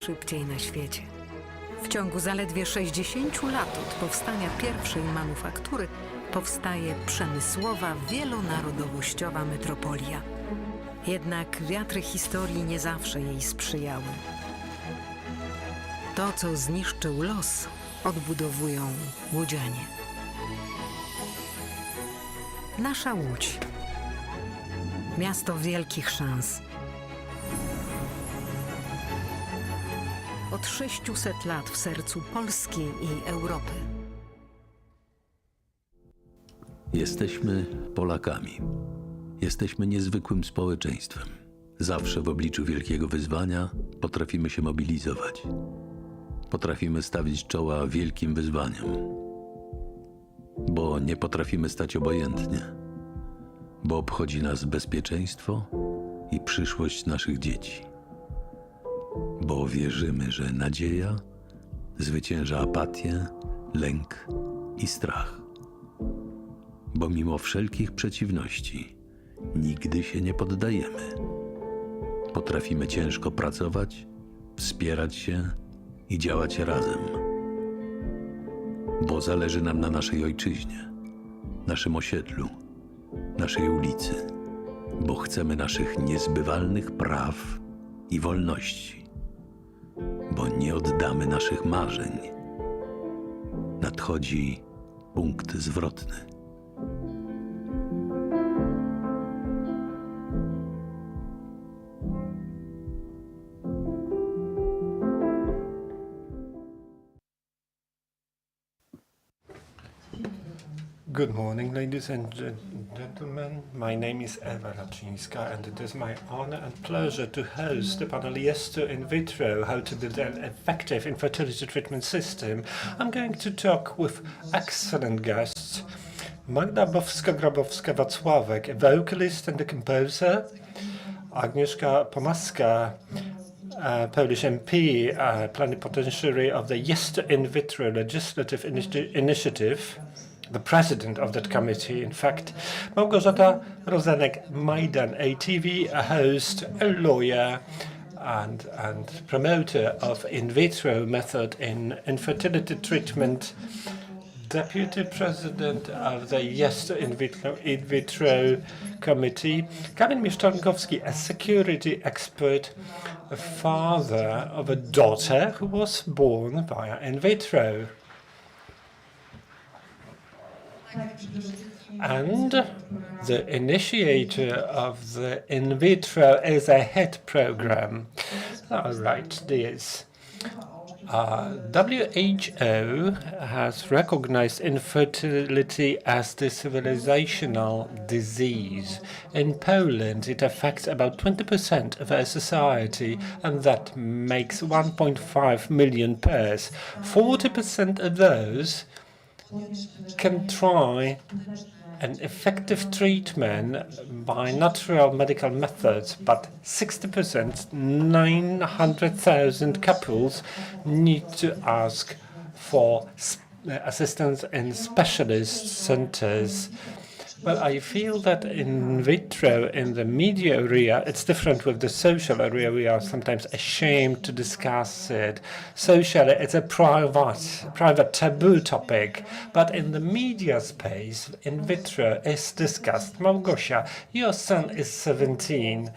najszybciej na świecie. W ciągu zaledwie 60 lat od powstania pierwszej manufaktury powstaje przemysłowa, wielonarodowościowa metropolia. Jednak wiatry historii nie zawsze jej sprzyjały. To, co zniszczył los, odbudowują łodzianie. Nasza Łódź. Miasto wielkich szans. Od 600 lat w sercu Polski i Europy. Jesteśmy Polakami. Jesteśmy niezwykłym społeczeństwem. Zawsze w obliczu wielkiego wyzwania potrafimy się mobilizować. Potrafimy stawić czoła wielkim wyzwaniom. Bo nie potrafimy stać obojętnie. Bo obchodzi nas bezpieczeństwo i przyszłość naszych dzieci. Bo wierzymy, że nadzieja zwycięża apatię, lęk i strach. Bo mimo wszelkich przeciwności nigdy się nie poddajemy. Potrafimy ciężko pracować, wspierać się i działać razem. Bo zależy nam na naszej ojczyźnie, naszym osiedlu, naszej ulicy. Bo chcemy naszych niezbywalnych praw i wolności. Bo nie oddamy naszych marzeń. Nadchodzi punkt zwrotny. Good morning, ladies and gentlemen. My name is Ewa Raczyńska, and it is my honor and pleasure to host the panel Yesto in Vitro, how to build an effective infertility treatment system. I'm going to talk with excellent guests. Magda Bowska-Grabowska-Wacławek, a vocalist and a composer. Agnieszka Pomaska, Polish MP, plenipotentiary of the Yesto in Vitro legislative initiative, the president of that committee, in fact. Małgorzata Rozenek-Majdan, a TV host, a lawyer, and promoter of in vitro method in infertility treatment, deputy president of the Yesto in vitro committee. Kamil Mieszczankowski, a security expert, a father of a daughter who was born via in vitro. And the initiator of the In Vitro is a hit program. All right, this. WHO has recognized infertility as the civilizational disease. In Poland, it affects about 20% of our society, and that makes 1.5 million pairs. 40% of those can try an effective treatment by natural medical methods, but 60%, 900,000 couples need to ask for assistance in specialist centers. Well, I feel that in vitro, in the media area, it's different with the social area. We are sometimes ashamed to discuss it. Socially, it's a private taboo topic. But in the media space, in vitro is discussed. Małgosia, your son is 17.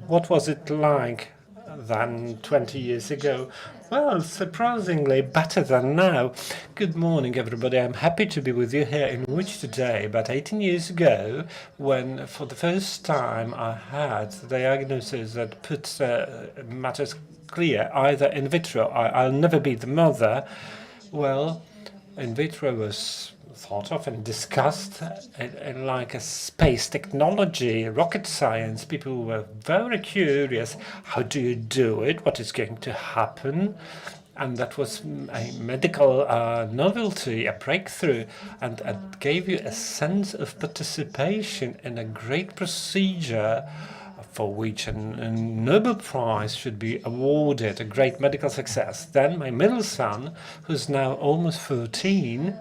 What was it like than 20 years ago? Well, surprisingly better than now. Good morning, everybody. I'm happy to be with you here in Łódź today. But 18 years ago, when for the first time I had the diagnosis that put matters clear, either in vitro, I'll never be the mother, well, in vitro was thought of and discussed like a space technology, rocket science. People were very curious. How do you do it? What is going to happen? And that was a medical novelty, a breakthrough, and it gave you a sense of participation in a great procedure for which a Nobel Prize should be awarded, a great medical success. Then my middle son, who's now almost 14,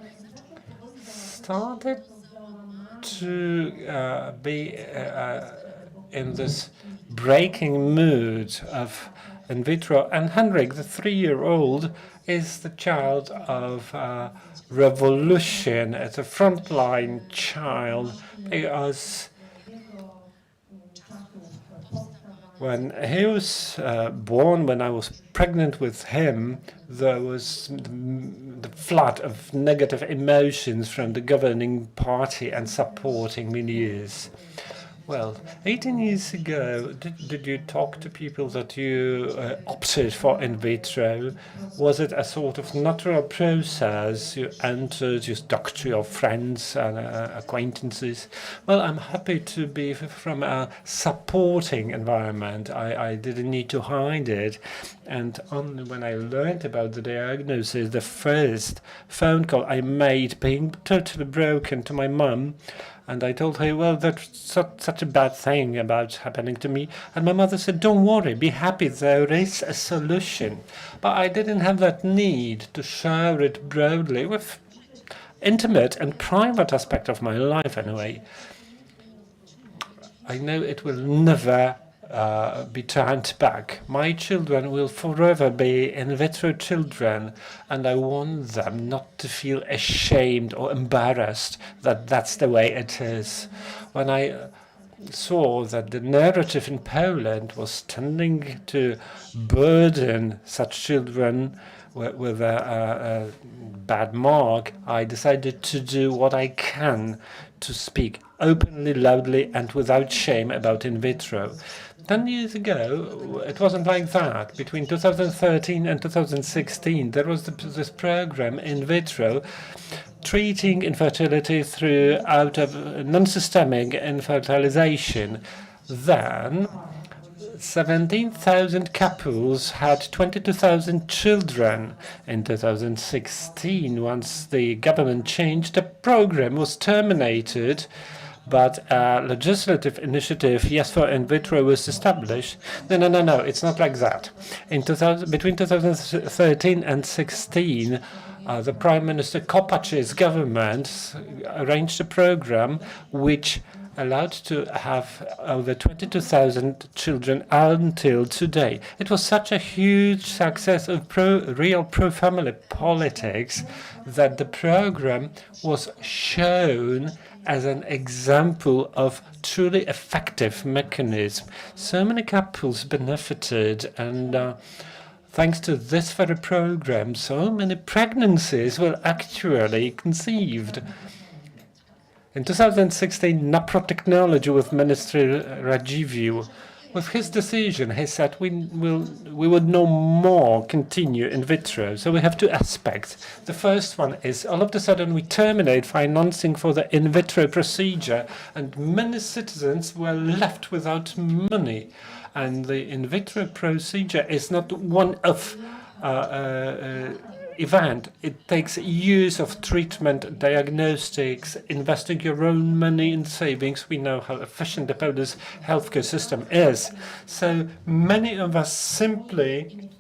started to be in this breaking mood of in vitro. And Henrik, the 3-year-old, is the child of revolution. It's a frontline child because when he was born, when I was pregnant with him, there was the flood of negative emotions from the governing party and supporting milieux. Well, 18 years ago, did you talk to people that you opted for in vitro? Was it a sort of natural process? You entered, you talked to your friends and acquaintances? Well, I'm happy to be from a supporting environment. I didn't need to hide it. And only when I learned about the diagnosis, the first phone call I made, being totally broken, to my mum, and I told her, well, that's such a bad thing about happening to me. And my mother said, don't worry, be happy, there is a solution. But I didn't have that need to share it broadly with intimate and private aspect of my life anyway. I know it will never be turned back. My children will forever be in vitro children, and I want them not to feel ashamed or embarrassed that that's the way it is. When I saw that the narrative in Poland was tending to burden such children with a bad mark, I decided to do what I can to speak openly, loudly, and without shame about in vitro. 10 years ago, it wasn't like that. Between 2013 and 2016, there was this program in vitro treating infertility through non-systemic infertilization. Then 17,000 couples had 22,000 children. In 2016, once the government changed, the program was terminated, but a legislative initiative, Yes for In Vitro, was established. No, it's not like that. Between 2013 and 16, the Prime Minister Kopac's government arranged a program which allowed to have over 22,000 children until today. It was such a huge success of real pro-family politics that the program was shown as an example of truly effective mechanism. So many couples benefited, and thanks to this very program, so many pregnancies were actually conceived. In 2016, Naprotechnology with Minister Radziwiłł, with his decision, he said we would no more continue in vitro. So we have two aspects. The first one is all of a sudden we terminate financing for the in vitro procedure, and many citizens were left without money. And the in vitro procedure is not one of event. It takes years of treatment, diagnostics, investing your own money in savings. We know how efficient the Polish healthcare system is. So many of us simply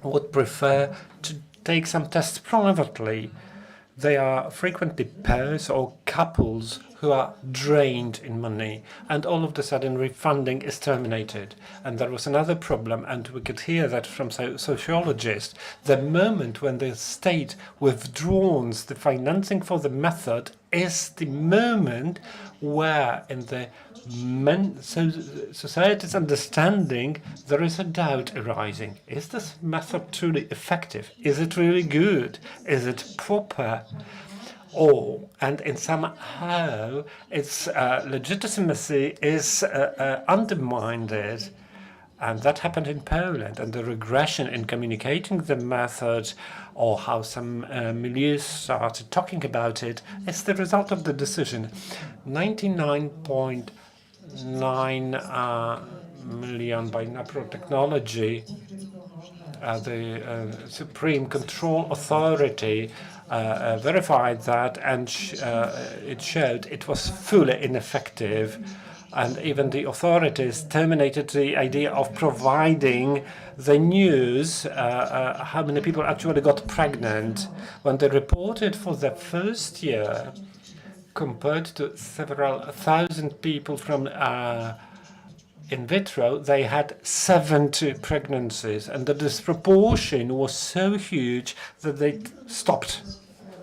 would prefer to take some tests privately. They are frequently pairs or couples who are drained in money, and all of a sudden refunding is terminated. And there was another problem, and we could hear that from sociologists. The moment when the state withdraws the financing for the method is the moment where in the society's understanding there is a doubt arising. Is this method truly effective? Is it really good? Is it proper? And in somehow its legitimacy is undermined, and that happened in Poland. And the regression in communicating the method, or how some milieux started talking about it, is the result of the decision. 99.9 million by Naprotechnology, the Supreme Control Authority, verified that, and it showed it was fully ineffective. And even the authorities terminated the idea of providing the news how many people actually got pregnant. When they reported for the first year, compared to several thousand people from in vitro, they had 70 pregnancies, and the disproportion was so huge that they stopped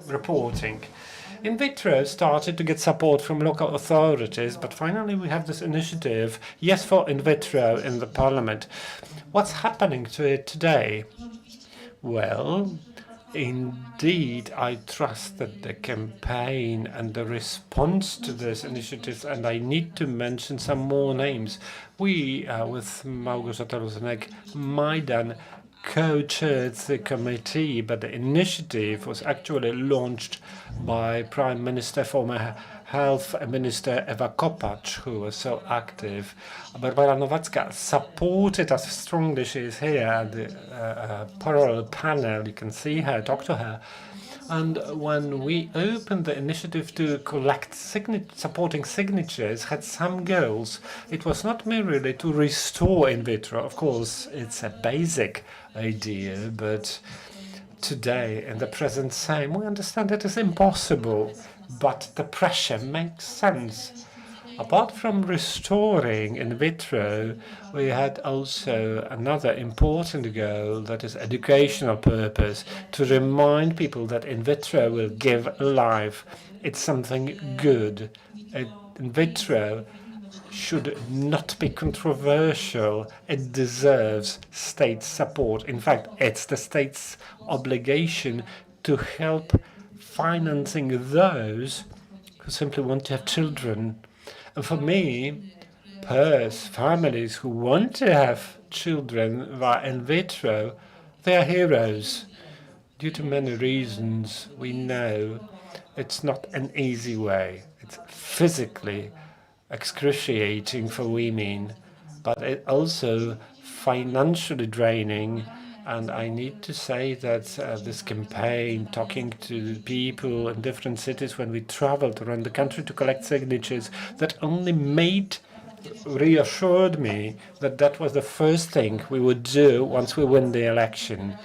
reporting. In vitro started to get support from local authorities, but finally we have this initiative, Yes for in vitro, in the parliament. What's happening to it today? Well, indeed, I trust that the campaign and the response to this initiative, and I need to mention some more names. We, with Małgorzata Rozenek-Majdan, co-chaired the committee, but the initiative was actually launched by Prime Minister, former Health Minister Ewa Kopacz, who was so active. Barbara Nowacka supported us strongly. She is here at the parallel panel. You can see her, talk to her. And when we opened the initiative to collect supporting signatures, had some goals. It was not merely to restore in vitro. Of course, it's a basic idea, but today, in the present time, we understand it is impossible, but the pressure makes sense. Apart from restoring in vitro, we had also another important goal, that is educational purpose, to remind people that in vitro will give life. It's something good. In vitro should not be controversial. It deserves state support. In fact, it's the state's obligation to help financing those who simply want to have children. And for me, families who want to have children via in vitro, they are heroes. Due to many reasons, we know it's not an easy way. It's physically excruciating for women, but it also financially draining. And I need to say that this campaign, talking to people in different cities when we traveled around the country to collect signatures, that only reassured me that that was the first thing we would do once we win the election.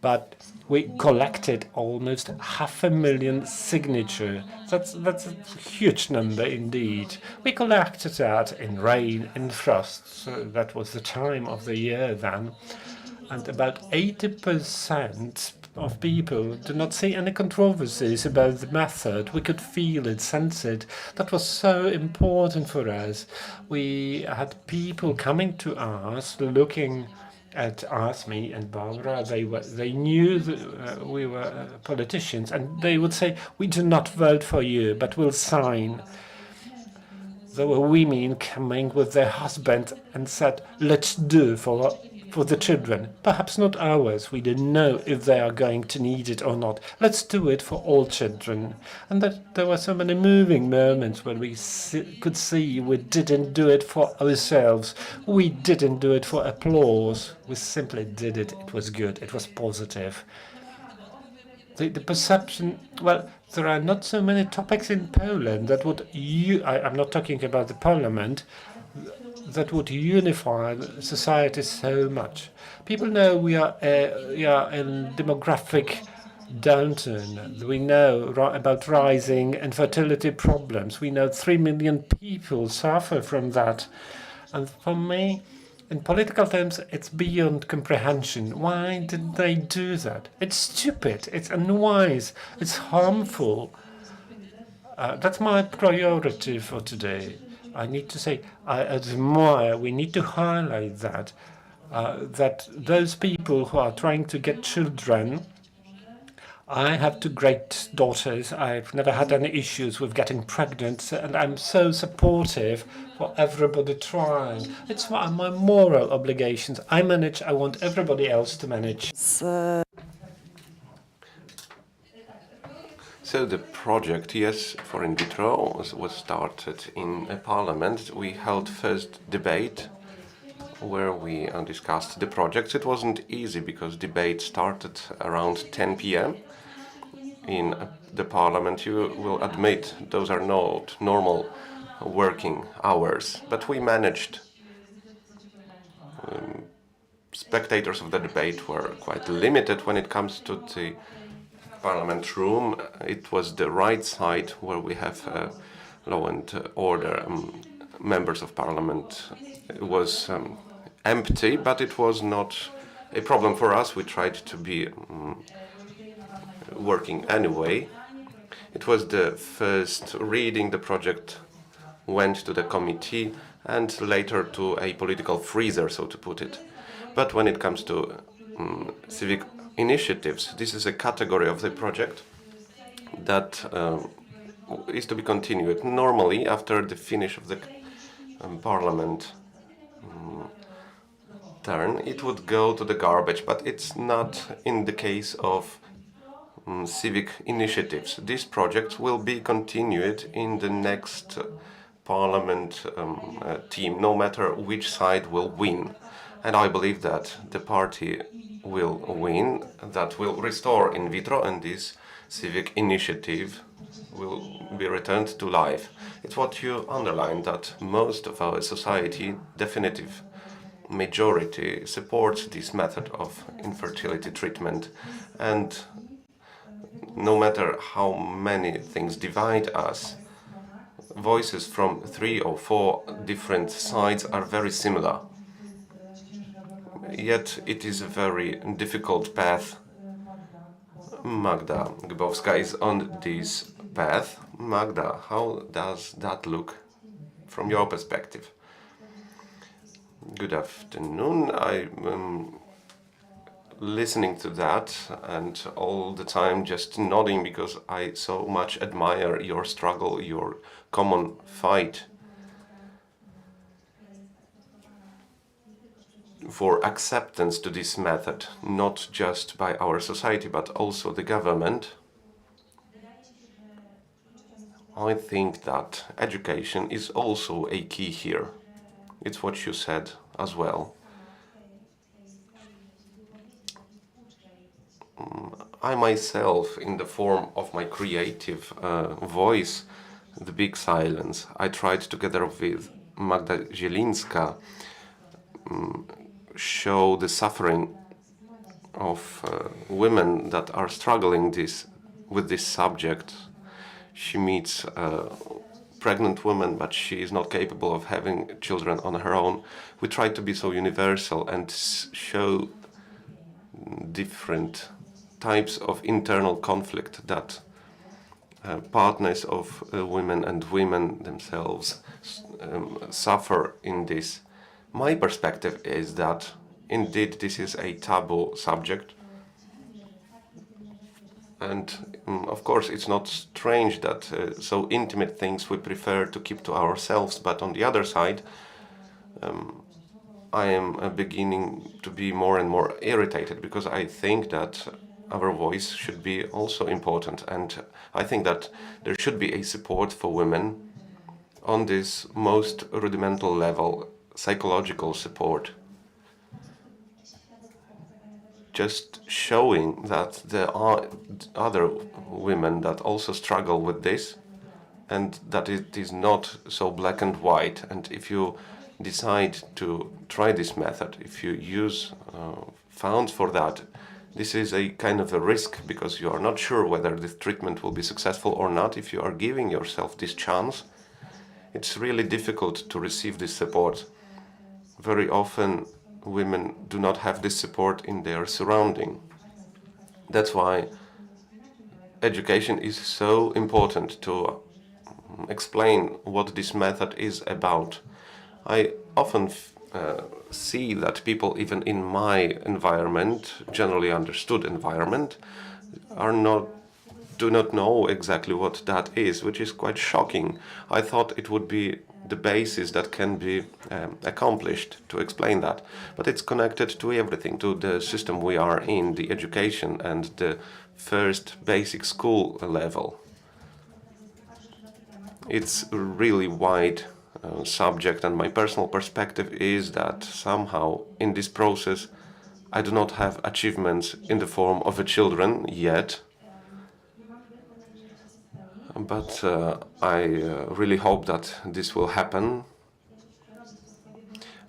But we collected almost 500,000 signatures. That's a huge number indeed. We collected that in rain, in frost, so that was the time of the year then. And about 80% of people do not see any controversies about the method. We could feel it, sense it. That was so important for us. We had people coming to us, looking at us, me and Barbara. They knew that we were politicians, and they would say, "We do not vote for you, but we'll sign." There were women coming with their husband and said, "Let's do for the children, perhaps not ours. We don't know if they are going to need it or not. Let's do it for all children." And that there were so many moving moments when we could see we didn't do it for ourselves. We didn't do it for applause. We simply did it. It was good. It was positive. The perception, well, there are not so many topics in Poland that would, I'm not talking about the parliament, that would unify society so much. People know we are in demographic downturn. We know about rising infertility problems. We know 3 million people suffer from that. And for me, in political terms, it's beyond comprehension. Why did they do that? It's stupid. It's unwise. It's harmful. That's my priority for today. I need to say, I admire, we need to highlight that, that those people who are trying to get children. I have 2 great daughters. I've never had any issues with getting pregnant, and I'm so supportive for everybody trying. It's my moral obligations. I manage, I want everybody else to manage. So the project, Yes for in vitro, was started in Parliament. We held first debate where we discussed the projects. It wasn't easy because debate started around 10 p.m. in the Parliament. You will admit those are not normal working hours, but we managed. Spectators of the debate were quite limited when it comes to the Parliament room. It was the right side where we have law and order members of parliament was empty, but it was not a problem for us. We tried to be working anyway. It was the first reading. The project went to the committee and later to a political freezer, so to put it. But when it comes to civic initiatives, this is a category of the project that is to be continued. Normally, after the finish of the parliament turn, it would go to the garbage, but it's not in the case of civic initiatives. These projects will be continued in the next parliament team, no matter which side will win. And I believe that the party will win, that will restore in vitro, and this civic initiative will be returned to life. It's what you underline, that most of our society, definitive majority, supports this method of infertility treatment. And no matter how many things divide us, voices from 3 or 4 different sides are very similar. Yet it is a very difficult path. Magda Gbowska is on this path. Magda, how does that look from your perspective? Good afternoon. I'm listening to that and all the time just nodding because I so much admire your struggle, your common fight for acceptance to this method, not just by our society but also the government. I think that education is also a key here. It's what you said as well. I myself, in the form of my creative voice, The Big Silence, I tried together with Magda Zielińska show the suffering of women that are struggling with this subject. She meets a pregnant woman, but she is not capable of having children on her own. We try to be so universal and show different types of internal conflict that partners of women and women themselves suffer in this. My perspective is that indeed this is a taboo subject, and of course it's not strange that so intimate things we prefer to keep to ourselves, but on the other side I am beginning to be more and more irritated because I think that our voice should be also important, and I think that there should be a support for women on this most rudimental level, psychological support. Just showing that there are other women that also struggle with this and that it is not so black and white. And if you decide to try this method, if you use funds for that, this is a kind of a risk because you are not sure whether this treatment will be successful or not. If you are giving yourself this chance, it's really difficult to receive this support. Very often women do not have this support in their surrounding. That's why education is so important to explain what this method is about. I often see that people, even in my environment, generally understood environment, do not know exactly what that is, which is quite shocking. I thought it would be the basis that can be accomplished to explain that. But it's connected to everything, to the system we are in, the education and the first basic school level. It's a really wide subject, and my personal perspective is that somehow in this process I do not have achievements in the form of a children yet. But I really hope that this will happen.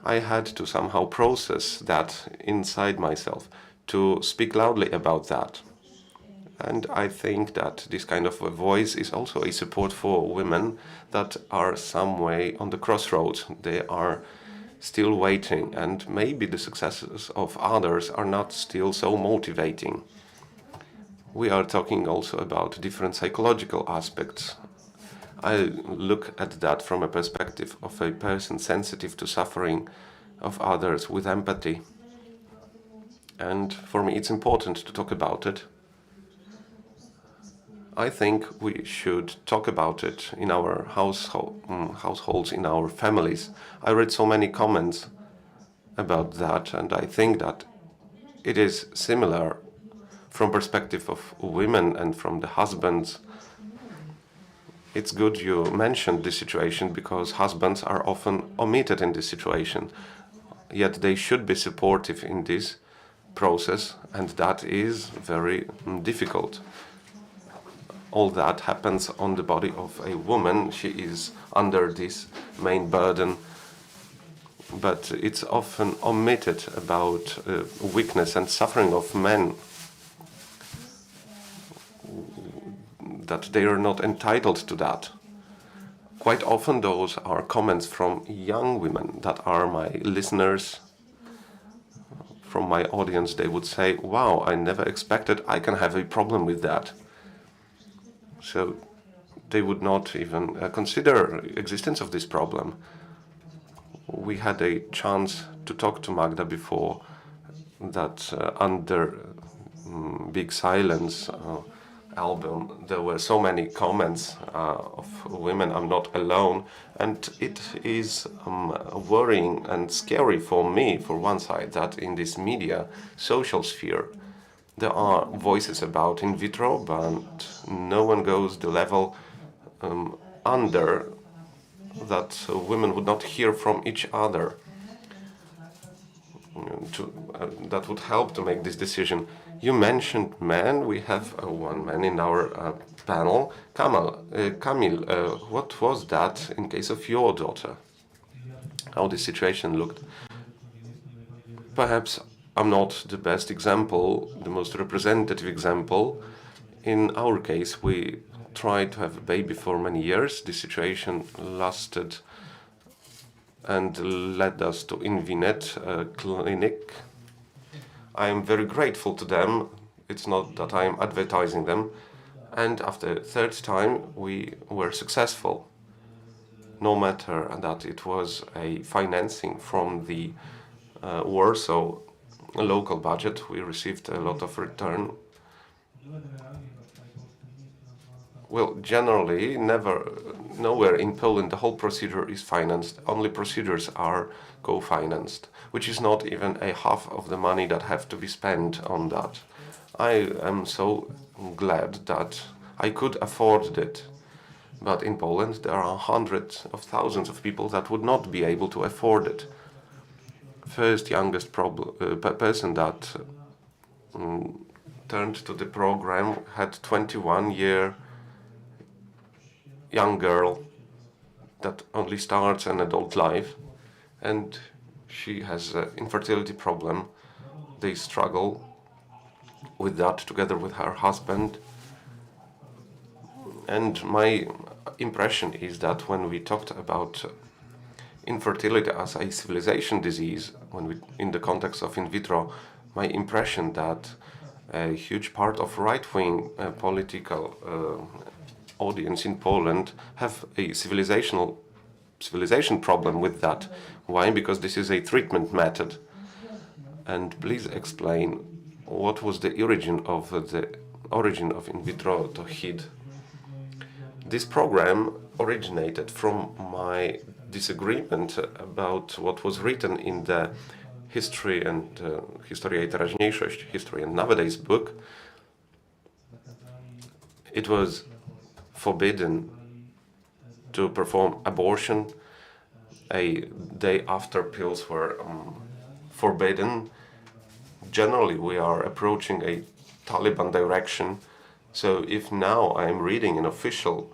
I had to somehow process that inside myself, to speak loudly about that. And I think that this kind of a voice is also a support for women that are some way on the crossroads. They are still waiting, and maybe the successes of others are not still so motivating. We are talking also about different psychological aspects. I look at that from a perspective of a person sensitive to suffering of others with empathy. And for me, it's important to talk about it. I think we should talk about it in our households, in our families. I read so many comments about that, and I think that it is similar from perspective of women and from the husbands. It's good you mentioned this situation because husbands are often omitted in this situation, yet they should be supportive in this process, and that is very difficult. All that happens on the body of a woman. She is under this main burden, but it's often omitted about weakness and suffering of men, that they are not entitled to that. Quite often those are comments from young women that are my listeners, from my audience. They would say, wow, I never expected I can have a problem with that. So they would not even consider existence of this problem. We had a chance to talk to Magda before that under Big Silence album, there were so many comments of women, I'm not alone, and it is worrying and scary for me, for one side, that in this media, social sphere, there are voices about in vitro, but no one goes the level under that women would not hear from each other. That would help to make this decision. You mentioned men. We have one man in our panel. Kamil, what was that in case of your daughter? How the situation looked? Perhaps I'm not the best example, the most representative example. In our case, we tried to have a baby for many years. The situation lasted and led us to Invinet clinic. I am very grateful to them. It's not that I am advertising them. And after the third time, we were successful. No matter that it was a financing from the Warsaw local budget, we received a lot of return. Well, generally, nowhere in Poland the whole procedure is financed. Only procedures are co-financed, which is not even a half of the money that have to be spent on that. I am so glad that I could afford it. But in Poland, there are hundreds of thousands of people that would not be able to afford it. First youngest person that turned to the program had 21-year young girl that only starts an adult life, and she has an infertility problem. They struggle with that together with her husband. And my impression is that when we talked about infertility as a civilization disease, in the context of in vitro, my impression that a huge part of right-wing political audience in Poland have a civilization problem with that. Why? Because this is a treatment method. And please explain what was the origin of in vitro TOHID. This program originated from my disagreement about what was written in the History and Historia i teraźniejszość, History and Nowadays book. It was forbidden to perform abortion a day after pills were forbidden. Generally, we are approaching a Taliban direction. So if now I am reading an official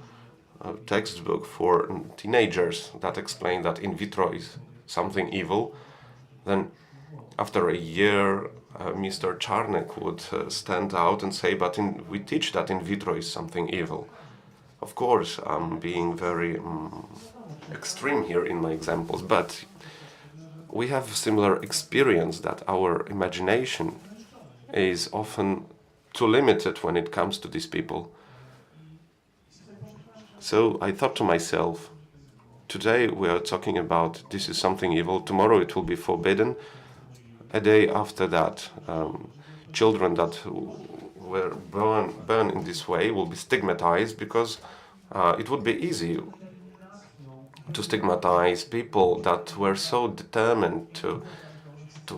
textbook for teenagers that explain that in vitro is something evil, then after a year Mr. Czarnek would stand out and say, but we teach that in vitro is something evil. Of course, I'm being very extreme here in my examples, but we have similar experience that our imagination is often too limited when it comes to these people. So I thought to myself, today we are talking about this is something evil, tomorrow it will be forbidden. A day after that, children that were born in this way will be stigmatized, because it would be easy to stigmatize people that were so determined to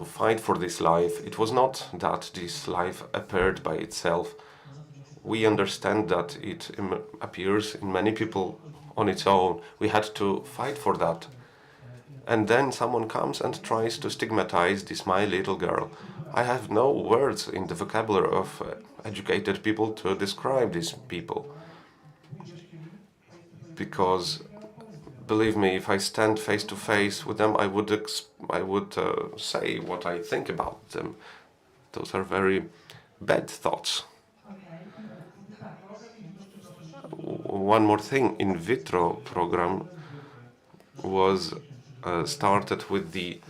fight for this life. It was not that this life appeared by itself. We understand that it appears in many people on its own. We had to fight for that. And then someone comes and tries to stigmatize this my little girl. I have no words in the vocabulary of educated people to describe these people. Because, believe me, if I stand face to face with them, I would say what I think about them. Those are very bad thoughts. One more thing, in vitro program was started with the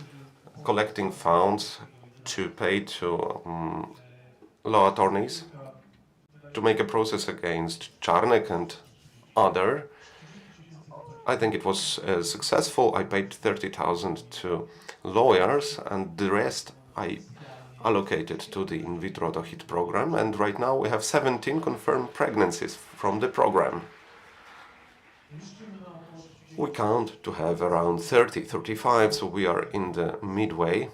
collecting funds to pay to law attorneys to make a process against Czarnek and other. I think it was successful. I paid 30,000 to lawyers, and the rest I allocated to the in vitro to hit program, and right now we have 17 confirmed pregnancies from the program. We count to have around 30, 35, so we are in the midway,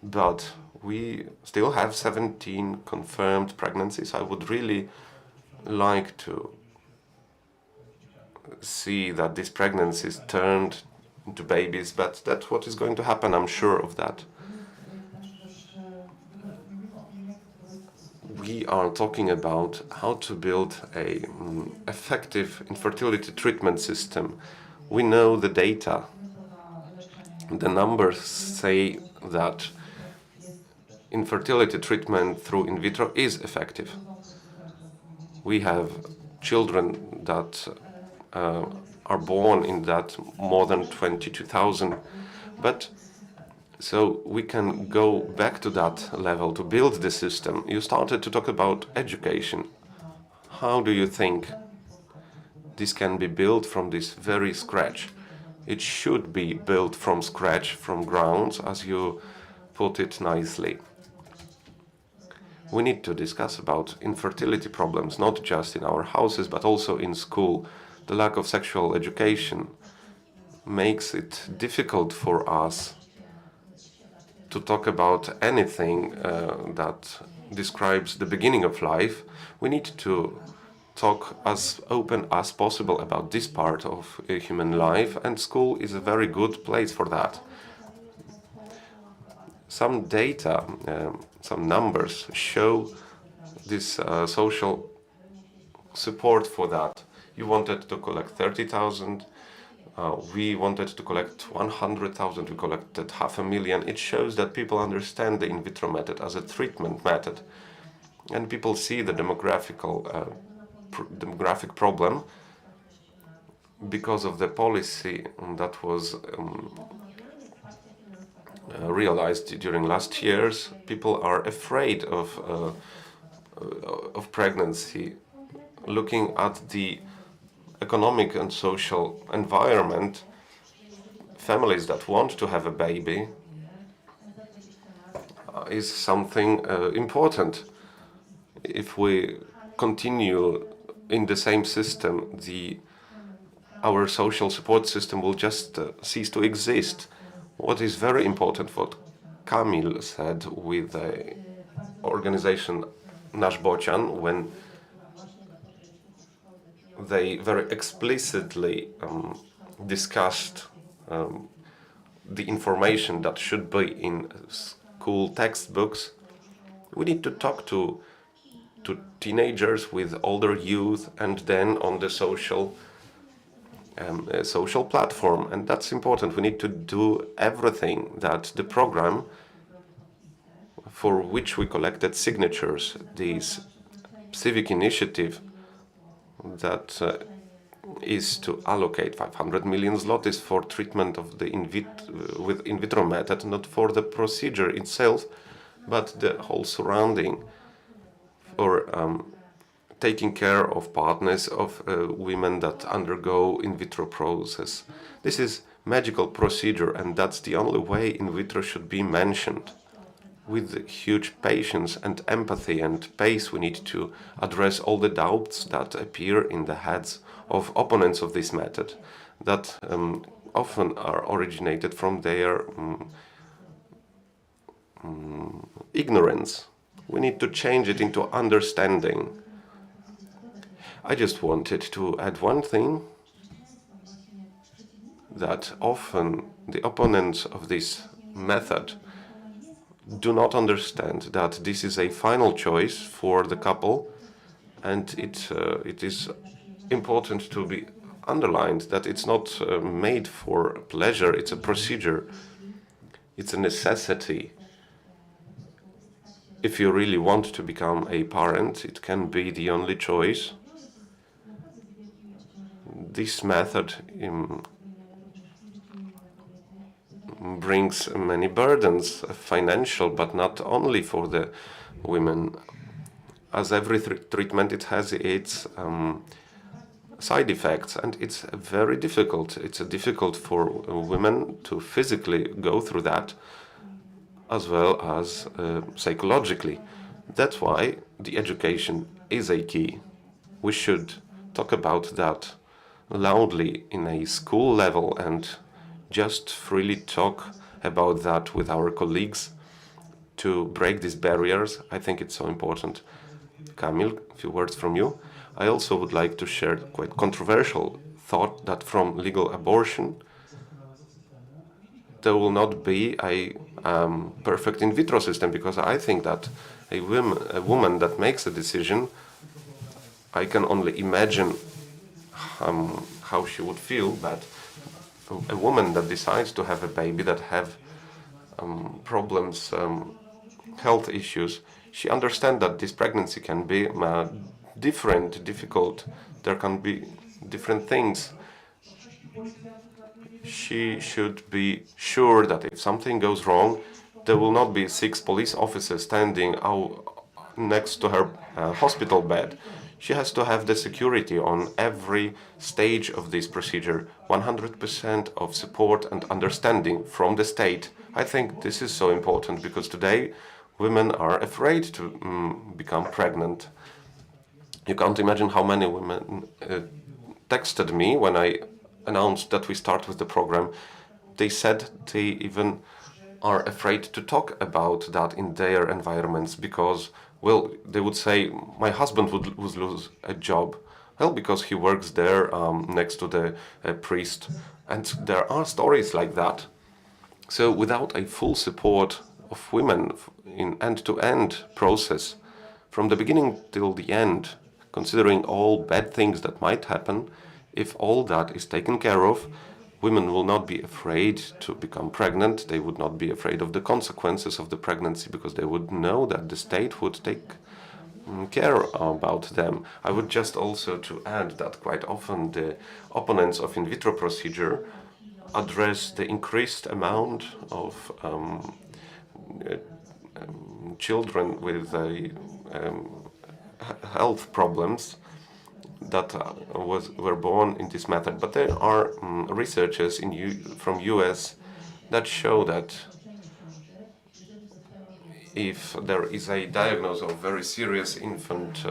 but we still have 17 confirmed pregnancies. I would really like to see that these pregnancies turned into babies, but that's what is going to happen, I'm sure of that. We are talking about how to build a effective infertility treatment system. We know the data. The numbers say that infertility treatment through in vitro is effective. We have children that are born in that more than 22,000, but so we can go back to that level to build the system. You started to talk about education. How do you think this can be built from this very scratch? It should be built from scratch, from grounds, as you put it nicely. We need to discuss about infertility problems, not just in our houses, but also in school. The lack of sexual education makes it difficult for us to talk about anything that describes the beginning of life. We need to talk as open as possible about this part of human life, and school is a very good place for that. Some data, some numbers show this social support for that. You wanted to collect 30,000. We wanted to collect 100,000, we collected 500,000. It shows that people understand the in vitro method as a treatment method. And people see the demographic problem because of the policy that was realized during last years. People are afraid of pregnancy. Looking at the economic and social environment, families that want to have a baby is something important. If we continue in the same system, our social support system will just cease to exist. What is very important, what Kamil said with the organization Nasz Bocian, when they very explicitly discussed the information that should be in school textbooks. We need to talk to teenagers with older youth, and then on the social platform, and that's important. We need to do everything that the program for which we collected signatures, this civic initiative that is to allocate 500 million zlotys for treatment of the with in vitro method, not for the procedure itself, but the whole surrounding, or taking care of partners of women that undergo in vitro process. This is magical procedure, and that's the only way in vitro should be mentioned. With huge patience and empathy and pace, we need to address all the doubts that appear in the heads of opponents of this method, that often are originated from their ignorance. We need to change it into understanding. I just wanted to add one thing, that often the opponents of this method do not understand that this is a final choice for the couple, and it is important to be underlined that it's not made for pleasure, it's a procedure, it's a necessity. If you really want to become a parent, it can be the only choice. This method brings many burdens, financial, but not only for the women. As every treatment, it has its side effects, and it's very difficult. It's difficult for women to physically go through that, as well as psychologically. That's why the education is a key. We should talk about that loudly in a school level and just freely talk about that with our colleagues to break these barriers. I think it's so important. Kamil, a few words from you. I also would like to share quite controversial thought that from legal abortion there will not be a perfect in vitro system, because I think that a woman that makes a decision, I can only imagine how she would feel, but a woman that decides to have a baby that have problems, health issues, she understands that this pregnancy can be different, difficult. There can be different things. She should be sure that if something goes wrong, there will not be 6 police officers standing next to her hospital bed. She has to have the security on every stage of this procedure, 100% of support and understanding from the state. I think this is so important, because today women are afraid to become pregnant. You can't imagine how many women texted me when I announced that we start with the program. They said they even are afraid to talk about that in their environments, because, well, they would say, my husband would lose a job. Well, because he works there next to the priest. And there are stories like that. So without a full support of women in end-to-end process, from the beginning till the end, considering all bad things that might happen, if all that is taken care of, women will not be afraid to become pregnant. They would not be afraid of the consequences of the pregnancy, because they would know that the state would take care about them. I would just also to add that quite often the opponents of in vitro procedure address the increased amount of children with health problems that were born in this method. But there are researchers from US that show that if there is a diagnosis of very serious infant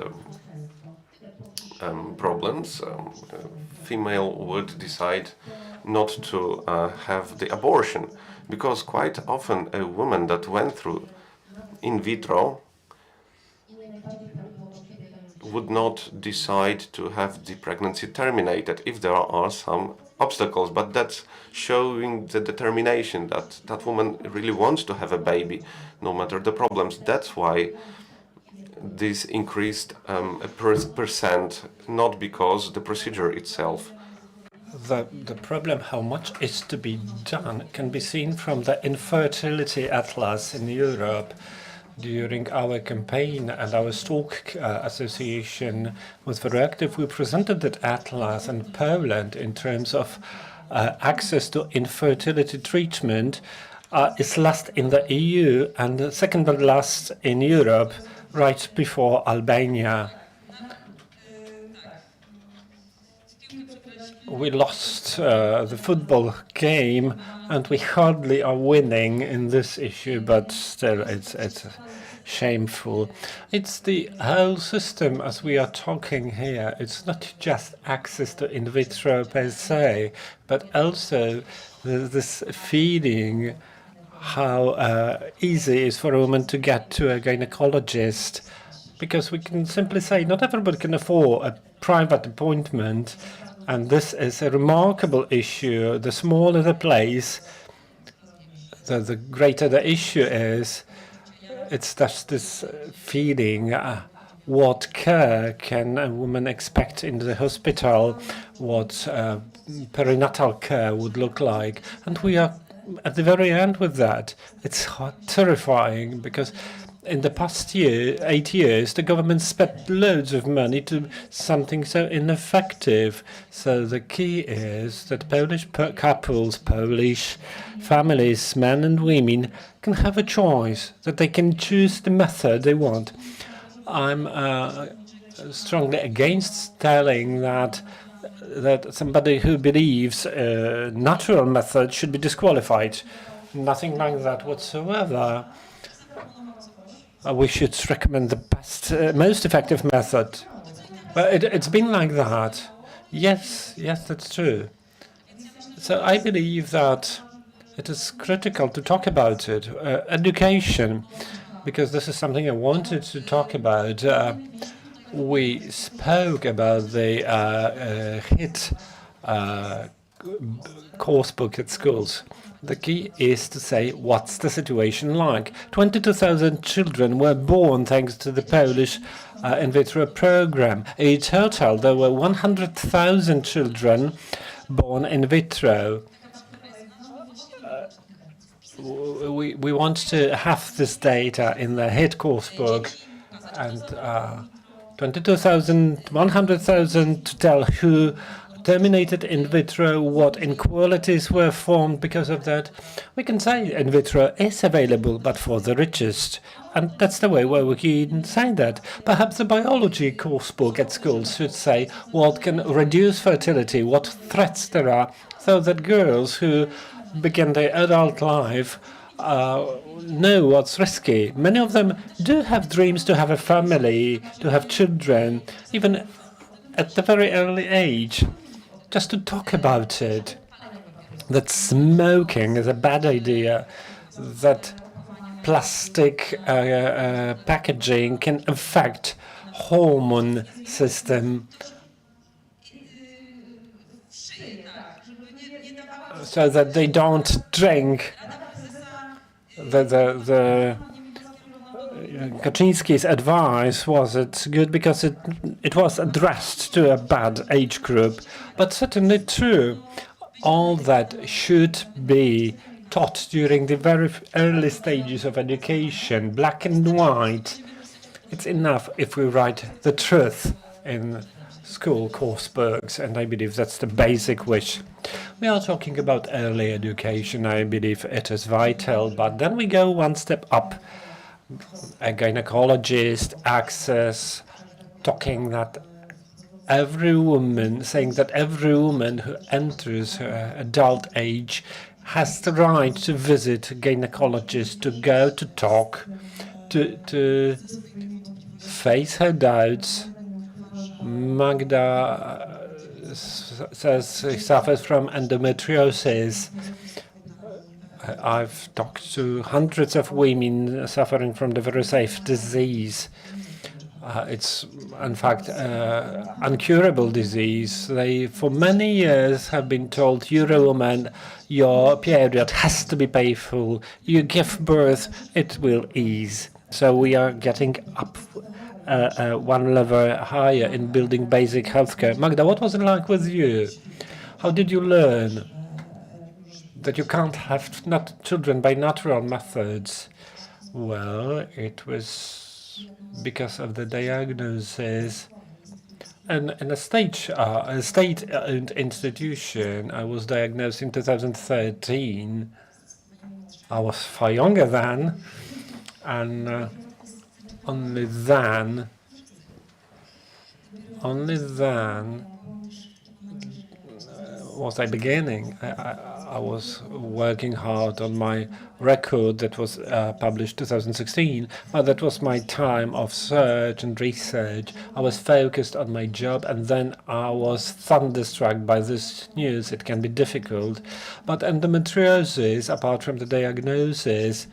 problems, female would decide not to have the abortion, because quite often a woman that went through in vitro would not decide to have the pregnancy terminated if there are some obstacles. But that's showing the determination that that woman really wants to have a baby, no matter the problems. That's why this increased a percent, not because the procedure itself. The problem, how much is to be done, can be seen from the infertility atlas in Europe. During our campaign and our Stalk association was very active. We presented that atlas in Poland in terms of access to infertility treatment is last in the EU and second but last in Europe, right before Albania. We lost the football game and we hardly are winning in this issue, but still it's shameful. It's the whole system as we are talking here. It's not just access to in vitro per se, but also this feeding, how easy it is for a woman to get to a gynecologist, because we can simply say not everybody can afford a private appointment. And this is a remarkable issue. The smaller the place, the greater the issue is. It's just this feeling, what care can a woman expect in the hospital, what perinatal care would look like. And we are at the very end with that. It's terrifying because in the past 8 years, the government spent loads of money to something so ineffective. So the key is that Polish couples, Polish families, men and women, can have a choice, that they can choose the method they want. I'm strongly against telling that somebody who believes a natural method should be disqualified. Nothing like that whatsoever. We should recommend the best, most effective method. But it's been like that. Yes, that's true. So I believe that it is critical to talk about it. Education, because this is something I wanted to talk about. We spoke about the HIT course book at schools. The key is to say, what's the situation like? 22,000 children were born thanks to the Polish in vitro program. In total, there were 100,000 children born in vitro. We want to have this data in the HIT course book, and 22,000, 100,000 to tell who terminated in vitro, what inequalities were formed because of that. We can say in vitro is available, but for the richest. And that's the way where we can say that. Perhaps the biology course book at schools should say what can reduce fertility, what threats there are, so that girls who begin their adult life know what's risky. Many of them do have dreams to have a family, to have children, even at the very early age. Just to talk about it, that smoking is a bad idea, that plastic packaging can affect hormone system, so that they don't drink. The Kaczynski's advice was it's good because it was addressed to a bad age group, but certainly true. All that should be taught during the very early stages of education, black and white. It's enough if we write the truth in school course books, and I believe that's the basic wish. We are talking about early education. I believe it is vital, but then we go one step up. A gynecologist, access, talking that every woman, saying that every woman who enters her adult age has the right to visit a gynecologist, to go to talk, to face her doubts. Magda says she suffers from endometriosis. I've talked to hundreds of women suffering from the very safe disease. It's, in fact, incurable disease. They, for many years, have been told, you're a woman, your period has to be painful, you give birth, it will ease. So we are getting up one level higher in building basic healthcare. Magda, what was it like with you? How did you learn that you can't have children by natural methods? Well, it was because of the diagnosis. And in a state-owned institution, I was diagnosed in 2013. I was far younger then, and only then was I beginning. I was working hard on my record that was published 2016, but that was my time of search and research. I was focused on my job, and then I was thunderstruck by this news. It can be difficult, but endometriosis, apart from the diagnosis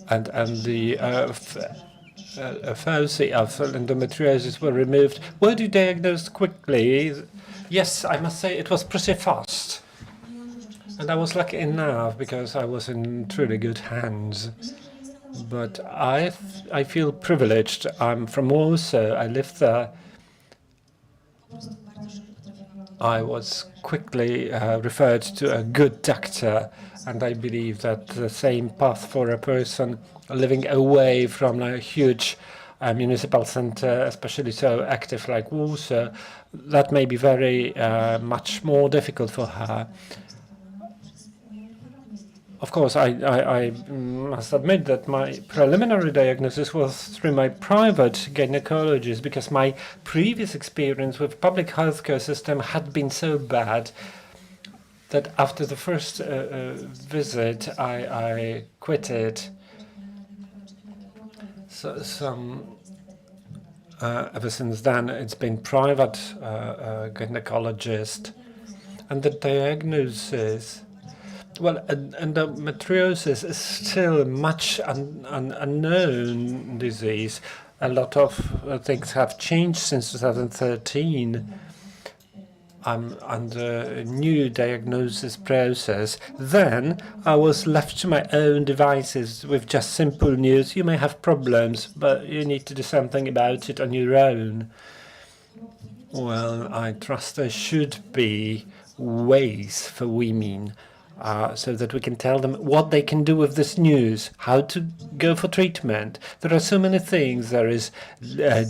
and the foci of endometriosis were removed, were you diagnosed quickly? Yes, I must say it was pretty fast. And I was lucky enough because I was in truly good hands. But I feel privileged. I'm from Warsaw. I lived there. I was quickly referred to a good doctor, and I believe that the same path for a person living away from a huge municipal center, especially so active like Warsaw, that may be very much more difficult for her. Of course, I must admit that my preliminary diagnosis was through my private gynecologist, because my previous experience with public healthcare system had been so bad that after the first visit, I quit it. So ever since then, it's been private gynecologist, and the diagnosis. Well, endometriosis is still much unknown disease. A lot of things have changed since 2013. I'm under a new diagnosis process. Then I was left to my own devices with just simple news. You may have problems, but you need to do something about it on your own. Well, I trust there should be ways for women so that we can tell them what they can do with this news, how to go for treatment. There are so many things. There is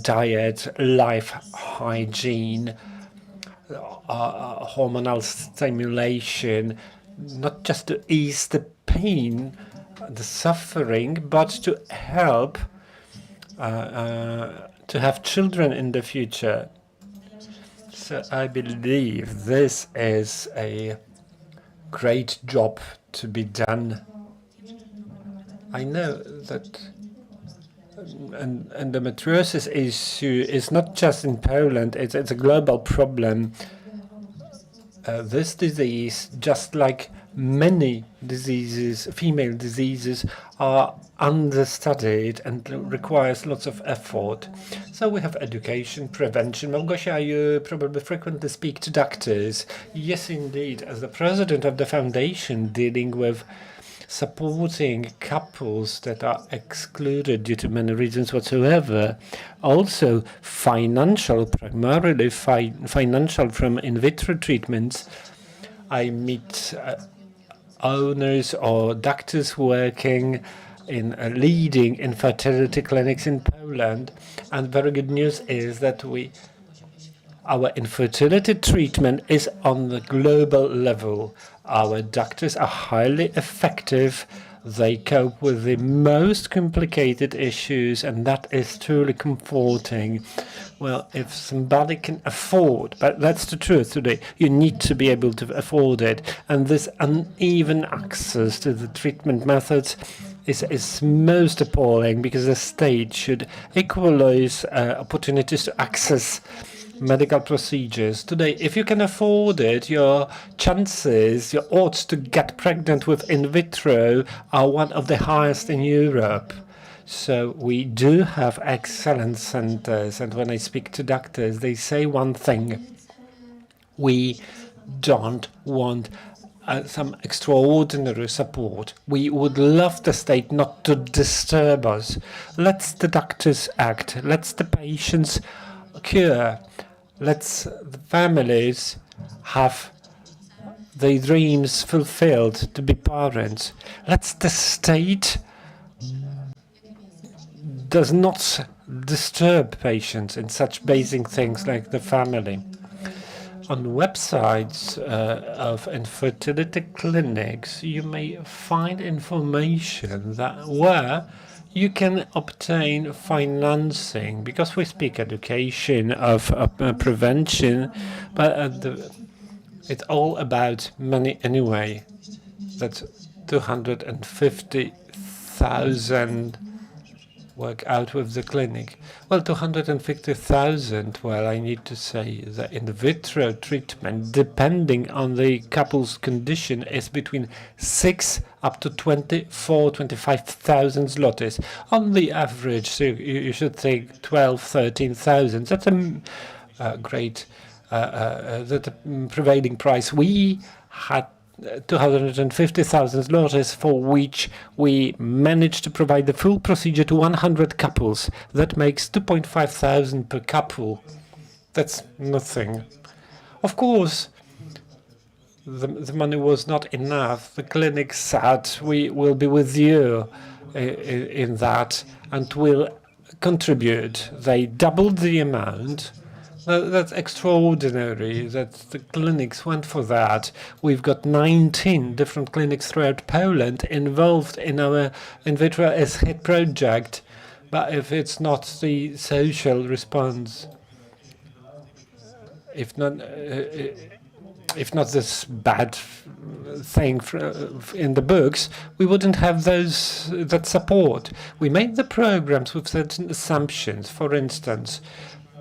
diet, life hygiene, hormonal stimulation, not just to ease the pain, the suffering, but to help to have children in the future. So I believe this is a great job to be done. I know that an endometriosis issue is not just in Poland, it's a global problem. This disease, just like many diseases, female diseases, are understudied and requires lots of effort. So we have education, prevention. Małgosia, you probably frequently speak to doctors. Yes, indeed. As the president of the foundation dealing with supporting couples that are excluded due to many reasons whatsoever, also financial, primarily financial from in vitro treatments, I meet owners or doctors working in leading infertility clinics in Poland, and very good news is that our infertility treatment is on the global level. Our doctors are highly effective. They cope with the most complicated issues, and that is truly comforting. Well, if somebody can afford, but that's the truth today, you need to be able to afford it. And this uneven access to the treatment methods is most appalling, because the state should equalize opportunities to access medical procedures. Today, if you can afford it, your chances, your odds to get pregnant with in vitro are one of the highest in Europe. So we do have excellent centers, and when I speak to doctors, they say one thing: we don't want some extraordinary support. We would love the state not to disturb us. Let the doctors act. Let the patients cure. Let the families have their dreams fulfilled to be parents. Let the state does not disturb patients in such basic things like the family. On websites of infertility clinics, you may find information that where you can obtain financing, because we speak education of prevention, but it's all about money anyway. That's 250,000 work out with the clinic. Well, 250,000, well, I need to say the in vitro treatment, depending on the couple's condition, is between 6 up to 25,000 zlotys. On the average, so you should think 13,000. That's a great, the prevailing price. We had 250,000 zlotys, for which we managed to provide the full procedure to 100 couples. That makes 2,500 per couple. That's nothing. Of course, the money was not enough. The clinic said, we will be with you in that and will contribute. They doubled the amount. That's extraordinary that the clinics went for that. We've got 19 different clinics throughout Poland involved in our in vitro ESHIT project. But if it's not the social response, if not this bad thing in the books, we wouldn't have that support. We made the programs with certain assumptions. For instance,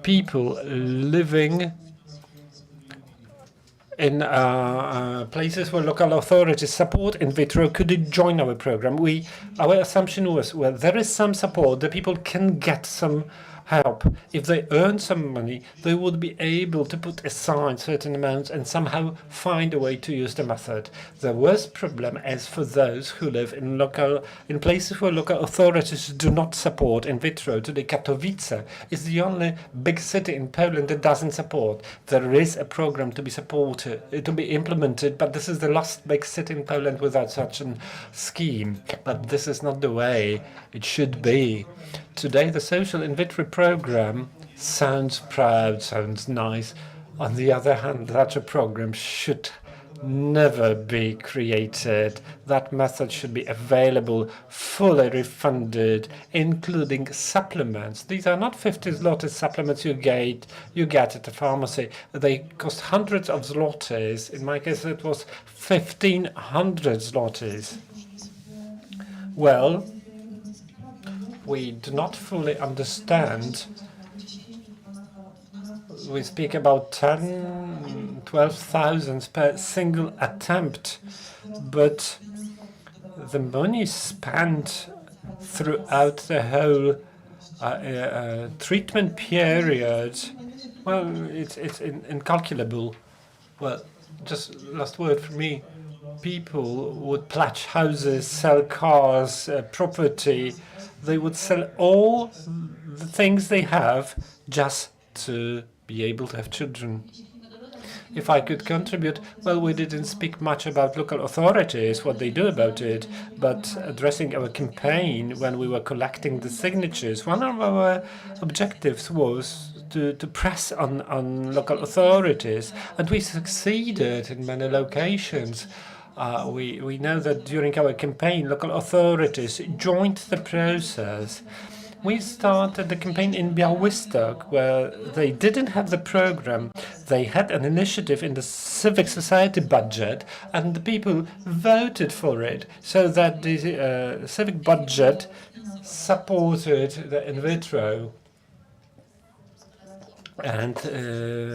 people living in places where local authorities support in vitro could join our program. Our assumption was, well, there is some support, the people can get some help. If they earn some money, they would be able to put aside certain amounts and somehow find a way to use the method. The worst problem is for those who live in places where local authorities do not support in vitro. Today, Katowice is the only big city in Poland that doesn't support. There is a program to be supported, to be implemented, but this is the last big city in Poland without such a scheme. But this is not the way it should be. Today, the social in vitro program sounds proud, sounds nice. On the other hand, such a program should never be created. That method should be available, fully refunded, including supplements. These are not 50 zlotys supplements you get at the pharmacy. They cost hundreds of zlotys. In my case, it was 1,500 zlotys. Well, we do not fully understand. We speak about 10, 12,000 per single attempt, but the money spent throughout the whole treatment period, well, it's incalculable. Well, just last word for me. People would pledge houses, sell cars, property. They would sell all the things they have just to be able to have children. If I could contribute, well, we didn't speak much about local authorities, what they do about it, but addressing our campaign when we were collecting the signatures, one of our objectives was to press on local authorities, and we succeeded in many locations. We know that during our campaign, local authorities joined the process. We started the campaign in Białystok, where they didn't have the program. They had an initiative in the civic society budget, and the people voted for it, so that the civic budget supported the in vitro. And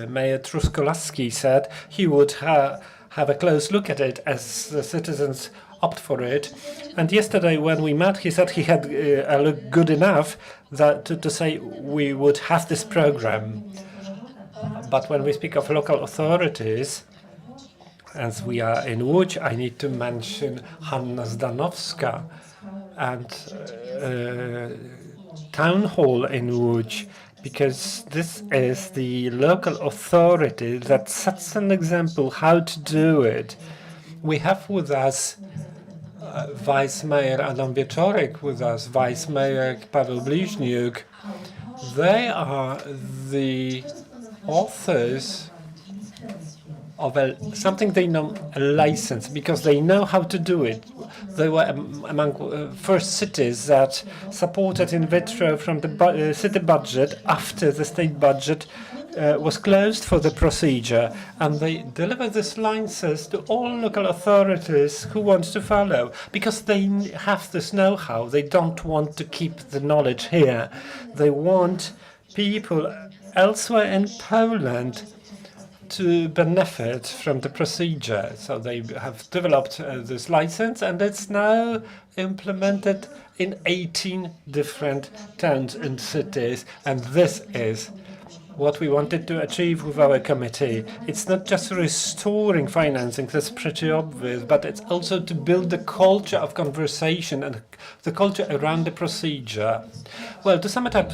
Mayor Truskolaski said he would have a close look at it as the citizens opt for it. And yesterday when we met, he said he had a look good enough that to say we would have this program. But when we speak of local authorities, as we are in Łódź, I need to mention Hanna Zdanowska and Town Hall in Łódź, because this is the local authority that sets an example how to do it. We have with us Vice Mayor Adam Wieczorek with us, Vice Mayor Paweł Bliźniuk. They are the authors of something they know, a license, because they know how to do it. They were among first cities that supported in vitro from the city budget after the state budget was closed for the procedure, and they deliver this license to all local authorities who want to follow, because they have this know-how. They don't want to keep the knowledge here. They want people elsewhere in Poland to benefit from the procedure. So they have developed this license, and it's now implemented in 18 different towns and cities, and this is what we wanted to achieve with our committee. It's not just restoring financing, that's pretty obvious, but it's also to build the culture of conversation and the culture around the procedure. Well, to sum it up,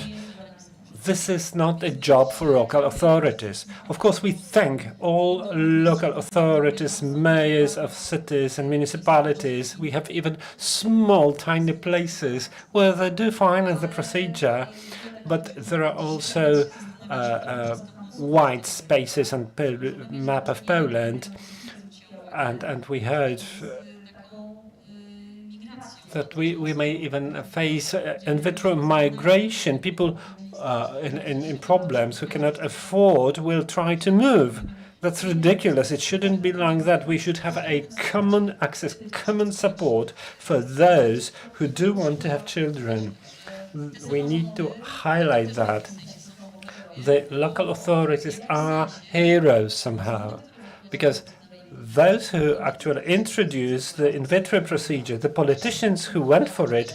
this is not a job for local authorities. Of course, we thank all local authorities, mayors of cities and municipalities. We have even small, tiny places where they do finance the procedure, but there are also wide spaces on map of Poland, and we heard that we may even face in vitro migration. People in problems who cannot afford will try to move. That's ridiculous. It shouldn't be like that. We should have a common access, common support for those who do want to have children. We need to highlight that. The local authorities are heroes somehow, because those who actually introduced the in vitro procedure, the politicians who went for it,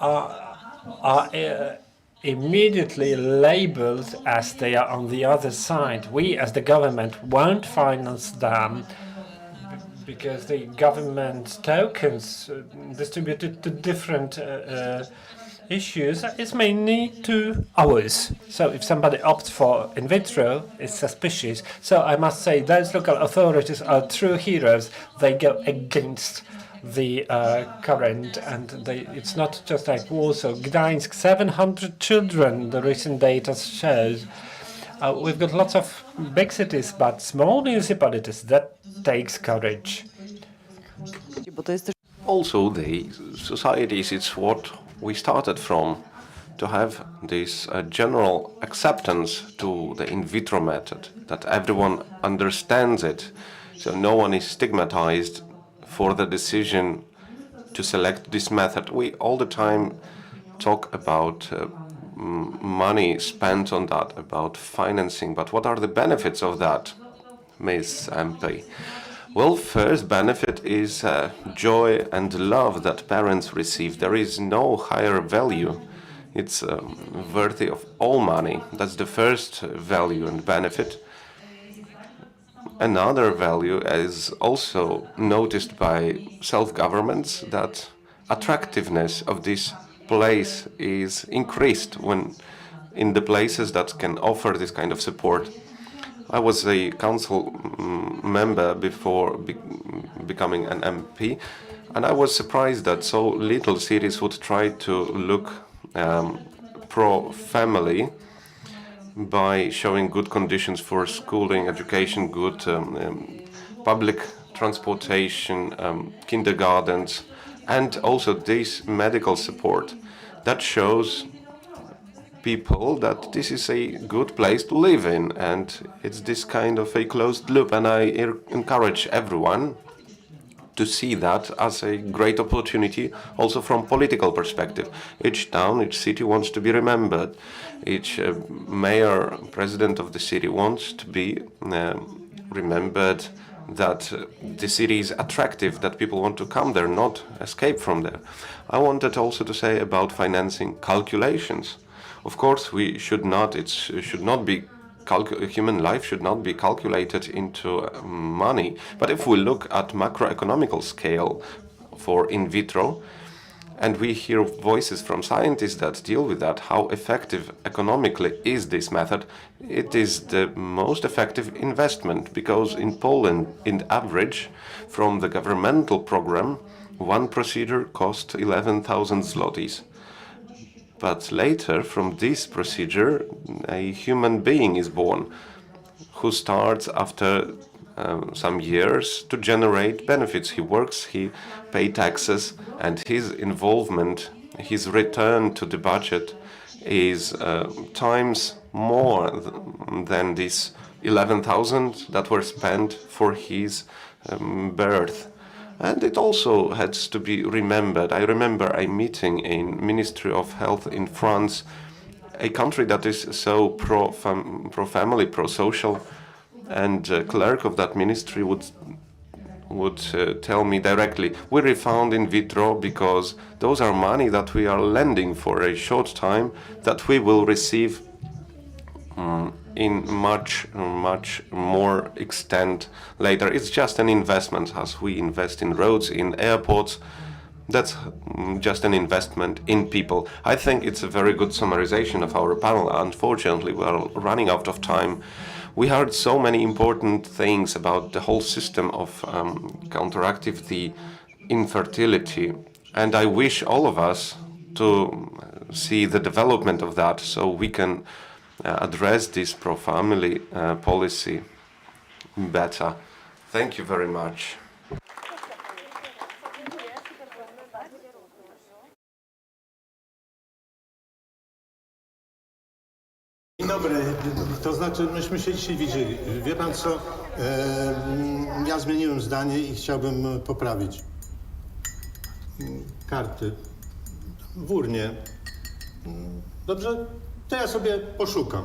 are immediately labeled as they are on the other side. We, as the government, won't finance them because the government tokens distributed to different issues is mainly to ours. So if somebody opts for in vitro, it's suspicious. So I must say those local authorities are true heroes. They go against the current, and it's not just like Warsaw. Gdańsk, 700 children, the recent data shows. We've got lots of big cities, but small municipalities, that takes courage. Also, the societies, it's what we started from, to have this general acceptance to the in vitro method, that everyone understands it, so no one is stigmatized for the decision to select this method. We all the time talk about money spent on that, about financing, but what are the benefits of that, Ms. MP? Well, first benefit is joy and love that parents receive. There is no higher value. It's worthy of all money. That's the first value and benefit. Another value is also noticed by self-governments, that attractiveness of this place is increased when in the places that can offer this kind of support. I was a council member before becoming an MP, and I was surprised that so little cities would try to look pro-family by showing good conditions for schooling, education, good public transportation, kindergartens, and also this medical support. That shows people that this is a good place to live in, and it's this kind of a closed loop, and I encourage everyone to see that as a great opportunity also from political perspective. Each town, each city wants to be remembered. Each mayor, president of the city wants to be remembered, that the city is attractive, that people want to come there, not escape from there. I wanted also to say about financing calculations. Of course, we should not, human life should not be calculated into money. But if we look at macroeconomical scale for in vitro, And we hear voices from scientists that deal with that. How effective economically is this method? It is the most effective investment because in Poland, in average, from the governmental program, one procedure cost 11,000 zlotys. But later, from this procedure, a human being is born who starts after some years to generate benefits. He works, he pays taxes, and his involvement, his return to the budget is times more than these 11,000 that were spent for his birth. And it also has to be remembered. I remember a meeting in Ministry of Health in France, a country that is so pro-family, pro-social, and clerk of that ministry would tell me directly, we refound in vitro because those are money that we are lending for a short time that we will receive in much more extent later. It's just an investment as we invest in roads, in airports. That's just an investment in people. I think it's a very good summarization of our panel. Unfortunately, we are running out of time. We heard so many important things about the whole system of counteractive the infertility, and I wish all of us to see the development of that so we can address this pro-family policy better. Thank you very much. Dzień dobry, to znaczy myśmy się dzisiaj widzieli. Wie pan co, ja zmieniłem zdanie i chciałbym poprawić. Karty w urnie. Dobrze, to ja sobie poszukam.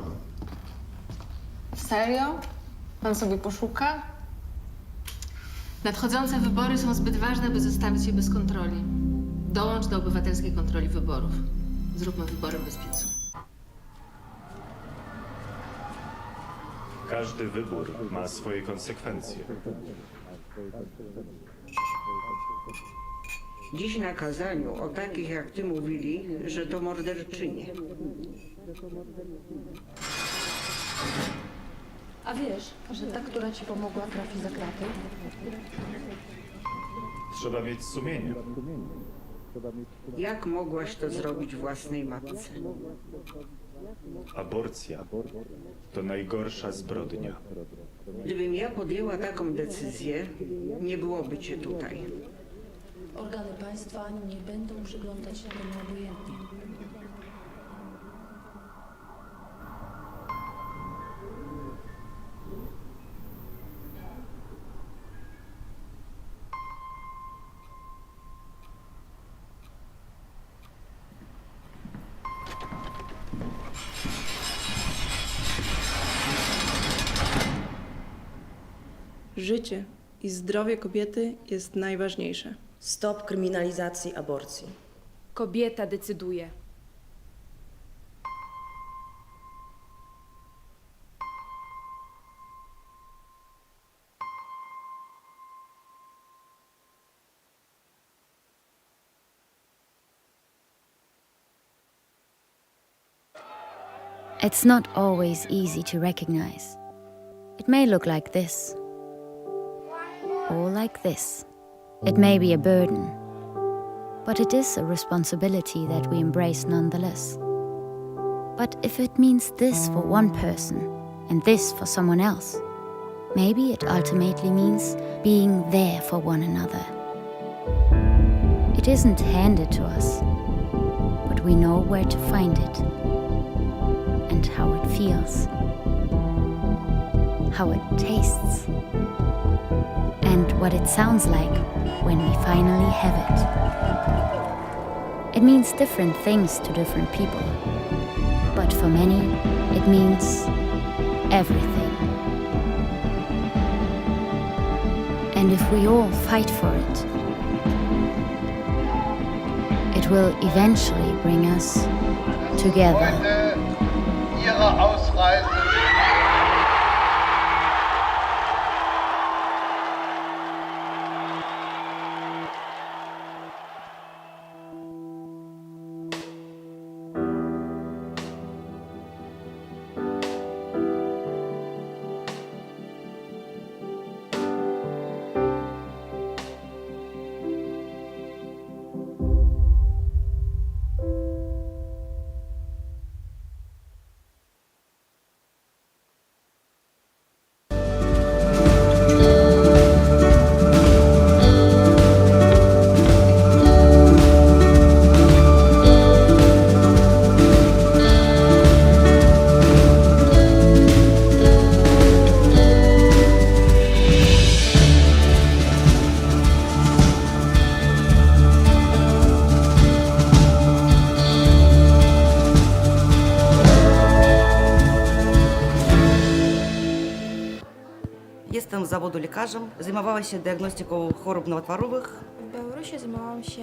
Serio? Pan sobie poszuka? Nadchodzące wybory są zbyt ważne, by zostawić je bez kontroli. Dołącz do obywatelskiej kontroli wyborów. Zróbmy wybory bez PiS-u. Każdy wybór ma swoje konsekwencje. Dziś na kazaniu o takich jak ty mówili, że to morderczynie. A wiesz, że ta, która ci pomogła, trafi za kraty? Trzeba mieć sumienie. Jak mogłaś to zrobić własnej matce? Aborcja to najgorsza zbrodnia. Gdybym ja podjęła taką decyzję, nie byłoby cię tutaj. Organy państwa nie będą przyglądać się temu obojętnie. Życie i zdrowie kobiety jest najważniejsze. Stop kryminalizacji aborcji. Kobieta decyduje. It's not always easy to recognize. It may look like this, or like this. It may be a burden, but it is a responsibility that we embrace nonetheless. But if it means this for one person and this for someone else, maybe it ultimately means being there for one another. It isn't handed to us, but we know where to find it and how it feels, how it tastes, and what it sounds like when we finally have it. It means different things to different people, but for many, it means everything. And if we all fight for it, it will eventually bring us together. Zawodziłam z zawodu lekarzem, zajmowała się diagnostyką chorób nowotworowych. W Białorusi zajmowałam się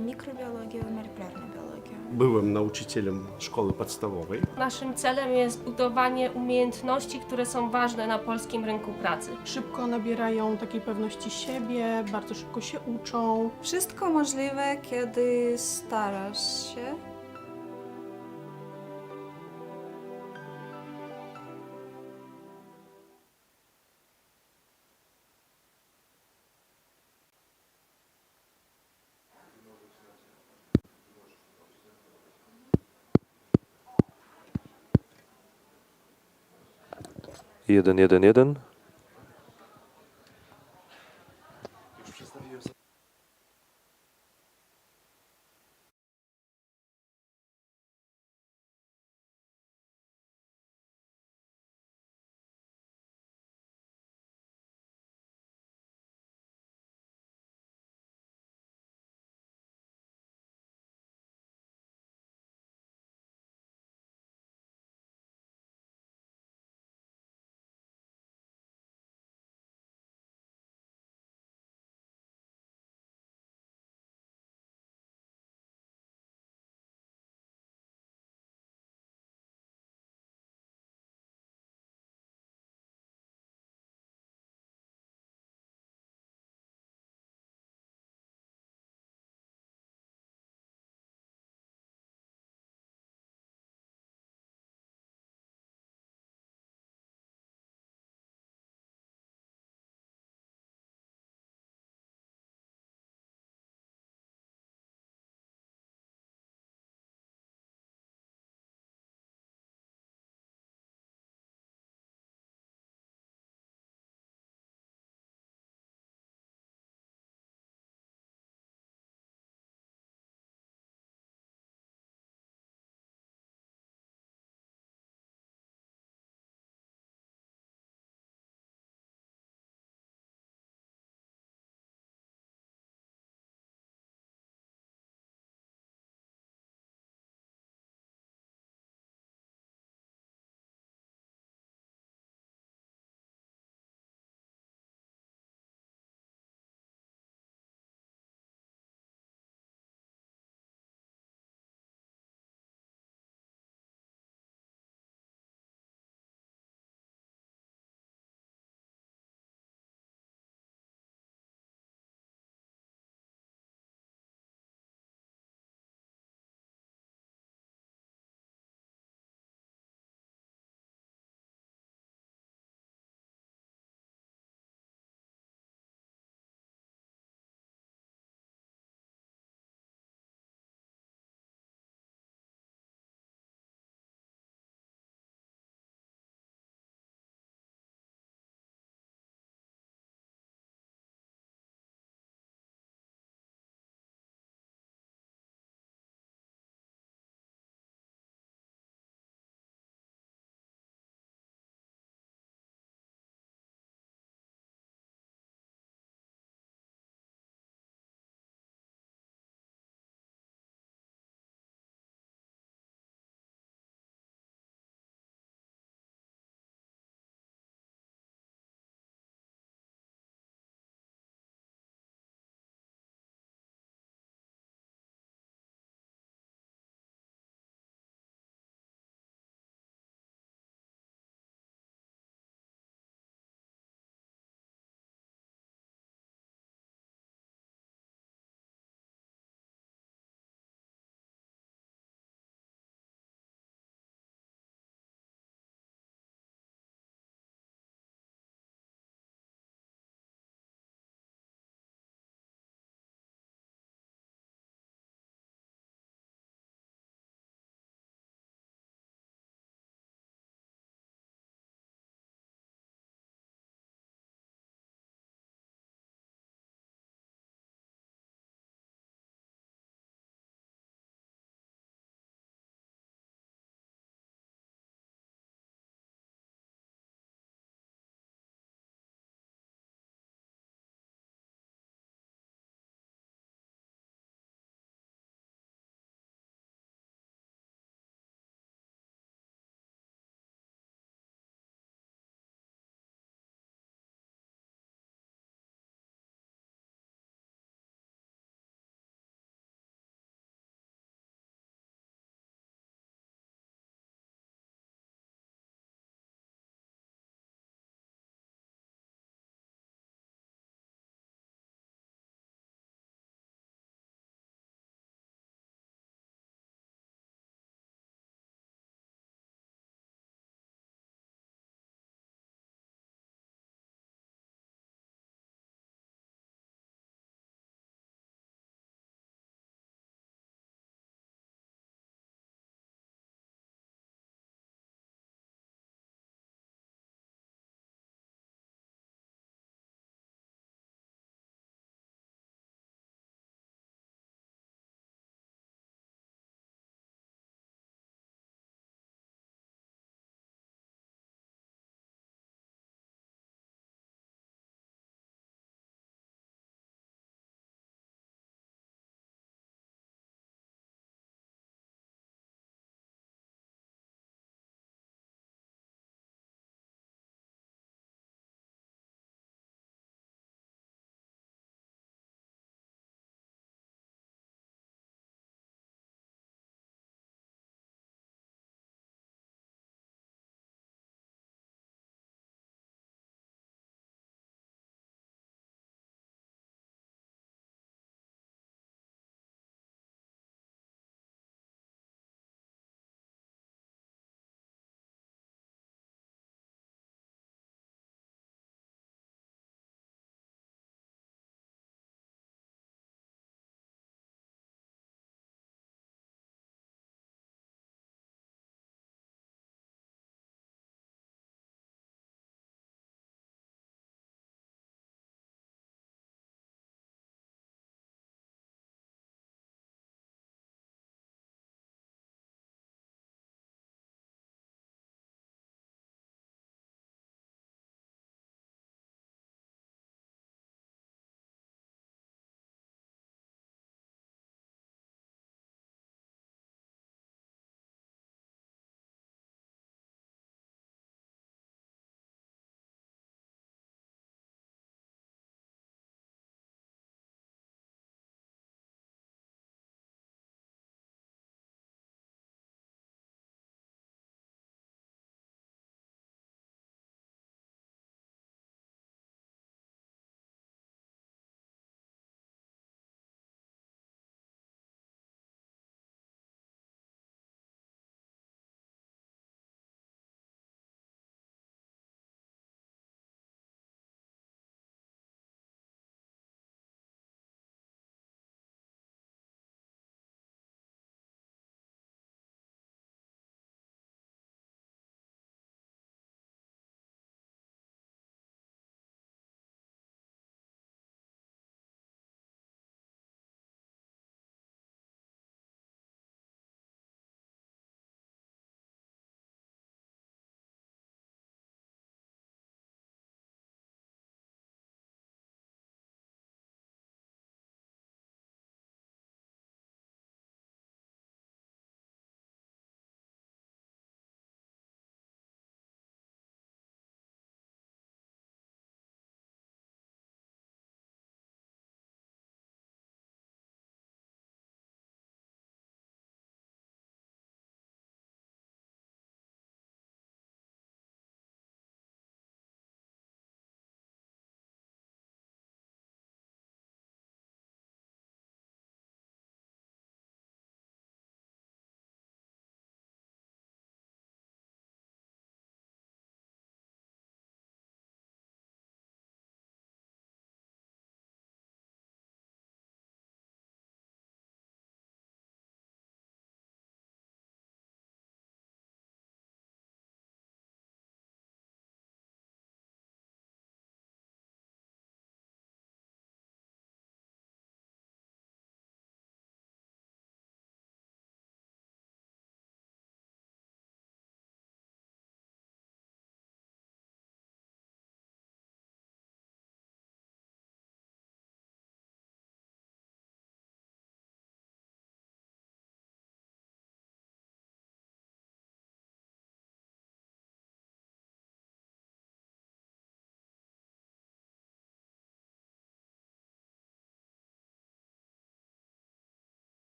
mikrobiologią i molekularną biologią. Byłem nauczycielem szkoły podstawowej. Naszym celem jest budowanie umiejętności, które są ważne na polskim rynku pracy. Szybko nabierają takiej pewności siebie, bardzo szybko się uczą. Wszystko możliwe, kiedy starasz się. Jeden, jeden, jeden.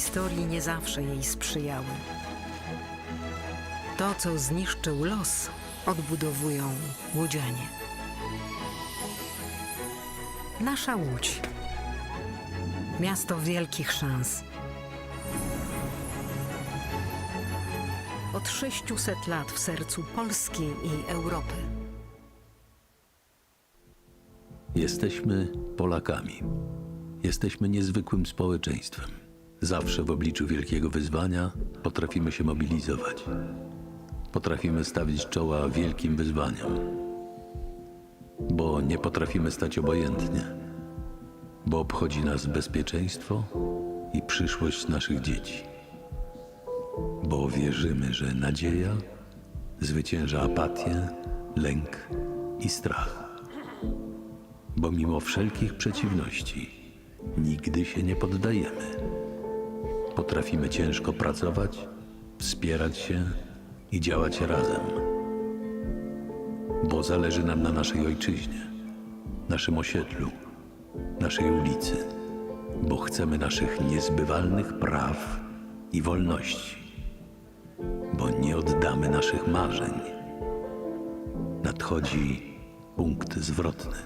historii nie zawsze jej sprzyjały. To, co zniszczył los, odbudowują łodzianie. Nasza Łódź. Miasto wielkich szans. Od 600 lat w sercu Polski i Europy. Jesteśmy Polakami. Jesteśmy niezwykłym społeczeństwem. Zawsze w obliczu wielkiego wyzwania potrafimy się mobilizować. Potrafimy stawić czoła wielkim wyzwaniom. Bo nie potrafimy stać obojętnie. Bo obchodzi nas bezpieczeństwo i przyszłość naszych dzieci. Bo wierzymy, że nadzieja zwycięża apatię, lęk i strach. Bo mimo wszelkich przeciwności nigdy się nie poddajemy. Potrafimy ciężko pracować, wspierać się i działać razem. Bo zależy nam na naszej ojczyźnie, naszym osiedlu, naszej ulicy. Bo chcemy naszych niezbywalnych praw i wolności. Bo nie oddamy naszych marzeń. Nadchodzi punkt zwrotny.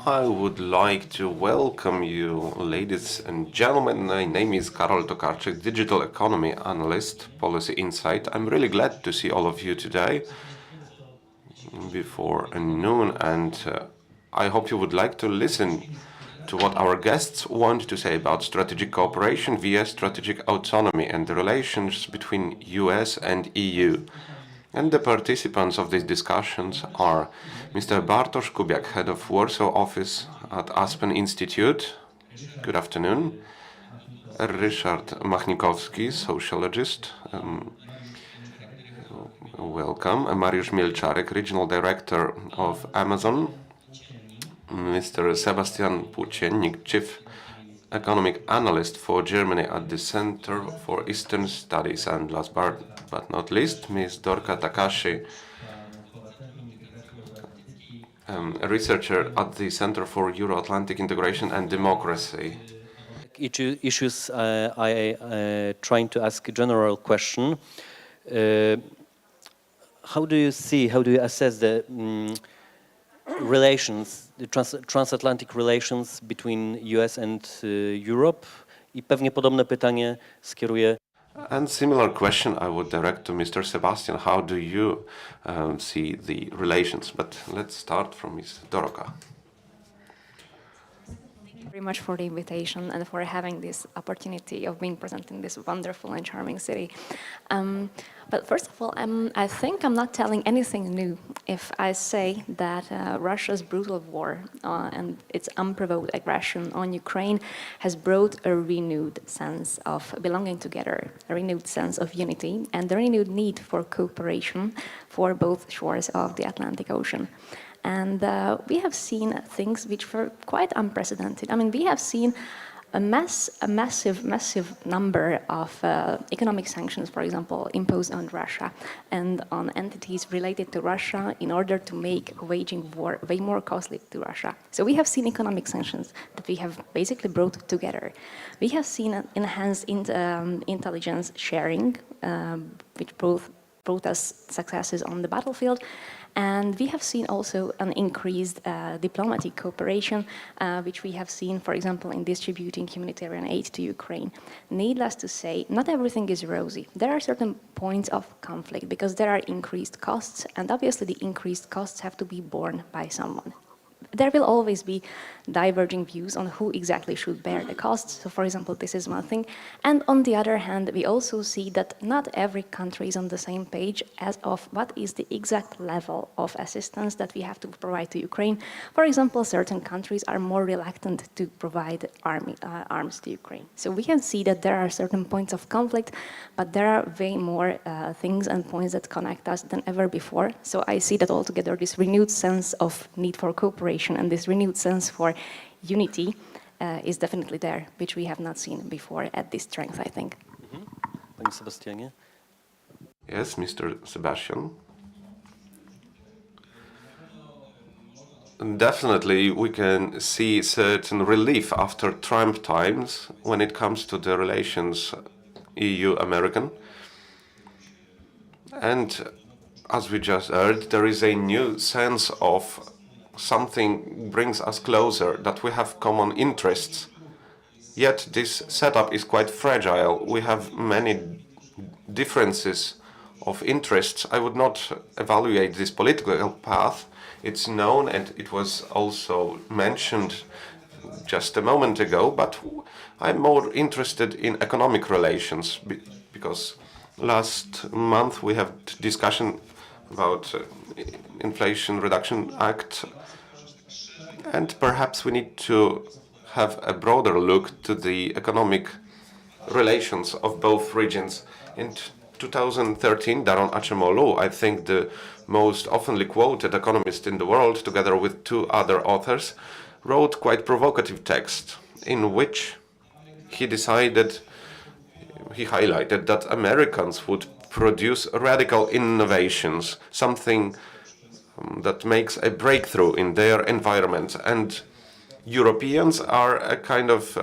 I would like to welcome you, ladies and gentlemen. My name is Karol Tokarczyk, Digital Economy Analyst, Policy Insight. I'm really glad to see all of you today before noon, and I hope you would like to listen to what our guests want to say about strategic cooperation via strategic autonomy and the relations between US and EU. And the participants of these discussions are Mr. Bartosz Kubiak, head of Warsaw office at Aspen Institute. Good afternoon. Ryszard Machnikowski, sociologist. Welcome. Mariusz Mielczarek, regional director of Amazon. Mr. Sebastian Płóciennik, chief economic analyst for Germany at the Center for Eastern Studies. And last but not least, Ms. Dorka Takashi, a researcher at the Center for Euro-Atlantic Integration and Democracy. Issues I trying to ask a general question. How do you assess the relations, the transatlantic relations between US and Europe? I pewnie podobne pytanie skieruję. And similar question I would direct to Mr. Sebastian. How do you see the relations? But let's start from Ms. Doroka. Very much for the invitation and for having this opportunity of being present in this wonderful and charming city. But first of all, I think I'm not telling anything new if I say that Russia's brutal war and its unprovoked aggression on Ukraine has brought a renewed sense of belonging together, a renewed sense of unity, and a renewed need for cooperation for both shores of the Atlantic Ocean. And we have seen things which were quite unprecedented. I mean, we have seen a massive number of economic sanctions, for example, imposed on Russia and on entities related to Russia in order to make waging war way more costly to Russia. So we have seen economic sanctions that we have basically brought together. We have seen enhanced intelligence sharing, which brought us successes on the battlefield. And we have seen also an increased diplomatic cooperation, which we have seen, for example, in distributing humanitarian aid to Ukraine. Needless to say, not everything is rosy. There are certain points of conflict because there are increased costs, and obviously the increased costs have to be borne by someone. There will always be diverging views on who exactly should bear the costs. So, for example, this is one thing. And on the other hand, we also see that not every country is on the same page as of what is the exact level of assistance that we have to provide to Ukraine. For example, certain countries are more reluctant to provide arms to Ukraine. So we can see that there are certain points of conflict, but there are way more things and points that connect us than ever before. So I see that altogether, this renewed sense of need for cooperation and this renewed sense for unity is definitely there, which we have not seen before at this strength, I think. Panie Sebastianie? Yes, Mr. Sebastian. Definitely, we can see certain relief after Trump times when it comes to the relations EU-American. And as we just heard, there is a new sense of something brings us closer, that we have common interests. Yet this setup is quite fragile. We have many differences of interests. I would not evaluate this political path. It's known, and it was also mentioned just a moment ago, but I'm more interested in economic relations because last month we have discussion about Inflation Reduction Act, and perhaps we need to have a broader look to the economic relations of both regions. In 2013, Daron Acemoglu, I think the most oftenly quoted economist in the world, together with two other authors, wrote quite provocative text in which he highlighted that Americans would produce radical innovations, something that makes a breakthrough in their environment, and Europeans are a kind of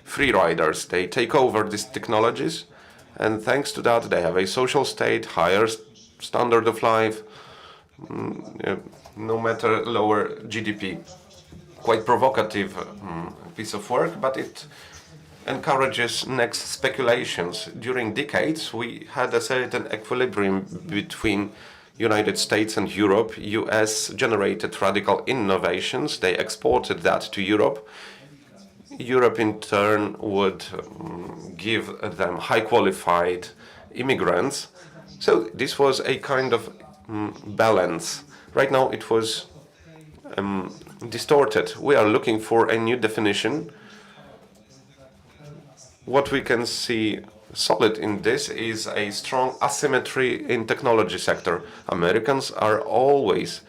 free riders. They take over these technologies, and thanks to that they have a social state, higher standard of life, no matter lower GDP. Quite provocative piece of work, but it encourages next speculations. During decades we had a certain equilibrium between United States and Europe. US generated radical innovations, they exported that to Europe. Europe in turn would give them high qualified immigrants. So this was a kind of balance. Right now it was distorted. We are looking for a new definition. What we can see solid in this is a strong asymmetry in technology sector. Americans are always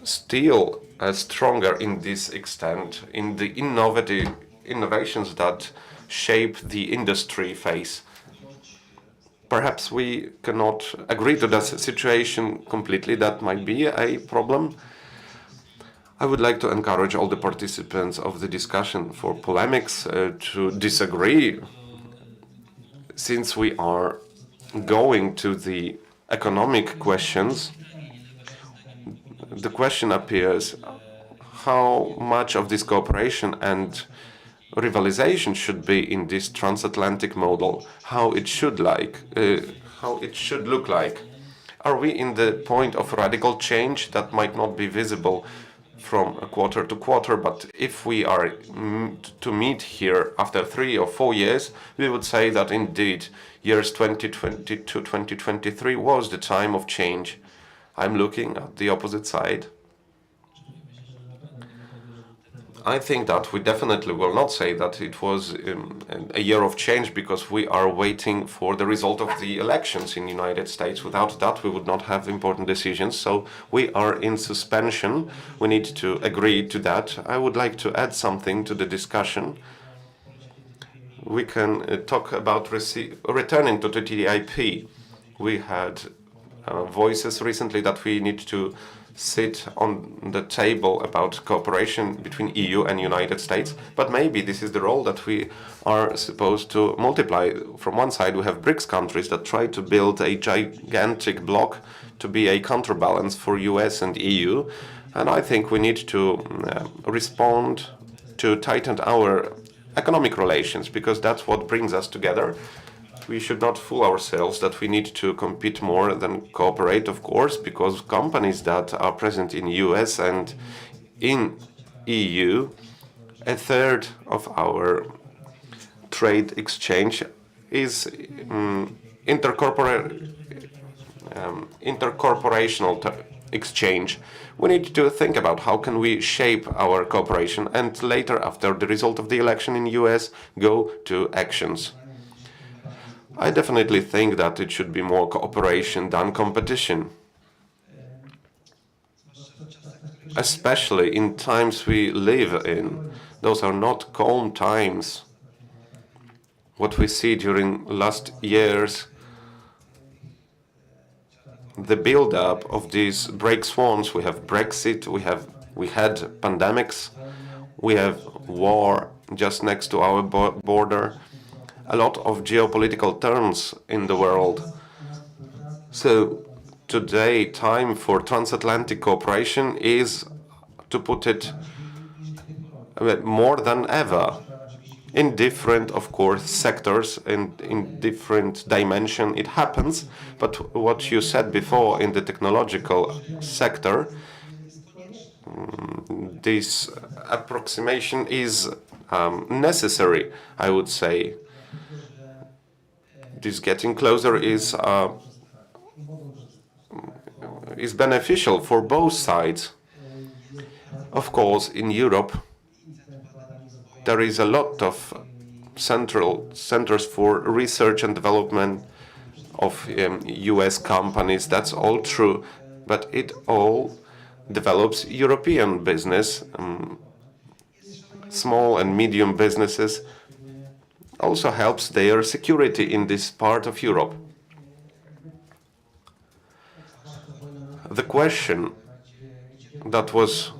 still stronger in this extent in the innovations that shape the industry phase. Perhaps we cannot agree to that situation completely. That might be a problem. I would like to encourage all the participants of the discussion for polemics to disagree. Since we are going to the economic questions, the question appears how much of this cooperation and rivalization should be in this transatlantic model, how it should look like. Are we in the point of radical change that might not be visible from quarter to quarter, but if we are to meet here after 3 or 4 years, we would say that indeed years 2020 to 2023 was the time of change. I'm looking at the opposite side. I think that we definitely will not say that it was a year of change because we are waiting for the result of the elections in the United States. Without that, we would not have important decisions. So we are in suspension. We need to agree to that. I would like to add something to the discussion. We can talk about returning to the TTIP. We had voices recently that we need to sit on the table about cooperation between EU and United States, but maybe this is the role that we are supposed to multiply. From one side we have BRICS countries that try to build a gigantic bloc to be a counterbalance for US and EU, and I think we need to respond to tighten our economic relations, because that's what brings us together. We should not fool ourselves that we need to compete more than cooperate, of course, because companies that are present in US and in EU, a third of our trade exchange is intercorporational exchange. We need to think about how can we shape our cooperation and later, after the result of the election in US, go to actions. I definitely think that it should be more cooperation than competition. Especially in times we live in, Those are not calm times. What we see during last years, the build-up of these brake swans. We have Brexit, we had pandemics, we have war just next to our border, a lot of geopolitical turns in the world. So today, time for transatlantic cooperation is, to put it more than ever, in different, of course, sectors and in different dimension it happens. But what you said before in the technological sector, this approximation is necessary, I would say. This getting closer is beneficial for both sides. Of course, in Europe, there is a lot of centers for research and development of US companies. That's all true, but it all develops European business. Small and medium businesses also helps their security in this part of Europe. The question that was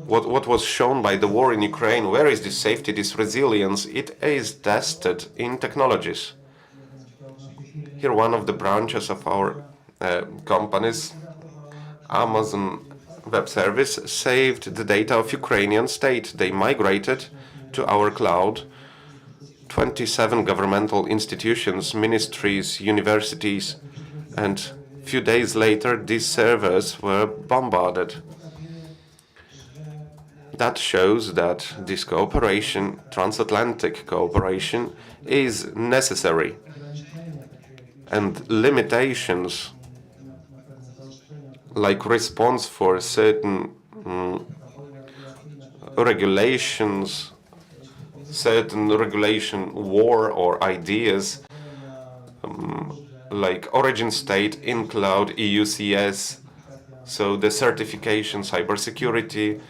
what was shown by the war in Ukraine, where is this safety, this resilience? It is tested in technologies. Here, one of the branches of our companies, Amazon Web Service, saved the data of Ukrainian state. They migrated to our cloud 27 governmental institutions, ministries, universities, and a few days later, these servers were bombarded. That shows that this cooperation, transatlantic cooperation, is necessary. And limitations, like response for certain regulations, certain regulation war or ideas, like origin state in cloud, EUCS, so the certification, cybersecurity,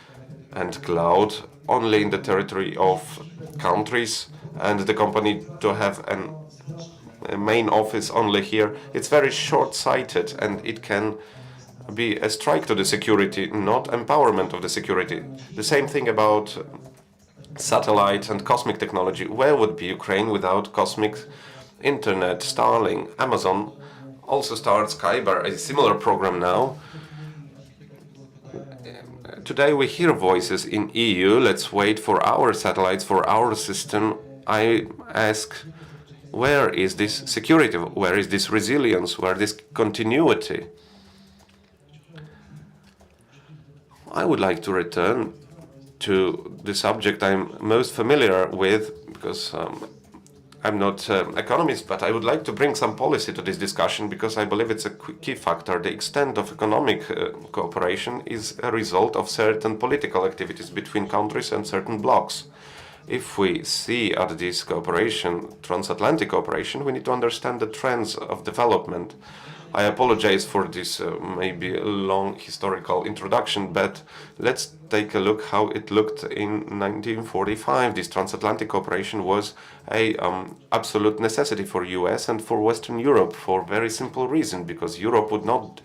and cloud only in the territory of countries, and the company to have a main office only here. It's very short-sighted, and it can be a strike to the security, not empowerment of the security. The same thing about satellite and cosmic technology. Where would be Ukraine without cosmic internet? Starlink, Amazon also starts Kyber, a similar program now. Today we hear voices in EU, let's wait for our satellites, for our system. I ask, where is this security? Where is this resilience? Where is this continuity? I would like to return to the subject I'm most familiar with, because I'm not an economist, but I would like to bring some policy to this discussion, because I believe it's a key factor. The extent of economic cooperation is a result of certain political activities between countries and certain blocs. If we see at this cooperation, transatlantic cooperation, we need to understand the trends of development. I apologize for this maybe long historical introduction, but let's take a look how it looked in 1945. This transatlantic cooperation was a absolute necessity for US and for Western Europe, for a very simple reason, because Europe would not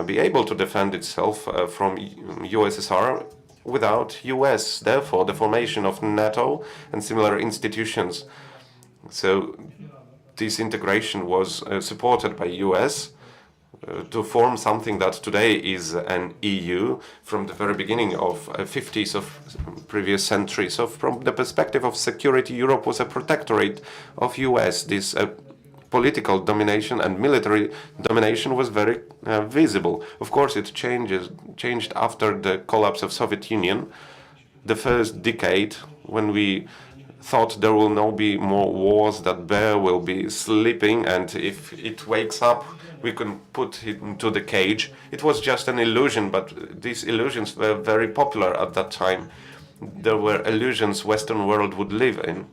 be able to defend itself from USSR without US. Therefore, the formation of NATO and similar institutions. So this integration was supported by US to form something that today is an EU from the very beginning of 50s of previous century. So from the perspective of security, Europe was a protectorate of US. This political domination and military domination was very visible. Of course, it changed after the collapse of Soviet Union. The first decade, when we thought there will not be more wars, that bear will be sleeping, and if it wakes up, we can put it into the cage. It was just an illusion, but these illusions were very popular at that time. There were illusions Western world would live in.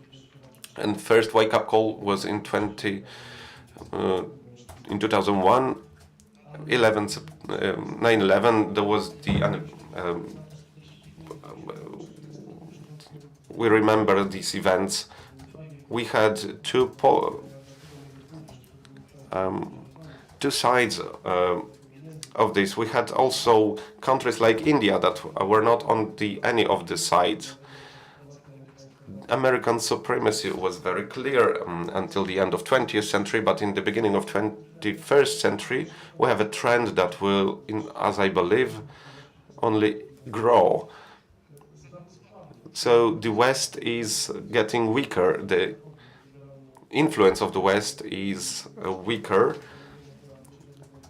And first wake-up call was in 2001, 9/11. There was the we remember these events, we had two sides of this. We had also countries like India that were not on any of the sides. American supremacy was very clear until the end of 20th century, but in the beginning of 21st century, we have a trend that will, as I believe, only grow. So the West is getting weaker. The influence of the West is weaker.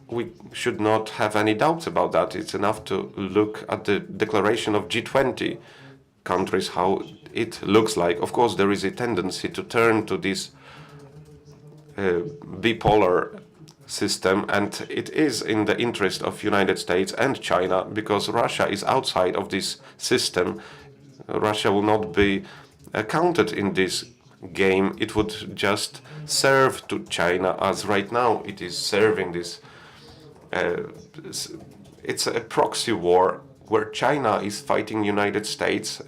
We should not have any doubts about that. It's enough to look at the declaration of G20 countries, how it looks like. Of course, there is a tendency to turn to this bipolar system, and it is in the interest of United States and China, because Russia is outside of this system. Russia will not be counted in this game. It would just serve to China, as right now it is serving this. It's a proxy war where China is fighting United States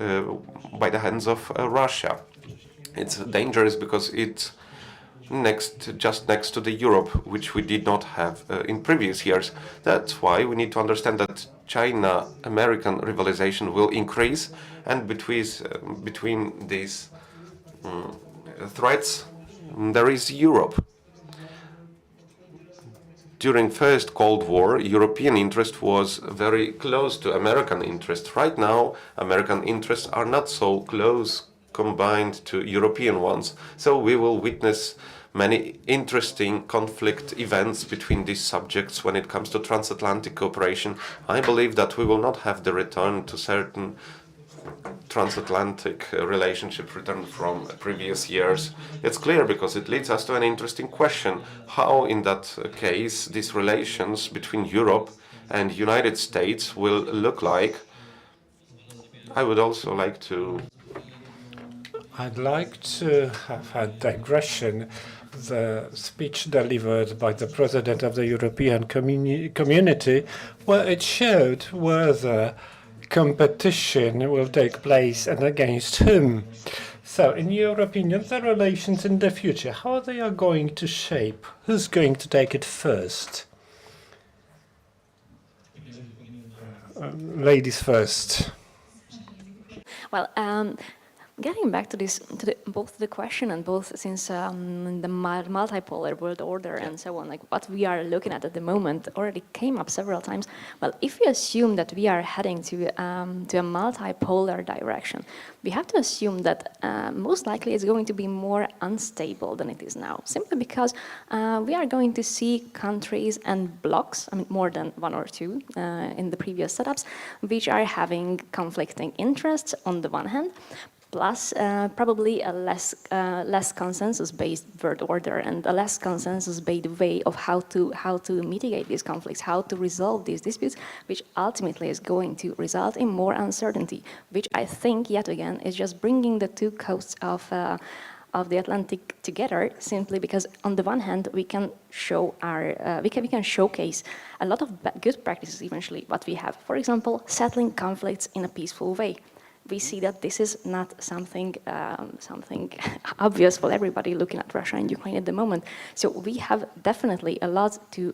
by the hands of Russia. It's dangerous because it's just next to the Europe, which we did not have in previous years. That's why we need to understand that China-American rivalization will increase, and between these threats, there is Europe. During First Cold War, European interest was very close to American interest. Right now, American interests are not so close combined to European ones. So we will witness many interesting conflict events between these subjects when it comes to transatlantic cooperation. I believe that we will not have the return to certain transatlantic relationship return from previous years. It's clear because it leads us to an interesting question. How, in that case, these relations between Europe and United States will look like? I would also like to... I'd like to have a digression. The speech delivered by the President of the European Community, where it showed whether competition will take place and against whom. So, in your opinion, the relations in the future, how they are going to shape? Who's going to take it first? Ladies first. Well, getting back to this, both the question and both since the multipolar world order and so on, like what we are looking at the moment already came up several times. Well, if we assume that we are heading to a multipolar direction, we have to assume that most likely it's going to be more unstable than it is now, simply because we are going to see countries and blocs, I mean more than one or two in the previous setups, which are having conflicting interests on the one hand, plus probably a less consensus-based world order and a less consensus-based way of how to mitigate these conflicts, how to resolve these disputes, which ultimately is going to result in more uncertainty, which I think, yet again, is just bringing the two coasts of the Atlantic together, simply because on the one hand we can show we can showcase a lot of good practices eventually what we have. For example, settling conflicts in a peaceful way. We see that this is not something obvious for everybody looking at Russia and Ukraine at the moment. So we have definitely a lot to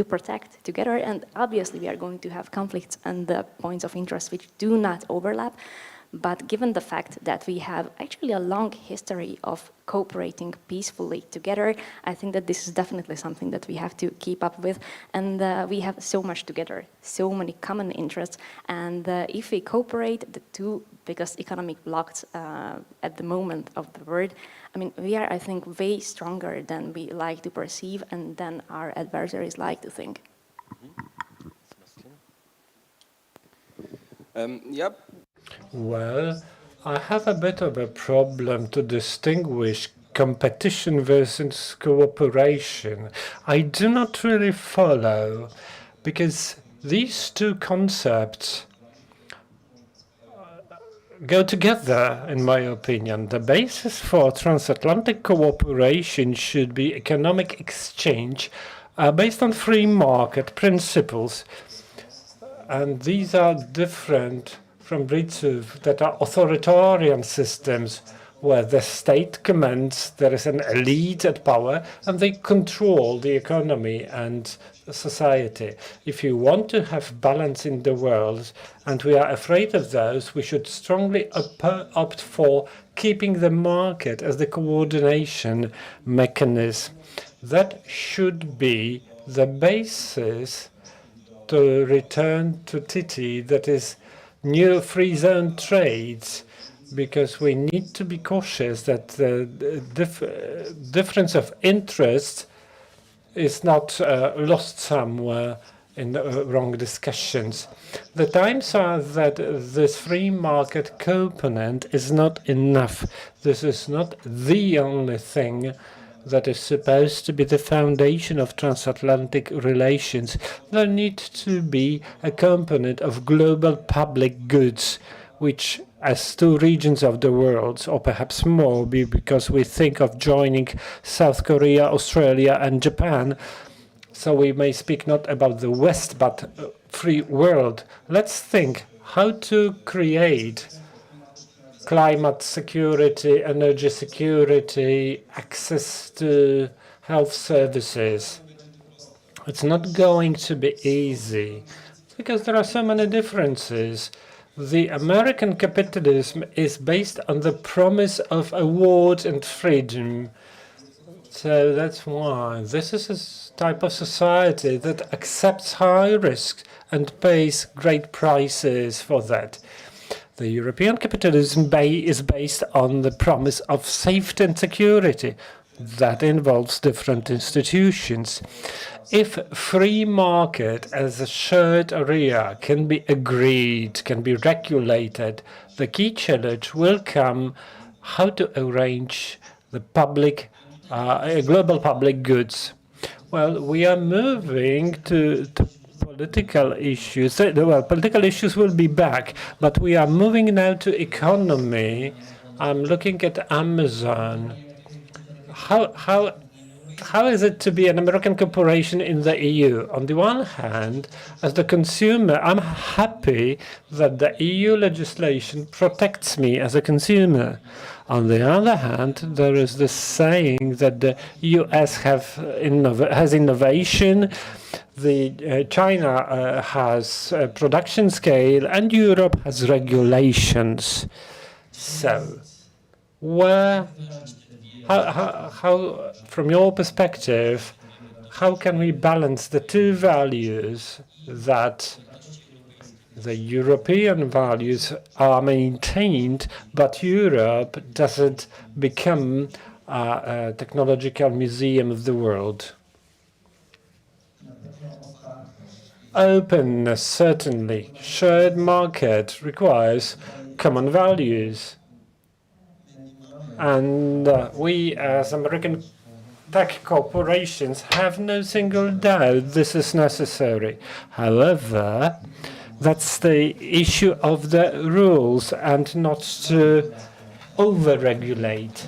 protect together, and obviously we are going to have conflicts and points of interest which do not overlap. But given the fact that we have actually a long history of cooperating peacefully together, I think that this is definitely something that we have to keep up with. And we have so much together, so many common interests. And if we cooperate, the two biggest economic blocs at the moment of the world, I mean, we are, I think, way stronger than we like to perceive and than our adversaries like to think. Yep. Well, I have a bit of a problem to distinguish competition versus cooperation. I do not really follow, because these two concepts go together, in my opinion. The basis for transatlantic cooperation should be economic exchange based on free market principles. And these are different from Britsov that are authoritarian systems where the state commands, there is an elite at power, and they control the economy and society. If you want to have balance in the world, and we are afraid of those, we should strongly opt for keeping the market as the coordination mechanism. That should be the basis to return to TTI, that is new free zone trades, because we need to be cautious that the difference of interest is not lost somewhere in the wrong discussions. The times are that this free market component is not enough. This is not the only thing that is supposed to be the foundation of transatlantic relations. There needs to be a component of global public goods, which as two regions of the world, or perhaps more, because we think of joining South Korea, Australia, and Japan, so we may speak not about the West, but free world. Let's think how to create climate security, energy security, access to health services. It's not going to be easy because there are so many differences. The American capitalism is based on the promise of award and freedom. So that's why this is a type of society that accepts high risks and pays great prices for that. The European capitalism is based on the promise of safety and security. That involves different institutions. If free market as a shared area can be agreed, can be regulated, the key challenge will come how to arrange the public, global public goods. Well, we are moving to political issues. Well, political issues will be back, but we are moving now to economy. I'm looking at Amazon. How is it to be an American corporation in the EU? On the one hand, as the consumer, I'm happy that the EU legislation protects me as a consumer. On the other hand, there is this saying that the US has innovation, China has production scale, and Europe has regulations. So, how, from your perspective, how can we balance the two values that the European values are maintained, but Europe doesn't become a technological museum of the world? Openness, certainly. Shared market requires common values. And we, as American tech corporations, have no single doubt this is necessary. However, that's the issue of the rules and not to over-regulate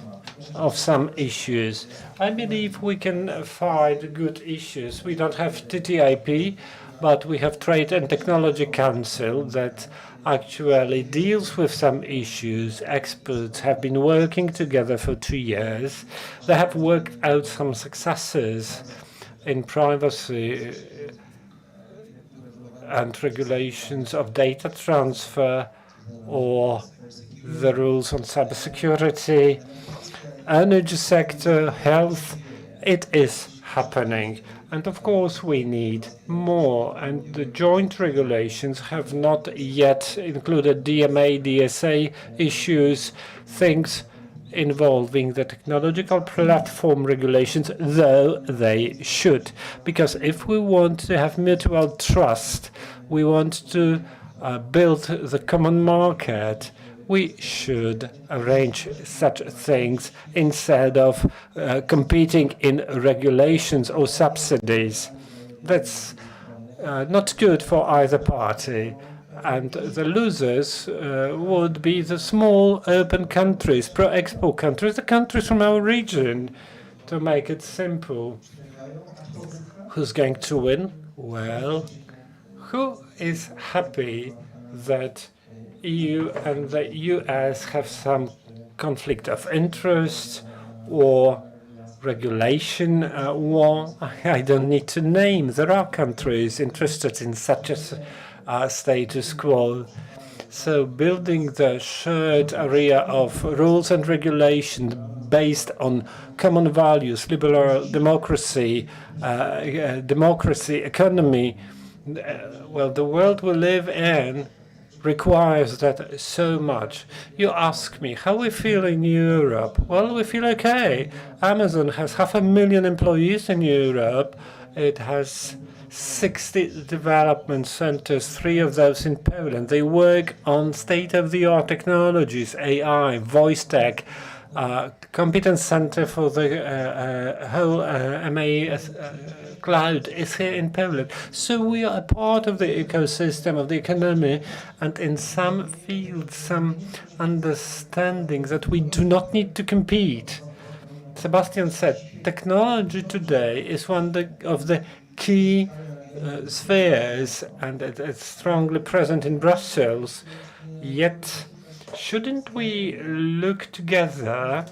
of some issues. I believe we can find good issues. We don't have TTIP, but we have Trade and Technology Council that actually deals with some issues. Experts have been working together for 2 years. They have worked out some successes in privacy and regulations of data transfer or the rules on cybersecurity, energy sector, health. It is happening. And of course, we need more. And the joint regulations have not yet included DMA, DSA issues, things involving the technological platform regulations, though they should. Because if we want to have mutual trust, we want to build the common market, we should arrange such things instead of competing in regulations or subsidies. That's not good for either party. And the losers would be the small open countries, pro-export countries, the countries from our region, to make it simple. Who's going to win? Well, who is happy that EU and the US have some conflict of interest or regulation war. I don't need to name. There are countries interested in such a status quo. So building the shared area of rules and regulations based on common values, liberal democracy, economy, well, the world we live in requires that so much. You ask me, how we feel in Europe? Well, we feel okay. Amazon has 500,000 employees in Europe. It has 60 development centers, 3 of those in Poland. They work on state-of-the-art technologies, AI, voice tech, competence center for the whole MA cloud is here in Poland. So we are a part of the ecosystem of the economy, and in some fields, some understanding that we do not need to compete. Sebastian said, technology today is one of the key spheres, and it's strongly present in Brussels. Yet, shouldn't we look together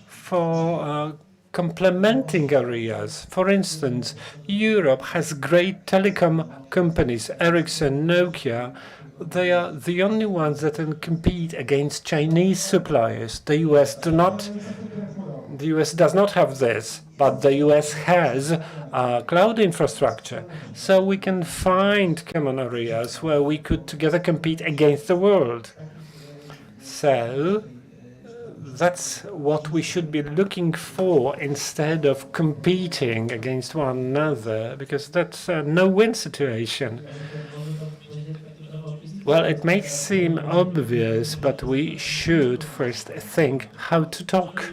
for complementing areas? For instance, Europe has great telecom companies, Ericsson, Nokia. They are the only ones that can compete against Chinese suppliers. The US does not have this, but the US has cloud infrastructure. So we can find common areas where we could together compete against the world. So that's what we should be looking for instead of competing against one another, because that's a no-win situation. Well, it may seem obvious, but we should first think how to talk.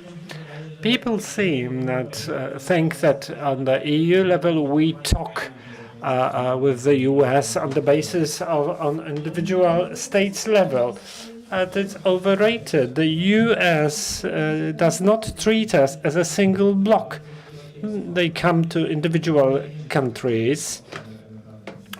People think that on the EU level we talk with the US on the basis of on individual states level. It's overrated. The US does not treat us as a single bloc. They come to individual countries.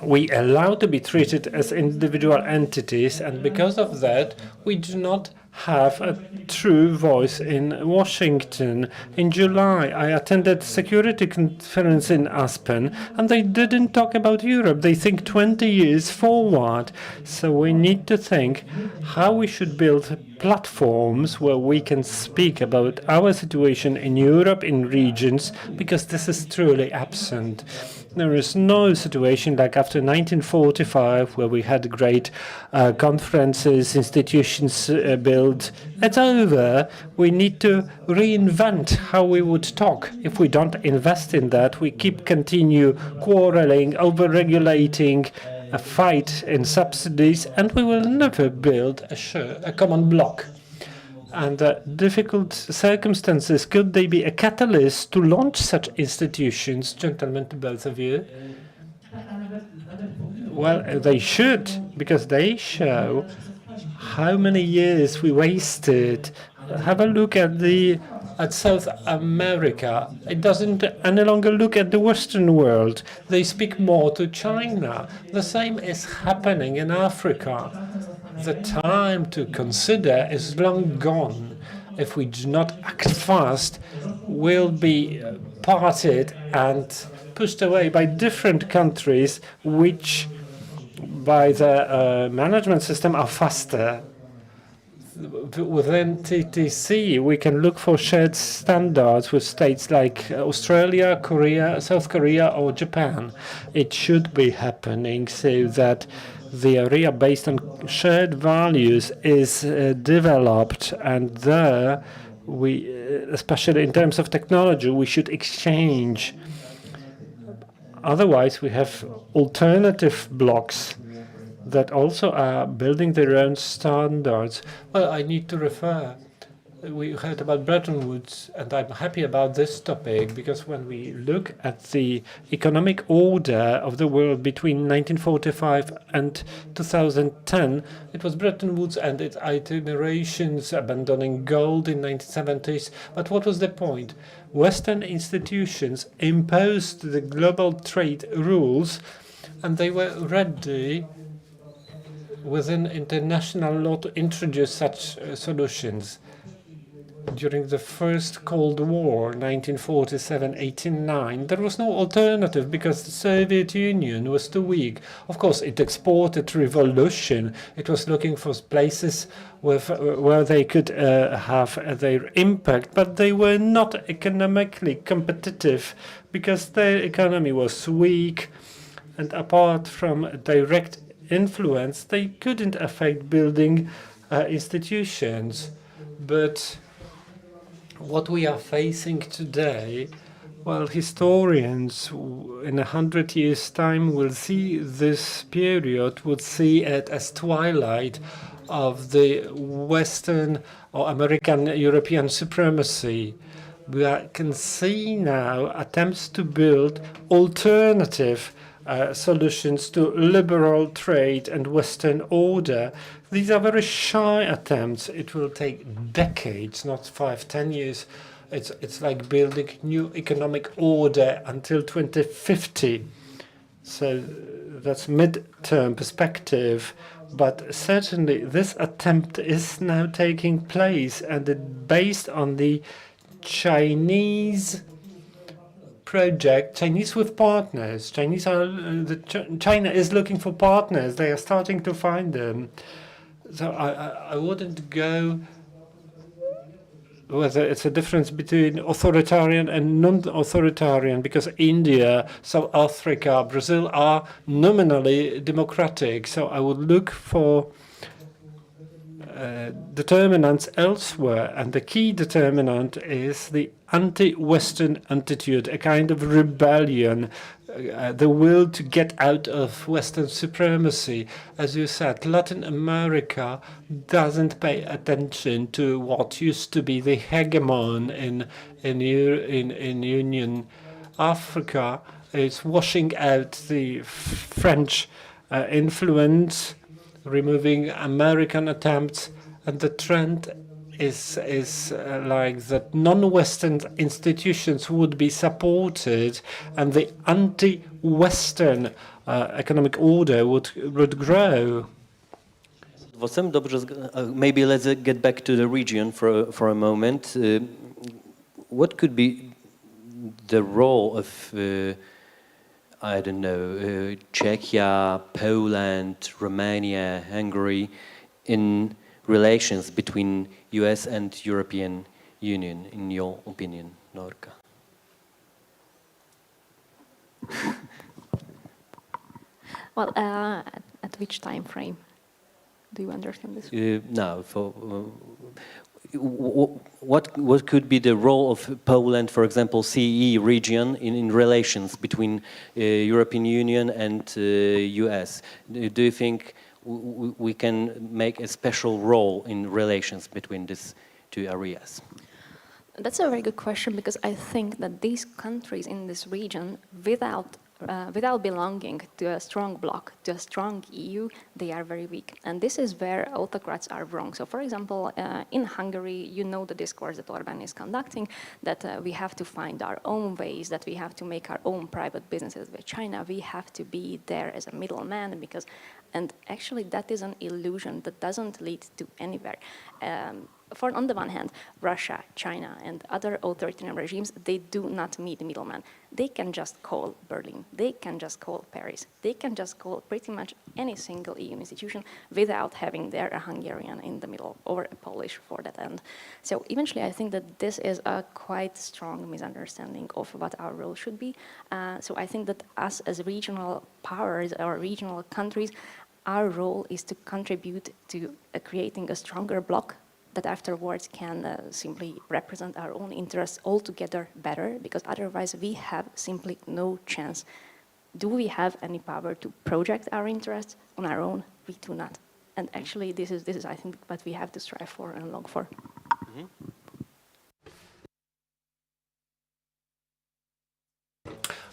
We allow to be treated as individual entities, and because of that, we do not have a true voice in Washington. In July, I attended a security conference in Aspen, and they didn't talk about Europe. They think 20 years forward. So we need to think how we should build platforms where we can speak about our situation in Europe, in regions, because this is truly absent. There is no situation like after 1945, where we had great conferences, institutions built. It's over. We need to reinvent how we would talk. If we don't invest in that, we continue quarreling, over-regulating, a fight in subsidies, and we will never build a common bloc. And difficult circumstances, could they be a catalyst to launch such institutions? Gentlemen, to both of you. Well, they should, because they show how many years we wasted. Have a look at South America. It doesn't any longer look at the Western world. They speak more to China. The same is happening in Africa. The time to consider is long gone. If we do not act fast, we'll be parted and pushed away by different countries, which by the management system are faster. Within TTC, we can look for shared standards with states like Australia, Korea, South Korea, or Japan. It should be happening so that the area based on shared values is developed, and there we, especially in terms of technology, we should exchange. Otherwise, we have alternative blocks that also are building their own standards. Well, I need to refer. We heard about Bretton Woods, and I'm happy about this topic, because when we look at the economic order of the world between 1945 and 2010, it was Bretton Woods and its itinerations, abandoning gold in 1970s. But what was the point? Western institutions imposed the global trade rules, and they were ready within international law to introduce such solutions. During the first Cold War, 1947-89, there was no alternative because the Soviet Union was too weak. Of course, it exported revolution. It was looking for places where they could have their impact, but they were not economically competitive because their economy was weak, and apart from direct influence, they couldn't affect building institutions. But what we are facing today, well, historians in 100 years' time will see this period, would see it as twilight of the Western or American European supremacy. We can see now attempts to build alternative solutions to liberal trade and Western order. These are very shy attempts. It will take decades, not 5-10 years. It's like building new economic order until 2050. So that's mid-term perspective. But certainly this attempt is now taking place, and it's based on the Chinese project, Chinese with partners. China is looking for partners. They are starting to find them. So I wouldn't go whether it's a difference between authoritarian and non-authoritarian, because India, South Africa, Brazil are nominally democratic. So I would look for determinants elsewhere, and the key determinant is the anti-Western attitude, a kind of rebellion, the will to get out of Western supremacy. As you said, Latin America doesn't pay attention to what used to be the hegemon in Union. Africa is washing out the French influence, removing American attempts, and the trend is like that non-Western institutions would be supported, and the anti-Western economic order would grow. Maybe let's get back to the region for a moment. What could be the role of I don't know, Czechia, Poland, Romania, Hungary in relations between US and European Union, in your opinion, Norka? Well, at which time frame do you understand this? Now, what could be the role of Poland, for example, CE region in relations between European Union and US? Do you think we can make a special role in relations between these two areas? That's a very good question, because I think that these countries in this region, without belonging to a strong bloc, to a strong EU, they are very weak. And this is where autocrats are wrong. So, for example, in Hungary, you know the discourse that Orbán is conducting, that we have to find our own ways, that we have to make our own private businesses with China. We have to be there as a middleman, and actually that is an illusion that doesn't lead to anywhere. On the one hand, Russia, China, and other authoritarian regimes, they do not need middlemen. They can just call Berlin. They can just call Paris. They can just call pretty much any single EU institution without having there a Hungarian in the middle or a Polish for that end. So eventually, I think that this is a quite strong misunderstanding of what our role should be. So I think that us as regional powers or regional countries, our role is to contribute to creating a stronger bloc that afterwards can simply represent our own interests altogether better, because otherwise we have simply no chance. Do we have any power to project our interests on our own? We do not. And actually this is I think what we have to strive for and long for. Mm-hmm.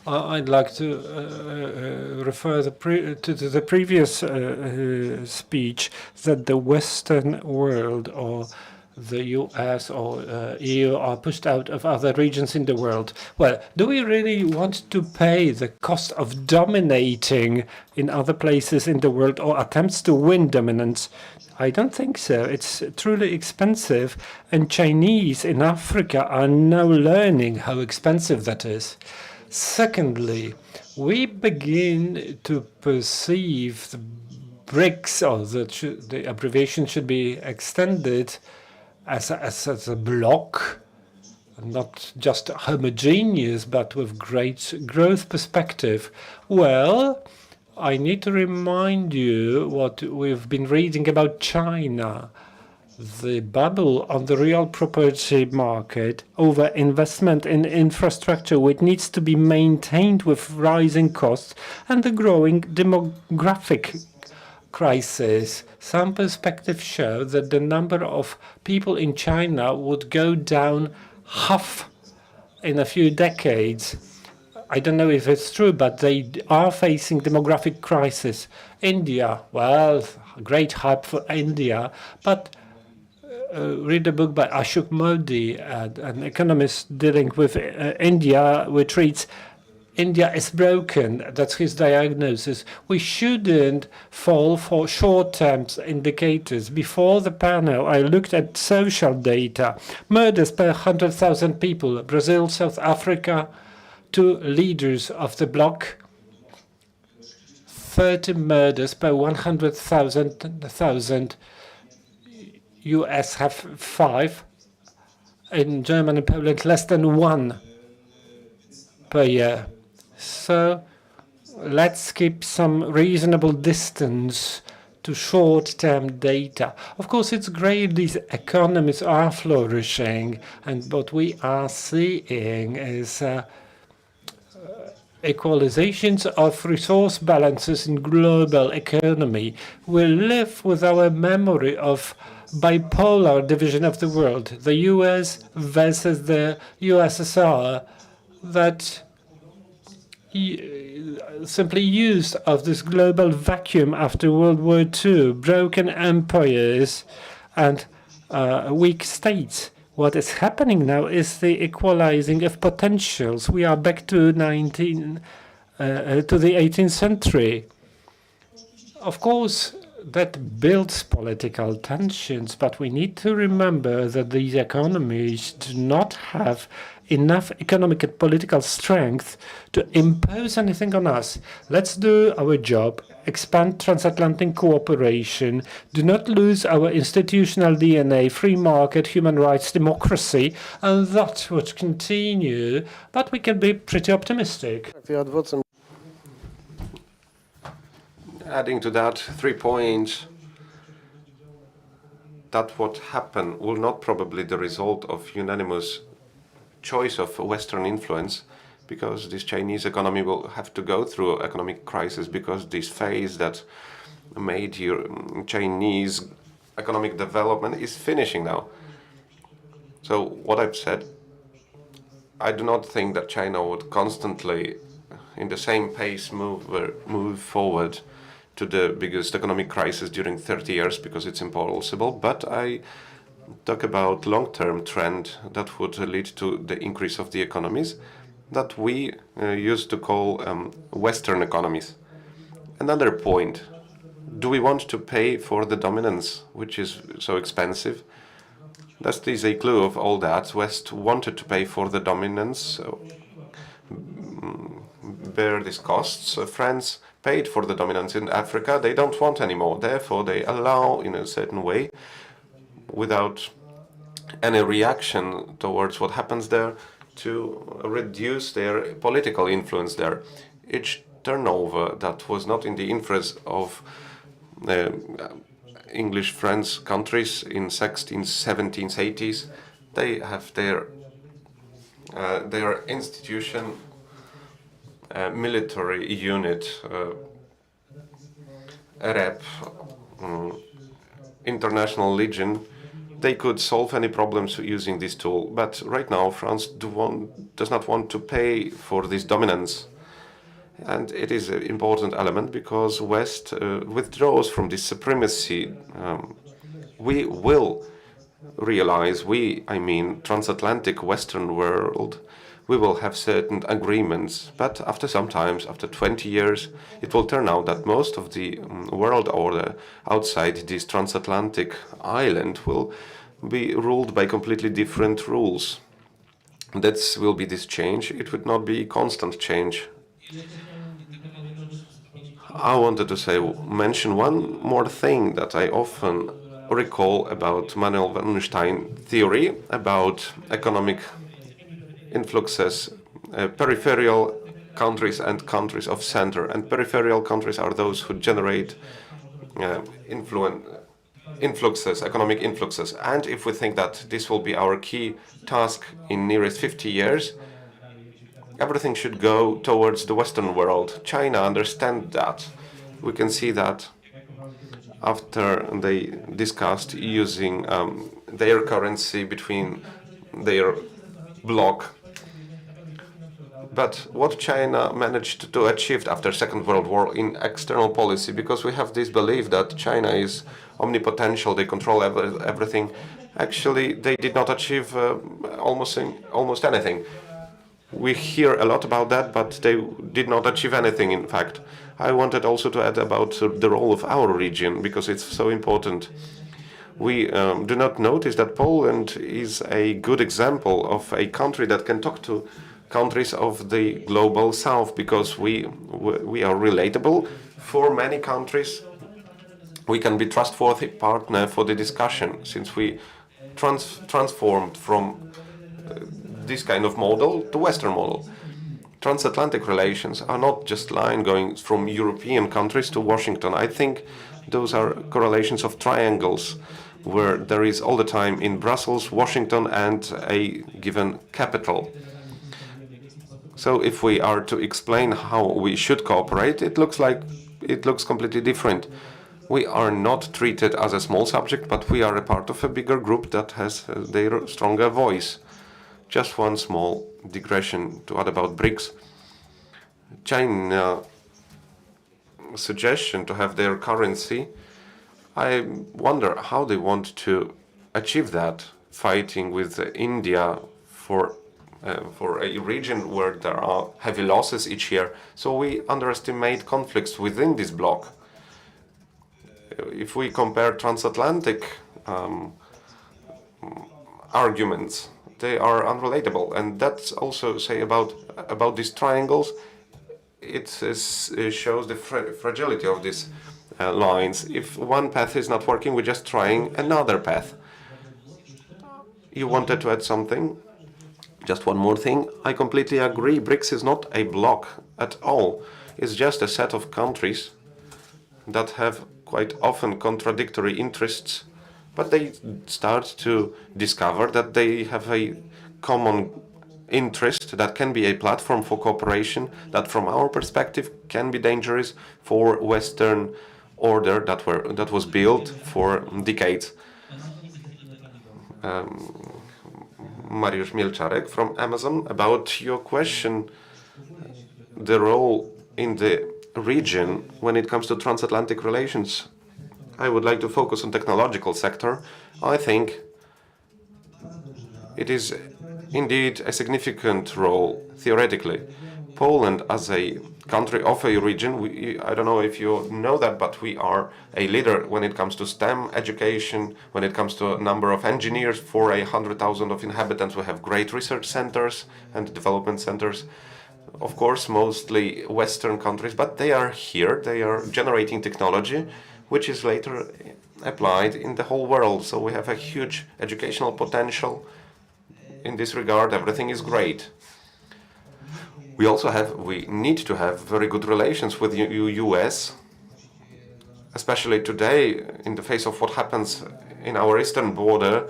I'd like to refer to the previous speech, that the Western world or the US or EU are pushed out of other regions in the world. Well, do we really want to pay the cost of dominating in other places in the world or attempts to win dominance? I don't think so. It's truly expensive, and Chinese in Africa are now learning how expensive that is. Secondly, we begin to perceive the BRICS, or the abbreviation should be extended as a block, not just homogeneous, but with great growth perspective. Well, I need to remind you what we've been reading about China. The bubble on the real property market, over investment in infrastructure, which needs to be maintained with rising costs, and the growing demographic crisis. Some perspectives show that the number of people in China would go down half in a few decades. I don't know if it's true, but they are facing demographic crisis. India, well, great hype for India, but read a book by Ashok Modi, an economist dealing with India, which reads, India is broken. That's his diagnosis. We shouldn't fall for short-term indicators. Before the panel, I looked at social data. Murders per 100,000 people. Brazil, South Africa, 2 leaders of the bloc. 30 murders per 100,000. US have 5. In Germany and Poland, less than 1 per year. So let's keep some reasonable distance to short-term data. Of course, it's great these economies are flourishing, and what we are seeing is equalizations of resource balances in global economy. We live with our memory of bipolar division of the world, the US versus the USSR, that simply used of this global vacuum after World War II, broken empires and weak states. What is happening now is the equalizing of potentials. We are back to the 18th century. Of course, that builds political tensions, but we need to remember that these economies do not have enough economic and political strength to impose anything on us. Let's do our job, expand transatlantic cooperation, do not lose our institutional DNA, free market, human rights, democracy, and that would continue, but we can be pretty optimistic. Adding to that 3 points, that what happened will not probably the result of unanimous choice of Western influence, because this Chinese economy will have to go through economic crisis, because this phase that made your Chinese economic development is finishing now. So what I've said, I do not think that China would constantly in the same pace move forward to the biggest economic crisis during 30 years, because it's impossible, but I talk about long-term trend that would lead to the increase of the economies that we used to call Western economies. Another point, do we want to pay for the dominance, which is so expensive? That is a clue of all that. West wanted to pay for the dominance, bear these costs. France paid for the dominance in Africa. They don't want anymore. Therefore, they allow in a certain way, without any reaction towards what happens there, to reduce their political influence there. Each turnover that was not in the interest of English French countries in 16th, 17th, 80s, they have their institution, military unit, rep, international legion. They could solve any problems using this tool, but right now France does not want to pay for this dominance. And it is an important element, because West withdraws from this supremacy. We will realize, I mean transatlantic Western world, we will have certain agreements, but after some times, after 20 years, it will turn out that most of the world order outside this transatlantic island will be ruled by completely different rules. That will be this change. It would not be constant change. I wanted to mention one more thing that I often recall about Manuel Wallenstein theory about economic influxes, peripheral countries and countries of center. And peripheral countries are those who generate influxes, economic influxes. And if we think that this will be our key task in nearest 50 years, everything should go towards the Western world. China understands that. We can see that after they discussed using their currency between their bloc. But what China managed to achieve after Second World War in external policy, because we have this belief that China is omnipotential, they control everything. Actually, they did not achieve almost anything. We hear a lot about that, but they did not achieve anything, in fact. I wanted also to add about the role of our region, because it's so important. We do not notice that Poland is a good example of a country that can talk to countries of the global south, because we are relatable for many countries. We can be trustworthy partner for the discussion, since we transformed from this kind of model to Western model. Transatlantic relations are not just line going from European countries to Washington. I think those are correlations of triangles, where there is all the time in Brussels, Washington, and a given capital. So if we are to explain how we should cooperate, it looks completely different. We are not treated as a small subject, but we are a part of a bigger group that has their stronger voice. Just one small digression to add about BRICS. China suggestion to have their currency, I wonder how they want to achieve that, fighting with India for a region where there are heavy losses each year. So we underestimate conflicts within this bloc. If we compare transatlantic arguments, they are unrelatable, and that's also say about these triangles. It shows the fragility of these lines. If one path is not working, we're just trying another path. You wanted to add something? Just one more thing. I completely agree. BRICS is not a bloc at all. It's just a set of countries that have quite often contradictory interests, but they start to discover that they have a common interest that can be a platform for cooperation that from our perspective can be dangerous for Western order that was built for decades. Mariusz Mielczarek from Amazon, about your question, the role in the region when it comes to transatlantic relations. I would like to focus on technological sector. I think it is indeed a significant role theoretically. Poland as a country of a region, I don't know if you know that, but we are a leader when it comes to STEM education, when it comes to a number of engineers for 100,000 of inhabitants. We have great research centers and development centers. Of course, mostly Western countries, but they are here, they are generating technology, which is later applied in the whole world. So we have a huge educational potential. In this regard, everything is great. We need to have very good relations with the US, especially today, in the face of what happens in our eastern border,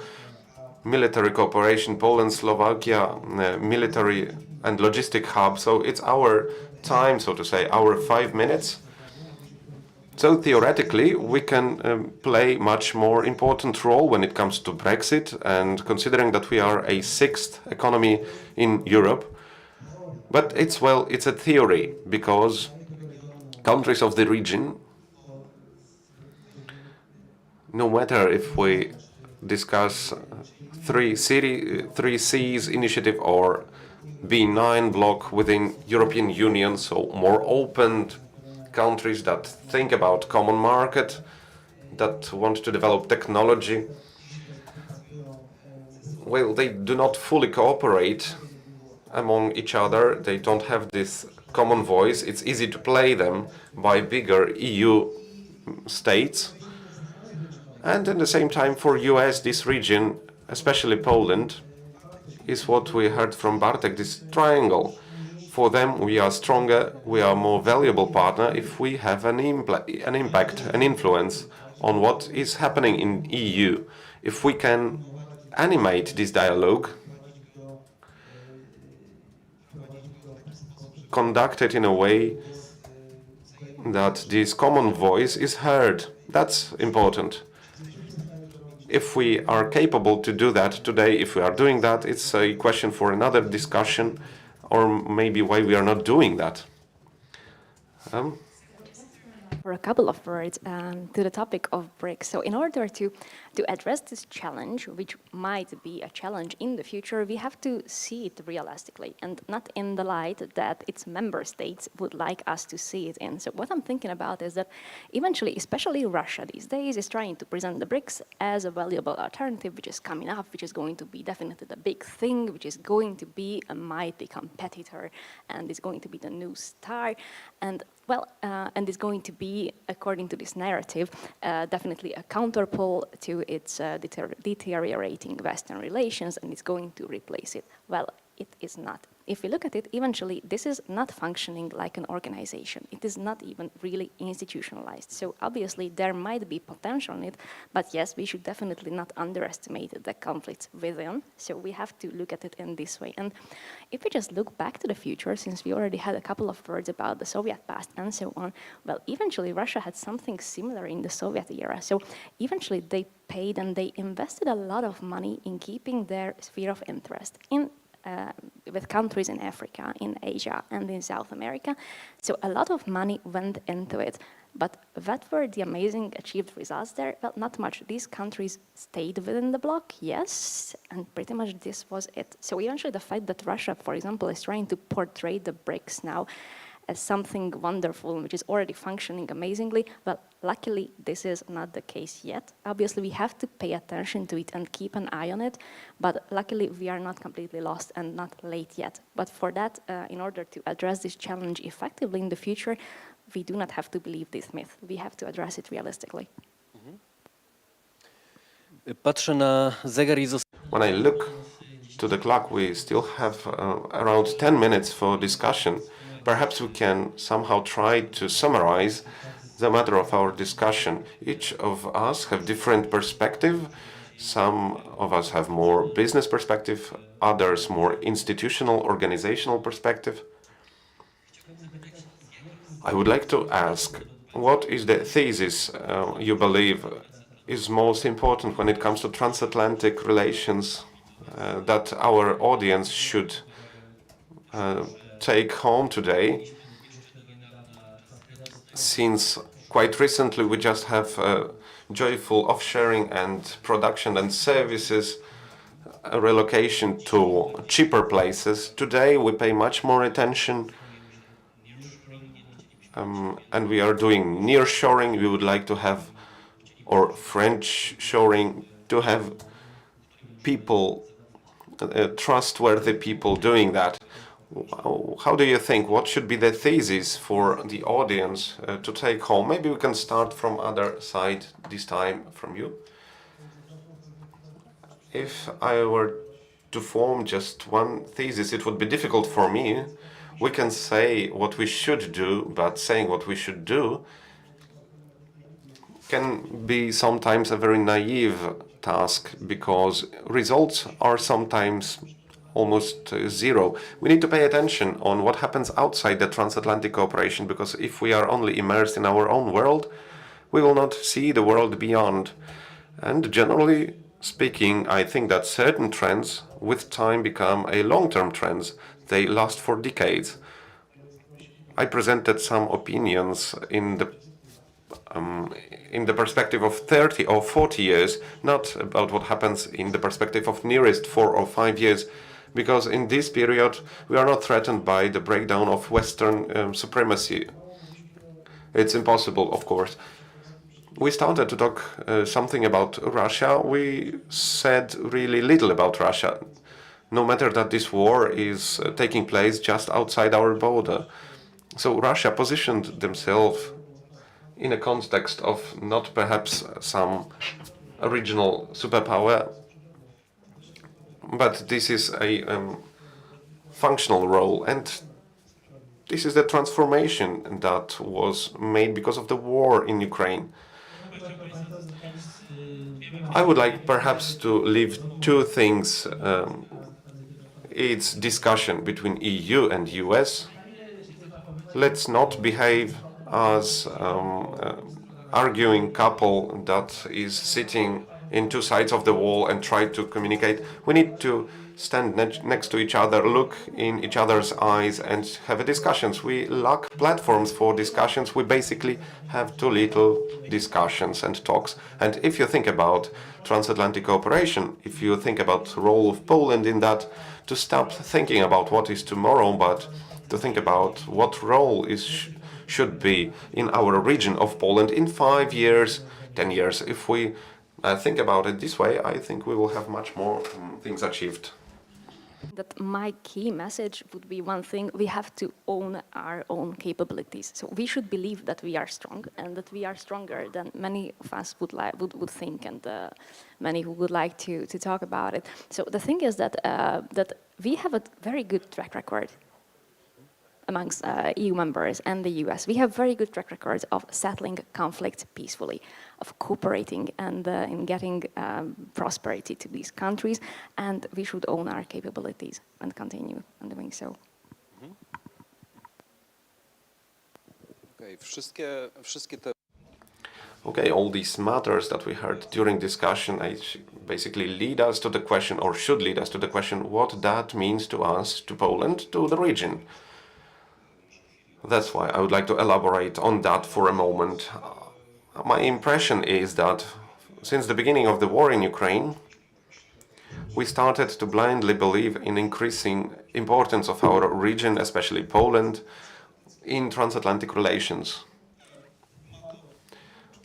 military cooperation, Poland, Slovakia, military and logistic hub. So it's our time, so to say, our 5 minutes. So theoretically, we can play much more important role when it comes to Brexit, and considering that we are a sixth economy in Europe. But it's a theory, because countries of the region, no matter if we discuss three Cs initiative or B9 bloc within European Union, so more open countries that think about common market, that want to develop technology. Well, they do not fully cooperate among each other. They don't have this common voice. It's easy to play them by bigger EU states. And at the same time, for US, this region, especially Poland, is what we heard from Bartek, this triangle. For them, we are stronger, we are a more valuable partner if we have an impact, an influence on what is happening in EU. If we can animate this dialogue, conduct it in a way that this common voice is heard. That's important. If we are capable to do that today, if we are doing that, it's a question for another discussion, or maybe why we are not doing that. For a couple of words to the topic of BRICS. So in order to address this challenge, which might be a challenge in the future, we have to see it realistically and not in the light that its member states would like us to see it in. So what I'm thinking about is that eventually, especially Russia these days, is trying to present the BRICS as a valuable alternative, which is coming up, which is going to be definitely the big thing, which is going to be a mighty competitor and is going to be the new star. And well, and is going to be, according to this narrative, definitely a counterpole to its deteriorating Western relations, and it's going to replace it. Well, it is not. If we look at it, eventually, this is not functioning like an organization. It is not even really institutionalized. So obviously, there might be potential in it, but yes, we should definitely not underestimate the conflicts within. So we have to look at it in this way. And if we just look back to the future, since we already had a couple of words about the Soviet past and so on, well, eventually Russia had something similar in the Soviet era. So eventually they paid and they invested a lot of money in keeping their sphere of interest in with countries in Africa, in Asia, and in South America. So a lot of money went into it. But what were the amazing achieved results there? Well, not much. These countries stayed within the bloc, yes, and pretty much this was it. So eventually the fact that Russia, for example, is trying to portray the BRICS now as something wonderful, which is already functioning amazingly, well, luckily this is not the case yet. Obviously we have to pay attention to it and keep an eye on it, but luckily we are not completely lost and not late yet. But for that, in order to address this challenge effectively in the future, we do not have to believe this myth. We have to address it realistically. When I look to the clock, we still have around 10 minutes for discussion. Perhaps we can somehow try to summarize the matter of our discussion. Each of us have different perspective. Some of us have more business perspective, others more institutional, organizational perspective. I would like to ask, what is the thesis you believe is most important when it comes to transatlantic relations that our audience should take home today, since quite recently we just have joyful offshoring and production and services relocation to cheaper places. Today we pay much more attention and we are doing nearshoring. We would like to have, or French shoring, to have people, trustworthy people doing that. How do you think? What should be the thesis for the audience to take home? Maybe we can start from other side this time, from you. If I were to form just one thesis, it would be difficult for me. We can say what we should do, but saying what we should do can be sometimes a very naive task, because results are sometimes almost zero. We need to pay attention on what happens outside the transatlantic cooperation, because if we are only immersed in our own world, we will not see the world beyond. And generally speaking, I think that certain trends with time become a long-term trends. They last for decades. I presented some opinions in the in the perspective of 30 or 40 years, not about what happens in the perspective of nearest 4 or 5 years, because in this period we are not threatened by the breakdown of Western supremacy. It's impossible, of course. We started to talk something about Russia. We said really little about Russia, no matter that this war is taking place just outside our border. So Russia positioned themselves in a context of not perhaps some regional superpower, but this is a functional role, and this is the transformation that was made because of the war in Ukraine. I would like perhaps to leave two things. It's discussion between EU and US. Let's not behave as arguing couple that is sitting in two sides of the wall and try to communicate. We need to stand next to each other, look in each other's eyes and have discussions. We lack platforms for discussions. We basically have too little discussions and talks. And if you think about transatlantic cooperation, if you think about the role of Poland in that, to stop thinking about what is tomorrow, but to think about what role should be in our region of Poland in 5 years, 10 years. If we think about it this way, I think we will have much more things achieved. That my key message would be one thing: we have to own our own capabilities. So we should believe that we are strong and that we are stronger than many of us would think, and many who would like to talk about it. So the thing is that that we have a very good track record amongst EU members and the US. We have very good track records of settling conflict peacefully, of cooperating and in getting prosperity to these countries, and we should own our capabilities and continue on doing so. Okay, all these matters that we heard during discussion basically lead us to the question, or should lead us to the question, what that means to us, to Poland, to the region. That's why I would like to elaborate on that for a moment. My impression is that since the beginning of the war in Ukraine, we started to blindly believe in increasing importance of our region, especially Poland, in transatlantic relations.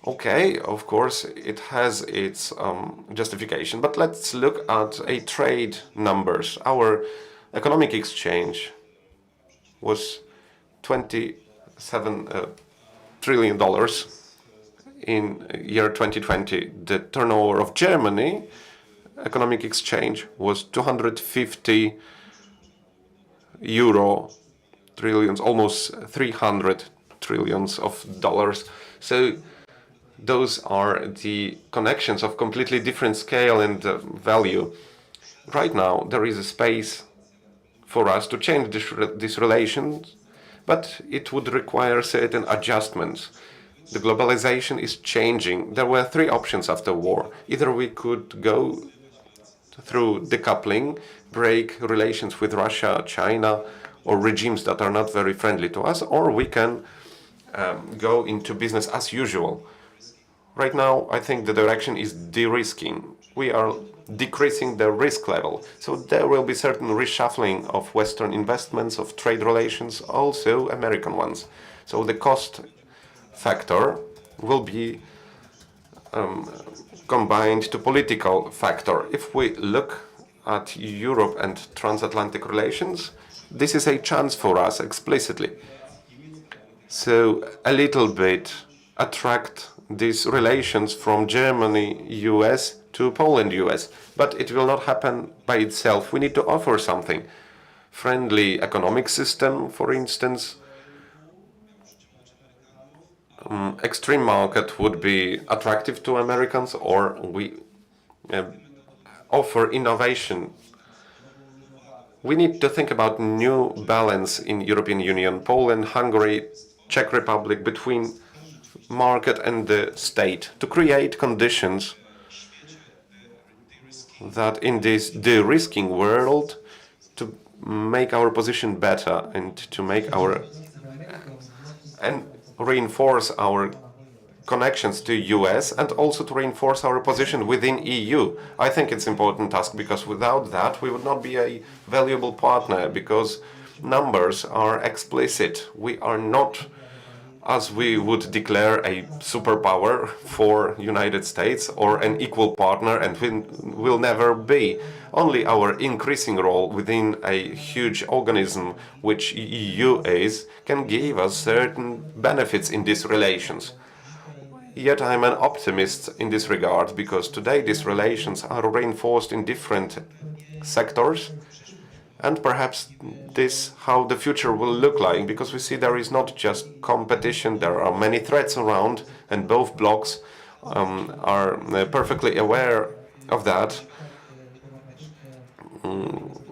Okay, of course, it has its justification, but let's look at trade numbers. Our economic exchange was $27 trillion in year 2020. The turnover of Germany economic exchange was 250 euro trillions, almost 300 trillions of dollars. So those are the connections of completely different scale and value. Right now there is a space for us to change these relations, but it would require certain adjustments. The globalization is changing. There were three options after war. Either we could go through decoupling, break relations with Russia, China, or regimes that are not very friendly to us, or we can go into business as usual. Right now, I think the direction is de-risking. We are decreasing the risk level. So there will be certain reshuffling of Western investments, of trade relations, also American ones. So the cost factor will be combined to political factor. If we look at Europe and transatlantic relations, this is a chance for us explicitly. So a little bit attract these relations from Germany, US to Poland, US. But it will not happen by itself. We need to offer something. Friendly economic system, for instance. Extreme market would be attractive to Americans, or we offer innovation. We need to think about new balance in European Union, Poland, Hungary, Czech Republic, between market and the state, to create conditions that in this de-risking world, to make our position better and to make our and reinforce our connections to US and also to reinforce our position within EU. I think it's an important task because without that we would not be a valuable partner because numbers are explicit. We are not, as we would declare, a superpower for United States or an equal partner, and we will never be. Only our increasing role within a huge organism, which EU is, can give us certain benefits in these relations. Yet I'm an optimist in this regard, because today these relations are reinforced in different sectors, and perhaps this how the future will look like, because we see there is not just competition, there are many threats around, and both blocs are perfectly aware of that.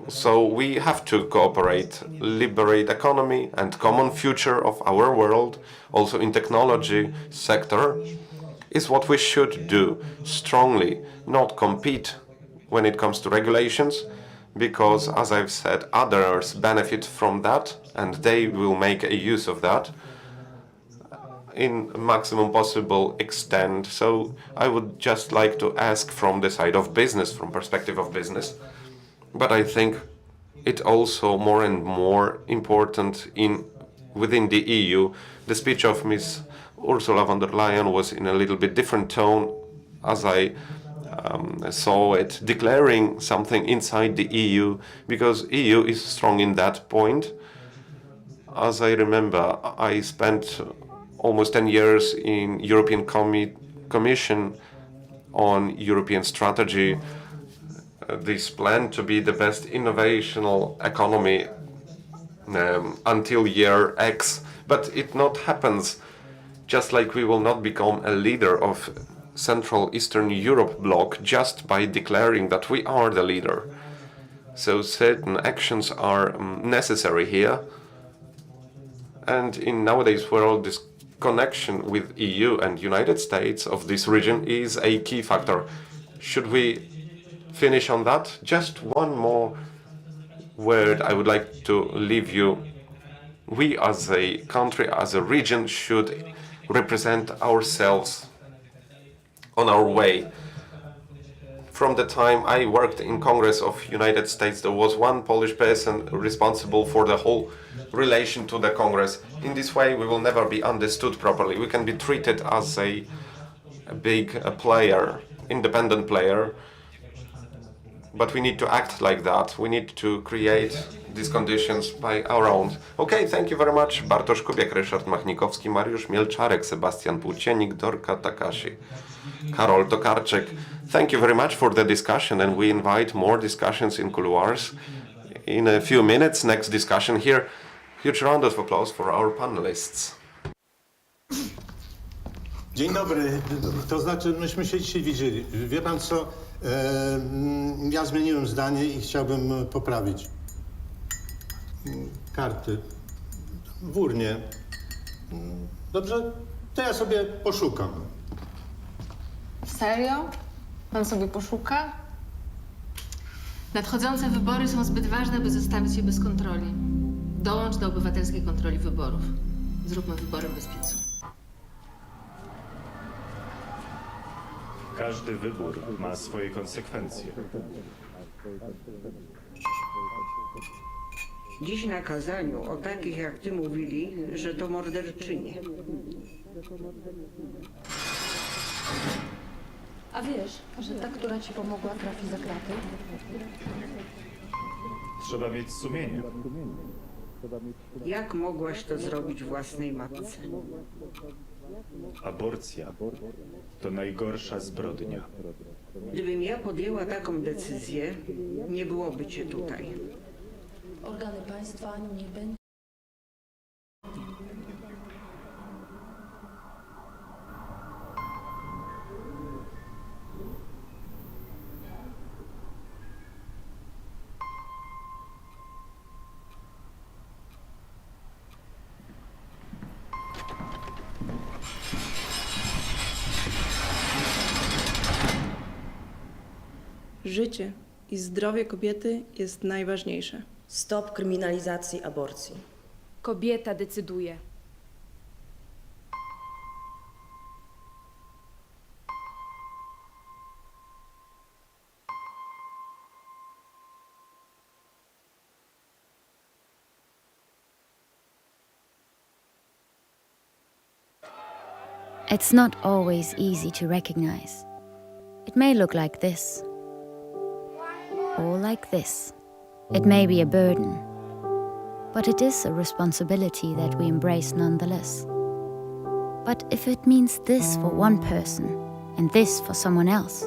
So we have to cooperate, liberate economy and common future of our world, also in technology sector, is what we should do strongly, not compete when it comes to regulations, because, as I've said, others benefit from that and they will make a use of that in maximum possible extent. So I would just like to ask from the side of business, from perspective of business, but I think it also more and more important within the EU. The speech of Ms. Ursula von der Leyen was in a little bit different tone, as I saw it, declaring something inside the EU, because EU is strong in that point. As I remember, I spent almost 10 years in European Commission on European strategy. This plan to be the best innovational economy until year X, but it not happens. Just like we will not become a leader of Central Eastern Europe bloc just by declaring that we are the leader. So certain actions are necessary here. And in nowadays world, this connection with EU and United States of this region is a key factor. Should we finish on that? Just one more word I would like to leave you. We as a country, as a region, should represent ourselves on our way. From the time I worked in Congress of United States, there was one Polish person responsible for the whole relation to the Congress. In this way, we will never be understood properly. We can be treated as a big player, independent player, but we need to act like that. We need to create these conditions by our own. Okay, thank you very much. Bartosz Kubiak, Ryszard Machnikowski, Mariusz Mielczarek, Sebastian Płócienik, Dorka Takashi, Karol Tokarczyk. Thank you very much for the discussion, and we invite more discussions in couloirs. In a few minutes, next discussion here. Huge round of applause for our panelists. Dzień dobry, to znaczy myśmy się dzisiaj widzieli. Wie pan co, ja zmieniłem zdanie i chciałbym poprawić. Karty w urnie. Dobrze? To ja sobie poszukam. Serio? Pan sobie poszuka? Nadchodzące wybory są zbyt ważne, by zostawić je bez kontroli. Dołącz do obywatelskiej kontroli wyborów. Zróbmy wybory bez PiS-u. Każdy wybór ma swoje konsekwencje. Dziś na kazaniu o takich jak ty mówili, że to morderczynie. A wiesz, że ta, która ci pomogła, trafi za kraty? Trzeba mieć sumienie. Jak mogłaś to zrobić własnej matce? Aborcja to najgorsza zbrodnia. Gdybym ja podjęła taką decyzję, nie byłoby cię tutaj. Organy państwa nie będą... Życie i zdrowie kobiety jest najważniejsze. Stop kryminalizacji aborcji. Kobieta decyduje. It's not always easy to recognize. It may look like this, or like this. It may be a burden, but it is a responsibility that we embrace nonetheless. But if it means this for one person and this for someone else,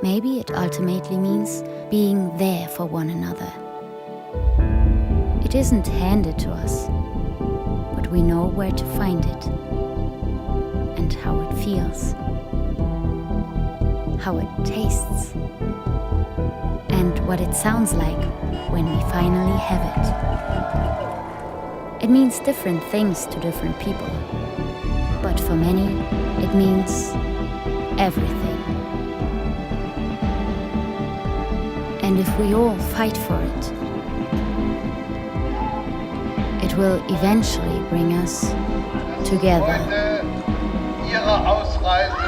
maybe it ultimately means being there for one another. It isn't handed to us, but we know where to find it and how it feels, how it tastes, and what it sounds like when we finally have it. It means different things to different people, but for many, it means everything. And if we all fight for it, it will eventually bring us together. Ihre Ausreise.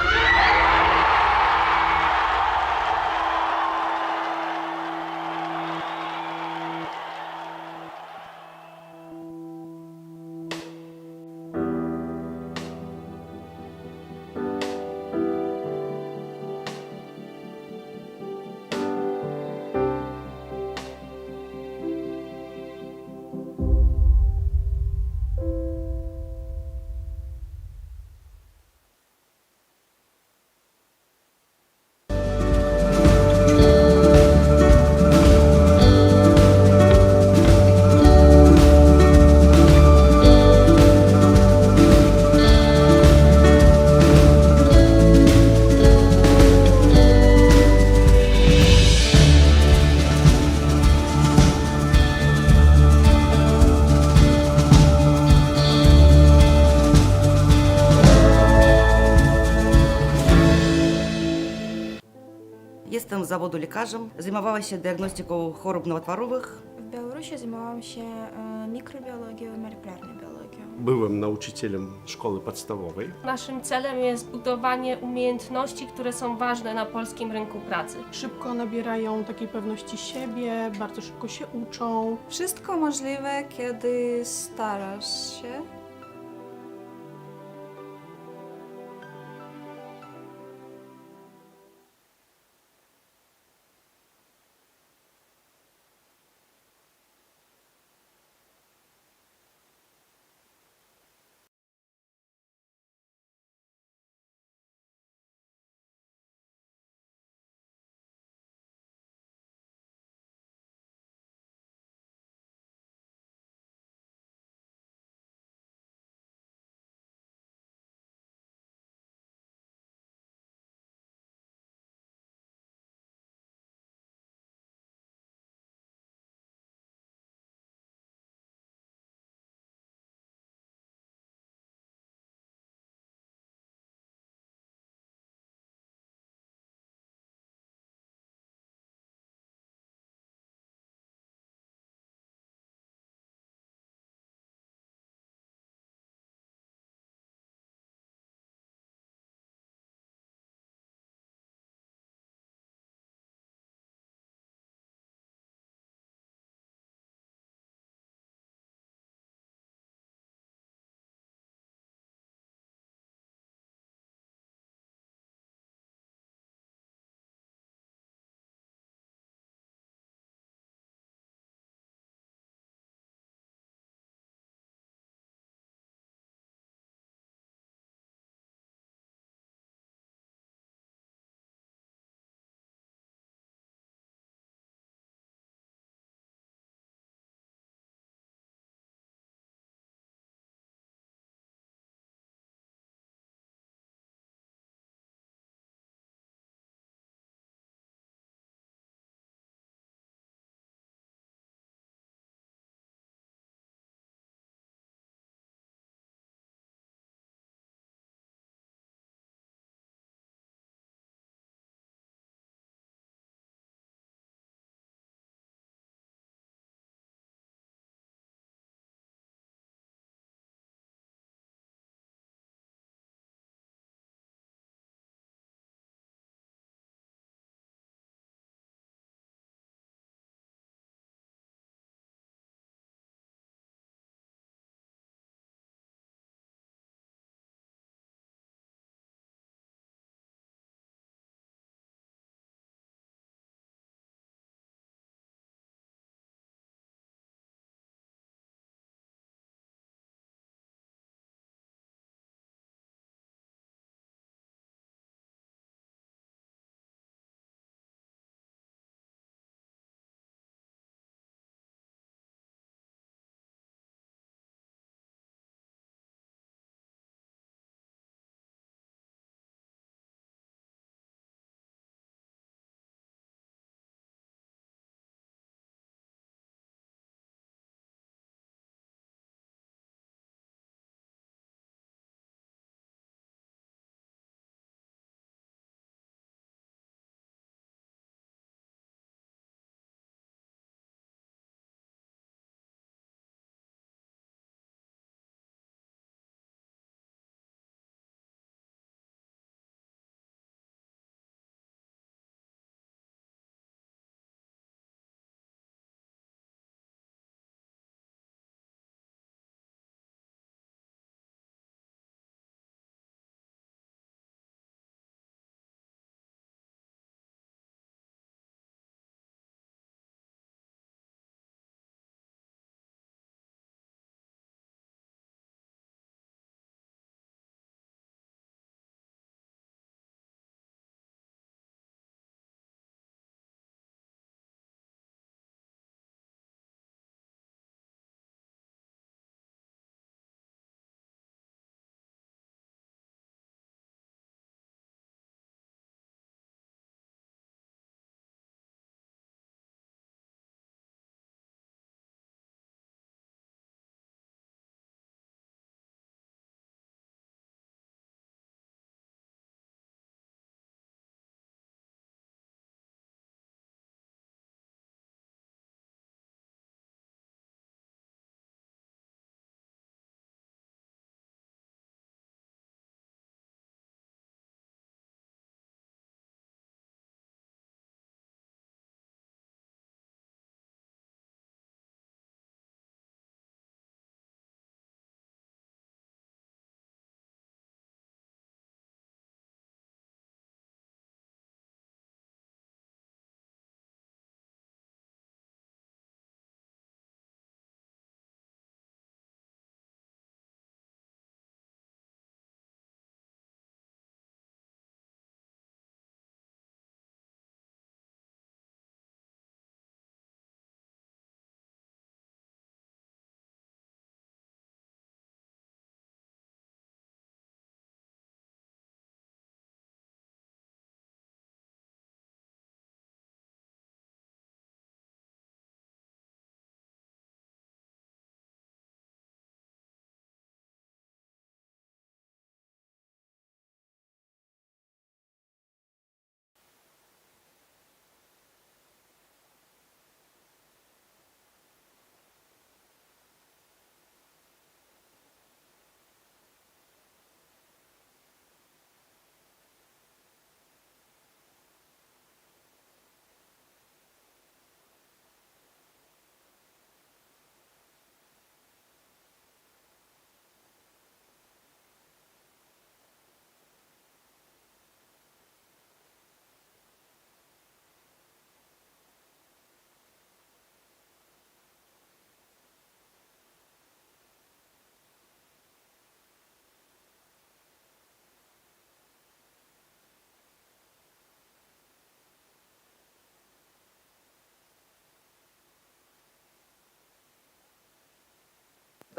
Jestem z zawodu lekarzem, zajmowała się diagnostyką chorób nowotworowych. W Białorusi zajmowałam się mikrobiologią i molekularną biologią. Byłem nauczycielem szkoły podstawowej. Naszym celem jest budowanie umiejętności, które są ważne na polskim rynku pracy. Szybko nabierają takiej pewności siebie, bardzo szybko się uczą. Wszystko możliwe, kiedy starasz się.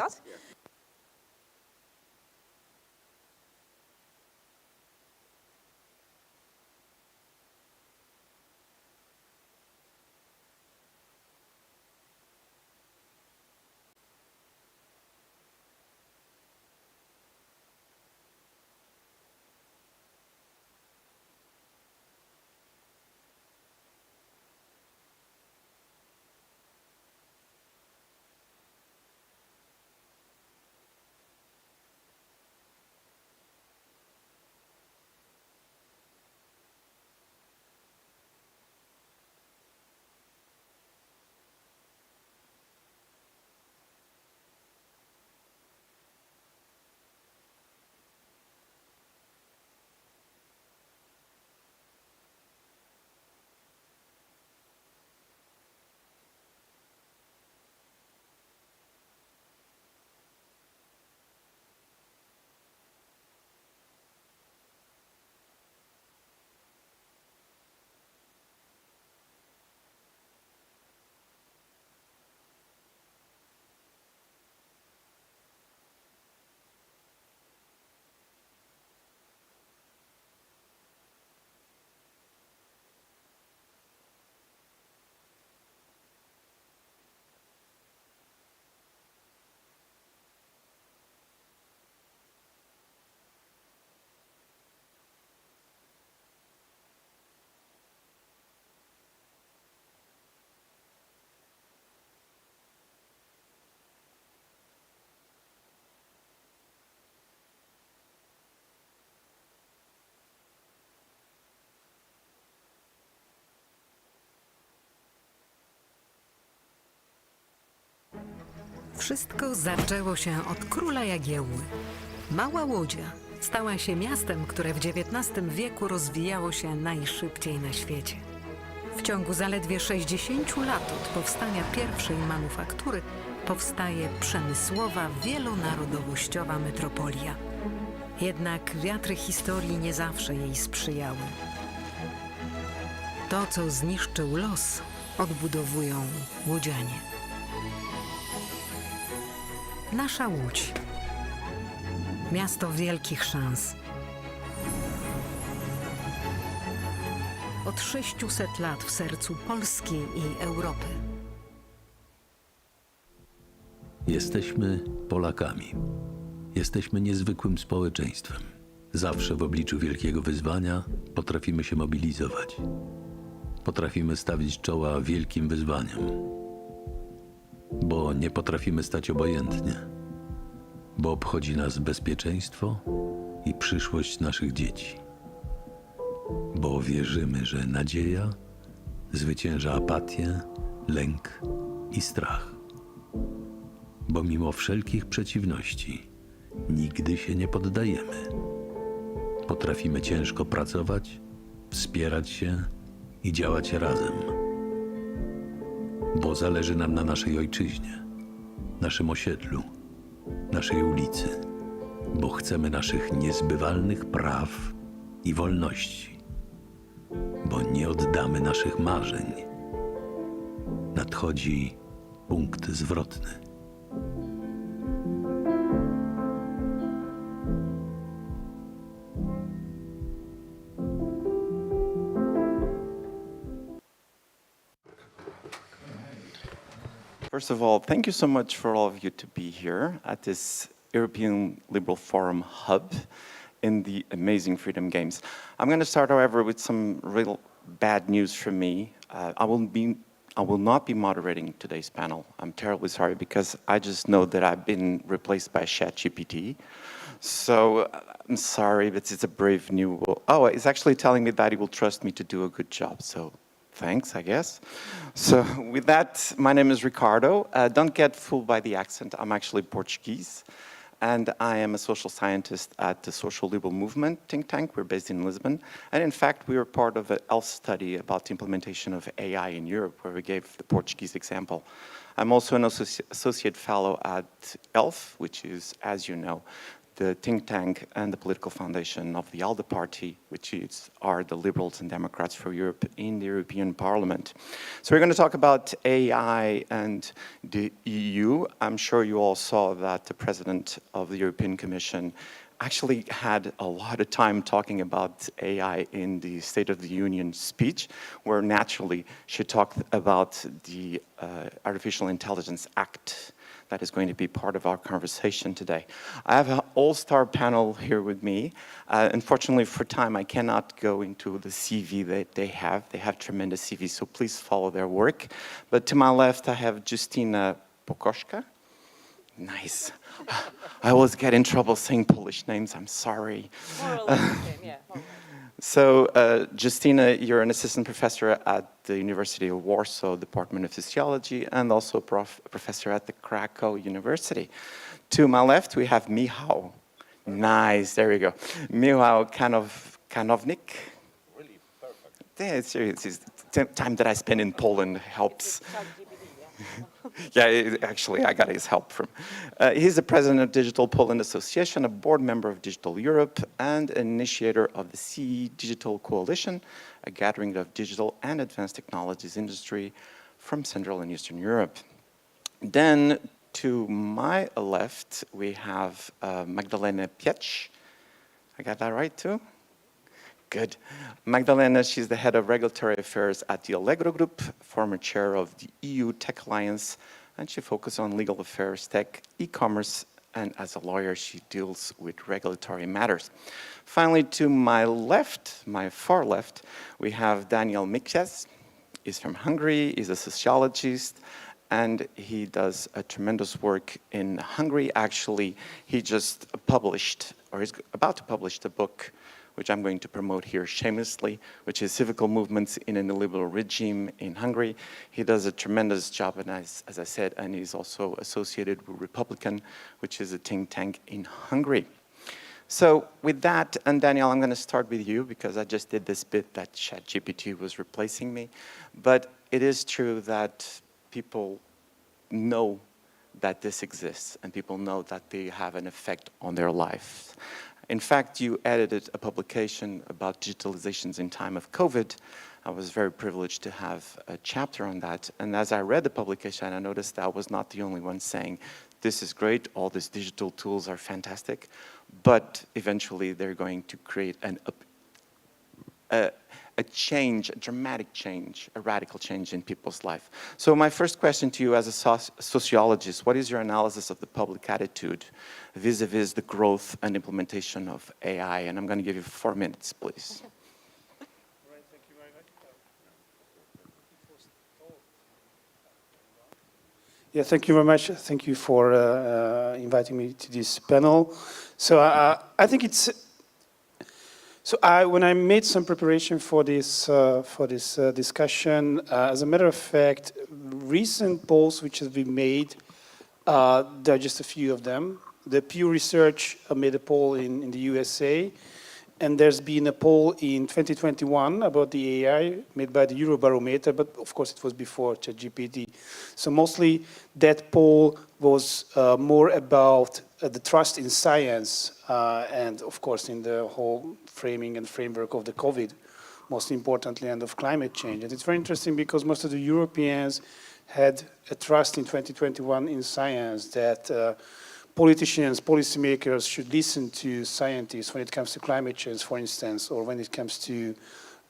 dat? Wszystko zaczęło się od króla Jagiełły. Mała Łodzia stała się miastem, które w XIX wieku rozwijało się najszybciej na świecie. W ciągu zaledwie 60 lat od powstania pierwszej manufaktury powstaje przemysłowa, wielonarodowościowa metropolia. Jednak wiatry historii nie zawsze jej sprzyjały. To, co zniszczył los, odbudowują łodzianie. Nasza Łódź. Miasto wielkich szans. Od 600 lat w sercu Polski i Europy. Jesteśmy Polakami. Jesteśmy niezwykłym społeczeństwem. Zawsze w obliczu wielkiego wyzwania potrafimy się mobilizować. Potrafimy stawić czoła wielkim wyzwaniom. Bo nie potrafimy stać obojętnie. Bo obchodzi nas bezpieczeństwo i przyszłość naszych dzieci. Bo wierzymy, że nadzieja zwycięża apatię, lęk i strach. Bo mimo wszelkich przeciwności nigdy się nie poddajemy. Potrafimy ciężko pracować, wspierać się i działać razem. Bo zależy nam na naszej ojczyźnie, naszym osiedlu, naszej ulicy. Bo chcemy naszych niezbywalnych praw i wolności. Bo nie oddamy naszych marzeń. Nadchodzi punkt zwrotny. First of all, thank you so much for all of you to be here at this European Liberal Forum hub in the amazing Freedom Games. I'm going to start, however, with some real bad news from me. I will not be moderating today's panel. I'm terribly sorry because I just know that I've been replaced by ChatGPT. So I'm sorry, but it's a brave new. Oh, it's actually telling me that he will trust me to do a good job. So thanks, I guess. So with that, my name is Ricardo. Don't get fooled by the accent. I'm actually Portuguese. And I am a social scientist at the Social Liberal Movement think tank. We're based in Lisbon. And in fact, we were part of an ELF study about the implementation of AI in Europe, where we gave the Portuguese example. I'm also an associate fellow at ELF, which is, as you know, the think tank and the political foundation of the ALDE party, which are the Liberals and Democrats for Europe in the European Parliament. So we're going to talk about AI and the EU. I'm sure you all saw that the President of the European Commission actually had a lot of time talking about AI in the State of the Union speech, where naturally she talked about the Artificial Intelligence Act that is going to be part of our conversation today. I have an all-star panel here with me. Unfortunately, for time, I cannot go into the CV that they have. They have tremendous CVs, so please follow their work. But to my left, I have Justyna Pokoszka. Nice. I always get in trouble saying Polish names, I'm sorry. So, Justyna, you're an assistant professor at the University of Warsaw Department of Sociology and also professor at the Krakow University. To my left, we have Michał. Nice, there we go. Michał Kanownik. Really perfect. Yeah, it's serious. The time that I spend in Poland helps. Yeah, actually, I got his help from. He's the president of Digital Poland Association, a board member of Digital Europe, and an initiator of the CE Digital Coalition, a gathering of digital and advanced technologies industry from Central and Eastern Europe. Then, to my left, we have Magdalena Piecz. I got that right, too? Good. Magdalena, she's the head of regulatory affairs at the Allegro Group, former chair of the EU Tech Alliance, and she focuses on legal affairs, tech, e-commerce, and as a lawyer, she deals with regulatory matters. Finally, to my left, my far left, we have Daniel Mikes. He's from Hungary, he's a sociologist, and he does a tremendous work in Hungary. Actually, he just published, or he's about to publish the book, which I'm going to promote here shamelessly, which is Civical Movements in a Neoliberal Regime in Hungary. He does a tremendous job, and as I said, and he's also associated with Republican, which is a think tank in Hungary. So with that, and Daniel, I'm going to start with you, because I just did this bit that ChatGPT was replacing me. But it is true that people know that this exists, and people know that they have an effect on their life. In fact, you edited a publication about digitalizations in time of COVID. I was very privileged to have a chapter on that. And as I read the publication, I noticed that I was not the only one saying, this is great, all these digital tools are fantastic, but eventually they're going to create a change, a dramatic change, a radical change in people's life. So my first question to you as a sociologist, what is your analysis of the public attitude vis-a-vis the growth and implementation of AI? And I'm going to give you 4 minutes, please. Okay. Yeah, thank you very much. Thank you for inviting me to this panel. So I think it's. So when I made some preparation for this discussion, as a matter of fact, recent polls which have been made, there are just a few of them. The Pew Research made a poll in the USA, and there's been a poll in 2021 about the AI made by the Eurobarometer, but of course it was before ChatGPT. So mostly that poll was more about the trust in science and of course in the whole framing and framework of the COVID, most importantly, and of climate change. And it's very interesting because most of the Europeans had a trust in 2021 in science that politicians, policymakers should listen to scientists when it comes to climate change, for instance, or when it comes to,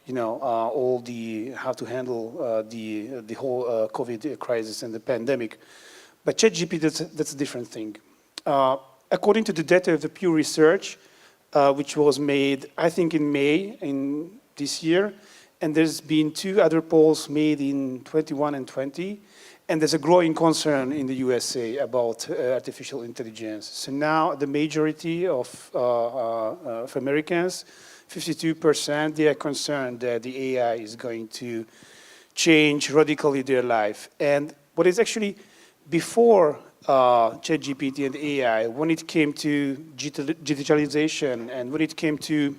you know, all the how to handle the whole COVID crisis and the pandemic. But ChatGPT, that's a different thing. According to the data of the Pew Research, which was made, I think, in May in this year, and there's been 2 other polls made in 21 and 20. And there's a growing concern in the USA about artificial intelligence. So now the majority of Americans, 52%, they are concerned that the AI is going to change radically their life. And what is actually before ChatGPT and AI, when it came to digitalization and when it came to,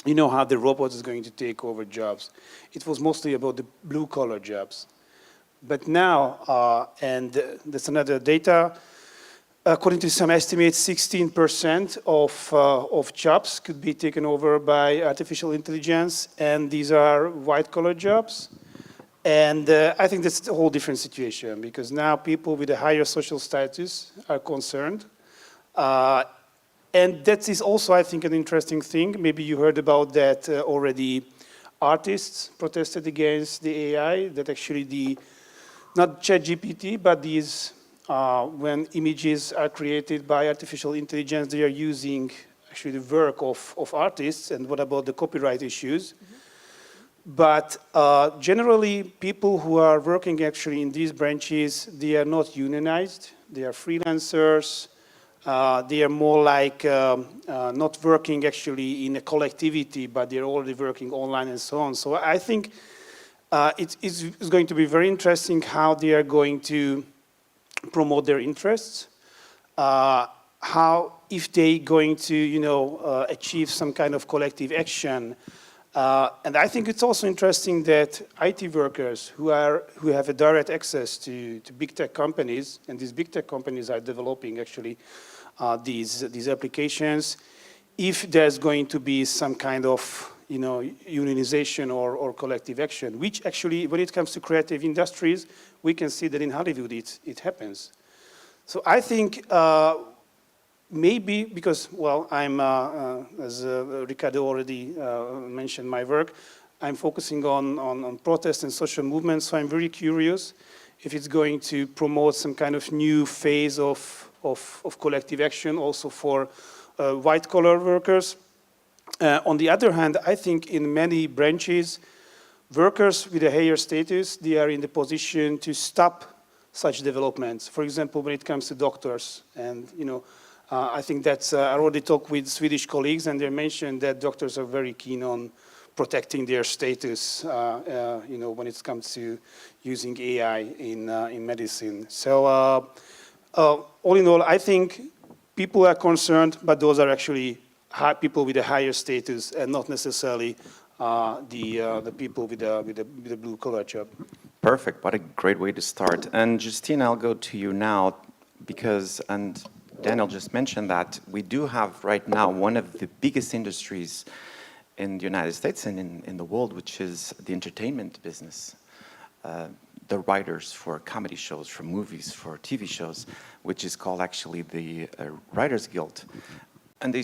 you know, how the robots is going to take over jobs, it was mostly about the blue-collar jobs. But now, and that's another data, according to some estimates, 16% of jobs could be taken over by artificial intelligence, and these are white-collar jobs. And I think that's a whole different situation, because now people with a higher social status are concerned. And that is also, I think, an interesting thing. Maybe you heard about that already. Artists protested against the AI, that actually not ChatGPT, but these, when images are created by artificial intelligence, they are using actually the work of artists, and what about the copyright issues? But generally, people who are working actually in these branches, they are not unionized, they are freelancers, they are more like not working actually in a collectivity, but they're already working online and so on. So I think it's going to be very interesting how they are going to promote their interests, how if they going to achieve some kind of collective action. And I think it's also interesting that IT workers who have a direct access to big tech companies, and these big tech companies are developing actually these applications, if there's going to be some kind of unionization or collective action, which actually, when it comes to creative industries, we can see that in Hollywood it happens. So I think maybe because, well, I'm, as Ricardo already mentioned my work, I'm focusing on protests and social movements, so I'm very curious if it's going to promote some kind of new phase of collective action also for white-collar workers. On the other hand, I think in many branches, workers with a higher status, they are in the position to stop such developments. For example, when it comes to doctors, and I think that's, I already talked with Swedish colleagues, and they mentioned that doctors are very keen on protecting their status, when it comes to using AI in medicine. So all in all, I think people are concerned, but those are actually people with a higher status and not necessarily the people with a blue-collar job. Perfect. What a great way to start. And Justine, I'll go to you now because, and Daniel just mentioned that we do have right now one of the biggest industries in the United States and in the world, which is the entertainment business. The writers for comedy shows, for movies, for TV shows, which is called actually the Writers Guild. And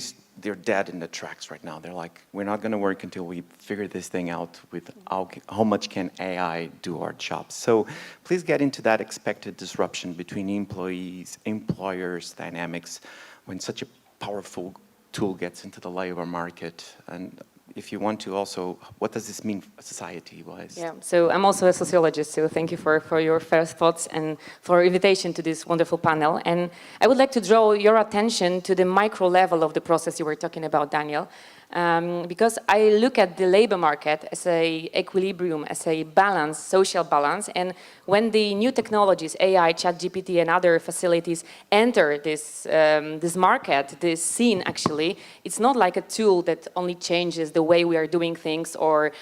they're dead in the tracks right now. They're like, we're not going to work until we figure this thing out with how much can AI do our jobs. So please get into that expected disruption between employees, employers, dynamics, when such a powerful tool gets into the labor market. And if you want to also, what does this mean society-wise? Yeah, so I'm also a sociologist, so thank you for your first thoughts and for invitation to this wonderful panel. And I would like to draw your attention to the micro level of the process you were talking about, Daniel. Because I look at the labor market as an equilibrium, as a balance, social balance, and when the new technologies, AI, ChatGPT, and other facilities enter this market, this scene actually, it's not like a tool that only changes the way we are doing things or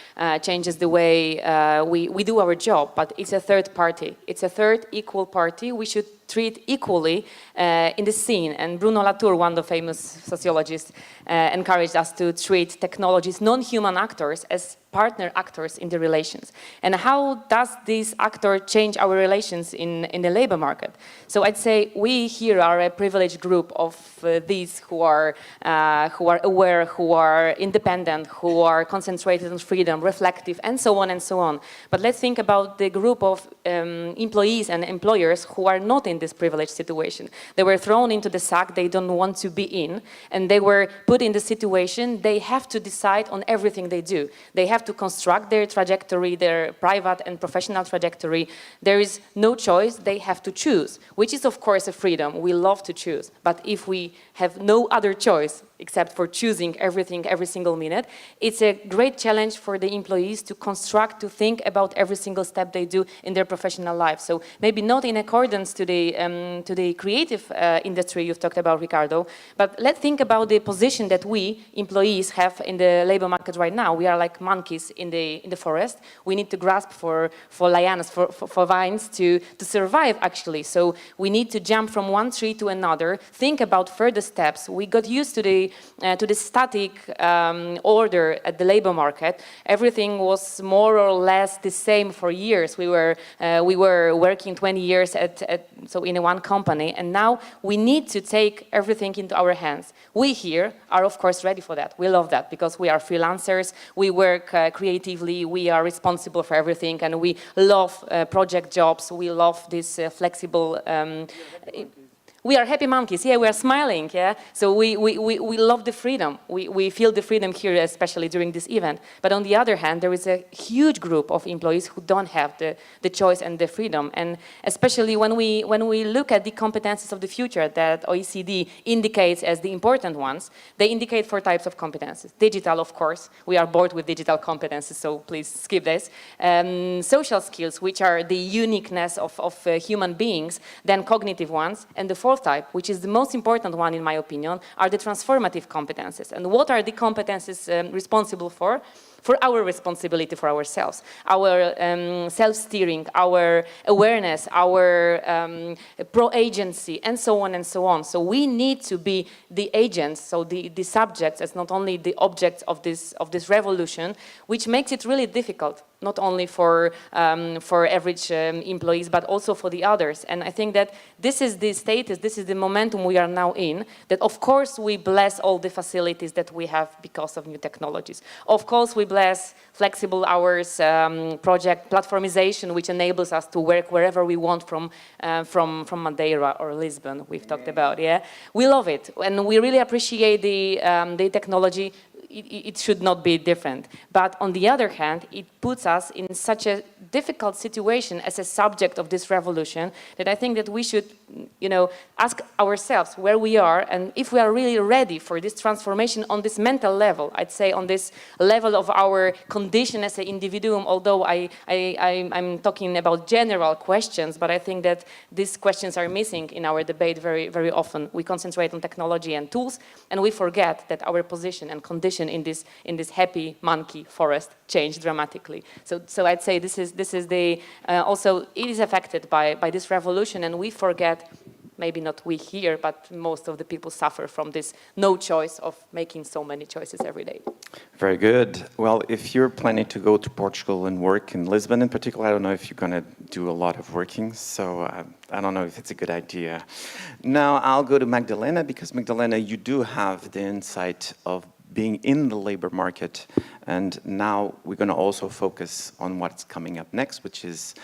changes the way we do our job, but it's a third party. It's a third equal party we should treat equally in the scene. And Bruno Latour, one of the famous sociologists, encouraged us to treat technologies, non-human actors, as partner actors in the relations. And how does this actor change our relations in the labor market? So I'd say we here are a privileged group of these who are aware, who are independent, who are concentrated on freedom, reflective, and so on and so on. But let's think about the group of employees and employers who are not in this privileged situation. They were thrown into the sack they don't want to be in, and they were put in the situation they have to decide on everything they do. They have to construct their trajectory, their private and professional trajectory. There is no choice, they have to choose, which is of course a freedom. We love to choose, but if we have no other choice, except for choosing everything every single minute. It's a great challenge for the employees to construct, to think about every single step they do in their professional life. So maybe not in accordance to the creative industry you've talked about, Ricardo, but let's think about the position that we employees have in the labor market right now. We are like monkeys in the forest. We need to grasp for lianas, for vines to survive, actually. So we need to jump from one tree to another, think about further steps. We got used to the static order at the labor market. Everything was more or less the same for years. We were working 20 years so in one company, and now we need to take everything into our hands. We here are of course ready for that. We love that because we are freelancers. We work creatively. We are responsible for everything, and we love project jobs. We love this flexible. We are happy monkeys, yeah, we are smiling, yeah? So we love the freedom. We feel the freedom here, especially during this event. But on the other hand, there is a huge group of employees who don't have the choice and the freedom. And especially when we look at the competences of the future that OECD indicates as the important ones, they indicate 4 types of competences. Digital, of course. We are bored with digital competences, so please skip this. Social skills, which are the uniqueness of human beings, then cognitive ones, and the 4th type, which is the most important one in my opinion, are the transformative competences. And what are the competences responsible for? For our responsibility for ourselves, our self-steering, our awareness, our pro-agency, and so on and so on. So we need to be the agents, so the subjects, as not only the objects of this revolution, which makes it really difficult, not only for average employees, but also for the others. And I think that this is the status, this is the momentum we are now in, that of course we bless all the facilities that we have because of new technologies. Of course we bless flexible hours, project platformization, which enables us to work wherever we want from Madeira or Lisbon, we've talked about, yeah? We love it, and we really appreciate the technology. It should not be different. But on the other hand, it puts us in such a difficult situation as a subject of this revolution that I think that we should, ask ourselves where we are and if we are really ready for this transformation on this mental level. I'd say on this level of our condition as an individuum, although I'm talking about general questions, but I think that these questions are missing in our debate very, very often. We concentrate on technology and tools, and we forget that our position and condition in this happy monkey forest changed dramatically. So I'd say this is the also it is affected by this revolution, and we forget. Maybe not we here, but most of the people suffer from this no choice of making so many choices every day. Very good. Well, if you're planning to go to Portugal and work in Lisbon in particular, I don't know if you're going to do a lot of working, so I don't know if it's a good idea. Now I'll go to Magdalena, because Magdalena, you do have the insight of being in the labor market, and now we're going to also focus on what's coming up next, which is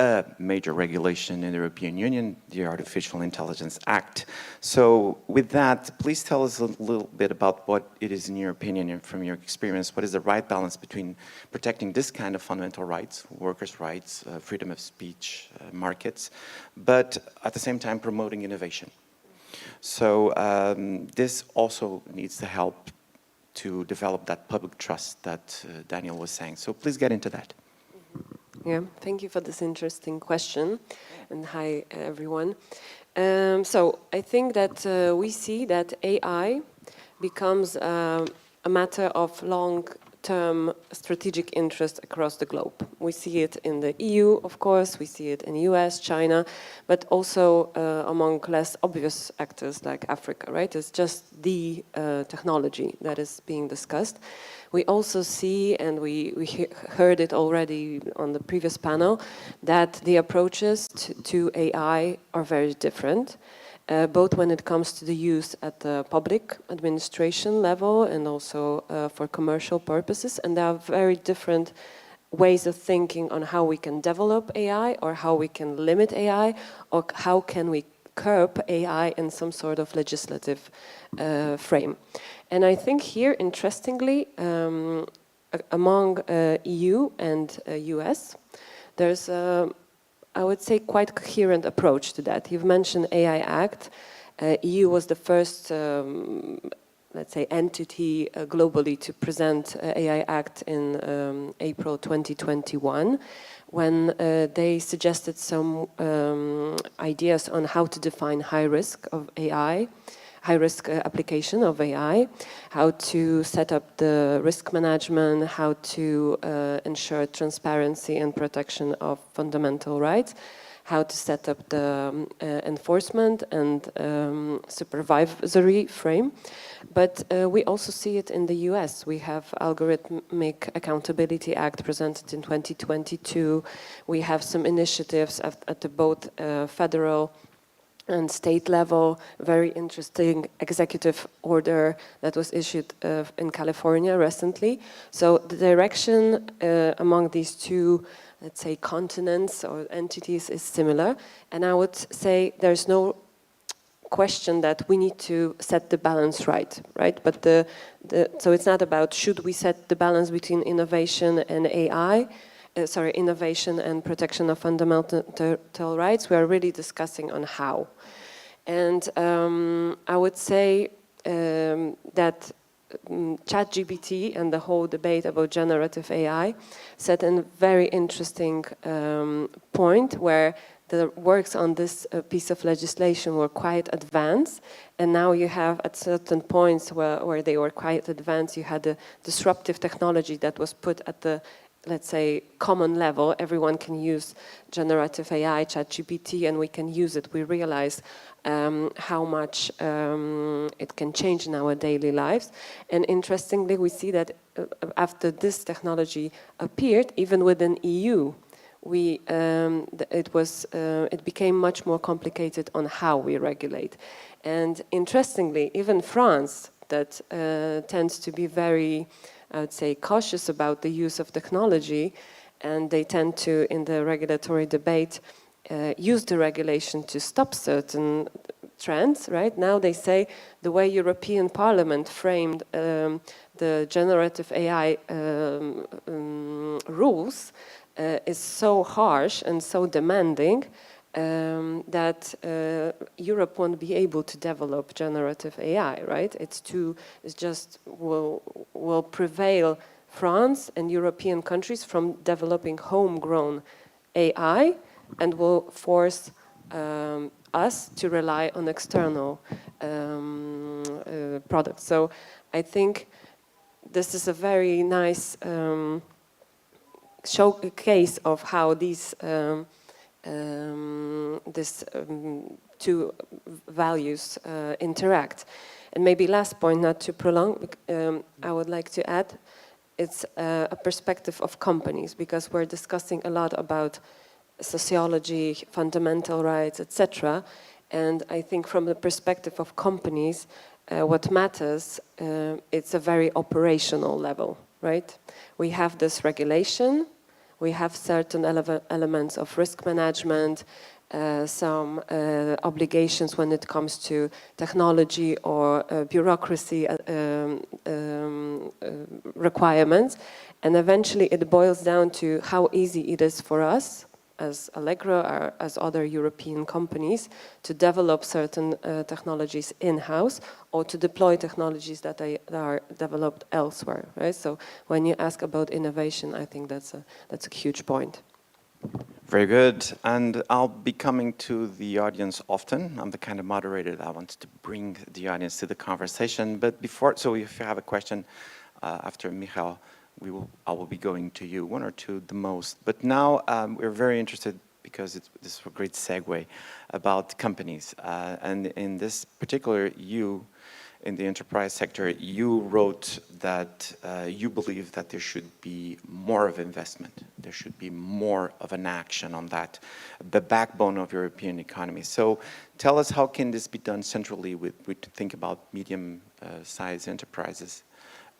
a major regulation in the European Union, the Artificial Intelligence Act. So with that, please tell us a little bit about what it is, in your opinion and from your experience, what is the right balance between protecting this kind of fundamental rights, workers' rights, freedom of speech, markets, but at the same time promoting innovation. So this also needs to help to develop that public trust that Daniel was saying. So please get into that. Yeah, thank you for this interesting question, and hi everyone. So I think that we see that AI becomes a matter of long-term strategic interest across the globe. We see it in the EU, of course, we see it in the US, China, but also among less obvious actors like Africa, right? It's just the technology that is being discussed. We also see, and we heard it already on the previous panel, that the approaches to AI are very different, both when it comes to the use at the public administration level and also for commercial purposes. And there are very different ways of thinking on how we can develop AI, or how we can limit AI, or how can we curb AI in some sort of legislative frame. And I think here, interestingly, among EU and US, there's I would say quite coherent approach to that. You've mentioned AI Act. EU was the first let's say, entity globally to present AI Act in April 2021, when they suggested some ideas on how to define high risk of AI, high risk application of AI, how to set up the risk management, how to ensure transparency and protection of fundamental rights, how to set up the enforcement and supervisory frame. But we also see it in the US. We have Algorithmic Accountability Act presented in 2022. We have some initiatives at the both federal and state level, very interesting executive order that was issued in California recently. So the direction among these two, let's say, continents or entities is similar. And I would say there's no question that we need to set the balance right? But so it's not about should we set the balance between innovation and AI, innovation and protection of fundamental rights. We are really discussing on how. And I would say that ChatGPT and the whole debate about generative AI set a very interesting point where the works on this piece of legislation were quite advanced, and now you have at certain points where they were quite advanced, you had a disruptive technology that was put at the, let's say, common level. Everyone can use generative AI, ChatGPT, and we can use it. We realize how much it can change in our daily lives. And interestingly, we see that after this technology appeared, even within EU, it became much more complicated on how we regulate. And interestingly, even France, that tends to be very, I would say, cautious about the use of technology, and they tend to, in the regulatory debate, use the regulation to stop certain trends, right? Now they say the way European Parliament framed the generative AI rules is so harsh and so demanding that Europe won't be able to develop generative AI, right? It's just will prevail France and European countries from developing homegrown AI, and will force us to rely on external products. So I think this is a very nice showcase of how these two values interact. And maybe last point, not to prolong, I would like to add, it's a perspective of companies, because we're discussing a lot about sociology, fundamental rights, etc. And I think from the perspective of companies, what matters, it's a very operational level, right? We have this regulation, we have certain elements of risk management, some obligations when it comes to technology or bureaucracy requirements, and eventually it boils down to how easy it is for us as Allegro or as other European companies to develop certain technologies in-house or to deploy technologies that are developed elsewhere, right? So when you ask about innovation, I think that's a huge point. Very good. And I'll be coming to the audience often. I'm the kind of moderator that wants to bring the audience to the conversation. But before, so if you have a question after Michal, I will be going to you, one or two the most. But now we're very interested, because this is a great segue, about companies. And in this particular, you, in the enterprise sector, you wrote that you believe that there should be more of investment. There should be more of an action on that, the backbone of European economy. So tell us, how can this be done centrally we think about medium-sized enterprises?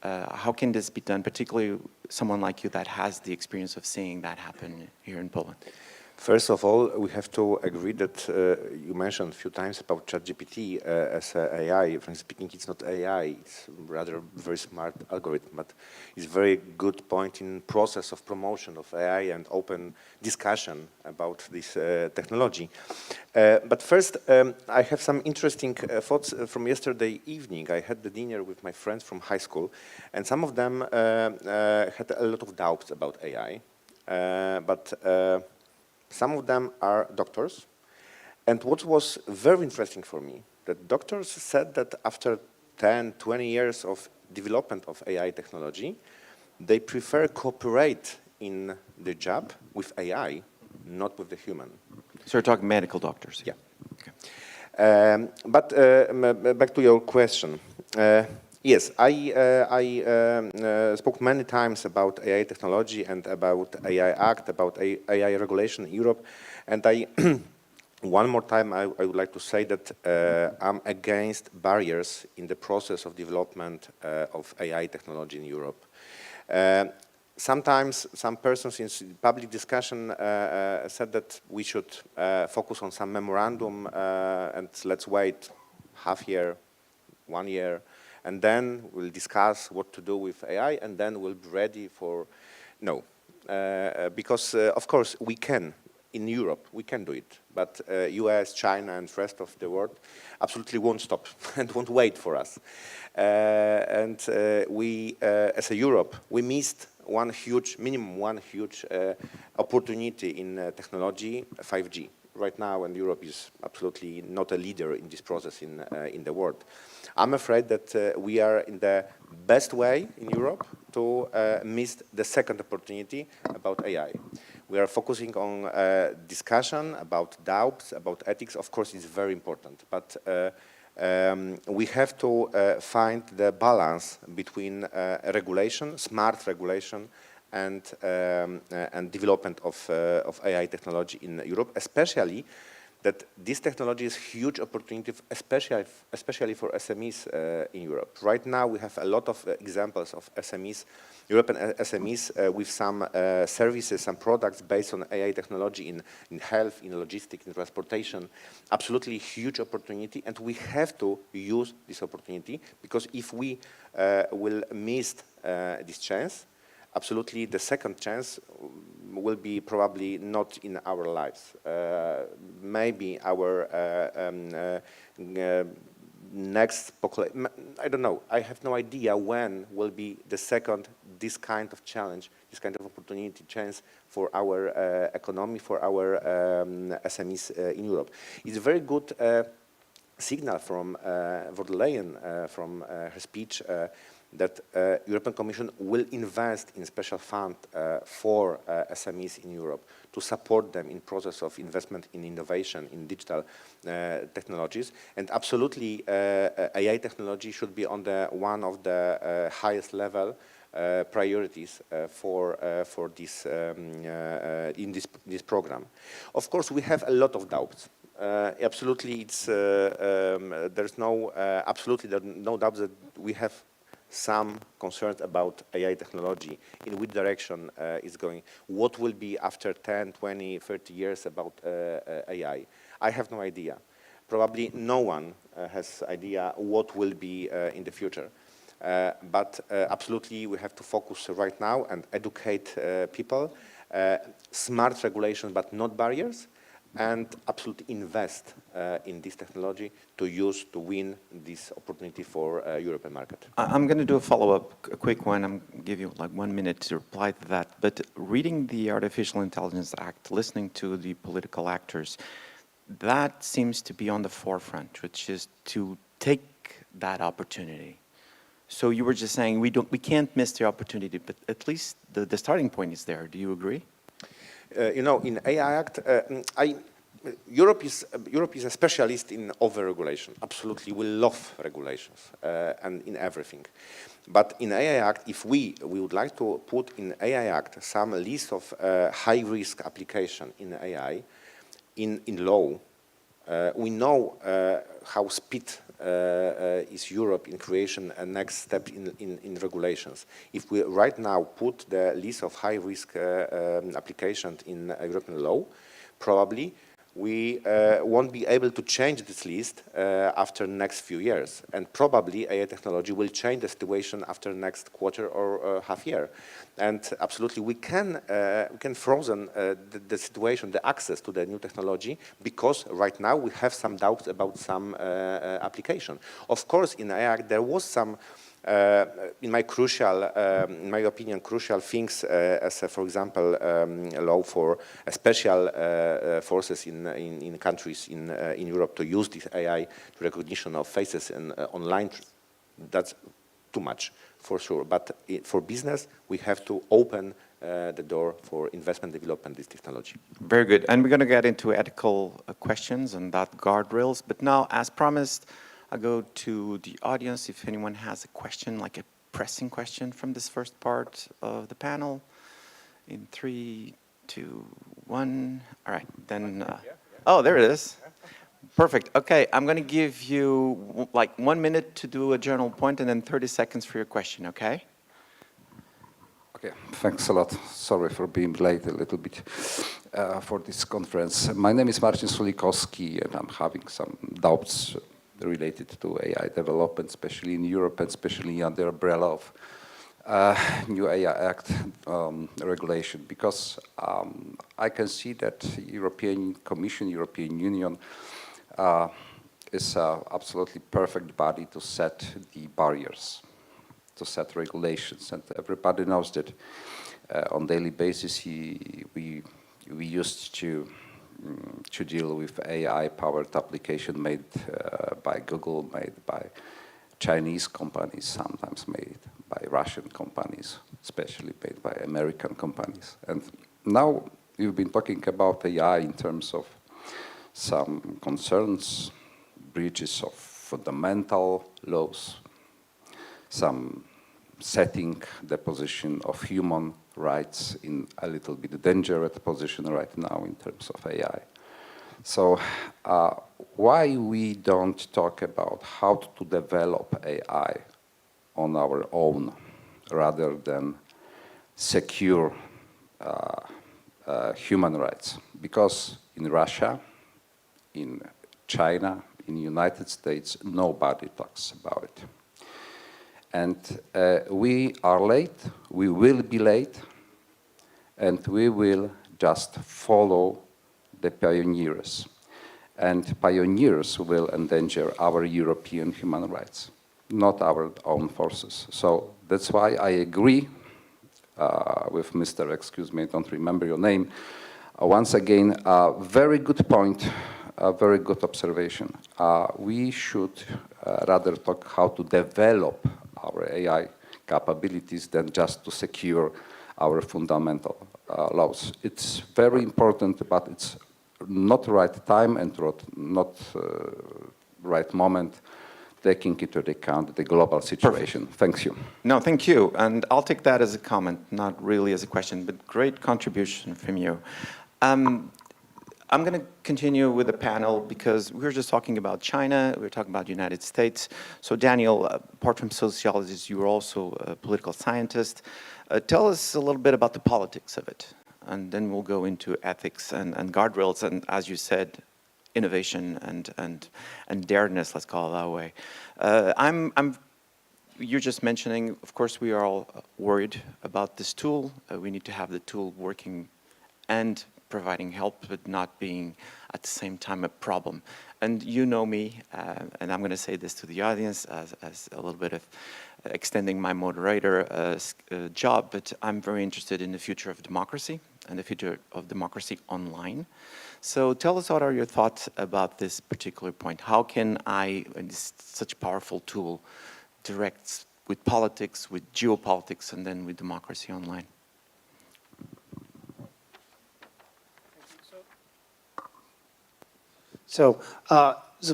How can this be done, particularly someone like you that has the experience of seeing that happen here in Poland? First of all, we have to agree that you mentioned a few times about ChatGPT as AI. Frankly speaking, it's not AI, it's rather a very smart algorithm, but it's a very good point in process of promotion of AI and open discussion about this technology. But first, I have some interesting thoughts from yesterday evening. I had the dinner with my friends from high school, and some of them had a lot of doubts about AI. Some of them are doctors, and what was very interesting for me, that doctors said that after 10, 20 years of development of AI technology, they prefer cooperate in the job with AI, not with the human. So you're talking medical doctors? Yeah. Okay. Back to your question. Yes, I spoke many times about AI technology and about AI Act, about AI regulation in Europe, and one more time I would like to say that I'm against barriers in the process of development of AI technology in Europe. Sometimes some persons in public discussion said that we should focus on some memorandum and let's wait half year, 1 year, and then we'll discuss what to do with AI, and then we'll be ready for... No, because of course we can, in Europe, we can do it, but US, China, and the rest of the world absolutely won't stop and won't wait for us. We, as a Europe, we missed one huge opportunity in technology, 5G. Right now, and Europe is absolutely not a leader in this process in the world. I'm afraid that we are in the best way in Europe to miss the second opportunity about AI. We are focusing on discussion about doubts, about ethics. Of course, it's very important, but we have to find the balance between regulation, smart regulation, and development of AI technology in Europe, especially that this technology is a huge opportunity, especially for SMEs in Europe. Right now, we have a lot of examples of SMEs, European SMEs, with some services and products based on AI technology in health, in logistics, in transportation. Absolutely huge opportunity, and we have to use this opportunity, because if we will miss this chance, absolutely, the second chance will be probably not in our lives. Maybe our next population, I don't know, I have no idea when will be the second, this kind of challenge, this kind of opportunity, chance for our economy, for our SMEs in Europe. It's a very good signal from von der Leyen, from her speech, that European Commission will invest in special fund for SMEs in Europe to support them in process of investment in innovation, in digital technologies. And absolutely, AI technology should be on the one of the highest level priorities for this in this program. Of course, we have a lot of doubts. Absolutely, it's there's no absolutely no doubt that we have some concerns about AI technology, in which direction it's going. What will be after 10, 20, 30 years about AI? I have no idea. Probably no one has idea what will be in the future. But absolutely we have to focus right now and educate people. Smart regulation, but not barriers. And absolutely invest in this technology to win this opportunity for European market. I'm going to do a follow-up, a quick one. I'm going to give you like 1 minute to reply to that. But reading the Artificial Intelligence Act, listening to the political actors, that seems to be on the forefront, which is to take that opportunity. So you were just saying we can't miss the opportunity, but at least the starting point is there. Do you agree? You know, in AI Act, Europe is a specialist in over-regulation. Absolutely, we love regulations and in everything. But in AI Act, if we would like to put in AI Act some list of high-risk application in AI, in law, we know how speed is Europe in creation and next step in regulations. If we right now put the list of high-risk applications in European law, probably we won't be able to change this list after the next few years. And probably AI technology will change the situation after next quarter or half year. And absolutely, we can frozen the situation, the access to the new technology, because right now we have some doubts about some application. Of course, in AI, there was some in my opinion, crucial things as, for example, law for special forces in countries in Europe to use this AI to recognition of faces and online. That's too much, for sure. But for business, we have to open the door for investment development this technology. Very good. And we're going to get into ethical questions and that guardrails. But now, as promised, I'll go to the audience if anyone has a question, like a pressing question from this first part of the panel. In 3, 2, 1. All right, then. Oh, there it is. Perfect. Okay, I'm going to give you like 1 minute to do a general point and then 30 seconds for your question, okay? Okay, thanks a lot. Sorry for being late a little bit for this conference. My name is Marcin Sulikowski, and I'm having some doubts related to AI development, especially in Europe and especially under the umbrella of new AI Act regulation, because I can see that European Commission, European Union is an absolutely perfect body to set the barriers, to set regulations, and everybody knows that on daily basis we used to deal with AI-powered application made by Google, made by Chinese companies, sometimes made by Russian companies, especially made by American companies. And now you've been talking about AI in terms of some concerns, breaches of fundamental laws, some setting the position of human rights in a little bit dangerous position right now in terms of AI. So why we don't talk about how to develop AI on our own rather than secure human rights? Because in Russia, in China, in the United States, nobody talks about it. And we are late, we will be late, and we will just follow the pioneers. And pioneers will endanger our European human rights, not our own forces. So that's why I agree with Mr. Excuse me, I don't remember your name. Once again, a very good point, a very good observation. We should rather talk how to develop our AI capabilities than just to secure our fundamental laws. It's very important, but it's not the right time and not right moment taking into account the global situation. Perfect. Thank you. No, thank you. And I'll take that as a comment, not really as a question, but great contribution from you. I'm going to continue with the panel because we were just talking about China, we were talking about the United States. So Daniel, apart from sociologist, you were also a political scientist. Tell us a little bit about the politics of it, and then we'll go into ethics and guardrails, and as you said, innovation and dareness, let's call it that way. You're just mentioning, of course, we are all worried about this tool. We need to have the tool working and providing help, but not being at the same time a problem. And you know me, and I'm going to say this to the audience as a little bit of extending my moderator job, but I'm very interested in the future of democracy and the future of democracy online. So tell us, what are your thoughts about this particular point? How can I, and this such a powerful tool, direct with politics, with geopolitics, and then with democracy online? So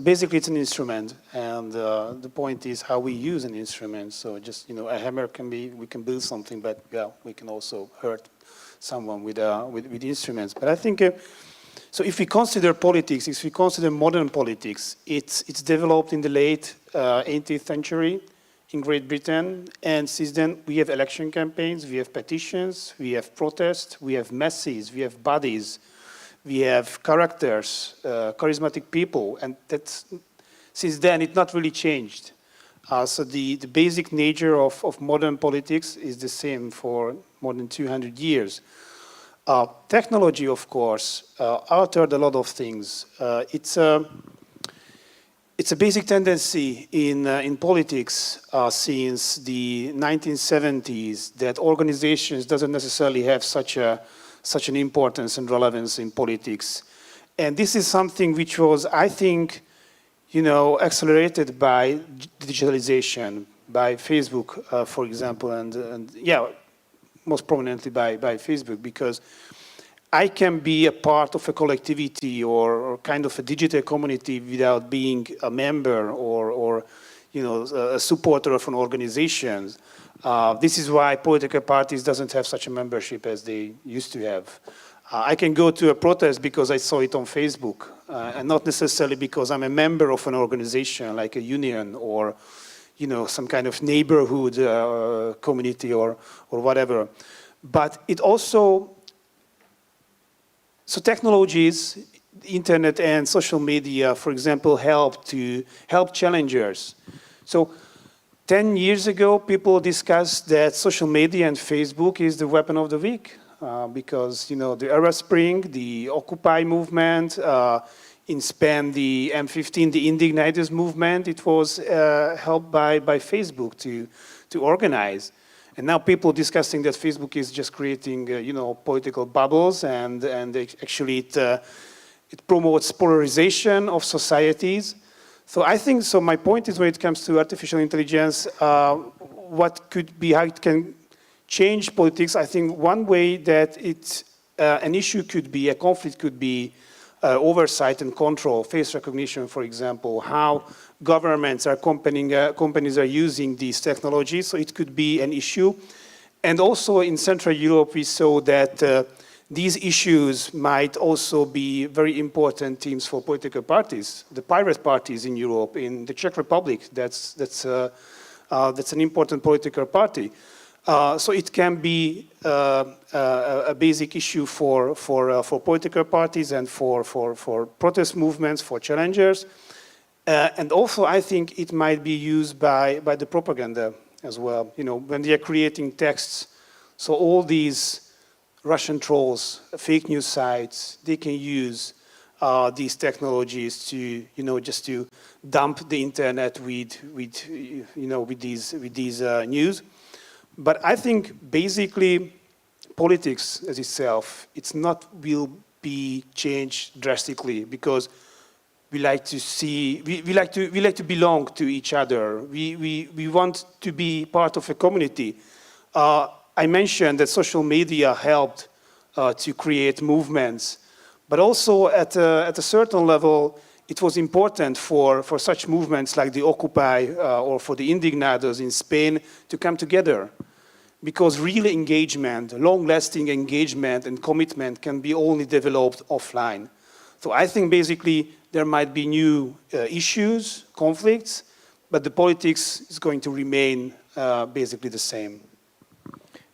basically it's an instrument, and the point is how we use an instrument. So just, a hammer we can build something, but yeah, we can also hurt someone with instruments. But I think, so if we consider politics, if we consider modern politics, it's developed in the late 18th century in Great Britain, and since then we have election campaigns, we have petitions, we have protests, we have masses, we have bodies we have characters, charismatic people, and that's, since then it not really changed. So the basic nature of modern politics is the same for more than 200 years. Technology, of course, altered a lot of things. It's a basic tendency in politics since the 1970s that organizations doesn't necessarily have such an importance and relevance in politics. And this is something which was, I think, accelerated by digitalization, by Facebook, for example, and yeah, most prominently by Facebook, because I can be a part of a collectivity or kind of a digital community without being a member or a supporter of an organization. This is why political parties doesn't have such a membership as they used to have. I can go to a protest because I saw it on Facebook, and not necessarily because I'm a member of an organization like a union or some kind of neighborhood community or whatever. But it also, so technologies, internet and social media, for example, help challengers. So 10 years ago, people discussed that social media and Facebook is the weapon of the week because, the Arab Spring, the Occupy movement, in Spain, the M15, the Indignados movement, it was helped by Facebook to organize. And now people discussing that Facebook is just creating, political bubbles and actually it promotes polarization of societies. So I think, so my point is when it comes to artificial intelligence, what could be, how it can change politics, I think one way that an issue could be, a conflict could be oversight and control, face recognition, for example, how governments are companies are using these technologies, so it could be an issue. And also in Central Europe, we saw that these issues might also be very important themes for political parties. The pirate parties in Europe, in the Czech Republic, that's an important political party. So it can be a basic issue for political parties and for protest movements, for challengers. And also, I think it might be used by the propaganda as well. When they are creating texts, so all these Russian trolls, fake news sites, they can use these technologies to, just to dump the internet with these news. But I think basically politics as itself, will be changed drastically because we like to see, we like to belong to each other. We want to be part of a community. I mentioned that social media helped to create movements, but also at a certain level, it was important for such movements like the Occupy or for the Indignados in Spain to come together. Because real engagement, long-lasting engagement and commitment can be only developed offline. So I think basically there might be new issues, conflicts, but the politics is going to remain basically the same.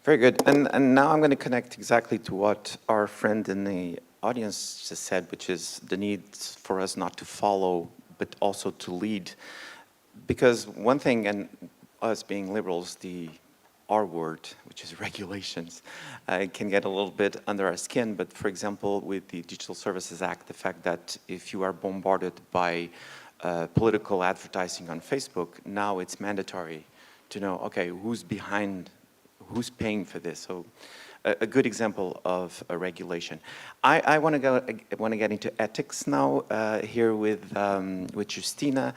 Very good. And now I'm going to connect exactly to what our friend in the audience just said, which is the need for us not to follow, but also to lead. Because one thing, and us being liberals, the R word, which is regulations, can get a little bit under our skin. But for example, with the Digital Services Act, the fact that if you are bombarded by political advertising on Facebook, now it's mandatory to know, okay, who's paying for this? So a good example of a regulation. I want to get into ethics now here with Justina.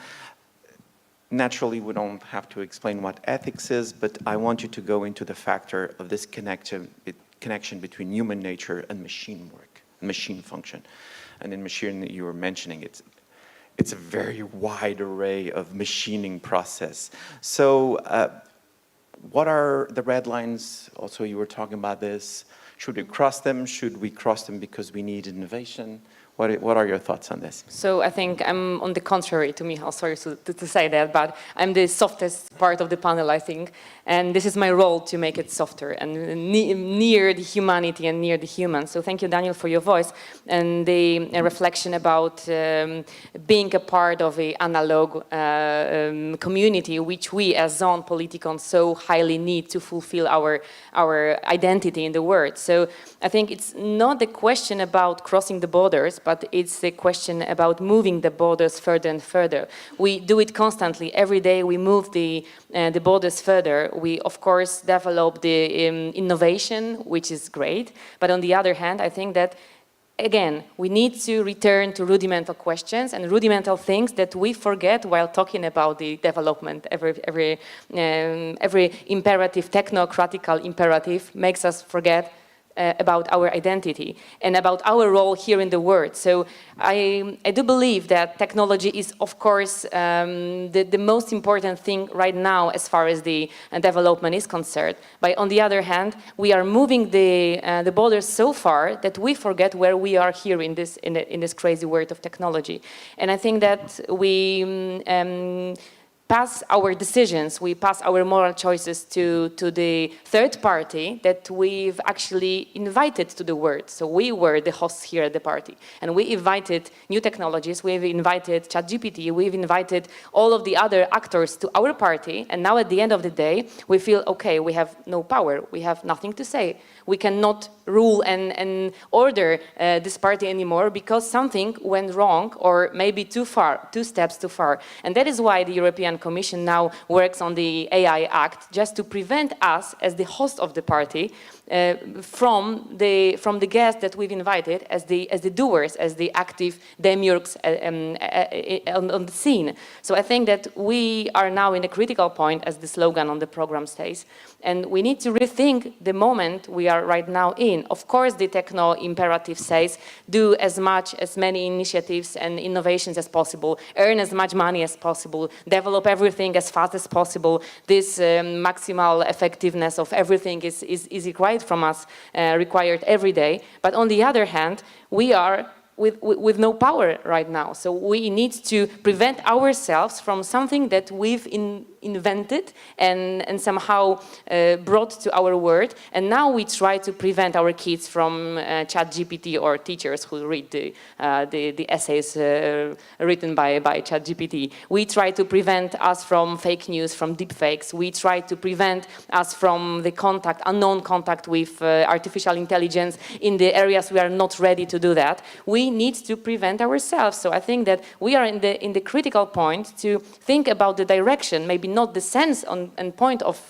Naturally, we don't have to explain what ethics is, but I want you to go into the factor of this connection between human nature and machine work, machine function. And in machine that you were mentioning, it's a very wide array of machining process. So what are the red lines? Also, you were talking about this. Should we cross them? Should we cross them because we need innovation? What are your thoughts on this? So I think I'm on the contrary to Michał, sorry to say that, but I'm the softest part of the panel, I think, and this is my role to make it softer and near the humanity and near the human. So thank you, Daniel, for your voice and the reflection about being a part of an analog community, which we as Zone Politikon so highly need to fulfill our identity in the world. So I think it's not the question about crossing the borders, but it's the question about moving the borders further and further. We do it constantly. Every day we move the borders further. We, of course, develop the innovation, which is great. But on the other hand, I think that, again, we need to return to rudimental questions and rudimental things that we forget while talking about the development. Every imperative, technocratical imperative, makes us forget about our identity and about our role here in the world. So I do believe that technology is, of course, the most important thing right now as far as the development is concerned. But on the other hand, we are moving the borders so far that we forget where we are here in this crazy world of technology. And I think that we pass our decisions, we pass our moral choices to the third party that we've actually invited to the world. So we were the hosts here at the party. And we invited new technologies, we've invited ChatGPT, we've invited all of the other actors to our party. And now at the end of the day, we feel, okay, we have no power, we have nothing to say. We cannot rule and order this party anymore because something went wrong or maybe too far, 2 steps too far. And that is why the European Commission now works on the AI Act, just to prevent us as the host of the party from the guests that we've invited as the doers, as the active demiurgs on the scene. So I think that we are now in a critical point, as the slogan on the program says, and we need to rethink the moment we are right now in. Of course, the techno imperative says do as many initiatives and innovations as possible, earn as much money as possible, develop everything as fast as possible. This maximal effectiveness of everything is required from us, required every day. But on the other hand, we are with no power right now. So we need to prevent ourselves from something that we've invented and somehow brought to our world. And now we try to prevent our kids from ChatGPT or teachers who read the essays written by ChatGPT. We try to prevent us from fake news, from deepfakes. We try to prevent us from the unknown contact with artificial intelligence in the areas we are not ready to do that. We need to prevent ourselves. So I think that we are in the critical point to think about the direction, maybe not the sense and point of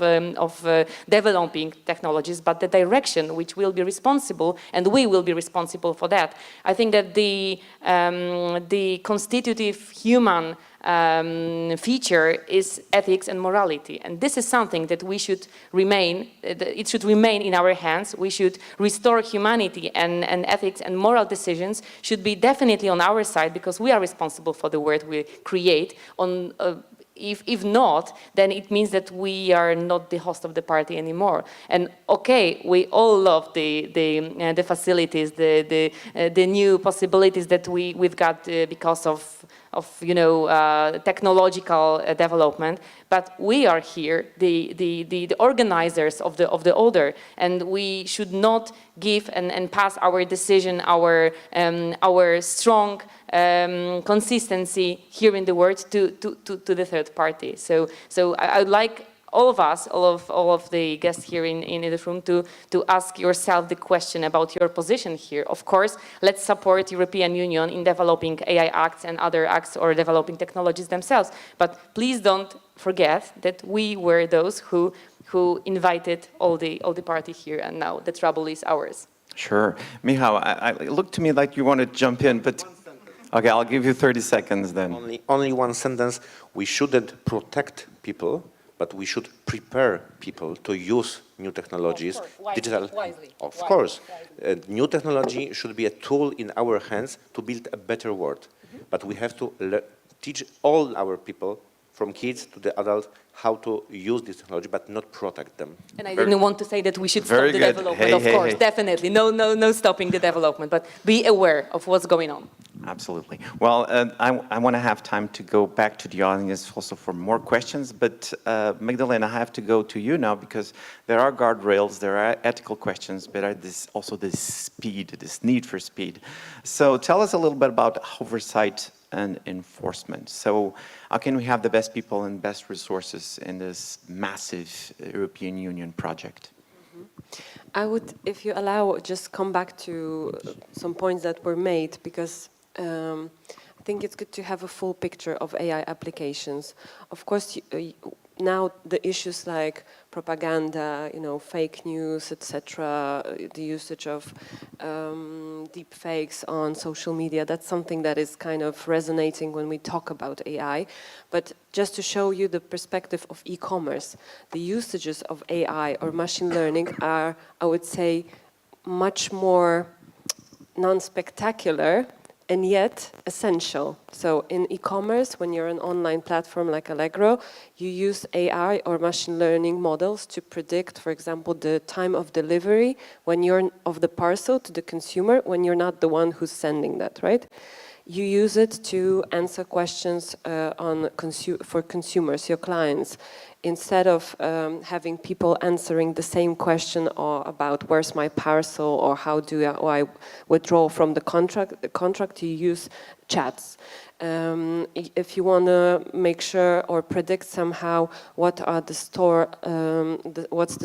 developing technologies, but the direction which will be responsible, and we will be responsible for that. I think that the constitutive human feature is ethics and morality, and this is something that we should remain. It should remain in our hands. We should restore humanity, and ethics and moral decisions should be definitely on our side because we are responsible for the world we create. If not, then it means that we are not the host of the party anymore. And okay, we all love the facilities, the new possibilities that we've got because of technological development, but we are here, the organizers of the order, and we should not give and pass our decision, our strong consistency here in the world to the third party. So I would like all of us, all of the guests here in the room, to ask yourself the question about your position here. Of course, let's support European Union in developing AI acts and other acts or developing technologies themselves. But please don't forget that we were those who invited all the party here, and now the trouble is ours. Sure. Michał, it looked to me like you want to jump in, but okay, I'll give you 30 seconds then. Only one sentence. We shouldn't protect people, but we should prepare people to use new technologies, digital. Of course, new technology should be a tool in our hands to build a better world. But we have to teach all our people from kids to the adults, how to use this technology, but not protect them. And I didn't want to say that we should Very stop the good. development, Hey, of hey, course, hey. definitely. No stopping the development, but be aware of what's going on. Absolutely. Well, I want to have time to go back to the audience also for more questions, but Magdalena, I have to go to you now because there are guardrails, there are ethical questions, but also this speed, this need for speed. So tell us a little bit about oversight and enforcement. So how can we have the best people and best resources in this massive European Union project? I would, if you allow, just come back to some points that were made, because I think it's good to have a full picture of AI applications. Of course, now the issues like propaganda, fake news, etc., the usage of deep fakes on social media, that's something that is kind of resonating when we talk about AI. But just to show you the perspective of e-commerce, the usages of AI or machine learning are, I would say, much more non-spectacular and yet essential. So in e-commerce, when you're an online platform like Allegro, you use AI or machine learning models to predict, for example, the time of delivery of the parcel to the consumer when you're not the one who's sending that, right? You use it to answer questions for consumers, your clients. Instead of having people answering the same question or about where's my parcel or how do I withdraw from the contract, you use chats. If you want to make sure or predict somehow what's the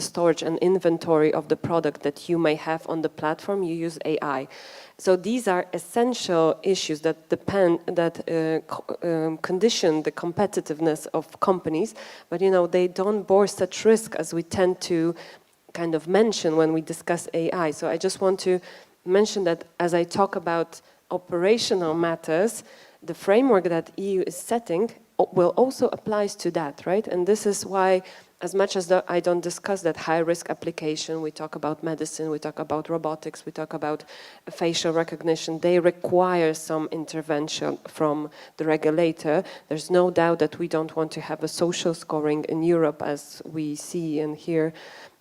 storage and inventory of the product that you may have on the platform, you use AI. So these are essential issues that condition the competitiveness of companies, but they don't bear such risk as we tend to kind of mention when we discuss AI. So I just want to mention that as I talk about operational matters, the framework that EU is setting will also apply to that, right? And this is why, as much as I don't discuss that high-risk application, we talk about medicine, we talk about robotics, we talk about facial recognition, they require some intervention from the regulator. There's no doubt that we don't want to have a social scoring in Europe as we see and hear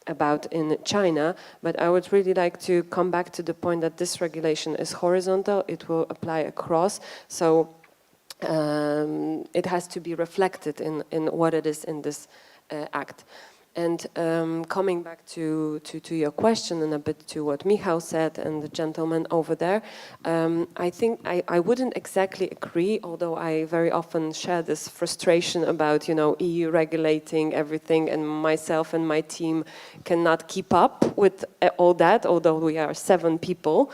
about in China, but I would really like to come back to the point that this regulation is horizontal, it will apply across, so it has to be reflected in what it is in this act. And coming back to your question and a bit to what Michał said and the gentleman over there, I think I wouldn't exactly agree, although I very often share this frustration about EU regulating everything and myself and my team cannot keep up with all that, although we are 7 people.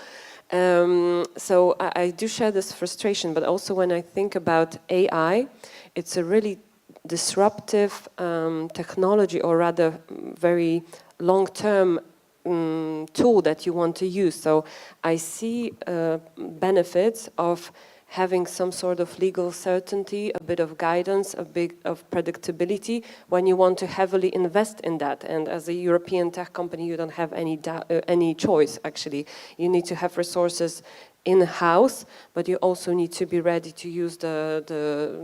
So I do share this frustration, but also when I think about AI, it's a really disruptive technology, or rather very long-term tool that you want to use. So I see benefits of having some sort of legal certainty, a bit of guidance, a bit of predictability when you want to heavily invest in that. And as a European tech company, you don't have any choice, actually. You need to have resources in-house, but you also need to be ready to use the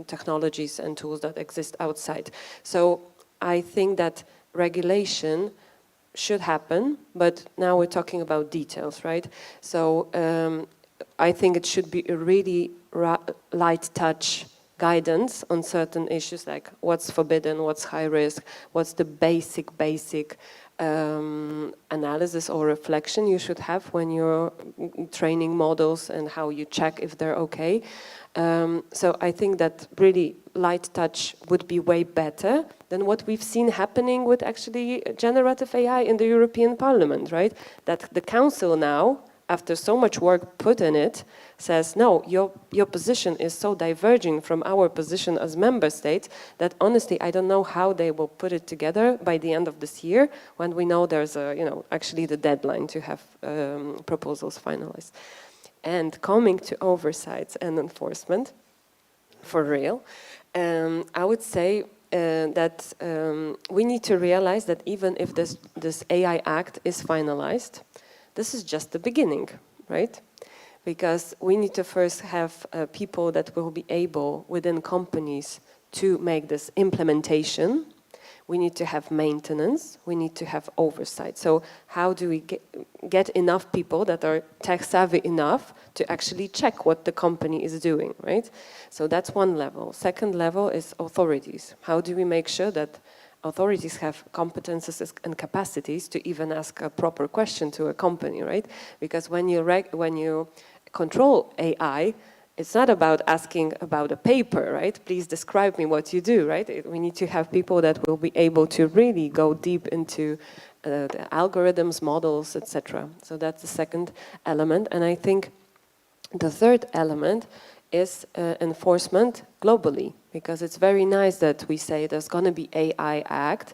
technologies and tools that exist outside. So I think that regulation should happen, but now we're talking about details, right? So I think it should be a really light touch guidance on certain issues like what's forbidden, what's high risk, what's the basic analysis or reflection you should have when you're training models and how you check if they're okay. So I think that really light touch would be way better than what we've seen happening with actually generative AI in the European Parliament, right? That the Council now, after so much work put in it, says, no, your position is so diverging from our position as member states that honestly, I don't know how they will put it together by the end of this year when we know there's actually the deadline to have proposals finalized. And coming to oversight and enforcement, for real, I would say that we need to realize that even if this AI Act is finalized, this is just the beginning, right? Because we need to first have people that will be able within companies to make this implementation, we need to have maintenance, we need to have oversight. So how do we get enough people that are tech savvy enough to actually check what the company is doing, right? So that's one level. Second level is authorities. How do we make sure that authorities have competences and capacities to even ask a proper question to a company, right? Because when you control AI, it's not about asking about a paper, right? Please describe me what you do, right? We need to have people that will be able to really go deep into the algorithms, models, etc. So that's the second element. And I think the third element is enforcement globally, because it's very nice that we say there's going to be AI Act.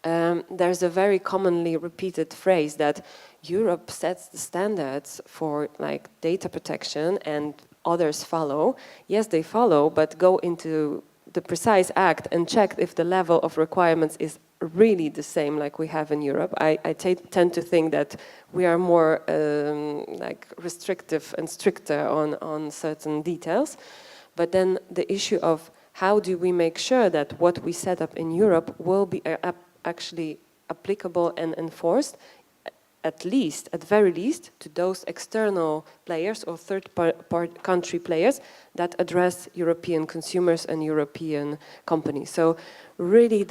There's a very commonly repeated phrase that Europe sets the standards for like data protection and others follow. Yes, they follow, but go into the precise act and check if the level of requirements is really the same like we have in Europe. I tend to think that we are more like restrictive and stricter on certain details. But then the issue of how do we make sure that what we set up in Europe will be actually applicable and enforced, at very least, to those external players or country players that address European consumers and European companies. So really,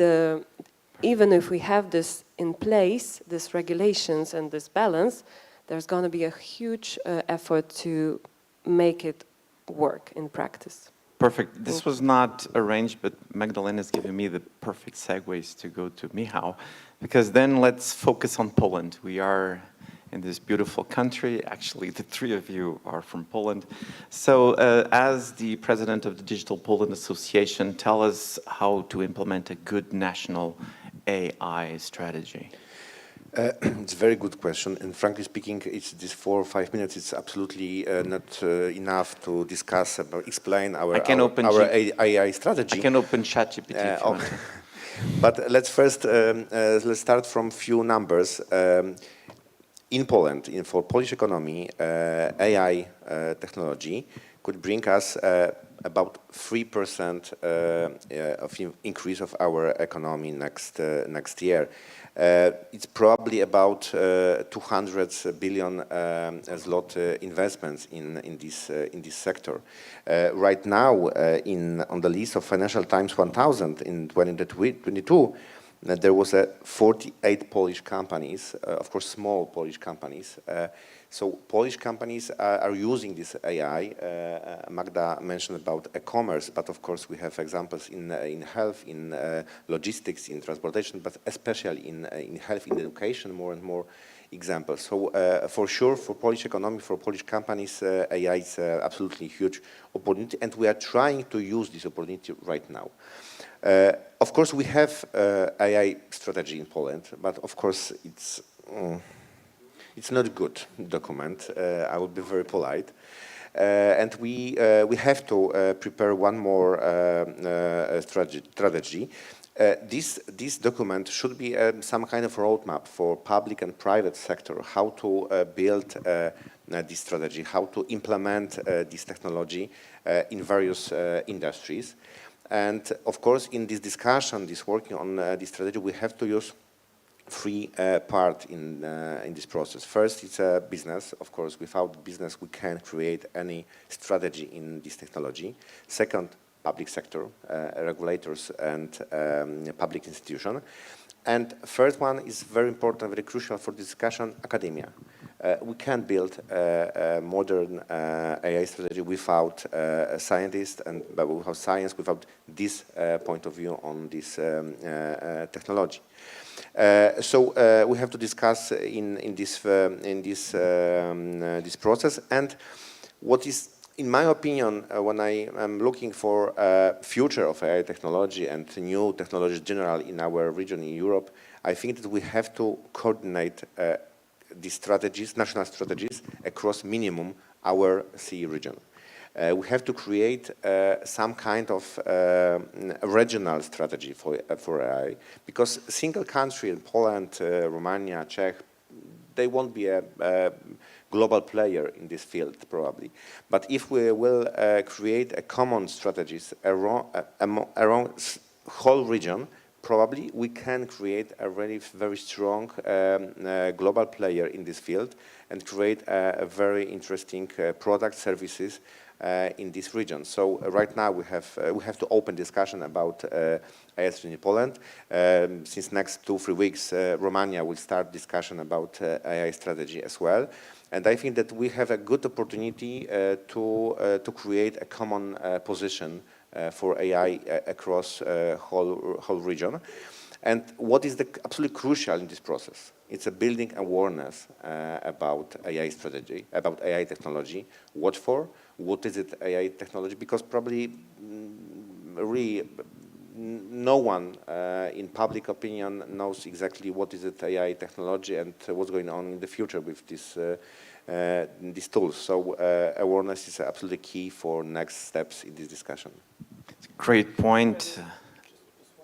even if we have this in place, these regulations and this balance, there's going to be a huge effort to make it work in practice. Perfect. This was not arranged, but Magdalena is giving me the perfect segues to go to Michał, because then let's focus on Poland. We are in this beautiful country. Actually, the three of you are from Poland. So as the president of the Digital Poland Association, tell us how to implement a good national AI strategy. It's a very good question, and frankly speaking, it's this 4 or 5 minutes. It's absolutely not enough to discuss explain our AI strategy. I can open ChatGPT if you want. But let's first let's start from few numbers. In Poland, for Polish economy, AI technology could bring us about 3% of increase of our economy next year. It's probably about 200 billion zloty investments in this sector. Right now, on the list of Financial Times 1000 in 2022, there was 48 Polish companies, of course, small Polish companies. So Polish companies are using this AI. Magda mentioned about e-commerce, but of course we have examples in health, in logistics, in transportation, but especially in health, in education, more and more examples. So for sure, for Polish economy, for Polish companies, AI is absolutely huge opportunity, and we are trying to use this opportunity right now. Of course, we have AI strategy in Poland, but of course it's not a good document. I will be very polite. And we have to prepare one more strategy. This document should be some kind of roadmap for public and private sector, how to build this strategy, how to implement this technology in various industries. And of course, in this discussion, this working on this strategy, we have to use three parts in this process. First, it's a business. Of course, without business, we can't create any strategy in this technology. Second, public sector, regulators and public institution. And third one is very important, very crucial for this discussion, academia. We can't build a modern AI strategy without scientists and without science, without this point of view on this technology. So we have to discuss in this process. And what is, in my opinion, when I am looking for future of AI technology and new technologies generally in our region in Europe, I think that we have to coordinate these strategies, national strategies, across minimum our CE region. We have to create some kind of regional strategy for AI, because single country in Poland, Romania, Czech, they won't be a global player in this field, probably. But if we will create a common strategies around whole region, probably we can create a really very strong global player in this field and create a very interesting product services in this region. So right now we have to open discussion about AI strategy in Poland. Since next 2-3 weeks, Romania will start discussion about AI strategy as well. And I think that we have a good opportunity to create a common position for AI across whole region. And what is absolutely crucial in this process? It's a building awareness about AI strategy, about AI technology. What for? What is it AI technology? Because probably really no one in public opinion knows exactly what is it AI technology and what's going on in the future with these tools. So awareness is absolutely key for next steps in this discussion. Great point.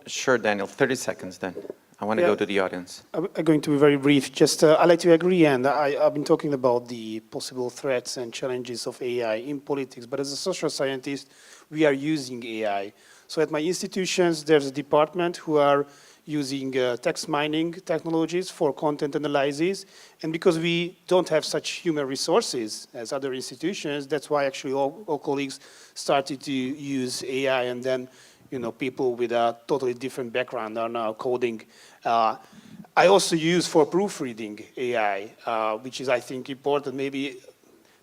Sure, Daniel, 30 seconds then. I want to go to the audience. I'm going to be very brief. Just, I'd like to agree, and I've been talking about the possible threats and challenges of AI in politics, but as a social scientist, we are using AI. So at my institutions, there's a department who are using text mining technologies for content analysis, and because we don't have such human resources as other institutions, that's why actually all colleagues started to use AI, and then people with a totally different background are now coding. I also use for proofreading AI, which is, I think, important. Maybe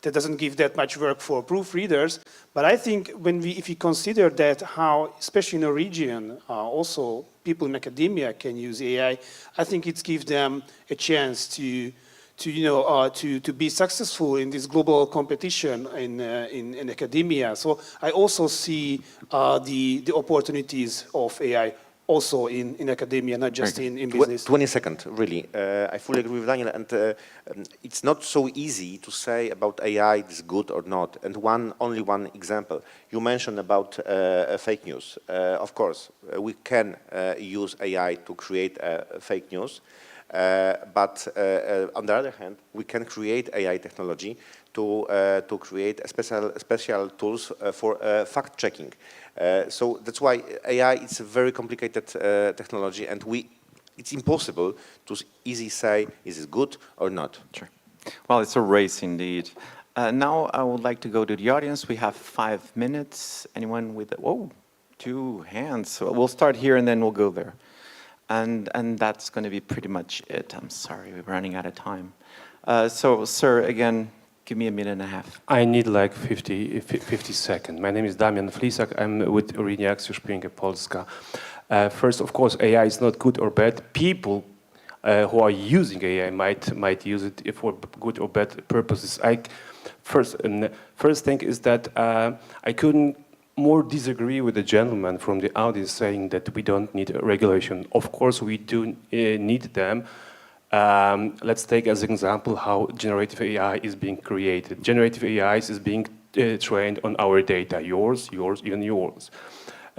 that doesn't give that much work for proofreaders, but I think if you consider that how, especially in a region, also people in academia can use AI, I think it gives them a chance to be successful in this global competition in academia. So I also see the opportunities of AI also in academia, not just in business. 20 seconds, really. I fully agree with Daniel, and it's not so easy to say about AI is good or not. And only one example. You mentioned about fake news. Of course, we can use AI to create fake news. But on the other hand, we can create AI technology to create special tools for fact-checking. So that's why AI is a very complicated technology, and it's impossible to easily say is it good or not. Sure. Well, it's a race indeed. Now I would like to go to the audience. We have 5 minutes. Anyone with whoa, 2 hands. So we'll start here and then we'll go there. And that's going to be pretty much it. I'm sorry, we're running out of time. So, sir, again, give me a minute and a half. I need like 50 seconds. My name is Damian Flisak. I'm with Urynia Akcjopringa Polska. First, of course, AI is not good or bad. People who are using AI might use it for good or bad purposes. First thing is that I couldn't more disagree with the gentleman from the audience saying that we don't need a regulation. Of course, we do need them. Let's take as an example how generative AI is being created. Generative AI is being trained on our data, yours, even yours,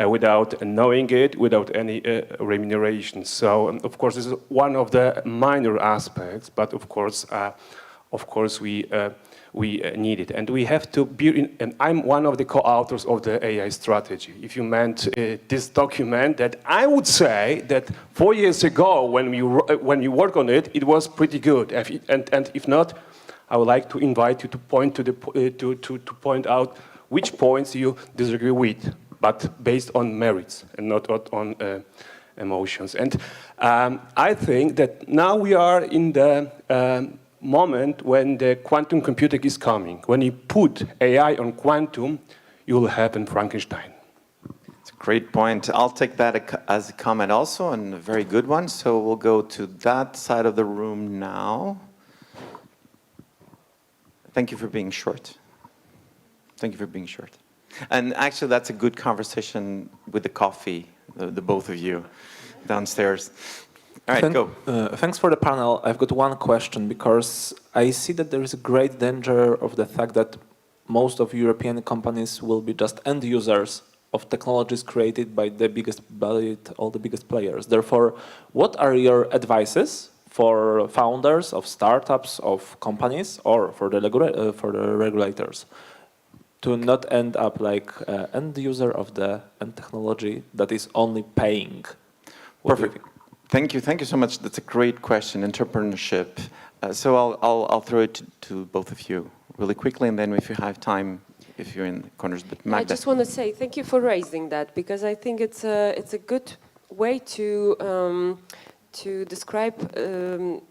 without knowing it, without any remuneration. So, of course, this is one of the minor aspects, but of course we need it. And we have to be in, and I'm one of the co-authors of the AI strategy. If you meant this document, that I would say that 4 years ago, when you work on it, it was pretty good. And if not, I would like to invite you to point to point out which points you disagree with, but based on merits and not on emotions. And I think that now we are in the moment when the quantum computing is coming. When you put AI on quantum, you will have a Frankenstein. It's a great point. I'll take that as a comment also, and a very good one. So we'll go to that side of the room now. Thank you for being short. Thank you for being short. And actually, that's a good conversation with the coffee, the both of you downstairs. All right, go. Thanks for the panel. I've got one question, because I see that there is a great danger of the fact that most of European companies will be just end users of technologies created by all the biggest players. Therefore, what are your advices for founders of startups, of companies, or for the regulators, to not end up like end user of the end technology that is only paying? Perfect. Thank you so much. That's a great question, entrepreneurship. So I'll throw it to both of you really quickly, and then if you have time, if you're in the corners. But I Magda. just want to say thank you for raising that, because I think it's a good way to describe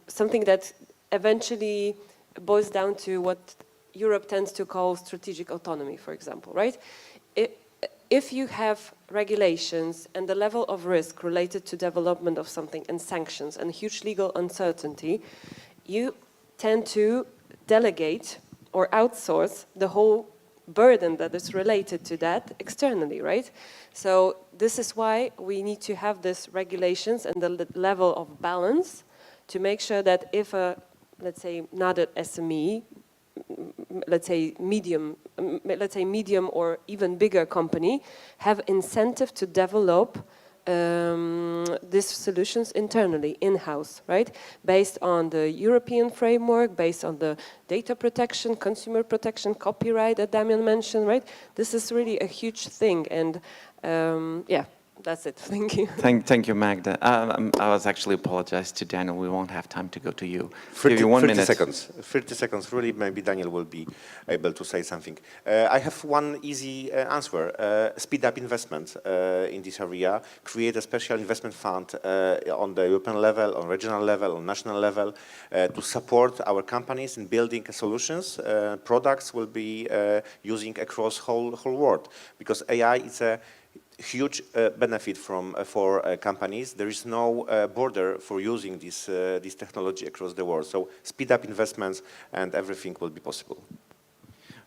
something that eventually boils down to what Europe tends to call strategic autonomy, for example, right? If you have regulations and the level of risk related to development of something and sanctions and huge legal uncertainty, you tend to delegate or outsource the whole burden that is related to that externally, right? So this is why we need to have these regulations and the level of balance to make sure that if a, let's say, not an SME, let's say medium or even bigger company, have incentive to develop these solutions internally, in-house, right? Based on the European framework, based on the data protection, consumer protection, copyright that Damian mentioned, right? This is really a huge thing, and yeah, that's it. Thank you. Thank you, Magda. I was actually apologize to Daniel. We won't have time to go to you. 30, Give you 1 30 minute. seconds. 30 seconds. Really, maybe Daniel will be able to say something. I have one easy answer. Speed up investment in this area. Create a special investment fund on the European level, on regional level, on national level, to support our companies in building solutions. Products will be using across whole world, because AI is a huge benefit for companies. There is no border for using this technology across the world. So speed up investments and everything will be possible.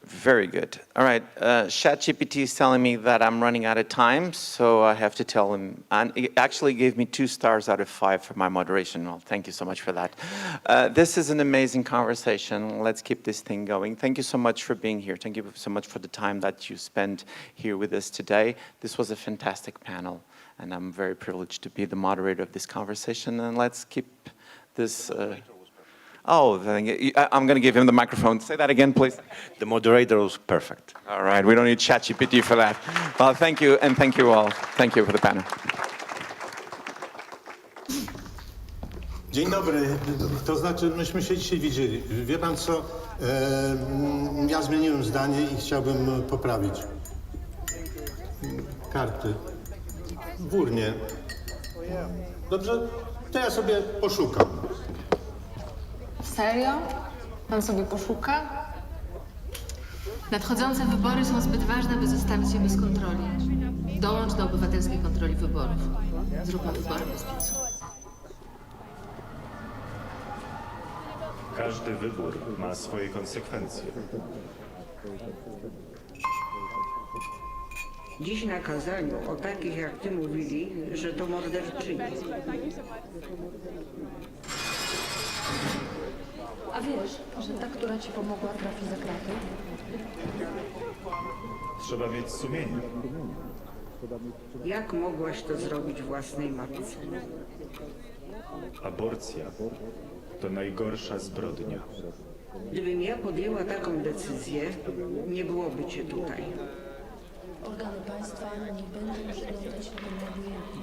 Very good. All right. ChatGPT is telling me that I'm running out of time, so I have to tell him. And it actually gave me 2 stars out of 5 for my moderation. Well, thank you so much for that. This is an amazing conversation. Let's keep this thing going. Thank you so much for being here. Thank you so much for the time that you spent here with us today. This was a fantastic panel, and I'm very privileged to be the moderator of this conversation. And let's keep this... Oh, I'm going to give him the microphone. Say that again, please. The moderator was perfect. All right, we don't need ChatGPT for that. Well, thank you, and thank you all. Thank you for the panel. Dzień dobry. To znaczy, myśmy się dzisiaj widzieli. Wie pan co? Ja zmieniłem zdanie i chciałbym poprawić. Karty. W urnie. Dobrze? To ja sobie poszukam. Serio? Pan sobie poszuka? Nadchodzące wybory są zbyt ważne, by zostawić je bez kontroli. Dołącz do obywatelskiej kontroli wyborów. Zróbmy wybory bezpieczne. Każdy wybór ma swoje konsekwencje. Dziś na kazaniu o takich jak ty mówili, że to morderczyni. A wiesz, że ta, która ci pomogła, trafi za kraty? Trzeba mieć sumienie. Jak mogłaś to zrobić własnej matce? Aborcja to najgorsza zbrodnia. Gdybym ja podjęła taką decyzję, nie byłoby cię tutaj. Organy państwa nie będą przyglądać się temu obojętnie.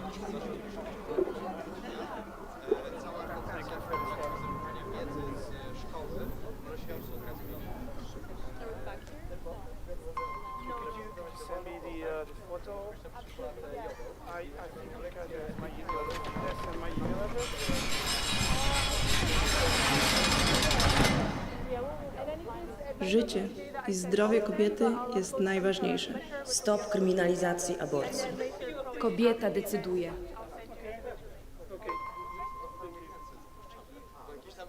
Życie i zdrowie kobiety jest najważniejsze. Stop kryminalizacji aborcji. Kobieta decyduje. Gdzieś tam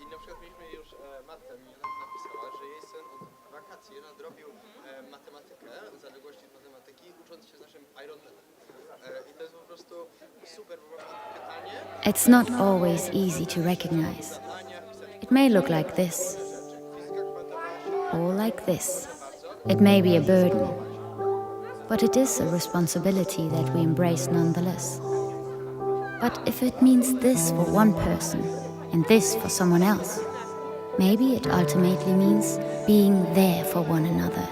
i na przykład mieliśmy już matkę mi napisała, że jej syn od wakacji nadrobił matematykę, zaległości z matematyki, ucząc się z naszym Ironmanem. I to jest po prostu super, bo mam pytanie. It's not always easy to recognize. It may look like this, or like this. It may be a burden, but it is a responsibility that we embrace nonetheless. But if it means this for one person and this for someone else, maybe it ultimately means being there for one another.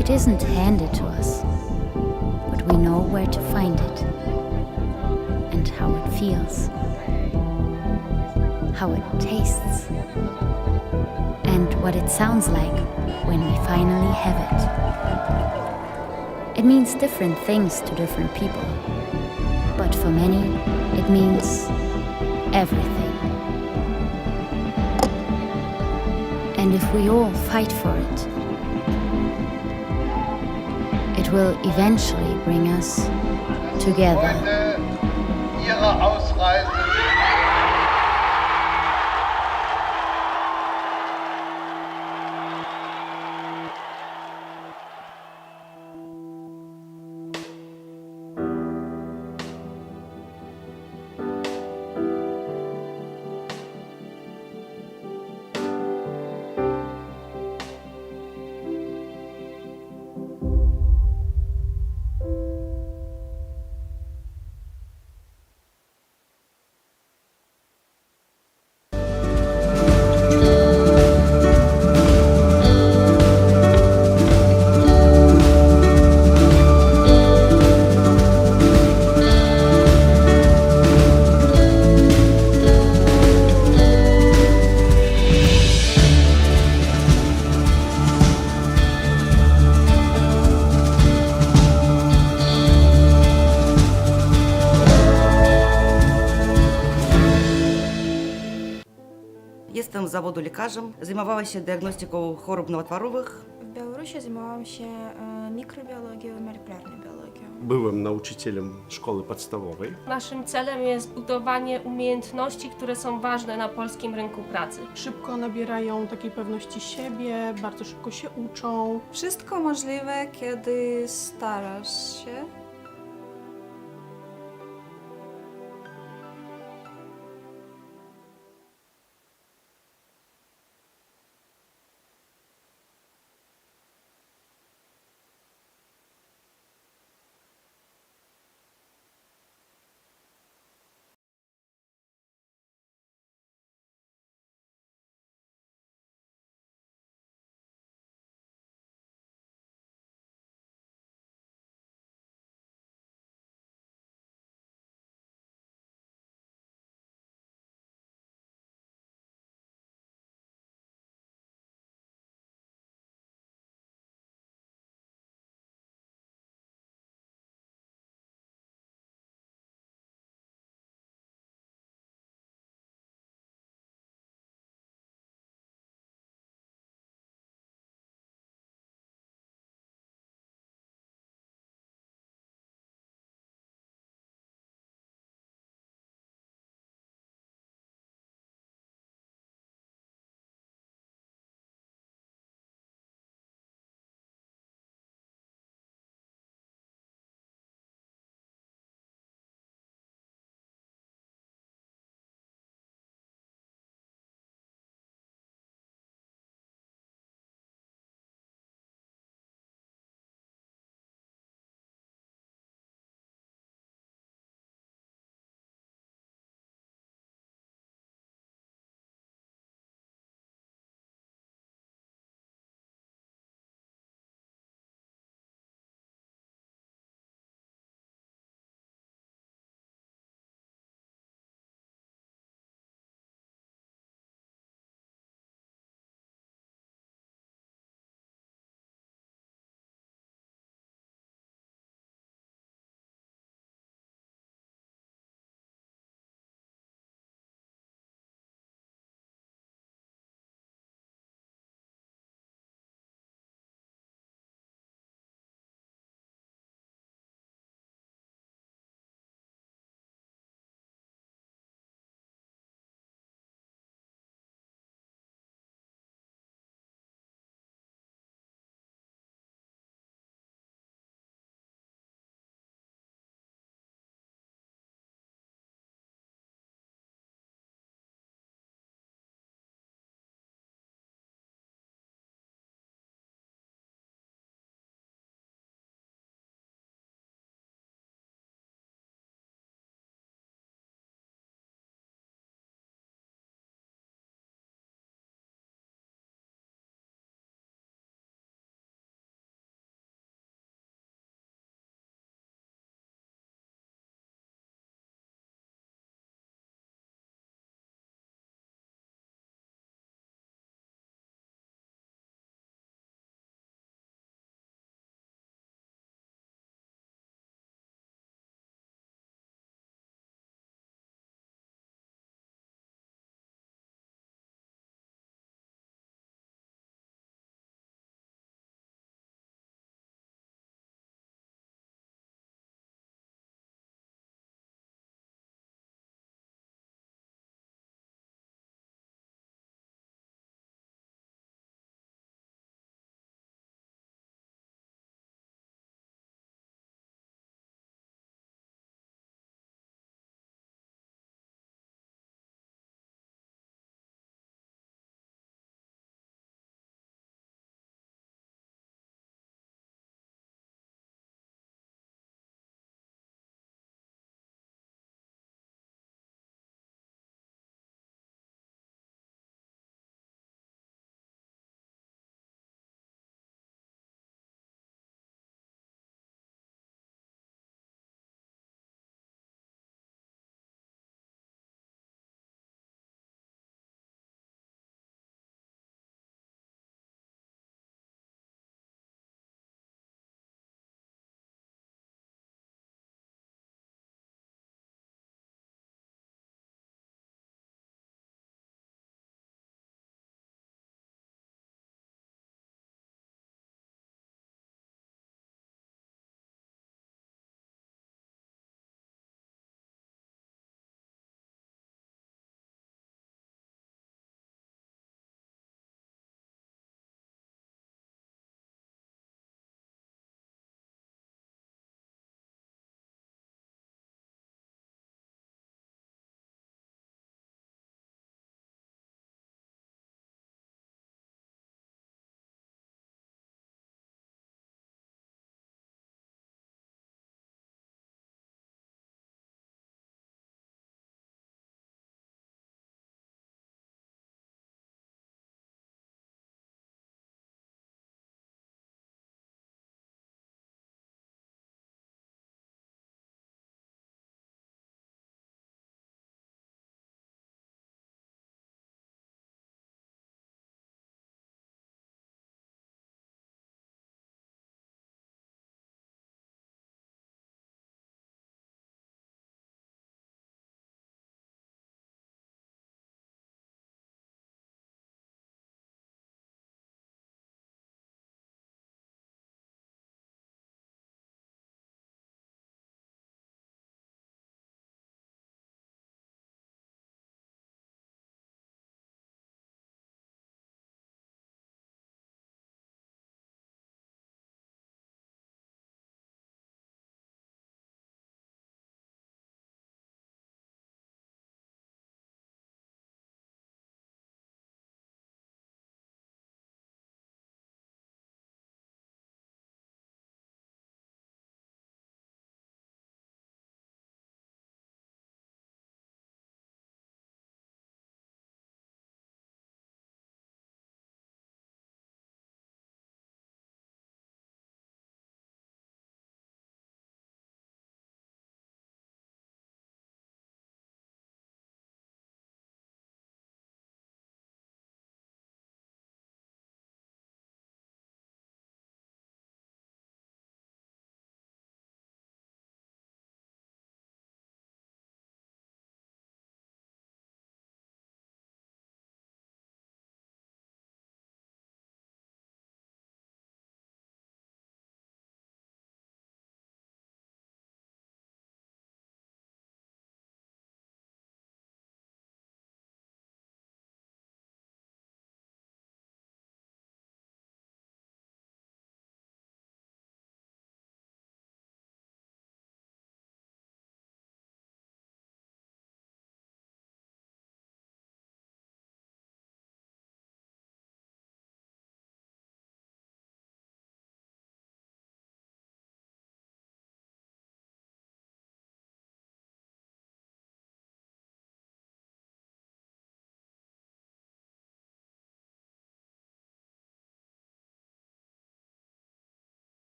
It isn't handed to us, but we know where to find it and how it feels, how it tastes, and what it sounds like when we finally have it. It means different things to different people, but for many, it means everything. And if we all fight for it, it will eventually bring us together. Ihre Ausreise. Jestem z zawodu lekarzem, zajmowałam się diagnostyką chorób nowotworowych. W Białorusi zajmowałam się mikrobiologią i molekularną biologią. Byłem nauczycielem szkoły podstawowej. Naszym celem jest budowanie umiejętności, które są ważne na polskim rynku pracy. Szybko nabierają takiej pewności siebie, bardzo szybko się uczą. Wszystko możliwe, kiedy starasz się.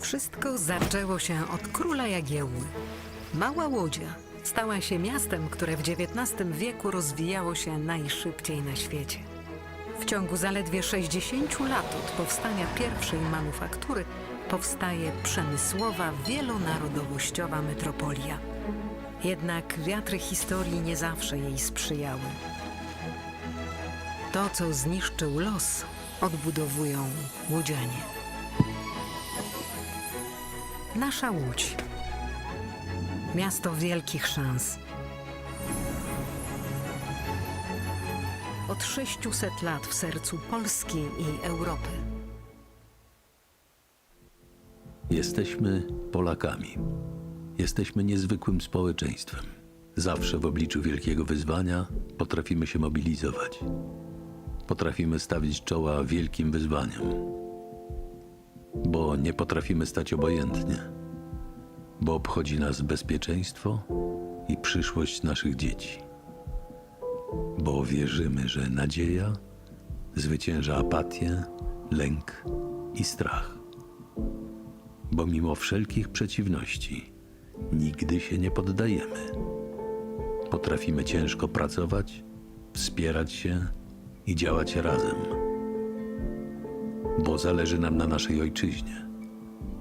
Wszystko zaczęło się od króla Jagiełły. Mała Łodzia stała się miastem, które w XIX wieku rozwijało się najszybciej na świecie. W ciągu zaledwie 60 lat od powstania pierwszej manufaktury powstaje przemysłowa, wielonarodowościowa metropolia. Jednak wiatry historii nie zawsze jej sprzyjały. To, co zniszczył los, odbudowują łodzianie. Nasza Łódź. Miasto wielkich szans. Od 600 lat w sercu Polski i Europy. Jesteśmy Polakami. Jesteśmy niezwykłym społeczeństwem. Zawsze w obliczu wielkiego wyzwania potrafimy się mobilizować. Potrafimy stawić czoła wielkim wyzwaniom. Bo nie potrafimy stać obojętnie. Bo obchodzi nas bezpieczeństwo i przyszłość naszych dzieci. Bo wierzymy, że nadzieja zwycięża apatię, lęk i strach. Bo mimo wszelkich przeciwności nigdy się nie poddajemy. Potrafimy ciężko pracować, wspierać się i działać razem. Bo zależy nam na naszej ojczyźnie,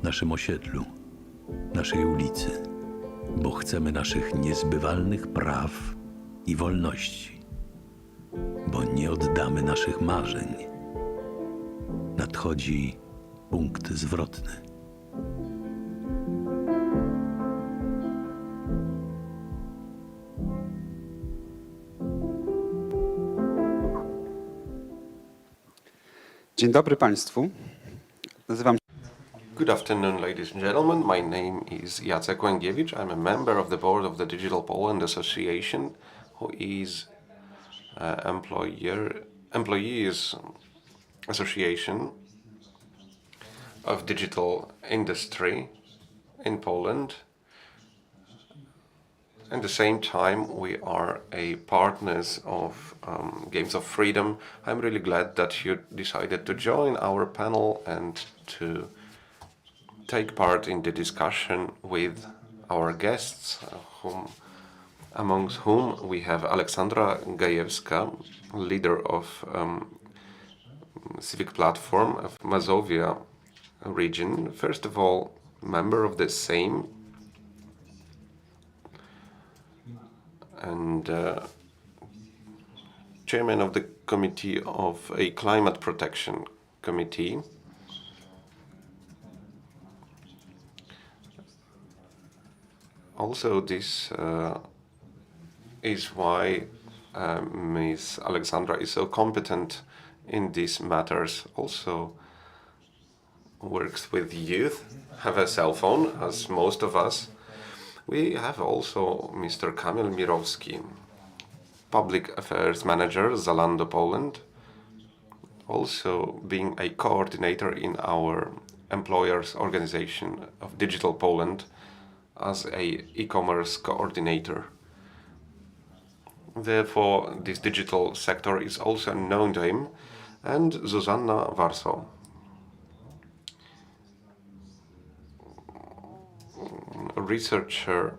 naszym osiedlu, naszej ulicy. Bo chcemy naszych niezbywalnych praw i wolności. Bo nie oddamy naszych marzeń. Nadchodzi punkt zwrotny. Dzień dobry Państwu. Nazywam się... Good afternoon, ladies and gentlemen. My name is Jacek Łęgiewicz. I'm a member of the board of the Digital Poland Association, who is employees association of digital industry in Poland. At the same time, we are a partners of Games of Freedom. I'm really glad that you decided to join our panel and to take part in the discussion with our guests, amongst whom we have Aleksandra Gajewska, leader of Civic Platform of Mazovia region. First of all, member of the Sejm, and chairman of the Committee of a Climate Protection Committee. Also, this is why Ms. Alexandra is so competent in these matters. Also works with youth, have a cell phone, as most of us. We have also Mr. Kamil Mirowski, Public Affairs Manager, Zalando Poland, also being a coordinator in our employers organization of Digital Poland as a e-commerce coordinator. Therefore, this digital sector is also known to him, and Zuzanna Warsaw, a researcher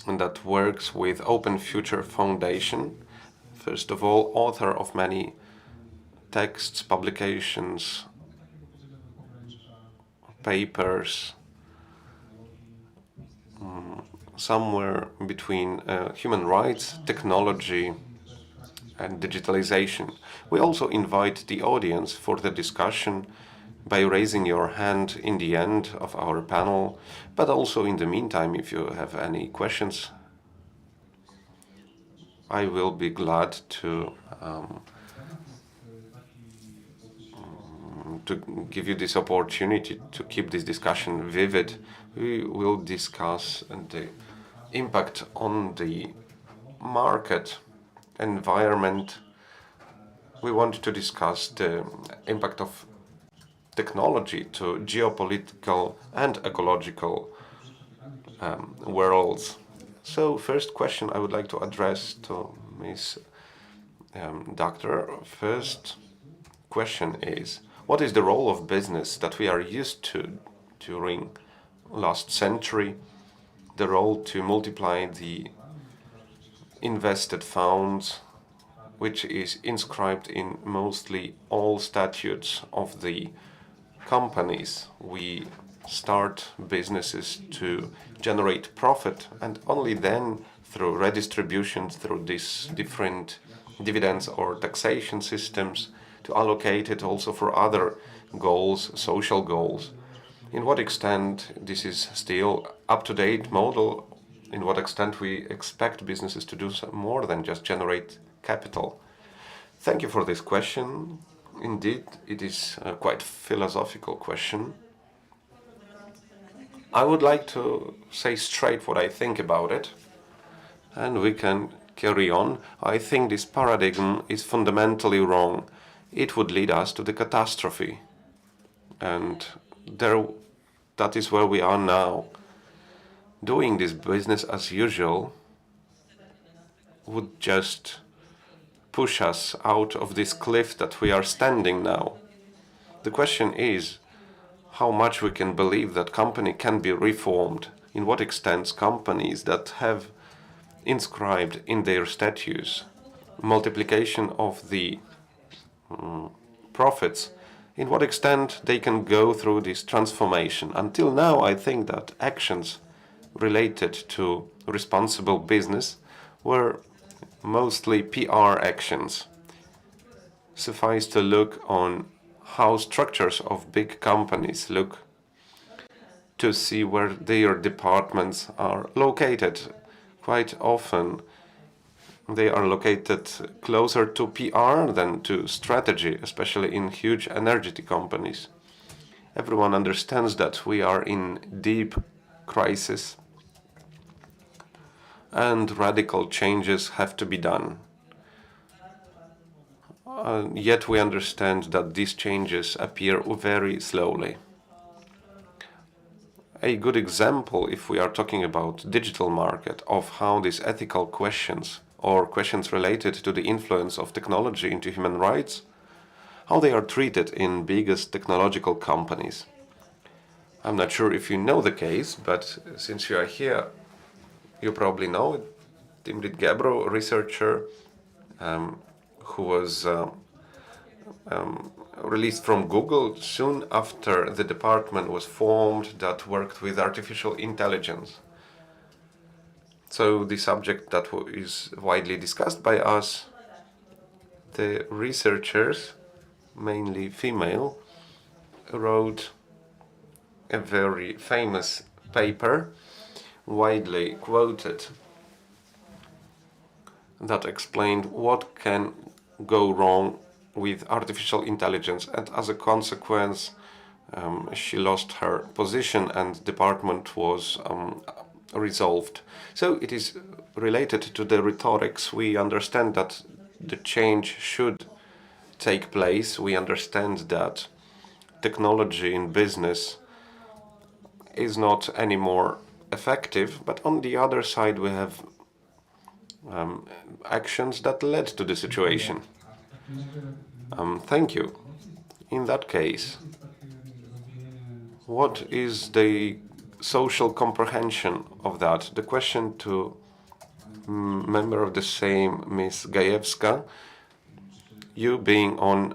that works with Open Future Foundation. First of all, author of many texts, publications, papers, somewhere between human rights, technology, and digitalization. We also invite the audience for the discussion by raising your hand in the end of our panel, but also in the meantime, if you have any questions, I will be glad to give you this opportunity to keep this discussion vivid. We will discuss the impact on the market environment. We want to discuss the impact of technology to geopolitical and ecological worlds. So, first question I would like to address to Ms. Doctor. First question is, What is the role of business that we are used to during last century? The role to multiply the invested funds, which is inscribed in mostly all statutes of the companies. We start businesses to generate profit, and only then, through redistribution, through these different dividends or taxation systems, to allocate it also for other goals, social goals. In what extent this is still up-to-date model? In what extent we expect businesses to do more than just generate capital? Thank you for this question. Indeed, it is a quite philosophical question. I would like to say straight what I think about it, and we can carry on. I think this paradigm is fundamentally wrong. It would lead us to the catastrophe. And that is where we are now. Doing this business as usual would just push us out of this cliff that we are standing now. The question is how much we can believe that company can be reformed, in what extent companies that have inscribed in their statutes multiplication of the profits, in what extent they can go through this transformation. Until now, I think that actions related to responsible business were mostly PR actions. Suffice to look on how structures of big companies look to see where their departments are located. Quite often they are located closer to PR than to strategy, especially in huge energy companies. Everyone understands that we are in deep crisis and radical changes have to be done. Yet we understand that these changes appear very slowly. A good example, if we are talking about digital market, of how these ethical questions or questions related to the influence of technology into human rights, how they are treated in biggest technological companies. I'm not sure if you know the case, but since you are here, you probably know it. Timrit Gebru, researcher who was released from Google soon after the department was formed that worked with artificial intelligence. So the subject that is widely discussed by us, the researchers, mainly female, wrote a very famous paper, widely quoted, that explained what can go wrong with artificial intelligence, and as a consequence she lost her position and department was resolved. So it is related to the rhetorics. We understand that the change should take place. We understand that technology in business is not anymore effective, but on the other side we have actions that led to the situation. Thank you. In that case, what is the social comprehension of that? The question to member of the Sejm, Ms. Gajewska, you being on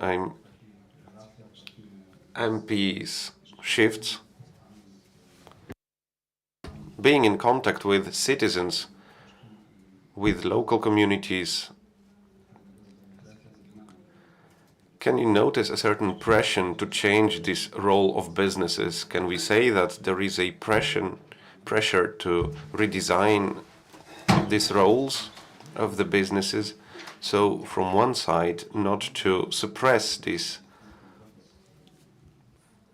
MP's shifts, being in contact with citizens, with local communities, can you notice a certain pressure to change this role of businesses? Can we say that there is a pressure to redesign these roles of the businesses? So from one side, not to suppress this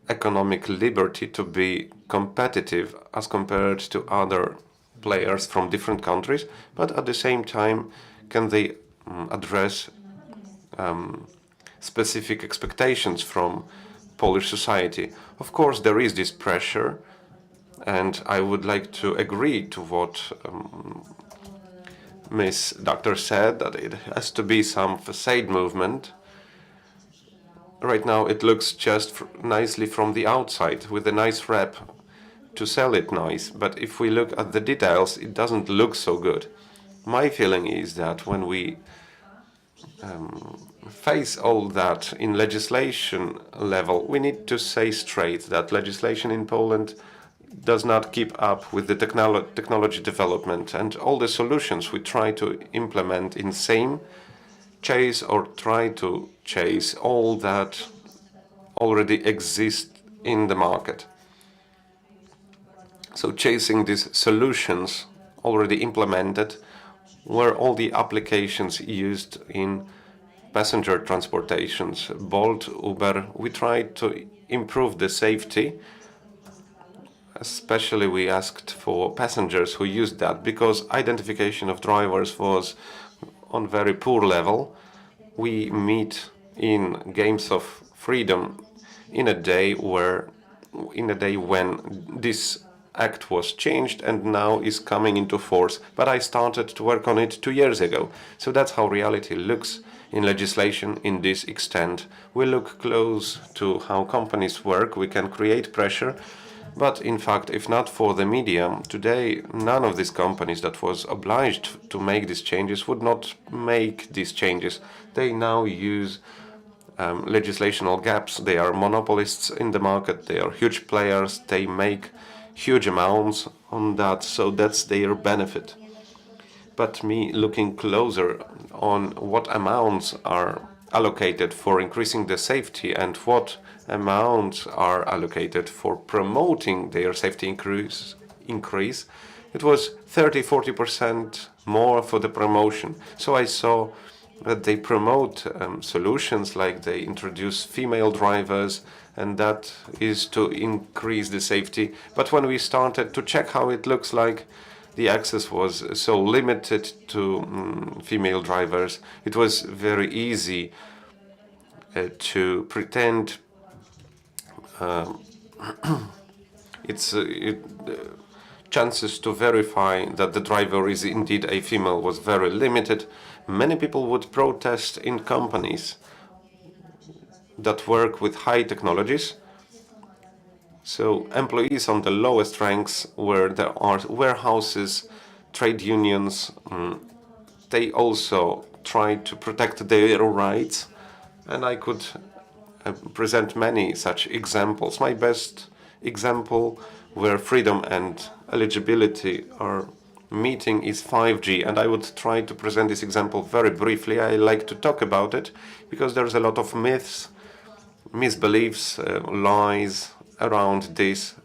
economic liberty to be competitive as compared to other players from different countries, but at the same time, can they address specific expectations from Polish society? Of course, there is this pressure, and I would like to agree to what Ms. Doctor said, that it has to be some facade movement. right now it looks just nicely from the outside with a nice wrap to sell it nice, but if we look at the details, it doesn't look so good. My feeling is that when we face all that in legislation level, we need to say straight that legislation in Poland does not keep up with the technology development, and all the solutions we try to implement in same chase or try to chase all that already exists in the market. So chasing these solutions already implemented were all the applications used in passenger transportations. Bolt, Uber, we tried to improve the safety. Especially we asked for passengers who used that because identification of drivers was on very poor level. We meet in Games of Freedom in a day when this act was changed and now is coming into force. But I started to work on it 2 years ago. So that's how reality looks in legislation in this extent. We look close to how companies work, we can create pressure. But in fact, if not for the media, today none of these companies that was obliged to make these changes would not make these changes. They now use legislational gaps. They are monopolists in the market. They are huge players. They make huge amounts on that, so that's their benefit. But me looking closer on what amounts are allocated for increasing the safety and what amounts are allocated for promoting their safety increase, it was 30–40% more for the promotion. So I saw that they promote solutions like they introduce female drivers, and that is to increase the safety. But when we started to check how it looks like, the access was so limited to female drivers. It was very easy to pretend chances to verify that the driver is indeed a female was very limited. Many people would protest in companies that work with high technologies. So employees on the lowest ranks, where there are warehouses, trade unions, they also try to protect their rights. And I could present many such examples. My best example where freedom and eligibility are meeting is 5G, and I would try to present this example very briefly. I like to talk about it because there's a lot of myths, misbeliefs, lies around this,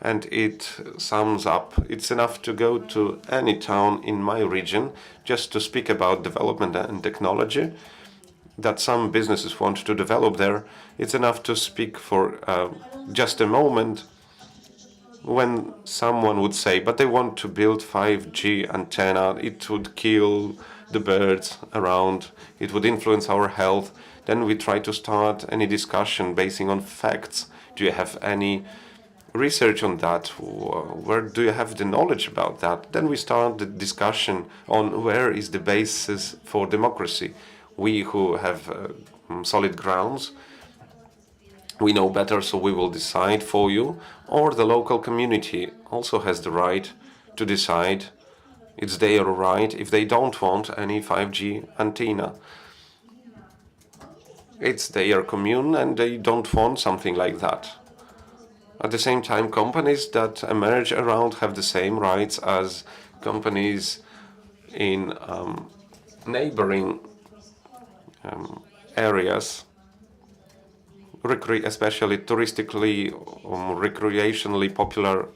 and it sums up. It's enough to go to any town in my region just to speak about development and technology that some businesses want to develop there. It's enough to speak for just a moment when someone would say, but they want to build 5G antenna, it would kill the birds around, it would influence our health. Then we try to start any discussion basing on facts. Do you have any research on that? Where do you have the knowledge about that? Then we start the discussion on where is the basis for democracy. We who have solid grounds, we know better, so we will decide for you, or the local community also has the right to decide. It's their right if they don't want any 5G antenna. It's their commune and they don't want something like that. At the same time, companies that emerge around have the same rights as companies in neighboring areas, especially touristically, recreationally popular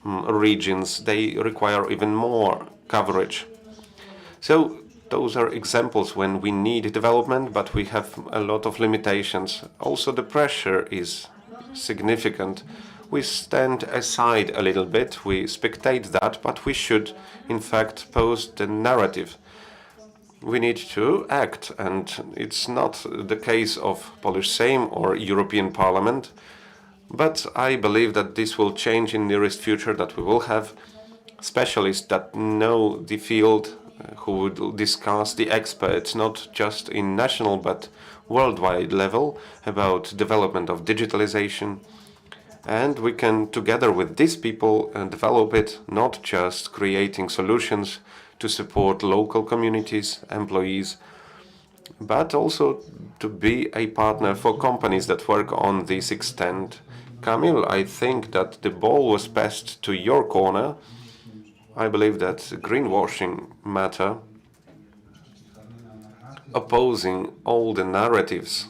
regions. They require even more coverage. So those are examples when we need development, but we have a lot of limitations. Also, the pressure is significant. We stand aside a little bit, we spectate that, but we should, in fact, post the narrative. We need to act, and it's not the case of Polish Sejm or European Parliament, but I believe that this will change in the nearest future, that we will have specialists that know the field, who would discuss the experts, not just in national, but worldwide level about development of digitalization. And we can, together with these people, develop it, not just creating solutions to support local communities, employees, but also to be a partner for companies that work on this extent. Kamil, I think that the ball was passed to your corner. I believe that greenwashing matter, opposing all the narratives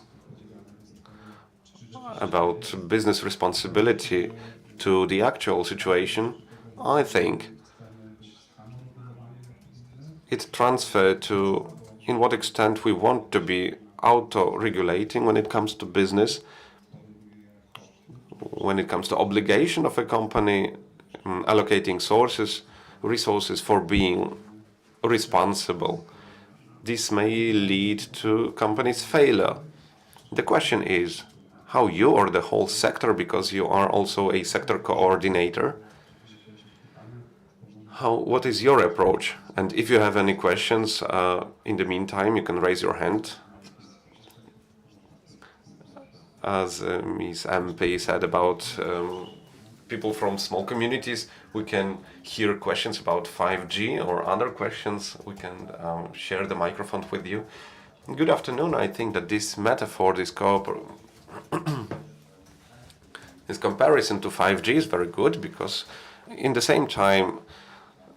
about business responsibility to the actual situation, I think it transferred to in what extent we want to be auto-regulating when it comes to business, when it comes to obligation of a company, allocating resources for being responsible. This may lead to companies' failure. The question is how you or the whole sector, because you are also a sector coordinator, what is your approach? And if you have any questions, in the meantime, you can raise your hand. As Ms. MP said about people from small communities, we can hear questions about 5G or other questions. We can share the microphone with you. Good afternoon. I think that this metaphor, this comparison to 5G is very good, because in the same time,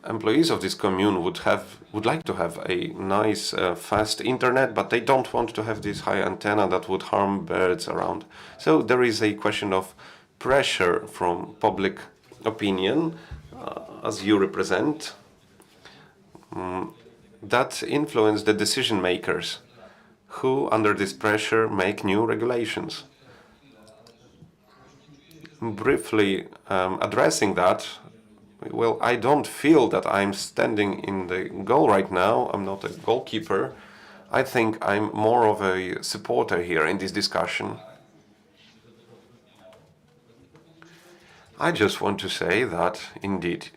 employees of this commune would like to have a nice, fast internet, but they don't want to have this high antenna that would harm birds around. So there is a question of pressure from public opinion, as you represent, that influence the decision makers, who, under this pressure, make new regulations. Briefly addressing that, well, I don't feel that I'm standing in the goal right now. I'm not a goalkeeper. I think I'm more of a supporter here in this discussion. I just want to say that, indeed,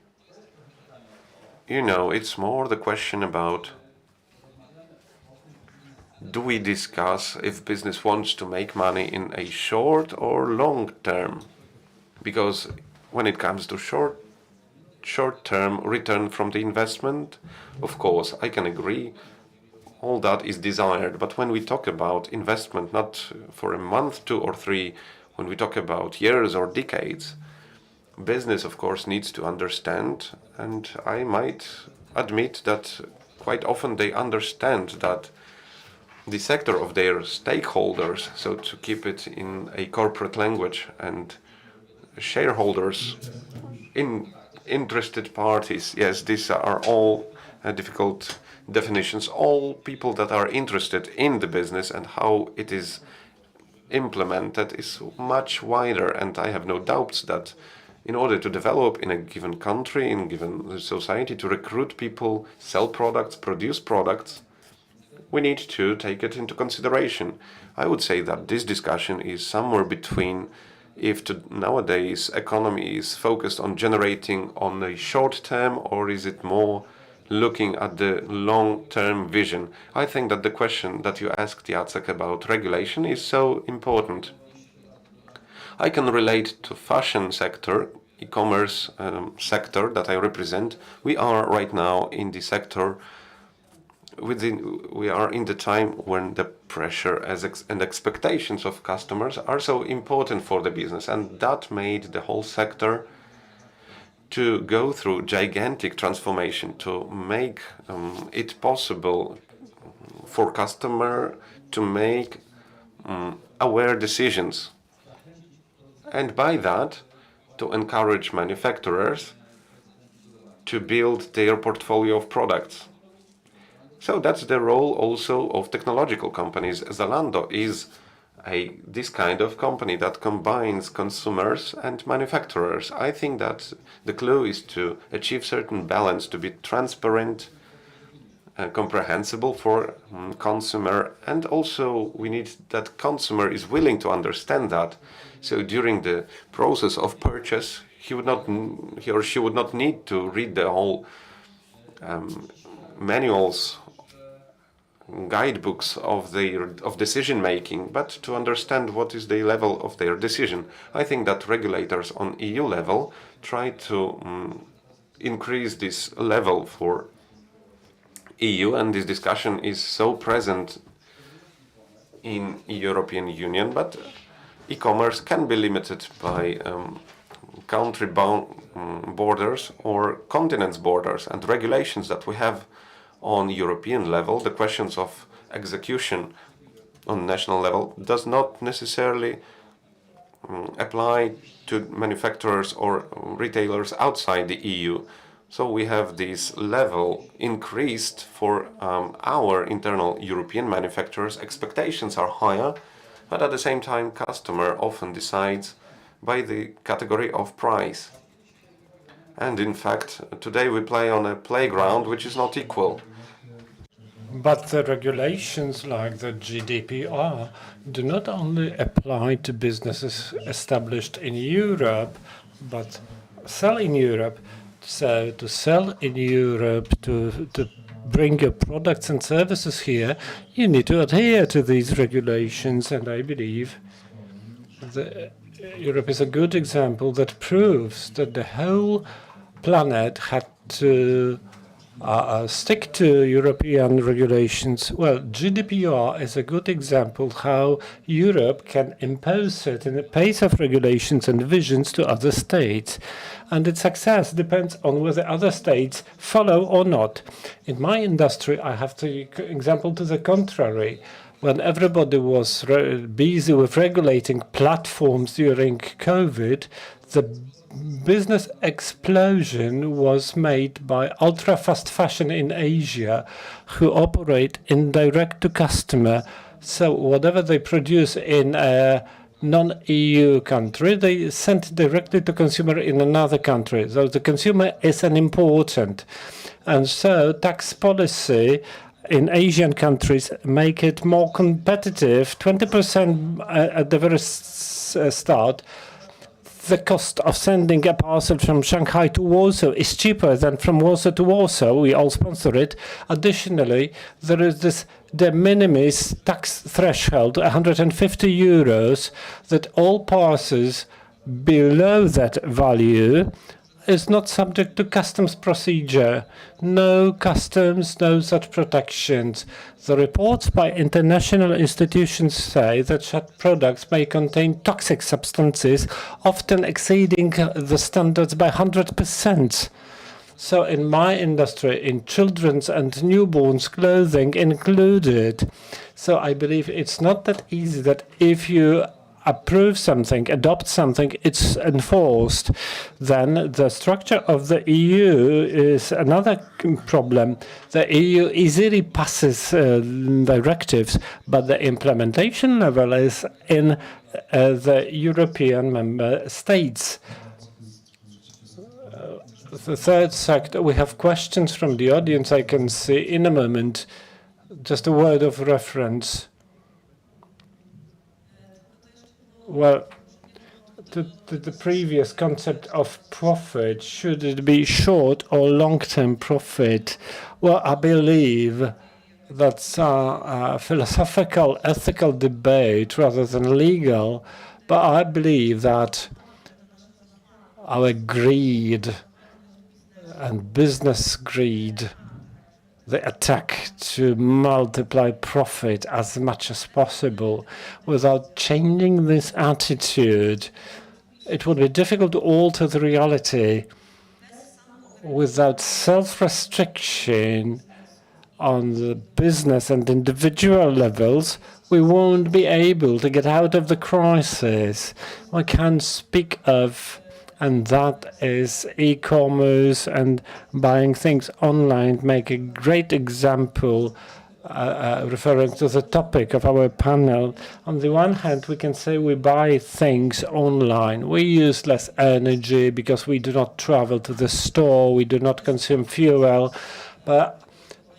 it's more the question about, do we discuss if business wants to make money in a short or long term? Because when it comes to short-term return from the investment, of course, I can agree, all that is desired. But when we talk about investment, not for a month, 2 or 3, when we talk about years or decades, business, of course, needs to understand, and I might admit that quite often they understand that the sector of their stakeholders, so to keep it in a corporate language, and shareholders, interested parties, yes, these are all difficult definitions. All people that are interested in the business and how it is implemented is much wider, and I have no doubts that in order to develop in a given country, in a given society, to recruit people, sell products, produce products, we need to take it into consideration. I would say that this discussion is somewhere between, if nowadays economy is focused on generating on a short term, or is it more looking at the long-term vision? I think that the question that you asked, Jacek, about regulation is so important. I can relate to fashion sector, e-commerce sector that I represent. We are right now in the sector we are in the time when the pressure and expectations of customers are so important for the business, and that made the whole sector to go through gigantic transformation to make it possible for customer to make aware decisions, and by that to encourage manufacturers to build their portfolio of products. So that's the role also of technological companies. Zalando is this kind of company that combines consumers and manufacturers. I think that the clue is to achieve certain balance, to be transparent, comprehensible for consumer, and also we need that consumer is willing to understand that. So during the process of purchase, he or she would not need to read the whole manuals guidebooks of decision making, but to understand what is the level of their decision. I think that regulators on EU level try to increase this level for EU, and this discussion is so present in European Union, but e-commerce can be limited by country borders or continents borders, and regulations that we have on European level, the questions of execution on national level does not necessarily apply to manufacturers or retailers outside the EU. So we have this level increased for our internal European manufacturers. Expectations are higher, but at the same time, customer often decides by the category of price. And in fact, today we play on a playground which is not equal. But the regulations like the GDPR do not only apply to businesses established in Europe, but sell in Europe. So to sell in Europe, to bring your products and services here, you need to adhere to these regulations. And I believe that Europe is a good example that proves that the whole planet had to stick to European regulations. Well, GDPR is a good example how Europe can impose certain pace of regulations and visions to other states. And its success depends on whether other states follow or not. In my industry, I have the example to the contrary. When everybody was busy with regulating platforms during COVID, the business explosion was made by ultra-fast fashion in Asia, who operate in direct-to-customer. So whatever they produce in a non-EU country, they send directly to consumer in another country. So the consumer is an important. And so tax policy in Asian countries make it more competitive, 20% at the very start. The cost of sending a parcel from Shanghai to Warsaw is cheaper than from Warsaw to Warsaw. We all sponsor it. Additionally, there is this de minimis tax threshold, 150 euros, that all parcels below that value is not subject to customs procedure. No customs, no such protections. The reports by international institutions say that such products may contain toxic substances, often exceeding the standards by 100%. So in my industry, in children's and newborns clothing included. So I believe it's not that easy that if you approve something, adopt something, it's enforced. Then the structure of the EU is another problem. The EU easily passes directives, but the implementation level is in the European member states. The third sector, we have questions from the audience I can see in a moment. Just a word of reference. Well, to the previous concept of profit, should it be short or long-term profit? Well, I believe that's a philosophical, ethical debate rather than legal, but I believe that our greed and business greed, the attack to multiply profit as much as possible without changing this attitude, it would be difficult to alter the reality. Without self-restriction on the business and individual levels, we won't be able to get out of the crisis. I can speak of, and that is e-commerce and buying things online, make a great example referring to the topic of our panel. On the one hand, we can say we buy things online. We use less energy because we do not travel to the store, we do not consume fuel, but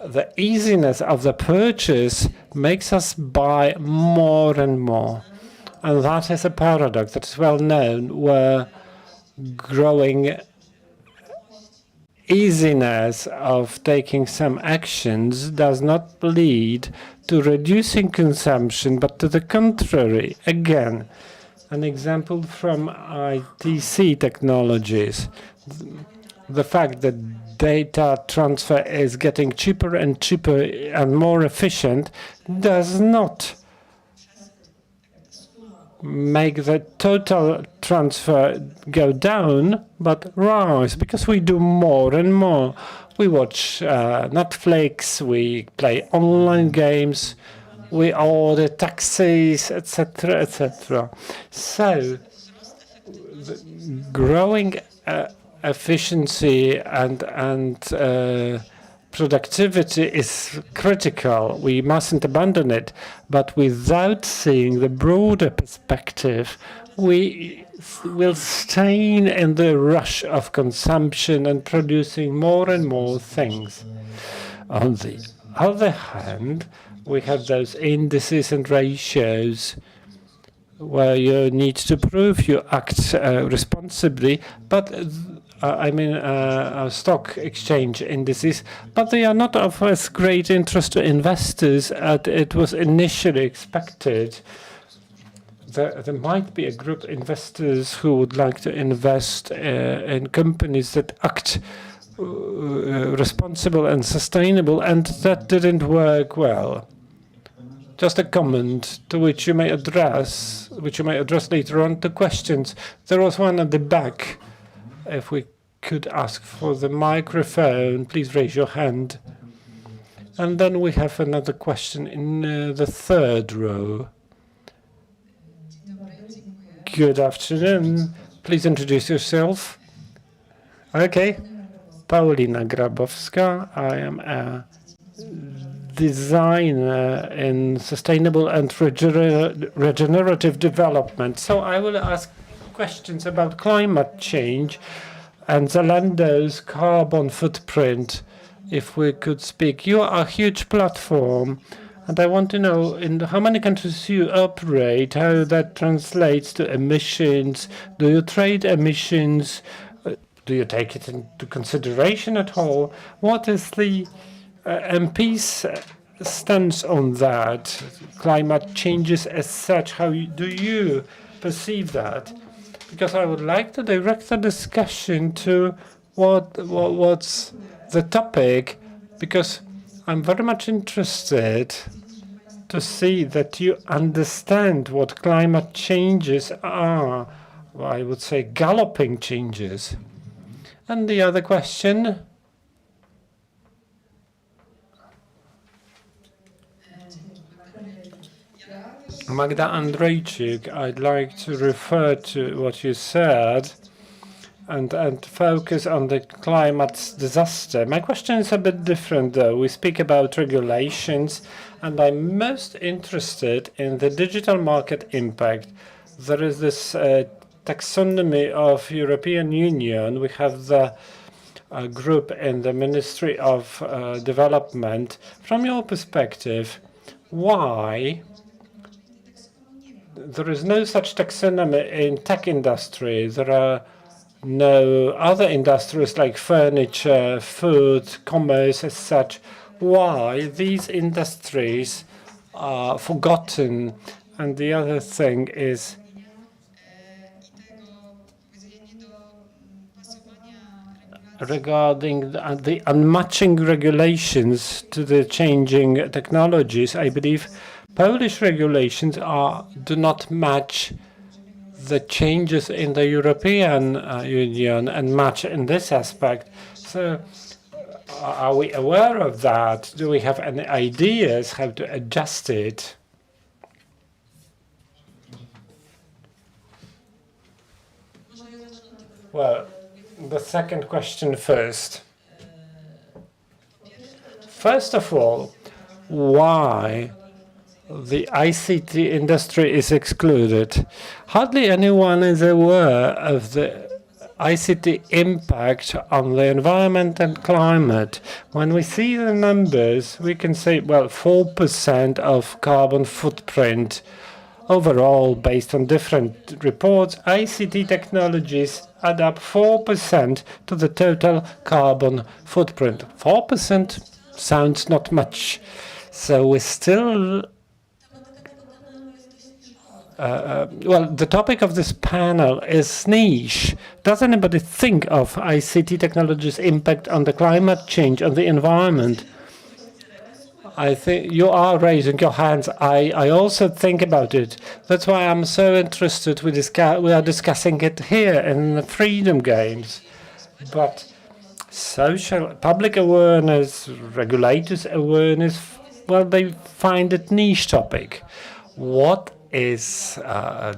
the easiness of the purchase makes us buy more and more. And that is a paradox that is well known, where growing easiness of taking some actions does not lead to reducing consumption, but to the contrary. Again, an example from ITC technologies. The fact that data transfer is getting cheaper and cheaper and more efficient does not make the total transfer go down, but rise, because we do more and more. We watch Netflix, we play online games, we order taxis, etc., etc. So, the growing efficiency and productivity is critical. We mustn't abandon it, but without seeing the broader perspective, we will stay in the rush of consumption and producing more and more things. On the other hand, we have those indices and ratios where you need to prove you act responsibly, but stock exchange indices, but they are not of as great interest to investors as it was initially expected. There might be a group of investors who would like to invest in companies that act responsible and sustainable, and that didn't work well. Just a comment to which you may address later on to questions. There was one at the back. If we could ask for the microphone, please raise your hand. And then we have another question in the third row. Good afternoon. Please introduce yourself. Okay. Paulina Grabowska. I am a designer in sustainable and regenerative development. So I will ask questions about climate change and Zalando's carbon footprint, if we could speak. You are a huge platform, and I want to know in how many countries you operate, how that translates to emissions. Do you trade emissions? Do you take it into consideration at all? What is the MP's stance on that? Climate changes as such, how do you perceive that? Because I would like to direct the discussion to what's the topic, because I'm very much interested to see that you understand what climate changes are. Well, I would say galloping changes. And the other question? Magda Andrzejczyk, I'd like to refer to what you said and focus on the climate disaster. My question is a bit different, though. We speak about regulations, and I'm most interested in the digital market impact. There is this taxonomy of European Union. We have the group in the Ministry of Development. From your perspective, why there is no such taxonomy in tech industry? There are no other industries like furniture, food, commerce as such. Why these industries are forgotten? And the other thing is regarding the unmatching regulations to the changing technologies. I believe Polish regulations do not match the changes in the European Union and match in this aspect. So are we aware of that? Do we have any ideas how to adjust it? Well, the second question first. First of all, why the ICT industry is excluded? Hardly anyone is aware of the ICT impact on the environment and climate. When we see the numbers, we can say, well, 4% of carbon footprint overall, based on different reports. ICT technologies add up 4% to the total carbon footprint. 4% sounds not much. So we still well, the topic of this panel is niche. Does anybody think of ICT technology's impact on the climate change, on the environment? I think you are raising your hands. I also think about it. That's why I'm so interested. We are discussing it here in the Freedom Games. But social, public awareness, regulators' awareness, well, they find it niche topic. What is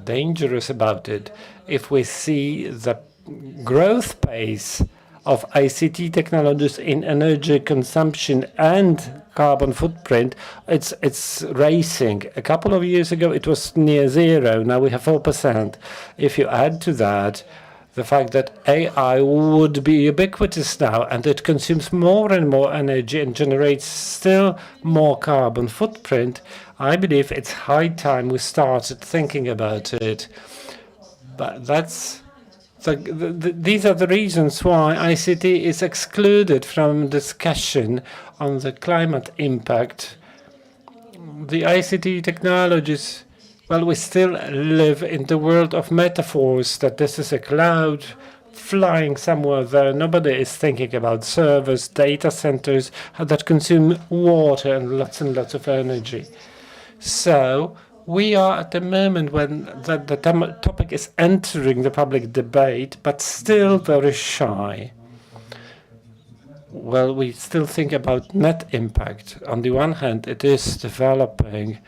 dangerous about it if we see the growth pace of ICT technologies in energy consumption and carbon footprint, it's racing. A couple of years ago it was near zero, now we have 4%. If you add to that the fact that AI would be ubiquitous now and it consumes more and more energy and generates still more carbon footprint, I believe it's high time we started thinking about it. But that's these are the reasons why ICT is excluded from discussion on the climate impact. The ICT technologies, well, we still live in the world of metaphors, that this is a cloud flying somewhere there. Nobody is thinking about servers, data centers that consume water and lots of energy. So we are at the moment when the topic is entering the public debate, but still very shy. Well, we still think about net impact. On the one hand, it is developing,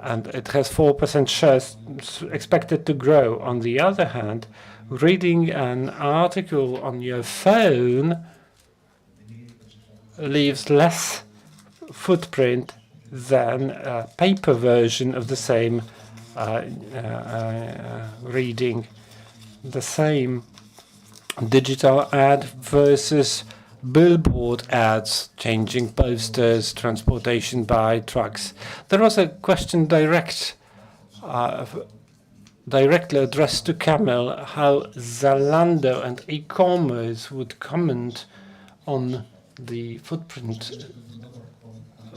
and it has 4% shares expected to grow. On the other hand, reading an article on your phone leaves less footprint than a paper version of the same reading. The same digital ad versus billboard ads, changing posters, transportation by trucks. There was a question directly addressed to Kamil, how Zalando and e-commerce would comment on the footprint.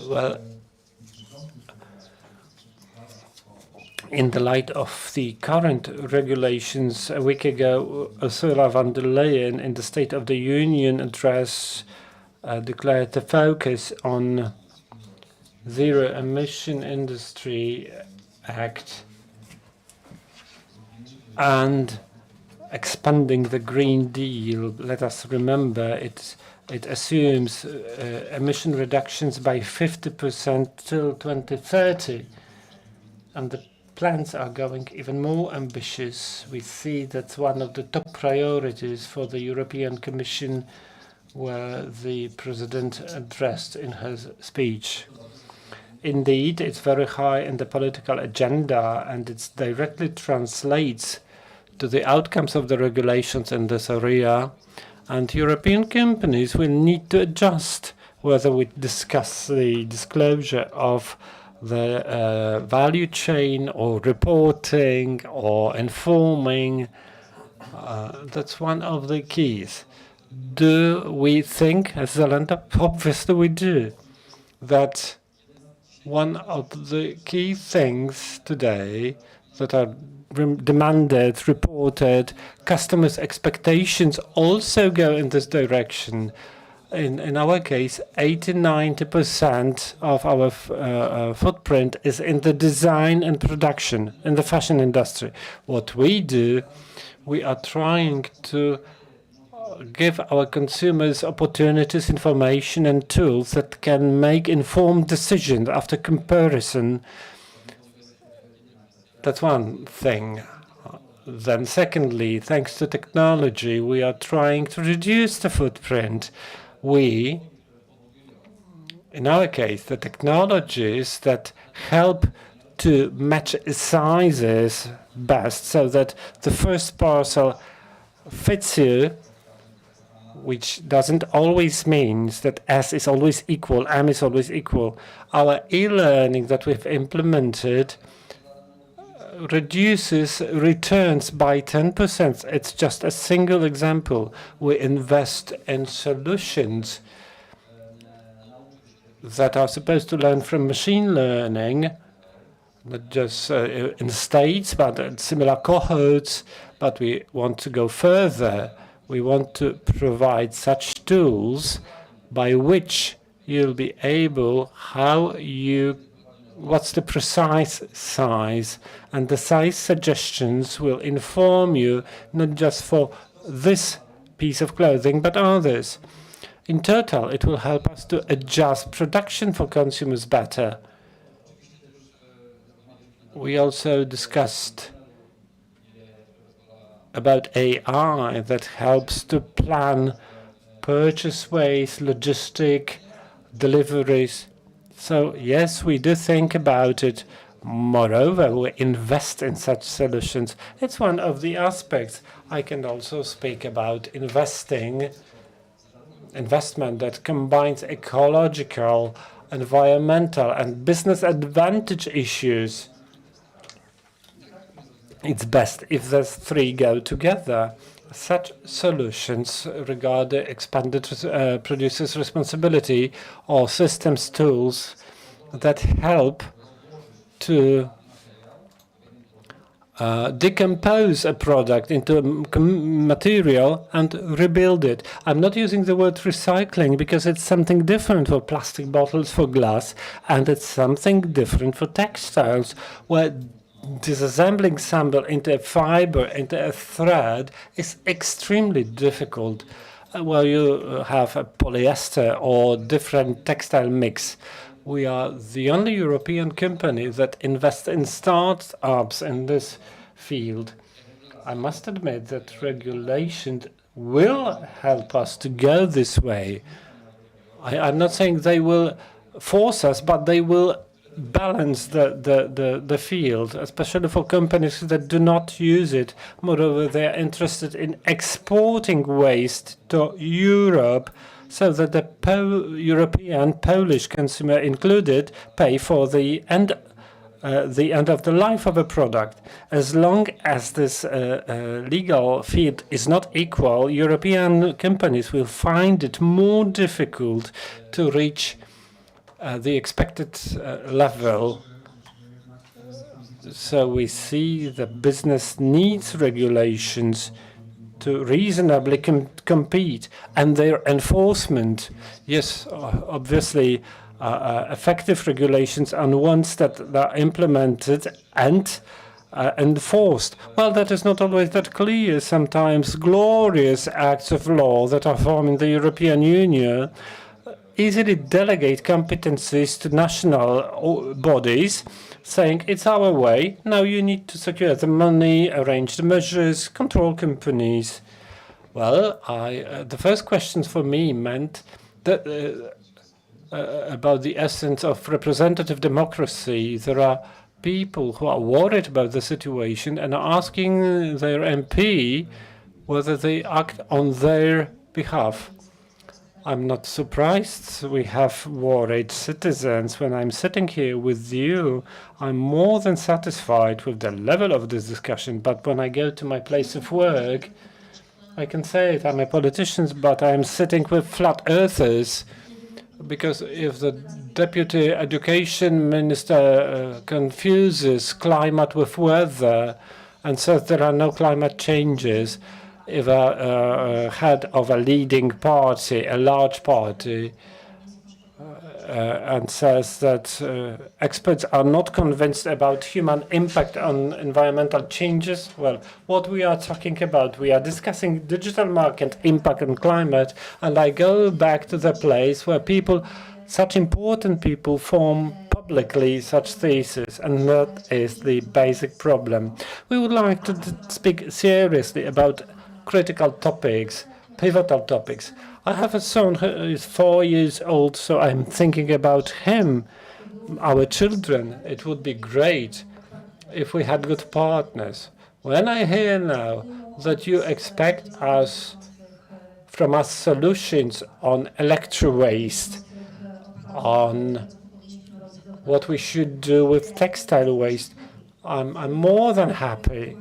Well, in the light of the current regulations, a week ago, Ursula von der Leyen, in the State of the Union address, declared the focus on Zero Emission Industry Act and expanding the Green Deal. Let us remember, it assumes emission reductions by 50% till 2030, and the plans are going even more ambitious. We see that's one of the top priorities for the European Commission, where the President addressed in her speech. Indeed, it's very high in the political agenda, and it directly translates to the outcomes of the regulations in this area. And European companies will need to adjust, whether we discuss the disclosure of the value chain or reporting or informing. That's one of the keys. Do we think, as Zalando? Obviously we do, that one of the key things today that are demanded, reported, customers' expectations also go in this direction. In our case, 80–90% of our footprint is in the design and production in the fashion industry. What we do, we are trying to give our consumers opportunities, information, and tools that can make informed decisions after comparison. That's one thing. Then secondly, thanks to technology, we are trying to reduce the footprint. We, in our case, the technologies that help to match sizes best so that the first parcel fits you, which doesn't always mean that S is always equal, M is always equal. Our e-learning that we've implemented reduces returns by 10%. It's just a single example. We invest in solutions that are supposed to learn from machine learning, not just in states, but in similar cohorts. But we want to go further. We want to provide such tools by which you'll be able, what's the precise size, and the size suggestions will inform you not just for this piece of clothing, but others. In total, it will help us to adjust production for consumers better. We also discussed about AI that helps to plan purchase ways, logistic, deliveries. So yes, we do think about it. Moreover, we invest in such solutions. It's one of the aspects. I can also speak about investment that combines ecological, environmental, and business advantage issues. It's best if the three go together. Such solutions regard the expanded producer's responsibility or systems tools that help to decompose a product into material and rebuild it. I'm not using the word recycling because it's something different for plastic bottles, for glass, and it's something different for textiles, where disassembling sample into a fiber, into a thread, is extremely difficult. Where you have a polyester or different textile mix. We are the only European company that invests in startups in this field. I must admit that regulations will help us to go this way. I'm not saying they will force us, but they will balance the field, especially for companies that do not use it. Moreover, they are interested in exporting waste to Europe so that the European, Polish consumer included, pay for the end of the life of a product. As long as this legal field is not equal, European companies will find it more difficult to reach the expected level. So we see the business needs regulations to reasonably compete, and their enforcement. Yes, obviously, effective regulations are ones that are implemented and enforced. Well, that is not always that clear. Sometimes glorious acts of law that are formed in the European Union easily delegate competencies to national bodies, saying it's our way, now you need to secure the money, arrange the measures, control companies. Well, the first questions for me meant that about the essence of representative democracy. There are people who are worried about the situation and are asking their MP whether they act on their behalf. I'm not surprised we have worried citizens. When I'm sitting here with you, I'm more than satisfied with the level of this discussion. But when I go to my place of work, I can say it, I'm a politician, but I'm sitting with flat earthers. Because if the deputy education minister confuses climate with weather and says there are no climate changes, if a head of a leading party, a large party, and says that experts are not convinced about human impact on environmental changes, well, what we are talking about, we are discussing digital market impact on climate, and I go back to the place where people, such important people, form publicly such theses, and that is the basic problem. We would like to speak seriously about critical topics, pivotal topics. I have a son who is 4 years old, so I'm thinking about him, our children. It would be great if we had good partners. When I hear now that you expect from us solutions on electro-waste, on what we should do with textile waste, I'm more than happy.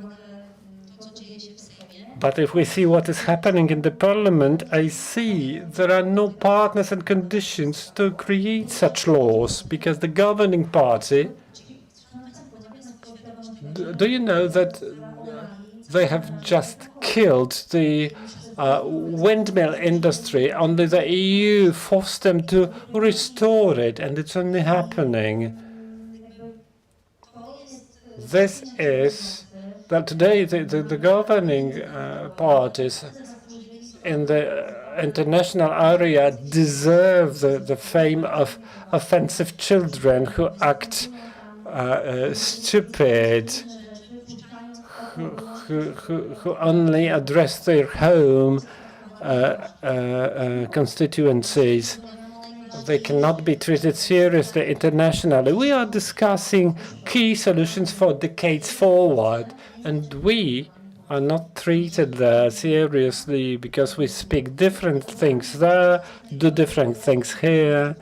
But if we see what is happening in the parliament, I see there are no partners and conditions to create such laws, because the governing party, do you know that they have just killed the windmill industry? Only the EU forced them to restore it, and it's only happening. This is that today the governing parties in the international area deserve the fame of offensive children who act stupid, who only address their home constituencies. They cannot be treated seriously internationally. We are discussing key solutions for decades forward, and we are not treated there seriously because we speak different things there, do different things here.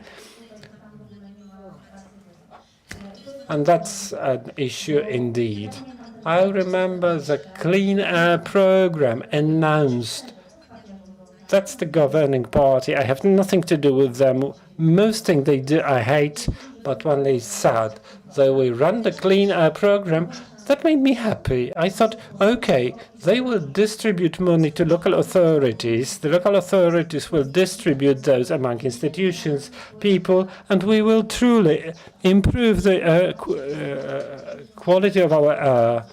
And that's an issue indeed. I remember the Clean Air Program announced. That's the governing party. I have nothing to do with them. Most things they do I hate, but when they said they will run the Clean Air Program, that made me happy. I thought, okay, they will distribute money to local authorities. The local authorities will distribute those among institutions, people, and we will truly improve the quality of our air.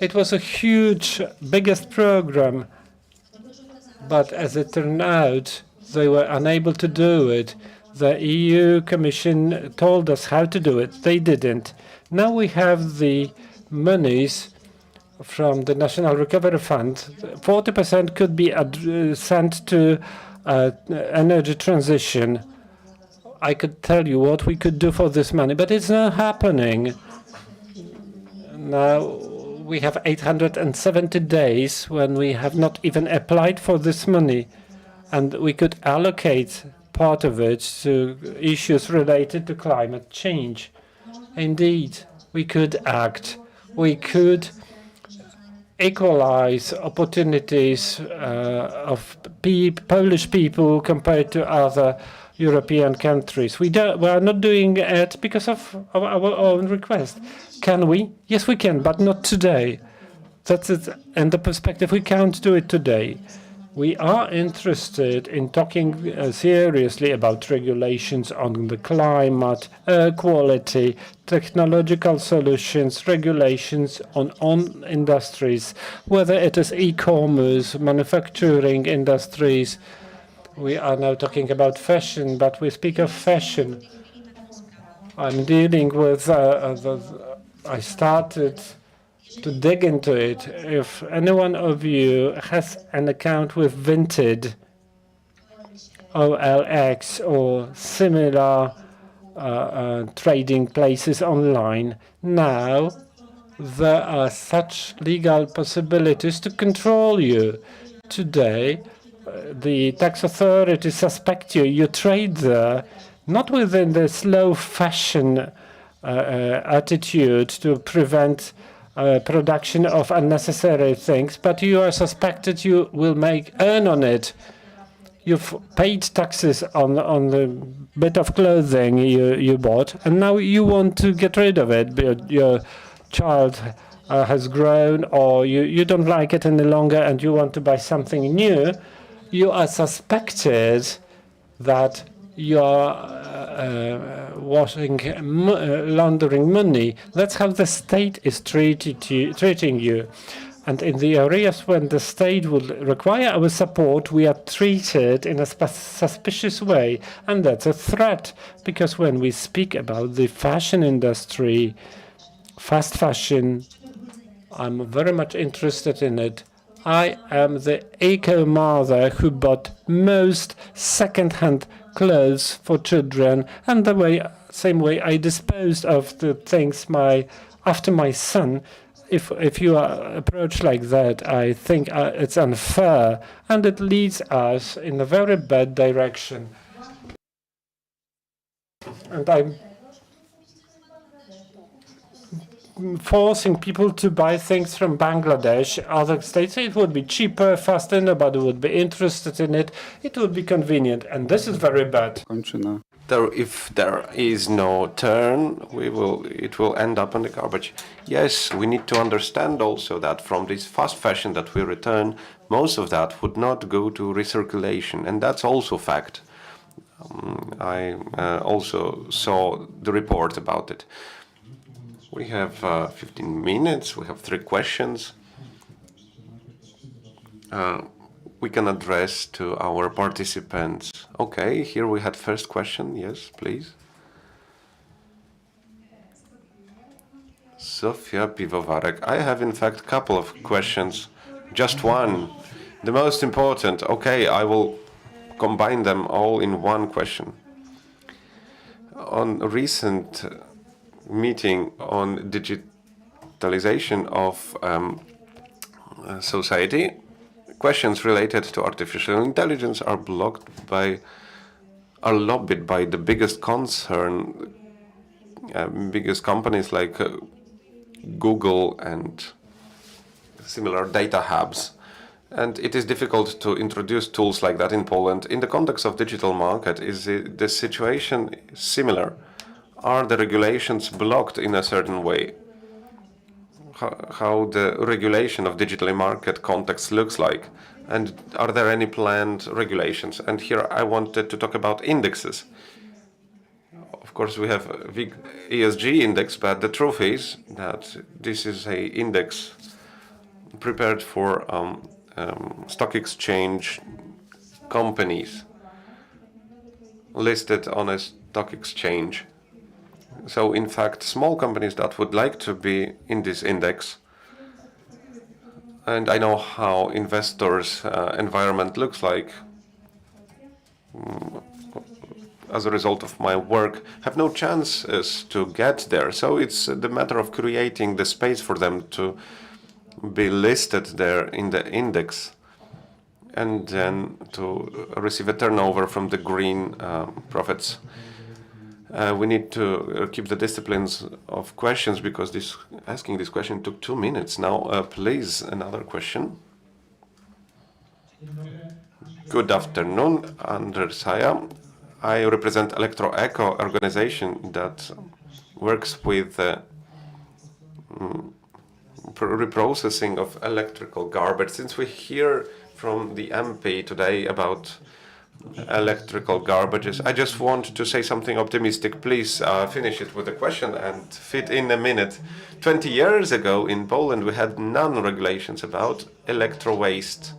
It was a huge, biggest program, but as it turned out, they were unable to do it. The EU Commission told us how to do it. They didn't. Now we have the monies from the National Recovery Fund. 40% could be sent to energy transition. I could tell you what we could do for this money, but it's not happening. Now we have 870 days when we have not even applied for this money, and we could allocate part of it to issues related to climate change. Indeed, we could act. We could equalize opportunities of Polish people compared to other European countries. We are not doing it because of our own request. Can we? Yes, we can, but not today. That's it. And the perspective, we can't do it today. We are interested in talking seriously about regulations on the climate, air quality, technological solutions, regulations on industries, whether it is e-commerce, manufacturing industries. We are now talking about fashion, but we speak of fashion. I'm dealing with, I started to dig into it. If any one of you has an account with Vinted, OLX, or similar trading places online, now there are such legal possibilities to control you. Today, the tax authorities suspect you. You trade there, not within the slow fashion attitude to prevent production of unnecessary things, but you are suspected you will earn on it. You've paid taxes on the bit of clothing you bought, and now you want to get rid of it. Your child has grown, or you don't like it any longer, and you want to buy something new. You are suspected that you are laundering money. That's how the state is treating you. And in the areas when the state would require our support, we are treated in a suspicious way. And that's a threat, because when we speak about the fashion industry, fast fashion, I'm very much interested in it. I am the eco-mother who bought most second-hand clothes for children, and same way I disposed of the things after my son. If you are approached like that, I think it's unfair, and it leads us in a very bad direction. And forcing people to buy things from Bangladesh. Other states, it would be cheaper, faster, nobody would be interested in it. It would be convenient, and this is very bad. If there is no turn, it will end up in the garbage. Yes, we need to understand also that from this fast fashion that we return, most of that would not go to recirculation, and that's also fact. I also saw the report about it. We have 15 minutes, we have 3 questions. We can address to our participants. Okay, here we had first question. Yes, please. Sofia Pivovarek. I have in fact a couple of questions. Just one. The most important. Okay, I will combine them all in one question. On a recent meeting on digitalization of society, questions related to artificial intelligence are lobbied by the biggest biggest companies like Google and similar data hubs. And it is difficult to introduce tools like that in Poland. In the context of digital market, is the situation similar? Are the regulations blocked in a certain way? How the regulation of digital market context looks like, and are there any planned regulations? And here I wanted to talk about indexes. Of course, we have a big ESG index, but the truth is that this is an index prepared for stock exchange companies listed on a stock exchange. So, in fact, small companies that would like to be in this index, and I know how investors' environment looks like as a result of my work, have no chances to get there. So it's the matter of creating the space for them to be listed there in the index, and then to receive a turnover from the green profits. We need to keep the disciplines of questions because asking this question took 2 minutes. Now, please, another question. Good afternoon, Anders Haya. I represent ElectroEco organization that works with reprocessing of electrical garbage. Since we hear from the MP today about electrical garbages, I just want to say something optimistic. Please finish it with a question and fit in a minute. 20 years ago in Poland, we had none regulations about electro waste.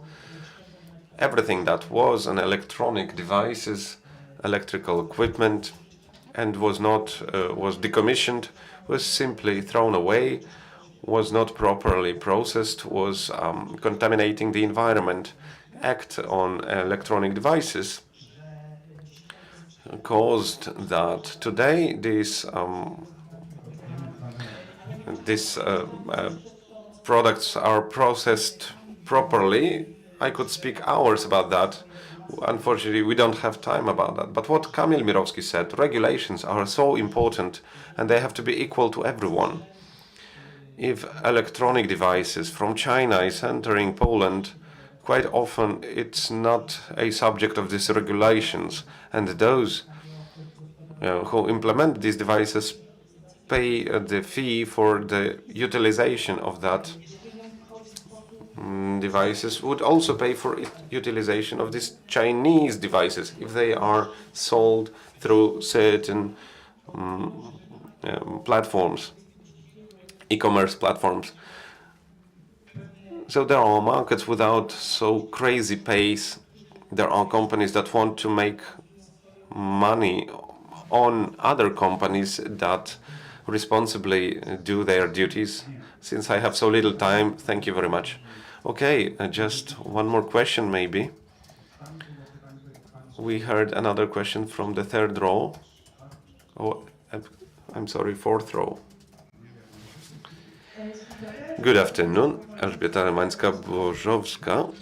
Everything that was an electronic devices, electrical equipment, and was decommissioned, was simply thrown away, was not properly processed, was contaminating the environment. Act on electronic devices caused that today these products are processed properly. I could speak hours about that. Unfortunately, we don't have time about that. But what Kamil Mirowski said, regulations are so important and they have to be equal to everyone. If electronic devices from China is entering Poland, quite often it's not a subject of these regulations, and those who implement these devices pay the fee for the utilization of that devices would also pay for utilization of these Chinese devices if they are sold through certain platforms, e-commerce platforms. So there are markets without so crazy pace. There are companies that want to make money on other companies that responsibly do their duties. Since I have so little time, thank you very much. Okay, just one more question maybe. We heard another question from the third row. Oh, I'm sorry, fourth row. Good afternoon, Elżbieta Lemańska-Bożowska,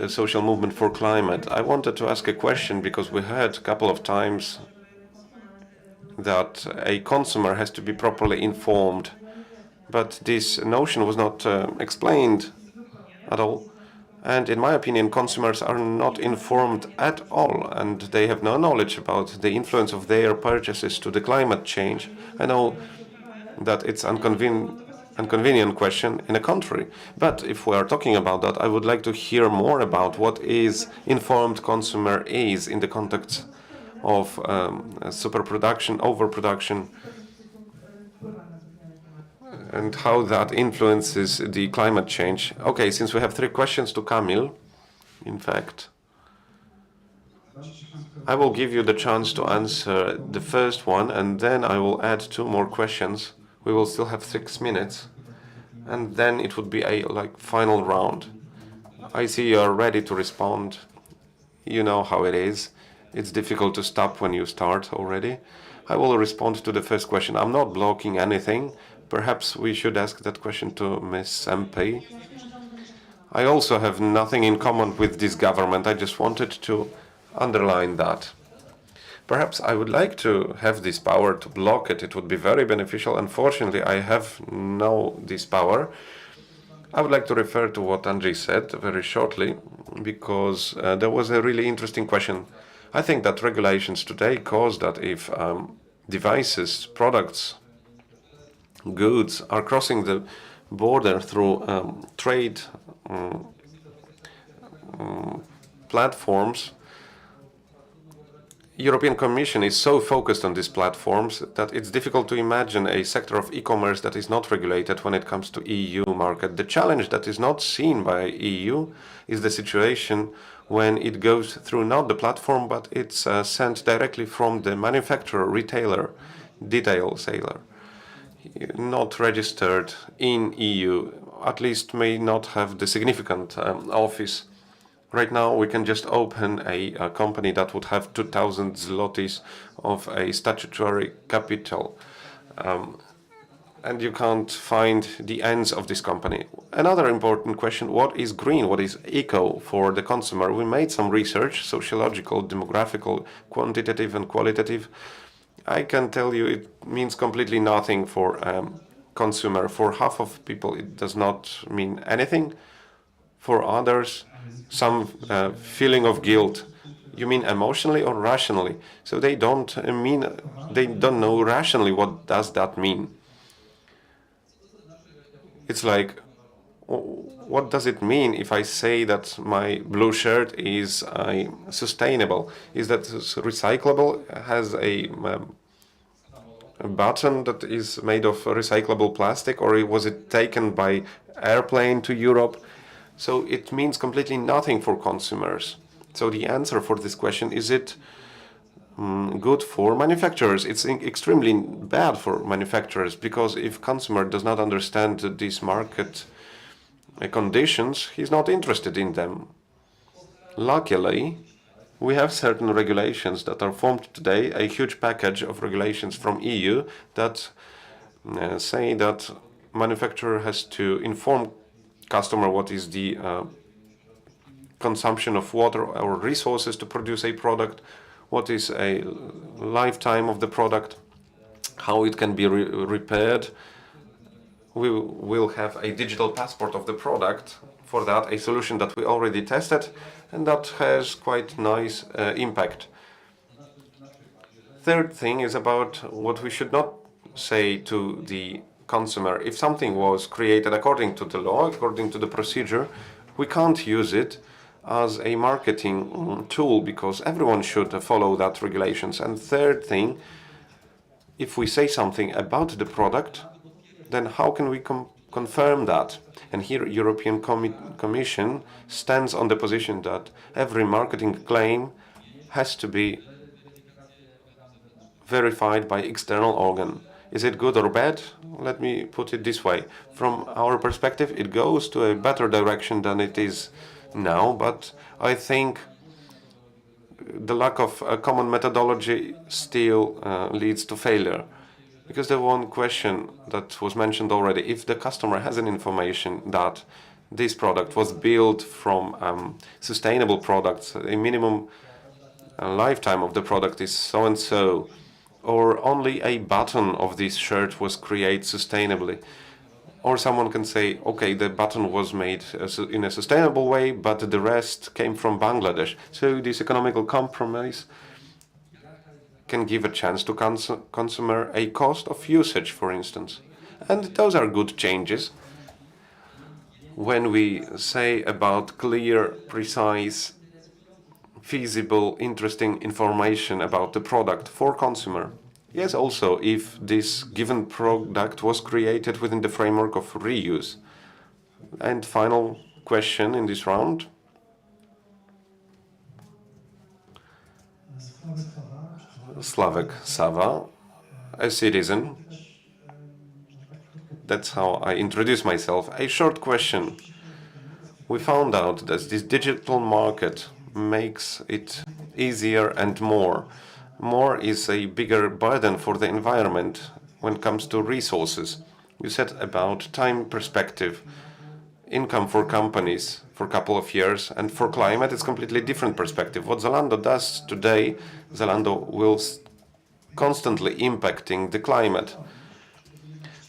Social Movement for Climate. I wanted to ask a question because we heard a couple of times that a consumer has to be properly informed But this notion was not explained at all. And in my opinion, consumers are not informed at all, and they have no knowledge about the influence of their purchases to the climate change. I know that it's inconvenient question in a country, but if we are talking about that, I would like to hear more about what is informed consumer is in the context of superproduction, overproduction, and how that influences the climate change. Okay, since we have 3 questions to Kamil, in fact, I will give you the chance to answer the first one, and then I will add 2 more questions. We will still have 6 minutes, and then it would be a final round. I see you are ready to respond. You know how it is. It's difficult to stop when you start already. I will respond to the first question. I'm not blocking anything. Perhaps we should ask that question to Ms. MP. I also have nothing in common with this government. I just wanted to underline that. Perhaps I would like to have this power to block it. It would be very beneficial. Unfortunately, I have this power. I would like to refer to what Andrzej said very shortly, because there was a really interesting question. I think that regulations today cause that if devices, products, goods are crossing the border through trade platforms, European Commission is so focused on these platforms that it's difficult to imagine a sector of e-commerce that is not regulated when it comes to EU market. The challenge that is not seen by EU is the situation when it goes through not the platform, but it's sent directly from the manufacturer, retailer, detail seller, not registered in EU, at least may not have the significant office. Right now, we can just open a company that would have 2,000 zlotys of a statutory capital, and you can't find the ends of this company. Another important question, what is green, what is eco for the consumer? We made some research, sociological, demographical, quantitative and qualitative. I can tell you it means completely nothing for consumer. For half of people, it does not mean anything. For others, some feeling of guilt. You mean emotionally or rationally? So they don't know rationally what does that mean. It's like, what does it mean if I say that my blue shirt is sustainable? Is that recyclable? Has a button that is made of recyclable plastic, or was it taken by airplane to Europe? So it means completely nothing for consumers. So the answer for this question, is it good for manufacturers? It's extremely bad for manufacturers, because if consumer does not understand these market conditions, he's not interested in them. Luckily, we have certain regulations that are formed today, a huge package of regulations from EU that say that manufacturer has to inform customer what is the consumption of water or resources to produce a product, what is a lifetime of the product, how it can be repaired. We will have a digital passport of the product. For that, a solution that we already tested and that has quite nice impact. Third thing is about what we should not say to the consumer. If something was created according to the law, according to the procedure, we can't use it as a marketing tool, because everyone should follow that regulations. And third thing, if we say something about the product, then how can we confirm that? And here European Commission stands on the position that every marketing claim has to be verified by external organ. Is it good or bad? Let me put it this way. From our perspective, it goes to a better direction than it is now, but I think the lack of a common methodology still leads to failure. Because the one question that was mentioned already, if the customer has an information that this product was built from sustainable products, a minimum lifetime of the product is so and so, or only a button of this shirt was created sustainably, Or someone can say, okay, the button was made in a sustainable way, but the rest came from Bangladesh. So this economical compromise can give a chance to consumer a cost of usage, for instance. And those are good changes. When we say about clear, precise, feasible, interesting information about the product for consumer. Yes, also if this given product was created within the framework of reuse. And final question in this round. Slavek Sava, a citizen. That's how I introduce myself. A short question. We found out that this digital market makes it easier and more. More is a bigger burden for the environment when it comes to resources. You said about time perspective, income for companies for a couple of years, and for climate it's completely different perspective. What Zalando does today, Zalando will constantly impacting the climate.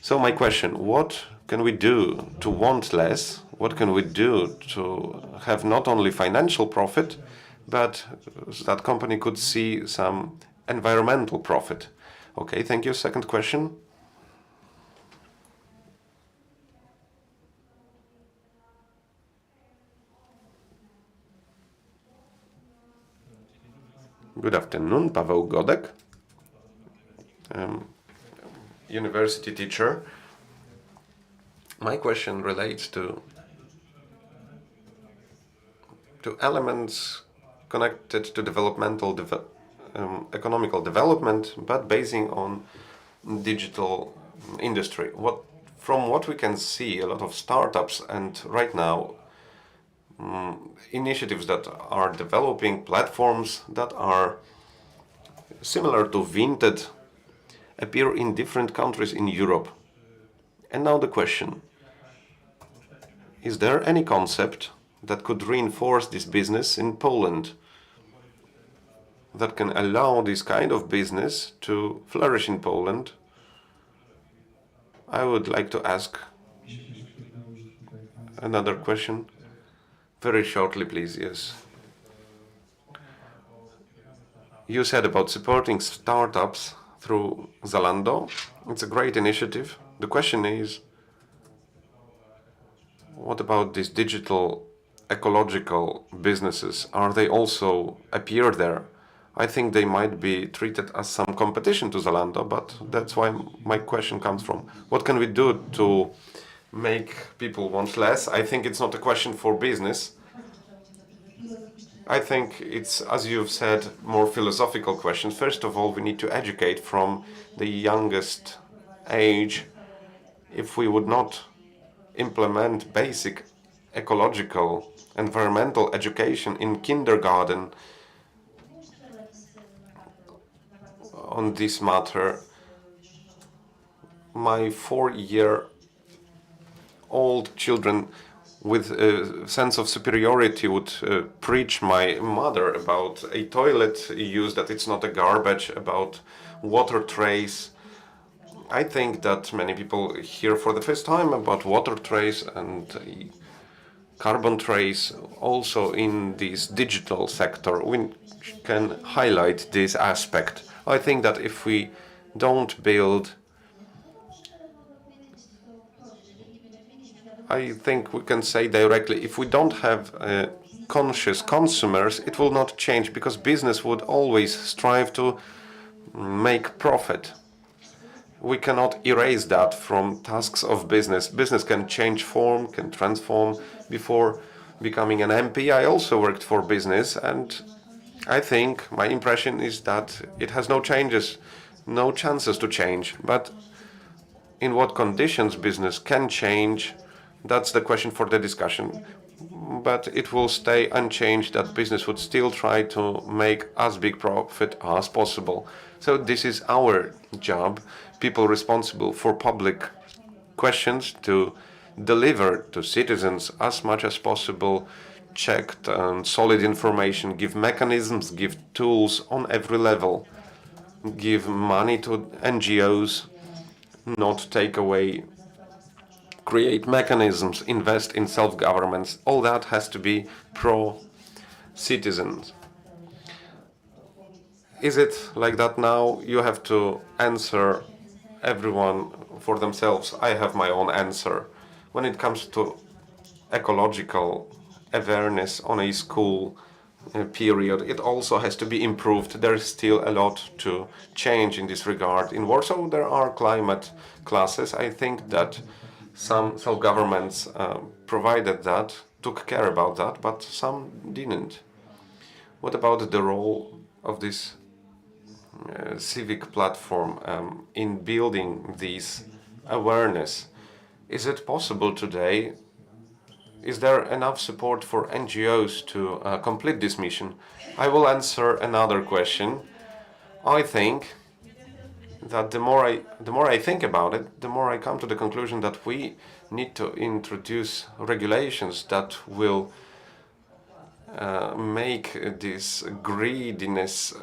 So my question, what can we do to want less? What can we do to have not only financial profit, but that company could see some environmental profit? Okay, thank you. Second question. Good afternoon, Paweł Godek, university teacher. My question relates to elements connected to developmental economical development, but basing on digital industry. From what we can see, a lot of startups and right now initiatives that are developing platforms that are similar to Vinted appear in different countries in Europe. And now the question, is there any concept that could reinforce this business in Poland, that can allow this kind of business to flourish in Poland? I would like to ask another question. Very shortly, please, yes. You said about supporting startups through Zalando. It's a great initiative. The question is, what about these digital ecological businesses? Are they also appear there? I think they might be treated as some competition to Zalando, but that's why my question comes from. What can we do to make people want less? I think it's not a question for business. I think it's, as you've said, more philosophical question. First of all, we need to educate from the youngest age. If we would not implement basic ecological, environmental education in kindergarten on this matter, my 4-year-old children with a sense of superiority would preach my mother about a toilet use, that it's not a garbage, about water trays. I think that many people hear for the first time about water trays and carbon trays. Also in this digital sector, we can highlight this aspect. I think that if we don't build, I think we can say directly, if we don't have conscious consumers, it will not change, because business would always strive to make profit. We cannot erase that from tasks of business. Business can change form, can transform. Before becoming an MP, I also worked for business, and I think my impression is that it has no changes, no chances to change. But in what conditions business can change, that's the question for the discussion. But it will stay unchanged that business would still try to make as big profit as possible. So this is our job, people responsible for public questions, to deliver to citizens as much as possible checked and solid information, give mechanisms, give tools on every level, give money to NGOs, not take away create mechanisms, invest in self-governments. All that has to be pro-citizens. Is it like that now? You have to answer everyone for themselves. I have my own answer. When it comes to ecological awareness on a school period, it also has to be improved. There is still a lot to change in this regard. In Warsaw, there are climate classes. I think that some self-governments provided that, took care about that, but some didn't. What about the role of this civic platform in building this awareness? Is it possible today? Is there enough support for NGOs to complete this mission? I will answer another question. I think that the more I think about it, the more I come to the conclusion that we need to introduce regulations that will make this greediness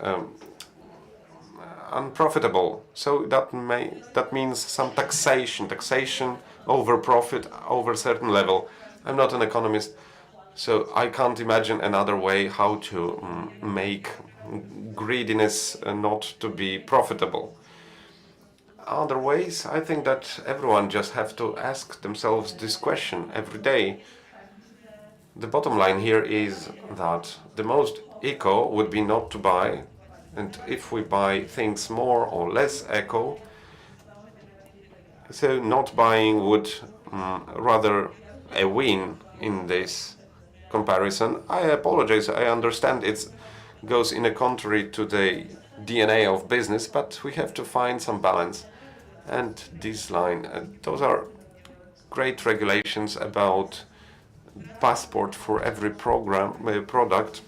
unprofitable. So that means some taxation over profit over a certain level. I'm not an economist, so I can't imagine another way how to make greediness not to be profitable. Other ways, I think that everyone just have to ask themselves this question every day. The bottom line here is that the most eco would be not to buy, and if we buy things more or less eco, so not buying would rather a win in this comparison. I apologize, I understand it goes in a contrary to the DNA of business, but we have to find some balance. And this line, those are great regulations about passport for every product.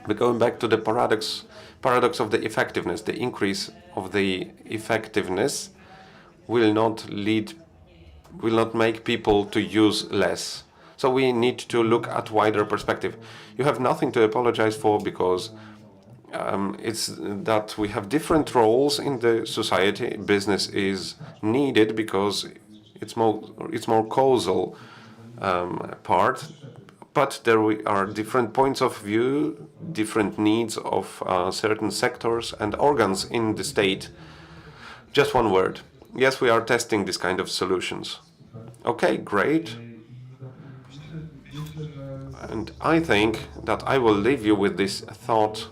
But going back to the paradox of the effectiveness, the increase of the effectiveness will not make people to use less. So we need to look at wider perspective. You have nothing to apologize for, because it's that we have different roles in the society. Business is needed because it's more causal part, but there are different points of view, different needs of certain sectors and organs in the state. Just one word. Yes, we are testing this kind of solutions. Okay, great. And I think that I will leave you with this thought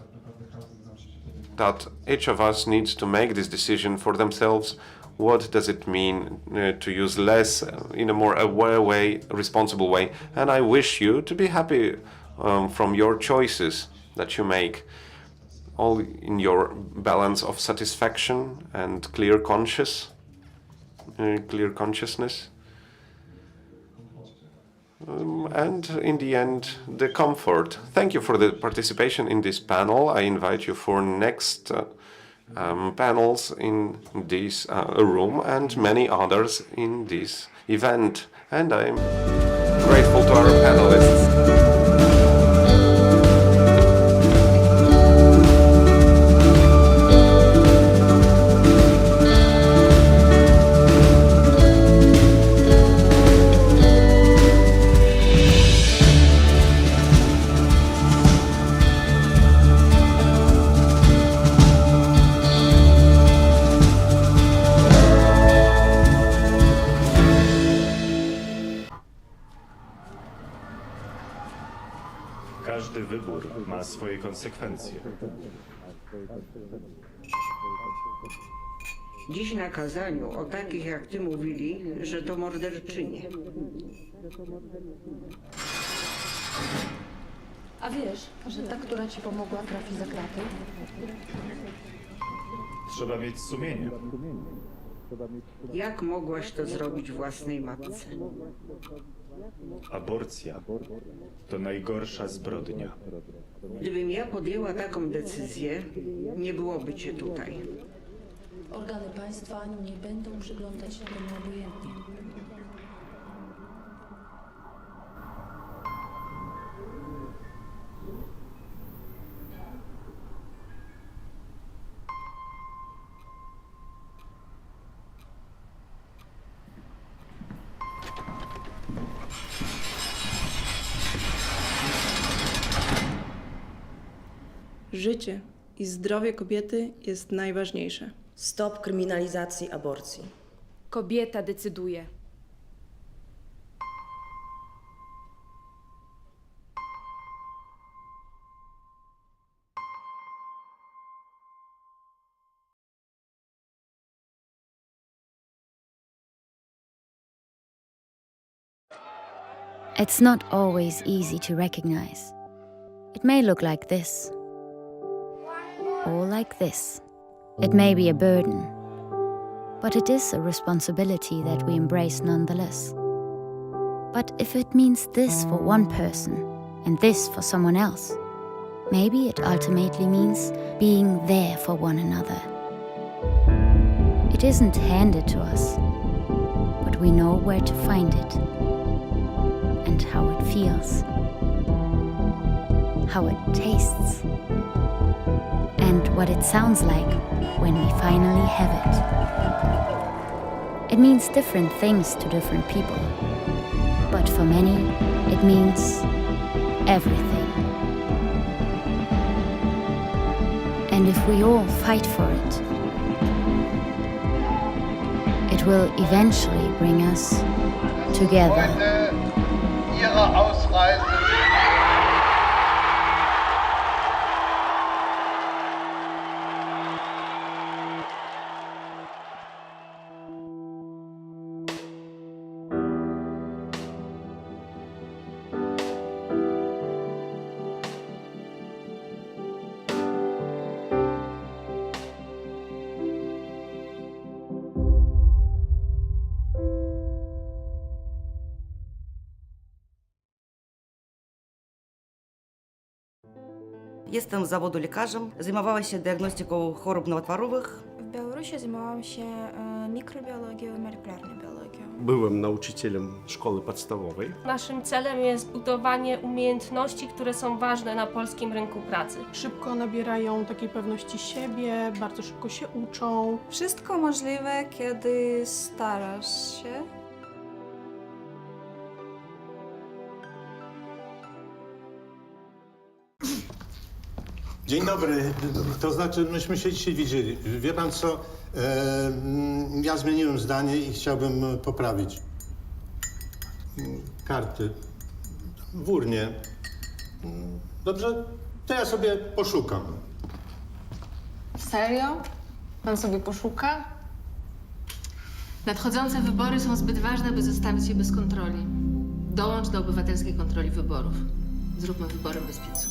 that each of us needs to make this decision for themselves. What does it mean to use less in a more aware way, responsible way? And I wish you to be happy from your choices that you make, all in your balance of satisfaction and clear consciousness. And in the end, the comfort. Thank you for the participation in this panel. I invite you for next panels in this room and many others in this event. And I'm grateful to our panelists. Każdy wybór ma swoje konsekwencje. Dziś na kazaniu o takich jak ty mówili, że to morderczynie. A wiesz, że ta, która ci pomogła, trafi za kraty? Trzeba mieć sumienie. Jak mogłaś to zrobić własnej matce? Aborcja to najgorsza zbrodnia. Gdybym ja podjęła taką decyzję, nie byłoby cię tutaj. Organy państwa nie będą przyglądać się temu obojętnie. Życie i zdrowie kobiety jest najważniejsze. Stop kryminalizacji aborcji. Kobieta decyduje. It's not always easy to recognize. It may look like this, or like this. It may be a burden, but it is a responsibility that we embrace nonetheless. But if it means this for one person and this for someone else, maybe it ultimately means being there for one another. It isn't handed to us, but we know where to find it and how it feels, how it tastes, and what it sounds like when we finally have it. It means different things to different people, but for many, it means everything. And if we all fight for it, it will eventually bring us together. Ihre Ausreise. Jestem z zawodu lekarzem. Zajmowała się diagnostyką chorób nowotworowych. W Białorusi zajmowałam się mikrobiologią i molekularną biologią. Byłem nauczycielem szkoły podstawowej. Naszym celem jest budowanie umiejętności, które są ważne na polskim rynku pracy. Szybko nabierają takiej pewności siebie, bardzo szybko się uczą. Wszystko możliwe, kiedy starasz się. Dzień dobry. To znaczy, myśmy się dzisiaj widzieli. Wie pan co? Ja zmieniłem zdanie i chciałbym poprawić. Karty. W urnie. Dobrze? To ja sobie poszukam. Serio? Pan sobie poszuka? Nadchodzące wybory są zbyt ważne, by zostawić je bez kontroli. Dołącz do obywatelskiej kontroli wyborów. Zróbmy wybory bez piecu.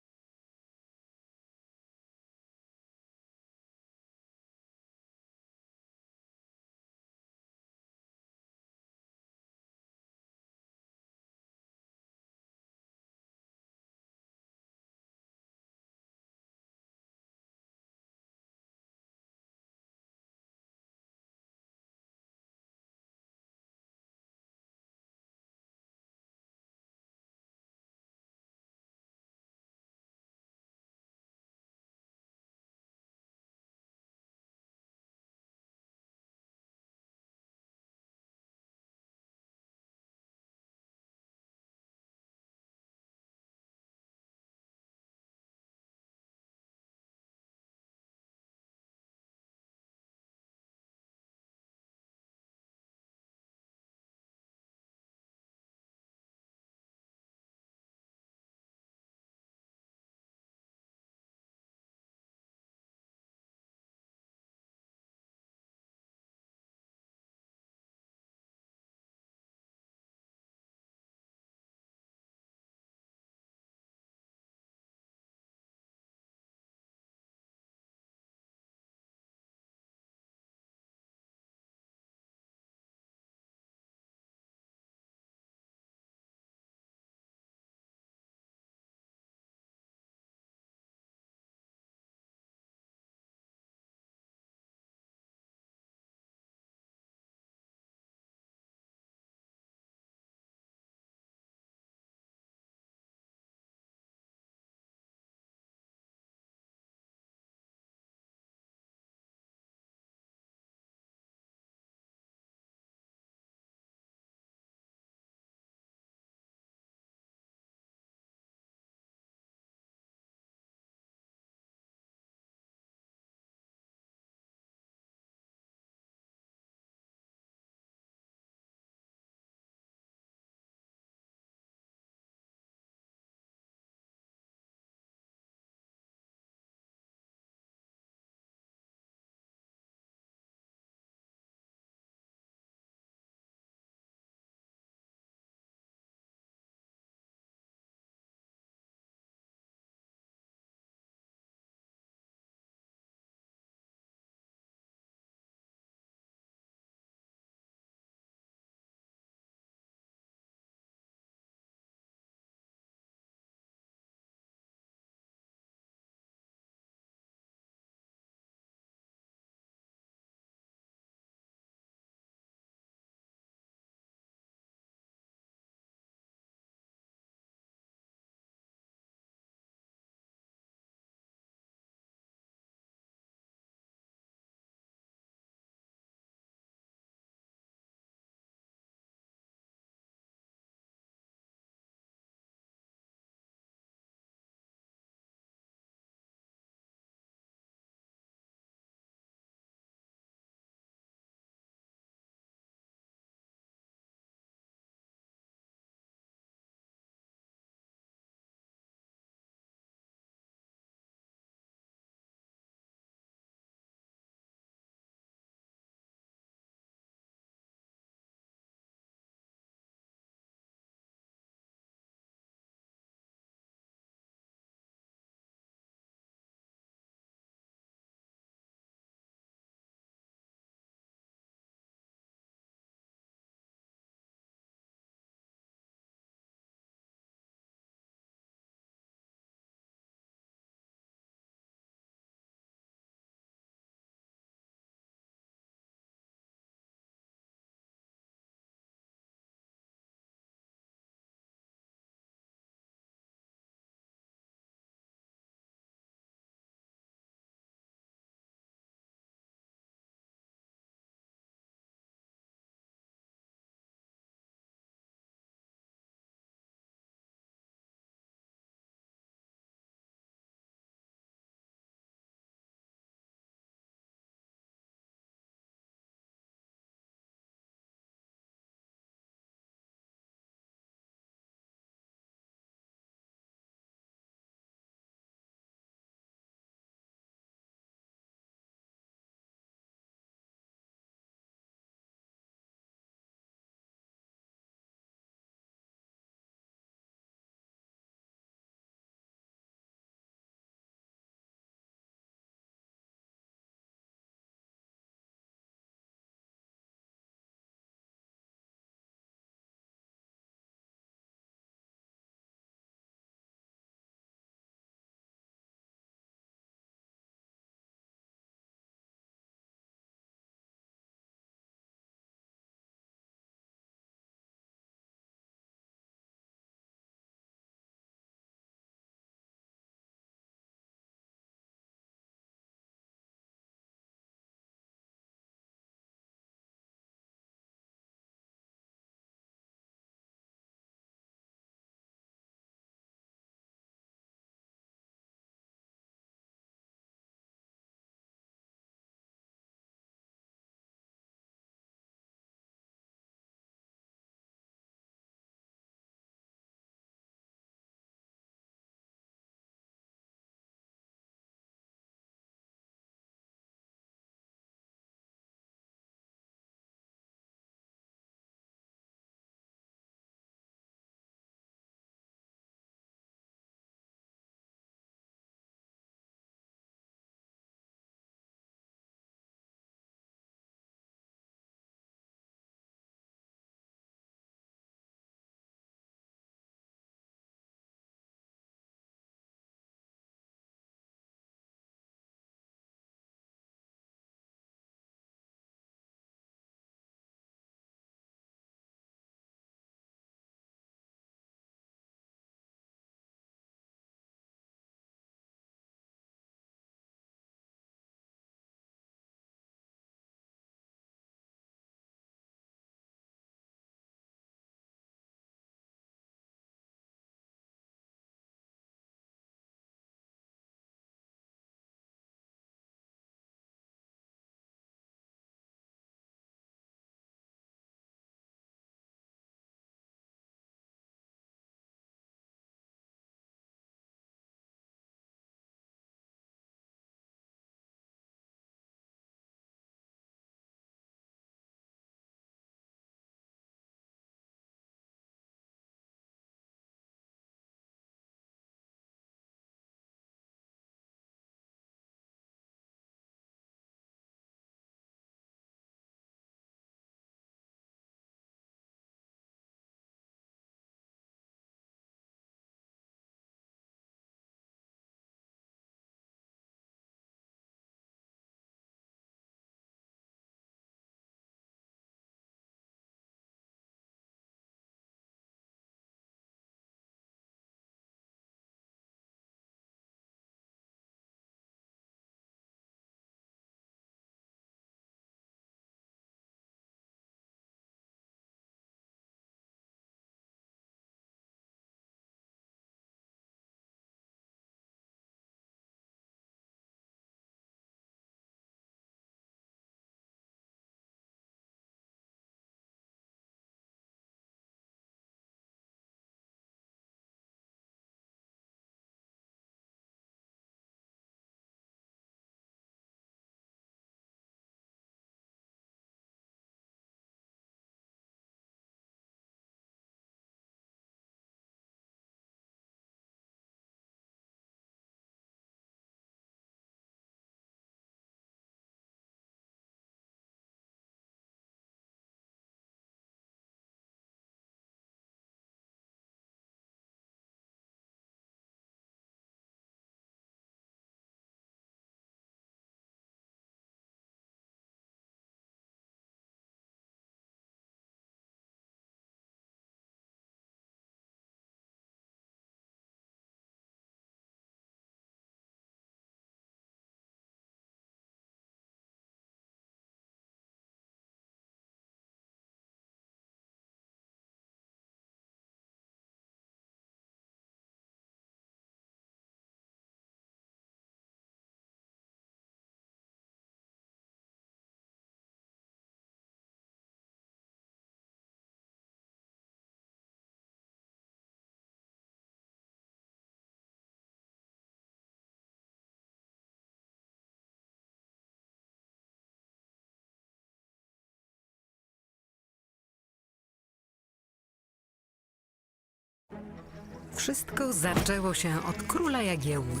Wszystko zaczęło się od króla Jagiełły.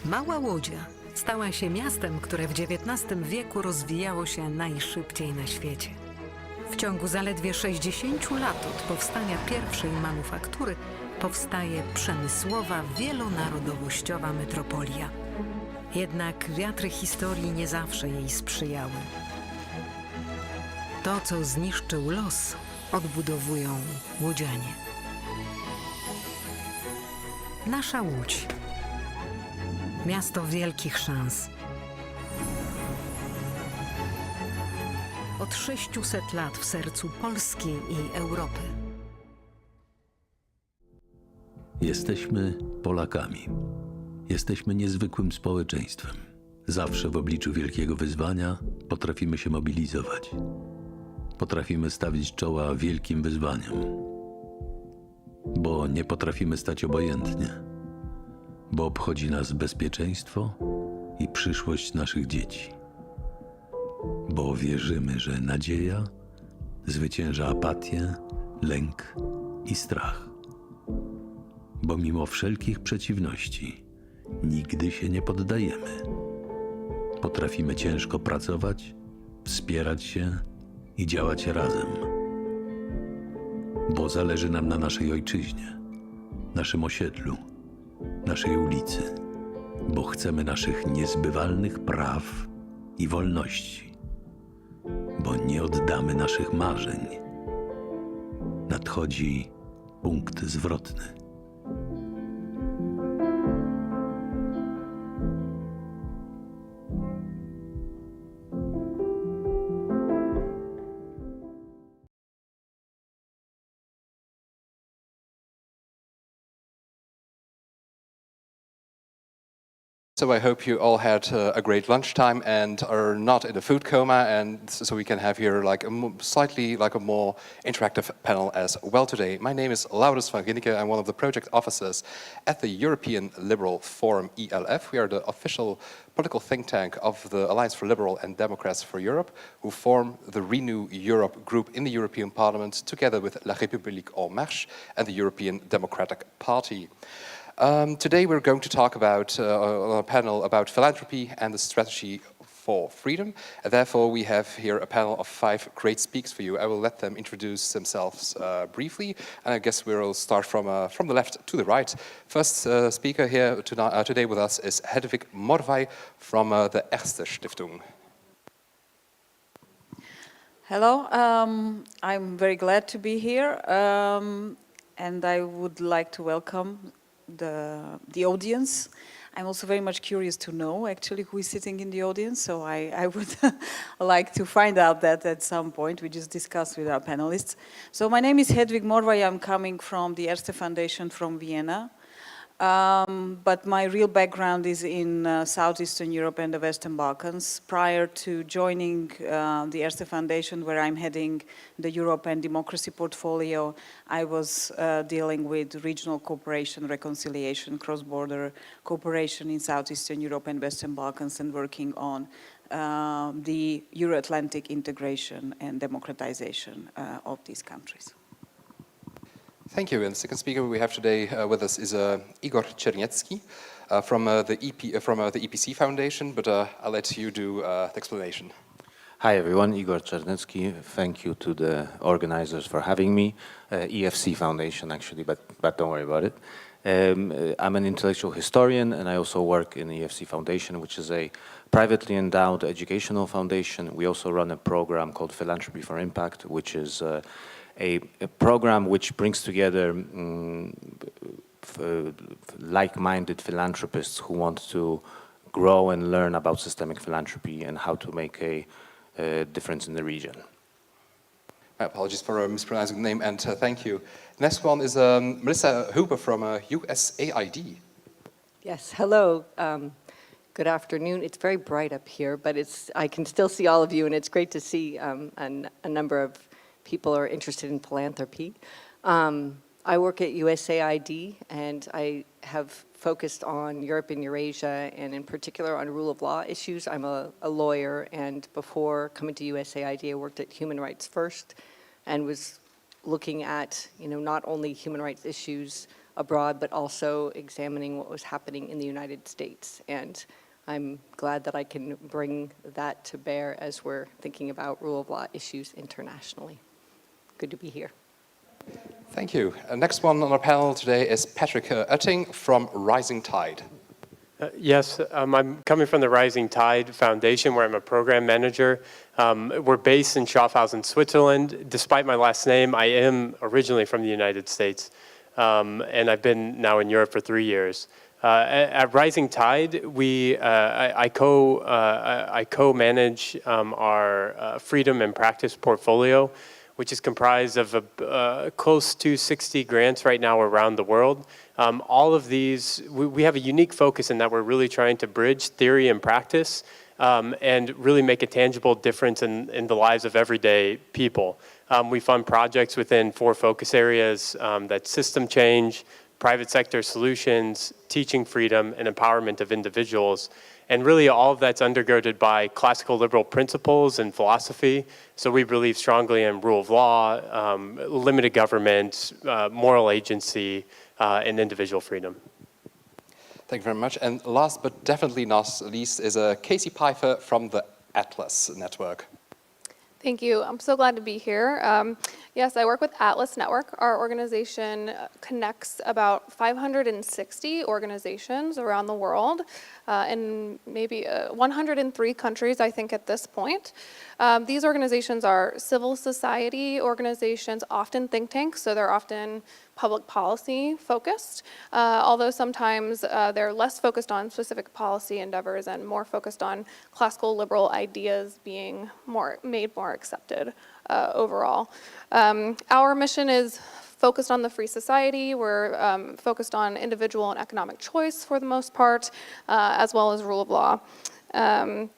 Mała Łodzia stała się miastem, które w XIX wieku rozwijało się najszybciej na świecie. W ciągu zaledwie 60 lat od powstania pierwszej manufaktury powstaje przemysłowa, wielonarodowościowa metropolia. Jednak wiatry historii nie zawsze jej sprzyjały. To, co zniszczył los, odbudowują łodzianie. Nasza Łódź. Miasto wielkich szans. Od 600 lat w sercu Polski i Europy. Jesteśmy Polakami. Jesteśmy niezwykłym społeczeństwem. Zawsze w obliczu wielkiego wyzwania potrafimy się mobilizować. Potrafimy stawić czoła wielkim wyzwaniom. Bo nie potrafimy stać obojętnie. Bo obchodzi nas bezpieczeństwo i przyszłość naszych dzieci. Bo wierzymy, że nadzieja zwycięża apatię, lęk i strach. Bo mimo wszelkich przeciwności nigdy się nie poddajemy. Potrafimy ciężko pracować, wspierać się i działać razem. Bo zależy nam na naszej ojczyźnie, naszym osiedlu, naszej ulicy. Bo chcemy naszych niezbywalnych praw i wolności. Bo nie oddamy naszych marzeń. Nadchodzi punkt zwrotny. So I hope you all had a great lunchtime and are not in a food coma, and so we can have here like slightly like a more interactive panel as well today. My name is Laurens van Ginneke. I'm one of the project officers at the European Liberal Forum, ELF. We are the official political think tank of the Alliance for Liberal and Democrats for Europe, who form the Renew Europe group in the European Parliament together with La République En Marche and the European Democratic Party. Today we're going to talk about on a panel about philanthropy and the strategy for freedom. And therefore we have here a panel of 5 great speakers for you. I will let them introduce themselves briefly, and I guess we'll start from the left to the right. First speaker here today with us is Hedwig Morvai from the Erste Stiftung. Hello, I'm very glad to be here, and I would like to welcome the audience. I'm also very much curious to know actually who is sitting in the audience, so I would like to find out that at some point. We just discussed with our panelists. So my name is Hedwig Morvai. I'm coming from the Erste Foundation from Vienna. But my real background is in Southeastern Europe and the Western Balkans. Prior to joining the Erste Foundation, where I'm heading the Europe and Democracy portfolio, I was dealing with regional cooperation, reconciliation, cross-border cooperation in Southeastern Europe and Western Balkans, and working on the Euro-Atlantic integration and democratization of these countries. Thank you. And the second speaker we have today with us is Igor Czerniecki from the EPC Foundation, but I'll let you do the explanation. Hi everyone, Igor Czerniecki. Thank you to the organizers for having me. EFC Foundation actually, but don't worry about it. I'm an intellectual historian, and I also work in the EFC Foundation, which is a privately endowed educational foundation. We also run a program called Philanthropy for Impact, which is a program which brings together like-minded philanthropists who want to grow and learn about systemic philanthropy and how to make a difference in the region. My apologies for mispronouncing the name, and thank you. Next one is Melissa Hooper from USAID. Yes, hello. Good afternoon. It's very bright up here, but I can still see all of you, and it's great to see a number of people are interested in philanthropy. I work at USAID, and I have focused on Europe and Eurasia, and in particular on rule of law issues. I'm a lawyer, and before coming to USAID, I worked at Human Rights First, and was looking at not only human rights issues abroad, but also examining what was happening in the United States. And I'm glad that I can bring that to bear as we're thinking about rule of law issues internationally. Good to be here. Thank you. Next one on our panel today is Patrick Oetting from Rising Tide. Yes, I'm coming from the Rising Tide Foundation, where I'm a program manager. We're based in Schaffhausen, Switzerland. Despite my last name, I am originally from the United States, and I've been now in Europe for 3 years. At Rising Tide, I co-manage our Freedom and Practice portfolio, which is comprised of close to 60 grants right now around the world. All of these, we have a unique focus in that we're really trying to bridge theory and practice and really make a tangible difference in the lives of everyday people. We fund projects within 4 focus areas, that's system change, private sector solutions, teaching freedom, and empowerment of individuals. And really all of that's undergirded by classical liberal principles and philosophy. So we believe strongly in rule of law, limited government, moral agency, and individual freedom. Thank you very much. And last but definitely not least is Casey Pfeiffer from the Atlas Network. Thank you. I'm so glad to be here. Yes, I work with Atlas Network. Our organization connects about 560 organizations around the world in maybe 103 countries, I think, at this point. These organizations are civil society organizations, often think tanks, so they're often public policy focused, although sometimes they're less focused on specific policy endeavors and more focused on classical liberal ideas being made more accepted overall. Our mission is focused on the free society. We're focused on individual and economic choice for the most part, as well as rule of law.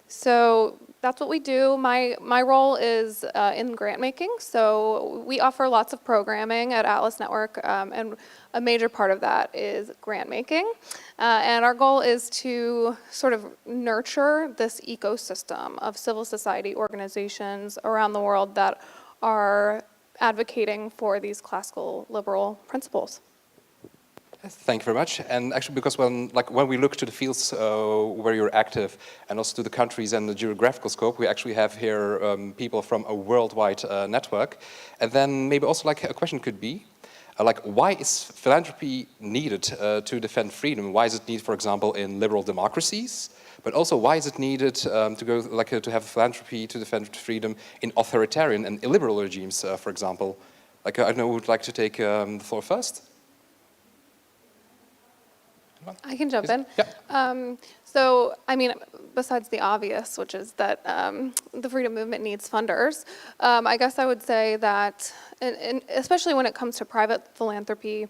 So that's what we do. My role is in grant making. So we offer lots of programming at Atlas Network, and a major part of that is grant making. And our goal is to sort of nurture this ecosystem of civil society organizations around the world that are advocating for these classical liberal principles. Thank you very much. And actually, because when we look to the fields where you're active, and also to the countries and the geographical scope, we actually have here people from a worldwide network. And then maybe also a question could be, why is philanthropy needed to defend freedom? Why is it needed, for example, in liberal democracies? But also, why is it needed to have philanthropy to defend freedom in authoritarian and illiberal regimes, for example? I don't know who would like to take the floor first. I can jump in. Yeah. So, I mean, besides the obvious, which is that the freedom movement needs funders, I guess I would say that, especially when it comes to private philanthropy,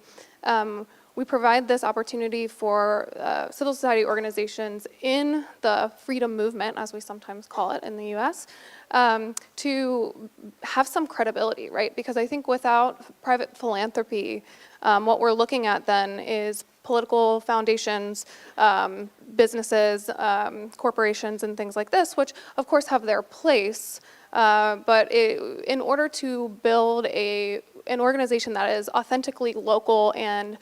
we provide this opportunity for civil society organizations in the freedom movement, as we sometimes call it in the US, to have some credibility, right? Because I think without private philanthropy, what we're looking at then is political foundations, businesses, corporations, and things like this, which of course have their place, but in order to build an organization that is authentically local and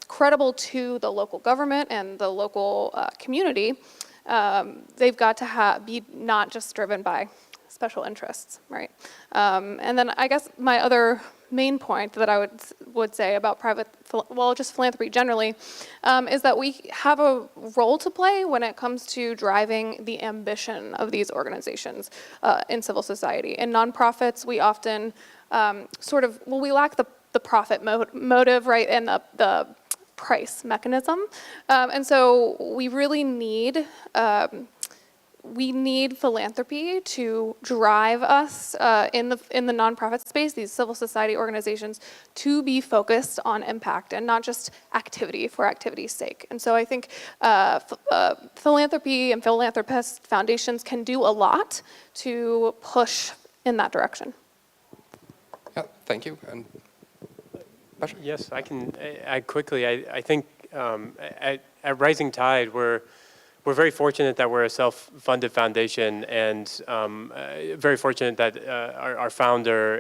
credible to the local government and the local community, they've got to be not just driven by special interests, right? And then I guess my other main point that I would say about just philanthropy generally, is that we have a role to play when it comes to driving the ambition of these organizations in civil society. In nonprofits, we often we lack the profit motive, right, and the price mechanism. And so we really need philanthropy to drive us in the nonprofit space, these civil society organizations, to be focused on impact and not just activity for activity's sake. And so I think philanthropy and philanthropist foundations can do a lot to push in that direction. Yeah, thank you. And yes, I can add quickly. I think at Rising Tide, we're very fortunate that we're a self-funded foundation, and very fortunate that our founder,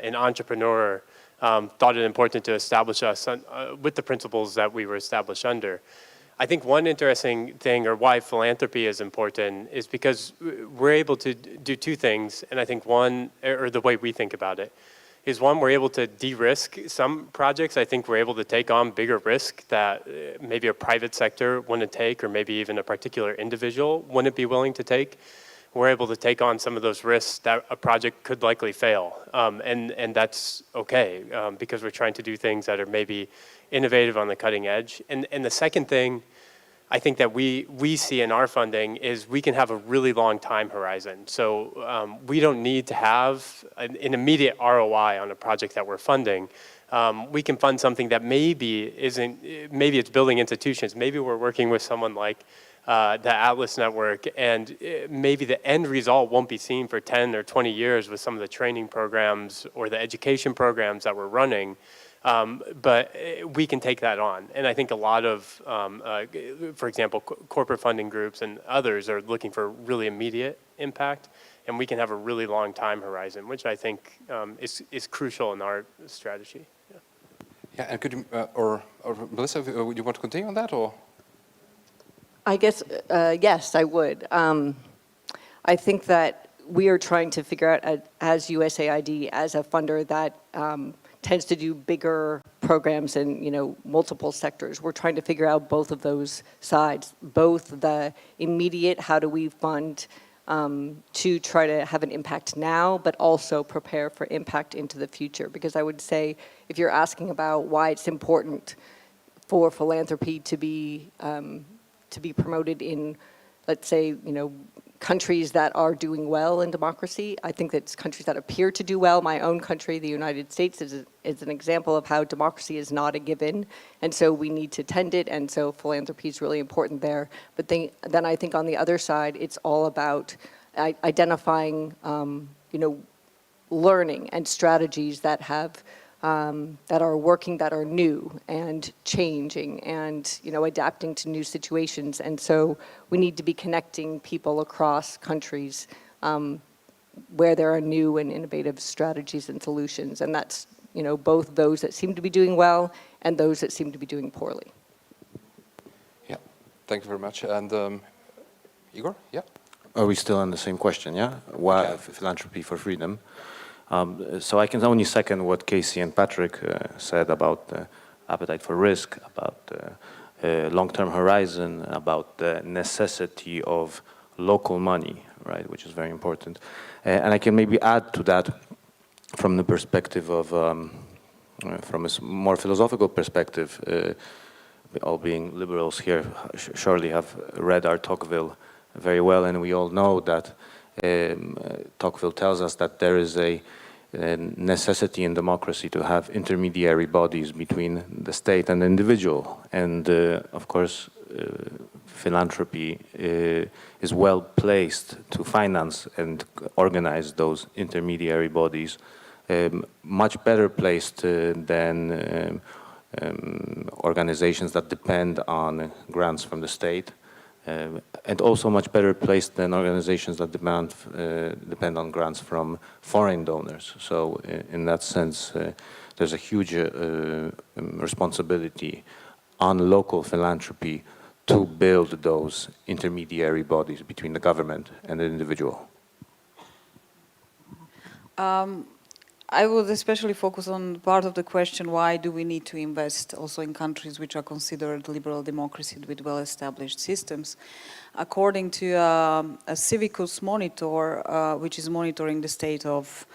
an entrepreneur, thought it important to establish us with the principles that we were established under. I think one interesting thing, or why philanthropy is important, is because we're able to do two things, and I think one, or the way we think about it, is one, we're able to de-risk some projects. I think we're able to take on bigger risk that maybe a private sector wouldn't take, or maybe even a particular individual wouldn't be willing to take. We're able to take on some of those risks that a project could likely fail. And that's okay, because we're trying to do things that are maybe innovative on the cutting edge. And the second thing I think that we see in our funding is we can have a really long time horizon. So we don't need to have an immediate ROI on a project that we're funding. We can fund something that maybe it's building institutions. Maybe we're working with someone like the Atlas Network, and maybe the end result won't be seen for 10 or 20 years with some of the training programs or the education programs that we're running. But we can take that on. And I think a lot of, for example, corporate funding groups and others are looking for really immediate impact, and we can have a really long time horizon, which I think is crucial in our strategy. Yeah, and could you, or Melissa, would you want to continue on that, or? I guess, yes, I would. I think that we are trying to figure out, as USAID, as a funder that tends to do bigger programs in multiple sectors. We're trying to figure out both of those sides, both the immediate, how do we fund to try to have an impact now, but also prepare for impact into the future. Because I would say, if you're asking about why it's important for philanthropy to be promoted in, let's say, countries that are doing well in democracy. I think that it's countries that appear to do well. My own country, the United States, is an example of how democracy is not a given, and so we need to tend it, and so philanthropy is really important there. But then I think on the other side, it's all about identifying, learning and strategies that have that are working, that are new and changing and adapting to new situations. And so we need to be connecting people across countries where there are new and innovative strategies and solutions. And that's both those that seem to be doing well and those that seem to be doing poorly. Yeah, thank you very much. And Igor, yeah? Are we still on the same question, yeah? Why philanthropy for freedom? So I can only second what Casey and Patrick said about the appetite for risk, about the long-term horizon, about the necessity of local money, right, which is very important. And I can maybe add to that from the perspective of, from a more philosophical perspective, all being liberals here surely have read our Tocqueville very well, and we all know that Tocqueville tells us that there is a necessity in democracy to have intermediary bodies between the state and the individual. And of course, philanthropy is well placed to finance and organize those intermediary bodies, much better placed than organizations that depend on grants from the state. And also much better placed than organizations that depend on grants from foreign donors. So in that sense, there's a huge responsibility on local philanthropy to build those intermediary bodies between the government and the individual. I would especially focus on part of the question, why do we need to invest also in countries which are considered liberal democracies with well-established systems? According to a Civicus monitor, which is monitoring the state of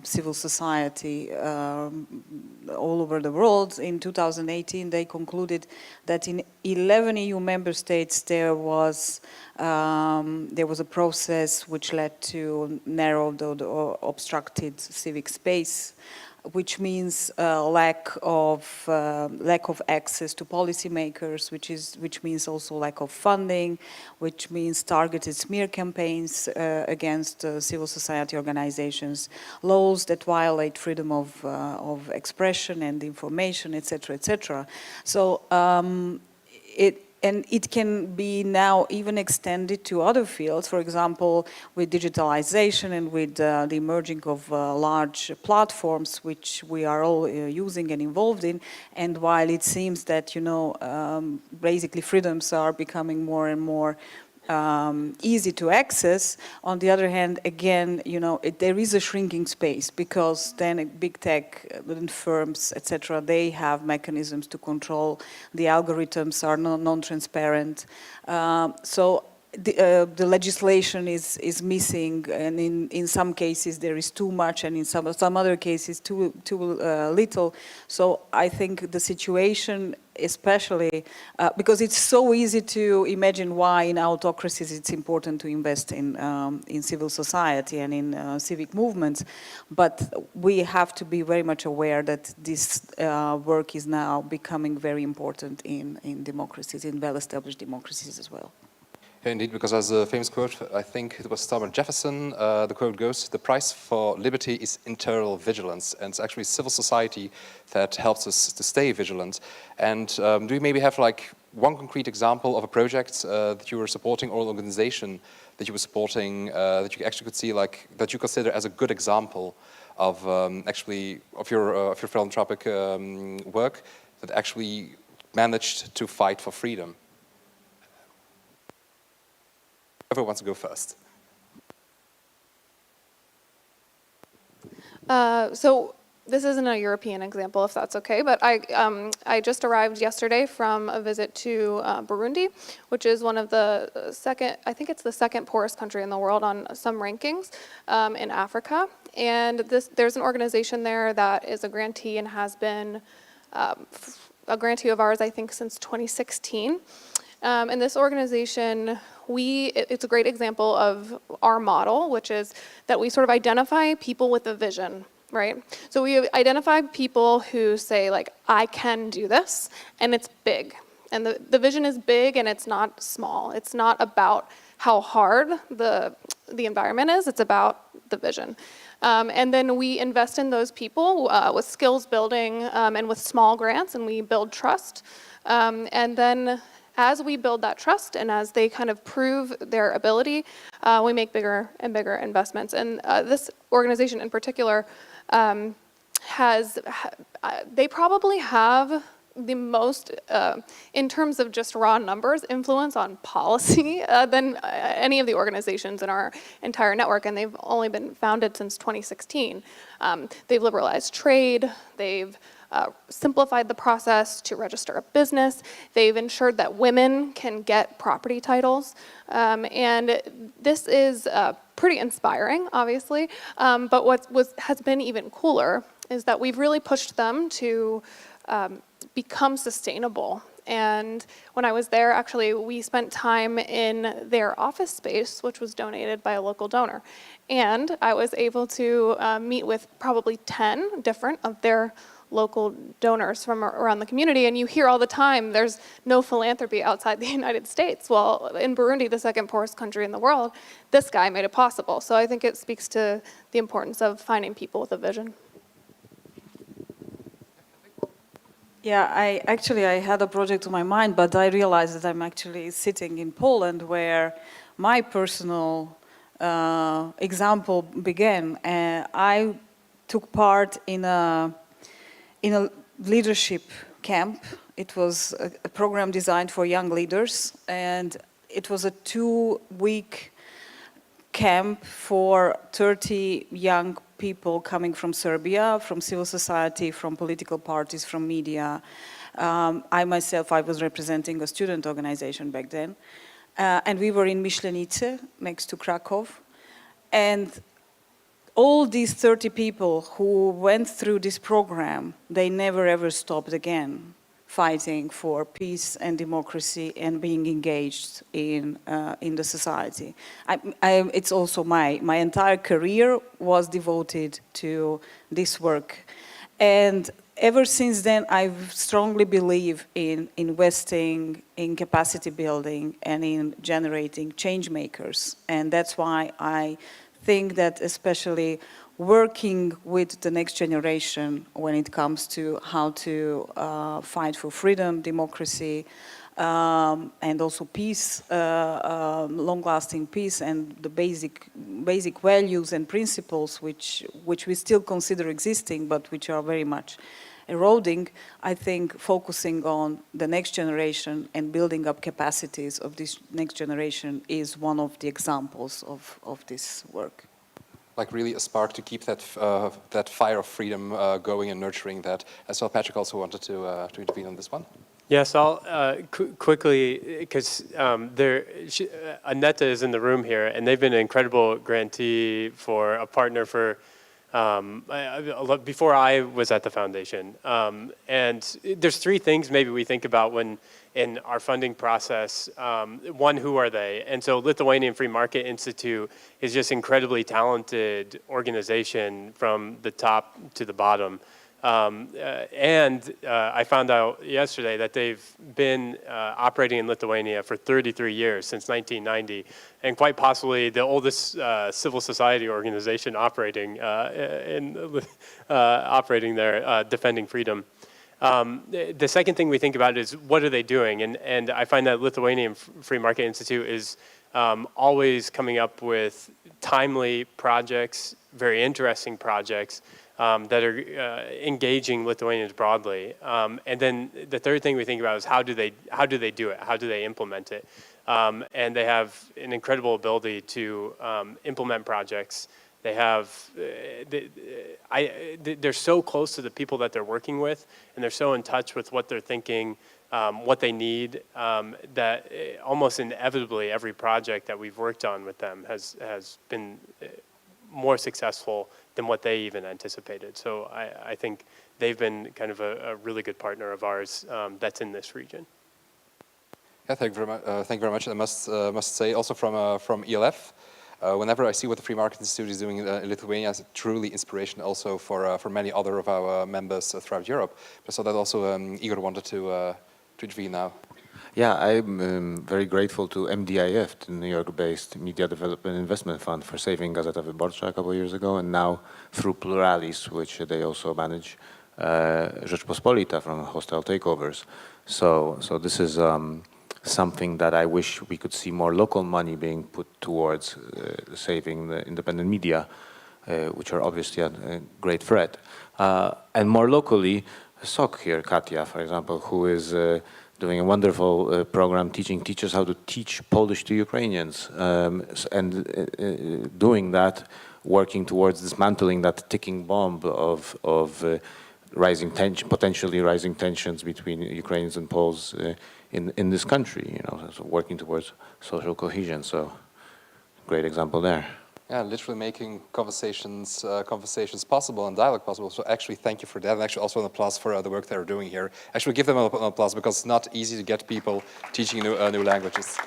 civil society all over the world, in 2018 they concluded that in 11 EU member states there was a process which led to narrowed or obstructed civic space, which means lack of access to policymakers, which means also lack of funding, which means targeted smear campaigns against civil society organizations, laws that violate freedom of expression and information, etc., etc. So and it can be now even extended to other fields, for example, with digitalization and with the emerging of large platforms, which we are all using and involved in. And while it seems that, you know, basically freedoms are becoming more and more easy to access. On the other hand, again, you know, there is a shrinking space because then big tech firms, etc., they have mechanisms to control. The algorithms are non-transparent. So the legislation is missing, and in some cases there is too much, and in some other cases too little. So I think the situation, especially because it's so easy to imagine why in autocracies it's important to invest in civil society and in civic movements, but we have to be very much aware that this work is now becoming very important in democracies, in well-established democracies as well. Indeed, because as a famous quote, I think it was Thomas Jefferson, the quote goes, "The price for liberty is internal vigilance," and it's actually civil society that helps us to stay vigilant. And do you maybe have like one concrete example of a project that you were supporting, or an organization that you were supporting that you actually could see, like, that you consider as a good example of actually of your philanthropic work that actually managed to fight for freedom? Whoever wants to go first. So this isn't a European example, if that's okay, but I just arrived yesterday from a visit to Burundi, which is one of the I think it's the second poorest country in the world on some rankings in Africa. And there's an organization there that is a grantee and has been a grantee of ours, I think, since 2016. And this organization, it's a great example of our model, which is that we sort of identify people with a vision, right? So we identify people who say, like, I can do this, and it's big. And the vision is big, and it's not small. It's not about how hard the environment is, it's about the vision. And then we invest in those people with skills building and with small grants, and we build trust. And then as we build that trust and as they kind of prove their ability, we make bigger and bigger investments. And this organization in particular they probably have the most, in terms of just raw numbers, influence on policy than any of the organizations in our entire network, and they've only been founded since 2016. They've liberalized trade, they've simplified the process to register a business. They've ensured that women can get property titles. And this is pretty inspiring, obviously. But what has been even cooler is that we've really pushed them to become sustainable. And when I was there, actually, we spent time in their office space, which was donated by a local donor. And I was able to meet with probably 10 different of their local donors from around the community, and you hear all the time there's no philanthropy outside the United States. Well, in Burundi, the second poorest country in the world, this guy made it possible. So I think it speaks to the importance of finding people with a vision. Yeah, I had a project on my mind, but I realized that I'm actually sitting in Poland, where my personal example began. I took part in a leadership camp. It was a program designed for young leaders, and it was a 2-week camp for 30 young people coming from Serbia, from civil society, from political parties, from media. I was representing a student organization back then, and we were in Myślenice, next to Krakow, and all these 30 people who went through this program, they never ever stopped again fighting for peace and democracy and being engaged in the society. It's also my entire career was devoted to this work. And ever since then, I strongly believe in investing in capacity building and in generating change makers. And that's why I think that especially working with the next generation when it comes to how to fight for freedom, democracy, and also peace, long-lasting peace, and the basic values and principles which we still consider existing, but which are very much eroding. I think focusing on the next generation and building up capacities of this next generation is one of the examples of this work. Like really a spark to keep that that fire of freedom going and nurturing that. As well, Patrick also wanted to intervene on this one. Yes, I'll quickly, because Aneta is in the room here, and they've been an incredible grantee for a partner for before I was at the foundation. And there's three things maybe we think about when in our funding process. One, who are they? And so Lithuanian Free Market Institute is just incredibly talented organization from the top to the bottom. I found out yesterday that they've been operating in Lithuania for 33 years, since 1990, and quite possibly the oldest civil society organization operating operating there, defending freedom. The second thing we think about is what are they doing, and I find that Lithuanian Free Market Institute is always coming up with timely projects, very interesting projects, that are engaging Lithuanians broadly. And then the third thing we think about is how do they do it? How do they implement it? And they have an incredible ability to implement projects. They have, they're so close to the people that they're working with, and they're so in touch with what they're thinking, what they need, that almost inevitably every project that we've worked on with them has been more successful than what they even anticipated. So I think they've been kind of a really good partner of ours that's in this region. Yeah, thank you very much. I must say also from ELF, whenever I see what the Free Market Institute is doing in Lithuania, it's truly inspiration also for many other of our members throughout Europe. So that also Igor wanted to intervene now. Yeah, I'm very grateful to MDIF, the New York-based Media Development Investment Fund, for saving Gazeta Wyborcza a couple of years ago, and now through Pluralis, which they also manage, Rzeczpospolita from hostile takeovers. So this is something that I wish we could see more local money being put towards saving the independent media, which are obviously a great threat. And more locally, SOK here, Katia, for example, who is doing a wonderful program teaching teachers how to teach Polish to Ukrainians, and doing that, working towards dismantling that ticking bomb of rising tension, potentially rising tensions between Ukrainians and Poles in this country. You know, so working towards social cohesion. So, great example there. Yeah, literally making conversations possible and dialogue possible. So actually, thank you for that, and actually also an applause for the work they're doing here. Actually, give them an applause because it's not easy to get people teaching new languages.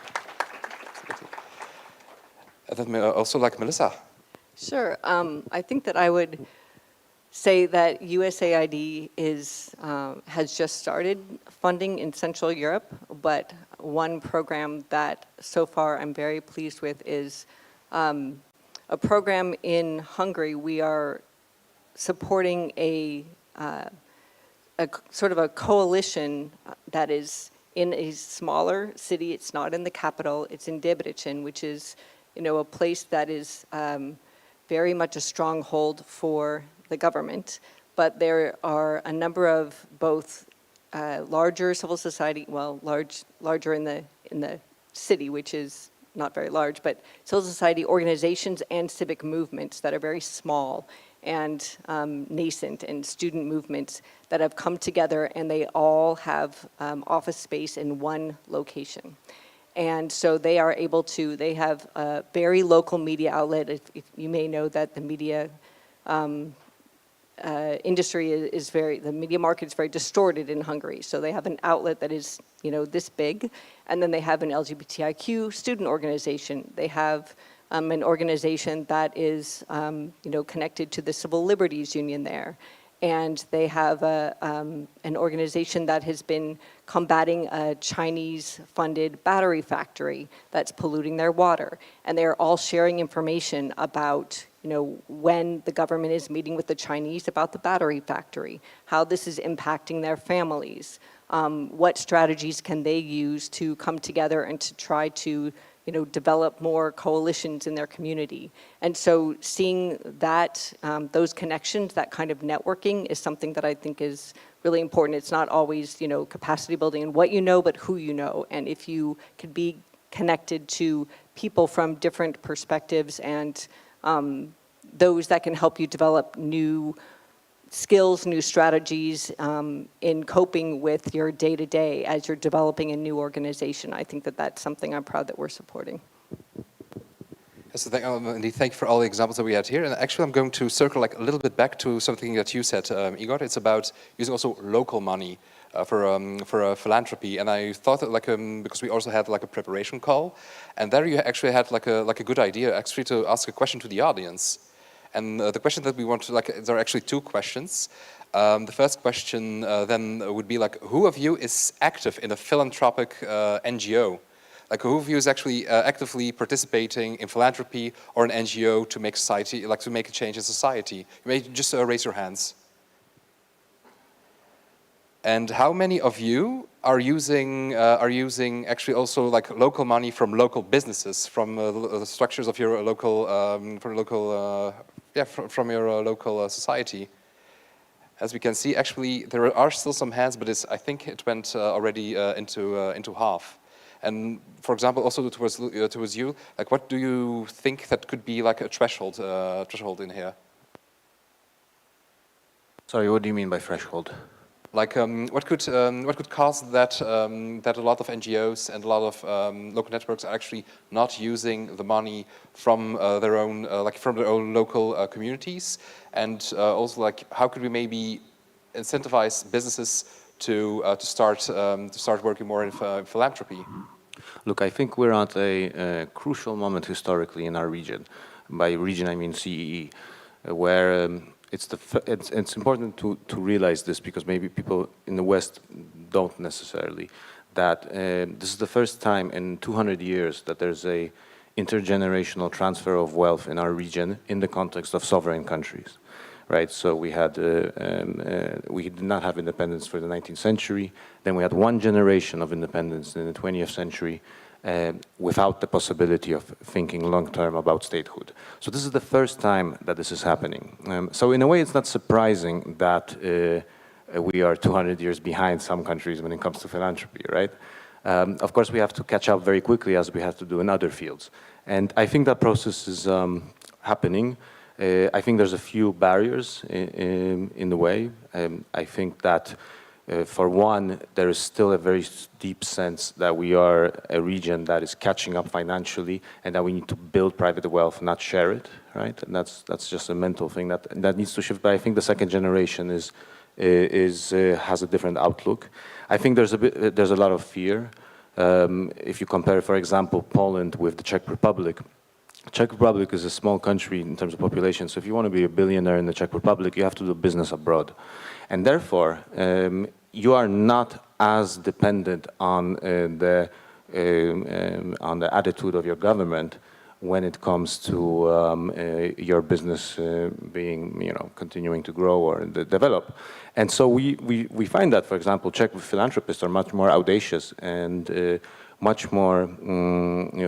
And then also, like Melissa. Sure. I think that I would say that USAID has just started funding in Central Europe, but one program that so far I'm very pleased with is a program in Hungary. We are supporting a sort of a coalition that is in a smaller city. It's not in the capital. It's in Debrecen, which is, you know, a place that is very much a stronghold for the government. But there are a number of both larger civil society, well, larger in the city, which is not very large, but civil society organizations and civic movements that are very small and nascent, and student movements that have come together, and they all have office space in one location. And so they are able to, they have a very local media outlet. If you may know that the media industry is the media market is very distorted in Hungary. So they have an outlet that is, you know, this big, and then they have an LGBTIQ student organization. They have an organization that is, you know, connected to the Civil Liberties Union there. And they have an organization that has been combating a Chinese-funded battery factory that's polluting their water. And they're all sharing information about, you know, when the government is meeting with the Chinese about the battery factory, how this is impacting their families, what strategies can they use to come together and to try to develop more coalitions in their community. And so seeing that, those connections, that kind of networking is something that I think is really important. It's not always, capacity building and what you know, but who you know. And if you could be connected to people from different perspectives and those that can help you develop new skills, new strategies in coping with your day-to-day as you're developing a new organization. I think that that's something I'm proud that we're supporting. Yes, so indeed, thank you for all the examples that we had here. And actually, I'm going to circle a little bit back to something that you said, Igor. It's about using also local money for philanthropy. And I thought that because we also had a preparation call, and there you actually had a good idea actually to ask a question to the audience. And the question that we want to, there are actually two questions. The first question then would be who of you is active in a philanthropic NGO? Who of you is actually actively participating in philanthropy or an NGO to make society, to make a change in society? You may just raise your hands. And how many of you are using actually also local money from local businesses, from the structures of your local, from your local society? As we can see, actually there are still some hands, but I think it went already into half. And for example, also towards you, what do you think that could be a threshold in here? Sorry, what do you mean by threshold? What could cause that that a lot of NGOs and a lot of local networks are actually not using the money from their own local communities, and also how could we maybe incentivize businesses to start working more in philanthropy? Look, I think we're at a crucial moment historically in our region. By region, I mean CEE, where it's important to realize this, because maybe people in the West don't necessarily, that this is the first time in 200 years that there's a intergenerational transfer of wealth in our region in the context of sovereign countries. Right, so we did not have independence for the 19th century. Then we had one generation of independence in the 20th century without the possibility of thinking long-term about statehood. So this is the first time that this is happening. So in a way, it's not surprising that we are 200 years behind some countries when it comes to philanthropy, right? Of course, we have to catch up very quickly, as we have to do in other fields. And I think that process is happening. I think there's a few barriers in the way. I think that, for one, there is still a very deep sense that we are a region that is catching up financially, and that we need to build private wealth, not share it, right? And that's just a mental thing that needs to shift. But I think the second generation has a different outlook. I think there's a lot of fear. If you compare, for example, Poland with the Czech Republic. Czech Republic is a small country in terms of population, so if you want to be a billionaire in the Czech Republic, you have to do business abroad. And therefore, you are not as dependent on the attitude of your government when it comes to your business continuing to grow or develop. And so we find that, for example, Czech philanthropists are much more audacious and much more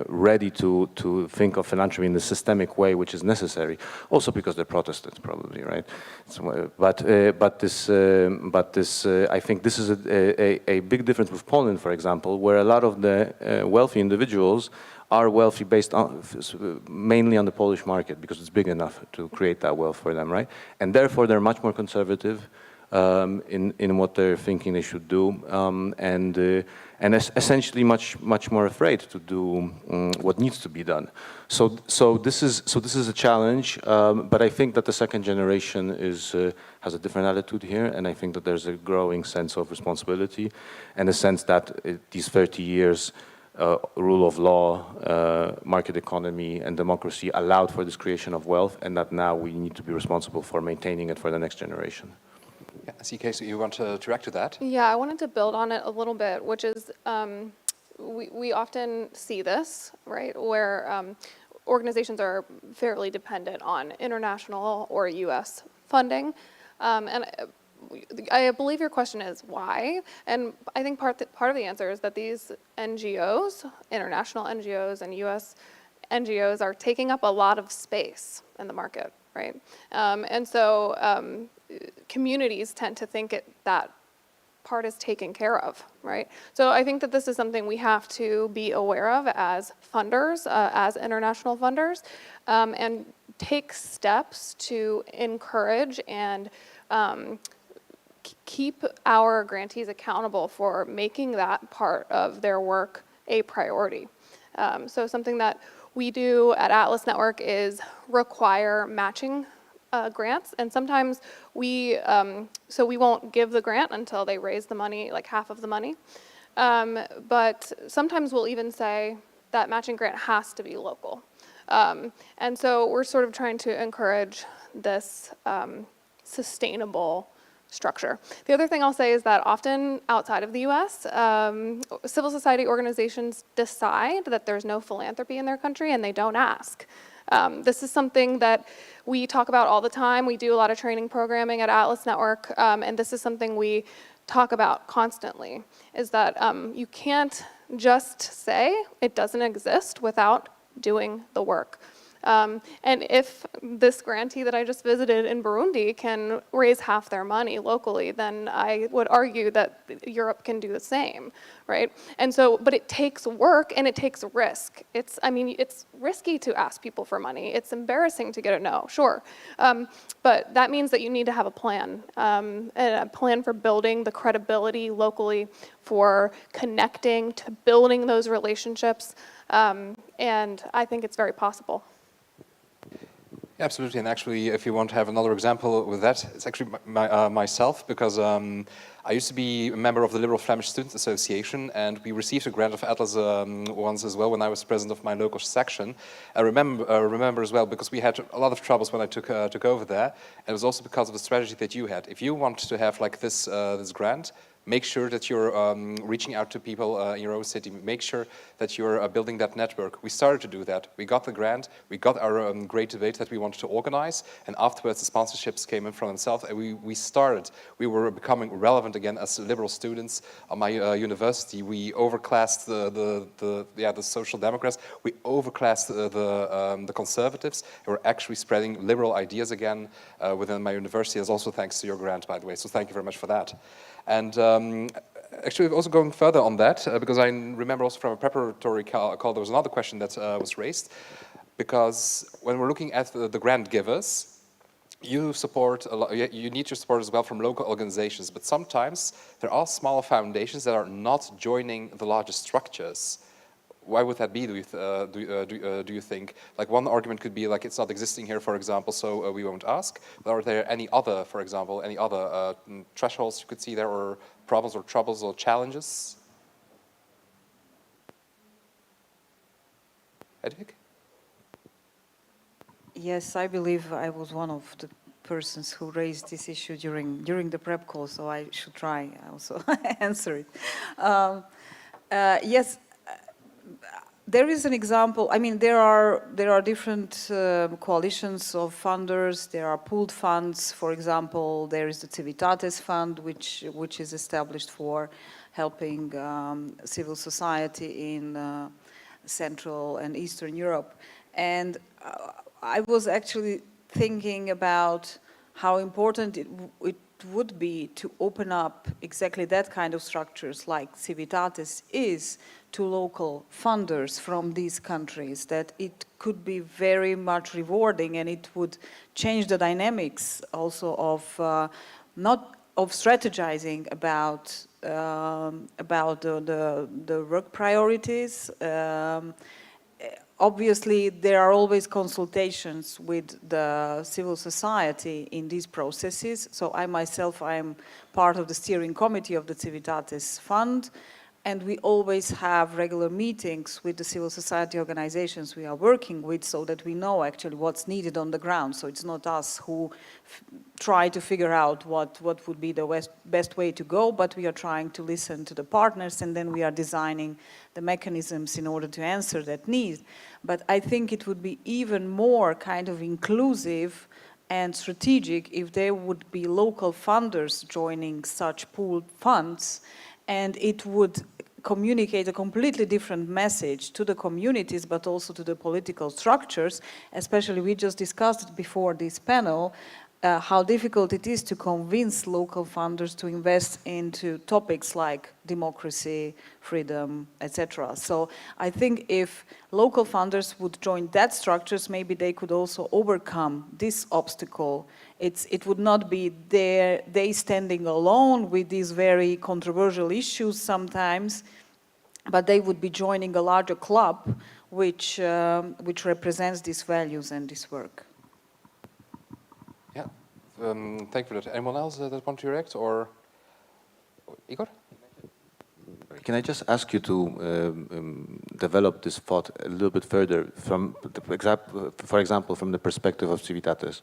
ready to think of philanthropy in the systemic way which is necessary. Also because they're Protestants, probably, right? So, but this, I think this is a big difference with Poland, for example, where a lot of the wealthy individuals are wealthy based on mainly on the Polish market, because it's big enough to create that wealth for them, right? And therefore, they're much more conservative in what they're thinking they should do, and essentially much more afraid to do what needs to be done. So this is a challenge, but I think that the second generation has a different attitude here, and I think that there's a growing sense of responsibility and a sense that these 30 years rule of law, market economy, and democracy allowed for this creation of wealth, and that now we need to be responsible for maintaining it for the next generation. Yeah, CK, so you want to react to that? Yeah, I wanted to build on it a little bit, which is we often see this, right, where organizations are fairly dependent on international or U.S. funding. And I believe your question is why, and I think part of the answer is that these NGOs, international NGOs and U.S. NGOs, are taking up a lot of space in the market, right? And so communities tend to think that part is taken care of, right? So I think that this is something we have to be aware of as funders, as international funders, and take steps to encourage and keep our grantees accountable for making that part of their work a priority. So something that we do at Atlas Network is require matching grants, and sometimes so we won't give the grant until they raise the money, like half of the money. But sometimes we'll even say that matching grant has to be local. And so we're sort of trying to encourage this sustainable structure. The other thing I'll say is that often outside of the US, civil society organizations decide that there's no philanthropy in their country and they don't ask. This is something that we talk about all the time. We do a lot of training programming at Atlas Network, and this is something we talk about constantly, is that you can't just say it doesn't exist without doing the work. And if this grantee that I just visited in Burundi can raise half their money locally, then I would argue that Europe can do the same, right? And so, but it takes work and it takes risk. It's risky to ask people for money. It's embarrassing to get a no, sure. But that means that you need to have a plan, and a plan for building the credibility locally, for connecting, to building those relationships. And I think it's very possible. Absolutely, and actually, if you want to have another example with that, it's actually myself, because I used to be a member of the Liberal Flemish Students Association, and we received a grant of Atlas once as well when I was president of my local section. I remember as well, because we had a lot of troubles when I took over there, and it was also because of the strategy that you had. If you want to have like this grant, make sure that you're reaching out to people in your own city. Make sure that you're building that network. We started to do that. We got the grant. We got our great debate that we wanted to organize. And afterwards, the sponsorships came in from themselves. And we started. We were becoming relevant again as liberal students at my university. We overclassed the Social Democrats. We overclassed the conservatives. And we're actually spreading liberal ideas again within my university. That's also thanks to your grant, by the way. So thank you very much for that. And actually, also going further on that, because I remember also from a preparatory call, there was another question that was raised, because when we're looking at the grant givers, you need your support as well from local organizations, but sometimes there are smaller foundations that are not joining the largest structures. Why would that be, do you think? Like, one argument could be like it's not existing here, for example, so we won't ask. But are there any other, for example, any other thresholds you could see there, or problems or troubles or challenges? Hedwig? Yes, I believe I was one of the persons who raised this issue during the prep call, so I should try also answer it. Yes. There is an example. I mean, there are different coalitions of funders. There are pooled funds. For example, there is the Civitatis Fund, which is established for helping civil society in Central and Eastern Europe. And I was actually thinking about how important it would be to open up exactly that kind of structures like Civitatis is to local funders from these countries, that it could be very much rewarding, and it would change the dynamics also of not of strategizing about the work priorities. Obviously, there are always consultations with the civil society in these processes. So I myself, I am part of the steering committee of the Civitatis Fund, and we always have regular meetings with the civil society organizations we are working with, so that we know actually what's needed on the ground. So it's not us who try to figure out what would be the best way to go, but we are trying to listen to the partners, and then we are designing the mechanisms in order to answer that need. But I think it would be even more kind of inclusive and strategic if there would be local funders joining such pooled funds, and it would communicate a completely different message to the communities, but also to the political structures. Especially, we just discussed it before this panel, how difficult it is to convince local funders to invest into topics like democracy, freedom, etc. So I think if local funders would join that structures, maybe they could also overcome this obstacle. It would not be they standing alone with these very controversial issues sometimes, but they would be joining a larger club which represents these values and this work. Yeah, thank you for that. Anyone else that want to react, or Igor? Can I just ask you to develop this thought a little bit further from, for example, from the perspective of Civitates?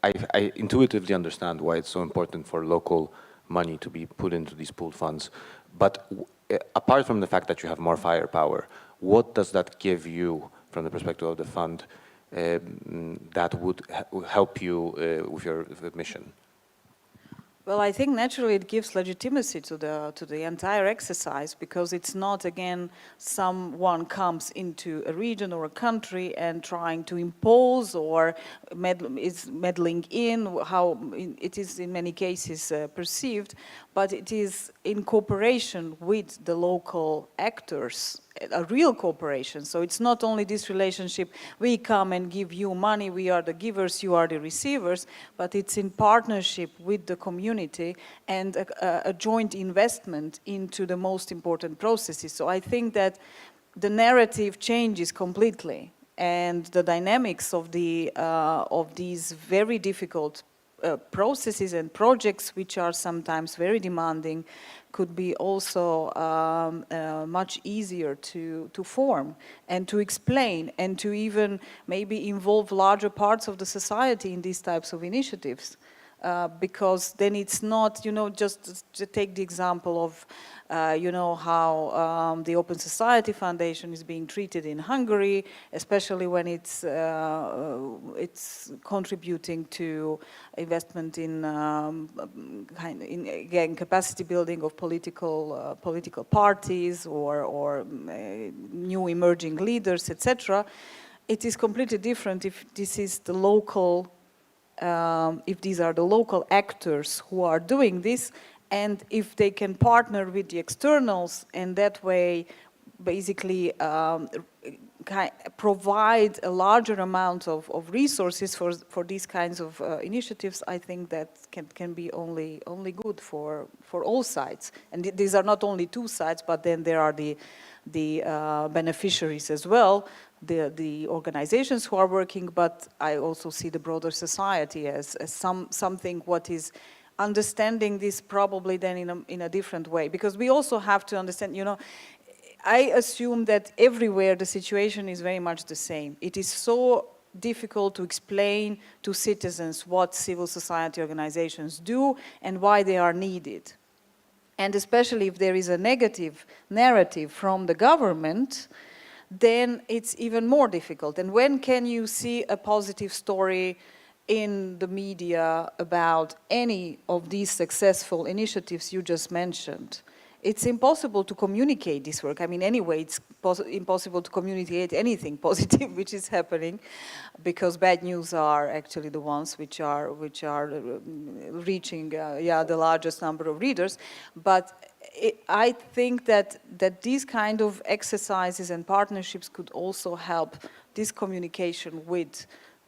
I intuitively understand why it's so important for local money to be put into these pooled funds, but apart from the fact that you have more firepower, what does that give you from the perspective of the fund that would help you with your mission? Well, I think naturally it gives legitimacy to the entire exercise, because it's not, again, someone comes into a region or a country and trying to impose or is meddling in how it is in many cases perceived, but it is in cooperation with the local actors, a real cooperation. So it's not only this relationship, we come and give you money, we are the givers, you are the receivers, but it's in partnership with the community and a joint investment into the most important processes. So I think that the narrative changes completely, and the dynamics of these very difficult processes and projects, which are sometimes very demanding, could be also much easier to form and to explain, and to even maybe involve larger parts of the society in these types of initiatives. Because then it's not, just to take the example of, how the Open Society Foundation is being treated in Hungary, especially when it's contributing to investment in, again, capacity building of political parties or new emerging leaders, etc. It is completely different if this is the local. If these are the local actors who are doing this, and if they can partner with the externals, and that way basically provide a larger amount of resources for these kinds of initiatives, I think that can be only good for all sides. And these are not only two sides, but then there are the beneficiaries as well, the organizations who are working, but I also see the broader society as something what is understanding this probably then in a different way. Because we also have to understand, I assume that everywhere the situation is very much the same. It is so difficult to explain to citizens what civil society organizations do and why they are needed. And especially if there is a negative narrative from the government, then it's even more difficult. And when can you see a positive story in the media about any of these successful initiatives you just mentioned? It's impossible to communicate this work. I mean, anyway, it's impossible to communicate anything positive which is happening, because bad news are actually the ones which are reaching the largest number of readers. But I think that these kind of exercises and partnerships could also help this communication with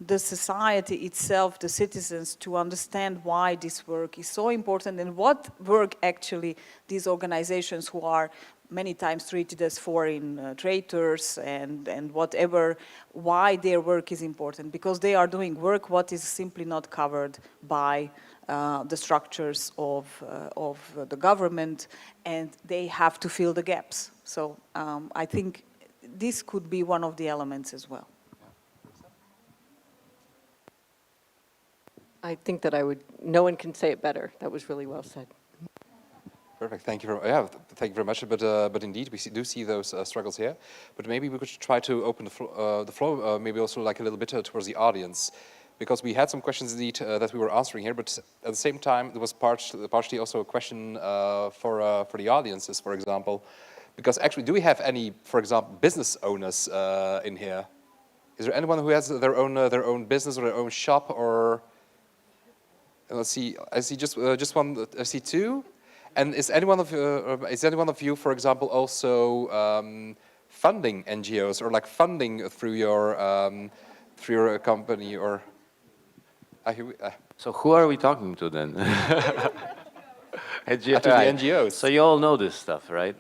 the society itself, the citizens, to understand why this work is so important and what work actually these organizations, who are many times treated as foreign traitors and whatever, why their work is important. Because they are doing work what is simply not covered by the structures of the government, and they have to fill the gaps. So I think this could be one of the elements as well. I think that no one can say it better. That was really well said. Perfect. Thank you. Thank you very much. But indeed, we do see those struggles here. But maybe we could try to open the floor, maybe also like a little bit towards the audience. because we had some questions indeed that we were answering here, but at the same time, there was partially also a question for the audiences, for example, because actually, do we have any, for example, business owners in here? Is there anyone who has their own business or their own shop, or let's see, I see just one, I see two, and is any one of you, for example, also funding NGOs or like funding through your company or? So who are we talking to then? To the NGOs. So you all know this stuff, right?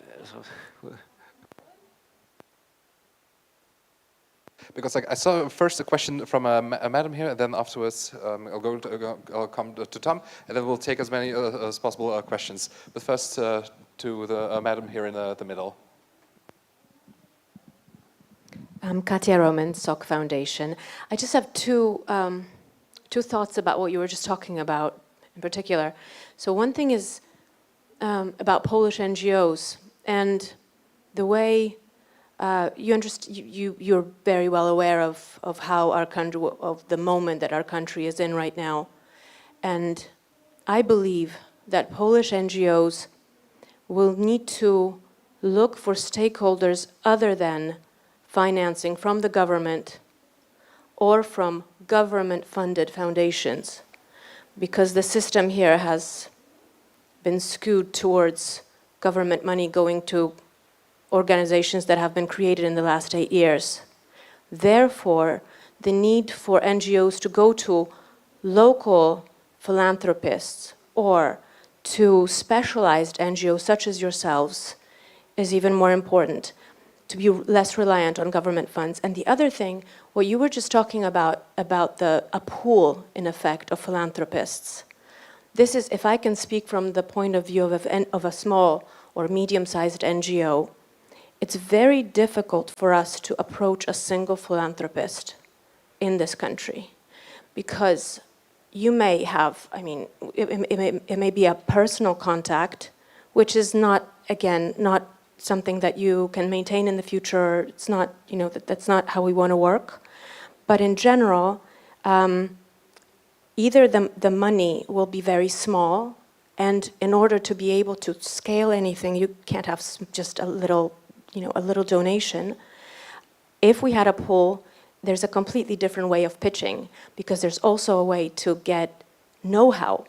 Because like I saw first a question from a madam here, and then afterwards I'll come to Tom, and then we'll take as many as possible questions. But first to the madam here in the middle. I'm Katja Roman, SOC Foundation. I just have two thoughts about what you were just talking about in particular. So one thing is about Polish NGOs and the way you're very well aware of how our country, of the moment that our country is in right now. And I believe that Polish NGOs will need to look for stakeholders other than financing from the government or from government-funded foundations, because the system here has been skewed towards government money going to organizations that have been created in the last 8 years. Therefore, the need for NGOs to go to local philanthropists or to specialized NGOs such as yourselves is even more important, to be less reliant on government funds. And the other thing, what you were just talking about a pool, in effect, of philanthropists. This is, if I can speak from the point of view of a small or medium-sized NGO, it's very difficult for us to approach a single philanthropist in this country, because you may have, I mean, it may be a personal contact, which is not, again, not something that you can maintain in the future. It's not, you know, that's not how we want to work. But in general, either the money will be very small, and in order to be able to scale anything, you can't have just a little, you know, a little donation. If we had a pool, there's a completely different way of pitching, because there's also a way to get know-how.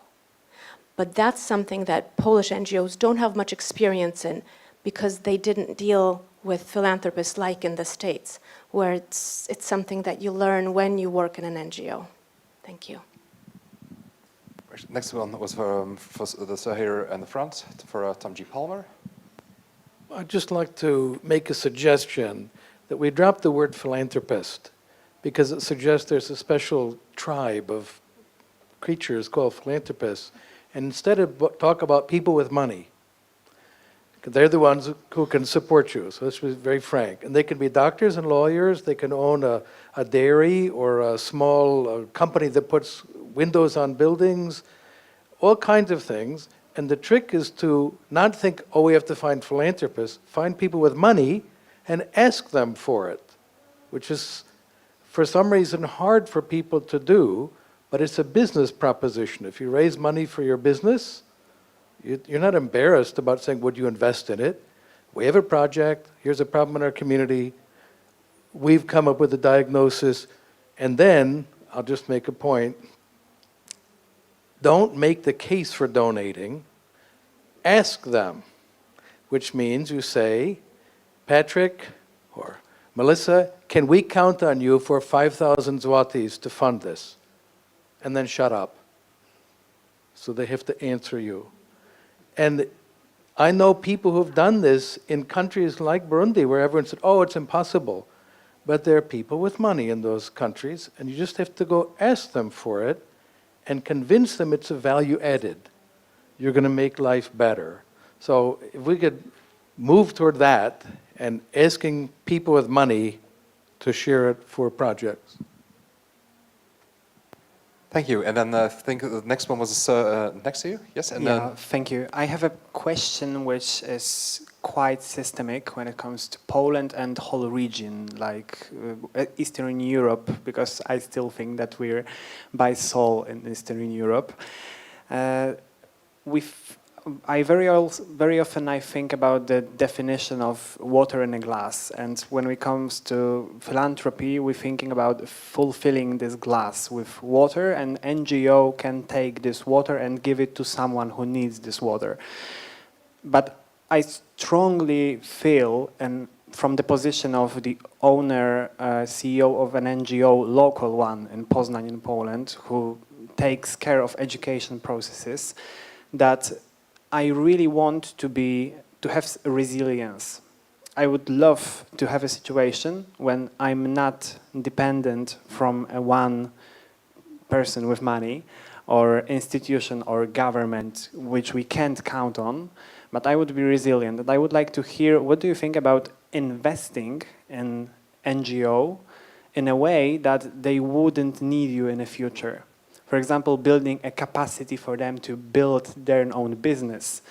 But that's something that Polish NGOs don't have much experience in, because they didn't deal with philanthropists like in the States, where it's something that you learn when you work in an NGO. Thank you. Next one was for the sir here in the front, for Tom G. Palmer. I'd just like to make a suggestion that we drop the word philanthropist, because it suggests there's a special tribe of creatures called philanthropists, and instead of talk about people with money. They're the ones who can support you, so let's be very frank. And they can be doctors and lawyers, they can own a dairy or a small company that puts windows on buildings, all kinds of things. And the trick is to not think, oh, we have to find philanthropists, find people with money and ask them for it, which is for some reason hard for people to do, but it's a business proposition. If you raise money for your business, you're not embarrassed about saying, would you invest in it? We have a project, here's a problem in our community, we've come up with a diagnosis, and then, I'll just make a point, don't make the case for donating, ask them, which means you say, Patrick or Melissa, can we count on you for 5,000 zlotys to fund this? And then shut up. So they have to answer you. And I know people who've done this in countries like Burundi, where everyone said, oh, it's impossible. But there are people with money in those countries, and you just have to go ask them for it and convince them it's a value added. You're going to make life better. So if we could move toward that and asking people with money to share it for projects. Thank you. And then I think the next one was next to you. Yes. And Yeah, thank you. I have a question which is quite systemic when it comes to Poland and whole region, like Eastern Europe, because I still think that we're by soul in Eastern Europe. Very often I think about the definition of water in a glass, and when it comes to philanthropy, we're thinking about fulfilling this glass with water, and NGO can take this water and give it to someone who needs this water. But I strongly feel, and from the position of the owner, CEO of an NGO, local one in Poznań in Poland, who takes care of education processes, that I really want to have resilience. I would love to have a situation when I'm not dependent from one person with money or institution or government which we can't count on, but I would be resilient. And I would like to hear, what do you think about investing in NGO in a way that they wouldn't need you in the future? For example, building a capacity for them to build their own business.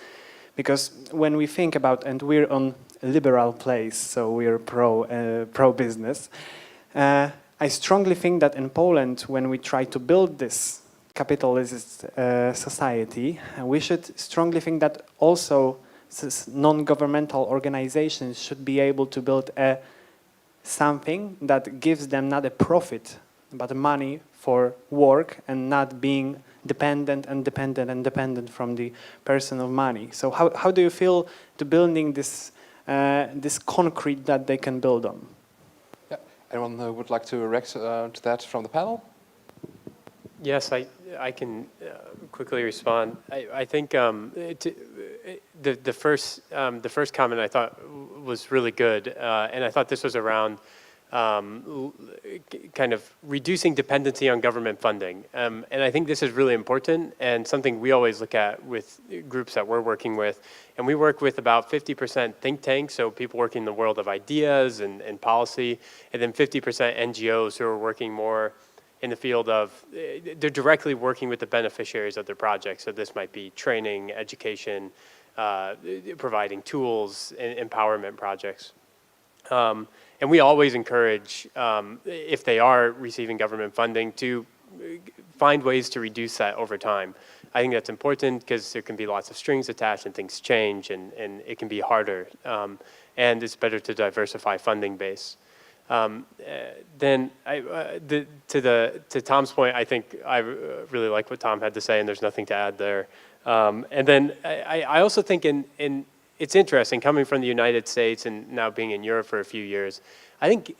Because when we think about, and we're on a liberal place, so we're pro-business, I strongly think that in Poland, when we try to build this capitalist society, we should strongly think that also non-governmental organizations should be able to build something that gives them not a profit, but money for work and not being dependent from the person of money. So how do you feel to building this concrete that they can build on? Yeah. Anyone who would like to react to that from the panel? Yes, I can quickly respond. I think the first comment I thought was really good, and I thought this was around kind of reducing dependency on government funding. And I think this is really important and something we always look at with groups that we're working with. And we work with about 50% think tanks, so people working in the world of ideas and policy, and then 50% NGOs who are working more in the field of, they're directly working with the beneficiaries of their projects. So this might be training, education, providing tools, and empowerment projects. And we always encourage, if they are receiving government funding, to find ways to reduce that over time. I think that's important because there can be lots of strings attached and things change and it can be harder. And it's better to diversify funding base. Then to Tom's point, I think I really like what Tom had to say, and there's nothing to add there. And then I also think it's interesting, coming from the United States and now being in Europe for a few years, I think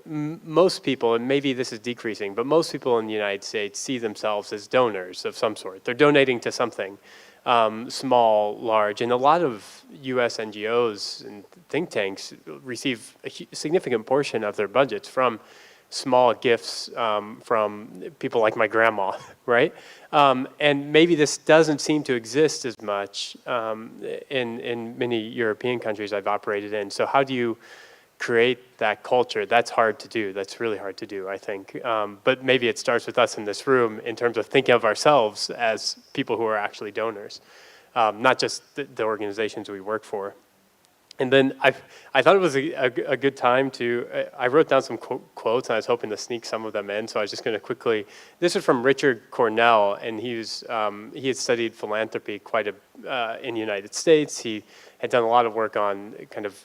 most people, and maybe this is decreasing, but most people in the United States see themselves as donors of some sort. They're donating to something, small, large, and a lot of US NGOs and think tanks receive a significant portion of their budgets from small gifts from people like my grandma, right? And maybe this doesn't seem to exist as much in many European countries I've operated in. So how do you create that culture? That's hard to do. That's really hard to do, I think. But maybe it starts with us in this room in terms of thinking of ourselves as people who are actually donors, not just the organizations we work for. And then I thought it was a good time to, I wrote down some quotes and I was hoping to sneak some of them in, so I was just going to quickly, this is from Richard Cornell, and he had studied philanthropy quite in the United States. He had done a lot of work on kind of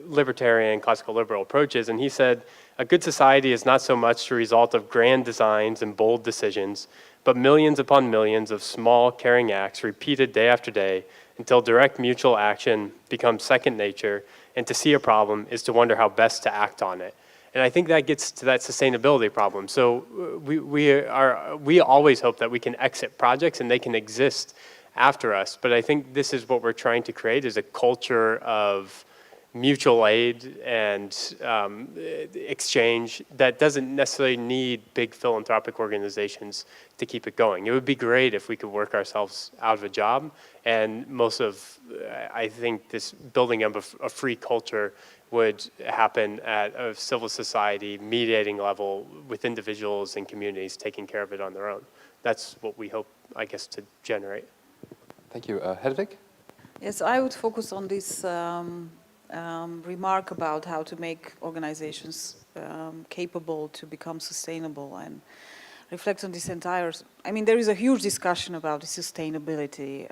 libertarian, classical liberal approaches, and he said, a good society is not so much the result of grand designs and bold decisions, but millions upon millions of small, caring acts repeated day after day, until direct mutual action becomes second nature, and to see a problem is to wonder how best to act on it. And I think that gets to that sustainability problem. So we always hope that we can exit projects and they can exist after us. But I think this is what we're trying to create, is a culture of mutual aid and exchange that doesn't necessarily need big philanthropic organizations to keep it going. It would be great if we could work ourselves out of a job, and I think this building of a free culture would happen at a civil society mediating level with individuals and communities taking care of it on their own. That's what we hope, I guess, to generate. Thank you. Hedvig? Yes, I would focus on this remark about how to make organizations capable to become sustainable and reflect on this entire, I mean, there is a huge discussion about the sustainability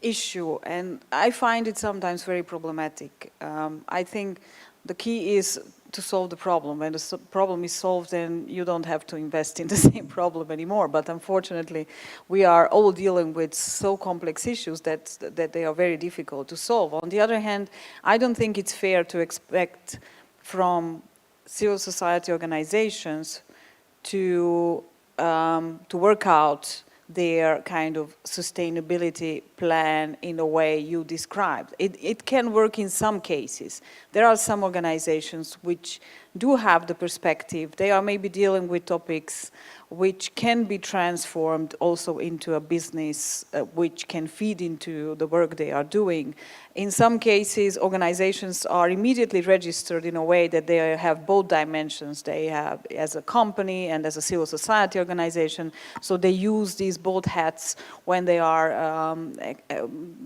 issue, and I find it sometimes very problematic. I think the key is to solve the problem. When the problem is solved, then you don't have to invest in the same problem anymore. But unfortunately, we are all dealing with so complex issues that they are very difficult to solve. On the other hand, I don't think it's fair to expect from civil society organizations to work out their kind of sustainability plan in a way you described. It can work in some cases. There are some organizations which do have the perspective. They are maybe dealing with topics which can be transformed also into a business which can feed into the work they are doing. In some cases, organizations are immediately registered in a way that they have both dimensions. They have as a company and as a civil society organization, so they use these both hats when they are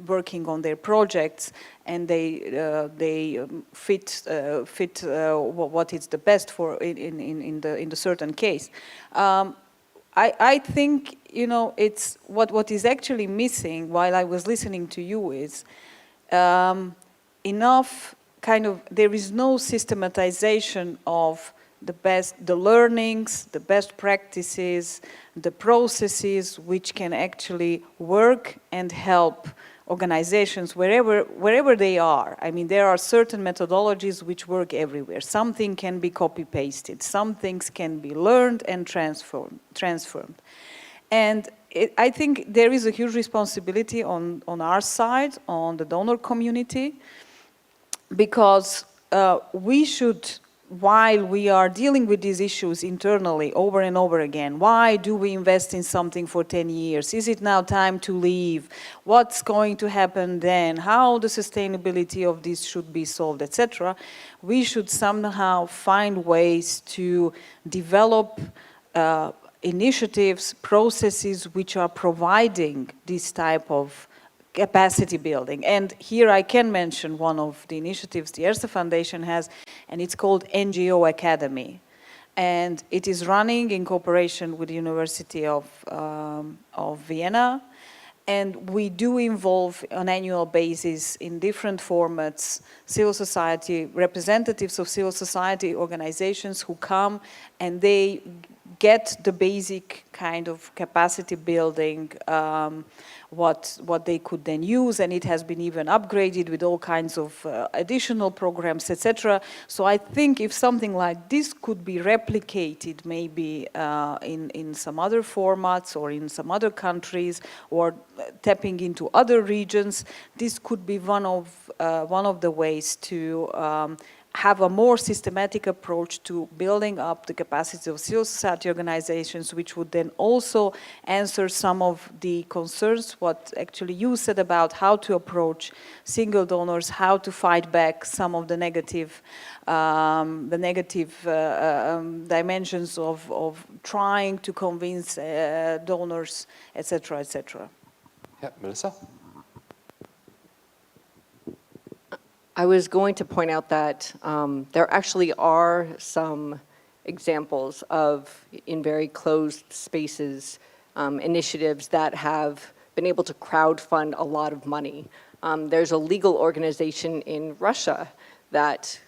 working on their projects, and they fit what is the best for in the certain case. I think, you know, it's what is actually missing while I was listening to you is enough kind of, there is no systematization of the learnings, the best practices, the processes which can actually work and help organizations wherever they are. I mean, there are certain methodologies which work everywhere. Something can be copy-pasted. Some things can be learned and transformed. And I think there is a huge responsibility on our side, on the donor community, because we should, while we are dealing with these issues internally over and over again, why do we invest in something for 10 years? Is it now time to leave? What's going to happen then? How the sustainability of this should be solved, etc. We should somehow find ways to develop initiatives, processes which are providing this type of capacity building. And here I can mention one of the initiatives the Erste Foundation has, and it's called NGO Academy. And it is running in cooperation with the University of Vienna. And we do involve on an annual basis in different formats civil society, representatives of civil society organizations who come and they get the basic kind of capacity building, what they could then use, and it has been even upgraded with all kinds of additional programs, etc. So I think if something like this could be replicated maybe in some other formats or in some other countries or tapping into other regions, this could be one of the ways to have a more systematic approach to building up the capacity of civil society organizations, which would then also answer some of the concerns, what actually you said about how to approach single donors, how to fight back some of the negative dimensions of trying to convince donors, etc., etc. Yeah, Melissa? I was going to point out that there actually are some examples of, in very closed spaces, initiatives that have been able to crowdfund a lot of money. There's a legal organization in Russia that,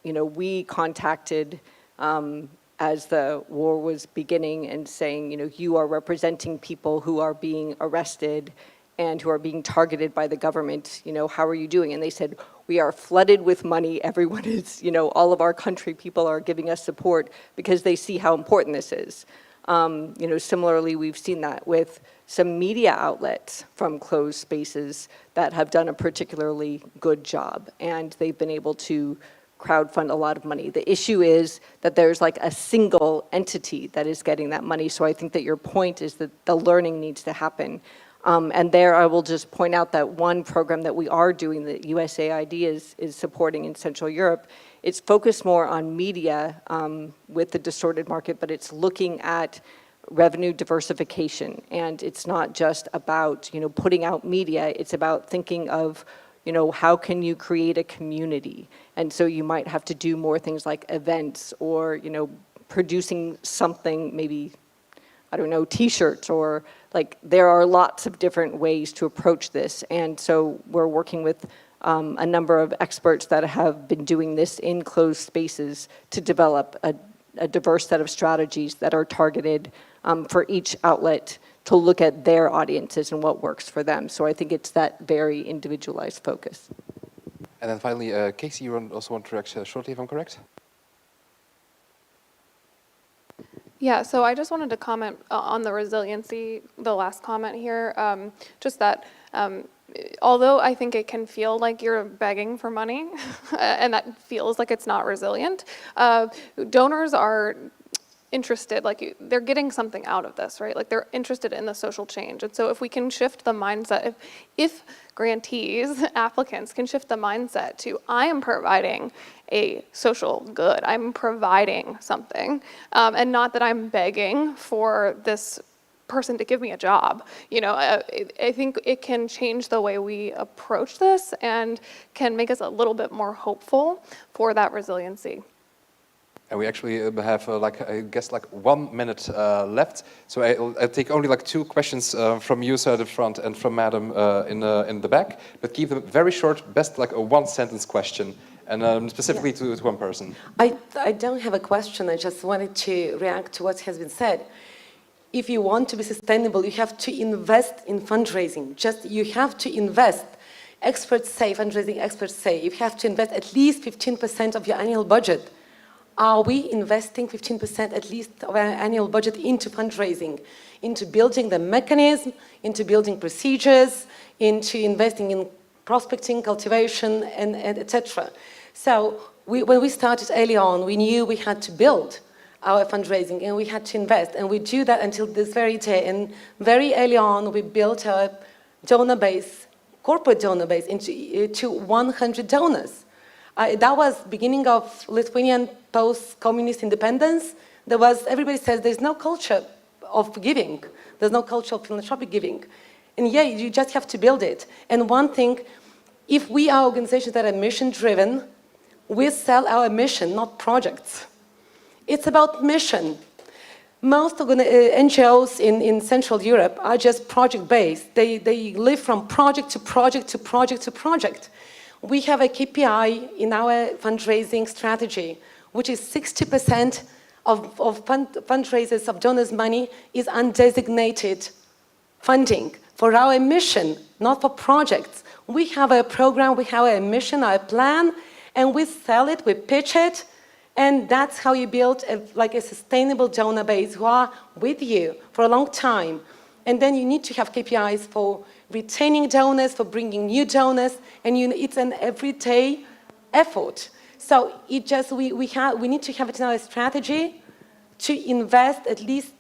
you know, we contacted as the war was beginning and saying, you know, you are representing people who are being arrested and who are being targeted by the government, you know, how are you doing? And they said, we are flooded with money. Everyone is, you know, all of our country people are giving us support because they see how important this is. You know, similarly, we've seen that with some media outlets from closed spaces that have done a particularly good job, and they've been able to crowdfund a lot of money. The issue is that there's like a single entity that is getting that money. So I think that your point is that the learning needs to happen And there I will just point out that one program that we are doing, that USAID is supporting in Central Europe, it's focused more on media with the distorted market, but it's looking at revenue diversification. And it's not just about, putting out media, it's about thinking of, how can you create a community? And so you might have to do more things like events or, producing something, maybe, I don't know, t-shirts, or there are lots of different ways to approach this. And so we're working with a number of experts that have been doing this in closed spaces to develop a diverse set of strategies that are targeted for each outlet to look at their audiences and what works for them. So I think it's that very individualized focus. And then finally, Casey, you also want to react shortly, if I'm correct? Yeah, so I just wanted to comment on the resiliency, the last comment here, just that although I think it can feel like you're begging for money, and that feels like it's not resilient, donors are interested, they're getting something out of this, right? They're interested in the social change. And so if we can shift the mindset, if grantees, applicants can shift the mindset to, I am providing a social good, I'm providing something, and not that I'm begging for this person to give me a job. I think it can change the way we approach this and can make us a little bit more hopeful for that resiliency. And we actually have, I guess, 1 minute left. So I'll take only 2 questions from you, sir, at the front, and from Madam in the back. But keep them very short, best a 1-sentence question, and specifically to one person. I don't have a question. I just wanted to react to what has been said. If you want to be sustainable, you have to invest in fundraising. You have to invest. Experts say, fundraising experts say, you have to invest at least 15% of your annual budget. Are we investing 15% at least of our annual budget into fundraising, into building the mechanism, into building procedures, into investing in prospecting, cultivation, and etc.? So when we started early on, we knew we had to build our fundraising and we had to invest, and we do that until this very day. And very early on, we built our donor base, corporate donor base, into 100 donors. That was beginning of Lithuanian post-communist independence. Everybody says there's no culture of giving. There's no culture of philanthropic giving. And yeah, you just have to build it. And one thing, if we are organizations that are mission-driven, we sell our mission, not projects. It's about mission. Most NGOs in Central Europe are just project-based. They live from project to project to project to project. We have a KPI in our fundraising strategy, which is 60% of fundraisers, of donors' money, is undesignated funding for our mission, not for projects. We have a program, we have a mission, our plan, and we sell it, we pitch it, and that's how you build a sustainable donor base who are with you for a long time. And then you need to have KPIs for retaining donors, for bringing new donors, and it's an everyday effort. So we need to have it in our strategy to invest at least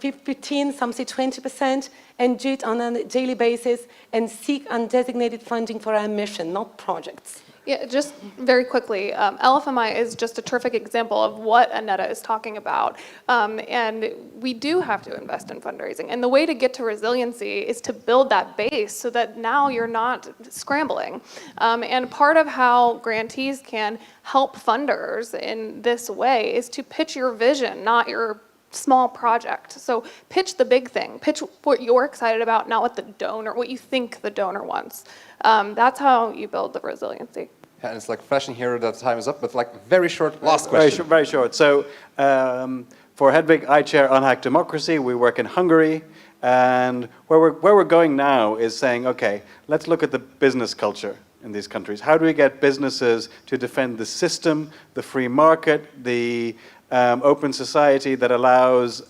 15, some say 20%, and do it on a daily basis and seek undesignated funding for our mission, not projects. Yeah, just very quickly, LFMI is just a terrific example of what Annetta is talking about. And we do have to invest in fundraising. And the way to get to resiliency is to build that base so that now you're not scrambling. And part of how grantees can help funders in this way is to pitch your vision, not your small project. So pitch the big thing. Pitch what you're excited about, not what you think the donor wants. That's how you build the resiliency. Yeah, and it's flashing here that time is up, but very short last question. Very short. So for Hedvig, I chair Unhacked Democracy. We work in Hungary, and where we're going now is saying, okay, let's look at the business culture in these countries. How do we get businesses to defend the system, the free market, the open society that allows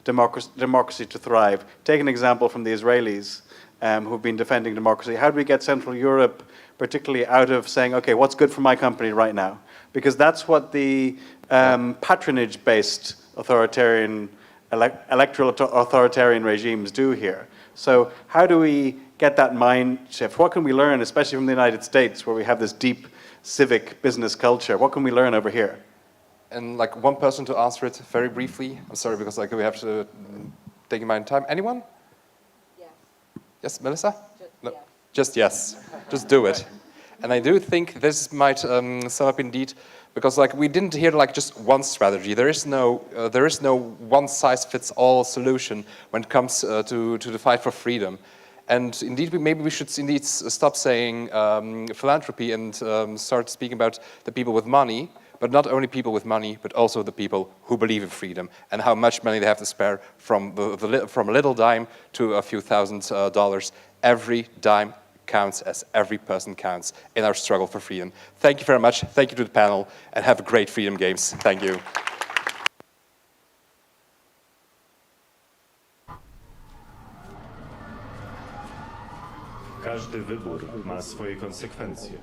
democracy to thrive? Take an example from the Israelis who've been defending democracy. How do we get Central Europe particularly out of saying, okay, what's good for my company right now? Because that's what the patronage-based authoritarian, electoral authoritarian regimes do here. So how do we get that mind shift? What can we learn, especially from the United States, where we have this deep civic business culture? What can we learn over here? And like one person to answer it very briefly. I'm sorry, because like we have to take my time. Anyone? Yes. Yes, Melissa? No. Just yes. Just do it. And I do think this might sum up indeed, because like we didn't hear like just one strategy. There is no one-size-fits-all solution when it comes to the fight for freedom. And indeed, maybe we should indeed stop saying philanthropy and start speaking about the people with money, but not only people with money, but also the people who believe in freedom and how much money they have to spare from a little dime to a few $1,000s. Every dime counts, as every person counts in our struggle for freedom. Thank you very much. Thank you to the panel, and have a great Freedom Games. Thank you. Każdy wybór ma swoje konsekwencje.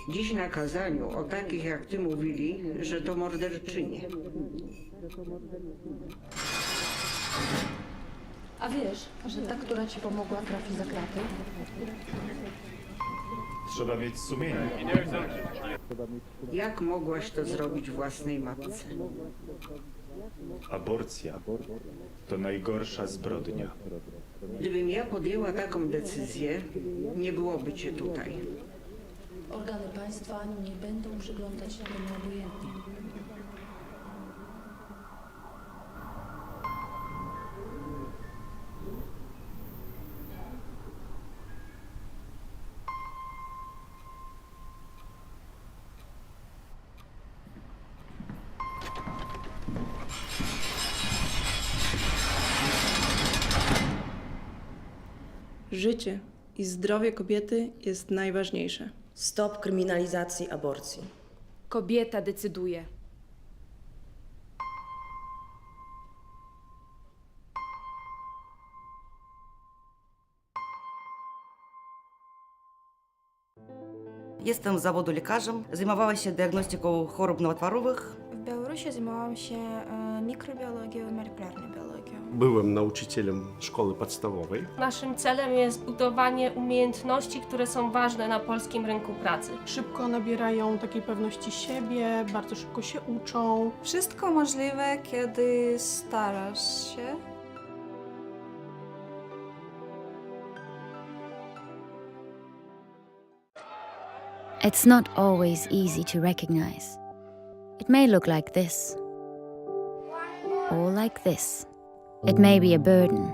Dziś na kazaniu o takich jak ty mówili, że to morderczynie. A wiesz, że ta, która ci pomogła, trafi za kraty? Trzeba mieć sumienie. Jak mogłaś to zrobić własnej matce? Aborcja to najgorsza zbrodnia. Gdybym ja podjęła taką decyzję, nie byłoby cię tutaj. Organy państwa nie będą przyglądać się temu obojętnie. Życie i zdrowie kobiety jest najważniejsze. Stop kryminalizacji aborcji. Kobieta decyduje. Jestem z zawodu lekarzem. Zajmowałam się diagnostyką chorób nowotworowych. W Białorusi zajmowałam się mikrobiologią i molekularną biologią. Byłem nauczycielem szkoły podstawowej. Naszym celem jest budowanie umiejętności, które są ważne na polskim rynku pracy. Szybko nabierają takiej pewności siebie, bardzo szybko się uczą. Wszystko możliwe, kiedy starasz się. It's not always easy to recognize. It may look like this, or like this. It may be a burden,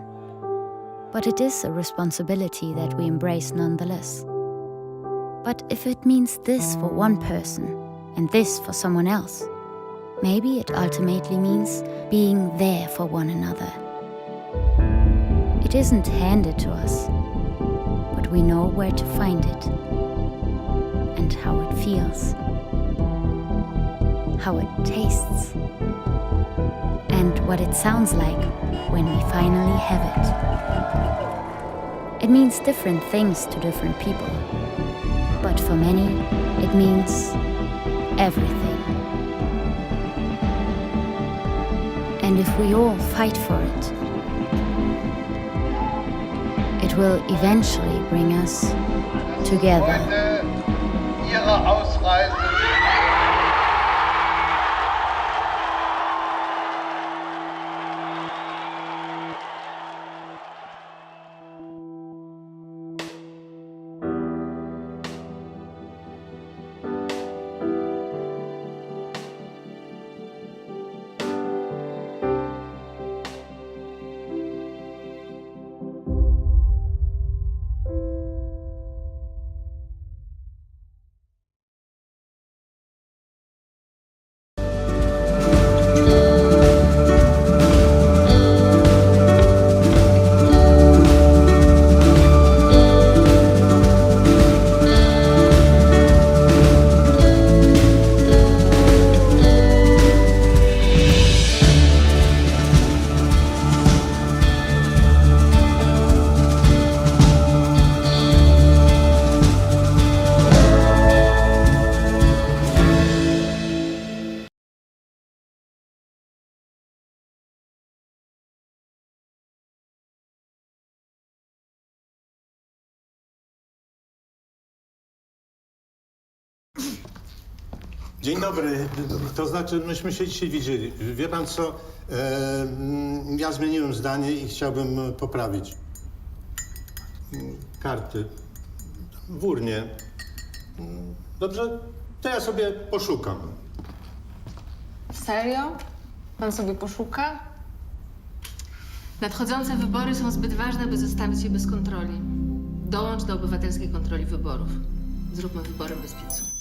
but it is a responsibility that we embrace nonetheless. But if it means this for one person and this for someone else, maybe it ultimately means being there for one another. It isn't handed to us, but we know where to find it and how it feels, how it tastes, and what it sounds like when we finally have it. It means different things to different people, but for many, it means everything. And if we all fight for it, it will eventually bring us together. Ihre Ausreise Dzień dobry. To znaczy, myśmy się dzisiaj widzieli. Wie pan co? Ja zmieniłem zdanie i chciałbym poprawić. Karty. W urnie. Dobrze? To ja sobie poszukam. Serio? Pan sobie poszuka? Nadchodzące wybory są zbyt ważne, by zostawić je bez kontroli. Dołącz do obywatelskiej kontroli wyborów. Zróbmy wybory bez piecu.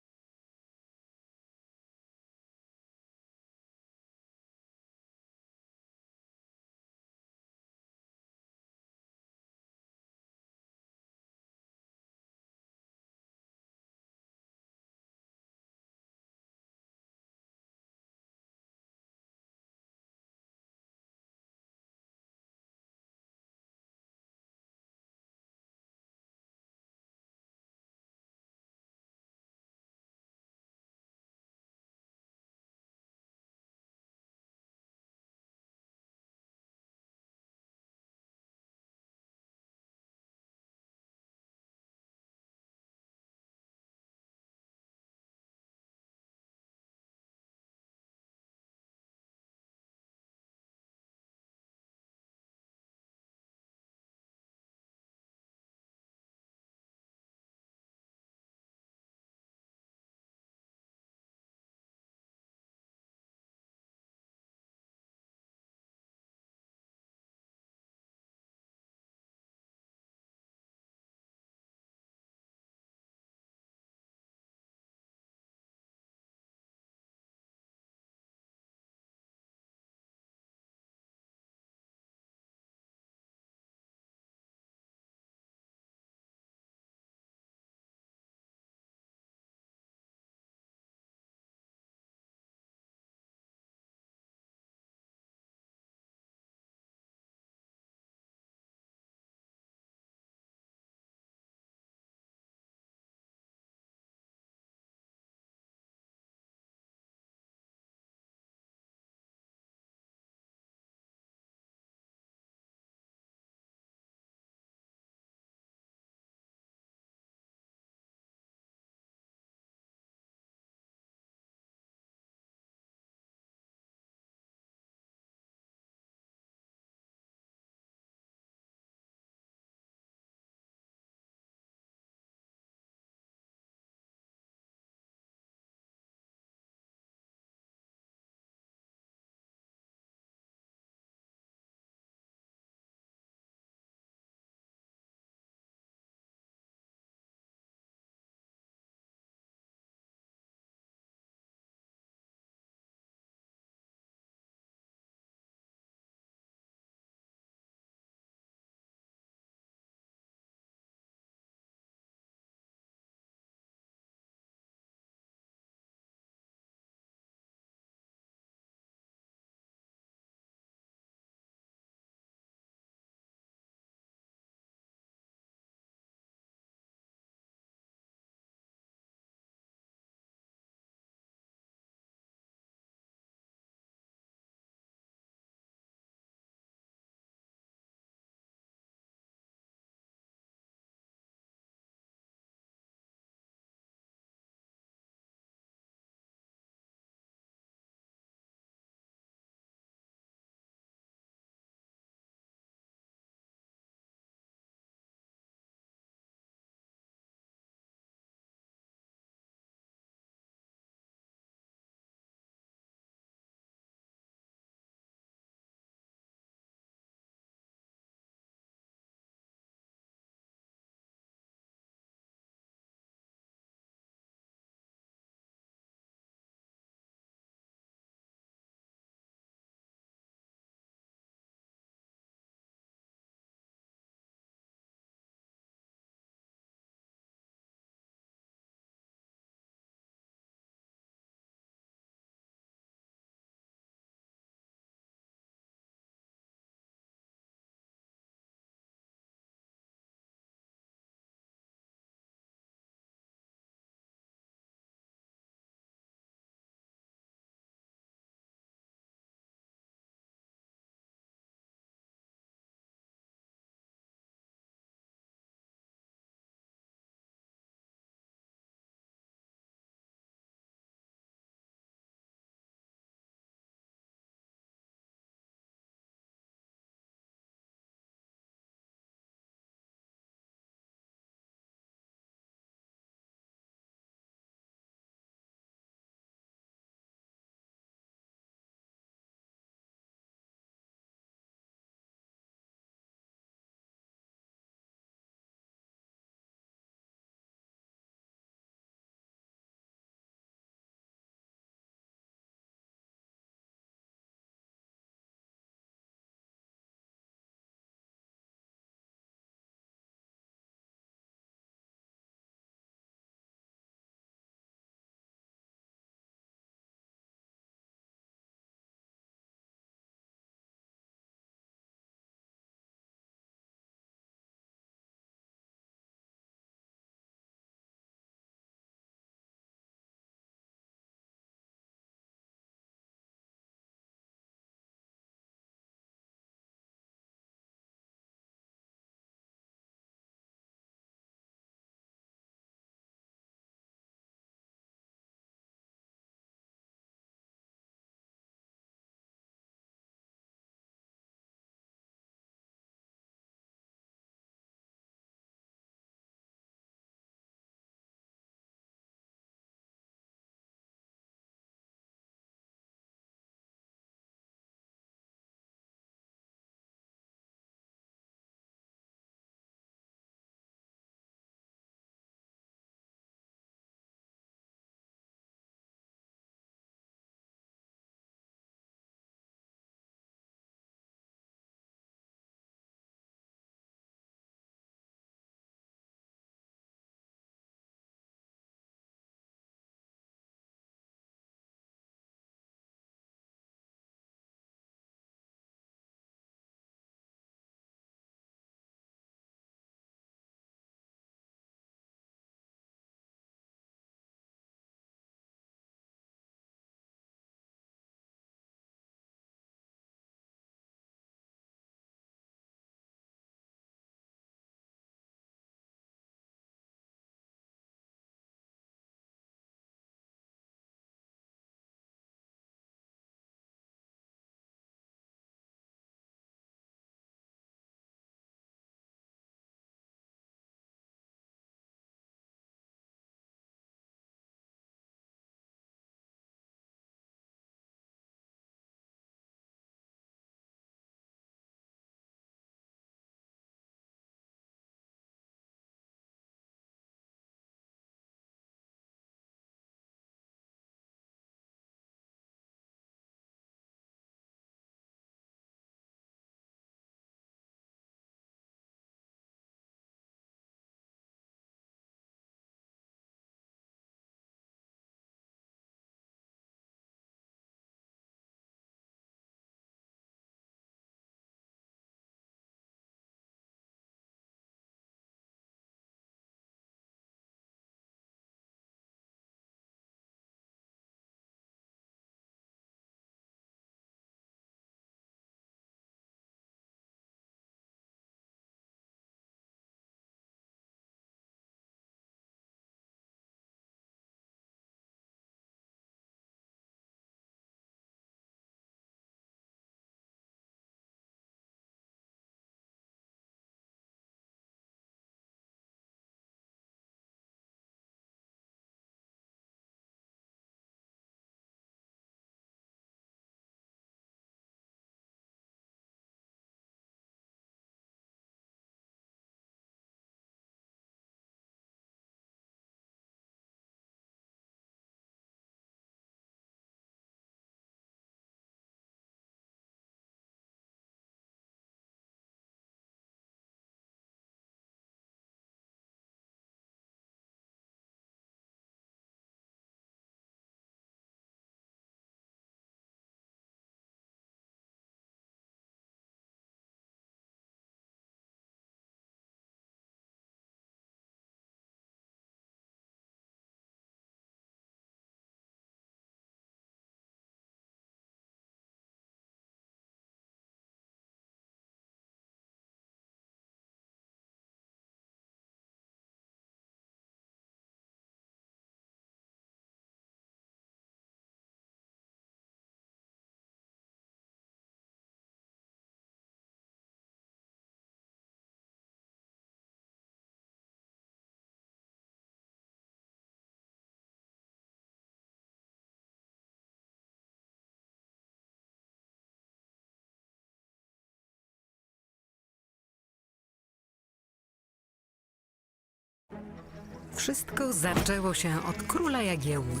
Wszystko zaczęło się od króla Jagiełły.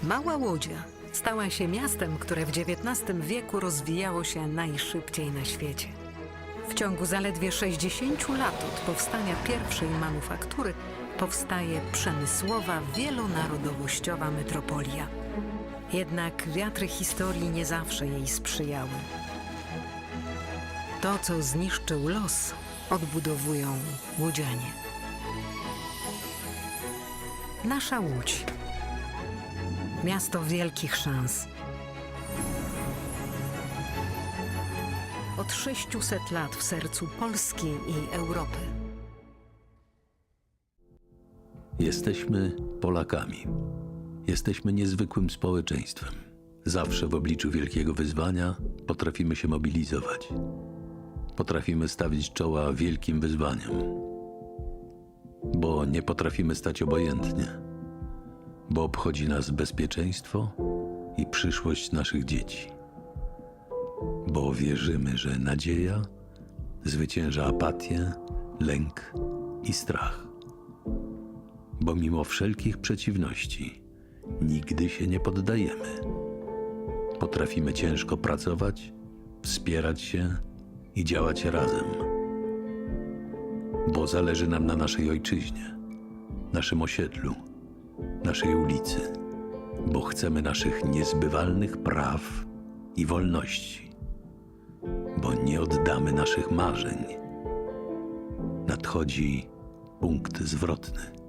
Mała Łodzia stała się miastem, które w XIX wieku rozwijało się najszybciej na świecie. W ciągu zaledwie 60 lat od powstania pierwszej manufaktury powstaje przemysłowa, wielonarodowościowa metropolia. Jednak wiatry historii nie zawsze jej sprzyjały. To, co zniszczył los, odbudowują łodzianie. Nasza Łódź. Miasto wielkich szans. Od 600 lat w sercu Polski i Europy. Jesteśmy Polakami. Jesteśmy niezwykłym społeczeństwem. Zawsze w obliczu wielkiego wyzwania potrafimy się mobilizować. Potrafimy stawić czoła wielkim wyzwaniom. Bo nie potrafimy stać obojętnie. Bo obchodzi nas bezpieczeństwo i przyszłość naszych dzieci. Bo wierzymy, że nadzieja zwycięża apatię, lęk i strach. Bo mimo wszelkich przeciwności nigdy się nie poddajemy. Potrafimy ciężko pracować, wspierać się i działać razem. Bo zależy nam na naszej ojczyźnie, naszym osiedlu, naszej ulicy. Bo chcemy naszych niezbywalnych praw i wolności. Bo nie oddamy naszych marzeń. Nadchodzi punkt zwrotny.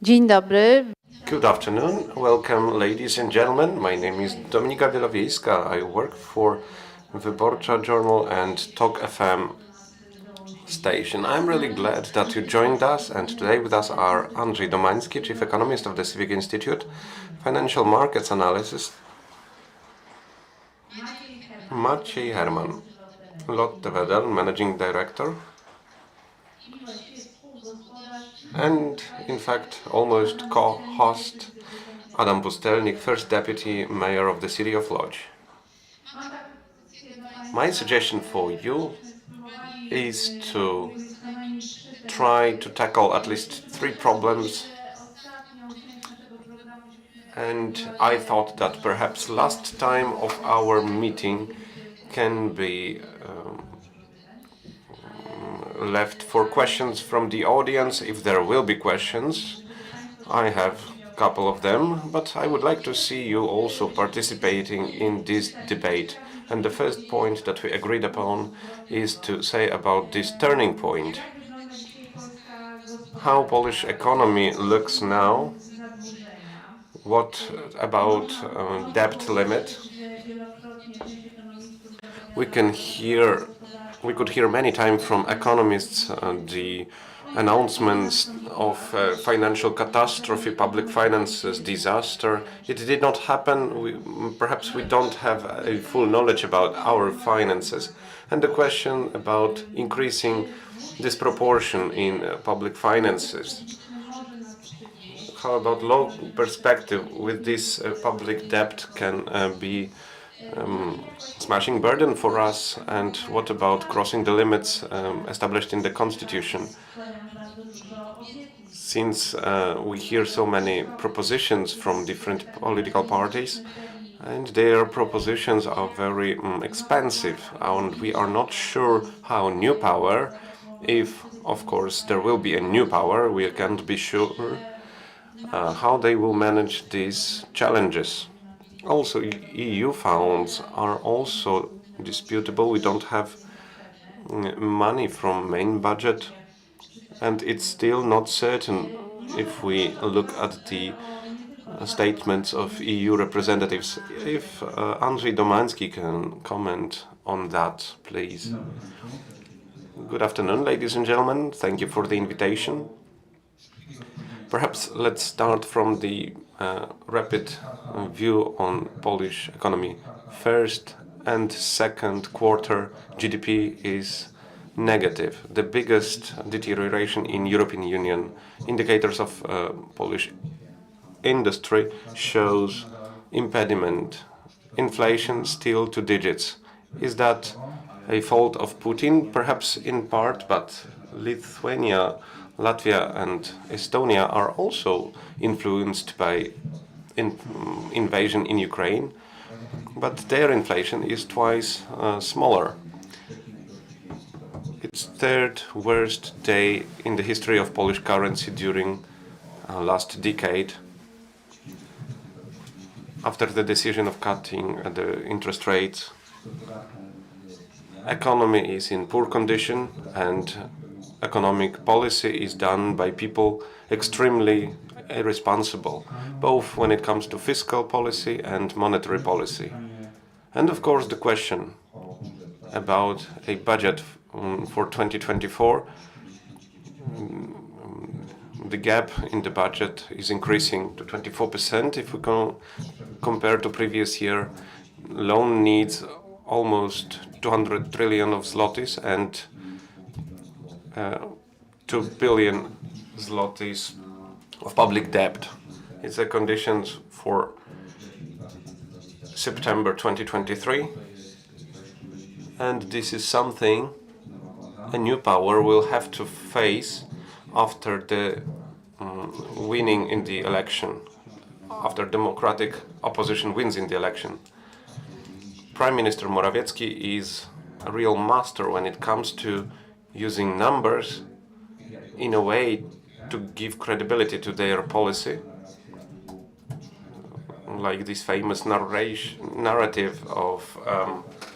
Dzień dobry. Good afternoon. Welcome, ladies and gentlemen. My name is Dominika Wielowiejska. I work for Wyborcza Journal and Talk FM station. I'm really glad that you joined us, and today with us are Andrzej Domański, Chief Economist of the Civic Institute, Financial Markets Analysis, Maciej Herman, Lotte Wedel, Managing Director, and in fact almost co-host Adam Pustelnik, First Deputy Mayor of the City of Łódź. My suggestion for you is to try to tackle at least 3 problems, and I thought that perhaps last time of our meeting can be left for questions from the audience, if there will be questions. I have a couple of them, but I would like to see you also participating in this debate. And the first point that we agreed upon is to say about this turning point. How Polish economy looks now, what about debt limit? We could hear many times from economists the announcements of financial catastrophe, public finances disaster. It did not happen. Perhaps we don't have a full knowledge about our finances. And the question about increasing disproportion in public finances. How about long perspective with this public debt can be smashing burden for us, and what about crossing the limits established in the Constitution? Since we hear so many propositions from different political parties, and their propositions are very expensive, and we are not sure how new power, if of course there will be a new power, we can't be sure how they will manage these challenges. Also, EU funds are also disputable. We don't have money from main budget, and it's still not certain if we look at the statements of EU representatives. If Andrzej Domański can comment on that, please. Good afternoon, ladies and gentlemen. Thank you for the invitation. Perhaps let's start from the rapid view on Polish economy. First and second quarter GDP is negative, the biggest deterioration in European Union. Indicators of Polish industry shows impediment. Inflation still 2 digits. Is that a fault of Putin? Perhaps in part, but Lithuania, Latvia and Estonia are also influenced by invasion in Ukraine, but their inflation is twice smaller. It's third worst day in the history of Polish currency during last decade, after the decision of cutting the interest rates. Economy is in poor condition, and economic policy is done by people extremely irresponsible, both when it comes to fiscal policy and monetary policy. And of course the question about a budget for 2024, the gap in the budget is increasing to 24% if we compare to previous year. Loan needs almost 200 trillion of zlotys and 2 billion zlotys of public debt. It's the conditions for September 2023, and this is something a new power will have to face after the winning in the election, after democratic opposition wins in the election. Prime Minister Morawiecki is a real master when it comes to using numbers in a way to give credibility to their policy, like this famous narrative of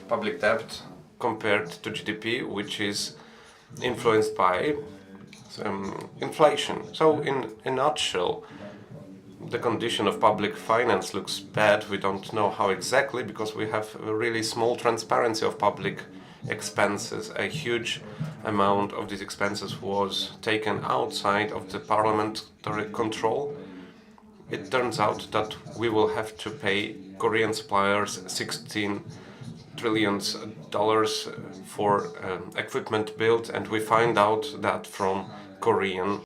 public debt compared to GDP, which is influenced by inflation. So in a nutshell, the condition of public finance looks bad. We don't know how exactly, because we have a really small transparency of public expenses. A huge amount of these expenses was taken outside of the parliamentary control. It turns out that we will have to pay Korean suppliers $16 trillion for equipment built, and we find out that from Korean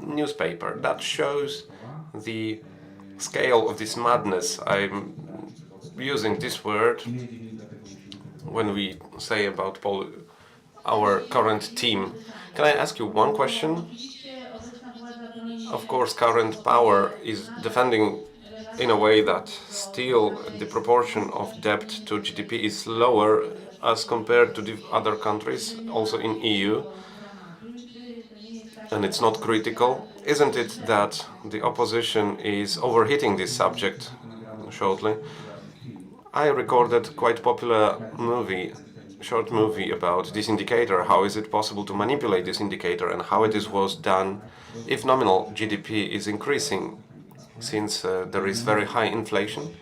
newspaper. That shows the scale of this madness. I'm using this word when we say about our current team. Can I ask you one question? Of course, current power is defending in a way that still the proportion of debt to GDP is lower as compared to the other countries, also in EU, and it's not critical. Isn't it that the opposition is overheating this subject shortly? I recorded quite popular short movie about this indicator. How is it possible to manipulate this indicator, and how it was done if nominal GDP is increasing, since there is very high inflation?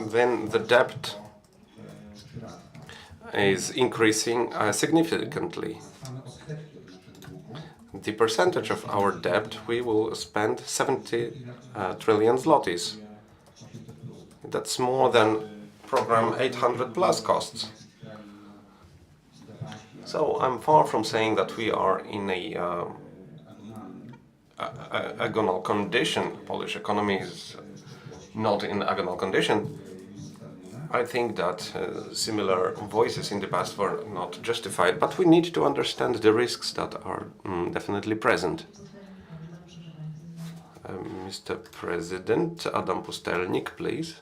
Then the debt is increasing significantly. The percentage of our debt, we will spend 70 trillion zlotys. That's more than program 800 plus costs. So I'm far from saying that we are in a agonal condition. Polish economy is not in agonal condition. I think that similar voices in the past were not justified, but we need to understand the risks that are definitely present. Mr. President, Adam Pustelnik, please.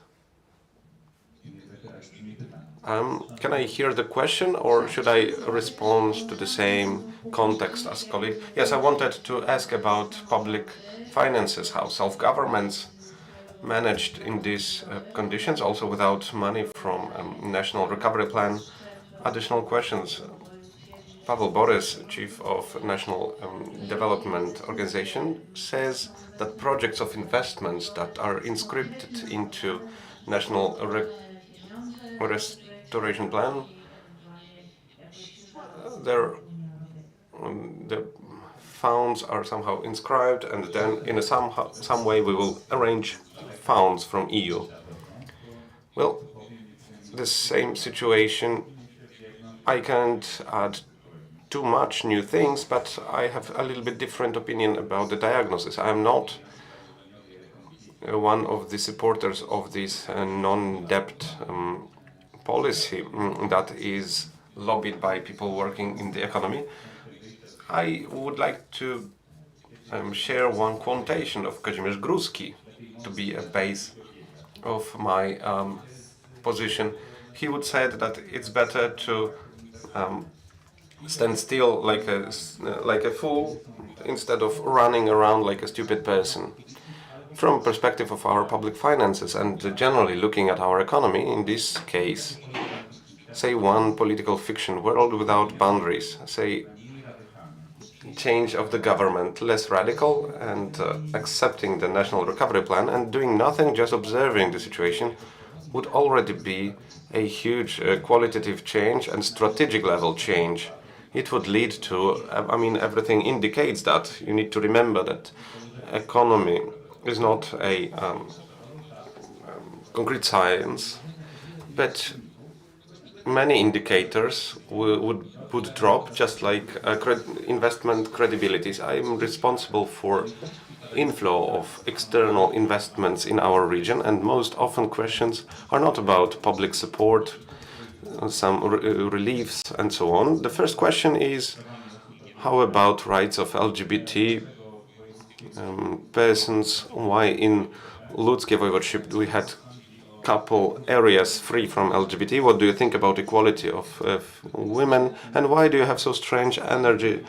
Can I hear the question, or should I respond to the same context as colleague? Yes, I wanted to ask about public finances, how self-governments managed in these conditions, also without money from National Recovery Plan. Additional questions. Pavel Borys, Chief of National Development Organization, says that projects of investments that are inscripted into National Restoration Plan, the funds are somehow inscribed, and then in some way we will arrange funds from EU. Well, the same situation. I can't add too much new things, but I have a little bit different opinion about the diagnosis. I am not one of the supporters of this non-debt policy that is lobbied by people working in the economy. I would like to share one quotation of Kazimierz Górski to be a base of my position. He would say that it's better to stand still like a fool instead of running around like a stupid person. From perspective of our public finances and generally looking at our economy, in this case, say one political fiction, world without boundaries, say change of the government, less radical and accepting the National Recovery Plan and doing nothing, just observing the situation, would already be a huge qualitative change and strategic level change. It would lead to, I mean, everything indicates that. You need to remember that economy is not a concrete science, but many indicators would drop, just like investment credibilities. I am responsible for inflow of external investments in our region, and most often questions are not about public support, some reliefs and so on. The first question is, how about rights of LGBT persons? Why in Ludzkie Voivodeship we had couple areas free from LGBT? What do you think about equality of women? And why do you have so strange energy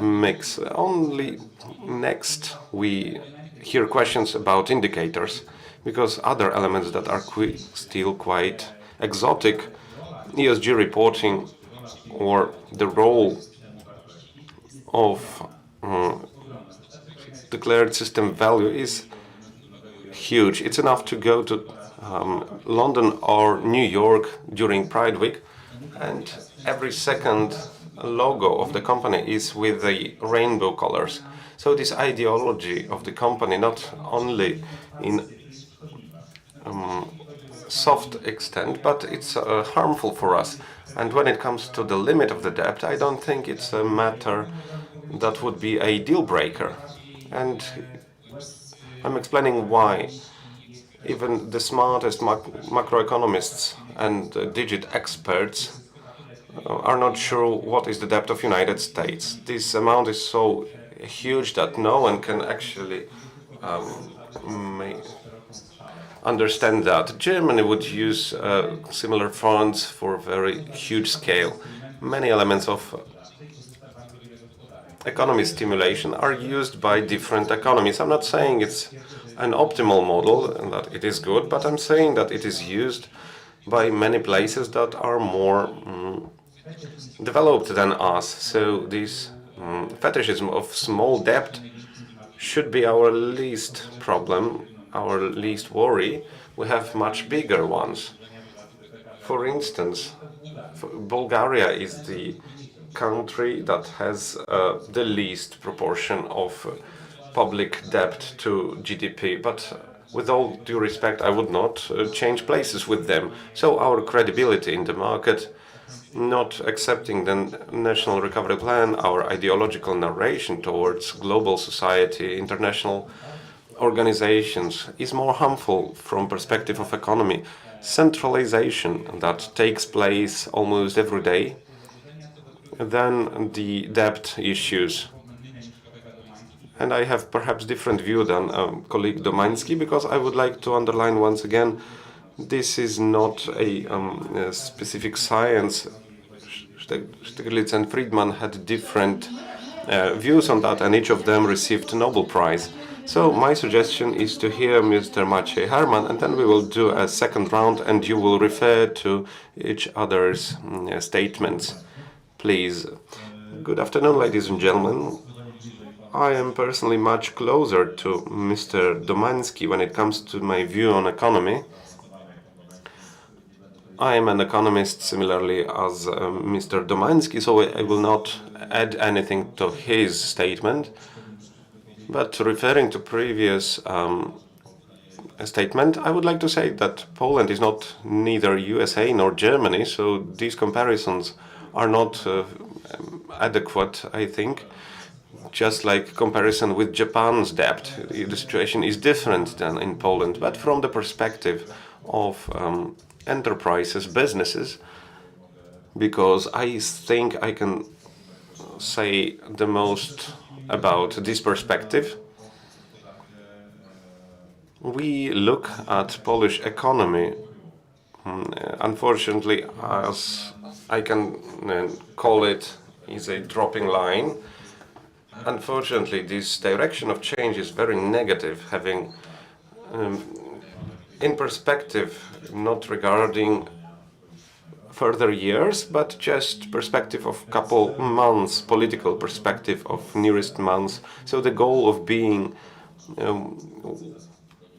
mix? Only next we hear questions about indicators, because other elements that are still quite exotic, ESG reporting or the role of declared system value is huge. It's enough to go to London or New York during Pride Week, and every second logo of the company is with the rainbow colors. So this ideology of the company, not only in soft extent, but it's harmful for us. And when it comes to the limit of the debt, I don't think it's a matter that would be a deal breaker. And I'm explaining why. Even the smartest macroeconomists and digit experts are not sure what is the debt of United States. This amount is so huge that no one can actually understand that. Germany would use similar funds for very huge scale. Many elements of economy stimulation are used by different economies. I'm not saying it's an optimal model and that it is good, but I'm saying that it is used by many places that are more developed than us. So this fetishism of small debt should be our least problem, our least worry. We have much bigger ones. For instance, Bulgaria is the country that has the least proportion of public debt to GDP, but with all due respect, I would not change places with them. So our credibility in the market, not accepting the National Recovery Plan, our ideological narration towards global society, international organizations, is more harmful from perspective of economy. Centralization that takes place almost every day than the debt issues. And I have perhaps different view than colleague Domański, because I would like to underline once again, this is not a specific science. Stiglitz and Friedman had different views on that, and each of them received a Nobel Prize. So my suggestion is to hear Mr. Maciej Herman, and then we will do a second round, and you will refer to each other's statements. Please. Good afternoon, ladies and gentlemen. I am personally much closer to Mr. Domański when it comes to my view on economy. I am an economist similarly as Mr. Domański, so I will not add anything to his statement. But referring to previous statement, I would like to say that Poland is not neither USA nor Germany, so these comparisons are not adequate, I think. Just like comparison with Japan's debt, the situation is different than in Poland, but from the perspective of enterprises, businesses, because I think I can say the most about this perspective. We look at Polish economy, unfortunately, as I can call it, is a dropping line. Unfortunately, this direction of change is very negative, having in perspective, not regarding further years, but just perspective of couple months, political perspective of nearest months. So the goal of being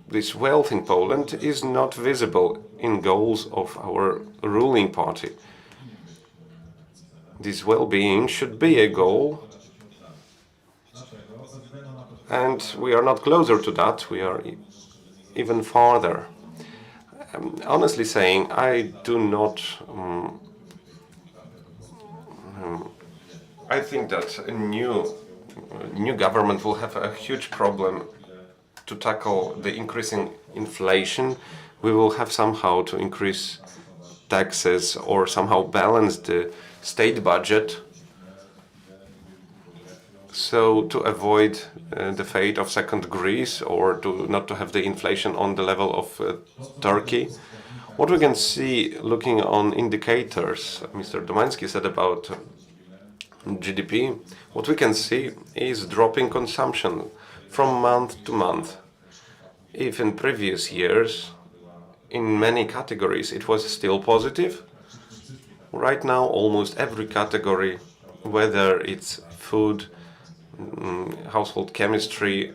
this wealth in Poland is not visible in goals of our ruling party. This well-being should be a goal, and we are not closer to that, we are even farther. Honestly saying, I do not... I think that a new government will have a huge problem to tackle the increasing inflation. We will have somehow to increase taxes or somehow balance the state budget, so to avoid the fate of second Greece, or not to have the inflation on the level of Turkey. What we can see looking on indicators, Mr. Domański said about GDP, what we can see is dropping consumption from month to month. If in previous years, in many categories, it was still positive, right now almost every category, whether it's food, household chemistry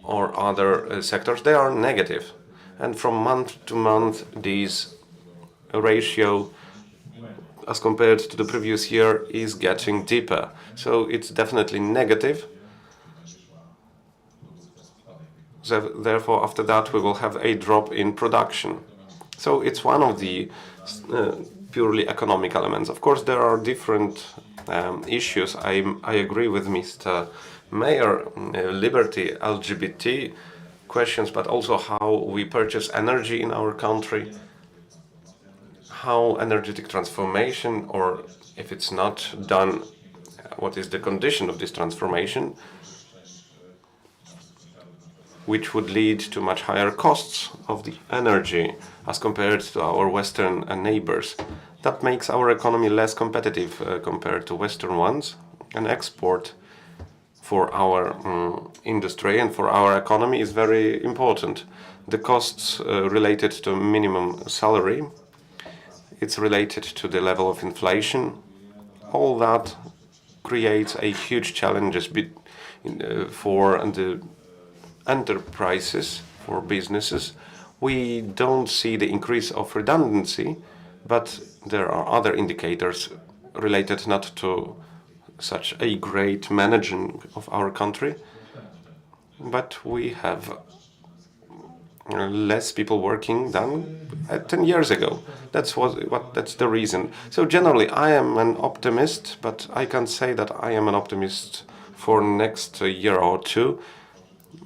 or other sectors, they are negative. And from month to month, this ratio, as compared to the previous year, is getting deeper. So it's definitely negative. So therefore, after that, we will have a drop in production. So it's one of the purely economic elements. Of course, there are different issues. I agree with Mr. Mayor, liberty, LGBT questions, but also how we purchase energy in our country, how energetic transformation, or if it's not done, what is the condition of this transformation, which would lead to much higher costs of the energy as compared to our Western neighbors. That makes our economy less competitive compared to Western ones, and export for our industry and for our economy is very important. The costs related to minimum salary, it's related to the level of inflation. All that creates a huge challenges for the enterprises, for businesses. We don't see the increase of redundancy, but there are other indicators related not to such a great managing of our country, but we have less people working than 10 years ago. That's the reason. So generally, I am an optimist, but I can't say that I am an optimist for next year or two.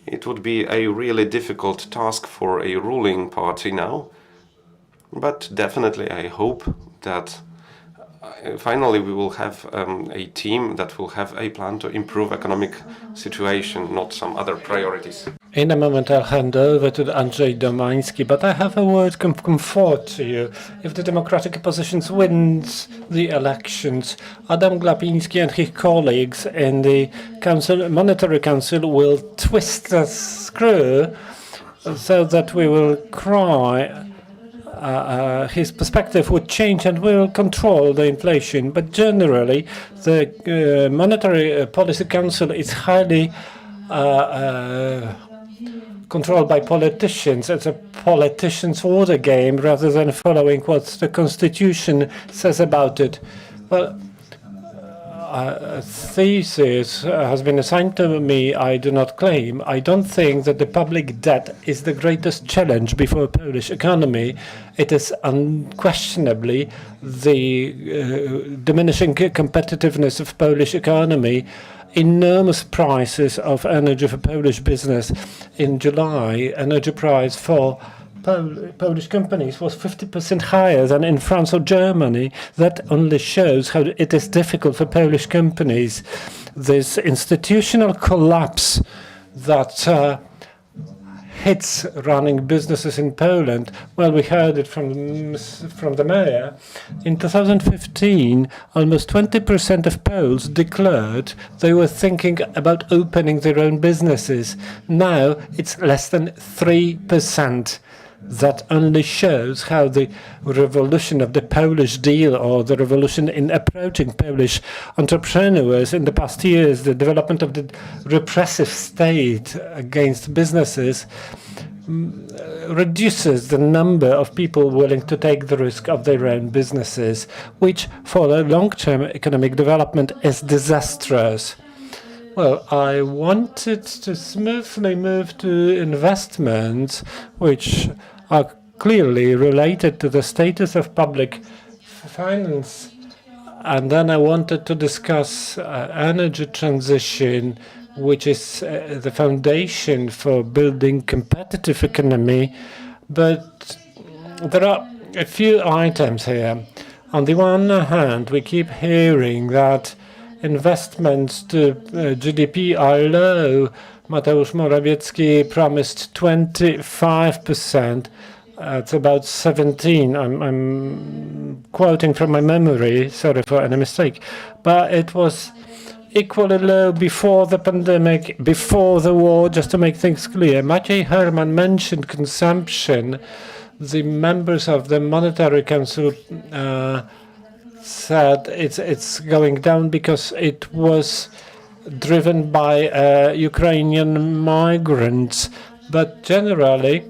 It would be a really difficult task for a ruling party now, but definitely I hope that finally we will have a team that will have a plan to improve economic situation, not some other priorities. In a moment I'll hand over to Andrzej Domański, but I have a word of comfort to you. If the Democratic Opposition wins the elections, Adam Glapiński and his colleagues in the Monetary Council will twist the screw so that we will cry. His perspective would change and will control the inflation. But generally, the Monetary Policy Council is highly controlled by politicians. It's a politician's order game rather than following what the Constitution says about it. Well, thesis has been assigned to me, I do not claim. I don't think that the public debt is the greatest challenge before Polish economy. It is unquestionably the diminishing competitiveness of Polish economy, enormous prices of energy for Polish business. In July, energy price for Polish companies was 50% higher than in France or Germany. That only shows how it is difficult for Polish companies. This institutional collapse that hits running businesses in Poland. Well, we heard it from the mayor. In 2015, almost 20% of Poles declared they were thinking about opening their own businesses. Now it's less than 3%. That only shows how the revolution of the Polish deal, or the revolution in approaching Polish entrepreneurs in the past years, the development of the repressive state against businesses, reduces the number of people willing to take the risk of their own businesses, which for the long-term economic development is disastrous. Well, I wanted to smoothly move to investments, which are clearly related to the status of public finance. And then I wanted to discuss energy transition, which is the foundation for building competitive economy. But there are a few items here. On the one hand, we keep hearing that investments to GDP are low. Mateusz Morawiecki promised 25%. It's about 17. I'm quoting from my memory. Sorry for any mistake. But it was equally low before the pandemic, before the war, just to make things clear. Maciej Herman mentioned consumption. The members of the Monetary Council said it's going down because it was driven by Ukrainian migrants. But generally,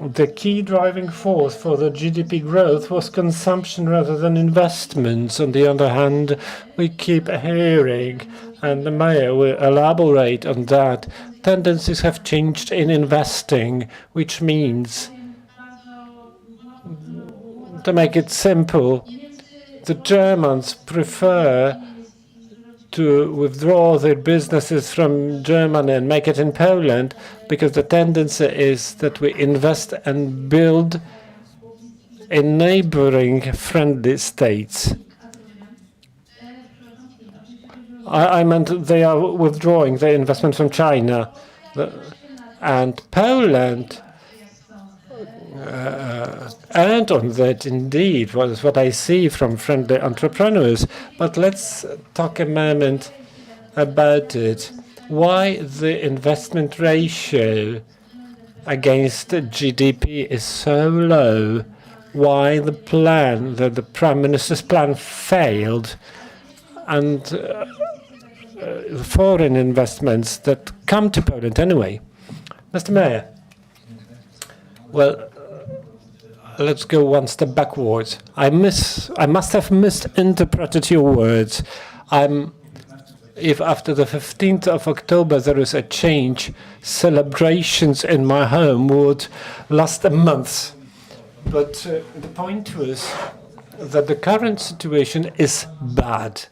the key driving force for the GDP growth was consumption rather than investments. On the other hand, we keep hearing, and the mayor will elaborate on that, tendencies have changed in investing, which means, to make it simple, the Germans prefer to withdraw their businesses from Germany and make it in Poland, because the tendency is that we invest and build in neighboring friendly states. I meant they are withdrawing their investment from China. And Poland earned on that, indeed, was what I see from friendly entrepreneurs. But let's talk a moment about it. Why the investment ratio against GDP is so low? Why the plan, the Prime Minister's plan, failed? And foreign investments that come to Poland anyway. Mr. Mayor, well, let's go one step backwards. I must have misinterpreted your words. If after the 15th of October there is a change, celebrations in my home would last a month. But the point was that the current situation is bad.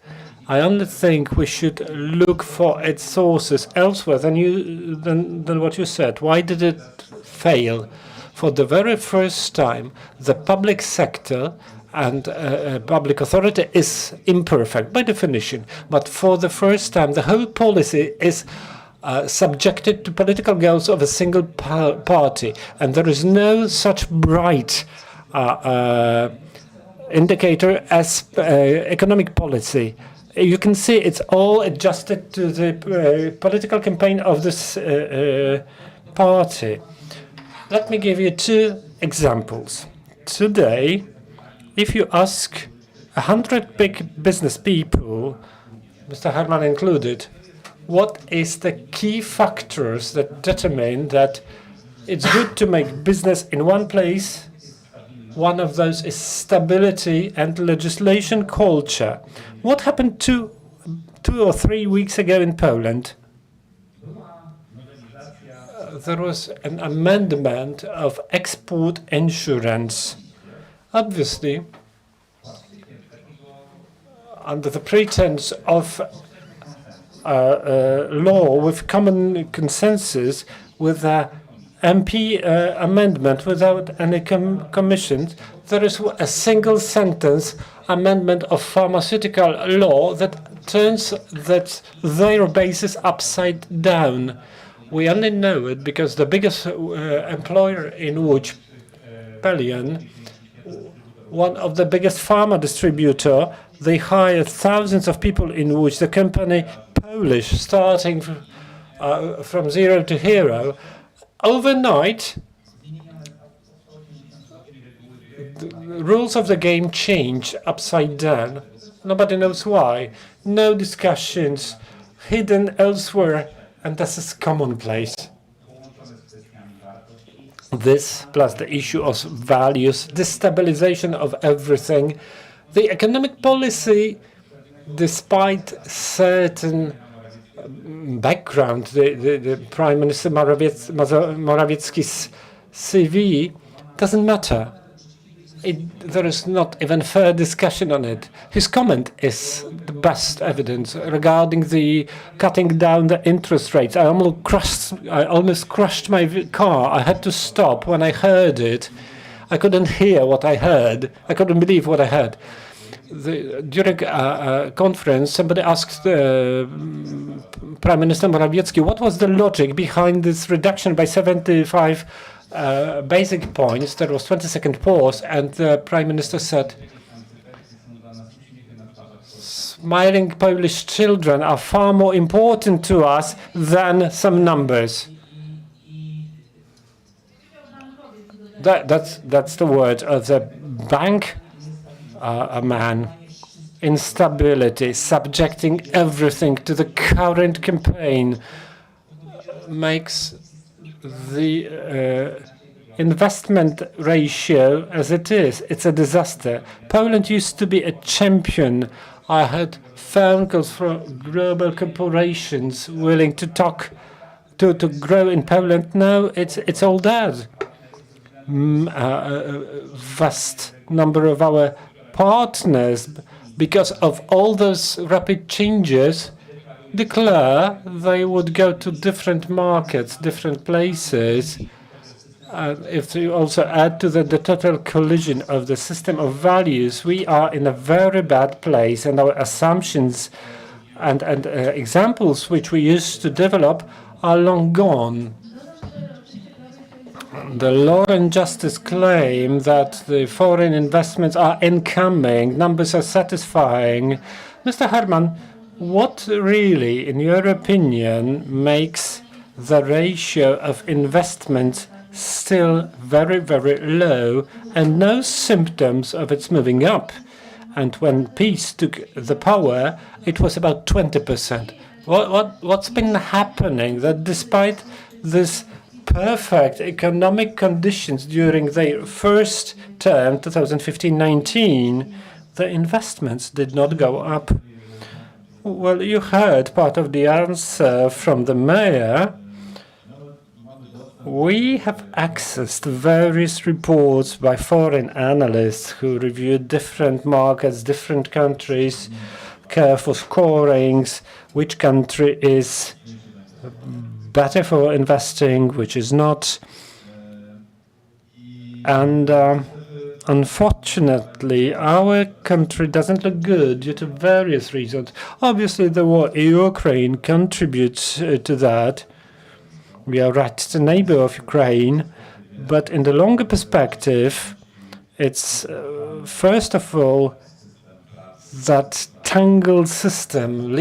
I only think we should look for its sources elsewhere than what you said. Why did it fail? For the very first time, the public sector and public authority is imperfect by definition. But for the first time, the whole policy is subjected to political goals of a single party. And there is no such bright indicator as economic policy. You can see it's all adjusted to the political campaign of this party. Let me give you two examples. Today, if you ask 100 big business people, Mr. Herman included, what is the key factors that determine that it's good to make business in one place? One of those is stability and legislation culture. What happened 2 2 or 3 weeks ago in Poland, there was an amendment of export insurance. Obviously, under the pretense of law with common consensus, with a MP amendment without any commissions, there is a single sentence amendment of pharmaceutical law that turns their basis upside down. We only know it because the biggest employer in Łódź, Pelion, one of the biggest pharma distributor, they hired thousands of people in Łódź. The company Polish, starting from zero to hero. Overnight, the rules of the game changed upside down. Nobody knows why. No discussions, hidden elsewhere, and this is commonplace. This, plus the issue of values, destabilization of everything. The economic policy, despite certain background, the Prime Minister Morawiecki's CV, doesn't matter. There is not even fair discussion on it. His comment is the best evidence regarding the cutting down the interest rates. I almost crushed my car. I had to stop when I heard it. I couldn't hear what I heard. I couldn't believe what I heard. During a conference, somebody asked Prime Minister Morawiecki what was the logic behind this reduction by 75 basic points. There was 20-second pause, and the Prime Minister said, "Smiling Polish children are far more important to us than some numbers." That's the word of the bank man. Instability, subjecting everything to the current campaign makes the investment ratio as it is. It's a disaster. Poland used to be a champion. I had phone calls from global corporations willing to talk to grow in Poland. Now it's all dead. A vast number of our partners, because of all those rapid changes, declare they would go to different markets, different places. If you also add to the total collision of the system of values, we are in a very bad place, and our assumptions and examples which we used to develop are long gone. The Law and Justice claim that the foreign investments are incoming, numbers are satisfying. Mr. Herman, what really, in your opinion, makes the ratio of investments still very, very low and no symptoms of its moving up? And when PiS took the power, it was about 20%. What's been happening that despite this perfect economic conditions during their first term, 2015-19, the investments did not go up? Well, you heard part of the answer from the mayor. We have access to various reports by foreign analysts who reviewed different markets, different countries, careful scorings, which country is better for investing, which is not. And unfortunately, our country doesn't look good due to various reasons. Obviously, the war in Ukraine contributes to that. We are right a neighbor of Ukraine, but in the longer perspective, it's first of all that tangled system,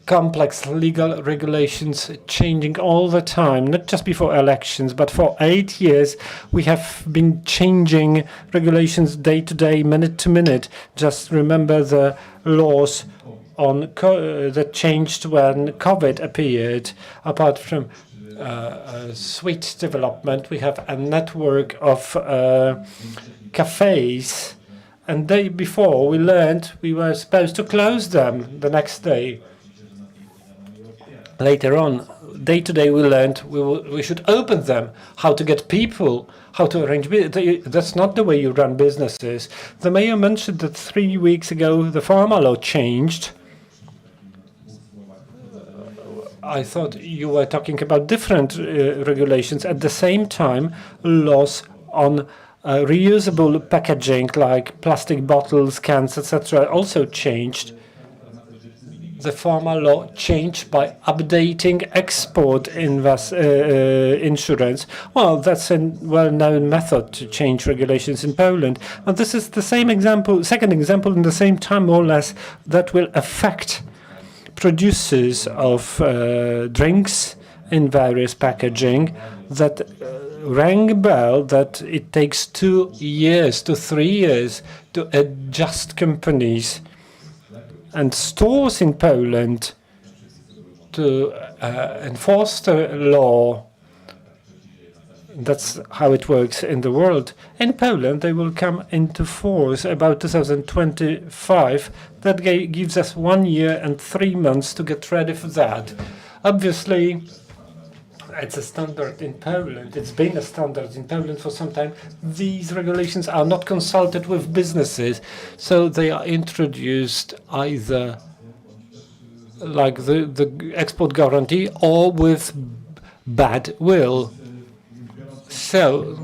complex legal regulations changing all the time, not just before elections, but for 8 years we have been changing regulations day to day, minute to minute. Just remember the laws on that changed when COVID appeared. Apart from sweet development, we have a network of cafes and day before we learned we were supposed to close them the next day. Later on, day to day, we learned we should open them, how to get people, how to arrange. That's not the way you run businesses. The mayor mentioned that 3 weeks ago the pharma law changed. I thought you were talking about different regulations. At the same time, laws on reusable packaging, like plastic bottles, cans, etc., also changed. The pharma law changed by updating export insurance. Well, that's a well-known method to change regulations in Poland. And this is the same example, second example in the same time, more or less, that will affect producers of drinks in various packaging that rang a bell that it takes 2 years to 3 years to adjust companies and stores in Poland to enforce the law. That's how it works in the world. In Poland, they will come into force about 2025. That gives us 1 year and 3 months to get ready for that. Obviously, it's a standard in Poland. It's been a standard in Poland for some time. These regulations are not consulted with businesses, so they are introduced either like the export guarantee or with bad will. So,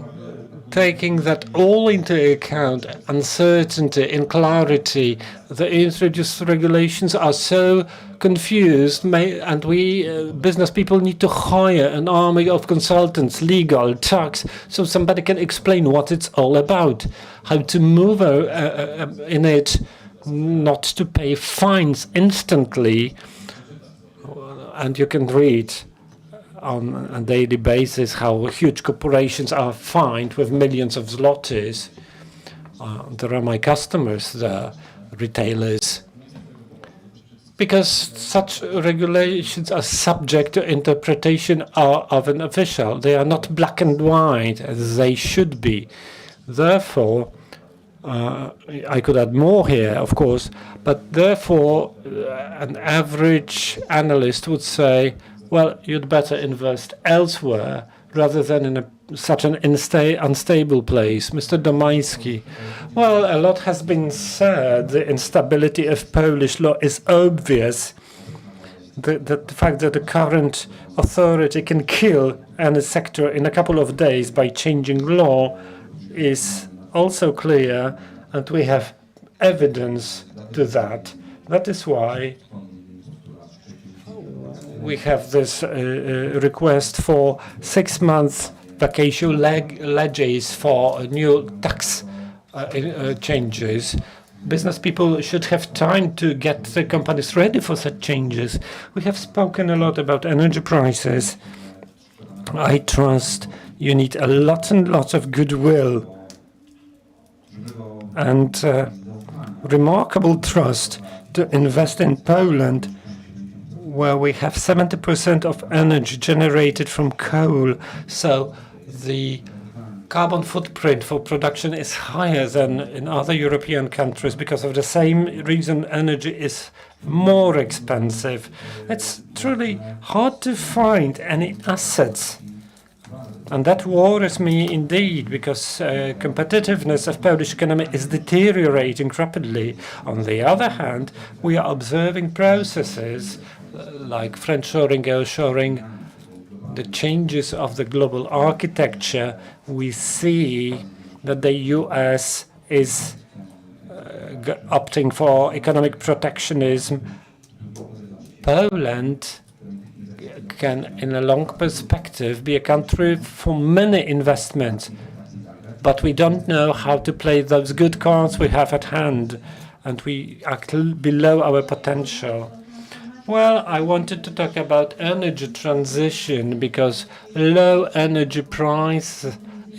taking that all into account, uncertainty, inclarity, the introduced regulations are so confused, and we business people need to hire an army of consultants, legal, tax, so somebody can explain what it's all about, how to move in it, not to pay fines instantly, and you can read on a daily basis how huge corporations are fined with millions of zlotys. There are my customers, the retailers, because such regulations are subject to interpretation of an official. They are not black and white as they should be. Therefore, I could add more here, of course, but therefore an average analyst would say, well, you'd better invest elsewhere rather than in such an unstable place. Mr. Domański, well, a lot has been said. The instability of Polish law is obvious. The fact that the current authority can kill any sector in a couple of days by changing law is also clear, and we have evidence to that. That is why we have this request for 6 months vacation legis for new tax changes. Business people should have time to get the companies ready for such changes. We have spoken a lot about energy prices. I trust you need a lot and lots of goodwill and remarkable trust to invest in Poland, where we have 70% of energy generated from coal. So the carbon footprint for production is higher than in other European countries. Because of the same reason, energy is more expensive. It's truly hard to find any assets. And that worries me indeed, because competitiveness of Polish economy is deteriorating rapidly. On the other hand, we are observing processes like friendshoring, outshoring, the changes of the global architecture. We see that the US is opting for economic protectionism. Poland can, in a long perspective, be a country for many investments, but we don't know how to play those good cards we have at hand, and we act below our potential. Well, I wanted to talk about energy transition because low energy price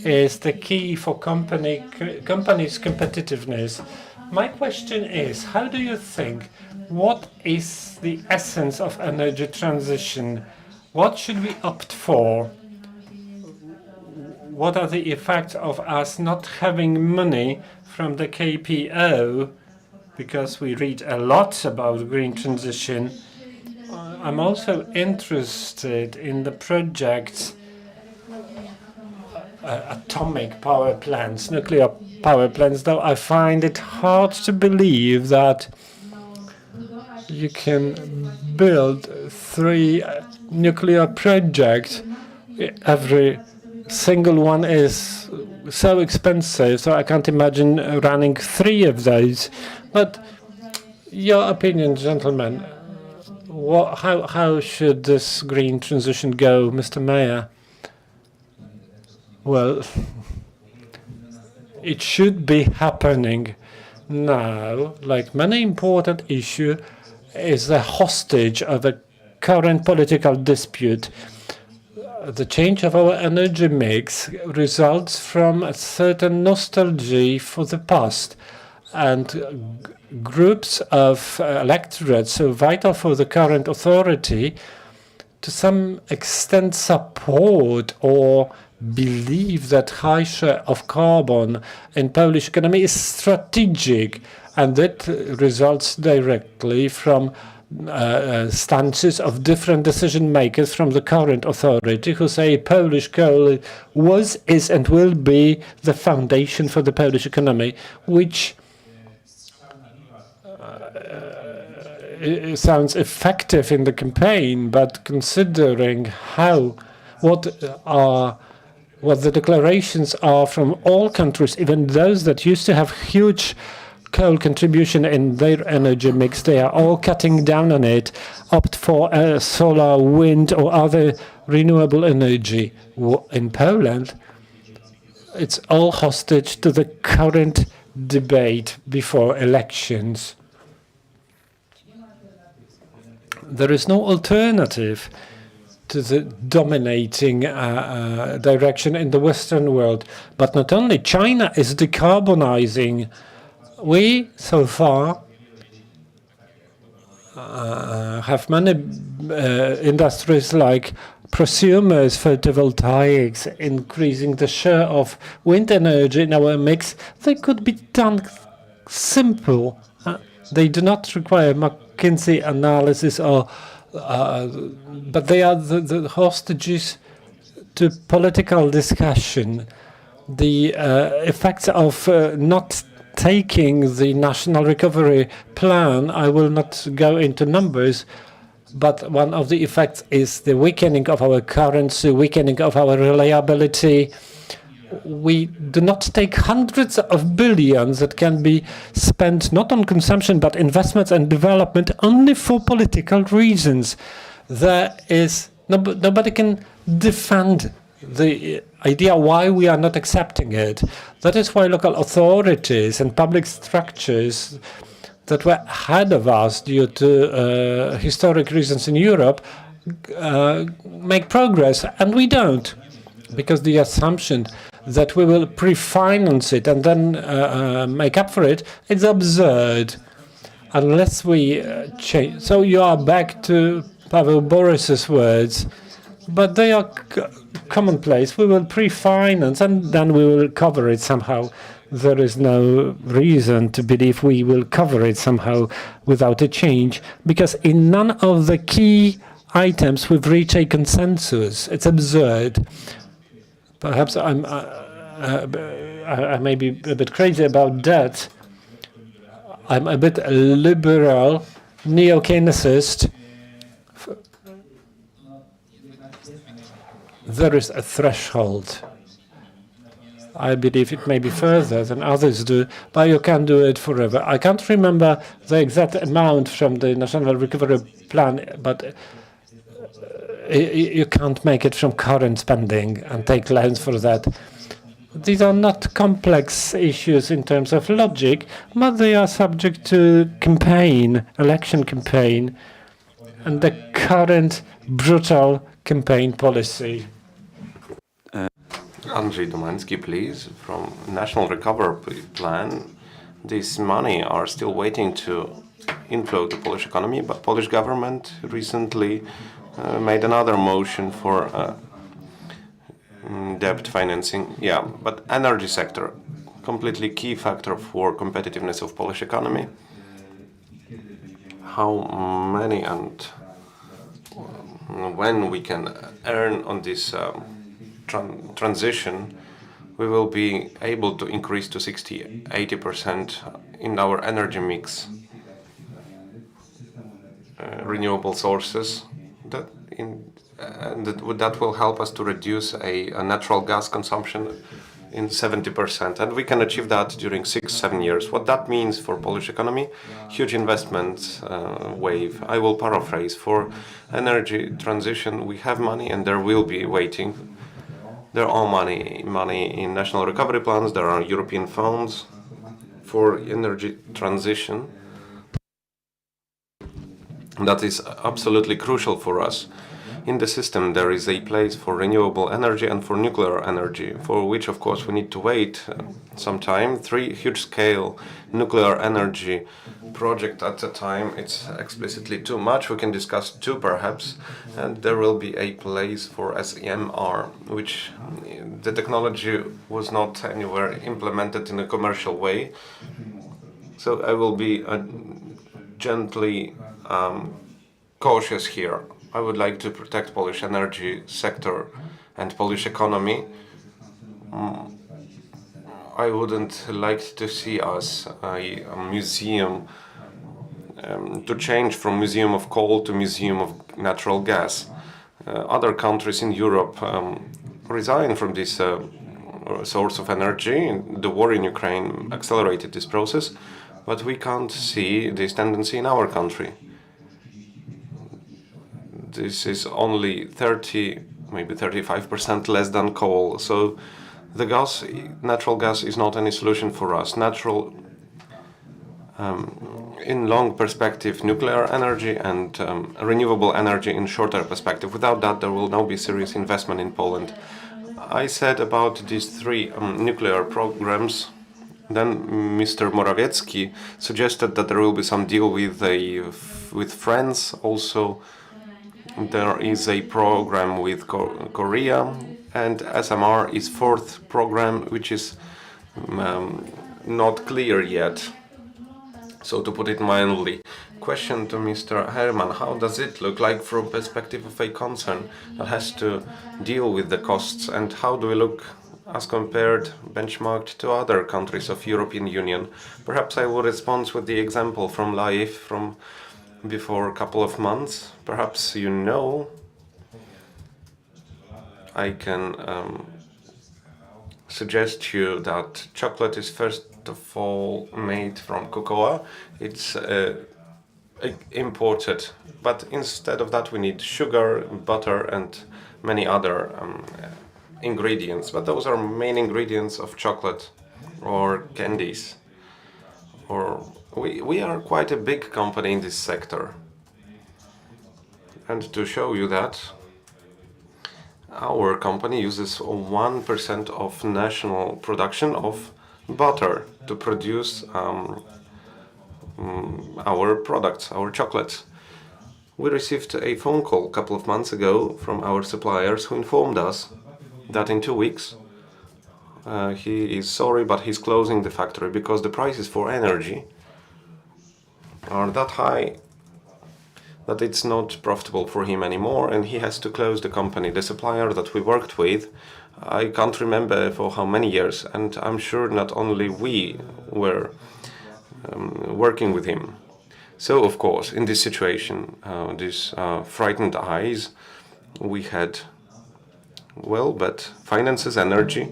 is the key for companies' competitiveness. My question is, how do you think, what is the essence of energy transition? What should we opt for? what are the effects of us not having money from the KPO, because we read a lot about green transition. I'm also interested in the projects, atomic power plants, nuclear power plants, though I find it hard to believe that you can build 3 nuclear projects. Every single one is so expensive, so I can't imagine running 3 of those. But your opinion, gentlemen, how should this green transition go, Mr. Mayor? Well, it should be happening now. Like many important issue is the hostage of a current political dispute. The change of our energy mix results from a certain nostalgia for the past, and groups of electorates so vital for the current authority to some extent support or believe that high share of carbon in Polish economy is strategic, and that results directly from stances of different decision makers from the current authority who say Polish coal was, is, and will be the foundation for the Polish economy, which it sounds effective in the campaign, but considering what the declarations are from all countries, even those that used to have huge coal contribution in their energy mix, they are all cutting down on it, opt for solar, wind, or other renewable energy. In Poland, it's all hostage to the current debate before elections. There is no alternative to the dominating direction in the Western world. But not only China is decarbonizing, we so far have many industries like prosumers, photovoltaics, increasing the share of wind energy in our mix. They could be done simple. They do not require McKinsey analysis, or but they are the hostages to political discussion. The effects of not taking the National Recovery Plan, I will not go into numbers, but one of the effects is the weakening of our currency, weakening of our reliability. We do not take hundreds of billions that can be spent not on consumption but investments and development only for political reasons. There is nobody can defend the idea why we are not accepting it. That is why local authorities and public structures that were ahead of us due to historic reasons in Europe make progress, and we don't, because the assumption that we will pre-finance it and then make up for it, it's absurd unless we change. So you are back to Paweł Borys's words, but they are commonplace. We will pre-finance and then we will cover it somehow. There is no reason to believe we will cover it somehow without a change, because in none of the key items we've reached a consensus. It's absurd. Perhaps I may be a bit crazy about that. I'm a bit liberal, neo-Keynesist. There is a threshold. I believe it may be further than others do, but you can't do it forever. I can't remember the exact amount from the National Recovery Plan, but you can't make it from current spending and take loans for that. These are not complex issues in terms of logic, but they are subject to campaign, election campaign, and the current brutal campaign policy. Andrzej Domański, please, from National Recovery Plan. This money are still waiting to inflow the Polish economy, but Polish government recently made another motion for debt financing, yeah, but energy sector, completely key factor for competitiveness of Polish economy. How many and when we can earn on this transition, we will be able to increase to 60–80% in our energy mix. Renewable sources that will help us to reduce a natural gas consumption in 70%, and we can achieve that during 6–7 years. What that means for Polish economy? Huge investment wave. I will paraphrase. For energy transition, we have money, and there will be waiting. There are money in national recovery plans. There are European funds for energy transition. That is absolutely crucial for us. In the system, there is a place for renewable energy and for nuclear energy, for which, of course, we need to wait some time. 3 huge-scale nuclear energy projects at a time, it's explicitly too much. We can discuss 2 perhaps, and there will be a place for SMR, which the technology was not anywhere implemented in a commercial way. So I will be gently cautious here. I would like to protect Polish energy sector and Polish economy. I wouldn't like to see us a museum to change from museum of coal to museum of natural gas. Other countries in Europe resign from this source of energy. The war in Ukraine accelerated this process, but we can't see this tendency in our country. This is only 30, maybe 35% less than coal. So the natural gas is not any solution for us. In long perspective, nuclear energy and renewable energy in shorter perspective. Without that, there will not be serious investment in Poland. I said about these 3 nuclear programs. Then Mr. Morawiecki suggested that there will be some deal with France. Also, there is a program with Korea, and SMR is 4th program, which is not clear yet. So to put it mildly, question to Mr. Herman: how does it look like from perspective of a concern that has to deal with the costs, and how do we look as compared, benchmarked to other countries of European Union? Perhaps I will respond with the example from life from before a couple of months. Perhaps you know, I can suggest you that chocolate is first of all made from cocoa. It's imported, but instead of that we need sugar, butter and many other ingredients, but those are main ingredients of chocolate or candies. Or we are quite a big company in this sector. And to show you that, our company uses 1% of national production of butter to produce our products, our chocolates. We received a phone call a couple of months ago from our suppliers who informed us that in 2 weeks he is sorry, but he's closing the factory because the prices for energy are that high that it's not profitable for him anymore, and he has to close the company. The supplier that we worked with, I can't remember for how many years, and I'm sure not only we were working with him. So, of course, in this situation, these frightened eyes, we had, well, but finances, energy.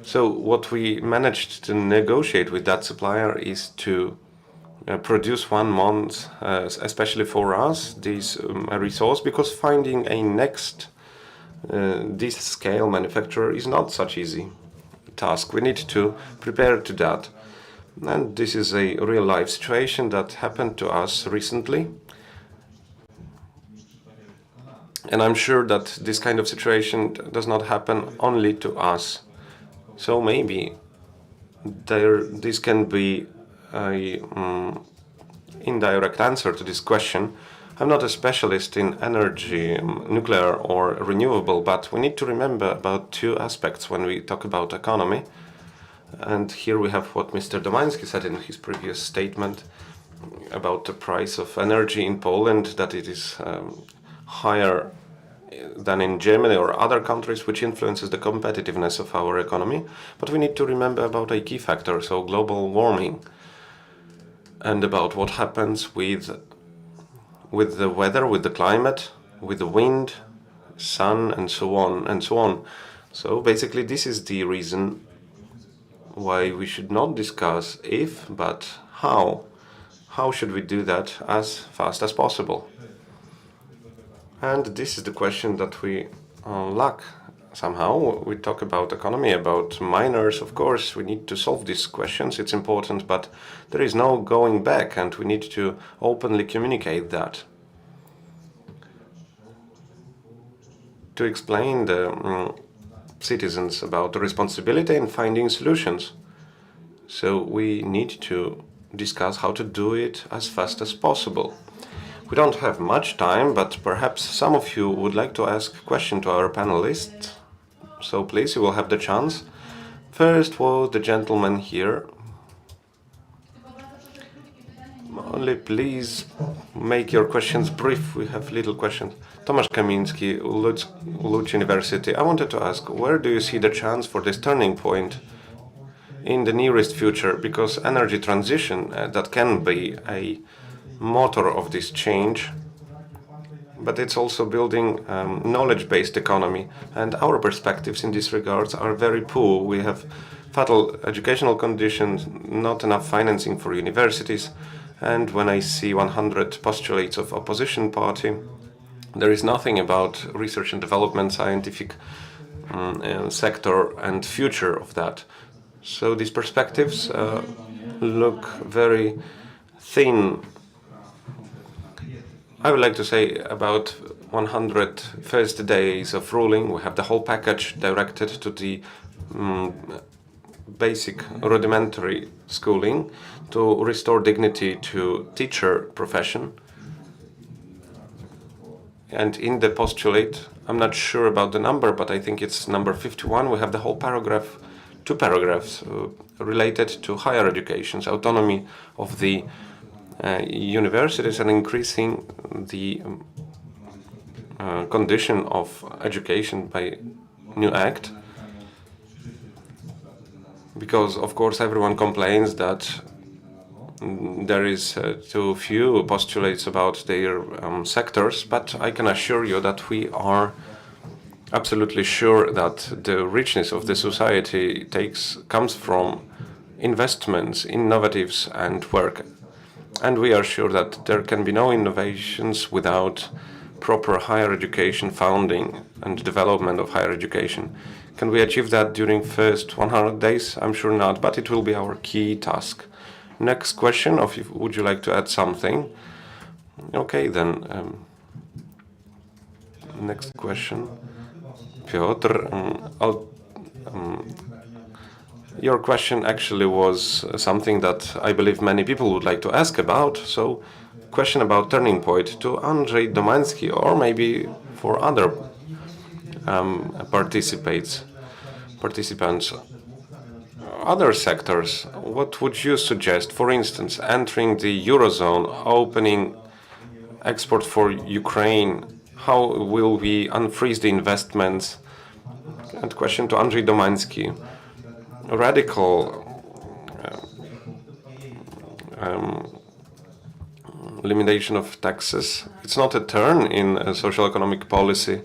So what we managed to negotiate with that supplier is to produce 1 month, especially for us, this resource, because finding a next this scale manufacturer is not such easy task. We need to prepare to that. And this is a real life situation that happened to us recently. And I'm sure that this kind of situation does not happen only to us. So maybe this can be an indirect answer to this question. I'm not a specialist in energy, nuclear or renewable, but we need to remember about two aspects when we talk about economy. And here we have what Mr. Domański said in his previous statement about the price of energy in Poland, that it is higher than in Germany or other countries, which influences the competitiveness of our economy. But we need to remember about a key factor, so global warming, and about what happens with the weather, with the climate, with the wind, sun, and so on and so on. So basically this is the reason why we should not discuss if, but how. How should we do that as fast as possible? And this is the question that we lack somehow. We talk about economy, about miners, of course, we need to solve these questions, it's important, but there is no going back and we need to openly communicate that. To explain the citizens about the responsibility in finding solutions. So we need to discuss how to do it as fast as possible. We don't have much time, but perhaps some of you would like to ask a question to our panelists. So please, you will have the chance. First was the gentleman here. Only please make your questions brief. We have little questions. Tomasz Kamiński, Łódź University. I wanted to ask, where do you see the chance for this turning point in the nearest future? Because energy transition, that can be a motor of this change, but it's also building knowledge-based economy, and our perspectives in this regards are very poor. We have fatal educational conditions, not enough financing for universities, and when I see 100 postulates of opposition party, there is nothing about research and development, scientific sector and future of that. So these perspectives look very thin. I would like to say about 100 first days of ruling. We have the whole package directed to the basic rudimentary schooling to restore dignity to teacher profession. And in the postulate, I'm not sure about the number, but I think it's number 51, we have the whole paragraph, two paragraphs related to higher education's autonomy of the universities and increasing the condition of education by new act. Because, of course, everyone complains that there is too few postulates about their sectors, but I can assure you that we are absolutely sure that the richness of the society comes from investments, innovatives, and work. And we are sure that there can be no innovations without proper higher education founding and development of higher education. Can we achieve that during first 100 days? I'm sure not, but it will be our key task. Next question, would you like to add something? Okay, then. Next question. Piotr, your question actually was something that I believe many people would like to ask about. So, question about turning point to Andrzej Domański, or maybe for other participants. Other sectors, what would you suggest? For instance, entering the Eurozone, opening export for Ukraine, how will we unfreeze the investments? And question to Andrzej Domański. Radical elimination of taxes. It's not a turn in social economic policy.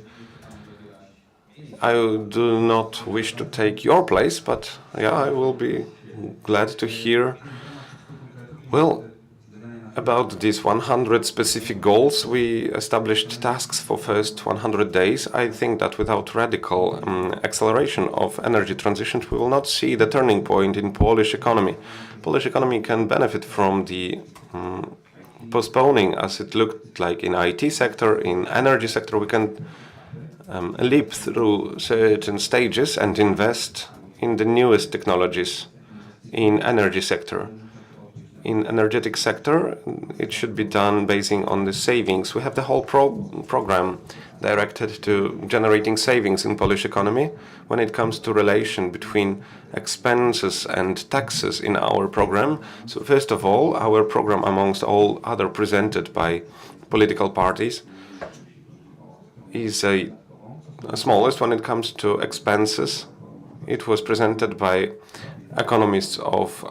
I do not wish to take your place, but yeah, I will be glad to hear. Well, about these 100 specific goals, we established tasks for first 100 days. I think that without radical acceleration of energy transition, we will not see the turning point in Polish economy. Polish economy can benefit from the postponing, as it looked like in IT sector, in energy sector. We can leap through certain stages and invest in the newest technologies in energy sector. In energetic sector, it should be done basing on the savings. We have the whole program directed to generating savings in Polish economy when it comes to relation between expenses and taxes in our program. So first of all, our program, amongst all other presented by political parties, is a smallest when it comes to expenses. It was presented by economists of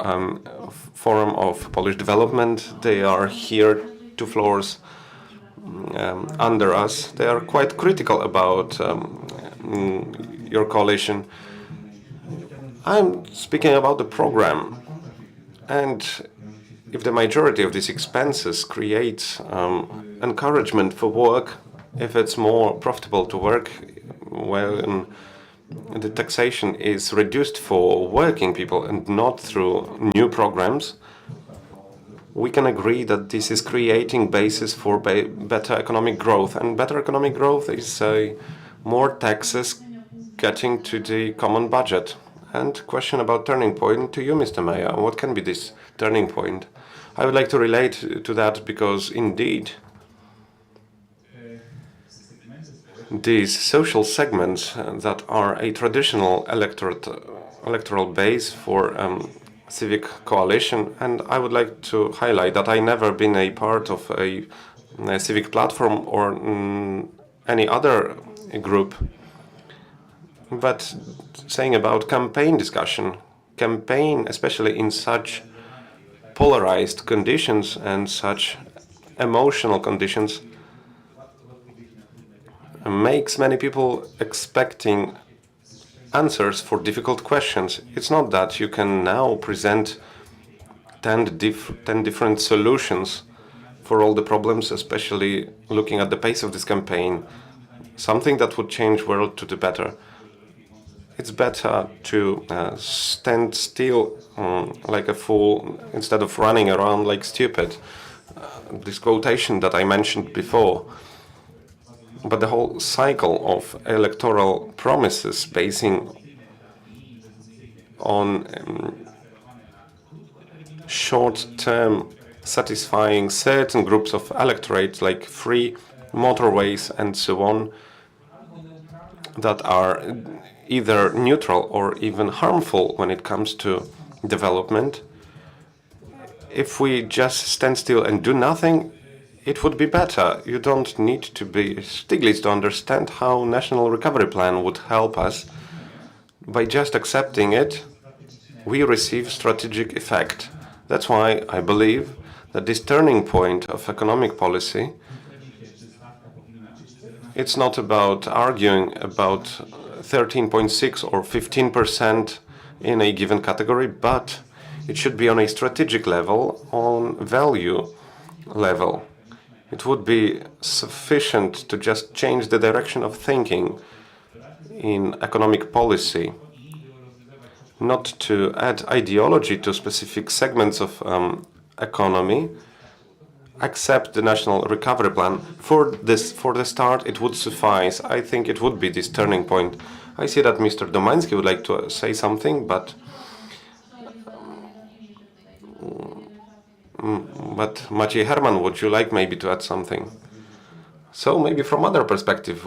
Forum of Polish Development. They are here 2 floors under us. They are quite critical about your coalition. I'm speaking about the program, and if the majority of these expenses creates encouragement for work, if it's more profitable to work, well, the taxation is reduced for working people and not through new programs, we can agree that this is creating basis for better economic growth. And better economic growth is more taxes getting to the common budget. And question about turning point to you, Mr. Mayor. What can be this turning point? I would like to relate to that because indeed these social segments that are a traditional electoral base for civic coalition, and I would like to highlight that I never been a part of a civic platform or any other group, but saying about campaign discussion, campaign, especially in such polarized conditions and such emotional conditions, makes many people expecting answers for difficult questions. It's not that you can now present 10 different solutions for all the problems, especially looking at the pace of this campaign, something that would change world to the better. It's better to stand still like a fool instead of running around like stupid. This quotation that I mentioned before. But the whole cycle of electoral promises basing on short-term satisfying certain groups of electorate, like free motorways and so on, that are either neutral or even harmful when it comes to development. If we just stand still and do nothing, it would be better. You don't need to be Stiglitz to understand how National Recovery Plan would help us. By just accepting it, we receive strategic effect. That's why I believe that this turning point of economic policy, it's not about arguing about 13.6 or 15% in a given category, but it should be on a strategic level, on value level. It would be sufficient to just change the direction of thinking in economic policy, not to add ideology to specific segments of economy. Accept the National Recovery Plan. For the start, it would suffice. I think it would be this turning point. I see that Mr. Domański would like to say something, but Maciej Herman, would you like maybe to add something? So maybe from other perspective,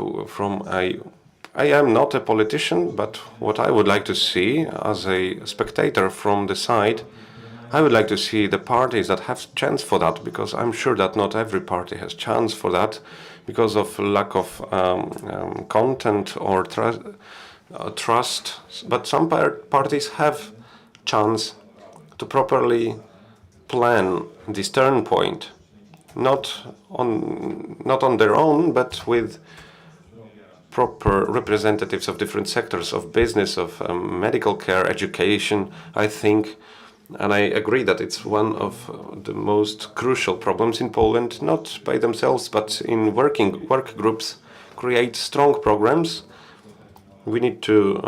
I am not a politician, but what I would like to see as a spectator from the side, I would like to see the parties that have chance for that, because I'm sure that not every party has chance for that because of lack of content or trust. But some parties have chance to properly plan this turn point, not on their own, but with proper representatives of different sectors of business, of medical care, education, I think. And I agree that it's one of the most crucial problems in Poland, not by themselves, but in work groups, create strong programs. We need to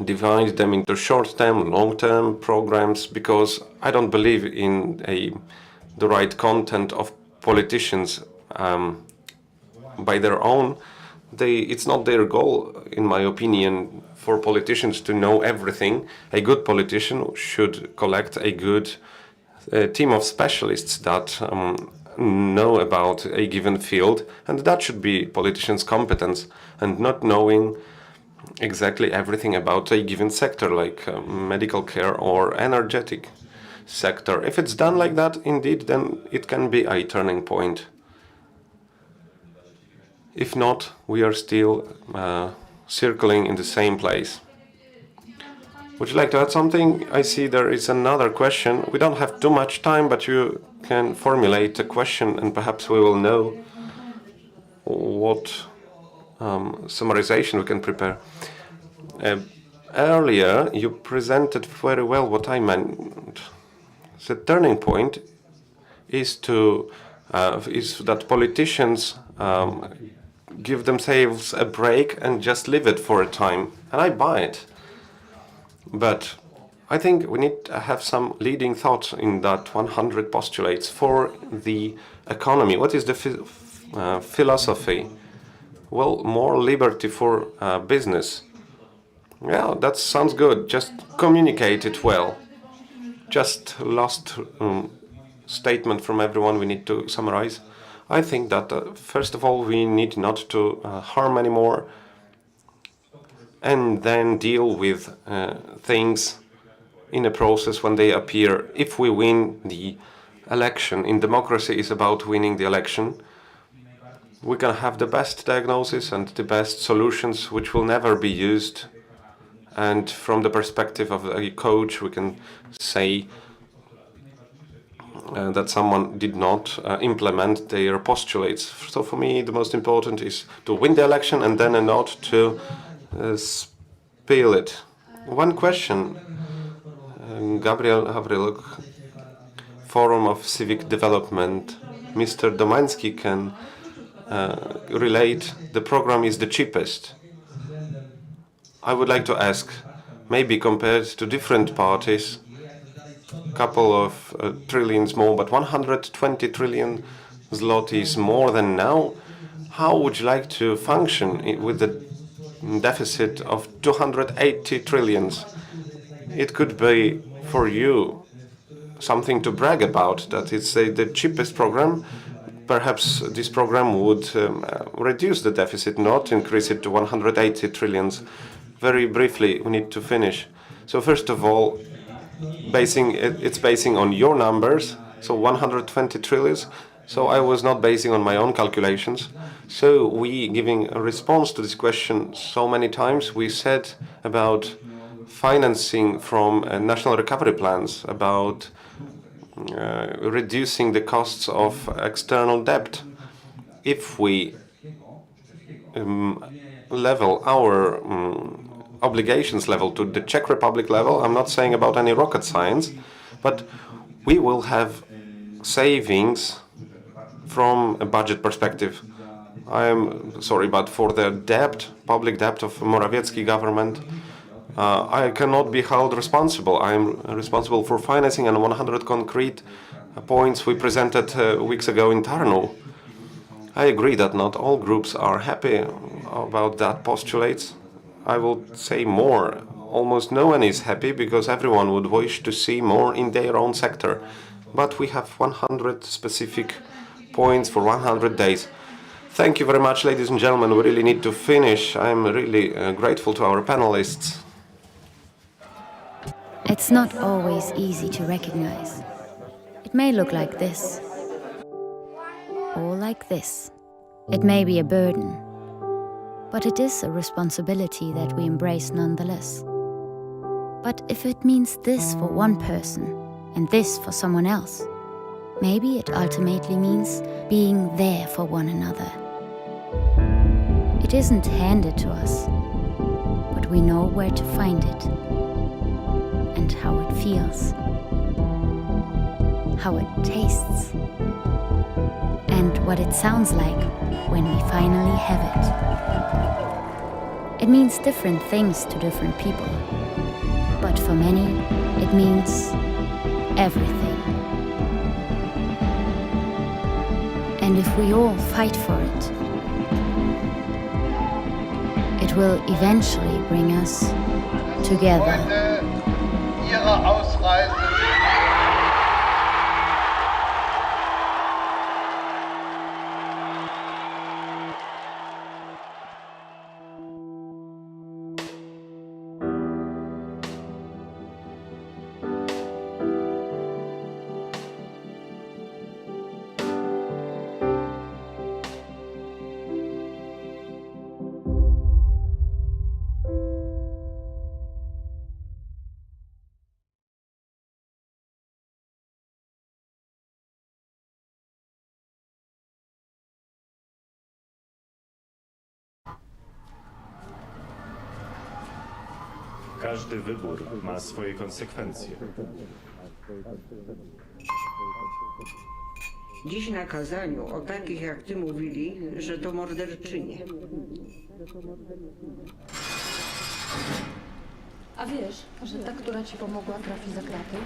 divide them into short-term, long-term programs, because I don't believe in the right content of politicians by their own. It's not their goal, in my opinion, for politicians to know everything. A good politician should collect a good a team of specialists that know about a given field, and that should be politicians' competence, and not knowing exactly everything about a given sector, like medical care or energetic sector. If it's done like that, indeed, then it can be a turning point. If not, we are still circling in the same place. Would you like to add something? I see there is another question. We don't have too much time, but you can formulate a question and perhaps we will know what summarization we can prepare. Earlier, you presented very well what I meant. The turning point is that politicians give themselves a break and just leave it for a time, and I buy it. But I think we need to have some leading thoughts in that 100 postulates for the economy. What is the philosophy? Well, more liberty for business. Yeah, that sounds good. Just communicate it well. Just last statement from everyone we need to summarize. I think that first of all we need not to harm anymore, and then deal with things in a process when they appear. If we win the election, in democracy is about winning the election, we can have the best diagnosis and the best solutions which will never be used. And from the perspective of a coach, we can say that someone did not implement their postulates. So for me, the most important is to win the election and then not to spill it. One question. Gabriel Havriluk, Forum of Civic Development. Mr. Domański can relate the program is the cheapest. I would like to ask, maybe compared to different parties, couple of trillions more, but 120 trillion zlotys more than now, how would you like to function with the deficit of 280 trillions? It could be for you something to brag about, that it's the cheapest program. Perhaps this program would reduce the deficit, not increase it to 180 trillions. Very briefly, we need to finish. So first of all, it's basing on your numbers, so 120 trillions. So I was not basing on my own calculations. So we giving a response to this question so many times. We said about financing from national recovery plans, about reducing the costs of external debt. If we level our obligations level to the Czech Republic level, I'm not saying about any rocket science, but we will have savings from a budget perspective. I am sorry, but for the debt, public debt of Morawiecki government, I cannot be held responsible. I am responsible for financing, and 100 concrete points we presented weeks ago in Tarnow. I agree that not all groups are happy about that postulates. I will say more. Almost no one is happy because everyone would wish to see more in their own sector. But we have 100 specific points for 100 days. Thank you very much, ladies and gentlemen. We really need to finish. I'm really grateful to our panelists. It's not always easy to recognize. It may look like this, or like this. It may be a burden, but it is a responsibility that we embrace nonetheless. But if it means this for one person and this for someone else, maybe it ultimately means being there for one another. It isn't handed to us, but we know where to find it and how it feels, how it tastes, and what it sounds like when we finally have it. It means different things to different people, but for many, it means everything. And if we all fight for it, it will eventually bring us together. Ihre Ausreise Każdy wybór ma swoje konsekwencje. Dziś na kazaniu o takich jak ty mówili, że to morderczynie. A wiesz, że ta, która ci pomogła, trafi za kraty?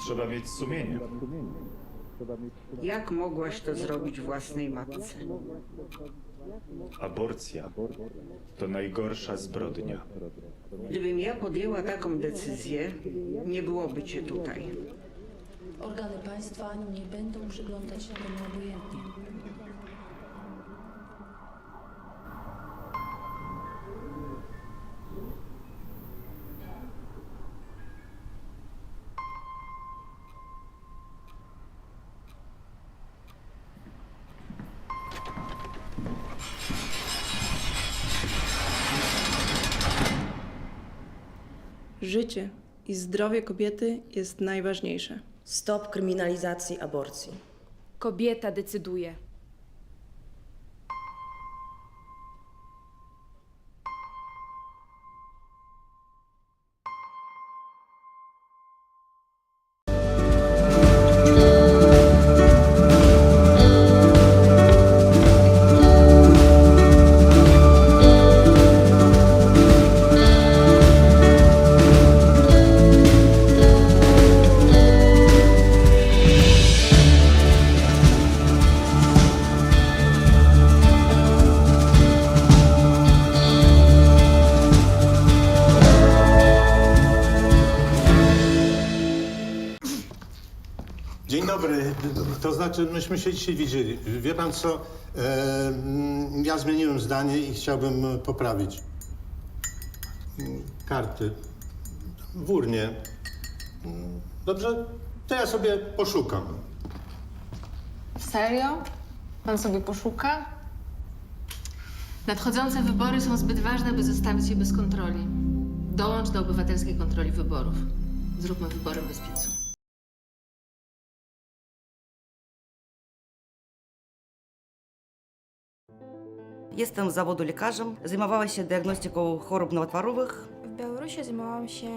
Trzeba mieć sumienie. Jak mogłaś to zrobić własnej matce? Aborcja to najgorsza zbrodnia. Gdybym ja podjęła taką decyzję, nie byłoby cię tutaj. Organy państwa nie będą przyglądać się temu obojętnie. Życie i zdrowie kobiety jest najważniejsze. Stop kryminalizacji aborcji. Kobieta decyduje. Dzień dobry, to znaczy myśmy się dzisiaj widzieli. Wie pan co, ja zmieniłem zdanie i chciałbym poprawić. Karty w urnie. Dobrze? To ja sobie poszukam. Serio? Pan sobie poszuka? Nadchodzące wybory są zbyt ważne, by zostawić je bez kontroli. Dołącz do obywatelskiej kontroli wyborów. Zróbmy wybory bez piecu. Jestem z zawodu lekarzem, zajmowała się diagnostyką chorób nowotworowych. W Białorusi zajmowałam się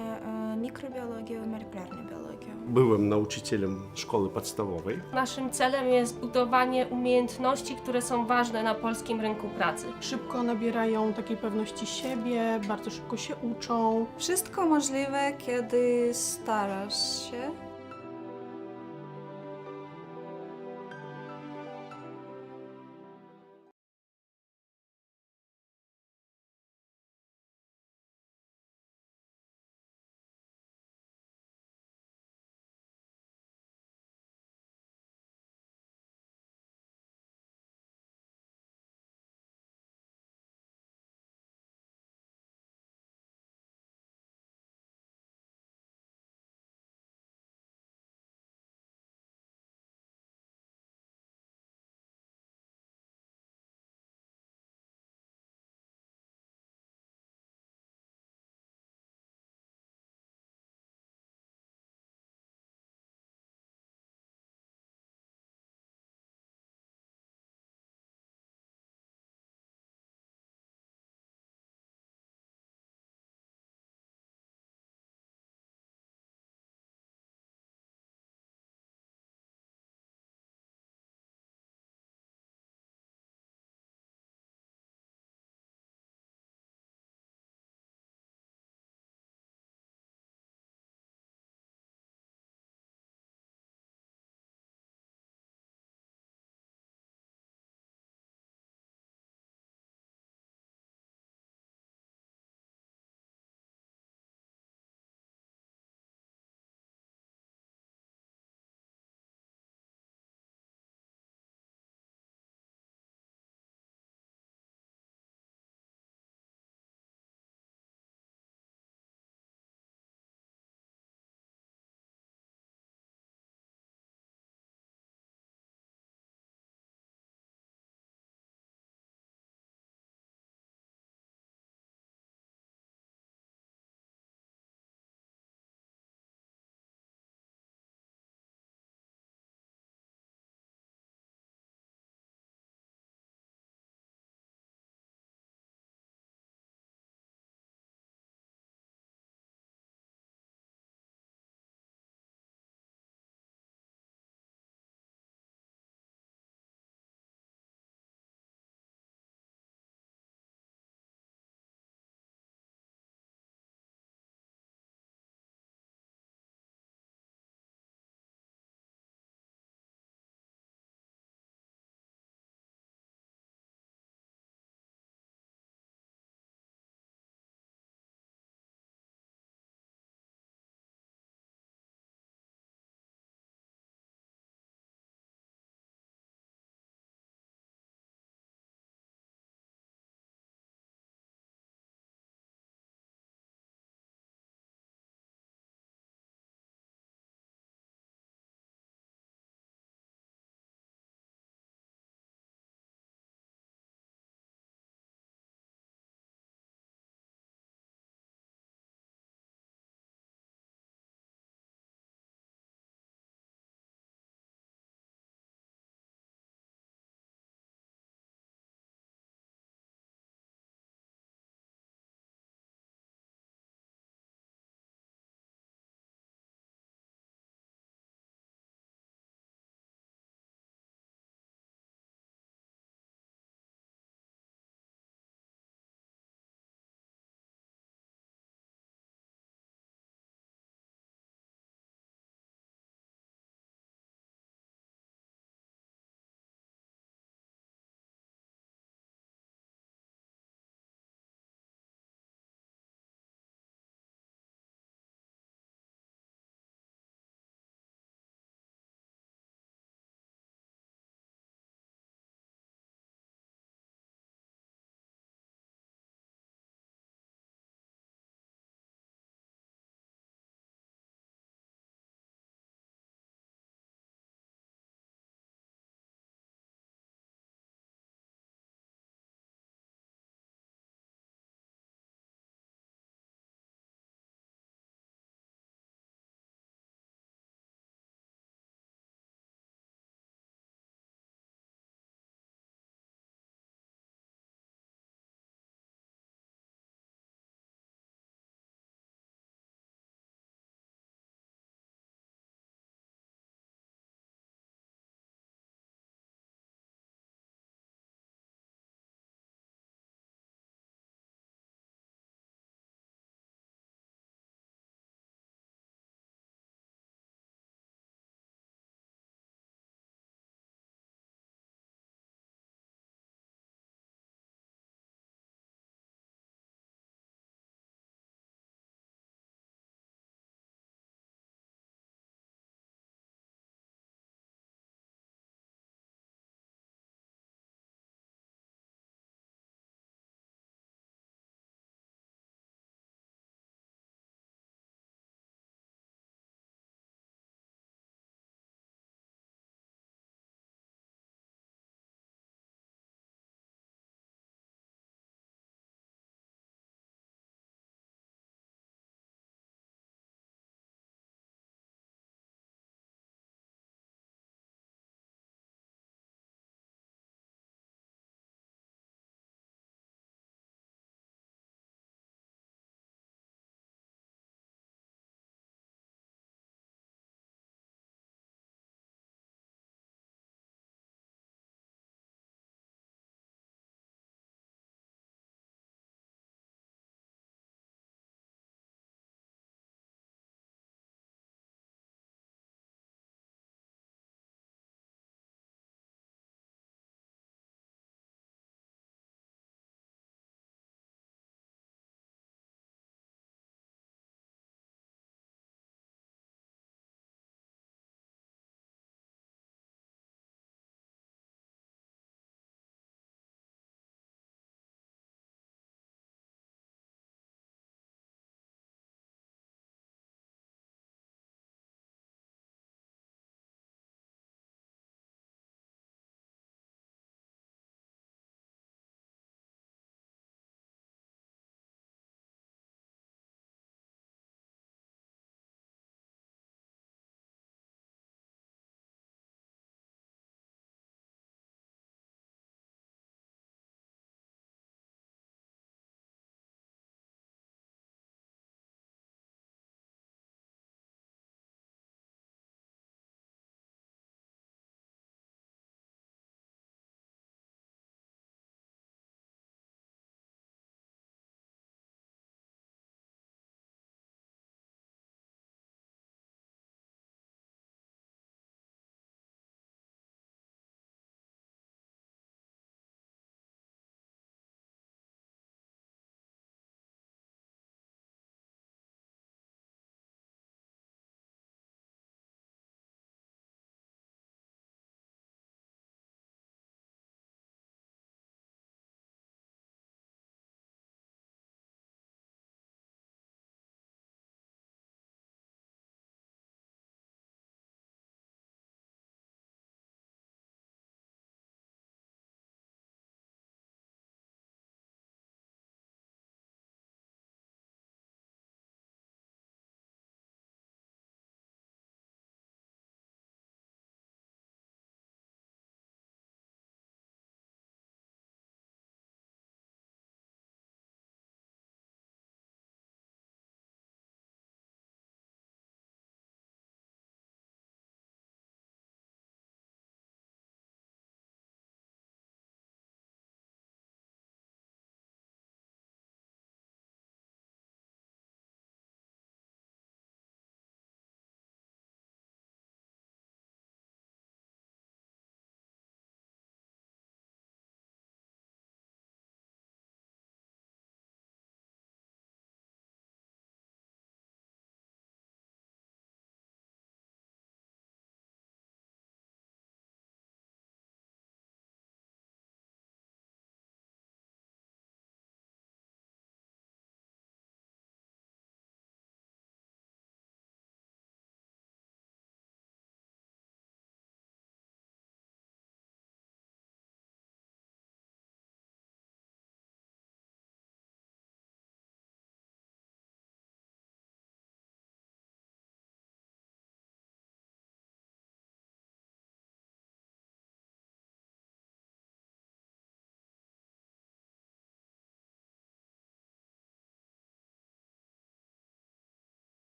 mikrobiologią i molekularną biologią. Byłem nauczycielem szkoły podstawowej. Naszym celem jest budowanie umiejętności, które są ważne na polskim rynku pracy. Szybko nabierają takiej pewności siebie, bardzo szybko się uczą. Wszystko możliwe, kiedy starasz się.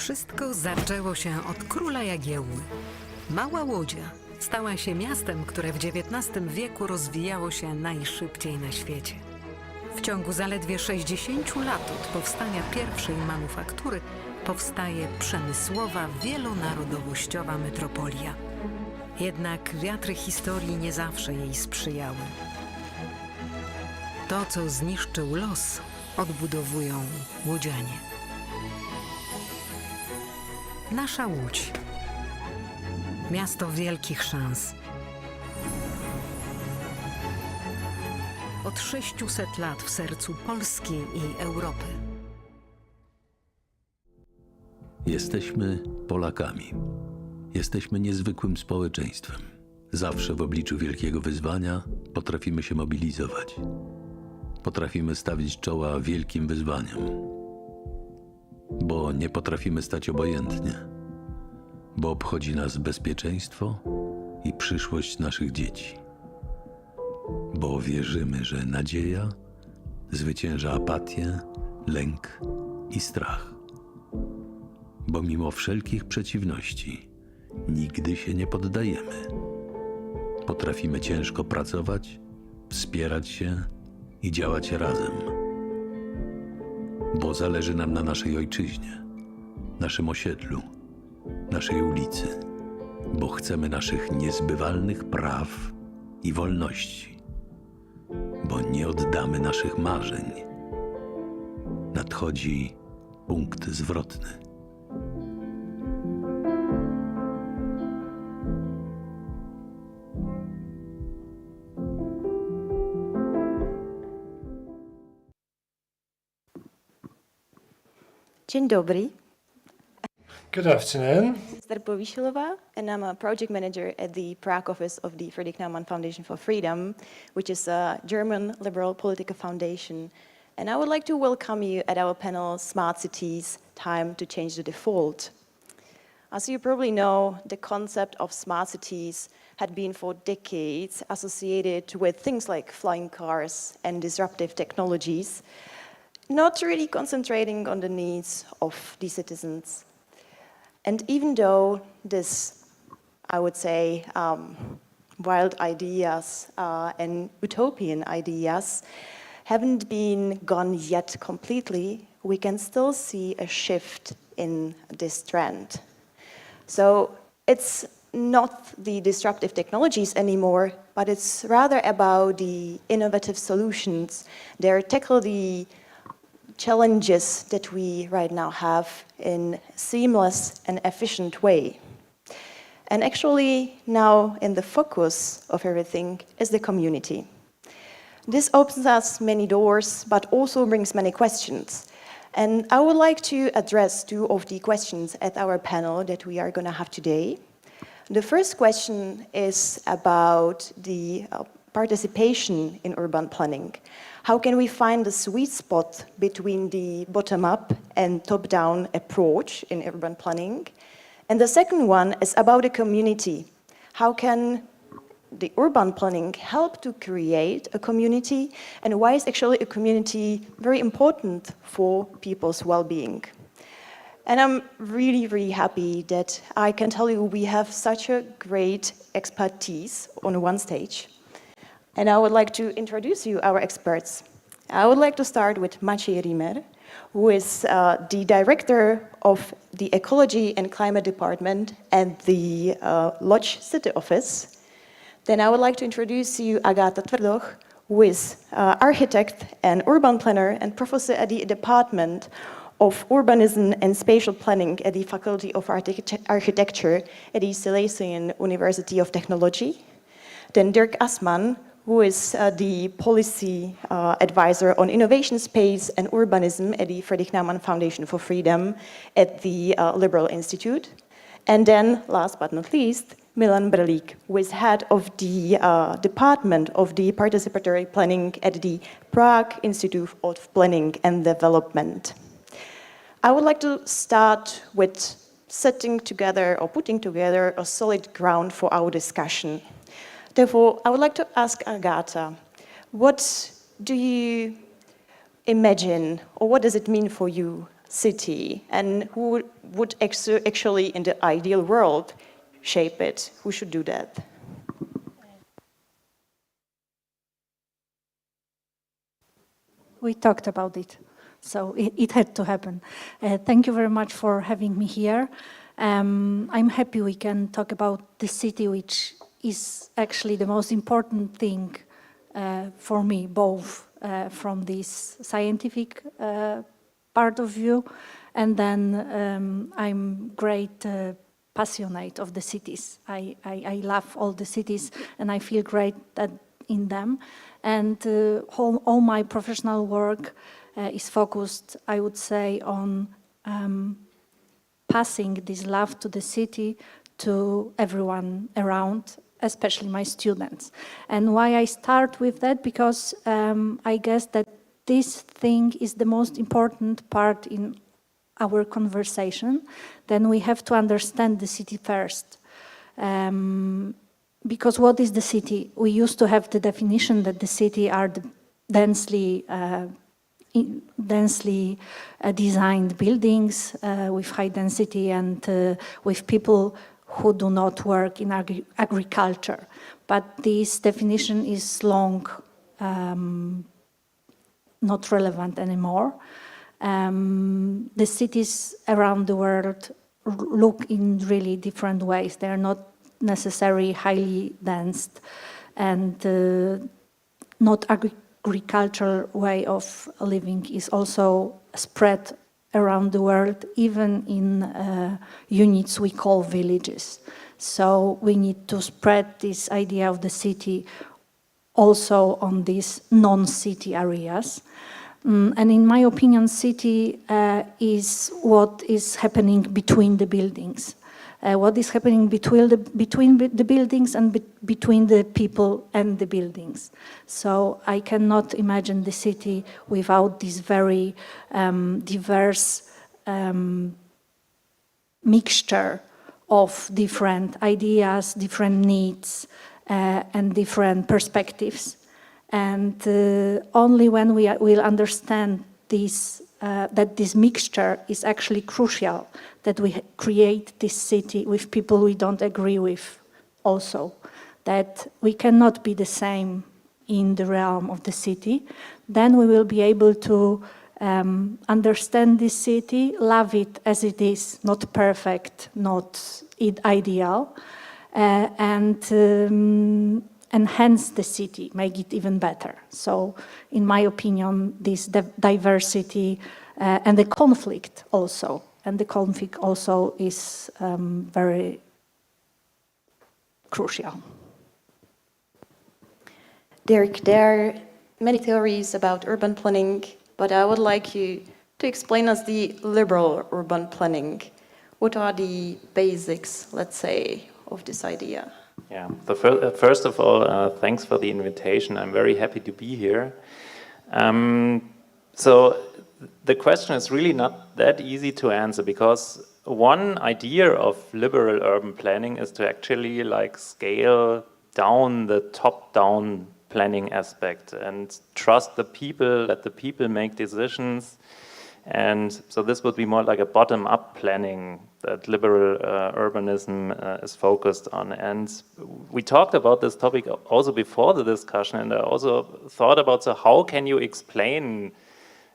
Wszystko zaczęło się od króla Jagiełły. Mała Łodzia stała się miastem, które w XIX wieku rozwijało się najszybciej na świecie. W ciągu zaledwie 60 lat od powstania pierwszej manufaktury powstaje przemysłowa, wielonarodowościowa metropolia. Jednak wiatry historii nie zawsze jej sprzyjały. To, co zniszczył los, odbudowują łodzianie. Nasza Łódź. Miasto wielkich szans. Od 600 lat w sercu Polski i Europy. Jesteśmy Polakami. Jesteśmy niezwykłym społeczeństwem. Zawsze w obliczu wielkiego wyzwania potrafimy się mobilizować. Potrafimy stawić czoła wielkim wyzwaniom. Bo nie potrafimy stać obojętnie. Bo obchodzi nas bezpieczeństwo i przyszłość naszych dzieci. Bo wierzymy, że nadzieja zwycięża apatię, lęk i strach. Bo mimo wszelkich przeciwności nigdy się nie poddajemy. Potrafimy ciężko pracować, wspierać się i działać razem. Bo zależy nam na naszej ojczyźnie, naszym osiedlu, naszej ulicy. Bo chcemy naszych niezbywalnych praw i wolności. Bo nie oddamy naszych marzeń. Nadchodzi punkt zwrotny. Dzień dobry. Good afternoon. Esther Powisilova, and I'm a project manager at the Prague office of the Friedrich Naumann Foundation for Freedom, which is a German liberal political foundation. And I would like to welcome you at our panel, Smart Cities, Time to Change the Default. As you probably know, the concept of smart cities had been for decades associated with things like flying cars and disruptive technologies, not really concentrating on the needs of the citizens. And even though this, I would say, wild ideas and utopian ideas haven't been gone yet completely, we can still see a shift in this trend. So it's not the disruptive technologies anymore, but it's rather about the innovative solutions that tackle the challenges that we right now have in a seamless and efficient way. And actually now in the focus of everything is the community. This opens us many doors, but also brings many questions. And I would like to address two of the questions at our panel that we are going to have today. The first question is about the participation in urban planning. How can we find the sweet spot between the bottom-up and top-down approach in urban planning? And the second one is about the community. How can the urban planning help to create a community, and why is actually a community very important for people's well-being? And I'm really, really happy that I can tell you we have such a great expertise on one stage. And I would like to introduce you our experts. I would like to start with Maciej Rimer, who is the director of the Ecology and Climate Department at the Łódź City Office. Then I would like to introduce you Agata Tvrdoch, who is architect and urban planner and professor at the Department of Urbanism and Spatial Planning at the Faculty of Architecture at the Silesian University of Technology. Then Dirk Assmann, who is the policy advisor on innovation space and urbanism at the Friedrich Naumann Foundation for Freedom at the Liberal Institute. And then, last but not least, Milan Brlik, who is head of the Department of the Participatory Planning at the Prague Institute of Planning and Development. I would like to start with setting together or putting together a solid ground for our discussion. Therefore, I would like to ask Agata, what do you imagine, or what does it mean for you city, and who would actually, in the ideal world, shape it? Who should do that? We talked about it, so it had to happen. Thank you very much for having me here. I'm happy we can talk about the city, which is actually the most important thing for me, both from this scientific part of view, and then I'm great passionate of the cities. I love all the cities, and I feel great in them. And all my professional work is focused, I would say, on passing this love to the city to everyone around, especially my students. And why I start with that, because I guess that this thing is the most important part in our conversation. Then we have to understand the city first. Because what is the city? We used to have the definition that the city are the densely designed buildings with high density and with people who do not work in agriculture. But this definition is long not relevant anymore. The cities around the world look in really different ways. They are not necessarily highly dense, and not agricultural way of living is also spread around the world, even in units we call villages. So we need to spread this idea of the city also on these non-city areas. And in my opinion, city is what is happening between the buildings. What is happening between the buildings and between the people and the buildings. So I cannot imagine the city without this very diverse mixture of different ideas, different needs, and different perspectives. And only when we will understand this, that this mixture is actually crucial, that we create this city with people we don't agree with also, that we cannot be the same in the realm of the city, then we will be able to understand this city, love it as it is, not perfect, not ideal, and enhance the city, make it even better. So, in my opinion, this diversity and the conflict also, is very crucial. Dirk, there are many theories about urban planning, but I would like you to explain us the liberal urban planning. What are the basics, let's say, of this idea? Yeah, first of all, thanks for the invitation. I'm very happy to be here. So the question is really not that easy to answer, because one idea of liberal urban planning is to actually scale down the top-down planning aspect and trust the people, let the people make decisions. And so this would be more like a bottom-up planning that liberal urbanism is focused on. And we talked about this topic also before the discussion, and I also thought about, so how can you explain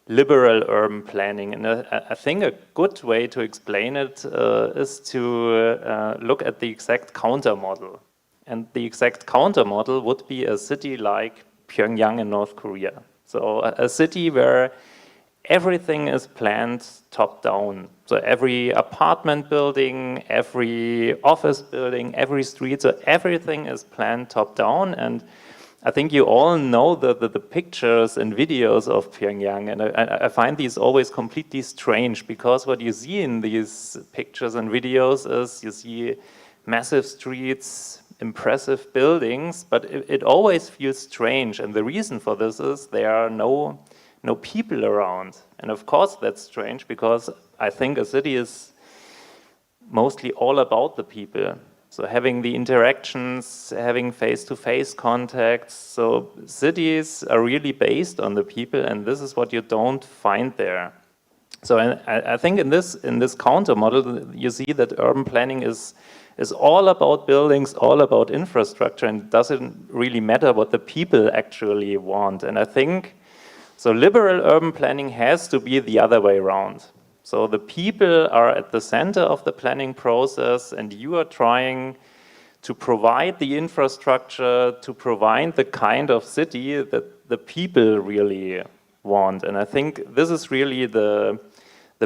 liberal urban planning? And I think a good way to explain it is to look at the exact counter model. And the exact counter model would be a city like Pyongyang in North Korea. So a city where everything is planned top-down. So every apartment building, every office building, every street, so everything is planned top-down. And I think you all know the pictures and videos of Pyongyang, and I find these always completely strange, because what you see in these pictures and videos is you see massive streets, impressive buildings, but it always feels strange. And the reason for this is there are no people around. And of course that's strange, because I think a city is mostly all about the people. So having the interactions, having face-to-face contacts. So cities are really based on the people, and this is what you don't find there. So I think in this counter model, you see that urban planning is all about buildings, all about infrastructure, and it doesn't really matter what the people actually want. And I think, so liberal urban planning has to be the other way around. So the people are at the center of the planning process, and you are trying to provide the infrastructure, to provide the kind of city that the people really want. And I think this is really the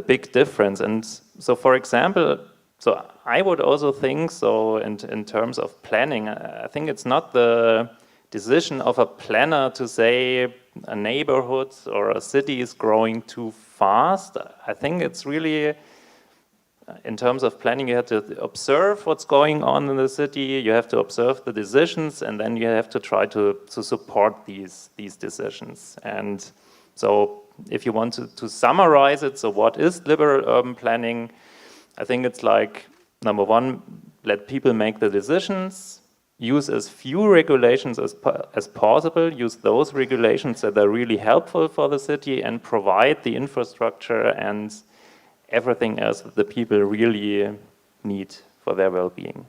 big difference. And so, for example, so I would also think, so in terms of planning, I think it's not the decision of a planner to say a neighborhood or a city is growing too fast. I think it's really, in terms of planning, you have to observe what's going on in the city, you have to observe the decisions, and then you have to try to support these decisions. And so if you want to summarize it, so what is liberal urban planning? I think it's like, number one, let people make the decisions, use as few regulations as possible, use those regulations that are really helpful for the city, and provide the infrastructure and everything else that the people really need for their well-being.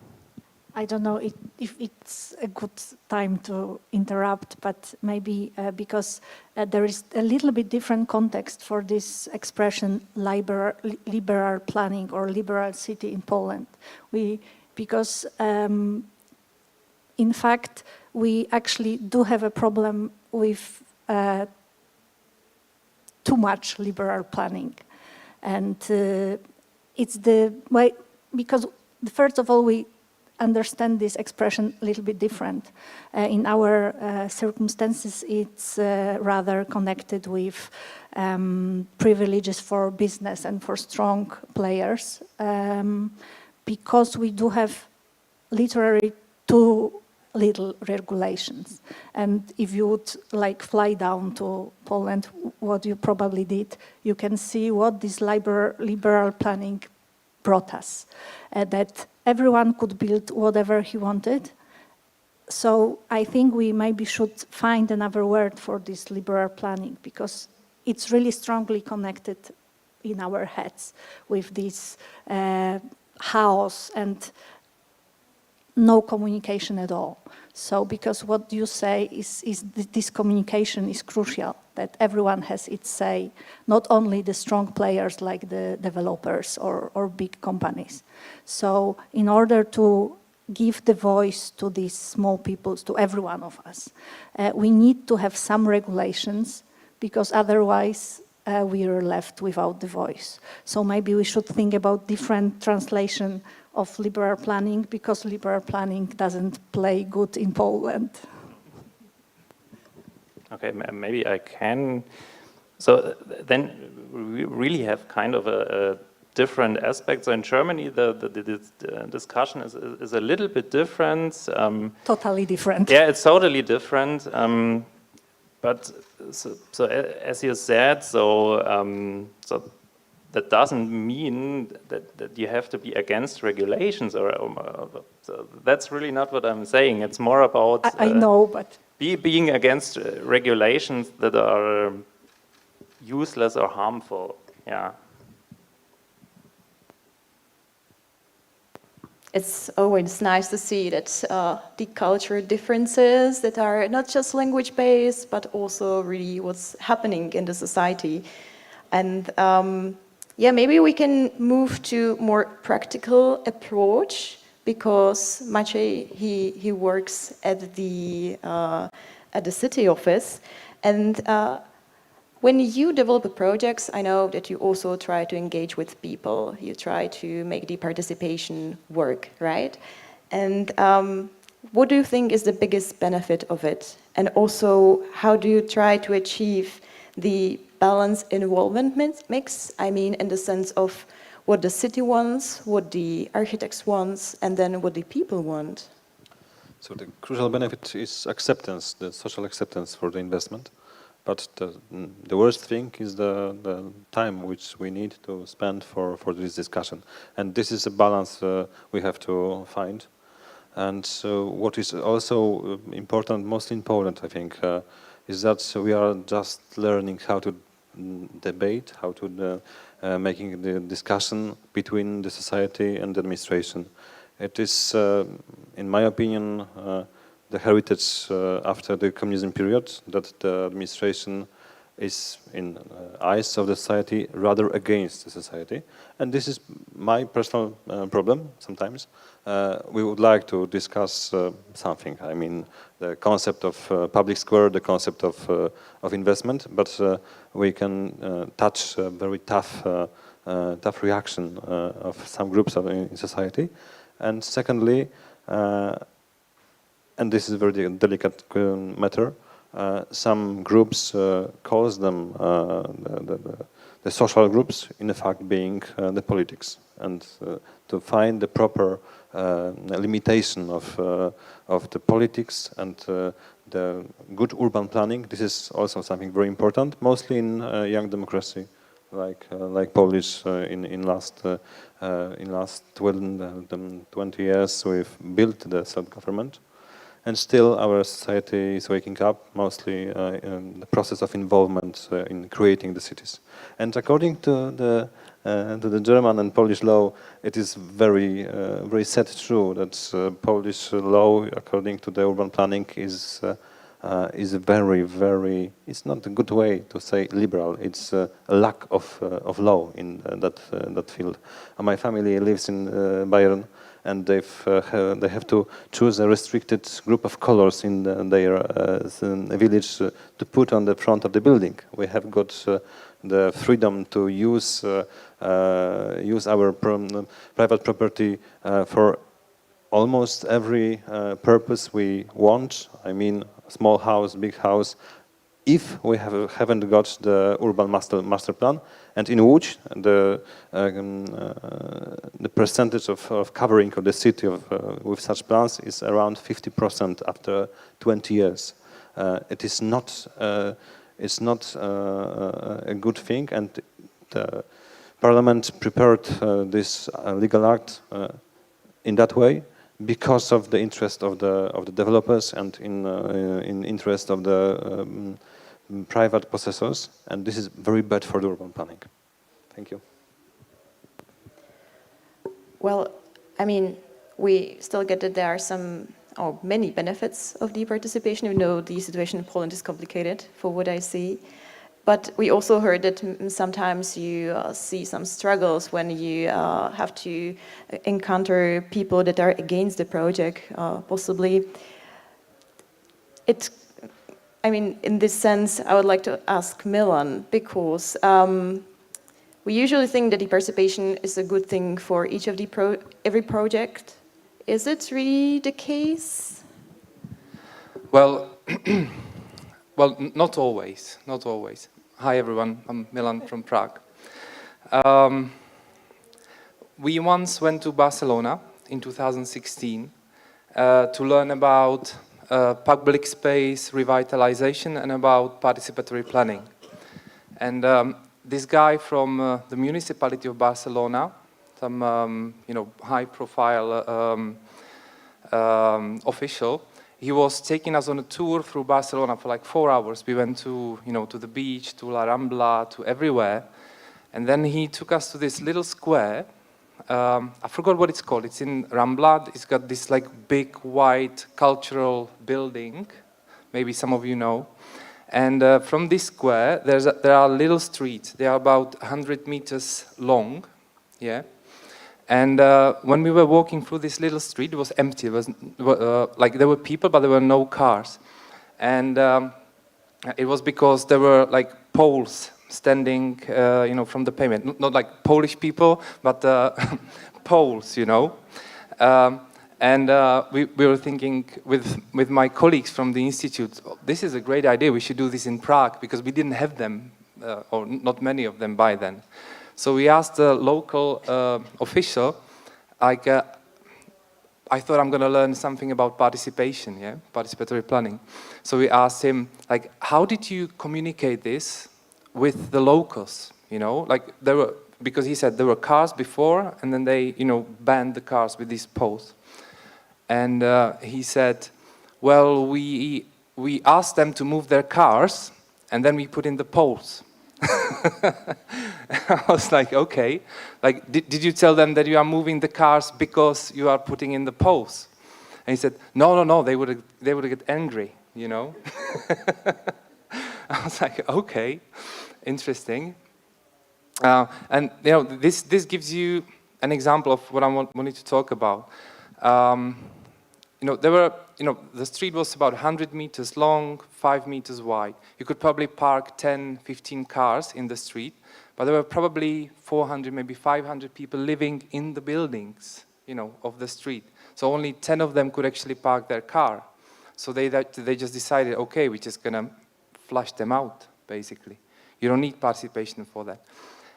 I don't know if it's a good time to interrupt, but maybe because there is a little bit different context for this expression liberal planning or liberal city in Poland. Because in fact, we actually do have a problem with too much liberal planning. And it's the way, because first of all, we understand this expression a little bit different. In our circumstances, it's rather connected with privileges for business and for strong players, because we do have literally too little regulations. And if you would like fly down to Poland, what you probably did, you can see what this liberal planning brought us, that everyone could build whatever he wanted. So I think we maybe should find another word for this liberal planning, because it's really strongly connected in our heads with this house and no communication at all. So because what you say is this communication is crucial, that everyone has its say, not only the strong players like the developers or big companies. So in order to give the voice to these small peoples, to every one of us, we need to have some regulations, because otherwise we are left without the voice. So maybe we should think about different translation of liberal planning, because liberal planning doesn't play good in Poland. Okay, maybe I can. So then we really have kind of a different aspect. So in Germany, the discussion is a little bit different. Totally different. Yeah, it's totally different. But so as you said, so that doesn't mean that you have to be against regulations, or so that's really not what I'm saying. It's more about I know, but being against regulations that are useless or harmful. Yeah. It's always nice to see that the cultural differences that are not just language-based, but also really what's happening in the society. And yeah, maybe we can move to more practical approach, because Maciej, he works at the city office, and when you develop projects, I know that you also try to engage with people. You try to make the participation work, right? And what do you think is the biggest benefit of it? And also, how do you try to achieve the balanced involvement mix? I mean, in the sense of what the city wants, what the architects want, and then what the people want. So the crucial benefit is acceptance, the social acceptance for the investment. But the worst thing is the time which we need to spend for this discussion. And this is a balance we have to find. And what is also important, mostly in Poland, I think, is that we are just learning how to debate, how to making the discussion between the society and the administration. It is, in my opinion, the heritage after the communism period, that the administration is, in eyes of the society, rather against the society. And this is my personal problem sometimes. We would like to discuss something. I mean, the concept of public square, the concept of investment, but we can touch a very tough reaction of some groups in society. And secondly, and this is a very delicate matter, some groups calls them the social groups, in fact being the politics, and to find the proper limitation of the politics and the good urban planning. This is also something very important, mostly in young democracy, like Polish. In last 20 years, we've built the self-government. And still our society is waking up, mostly in the process of involvement in creating the cities. And according to the German and Polish law, it is very sad true that Polish law, according to the urban planning, is very, it's not a good way to say liberal, it's a lack of law in that field. My family lives in Bayern, and they have to choose a restricted group of colors in their village to put on the front of the building. We have got the freedom to use our private property for almost every purpose we want. I mean, small house, big house, if we haven't got the urban master plan, and in which the percentage of covering of the city with such plans is around 50% after 20 years. It is not a good thing, and the Parliament prepared this legal act in that way because of the interest of the developers and in interest of the private possessors, and this is very bad for the urban planning. Thank you. Well, I mean, we still get that there are some or many benefits of the participation, even though the situation in Poland is complicated for what I see. But we also heard that sometimes you see some struggles when you have to encounter people that are against the project, possibly. I mean, in this sense, I would like to ask Milan, because we usually think that the participation is a good thing for each of every project. Is it really the case? Well, well, not always, not always. Hi everyone, I'm Milan from Prague. We once went to Barcelona in 2016 to learn about public space revitalization and about participatory planning. And this guy from the municipality of Barcelona, some high-profile official, he was taking us on a tour through Barcelona for like 4 hours. We went to the beach, to La Rambla, to everywhere, and then he took us to this little square. I forgot what it's called. It's in Rambla. It's got this like big white cultural building. Maybe some of you know. And from this square, there are little streets. They are about 100 meters long. Yeah. And when we were walking through this little street, it was empty. It was like there were people, but there were no cars. And it was because there were like poles standing, from the pavement. Not like Polish people, but Poles, And we were thinking with my colleagues from the institute, this is a great idea. We should do this in Prague, because we didn't have them, or not many of them by then. So we asked the local official, like, I thought I'm going to learn something about participation, yeah, participatory planning. So we asked him, like, how did you communicate this with the locals? Like because he said there were cars before, and then they, banned the cars with these poles. And he said, well, we asked them to move their cars, and then we put in the poles. I was like, okay. Like, did you tell them that you are moving the cars because you are putting in the poles? And he said, no, they would get angry, you know. I was like, okay, interesting. And you know, this gives you an example of what I wanted to talk about. You know, the street was about 100 meters long, 5 meters wide. You could probably park 10, 15 cars in the street, but there were probably 400, maybe 500 people living in the buildings, you know, of the street. So only 10 of them could actually park their car. So they just decided, okay, we're just gonna flush them out, basically. You don't need participation for that.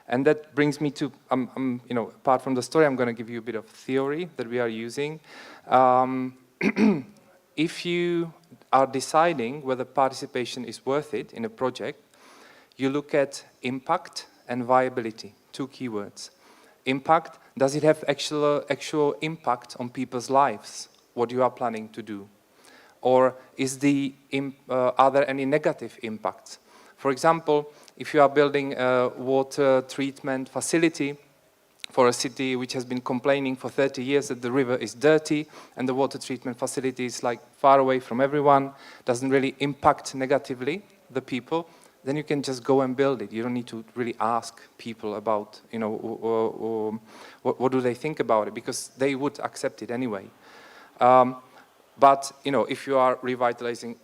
And that brings me to, you know, apart from the story, I'm gonna give you a bit of theory that we are using. If you are deciding whether participation is worth it in a project, you look at impact and viability, two keywords. Impact, does it have actual impact on people's lives, what you are planning to do? Or are there any negative impacts? For example, if you are building a water treatment facility for a city which has been complaining for 30 years that the river is dirty and the water treatment facility is like far away from everyone, doesn't really impact negatively the people, then you can just go and build it. You don't need to really ask people about, you know, what do they think about it, because they would accept it anyway. But you know, if you are revitalizing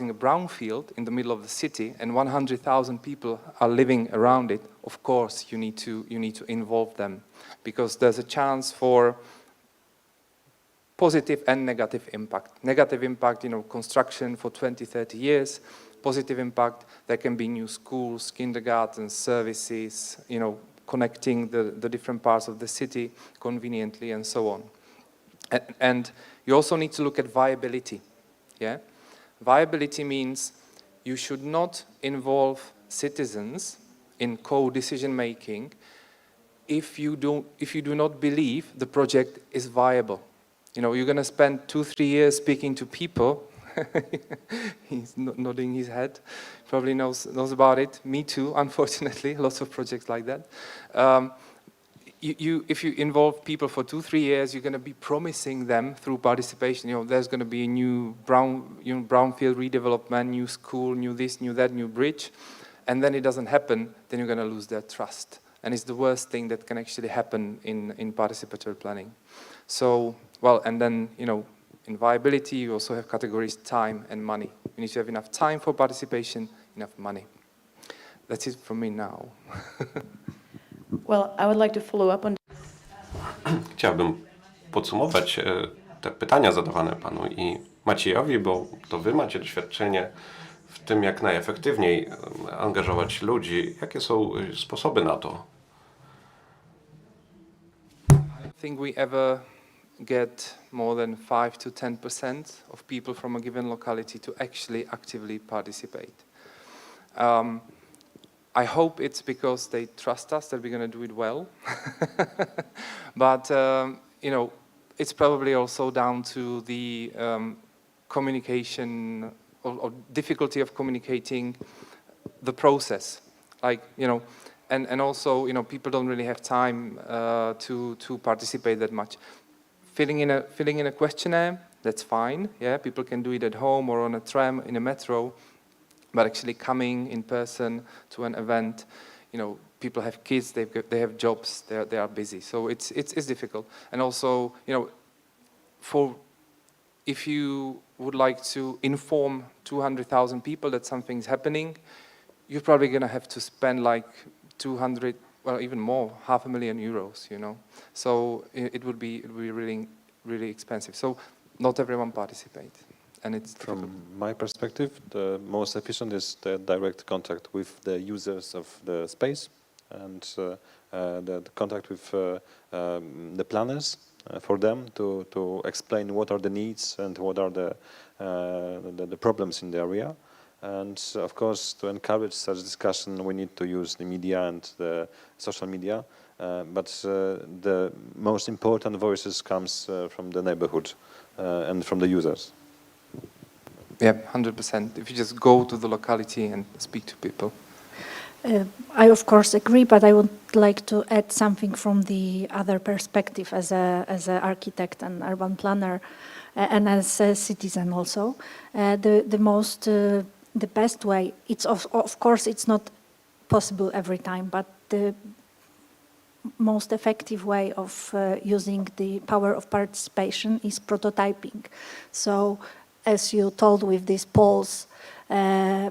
a brownfield in the middle of the city and 100,000 people are living around it, of course you need to involve them, because there's a chance for positive and negative impact. Negative impact, you know, construction for 20, 30 years. Positive impact, there can be new schools, kindergartens, services, you know, connecting the different parts of the city conveniently and so on. And you also need to look at viability. Yeah? Viability means you should not involve citizens in co-decision making if you do not believe the project is viable. You know, you're going to spend 2-3 years speaking to people. He's nodding his head. Probably knows about it. Me too, unfortunately. Lots of projects like that. If you involve people for 2-3 years, you're going to be promising them through participation, you know, there's going to be a new brownfield redevelopment, new school, new this, new that, new bridge, and then it doesn't happen, then you're going to lose their trust. And it's the worst thing that can actually happen in participatory planning. So, well, and then, you know, in viability, you also have categories time and money. You need to have enough time for participation, enough money. That's it from me now. Well, I would like to follow up on. Chciałbym podsumować te pytania zadawane panu i Maciejowi, bo to wy macie doświadczenie w tym, jak najefektywniej angażować ludzi. Jakie są sposoby na to? I think we ever get more than 5 to 10% of people from a given locality to actually actively participate. I hope it's because they trust us that we're going to do it well. But, you know, it's probably also down to the communication or difficulty of communicating the process. Like, you know, and also, you know, people don't really have time to participate that much. Filling in a questionnaire, that's fine. Yeah, people can do it at home or on a tram, in a metro. But actually coming in person to an event, you know, people have kids, they have jobs, they are busy. So it's difficult. And also, you know, if you would like to inform 200,000 people that something's happening, you're probably going to have to spend like 200, well, even more, €500,000, you know. So it would be really, really expensive. So not everyone participates. And it's from my perspective, the most efficient is the direct contact with the users of the space and the contact with the planners for them to explain what are the needs and what are the problems in the area. And of course, to encourage such discussion, we need to use the media and the social media. But the most important voices comes from the neighborhood and from the users. Yeah, 100%. If you just go to the locality and speak to people. I of course agree, but I would like to add something from the other perspective as an architect and urban planner, and as a citizen also. The best way, it's of course it's not possible every time, but the most effective way of using the power of participation is prototyping. So, as you told with these polls, I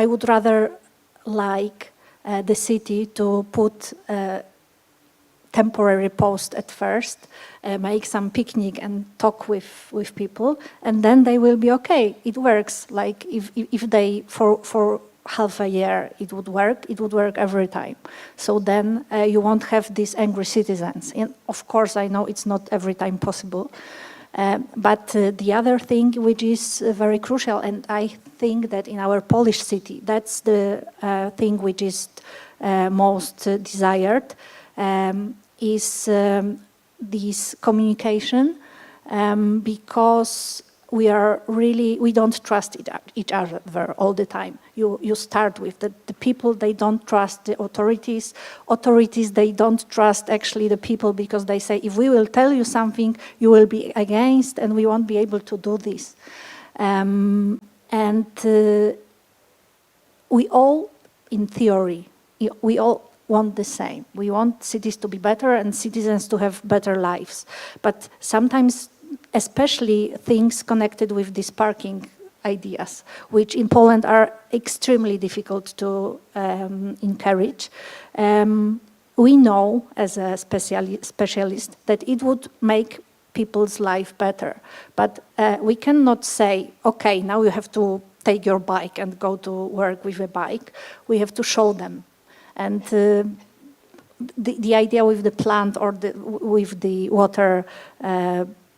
would rather like the city to put a temporary post at first, make some picnic and talk with people, and then they will be okay. It works. Like if they, for half a year, it would work every time. So then you won't have these angry citizens. And of course, I know it's not every time possible. But the other thing which is very crucial, and I think that in our Polish city, that's the thing which is most desired, is this communication, because we don't trust each other all the time. You start with the people, they don't trust the authorities. Authorities, they don't trust actually the people, because they say, if we will tell you something, you will be against and we won't be able to do this. We all, in theory, we all want the same. We want cities to be better and citizens to have better lives. But sometimes, especially things connected with these parking ideas, which in Poland are extremely difficult to encourage. We know, as a specialist, that it would make people's life better. But we cannot say, okay, now you have to take your bike and go to work with a bike. We have to show them. And the idea with the plant or with the water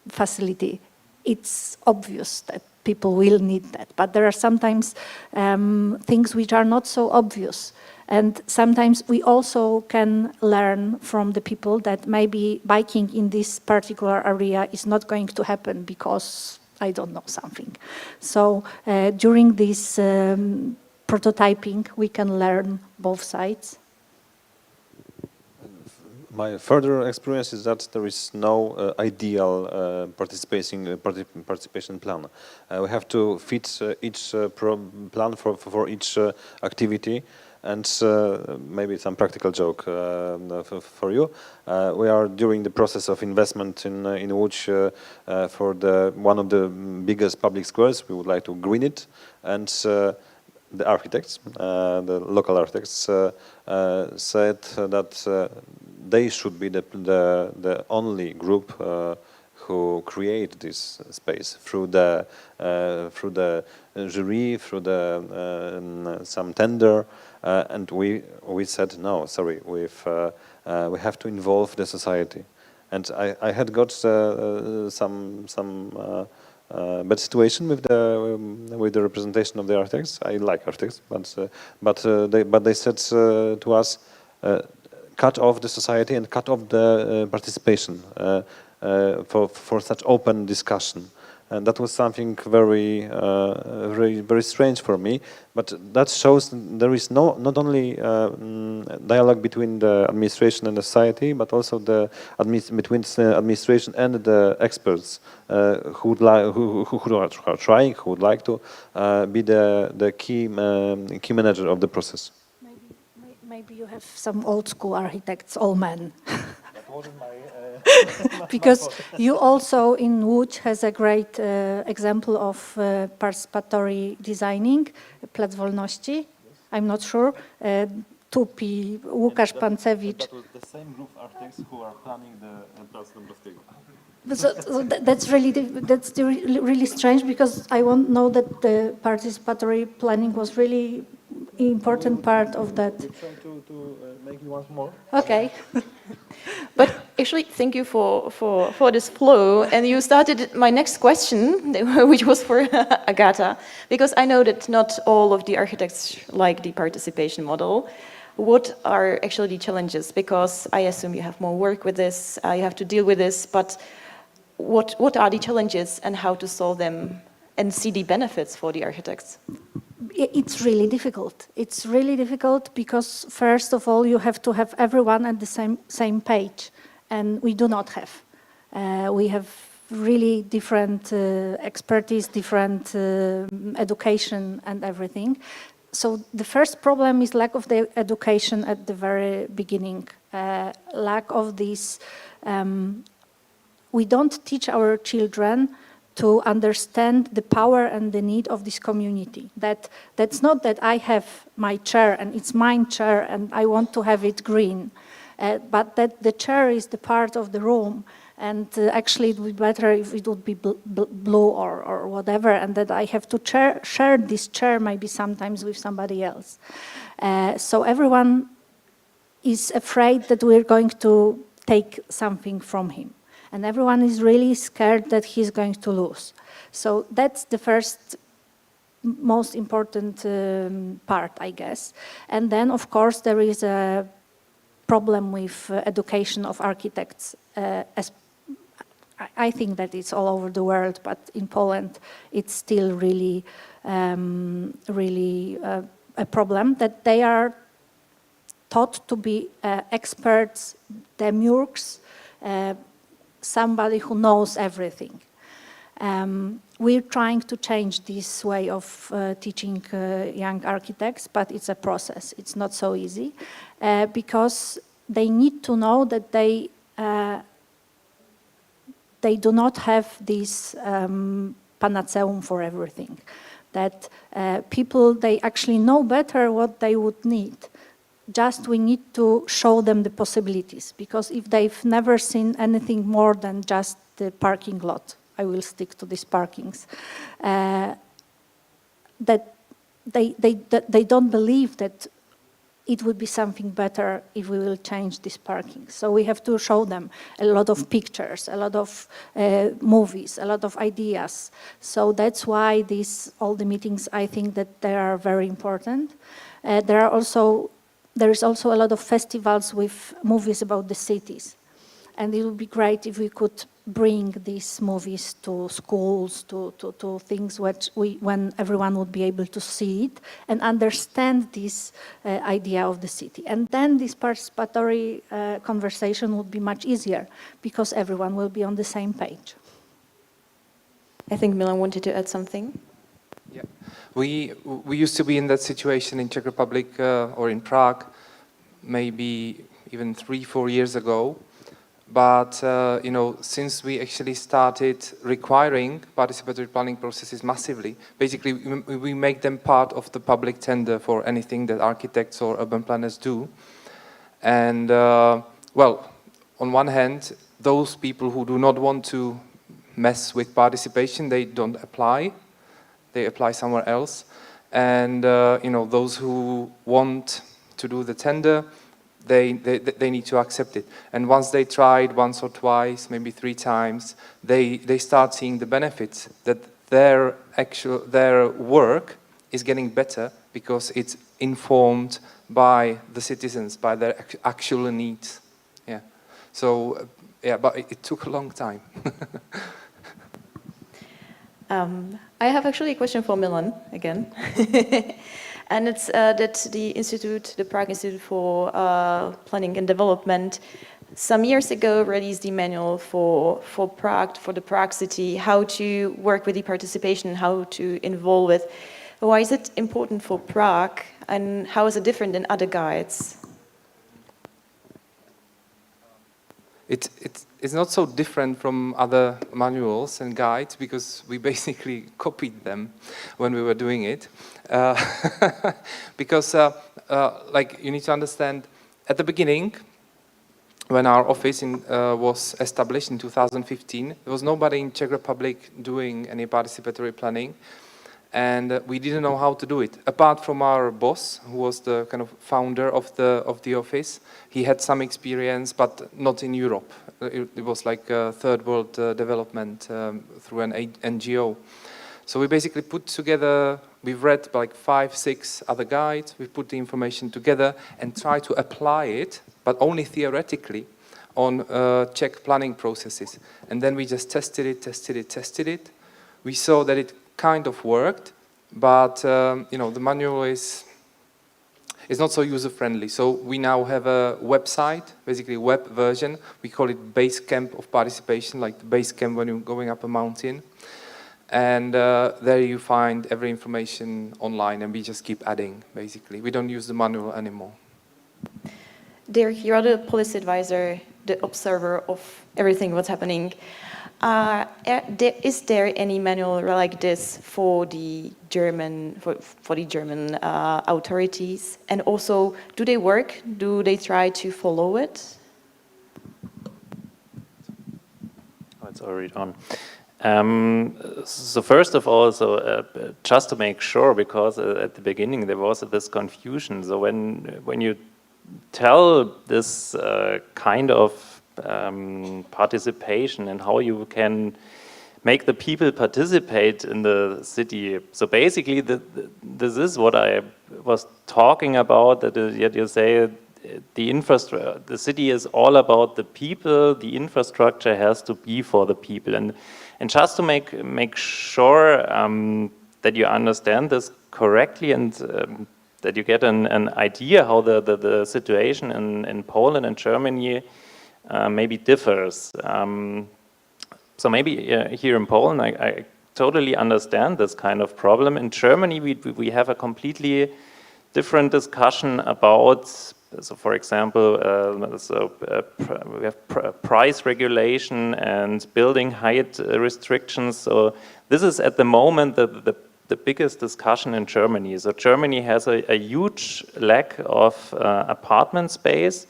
facility, it's obvious that people will need that. But there are sometimes things which are not so obvious. And sometimes we also can learn from the people that maybe biking in this particular area is not going to happen because I don't know something. So during this prototyping, we can learn both sides. My further experience is that there is no ideal participation plan. We have to fit each plan for each activity. And maybe some practical joke for you. We are during the process of investment in Łódź for one of the biggest public squares. We would like to green it, and the architects, the local architects, said that they should be the only group who create this space through the jury, through some tender. And we said no, sorry. We have to involve the society, and I had got some bad situation with the representation of the architects. I like architects, but they said to us, cut off the society and cut off the participation for such open discussion. And that was something very strange for me. But that shows there is not only dialogue between the administration and the society, but also between the administration and the experts who are trying, who would like to be the key manager of the process. Maybe you have some old school architects, all men. That wasn't my. Because you also in Łódź has a great example of participatory designing, Plac Wolności. I'm not sure. Tupi, Łukasz Pancewicz. That was the same group of architects who are planning the Plac Dąbrowskiego. So that's really strange, because I won't know that the participatory planning was really important part of that. Try to make you once more. Okay. But actually, thank you for this flow. And you started my next question, which was for Agata, because I know that not all of the architects like the participation model. What are actually the challenges? Because I assume you have more work with this, you have to deal with this, but what are the challenges and how to solve them and see the benefits for the architects? It's really difficult. It's really difficult because, first of all, you have to have everyone at the same page, and we do not have. We have really different expertise, different education and everything. So the first problem is lack of the education at the very beginning, lack of this. We don't teach our children to understand the power and the need of this community. That's not that I have my chair and it's my chair and I want to have it green, but that the chair is the part of the room, and actually it would be better if it would be blue or whatever, and that I have to share this chair maybe sometimes with somebody else. So everyone is afraid that we're going to take something from him. And everyone is really scared that he's going to lose. So that's the first most important part, I guess. And then, of course, there is a problem with education of architects. I think that it's all over the world, but in Poland, it's still really, a problem that they are taught to be experts, demiurges, somebody who knows everything. We're trying to change this way of teaching young architects, but it's a process. It's not so easy because they need to know that they do not have this panaceum for everything. That people, they actually know better what they would need. Just we need to show them the possibilities, because if they've never seen anything more than just the parking lot, I will stick to these parkings, that they don't believe that it would be something better if we will change this parking. So we have to show them a lot of pictures, a lot of movies, a lot of ideas. So that's why all the meetings, I think that they are very important. There is also a lot of festivals with movies about the cities. And it would be great if we could bring these movies to schools, to things when everyone would be able to see it and understand this idea of the city. And then this participatory conversation would be much easier because everyone will be on the same page. I think Milan wanted to add something. Yeah. We used to be in that situation in Czech Republic or in Prague, maybe even 3-4 years ago. But since we actually started requiring participatory planning processes massively, basically we make them part of the public tender for anything that architects or urban planners do. And well, on one hand, those people who do not want to mess with participation, they don't apply. They apply somewhere else. And those who want to do the tender, they need to accept it. And once they tried once or twice, maybe 3 times, they start seeing the benefits, that their work is getting better because it's informed by the citizens, by their actual needs. Yeah. So but it took a long time. I have actually a question for Milan again. And it's that the Prague Institute for Planning and Development, some years ago released the manual for Prague, for the Prague city, how to work with the participation, how to involve it. Why is it important for Prague, and how is it different than other guides? It's not so different from other manuals and guides because we basically copied them when we were doing it. Because you need to understand, at the beginning, when our office was established in 2015, there was nobody in Czech Republic doing any participatory planning, and we didn't know how to do it. Apart from our boss, who was the kind of founder of the office, he had some experience, but not in Europe. It was like a third world development through an NGO. So we basically put together, we've read like 5-6 other guides, we put the information together and try to apply it, but only theoretically, on Czech planning processes. And then we just tested it. We saw that it kind of worked. but you know, the manual is not so user-friendly. So we now have a website, basically a web version. We call it Base Camp of Participation, like the base camp when you're going up a mountain. And there you find every information online, and we just keep adding, basically. We don't use the manual anymore. Dirk, you're the policy advisor, the observer of everything what's happening. Is there any manual like this for the German authorities? And also, do they work? Do they try to follow it? Oh, it's already on. So first of all, just to make sure, because at the beginning there was this confusion. So when you tell this kind of participation and how you can make the people participate in the city, so basically this is what I was talking about. That you say the city is all about the people. The infrastructure has to be for the people, and just to make sure that you understand this correctly and that you get an idea how the situation in Poland and Germany maybe differs. So maybe here in Poland, I totally understand this kind of problem. In Germany, we have a completely different discussion about. So, for example, we have price regulation and building height restrictions. So, this is at the moment the biggest discussion in Germany. So, Germany has a huge lack of apartment space,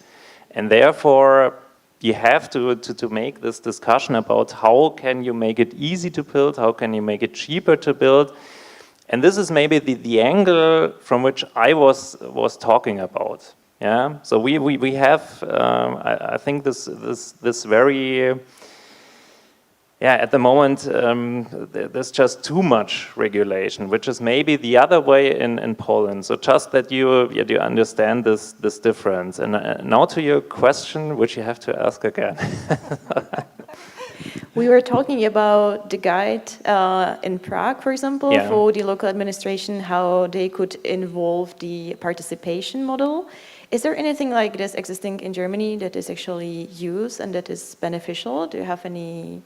and therefore you have to make this discussion about how can you make it easy to build, how can you make it cheaper to build. And this is maybe the angle from which I was talking about. Yeah, so we have I think this very at the moment there's just too much regulation, which is maybe the other way in Poland. So just that you understand this difference. And now to your question, which you have to ask again. We were talking about the guide in Prague, for example, for the local administration, how they could involve the participation model. Is there anything like this existing in Germany that is actually used and that is beneficial? Do you have any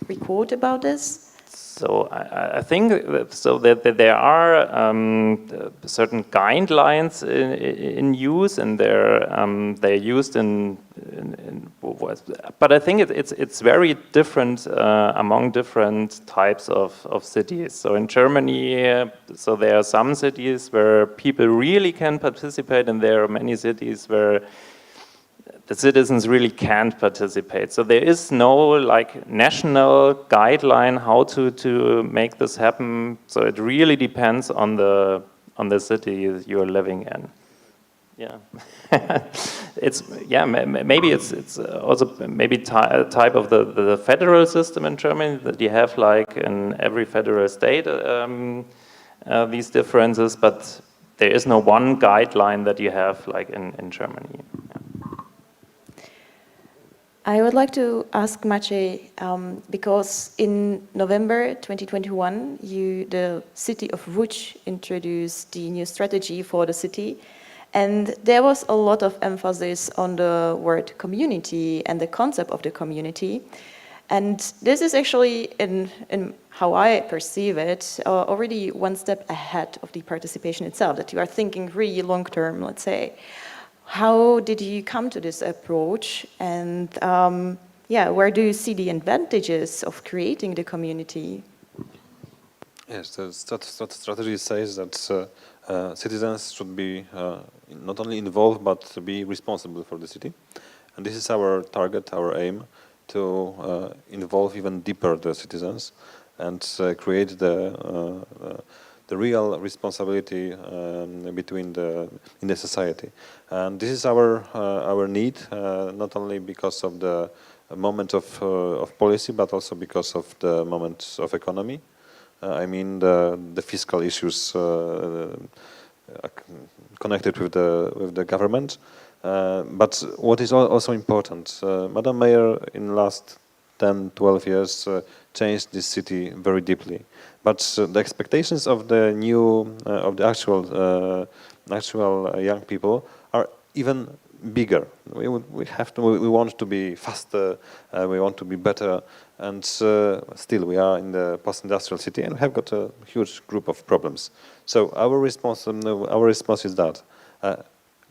report about this? So I think that there are certain guidelines in use, and they're used but I think it's very different among different types of cities. So in Germany, so there are some cities where people really can participate, and there are many cities where the citizens really can't participate. So there is no national guideline how to make this happen. So it really depends on the city you're living in. Yeah, maybe it's also maybe type of the federal system in Germany, that you have in every federal state these differences, but there is no one guideline that you have in Germany. Yeah. I would like to ask Maciej, because in November 2021, the city of Łódź introduced the new strategy for the city, and there was a lot of emphasis on the word community and the concept of the community. And this is actually, in how I perceive it, already one step ahead of the participation itself, that you are thinking really long-term, let's say. How did you come to this approach, and where do you see the advantages of creating the community? Yes, the strategy says that citizens should be not only involved but to be responsible for the city, and this is our target, our aim, to involve even deeper the citizens and create the real responsibility in the society. And this is our need, not only because of the moment of policy, but also because of the moment of economy. I mean the fiscal issues connected with the government. But what is also important, Madam Mayor in last 10, 12 years changed this city very deeply. But the expectations of the actual young people are even bigger. We want to be faster, we want to be better, and still we are in the post-industrial city and we have got a huge group of problems. So our response is that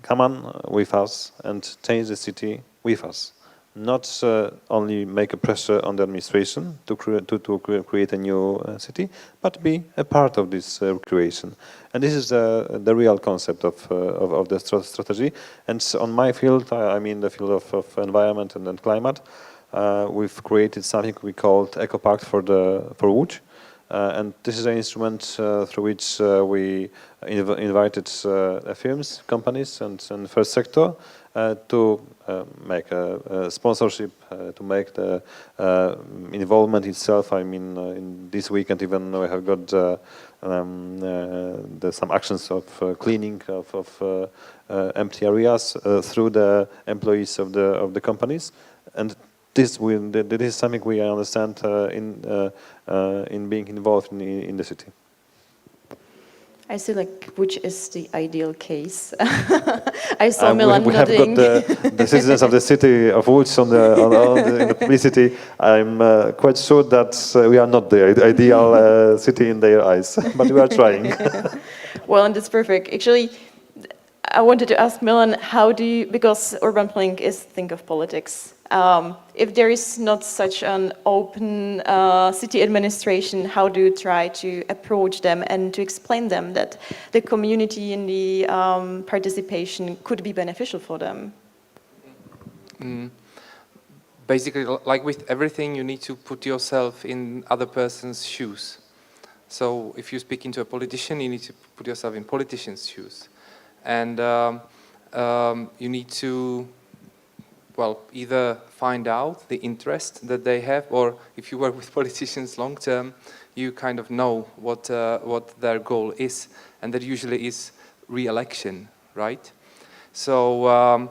come on with us and change the city with us. Not only make a pressure on the administration to create a new city, but be a part of this creation. And this is the real concept of the strategy. And on my field, I mean the field of environment and then climate, we've created something we called EcoPact for Łódź. And this is an instrument through which we invited firms, companies, and first sector to make a sponsorship, to make the involvement itself. I mean, in this weekend even we have got some actions of cleaning of empty areas through the employees of the companies, and this is something we understand in being involved in the city. I see, like, which is the ideal case. I saw Milan we have nodding. got the citizens of the city of Łódź in the publicity. I'm quite sure that we are not the ideal city in their eyes, but we are trying. Well, and that's perfect. Actually, I wanted to ask Milan, how do you, because urban planning is think of politics. If there is not such an open city administration, how do you try to approach them and to explain them that the community and the participation could be beneficial for them? Basically, like with everything, you need to put yourself in other person's shoes. So if you speak into a politician, you need to put yourself in politician's shoes. And you need to, well, either find out the interest that they have, or if you work with politicians long term, you kind of know what their goal is, and that usually is re-election, right? So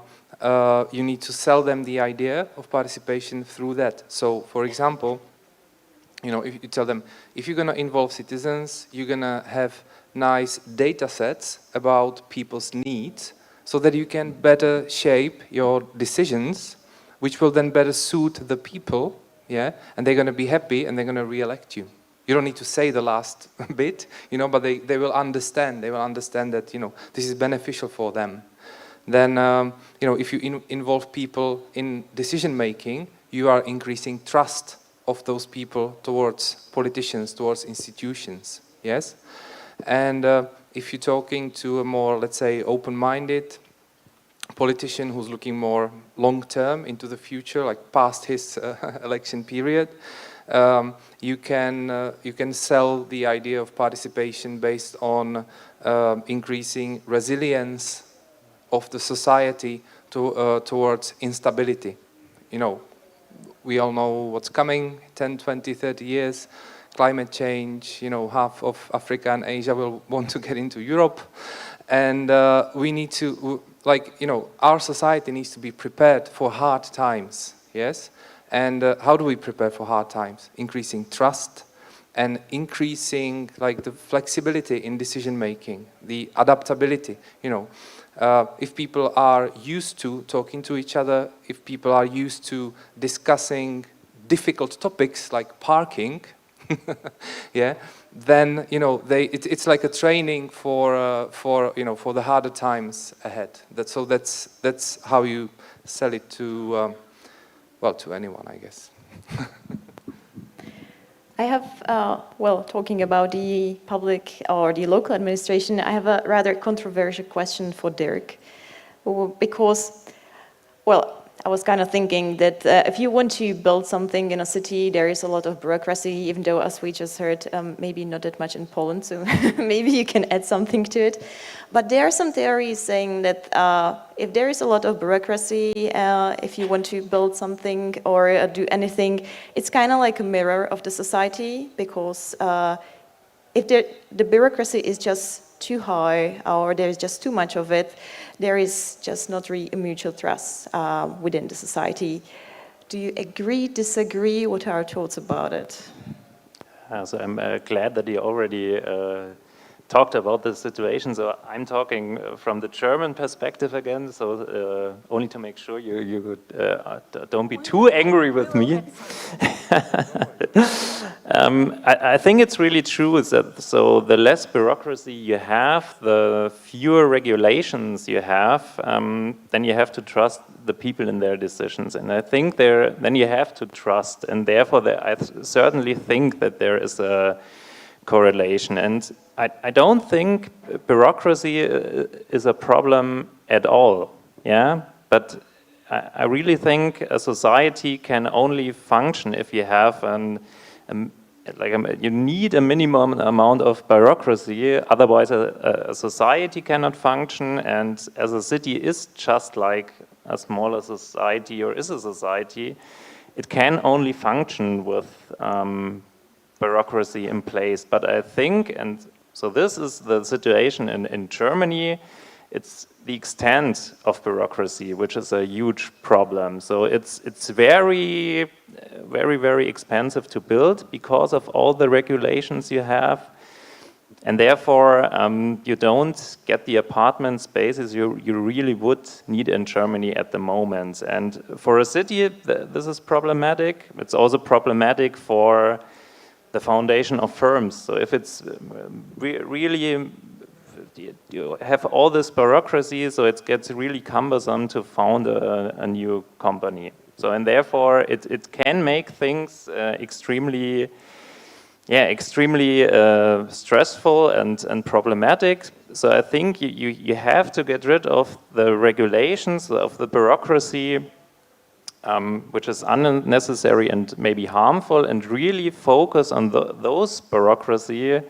you need to sell them the idea of participation through that. So, for example, you know, if you tell them, if you're going to involve citizens, you're going to have nice data sets about people's needs, so that you can better shape your decisions, which will then better suit the people, yeah, and they're going to be happy and they're going to re-elect you. You don't need to say the last bit, you know, but they will understand. They will understand that, you know, this is beneficial for them. Then, you know, if you involve people in decision making, you are increasing trust of those people towards politicians, towards institutions, yes? And if you're talking to a more, let's say, open-minded politician who's looking more long-term into the future, like past his election period, you can sell the idea of participation based on increasing resilience of the society towards instability. You know, we all know what's coming, 10, 20, 30 years. Climate change, you know, half of Africa and Asia will want to get into Europe. And we need to, like, you know, our society needs to be prepared for hard times, yes? And how do we prepare for hard times? Increasing trust and increasing, like, the flexibility in decision making, the adaptability, you know. If people are used to talking to each other, if people are used to discussing difficult topics like parking, yeah, then, you know, it's like a training for you know, for the harder times ahead. That's how you sell it to well, to anyone, I guess. I have, well, talking about the public or the local administration, I have a rather controversial question for Dirk, because, well, I was kind of thinking that if you want to build something in a city, there is a lot of bureaucracy, even though, as we just heard, maybe not that much in Poland, so maybe you can add something to it. But there are some theories saying that if there is a lot of bureaucracy, if you want to build something or do anything, it's kind of like a mirror of the society, because if the bureaucracy is just too high or there's just too much of it, there is just not really a mutual trust within the society. Do you agree, disagree? What are your thoughts about it? So I'm glad that you already talked about the situation. So I'm talking from the German perspective again. So only to make sure you don't be too angry with me. I think it's really true is that so the less bureaucracy you have, the fewer regulations you have, then you have to trust the people in their decisions. And I think then you have to trust, and therefore I certainly think that there is a correlation. And I don't think bureaucracy is a problem at all, yeah? But I really think a society can only function if you have you need a minimum amount of bureaucracy, otherwise a society cannot function, and as a city is just like a smaller society or is a society, it can only function with bureaucracy in place. But I think, and so this is the situation in Germany, it's the extent of bureaucracy, which is a huge problem. So it's very, very, very expensive to build because of all the regulations you have. And therefore, you don't get the apartment spaces you really would need in Germany at the moment. And for a city, this is problematic. It's also problematic for the foundation of firms. So if it's really, you have all this bureaucracy, so it gets really cumbersome to found a new company. So, and therefore, it can make things extremely stressful and problematic. So I think you have to get rid of the regulations, of the bureaucracy, which is unnecessary and maybe harmful, and really focus on those bureaucracy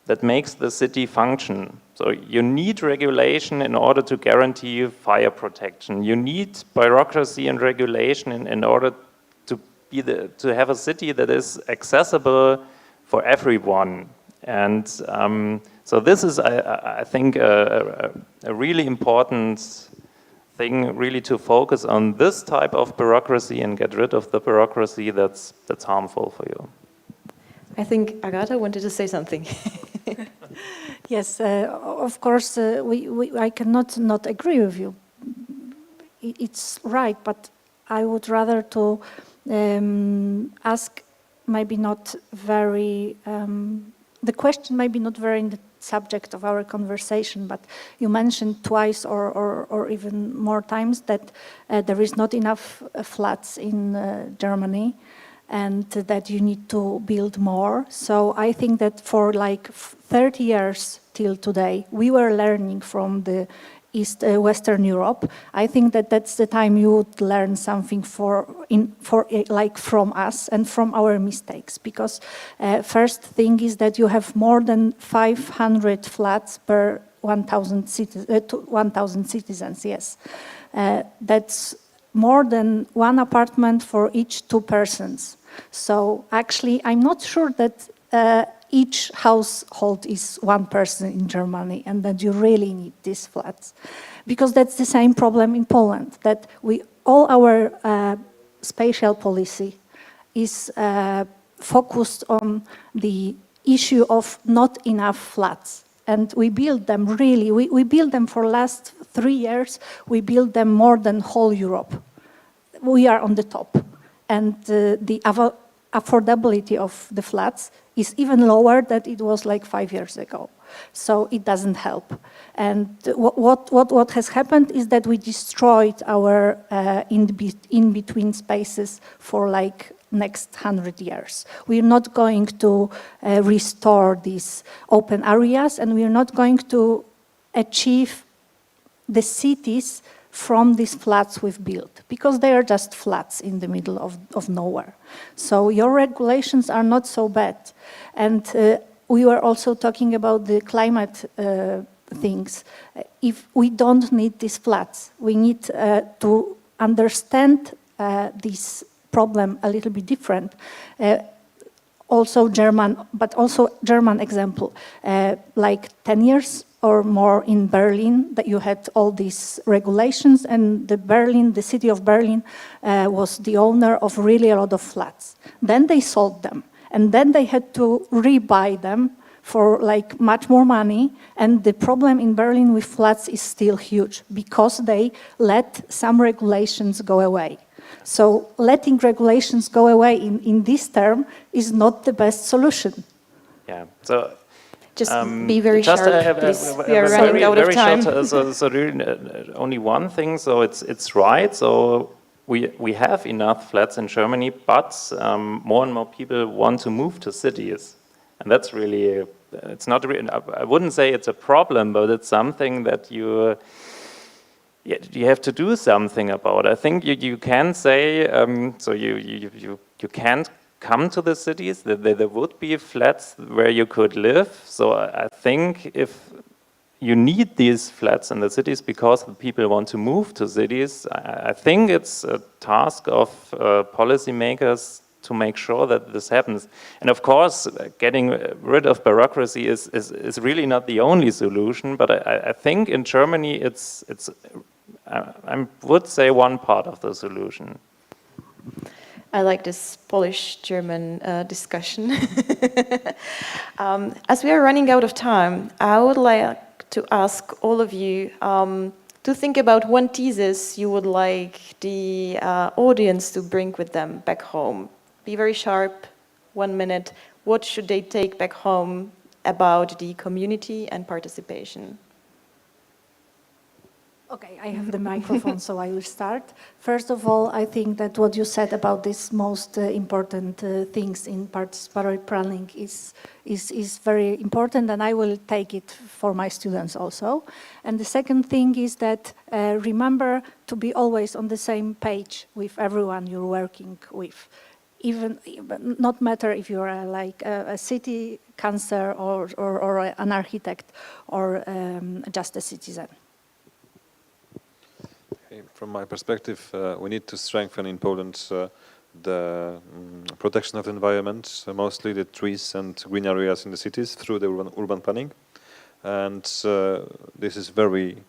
that makes the city function. So you need regulation in order to guarantee fire protection. You need bureaucracy and regulation in order to have a city that is accessible for everyone. And so this is, I think, a really important thing, really to focus on this type of bureaucracy and get rid of the bureaucracy that's harmful for you. I think Agata wanted to say something. Yes, of course, I cannot not agree with you. It's right, but I would rather to ask maybe not very, the question maybe not very in the subject of our conversation, but you mentioned twice or even more times that there is not enough flats in Germany and that you need to build more. So I think that for like 30 years till today, we were learning from the Western Europe. I think that that's the time you would learn something like from us and from our mistakes. Because first thing is that you have more than 500 flats per 1,000 citizens. Yes, that's more than one apartment for each 2 persons. So actually, I'm not sure that each household is 1 person in Germany and that you really need these flats. Because that's the same problem in Poland, that all our spatial policy is focused on the issue of not enough flats. And we build them really, we build them for last 3 years, we build them more than whole Europe. We are on the top. And the affordability of the flats is even lower than it was like 5 years ago. So it doesn't help. And what has happened is that we destroyed our in-between spaces for like next 100 years. We're not going to restore these open areas, and we're not going to achieve the cities from these flats we've built, because they are just flats in the middle of nowhere. So your regulations are not so bad. And we were also talking about the climate things. If we don't need these flats, we need to understand this problem a little bit different. Also German example. Like 10 years or more in Berlin, that you had all these regulations, and the city of Berlin was the owner of really a lot of flats. Then they sold them, and then they had to rebuy them for like much more money, and the problem in Berlin with flats is still huge because they let some regulations go away. So letting regulations go away in this term is not the best solution. Yeah, so just be very sharp, please. We are running out of time. So really, only one thing. So it's right. So we have enough flats in Germany, but more and more people want to move to cities, and that's really it's not. I wouldn't say it's a problem, but it's something that you have to do something about. I think you can say so. You can't come to the cities, that there would be flats where you could live. So I think if you need these flats in the cities because the people want to move to cities, I think it's a task of policymakers to make sure that this happens. And of course, getting rid of bureaucracy is really not the only solution, but I think in Germany it's I would say one part of the solution. I like this Polish-German discussion. As we are running out of time, I would like to ask all of you to think about one thesis you would like the audience to bring with them back home. Be very sharp, 1 minute. What should they take back home about the community and participation? Okay, I have the microphone, so I will start. First of all, I think that what you said about these most important things in participatory planning is very important, and I will take it for my students also. And the second thing is that remember to be always on the same page with everyone you're working with. Even not matter if you're like a city councillor or an architect or just a citizen. From my perspective, we need to strengthen in Poland the protection of the environment, mostly the trees and green areas in the cities through the urban planning. And this is very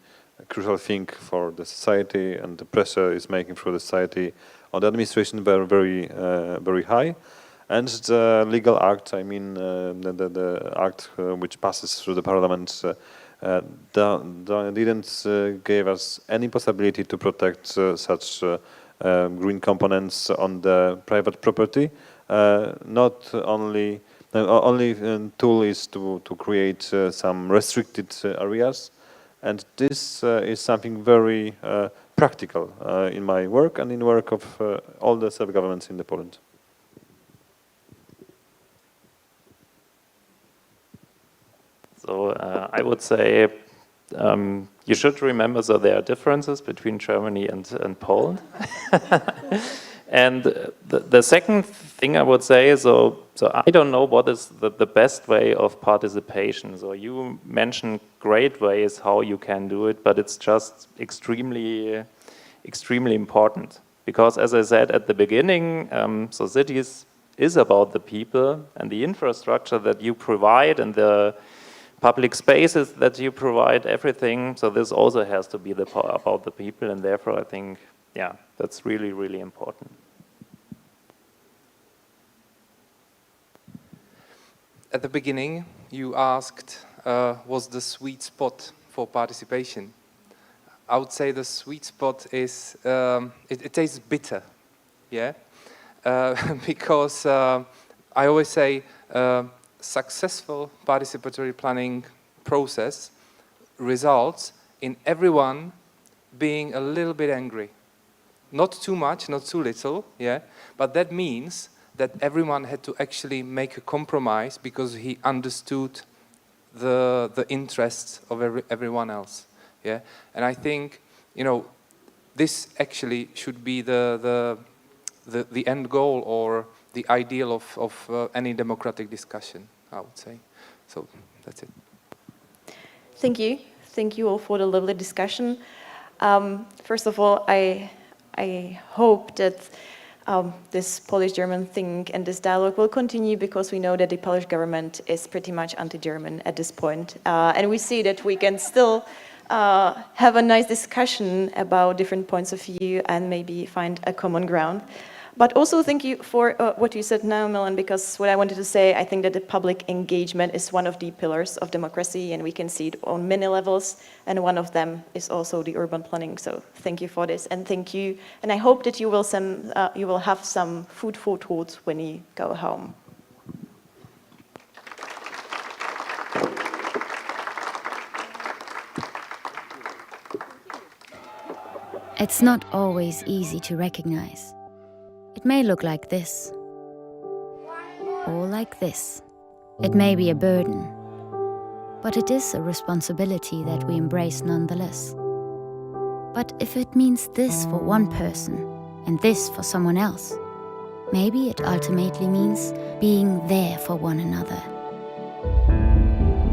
crucial thing for the society, and the pressure is making for the society on the administration very high. And the legal act, I mean the act which passes through the parliament didn't give us any possibility to protect such green components on the private property. Not only tool is to create some restricted areas, and this is something very practical in my work and in the work of all the self-governments in Poland. So I would say you should remember that there are differences between Germany and Poland. And the second thing I would say is, so I don't know what is the best way of participation. So you mentioned great ways how you can do it, but it's just extremely important. Because as I said at the beginning, so cities is about the people and the infrastructure that you provide and the public spaces that you provide, everything. So this also has to be about the people, and therefore I think, yeah, that's really, really important. At the beginning, you asked, what's the sweet spot for participation? I would say the sweet spot is, it tastes bitter, yeah? Because I always say, successful participatory planning process results in everyone being a little bit angry. Not too much, not too little, yeah? But that means that everyone had to actually make a compromise because he understood the interests of everyone else, yeah? And I think, you know, this actually should be the end goal or the ideal of any democratic discussion, I would say. So that's it. Thank you. Thank you all for the lovely discussion. First of all, I hope that this Polish-German thing and this dialogue will continue because we know that the Polish government is pretty much anti-German at this point. And we see that we can still have a nice discussion about different points of view and maybe find a common ground. But also thank you for what you said now, Milan, because what I wanted to say, I think that the public engagement is one of the pillars of democracy, and we can see it on many levels, and one of them is also the urban planning. So thank you for this, and thank you. And I hope that you will have some food for thought when you go home. It's not always easy to recognize. It may look like this, or like this. It may be a burden, but it is a responsibility that we embrace nonetheless. But if it means this for one person and this for someone else, maybe it ultimately means being there for one another.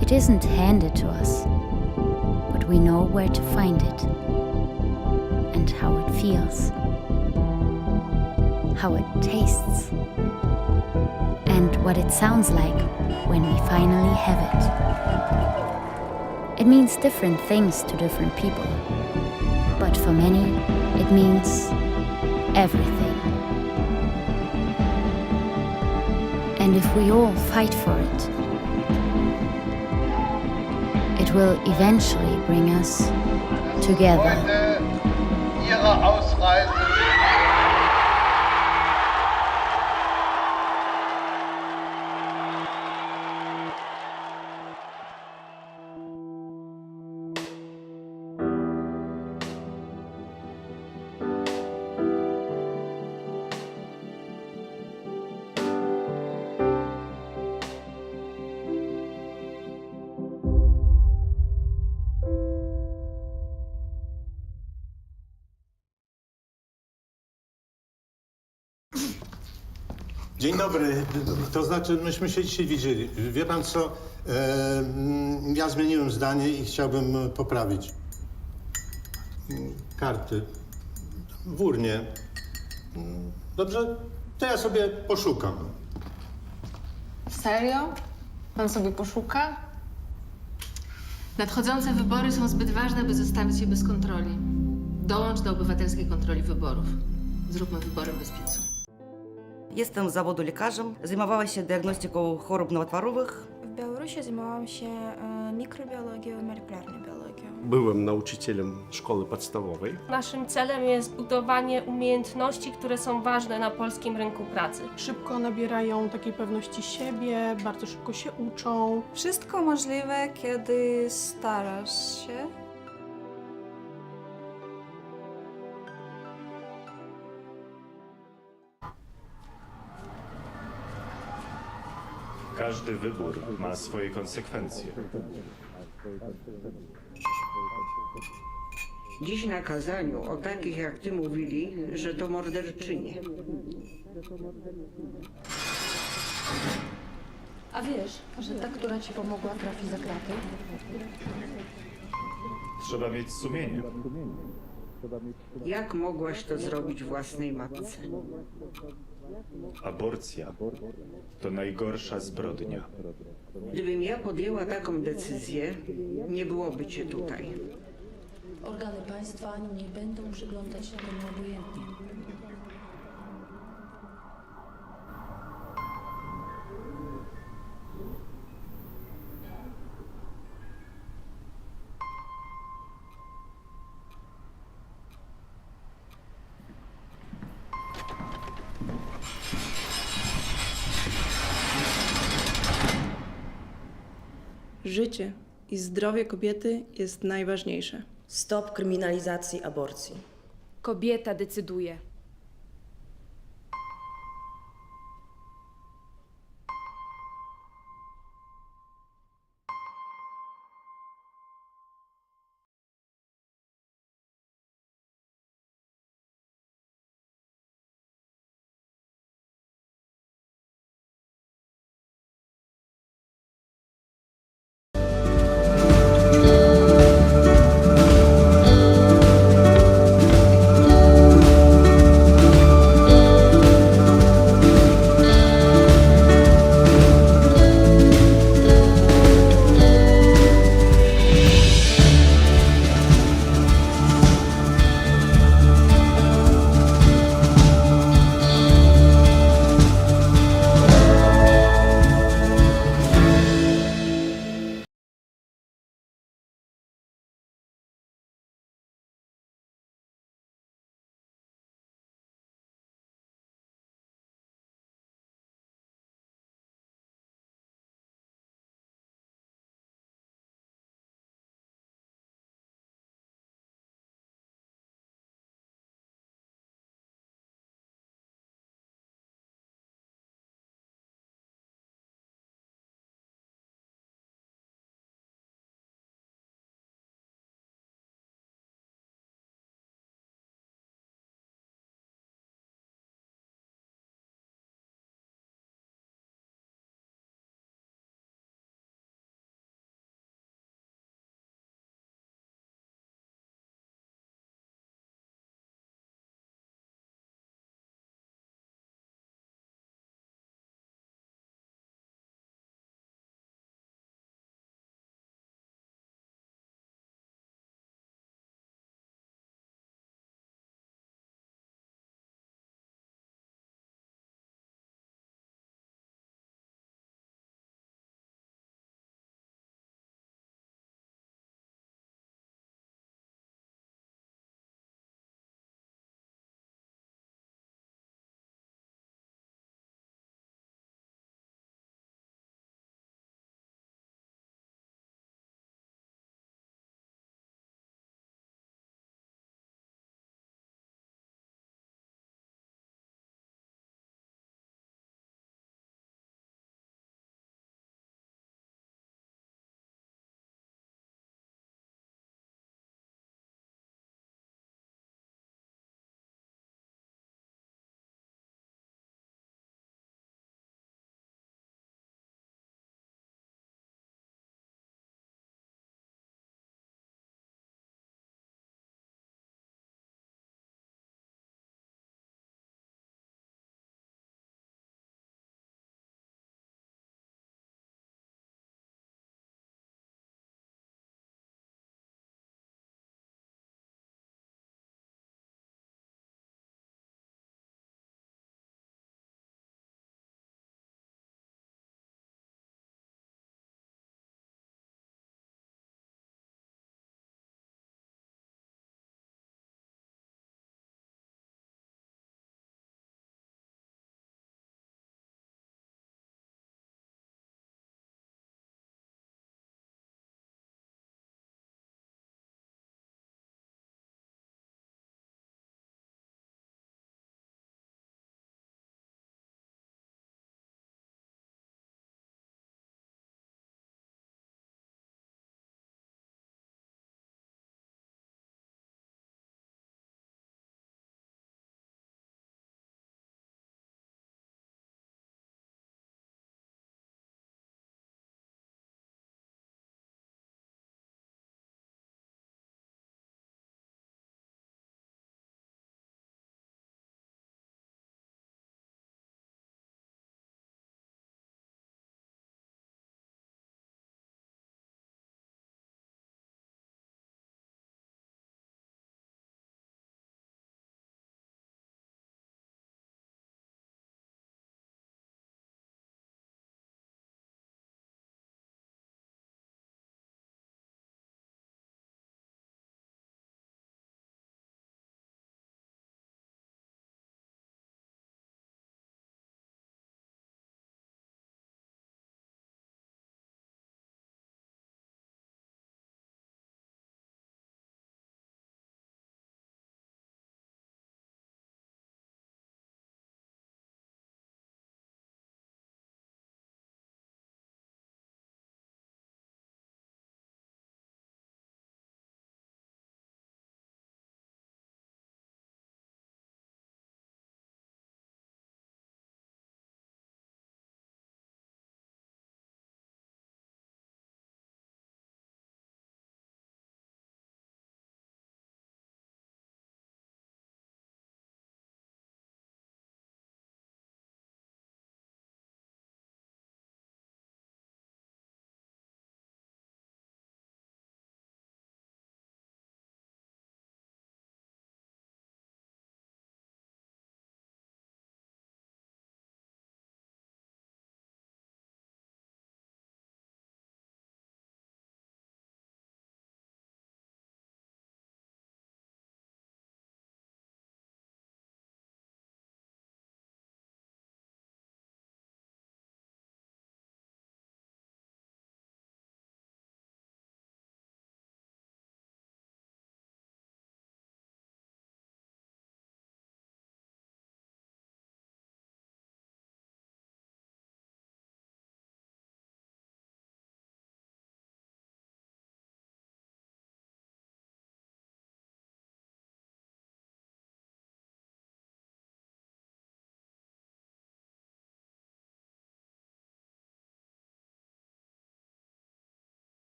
It isn't handed to us, but we know where to find it and how it feels. How it tastes, and what it sounds like when we finally have it. It means different things to different people, but for many, it means everything. And if we all fight for it, it will eventually bring us together. Dzień dobry, to znaczy myśmy się dzisiaj widzieli. Wie pan co, ja zmieniłem zdanie i chciałbym poprawić. Karty w urnie. Dobrze? To ja sobie poszukam. Serio? Pan sobie poszuka? Nadchodzące wybory są zbyt ważne, by zostawić je bez kontroli. Dołącz do obywatelskiej kontroli wyborów. Zróbmy wybory bez piecu. Jestem z zawodu lekarzem, zajmowała się diagnostyką chorób nowotworowych. W Białorusi zajmowałam się mikrobiologią i molekularną biologią. Byłem nauczycielem szkoły podstawowej. Naszym celem jest budowanie umiejętności, które są ważne na polskim rynku pracy. Szybko nabierają takiej pewności siebie, bardzo szybko się uczą. Wszystko możliwe, kiedy starasz się. Każdy wybór ma swoje konsekwencje. Dziś na kazaniu o takich jak ty mówili, że to morderczynie. A wiesz, że ta, która ci pomogła, trafi za kraty? Trzeba mieć sumienie. Jak mogłaś to zrobić własnej matce? Aborcja to najgorsza zbrodnia. Gdybym ja podjęła taką decyzję, nie byłoby cię tutaj. Organy państwa nie będą przyglądać się temu obojętnie. Życie i zdrowie kobiety jest najważniejsze. Stop kryminalizacji aborcji. Kobieta decyduje.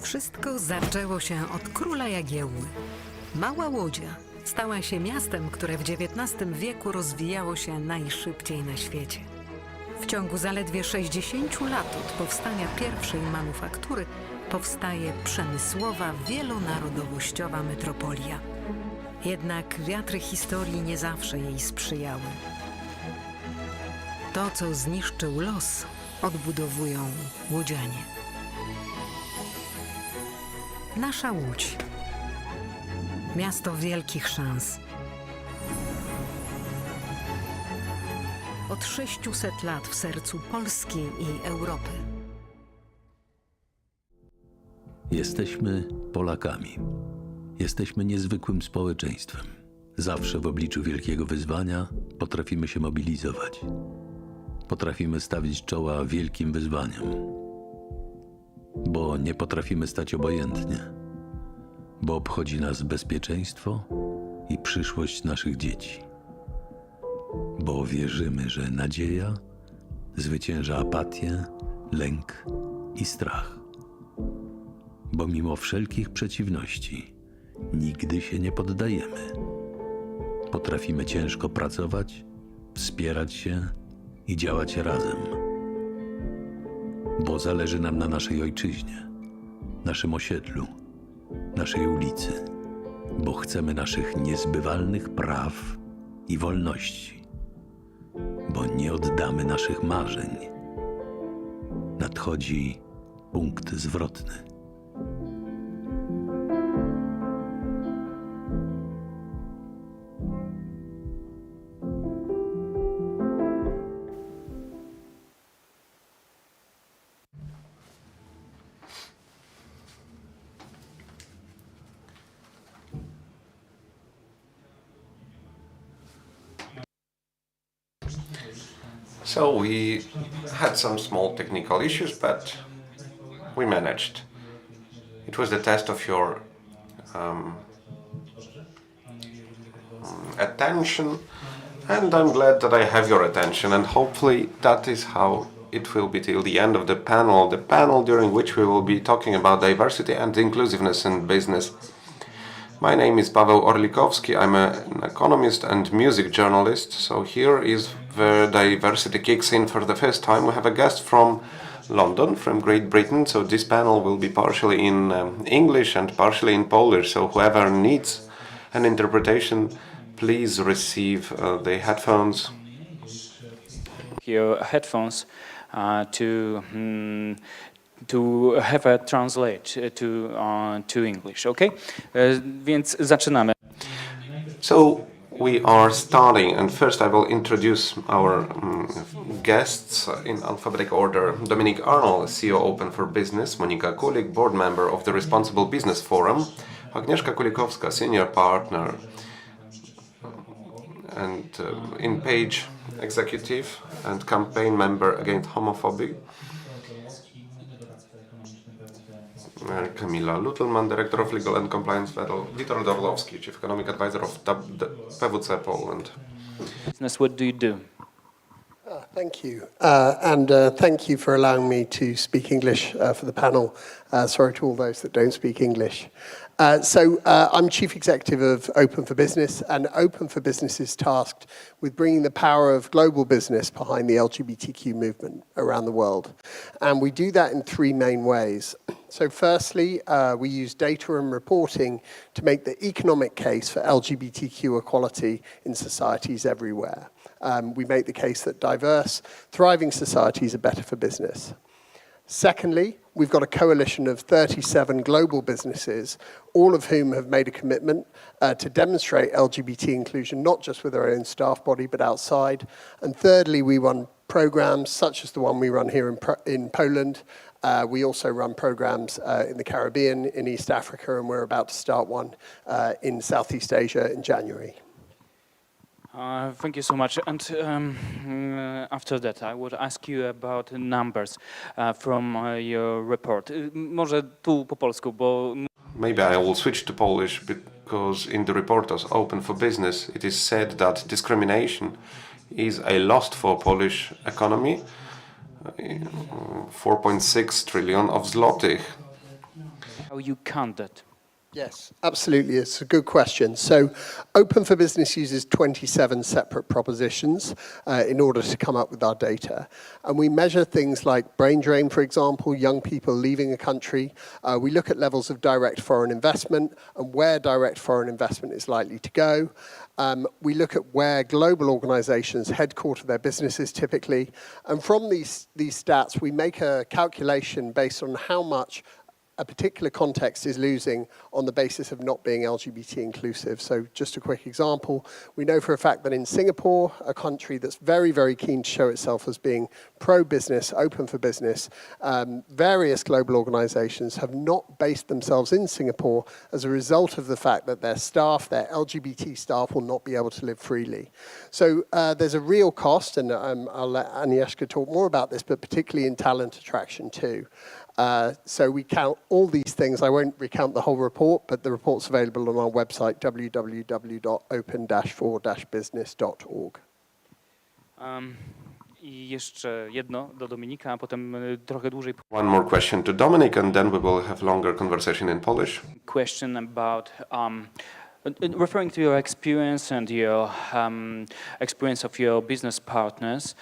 Wszystko zaczęło się od króla Jagiełły. Mała Łodzia stała się miastem, które w XIX wieku rozwijało się najszybciej na świecie. W ciągu zaledwie 60 lat od powstania pierwszej manufaktury powstaje przemysłowa, wielonarodowościowa metropolia. Jednak wiatry historii nie zawsze jej sprzyjały. To, co zniszczył los, odbudowują łodzianie. Nasza Łódź. Miasto wielkich szans. Od 600 lat w sercu Polski i Europy. Jesteśmy Polakami. Jesteśmy niezwykłym społeczeństwem. Zawsze w obliczu wielkiego wyzwania potrafimy się mobilizować. Potrafimy stawić czoła wielkim wyzwaniom. Bo nie potrafimy stać obojętnie. Bo obchodzi nas bezpieczeństwo i przyszłość naszych dzieci. Bo wierzymy, że nadzieja zwycięża apatię, lęk i strach. Bo mimo wszelkich przeciwności nigdy się nie poddajemy. Potrafimy ciężko pracować, wspierać się i działać razem. Bo zależy nam na naszej ojczyźnie, naszym osiedlu, naszej ulicy. Bo chcemy naszych niezbywalnych praw i wolności. Bo nie oddamy naszych marzeń. Nadchodzi punkt zwrotny. So we had some small technical issues, but we managed. It was the test of your attention, and I'm glad that I have your attention, and hopefully that is how it will be till the end of the panel during which we will be talking about diversity and inclusiveness in business. My name is Paweł Orlikowski. I'm an economist and music journalist. So here is where diversity kicks in for the first time. We have a guest from London, from Great Britain. So this panel will be partially in English and partially in Polish. So whoever needs an interpretation, please receive the headphones. Your headphones to have a translate to English, okay? Więc zaczynamy. So we are starting, and first I will introduce our guests in alphabetic order. Dominic Arnold, CEO Open for Business, Monika Kulik, board member of the Responsible Business Forum, Agnieszka Kulikowska, senior partner and in Page executive and campaign member against homophobia. Kamila Lutelman, Director of Legal and Compliance Federal, Witold Orlowski, Chief Economic Advisor of PwC Poland. Business, what do you do? Thank you. Thank you for allowing me to speak English for the panel. Sorry to all those that don't speak English. I'm Chief Executive of Open for Business, and Open for Business is tasked with bringing the power of global business behind the LGBTQ movement around the world. And we do that in three main ways. So firstly, we use data and reporting to make the economic case for LGBTQ equality in societies everywhere. We make the case that diverse, thriving societies are better for business. Secondly, we've got a coalition of 37 global businesses, all of whom have made a commitment to demonstrate LGBT inclusion, not just with our own staff body, but outside. And thirdly, we run programs such as the one we run here in Poland. We also run programs in the Caribbean, in East Africa, and we're about to start one in Southeast Asia in January. Thank you so much. And after that, I would ask you about numbers from your report. Może tu po polsku, bo... Maybe I will switch to Polish because in the report as Open for Business, it is said that discrimination is a loss for Polish economy, 4.6 trillion of złotych. How you count that? Yes, absolutely. It's a good question. So Open for Business uses 27 separate propositions in order to come up with our data. And we measure things like brain drain, for example, young people leaving a country. We look at levels of direct foreign investment and where direct foreign investment is likely to go. We look at where global organizations headquarter their businesses typically. And from these stats, we make a calculation based on how much a particular context is losing on the basis of not being LGBT inclusive. So just a quick example, we know for a fact that in Singapore, a country that's very, very keen to show itself as being pro-business, open for business, various global organizations have not based themselves in Singapore as a result of the fact that their staff, their LGBT staff, will not be able to live freely. So there's a real cost, and I'll let Agnieszka talk more about this, but particularly in talent attraction too. So we count all these things. I won't recount the whole report, but the report's available on our website, www.open-for-business.org. I jeszcze jedno do Dominika, a potem trochę dłużej. One more question to Dominic, and then we will have longer conversation in Polish. Question about referring to your experience and your experience of your business partners,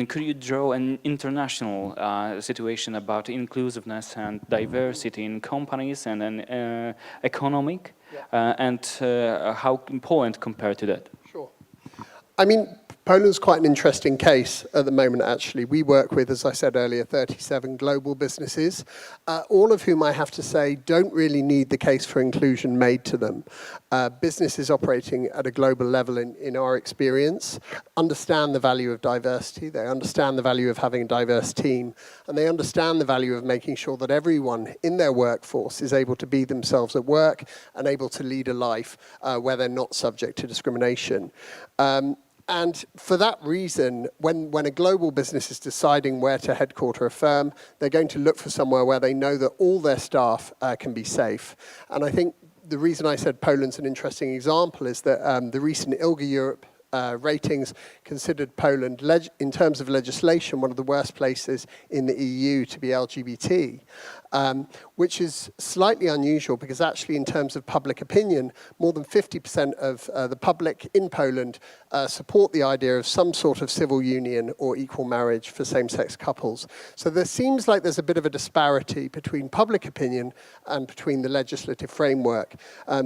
could you draw an international situation about inclusiveness and diversity in companies and an economic, and how Poland compared to that? Sure. I mean, Poland's quite an interesting case at the moment, actually. We work with, as I said earlier, 37 global businesses, all of whom I have to say don't really need the case for inclusion made to them. Businesses operating at a global level, in our experience, understand the value of diversity, they understand the value of having a diverse team, and they understand the value of making sure that everyone in their workforce is able to be themselves at work and able to lead a life where they're not subject to discrimination. And for that reason, when a global business is deciding where to headquarter a firm, they're going to look for somewhere where they know that all their staff can be safe. And I think the reason I said Poland's an interesting example is that the recent ILGA Europe ratings considered Poland, in terms of legislation, one of the worst places in the EU to be LGBT, which is slightly unusual because actually in terms of public opinion, more than 50% of the public in Poland support the idea of some sort of civil union or equal marriage for same-sex couples. So there seems like there's a bit of a disparity between public opinion and between the legislative framework.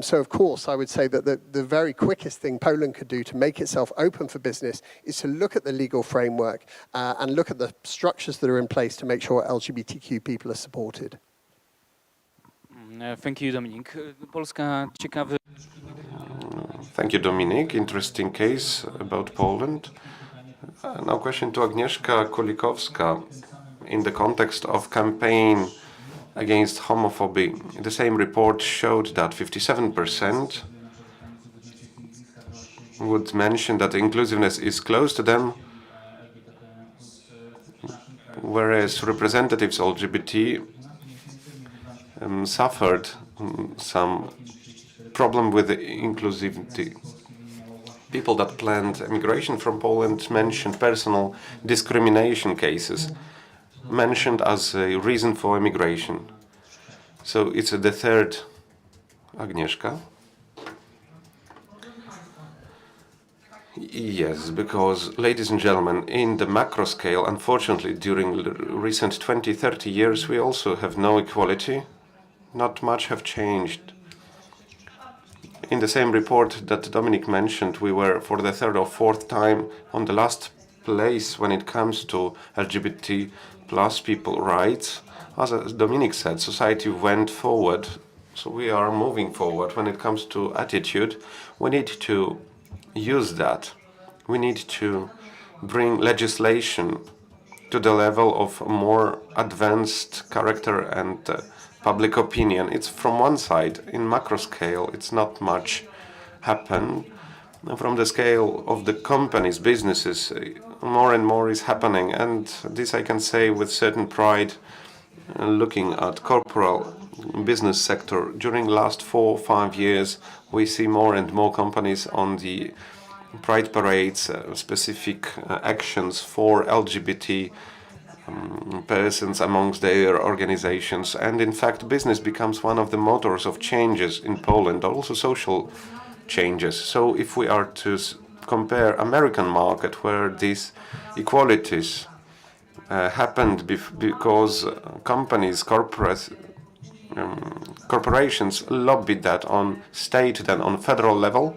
So of course, I would say that the very quickest thing Poland could do to make itself open for business is to look at the legal framework and look at the structures that are in place to make sure LGBTQ people are supported. Thank you, Dominic. Polska ciekawy. Thank you, Dominic. Interesting case about Poland. Now question to Agnieszka Kulikowska. In the context of campaign against homophobia, the same report showed that 57% would mention that inclusiveness is close to them, whereas representatives LGBT suffered some problem with the inclusivity. People that planned emigration from Poland mentioned personal discrimination cases, mentioned as a reason for emigration. So it's the third. Agnieszka? Yes, because, ladies and gentlemen, in the macro scale, unfortunately, during the recent 20-30 years, we also have no equality. Not much have changed. In the same report that Dominic mentioned, we were for the third or fourth time on the last place when it comes to LGBT plus people rights. As Dominic said, society went forward, so we are moving forward. When it comes to attitude, we need to use that. We need to bring legislation to the level of more advanced character and public opinion. It's from one side. In macro scale, it's not much happen. From the scale of the companies, businesses, more and more is happening. And this I can say with certain pride, looking at corporate business sector. During the last 4 or 5 years, we see more and more companies on the pride parades, specific actions for LGBT persons amongst their organizations. And in fact, business becomes one of the motors of changes in Poland, also social changes. So if we are to compare American market, where these equalities happened because corporations lobbied that on state than on federal level,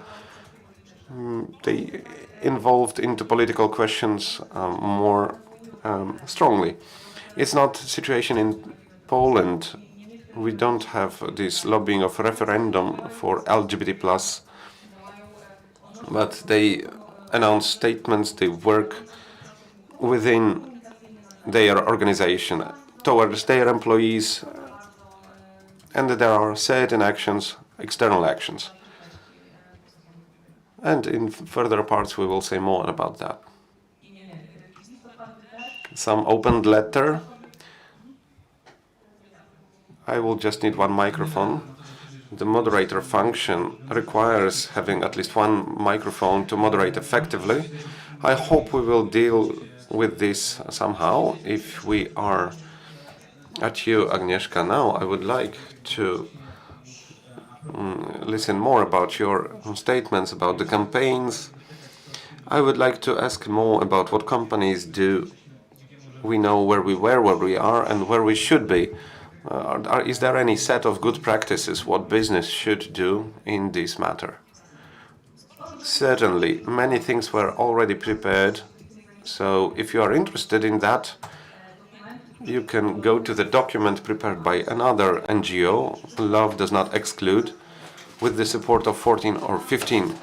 they involved into political questions more strongly. It's not the situation in Poland. We don't have this lobbying of referendum for LGBT+, but they announce statements, they work within their organization towards their employees, and there are certain actions, external actions. And in further parts we will say more about that. Some opened letter. I will just need one microphone. The moderator function requires having at least one microphone to moderate effectively. I hope we will deal with this somehow. If we are at you, Agnieszka, now, I would like to listen more about your statements about the campaigns. I would like to ask more about what companies do. We know where we were, where we are, and where we should be. Is there any set of good practices what business should do in this matter? Certainly, many things were already prepared. So if you are interested in that, you can go to the document prepared by another NGO, Love Does Not Exclude, with the support of 14 or 15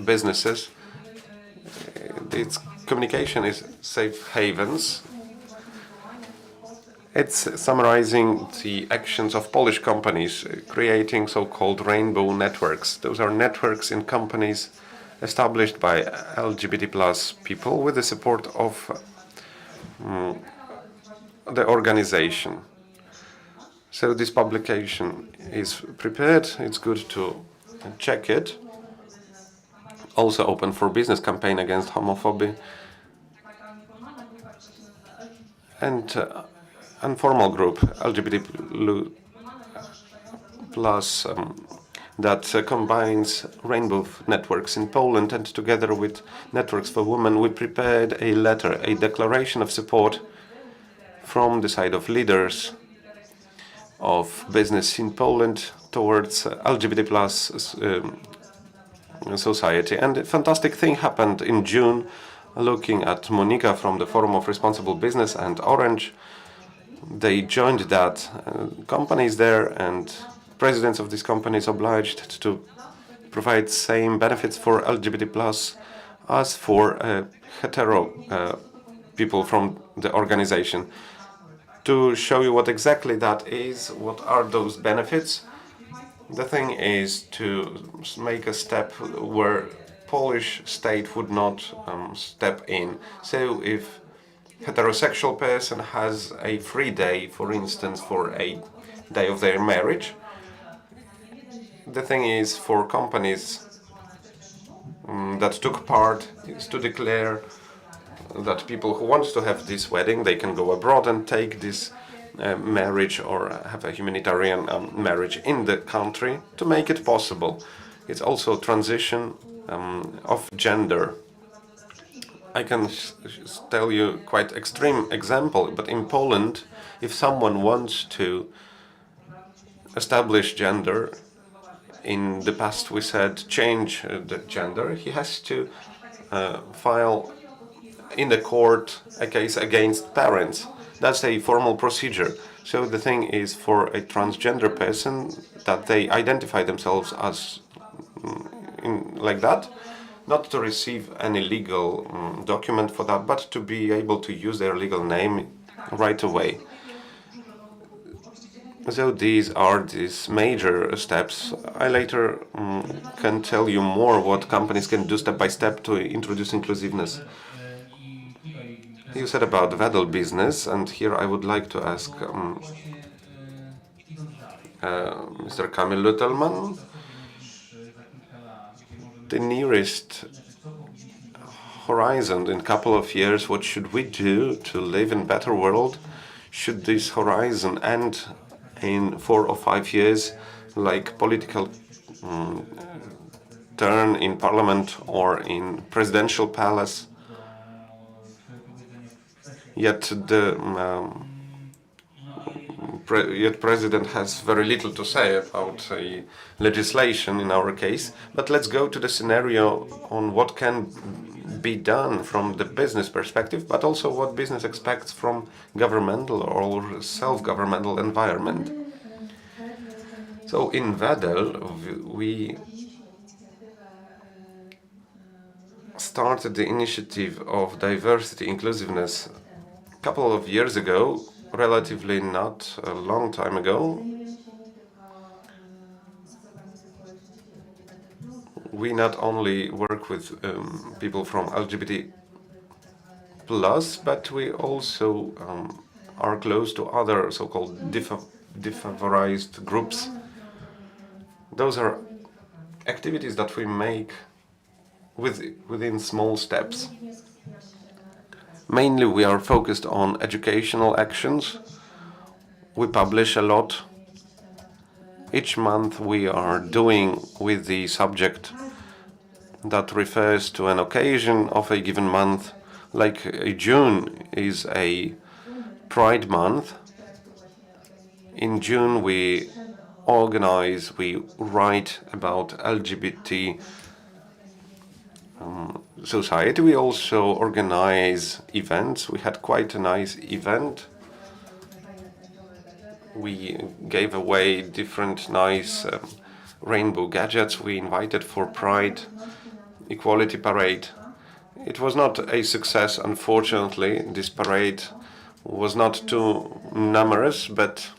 businesses. Its communication is Safe Havens. It's summarizing the actions of Polish companies creating so-called rainbow networks. Those are networks in companies established by LGBT+ people with the support of the organization. So this publication is prepared. It's good to check it. Also open for business campaign against homophobia. And informal group, LGBT+, that combines rainbow networks in Poland, and together with Networks for Women, we prepared a letter, a declaration of support from the side of leaders of business in Poland towards LGBT+ society. And a fantastic thing happened in June, looking at Monika from the Forum of Responsible Business and Orange. They joined that. Companies there and presidents of these companies obliged to provide same benefits for LGBT+ as for hetero people from the organization. To show you what exactly that is, what are those benefits, the thing is to make a step where Polish state would not step in. So if heterosexual person has a free day, for instance, for a day of their marriage, the thing is for companies that took part is to declare that people who want to have this wedding, they can go abroad and take this marriage or have a humanitarian marriage in the country to make it possible. It's also transition of gender. I can tell you quite extreme example, but in Poland, if someone wants to establish gender, in the past we said change the gender, he has to file in the court a case against parents. That's a formal procedure. So the thing is for a transgender person that they identify themselves as like that, not to receive any legal document for that, but to be able to use their legal name right away. So these are these major steps. I later can tell you more what companies can do step by step to introduce inclusiveness. You said about Wedel business, and here I would like to ask Mr. Kamil Lüttelmann. The nearest horizon in a couple of years, what should we do to live in a better world? Should this horizon end in 4 or 5 years, like political turn in parliament or in presidential palace? Yet the president has very little to say about legislation in our case. But let's go to the scenario on what can be done from the business perspective, but also what business expects from governmental or self-governmental environment. So in Wedel, we started the initiative of diversity inclusiveness a couple of years ago, relatively not a long time ago. We not only work with people from LGBT+, but we also are close to other so-called defavorized groups. Those are activities that we make within small steps. Mainly we are focused on educational actions. We publish a lot. Each month we are doing with the subject that refers to an occasion of a given month. Like June is a Pride month. In June we write about LGBT society. We also organize events. We had quite a nice event. We gave away different nice rainbow gadgets. We invited for Pride Equality Parade. It was not a success, unfortunately. This parade was not too numerous, but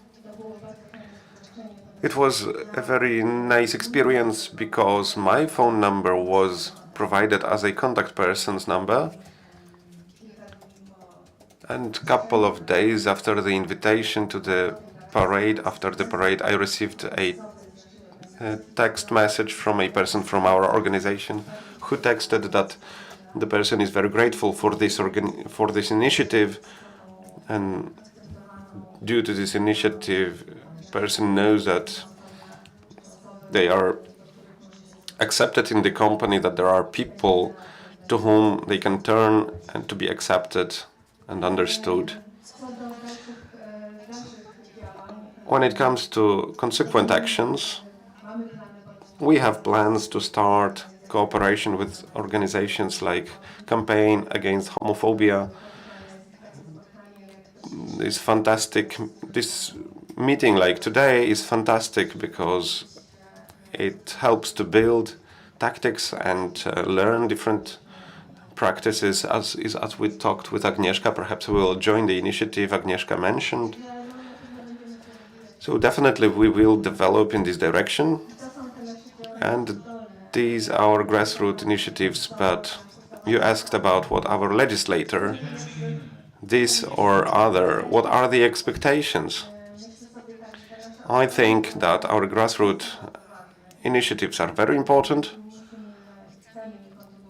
it was a very nice experience because my phone number was provided as a contact person's number. And a couple of days after the invitation to the parade, I received a text message from a person from our organization who texted that the person is very grateful for this initiative, and due to this initiative, person knows that they are accepted in the company, that there are people to whom they can turn and to be accepted and understood. When it comes to consequent actions, we have plans to start cooperation with organizations like Campaign Against Homophobia. It's fantastic. This meeting like today is fantastic because it helps to build tactics and learn different practices. As we talked with Agnieszka, perhaps we will join the initiative Agnieszka mentioned. So definitely we will develop in this direction. And these are our grassroots initiatives, but you asked about what our legislator, this or other, what are the expectations? I think that our grassroots initiatives are very important.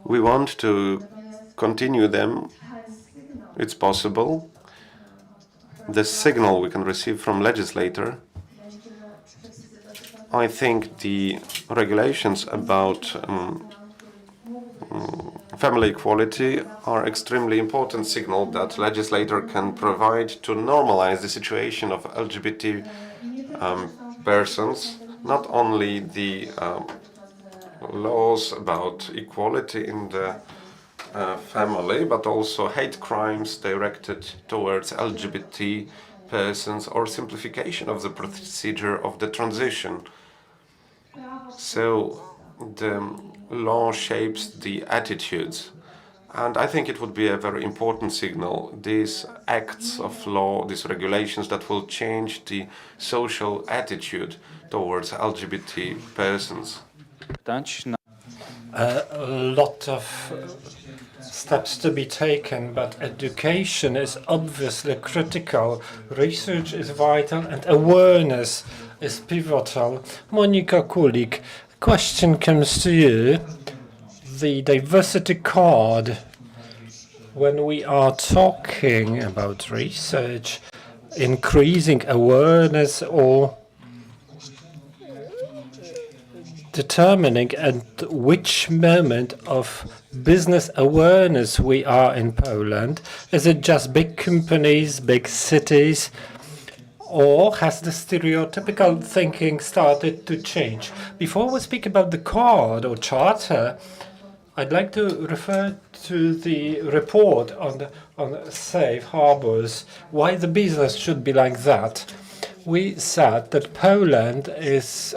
We want to continue them. It's possible. The signal we can receive from legislator, I think the regulations about family equality are extremely important signal that legislator can provide to normalize the situation of LGBT persons, not only the laws about equality in the family, but also hate crimes directed towards LGBT persons or simplification of the procedure of the transition. So the law shapes the attitudes, and I think it would be a very important signal, these acts of law, these regulations that will change the social attitude towards LGBT persons. A lot of steps to be taken, but education is obviously critical. Research is vital and awareness is pivotal. Monika Kulik, question comes to you. The diversity card When we are talking about research, increasing awareness or determining at which moment of business awareness we are in Poland, is it just big companies, big cities, or has the stereotypical thinking started to change? Before we speak about the card or charter, I'd like to refer to the report on safe harbors, why the business should be like that. We said that Poland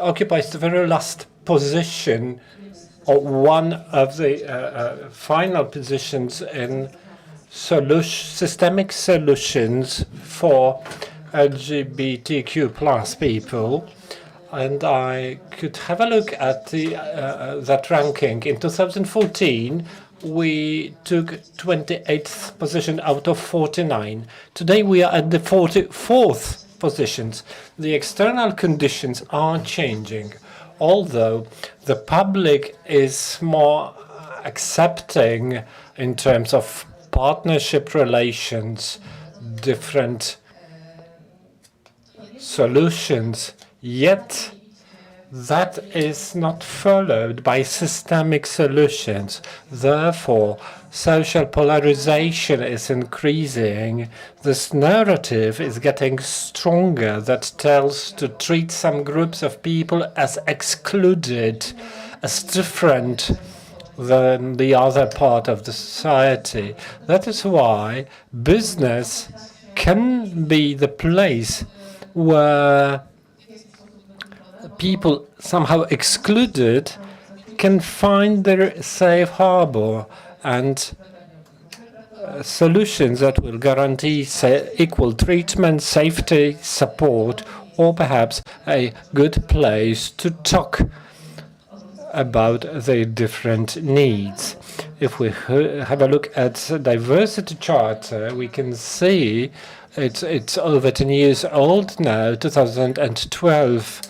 occupies the very last position, or one of the final positions in systemic solutions for LGBTQ plus people. And I could have a look at that ranking. In 2014, we took 28th position out of 49. Today we are at the 44th positions. The external conditions are changing. Although the public is more accepting in terms of partnership relations, different solutions, yet that is not followed by systemic solutions. Therefore, social polarization is increasing. This narrative is getting stronger that tells to treat some groups of people as excluded, as different than the other part of the society. That is why business can be the place where people somehow excluded can find their safe harbor and solutions that will guarantee equal treatment, safety, support, or perhaps a good place to talk about their different needs. If we have a look at Diversity Charter, we can see it's over 10 years old now, 2012.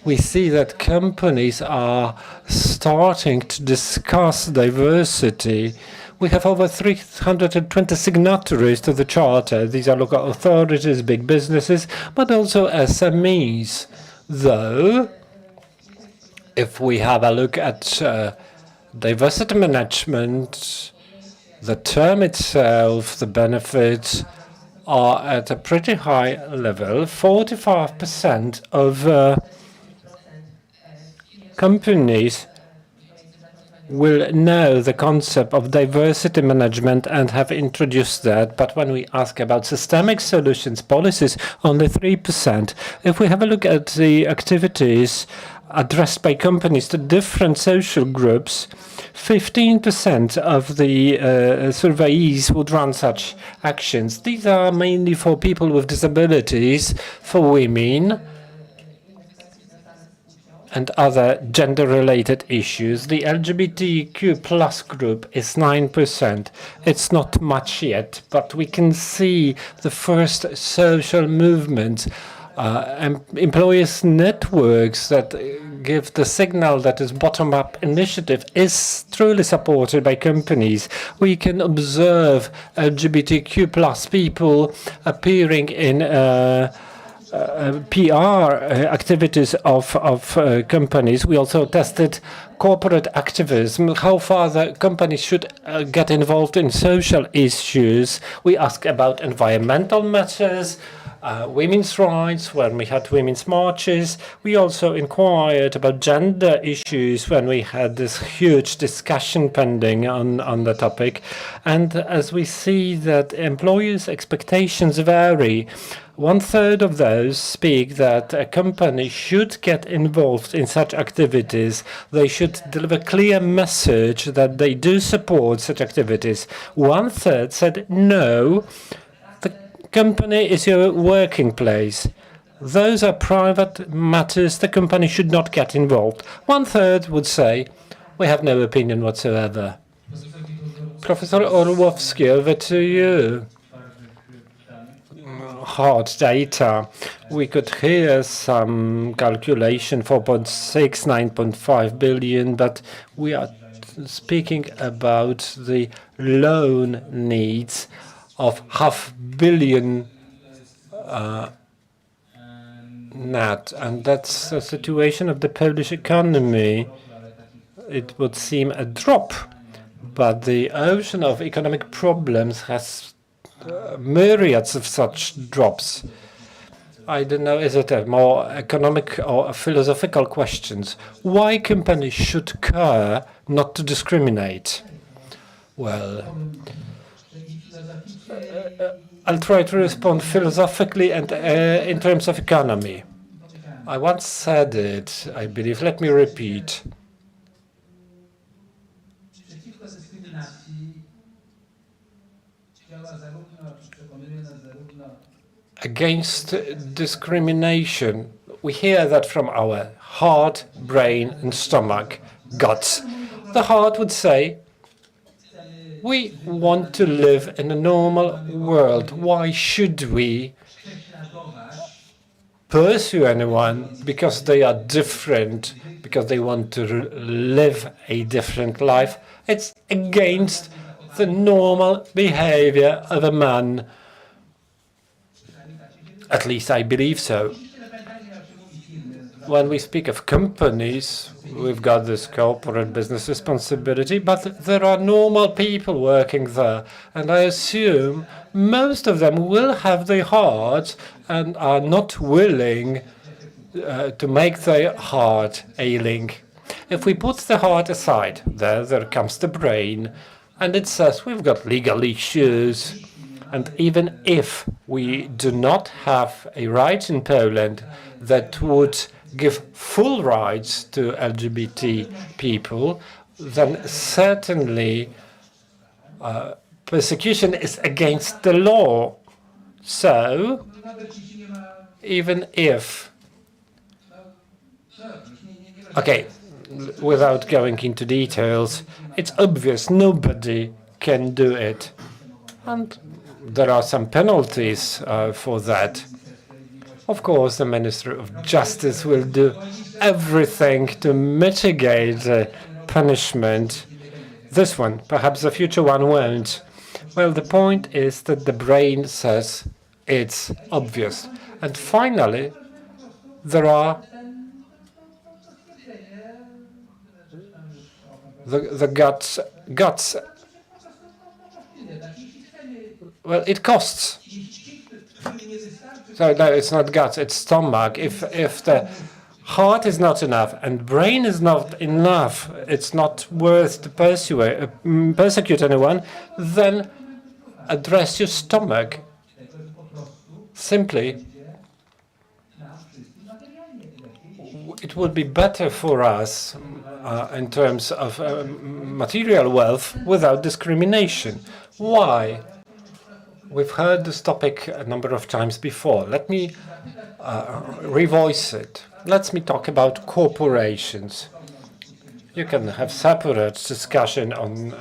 We see that companies are starting to discuss diversity. We have over 320 signatories to the Charter. These are local authorities, big businesses, but also SMEs. Though, if we have a look at diversity management, the term itself, the benefits are at a pretty high level. 45% of companies will know the concept of diversity management and have introduced that. But when we ask about systemic solutions, policies, only 3%. If we have a look at the activities addressed by companies to different social groups, 15% of the surveyees would run such actions. These are mainly for people with disabilities, for women, and other gender-related issues. The LGBTQ plus group is 9%. It's not much yet, but we can see the first social movements, employers' networks that give the signal that this bottom-up initiative is truly supported by companies. We can observe LGBTQ plus people appearing in PR activities of companies. We also tested corporate activism, how far the companies should get involved in social issues. We asked about environmental matters, women's rights when we had women's marches. We also inquired about gender issues when we had this huge discussion pending on the topic. And as we see that employers' expectations vary, 1/3 of those speak that a company should get involved in such activities. They should deliver clear message that they do support such activities. 1/3 said no, the company is your working place. Those are private matters. The company should not get involved. 1/3 would say, we have no opinion whatsoever. Professor Orłowski, over to you. Hard data. We could hear some calculation, 4.6, 9.5 billion, but we are speaking about the loan needs of $500 million net, and that's the situation of the Polish economy. It would seem a drop, but the ocean of economic problems has myriads of such drops. I don't know, is it a more economic or a philosophical questions? Why companies should care not to discriminate? Well, I'll try to respond philosophically and in terms of economy. I once said it, I believe, let me repeat. Against discrimination, we hear that from our heart, brain, and stomach, guts. The heart would say, we want to live in a normal world. Why should we pursue anyone because they are different, because they want to live a different life? It's against the normal behavior of a man. At least I believe so. When we speak of companies, we've got this corporate business responsibility, but there are normal people working there, and I assume most of them will have their hearts and are not willing to make their heart ailing. If we put the heart aside, there comes the brain, and it says we've got legal issues. And even if we do not have a right in Poland that would give full rights to LGBT people, then certainly persecution is against the law. So, even if, okay, without going into details, it's obvious nobody can do it. And there are some penalties for that. Of course, the Minister of Justice will do everything to mitigate the punishment. This one, perhaps the future one won't. Well, the point is that the brain says it's obvious. And finally, there are the guts. Well, it costs. So no, it's not guts, it's stomach. If the heart is not enough and brain is not enough, it's not worth to persecute anyone, then address your stomach. Simply, it would be better for us in terms of material wealth without discrimination. Why? We've heard this topic a number of times before. Let me revoice it. Let me talk about corporations. You can have separate discussion on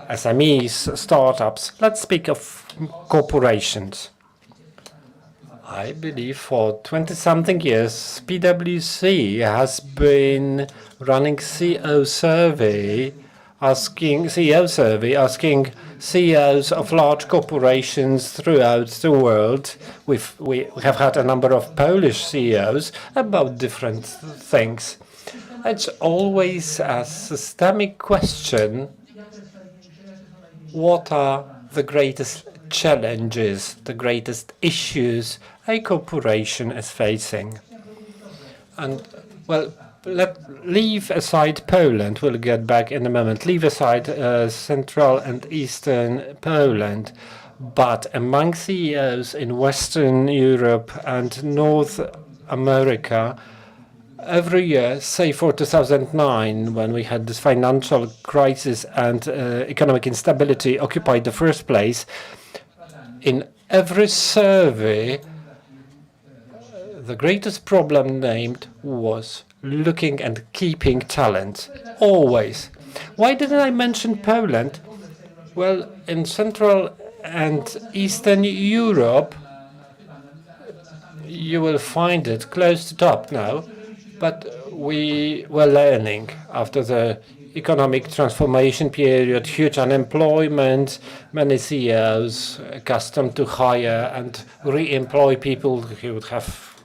SMEs, startups. Let's speak of corporations. I believe for 20-something years, PwC has been running CEO survey asking CEOs of large corporations throughout the world. We have had a number of Polish CEOs about different things. It's always a systemic question. What are the greatest challenges, the greatest issues a corporation is facing? And, well, leave aside Poland, we'll get back in a moment. Leave aside Central and Eastern Poland. But among CEOs in Western Europe and North America, every year, say for 2009, when we had this financial crisis and economic instability occupied the first place, in every survey, the greatest problem named was looking and keeping talent, always. Why didn't I mention Poland? Well, in Central and Eastern Europe, you will find it close to top now, but we were learning after the economic transformation period, huge unemployment, many CEOs accustomed to hire and re-employ people who would have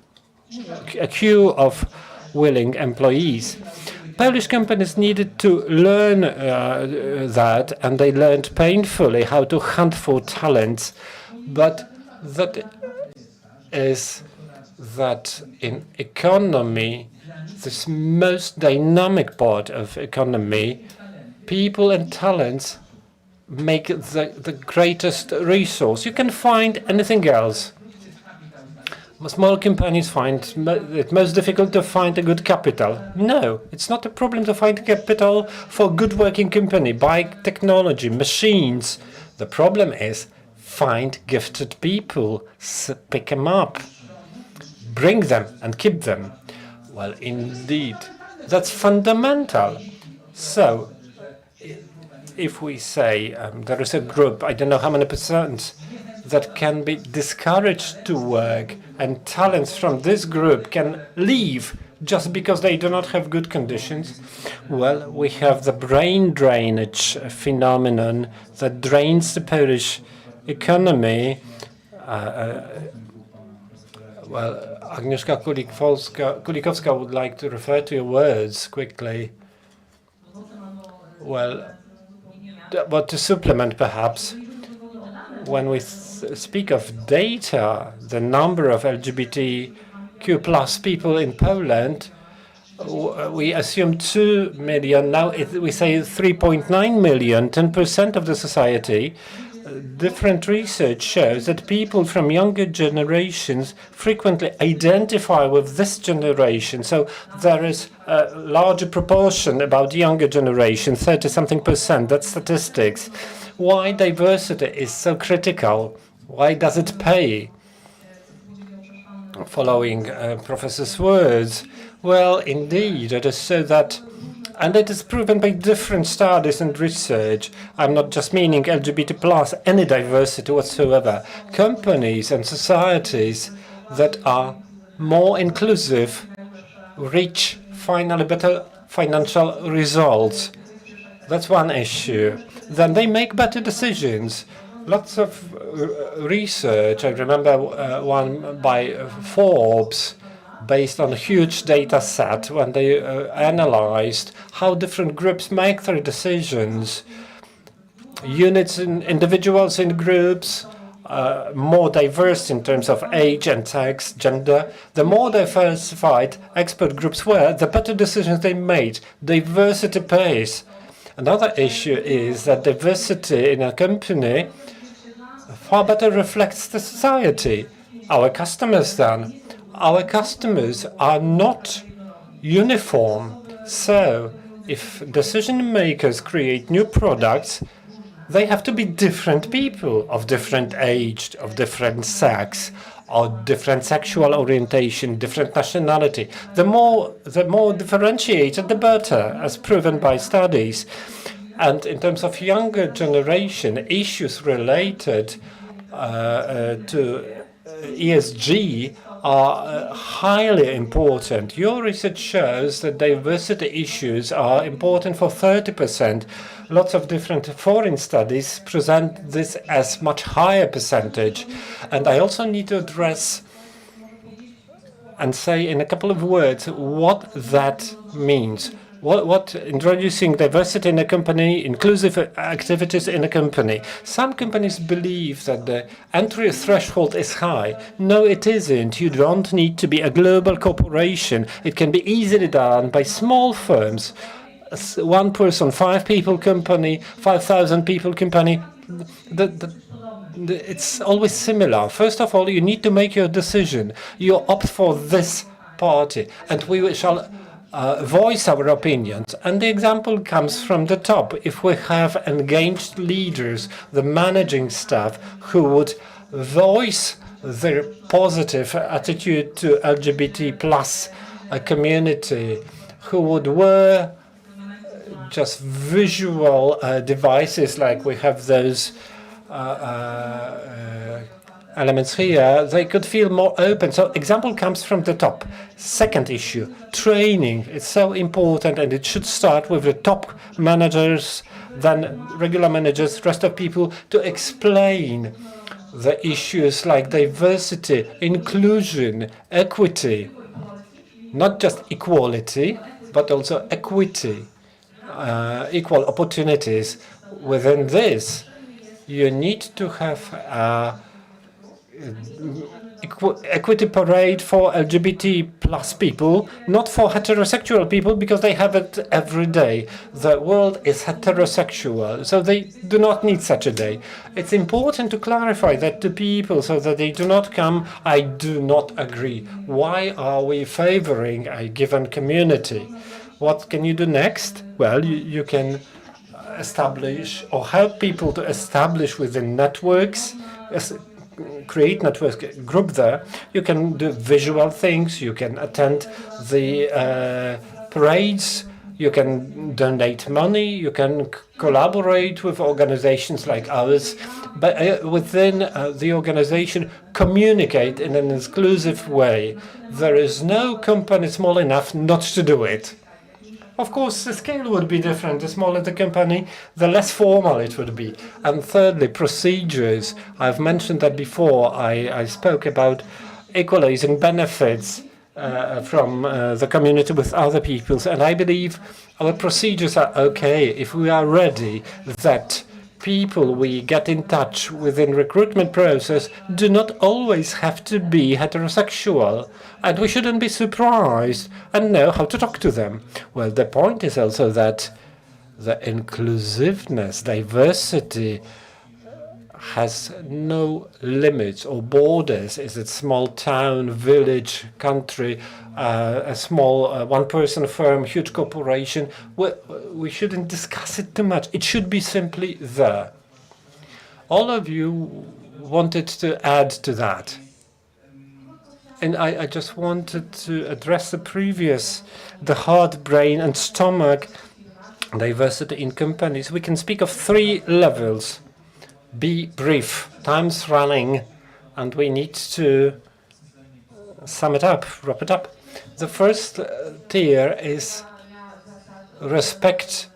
a queue of willing employees. Polish companies needed to learn that, and they learned painfully how to hunt for talents. But that is that in economy, this most dynamic part of economy, people and talents make the greatest resource. You can find anything else. Small companies find it most difficult to find a good capital. No, it's not a problem to find capital for a good working company. Buy technology, machines. The problem is find gifted people, pick them up, bring them and keep them. Well, indeed, that's fundamental. So, if we say there is a group, I don't know how many percent, that can be discouraged to work, and talents from this group can leave just because they do not have good conditions, well, we have the brain drainage phenomenon that drains the Polish economy. Well, Agnieszka Kulikowska would like to refer to your words quickly. Well, but to supplement perhaps, when we speak of data, the number of LGBTQ plus people in Poland, we assume 2 million. Now we say 3.9 million, 10% of the society. Different research shows that people from younger generations frequently identify with this generation. So there is a larger proportion about younger generation, 30-something%. That's statistics. Why diversity is so critical? Why does it pay? Following Professor's words, well, indeed, it is so that, and it is proven by different studies and research. I'm not just meaning LGBT plus, any diversity whatsoever. Companies and societies that are more inclusive reach finally better financial results. That's one issue. Then they make better decisions. Lots of research. I remember one by Forbes, based on a huge data set, when they analyzed how different groups make their decisions. Units and individuals in groups, more diverse in terms of age and sex, gender. The more diversified expert groups were, the better decisions they made. Diversity pays. Another issue is that diversity in a company far better reflects the society. Our customers then. Our customers are not uniform. So if decision makers create new products, they have to be different people of different age, of different sex, or different sexual orientation, different nationality. The more differentiated, the better, as proven by studies. And in terms of younger generation, issues related to ESG are highly important. Your research shows that diversity issues are important for 30%. Lots of different foreign studies present this as much higher percentage. And I also need to address and say in a couple of words what that means. What introducing diversity in a company, inclusive activities in a company. Some companies believe that the entry threshold is high. No, it isn't. You don't need to be a global corporation. It can be easily done by small firms. 1 person, 5 people company, 5,000 people company. It's always similar. First of all, you need to make your decision. You opt for this party, and we shall voice our opinions. And the example comes from the top. If we have engaged leaders, the managing staff, who would voice their positive attitude to LGBT plus a community, who would wear just visual devices like we have those elements here, they could feel more open. So example comes from the top. Second issue, training. It's so important, and it should start with the top managers, then regular managers, rest of people, to explain the issues like diversity, inclusion, equity, not just equality, but also equity, equal opportunities. Within this, you need to have equity parade for LGBT plus people, not for heterosexual people, because they have it every day. The world is heterosexual, so they do not need such a day. It's important to clarify that to people so that they do not come, I do not agree. Why are we favoring a given community? What can you do next? Well, you can establish or help people to establish within networks, create networks, group there. You can do visual things, you can attend the parades, you can donate money, you can collaborate with organizations like ours, but within the organization, communicate in an exclusive way. There is no company small enough not to do it. Of course, the scale would be different. The smaller the company, the less formal it would be. And thirdly, procedures. I've mentioned that before. I spoke about equalizing benefits from the community with other peoples. And I believe our procedures are okay if we are ready that people we get in touch within recruitment process do not always have to be heterosexual, and we shouldn't be surprised and know how to talk to them. Well, the point is also that the inclusiveness, diversity has no limits or borders. Is it small town, village, country, a small one-person firm, huge corporation? We shouldn't discuss it too much. It should be simply there. All of you wanted to add to that. And I just wanted to address the heart, brain, and stomach diversity in companies. We can speak of 3 levels. Be brief. Time's running, and we need to sum it up, wrap it up. The first tier is respect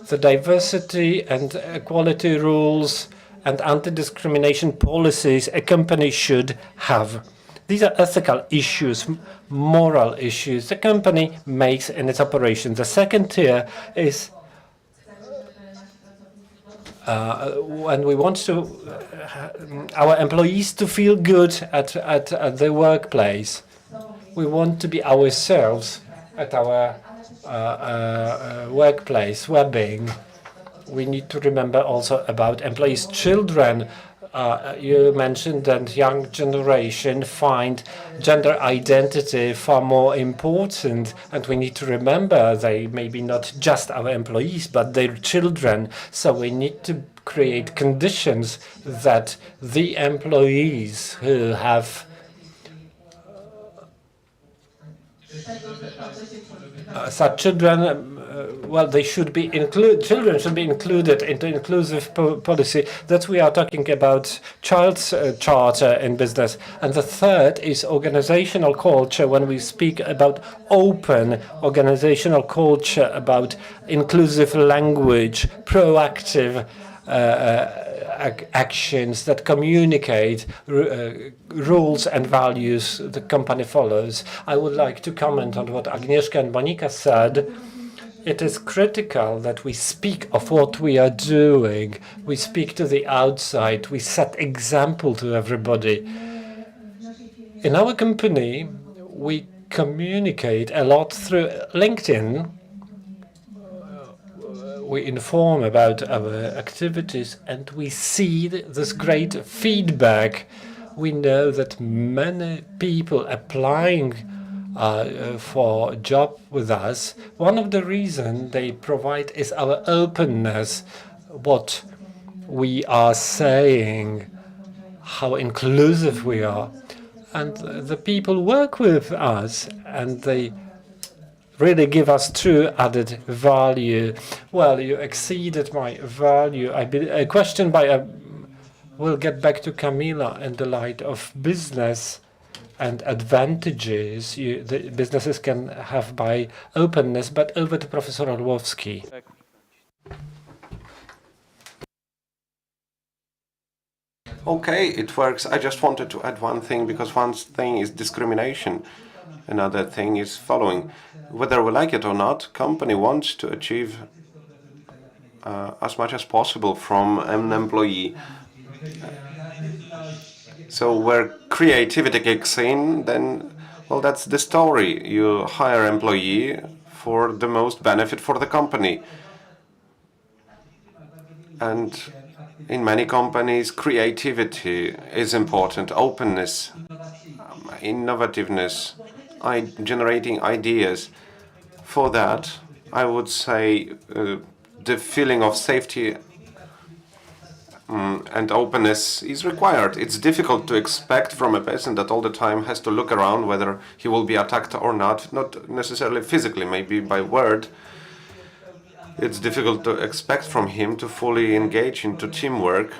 the diversity and equality rules and anti-discrimination policies a company should have. These are ethical issues, moral issues the company makes in its operation. The second tier is when we want to our employees to feel good at the workplace. We want to be ourselves at our workplace, well-being. We need to remember also about employees' children. You mentioned that young generation find gender identity far more important, and we need to remember they may be not just our employees, but their children. So we need to create conditions that the employees who have such children, well, they should be children should be included into inclusive policy. That we are talking about child's charter in business. And the third is organizational culture. When we speak about open organizational culture, about inclusive language, proactive actions that communicate rules and values the company follows. I would like to comment on what Agnieszka and Monika said. It is critical that we speak of what we are doing. We speak to the outside. We set example to everybody. In our company, we communicate a lot through LinkedIn. We inform about our activities, and we see this great feedback. We know that many people applying for a job with us, one of the reasons they provide is our openness, what we are saying, how inclusive we are. And the people work with us, and they really give us true added value. Well, you exceeded my value. I've been questioned by We'll get back to Kamila in the light of business and advantages the businesses can have by openness, but over to Professor Orłowski. Okay, it works. I just wanted to add one thing, because one thing is discrimination. Another thing is following. Whether we like it or not, company wants to achieve as much as possible from an employee. So where creativity kicks in, then, well, that's the story. You hire employee for the most benefit for the company. And in many companies, creativity is important, openness, innovativeness, generating ideas. For that, I would say the feeling of safety and openness is required. It's difficult to expect from a person that all the time has to look around whether he will be attacked or not necessarily physically, maybe by word. It's difficult to expect from him to fully engage into teamwork.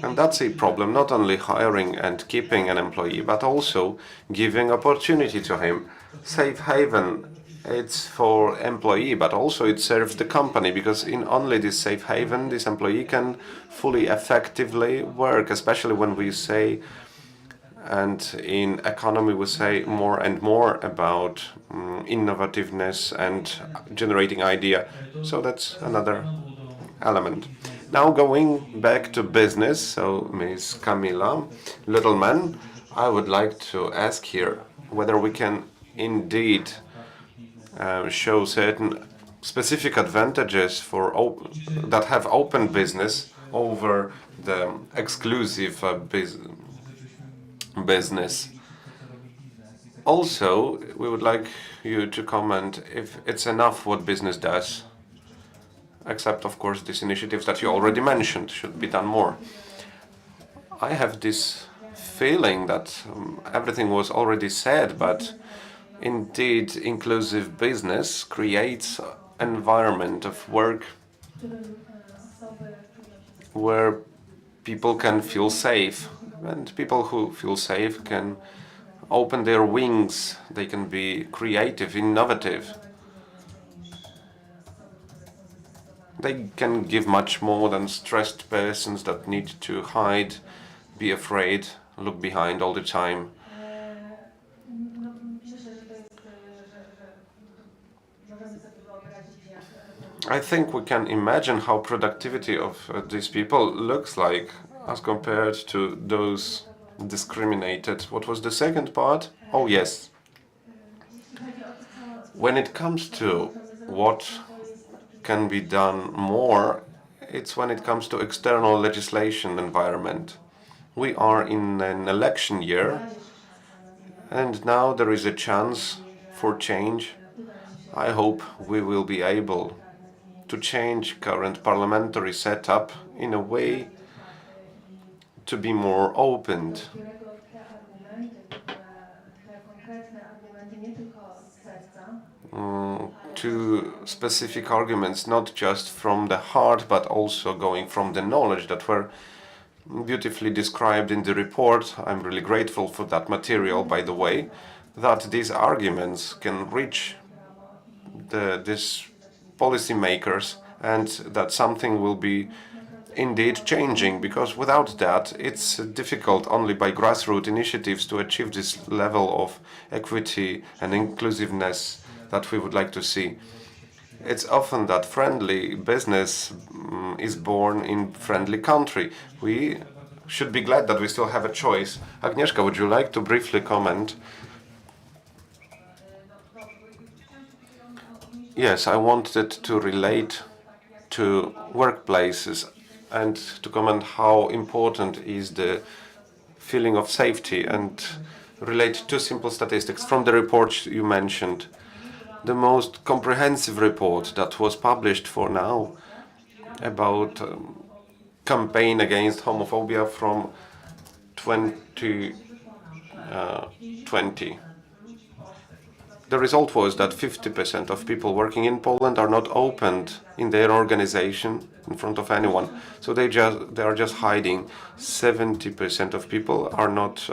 And that's a problem, not only hiring and keeping an employee, but also giving opportunity to him. Safe haven, it's for employee, but also it serves the company, because in only this safe haven, this employee can fully effectively work, especially when we say, and in economy we say more and more about innovativeness and generating idea. So that's another element. Now going back to business, so Ms. Kamila Littleman, I would like to ask here whether we can indeed show certain specific advantages for that have open business over the exclusive business. Also, we would like you to comment if it's enough what business does, except of course these initiatives that you already mentioned should be done more. I have this feeling that everything was already said, but indeed inclusive business creates an environment of work where people can feel safe, and people who feel safe can open their wings, they can be creative, innovative. They can give much more than stressed persons that need to hide, be afraid, look behind all the time. I think we can imagine how productivity of these people looks like as compared to those discriminated. What was the second part? Oh yes. When it comes to what can be done more, it's when it comes to external legislation environment. We are in an election year, and now there is a chance for change. I hope we will be able to change current parliamentary setup in a way to be more open to specific arguments, not just from the heart, but also going from the knowledge that were beautifully described in the report. I'm really grateful for that material, by the way, that these arguments can reach these policymakers, and that something will be indeed changing, because without that it's difficult only by grassroots initiatives to achieve this level of equity and inclusiveness that we would like to see. It's often that friendly business is born in friendly country. We should be glad that we still have a choice. Agnieszka, would you like to briefly comment? Yes, I wanted to relate to workplaces and to comment how important is the feeling of safety, and relate two simple statistics from the report you mentioned. The most comprehensive report that was published for now about campaign against homophobia from 2020. the result was that 50% of people working in Poland are not opened in their organization in front of anyone. So they are just hiding. 70% of people are not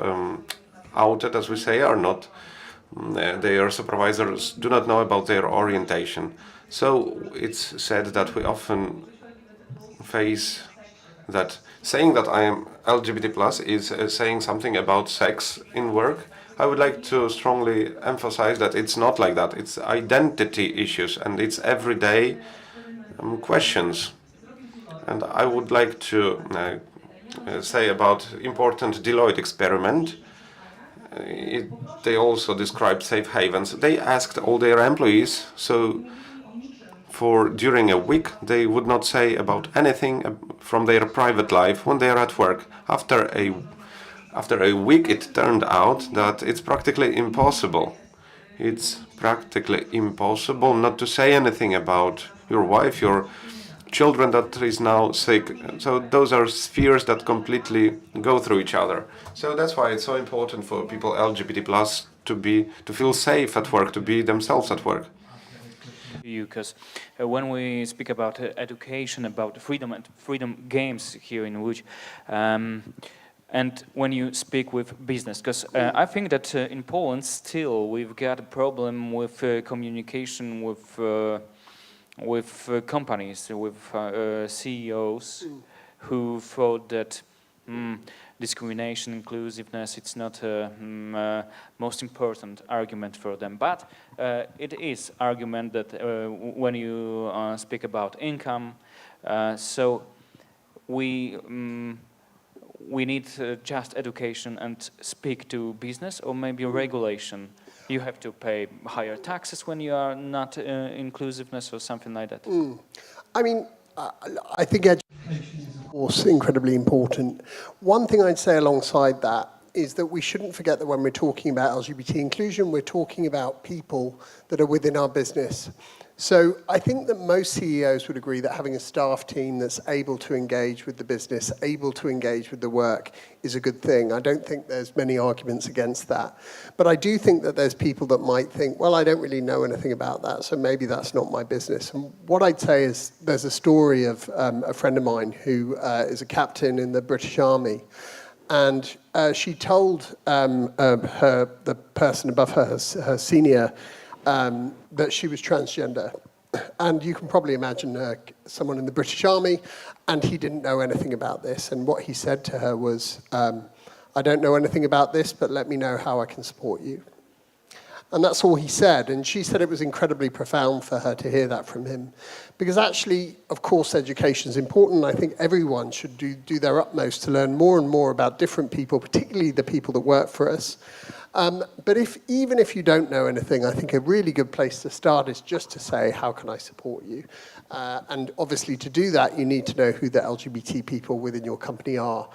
outed, as we say, are not. Their supervisors do not know about their orientation. So it's said that we often face that saying that I am LGBT plus is saying something about sex in work. I would like to strongly emphasize that it's not like that. It's identity issues and it's everyday questions. And I would like to say about important Deloitte experiment. They also described safe havens. They asked all their employees, so during a week they would not say about anything from their private life when they are at work. After a week it turned out that it's practically impossible. It's practically impossible not to say anything about your wife, your children that is now sick. So those are spheres that completely go through each other. So that's why it's so important for people LGBT plus to feel safe at work, to be themselves at work. Because when we speak about education, about freedom and freedom games here in Łódź, and when you speak with business, because I think that in Poland still we've got a problem with communication with companies, with CEOs who thought that discrimination, inclusiveness, it's not a most important argument for them. But it is argument that when you speak about income, so we need just education and speak to business, or maybe regulation. You have to pay higher taxes when you are not inclusiveness or something like that. I mean, I think education is, of course, incredibly important. One thing I'd say alongside that is that we shouldn't forget that when we're talking about LGBT inclusion, we're talking about people that are within our business. So I think that most CEOs would agree that having a staff team that's able to engage with the business, able to engage with the work, is a good thing. I don't think there's many arguments against that. But I do think that there's people that might think, well, I don't really know anything about that, so maybe that's not my business. And what I'd say is there's a story of a friend of mine who is a captain in the British Army. And she told the person above her, her senior, that she was transgender. And you can probably imagine someone in the British Army, and he didn't know anything about this. And what he said to her was, I don't know anything about this, but let me know how I can support you. And that's all he said. And she said it was incredibly profound for her to hear that from him. Because actually, of course, education is important. I think everyone should do their utmost to learn more and more about different people, particularly the people that work for us. But even if you don't know anything, I think a really good place to start is just to say, how can I support you? And obviously to do that, you need to know who the LGBT people within your company are.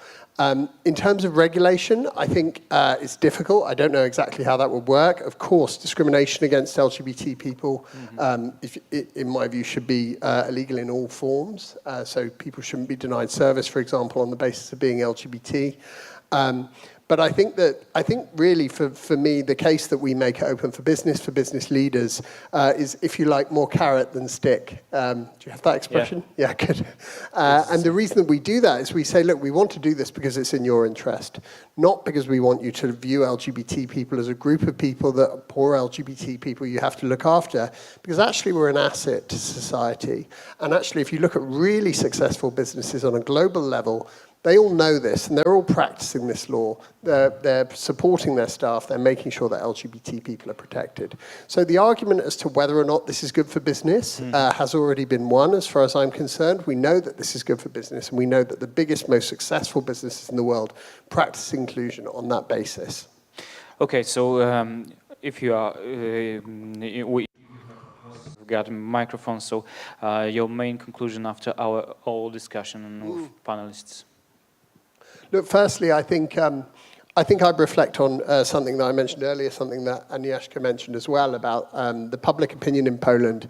In terms of regulation, I think it's difficult. I don't know exactly how that would work. Of course, discrimination against LGBT people, in my view, should be illegal in all forms. So people shouldn't be denied service, for example, on the basis of being LGBT. But I think really for me, the case that we make it open for business leaders, is, if you like, more carrot than stick. Do you have that expression? Yeah, good. And the reason that we do that is we say, look, we want to do this because it's in your interest, not because we want you to view LGBT people as a group of people that are poor LGBT people you have to look after, because actually we're an asset to society. And actually, if you look at really successful businesses on a global level, they all know this, and they're all practicing this law. They're supporting their staff. They're making sure that LGBT people are protected. So the argument as to whether or not this is good for business has already been won, as far as I'm concerned. We know that this is good for business, and we know that the biggest, most successful businesses in the world practice inclusion on that basis. Okay, so if you are, we've got a microphone, so your main conclusion after our whole discussion with panelists. Look, firstly, I think I'd reflect on something that I mentioned earlier, something that Agnieszka mentioned as well, about the public opinion in Poland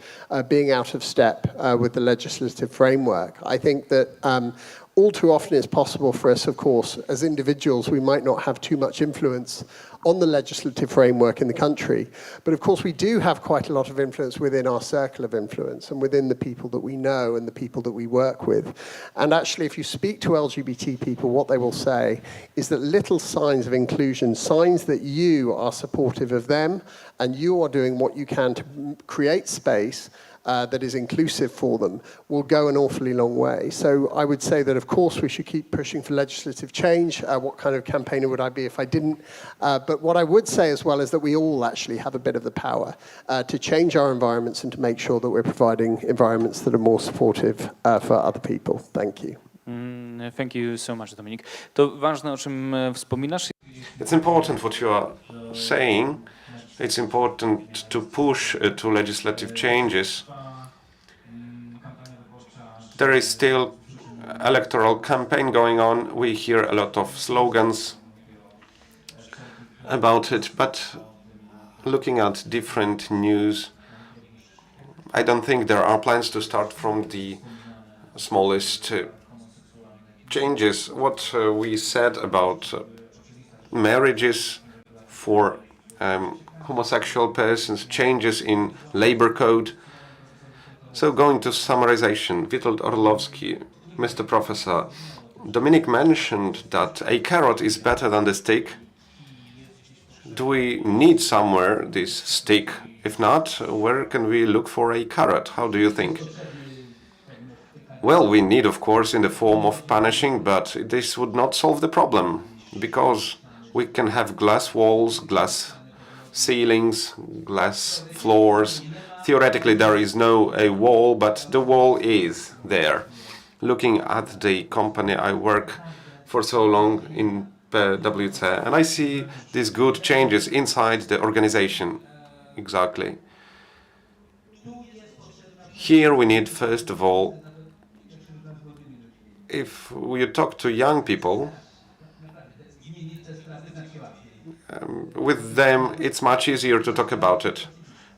being out of step with the legislative framework. I think that all too often it's possible for us, of course, as individuals, we might not have too much influence on the legislative framework in the country. But of course, we do have quite a lot of influence within our circle of influence and within the people that we know and the people that we work with. And actually, if you speak to LGBT people, what they will say is that little signs of inclusion, signs that you are supportive of them and you are doing what you can to create space that is inclusive for them, will go an awfully long way. So I would say that, of course, we should keep pushing for legislative change. What kind of campaigner would I be if I didn't? But what I would say as well is that we all actually have a bit of the power to change our environments and to make sure that we're providing environments that are more supportive for other people. Thank you. Thank you so much, Dominik. To ważne, o czym wspominasz. It's important what you are saying. It's important to push to legislative changes. There is still electoral campaign going on. We hear a lot of slogans about it, but looking at different news, I don't think there are plans to start from the smallest changes. What we said about marriages for homosexual persons, changes in labor code. So going to summarization, Witold Orlowski, Mr. Professor, Dominik mentioned that a carrot is better than the stick. Do we need somewhere this stick? If not, where can we look for a carrot? How do you think? Well, we need, of course, in the form of punishing, but this would not solve the problem, because we can have glass walls, glass ceilings, glass floors. Theoretically, there is no a wall, but the wall is there. Looking at the company I work for so long in PwC, and I see these good changes inside the organization. Exactly. Here we need, first of all, if we talk to young people, with them it's much easier to talk about it.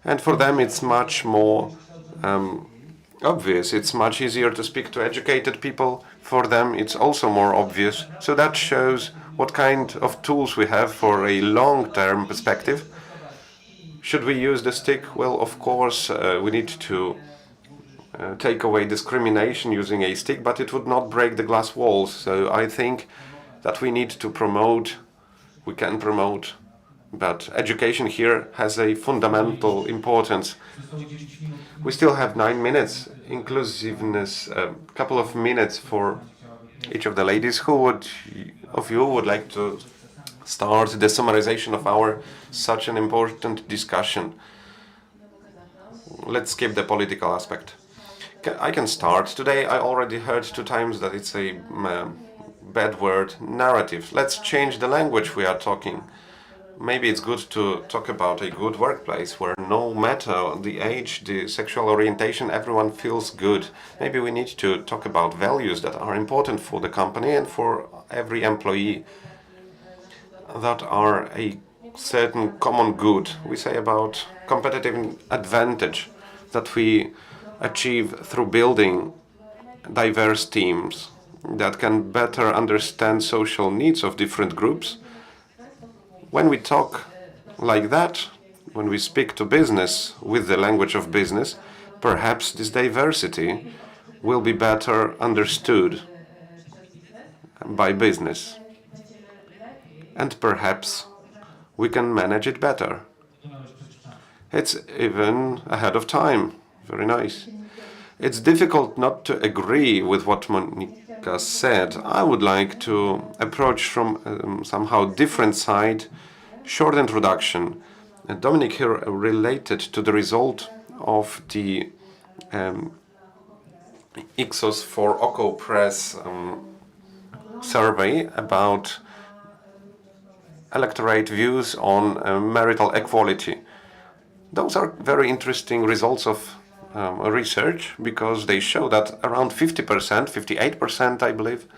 And for them it's much more obvious. It's much easier to speak to educated people. For them it's also more obvious. So that shows what kind of tools we have for a long-term perspective. Should we use the stick? Well, of course, we need to take away discrimination using a stick, but it would not break the glass walls. So I think that we need to promote, we can promote, but education here has a fundamental importance. We still have 9 minutes, inclusiveness, a couple of minutes for each of the ladies. Who of you would like to start the summarization of our such an important discussion? Let's skip the political aspect. I can start. Today I already heard 2 times that it's a bad word, narrative. Let's change the language we are talking. Maybe it's good to talk about a good workplace where no matter the age, the sexual orientation, everyone feels good. Maybe we need to talk about values that are important for the company and for every employee, that are a certain common good. We say about competitive advantage that we achieve through building diverse teams that can better understand social needs of different groups. When we talk like that, when we speak to business with the language of business, perhaps this diversity will be better understood by business. And perhaps we can manage it better. It's even ahead of time. Very nice. It's difficult not to agree with what Monika said. I would like to approach from somehow different side. Short introduction. Dominik here related to the result of the Ipsos for Okopress survey about electorate views on marital equality. Those are very interesting results of research, because they show that around 50%, 58% I believe,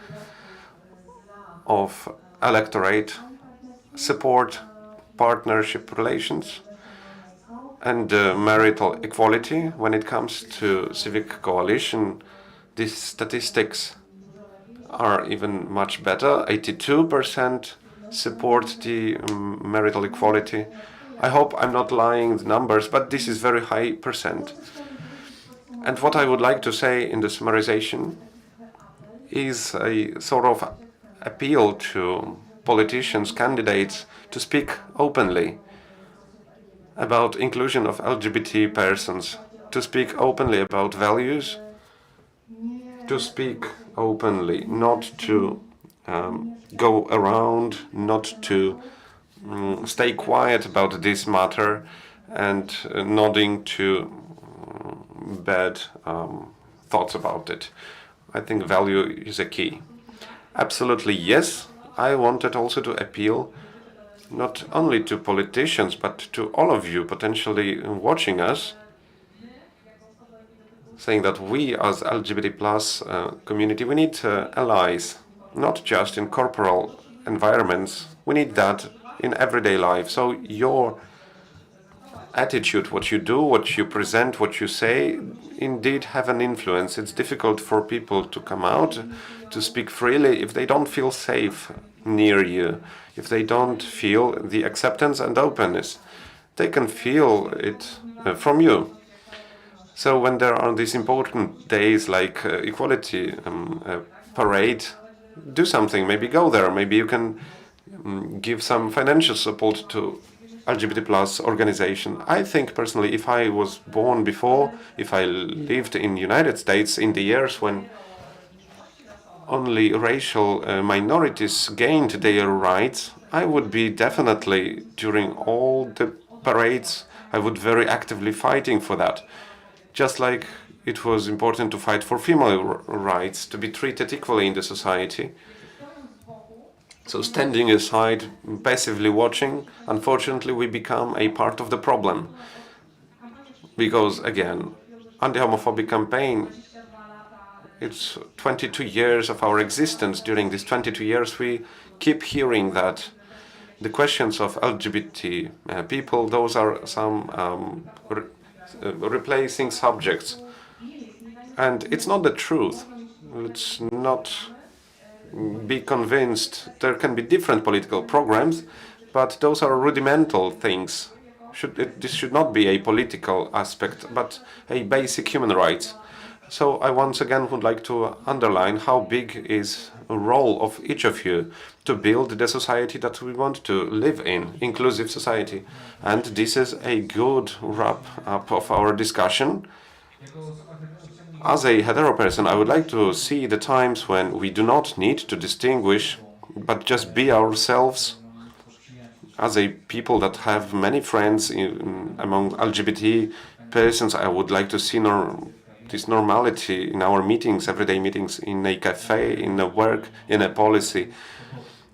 of electorate support partnership relations and marital equality. When it comes to civic coalition, these statistics are even much better. 82% support the marital equality. I hope I'm not lying the numbers, but this is very high percent. And what I would like to say in the summarization is a sort of appeal to politicians, candidates, to speak openly about inclusion of LGBT persons, to speak openly about values, to speak openly, not to go around, not to stay quiet about this matter and nodding to bad thoughts about it. I think value is a key. Absolutely yes, I wanted also to appeal not only to politicians but to all of you potentially watching us, saying that we as LGBT plus community, we need allies, not just in corporal environments, we need that in everyday life. So your attitude, what you do, what you present, what you say, indeed have an influence. It's difficult for people to come out, to speak freely if they don't feel safe near you, if they don't feel the acceptance and openness. They can feel it from you. So when there are these important days like equality parade, do something, maybe go there, maybe you can give some financial support to LGBT plus organization. I think personally, if I was born before, if I lived in United States in the years when only racial minorities gained their rights, I would be definitely, during all the parades, I would very actively fighting for that. Just like it was important to fight for female rights, to be treated equally in the society. So standing aside, passively watching, unfortunately we become a part of the problem. Because again, anti-homophobic campaign, it's 22 years of our existence. During these 22 years we keep hearing that the questions of LGBT people, those are some replacing subjects. And it's not the truth. Let's not be convinced. There can be different political programs, but those are rudimental things. This should not be a political aspect, but a basic human rights. So I once again would like to underline how big is the role of each of you to build the society that we want to live in, inclusive society. And this is a good wrap up of our discussion. As a hetero person, I would like to see the times when we do not need to distinguish, but just be ourselves. As a people that have many friends among LGBT persons, I would like to see this normality in our meetings, everyday meetings, in a cafe, in a work, in a policy,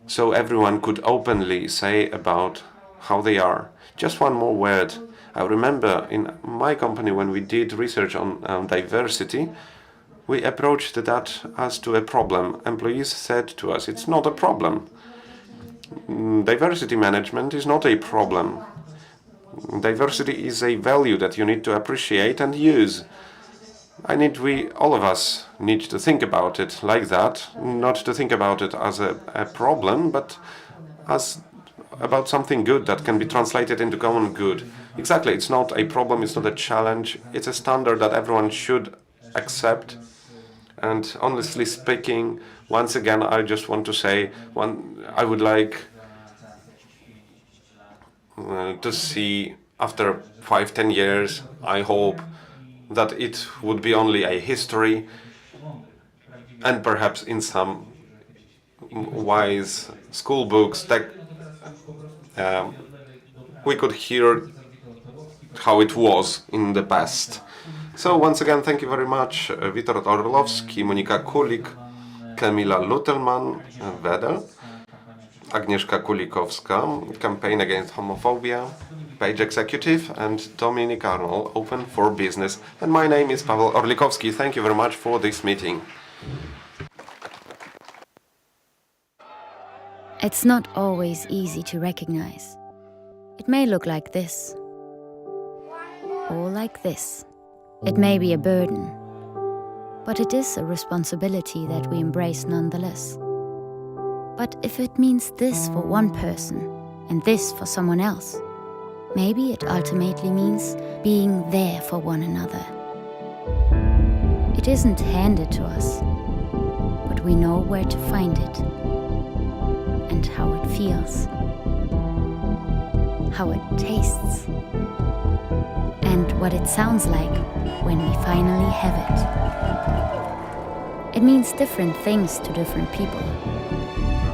so everyone could openly say about how they are. Just one more word. I remember in my company when we did research on diversity, we approached that as to a problem. Employees said to us, it's not a problem. Diversity management is not a problem. Diversity is a value that you need to appreciate and use. All of us need to think about it like that, not to think about it as a problem, but as about something good that can be translated into common good. Exactly, it's not a problem, it's not a challenge, it's a standard that everyone should accept. And honestly speaking, once again, I just want to say, I would like to see after 5-10 years, I hope that it would be only a history, and perhaps in some wise school books that we could hear how it was in the past. So once again, thank you very much, Witold Orlowski, Monika Kulik, Kamila Lutelman, WEDEL, Agnieszka Kulikowska, Campaign Against Homophobia, Page Executive, and Dominik Arnold, Open for Business. And my name is Paweł Orlikowski. Thank you very much for this meeting. It's not always easy to recognize. It may look like this, or like this. It may be a burden, but it is a responsibility that we embrace nonetheless. But if it means this for one person and this for someone else, maybe it ultimately means being there for one another. It isn't handed to us, but we know where to find it and how it feels, how it tastes, and what it sounds like when we finally have it. It means different things to different people,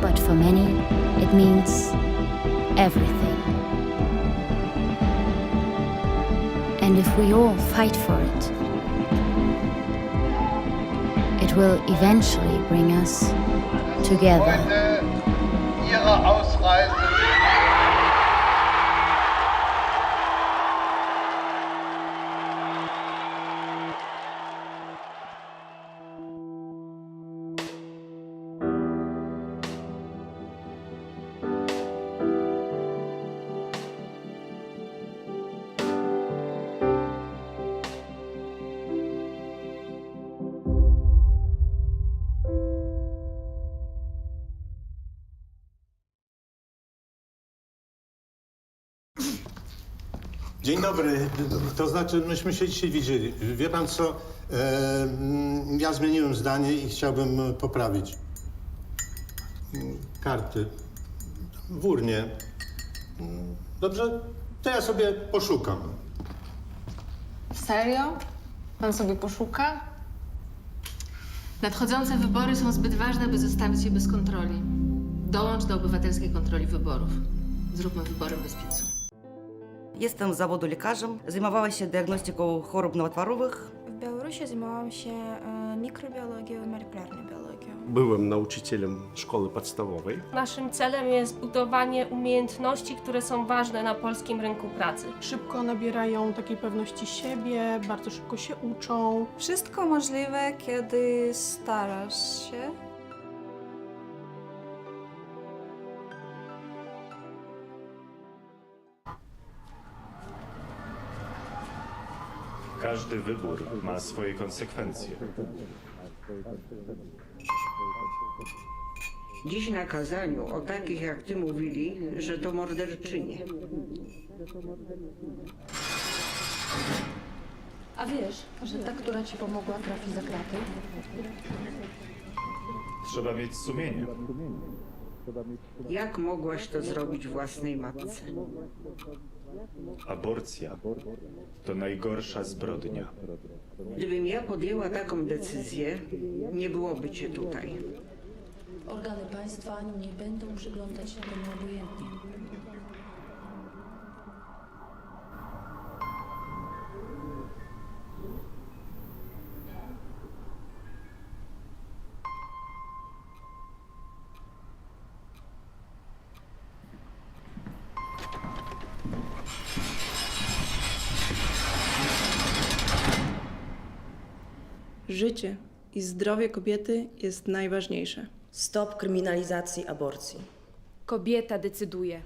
but for many, it means everything. And if we all fight for it, it will eventually bring us together. Ihre Ausreise. Dzień dobry, to znaczy myśmy się dzisiaj widzieli. Wie pan co, ja zmieniłem zdanie i chciałbym poprawić. Karty w urnie. Dobrze, to ja sobie poszukam. Serio? Pan sobie poszuka? Nadchodzące wybory są zbyt ważne, by zostawić je bez kontroli. Dołącz do obywatelskiej kontroli wyborów. Zróbmy wybory bez PiS-u. Jestem z zawodu lekarzem, zajmowała się diagnostyką chorób nowotworowych. W Białorusi zajmowałam się mikrobiologią i molekularną biologią. Byłem nauczycielem szkoły podstawowej. Naszym celem jest budowanie umiejętności, które są ważne na polskim rynku pracy. Szybko nabierają takiej pewności siebie, bardzo szybko się uczą. Wszystko możliwe, kiedy starasz się. Każdy wybór ma swoje konsekwencje. Dziś na kazaniu o takich jak ty mówili, że to morderczynie. A wiesz, że ta, która ci pomogła, trafi za kraty? Trzeba mieć sumienie. Jak mogłaś to zrobić własnej matce? Aborcja to najgorsza zbrodnia. Gdybym ja podjęła taką decyzję, nie byłoby cię tutaj. Organy państwa nie będą przyglądać się temu obojętnie. Życie i zdrowie kobiety jest najważniejsze. Stop kryminalizacji aborcji. Kobieta decyduje.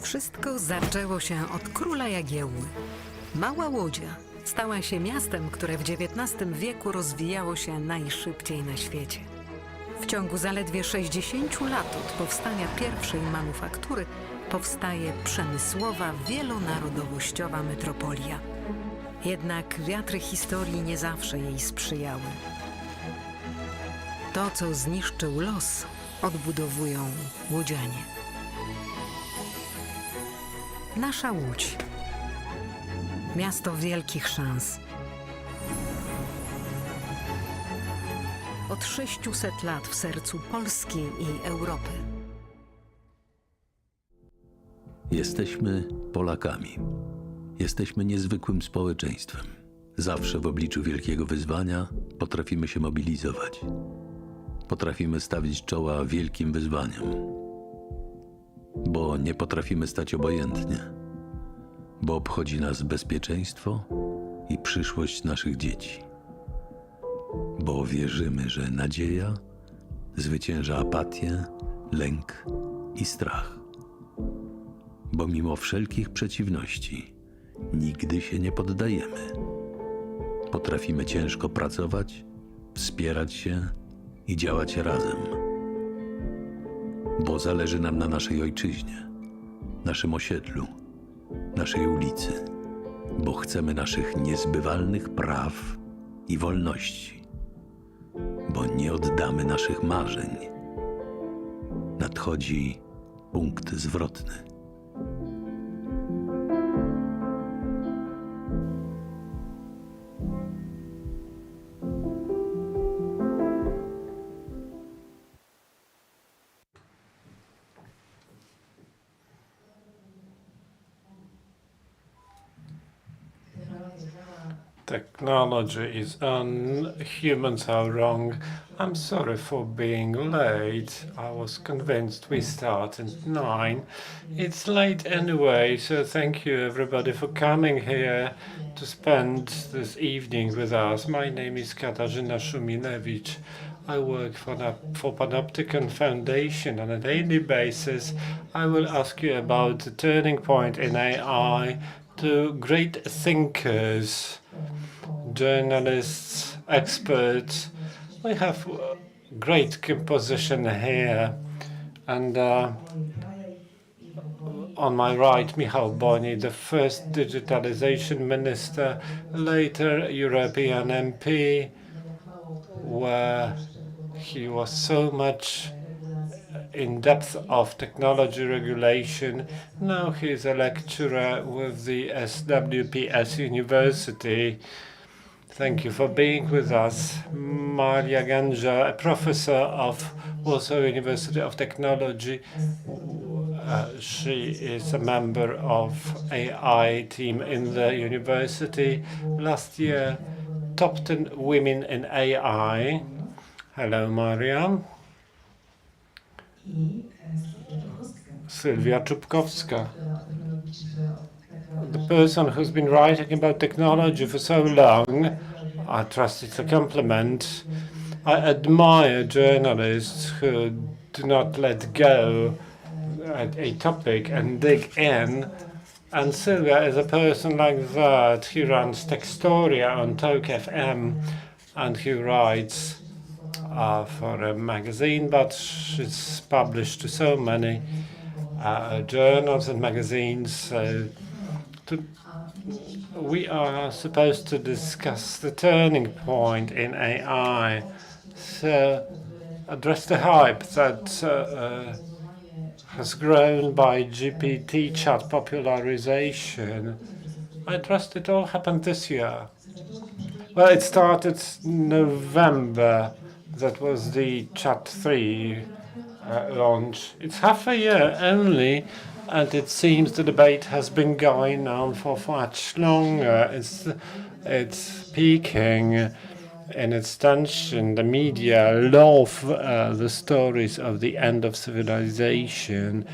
Wszystko zaczęło się od króla Jagiełły. Mała Łodzia stała się miastem, które w XIX wieku rozwijało się najszybciej na świecie. W ciągu zaledwie 60 lat od powstania pierwszej manufaktury powstaje przemysłowa, wielonarodowościowa metropolia. Jednak wiatry historii nie zawsze jej sprzyjały. To, co zniszczył los, odbudowują łodzianie. Nasza Łódź. Miasto wielkich szans. Od 600 lat w sercu Polski i Europy. Jesteśmy Polakami. Jesteśmy niezwykłym społeczeństwem. Zawsze w obliczu wielkiego wyzwania potrafimy się mobilizować. Potrafimy stawić czoła wielkim wyzwaniom. Bo nie potrafimy stać obojętnie. Bo obchodzi nas bezpieczeństwo i przyszłość naszych dzieci. Bo wierzymy, że nadzieja zwycięża apatię, lęk i strach. Bo mimo wszelkich przeciwności nigdy się nie poddajemy. Potrafimy ciężko pracować, wspierać się i działać razem. Bo zależy nam na naszej ojczyźnie, naszym osiedlu, naszej ulicy. Bo chcemy naszych niezbywalnych praw i wolności. Bo nie oddamy naszych marzeń. Nadchodzi punkt zwrotny. Technology is on, humans are wrong. I'm sorry for being late. I was convinced we start at 9. It's late anyway, so thank you everybody for coming here to spend this evening with us. My name is Katarzyna Szuminewicz. I work for Panopticon Foundation on a daily basis. I will ask you about the turning point in AI to great thinkers, journalists, experts. We have great composition here. And on my right, Michał Boni, the first digitalization minister, later European MP, where he was so much in depth of technology regulation. Now he is a lecturer with the SWPS University. Thank you for being with us. Maria Ganja, a professor of Warsaw University of Technology. She is a member of AI team in the university. Last year, top 10 women in AI. Hello, Maria. Sylwia Czubkowska, the person who's been writing about technology for so long. I trust it's a compliment. I admire journalists who do not let go at a topic and dig in. And Sylvia is a person like that. He runs Textoria on Tok FM, and he writes for a magazine, but it's published to so many journals and magazines. We are supposed to discuss the turning point in AI. So address the hype that has grown by GPT chat popularization. I trust it all happened this year. Well, it started November. That was the Chat 3 launch. It's half a year only, and it seems the debate has been going on for much longer. It's peaking in its tension. The media love the stories of the end of civilization.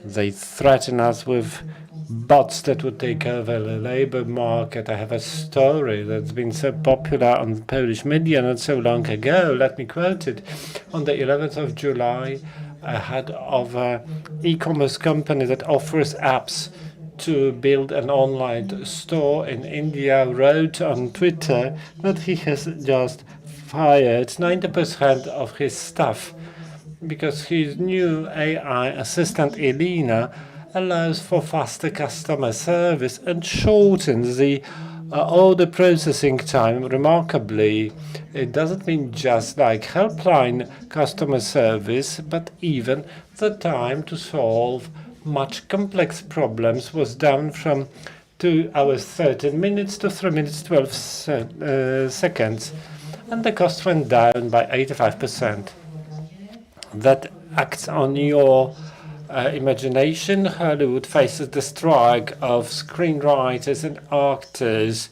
They threaten us with bots that would take over the labor market. I have a story that's been so popular on the Polish media not so long ago. Let me quote it. On the 11th of July, head of an e-commerce company that offers apps to build an online store in India, wrote on Twitter that he has just fired 90% of his staff because his new AI assistant Elena allows for faster customer service and shortens the order processing time remarkably. It doesn't mean just like helpline customer service, but even the time to solve much complex problems was down from 2 hours 13 minutes to 3 minutes 12 seconds, and the cost went down by 85%. That acts on your imagination. Hollywood faces the strike of screenwriters and actors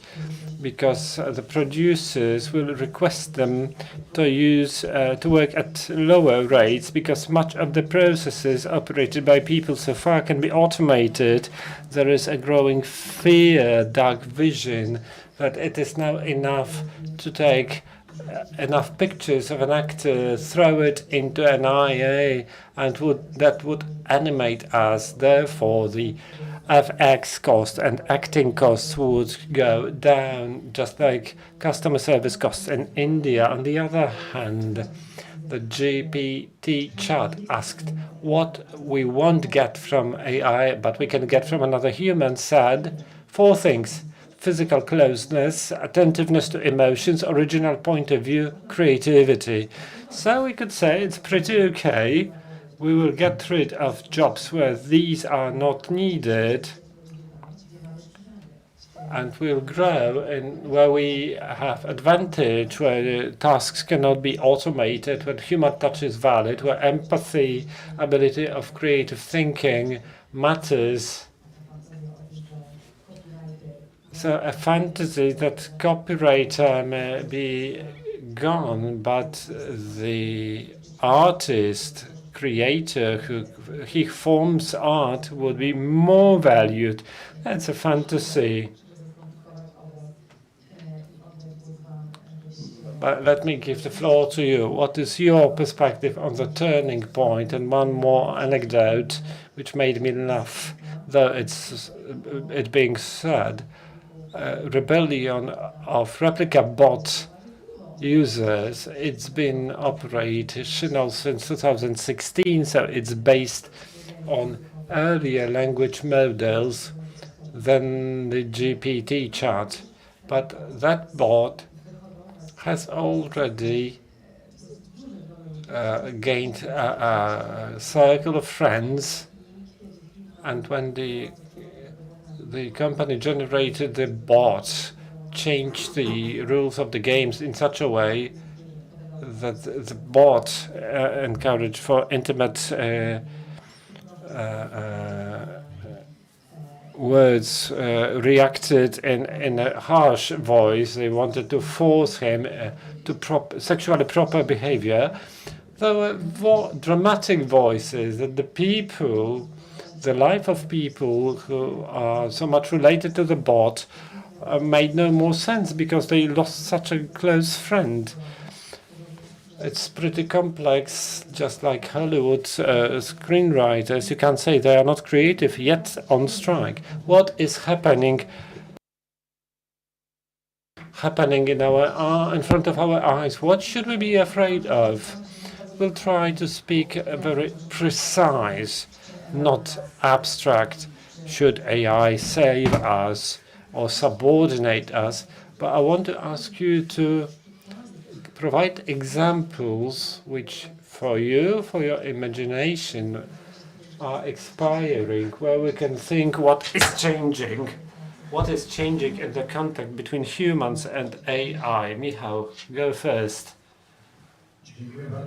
because the producers will request them to use to work at lower rates because much of the processes operated by people so far can be automated. There is a growing fear, dark vision, that it is now enough to take enough pictures of an actor, throw it into an IA, and that would animate us. Therefore, the FX cost and acting costs would go down, just like customer service costs in India. On the other hand, the GPT chat asked what we won't get from AI, but we can get from another human, said 4 things: physical closeness, attentiveness to emotions, original point of view, creativity. So we could say it's pretty okay. We will get rid of jobs where these are not needed, and we'll grow in where we have advantage, where tasks cannot be automated, where human touch is valid, where empathy, ability of creative thinking matters. So a fantasy that copywriter may be gone, but the artist, creator who he forms art would be more valued. That's a fantasy. But let me give the floor to you. What is your perspective on the turning point? And one more anecdote which made me laugh, though it being said, rebellion of replica bot users. It's been operational since 2016, so it's based on earlier language models than the GPT chat. But that bot has already gained a circle of friends, and when the company generated the bot, changed the rules of the games in such a way that the bot encouraged for intimate words, reacted in a harsh voice. They wanted to force him to sexually proper behavior. There were dramatic voices that the life of people who are so much related to the bot made no more sense because they lost such a close friend. It's pretty complex, just like Hollywood screenwriters. You can't say they are not creative, yet on strike. What is happening in front of our eyes? What should we be afraid of? We'll try to speak very precise, not abstract. Should AI save us or subordinate us? But I want to ask you to provide examples which for your imagination are expiring, where we can think what is changing in the contact between humans and AI. Michał, go first.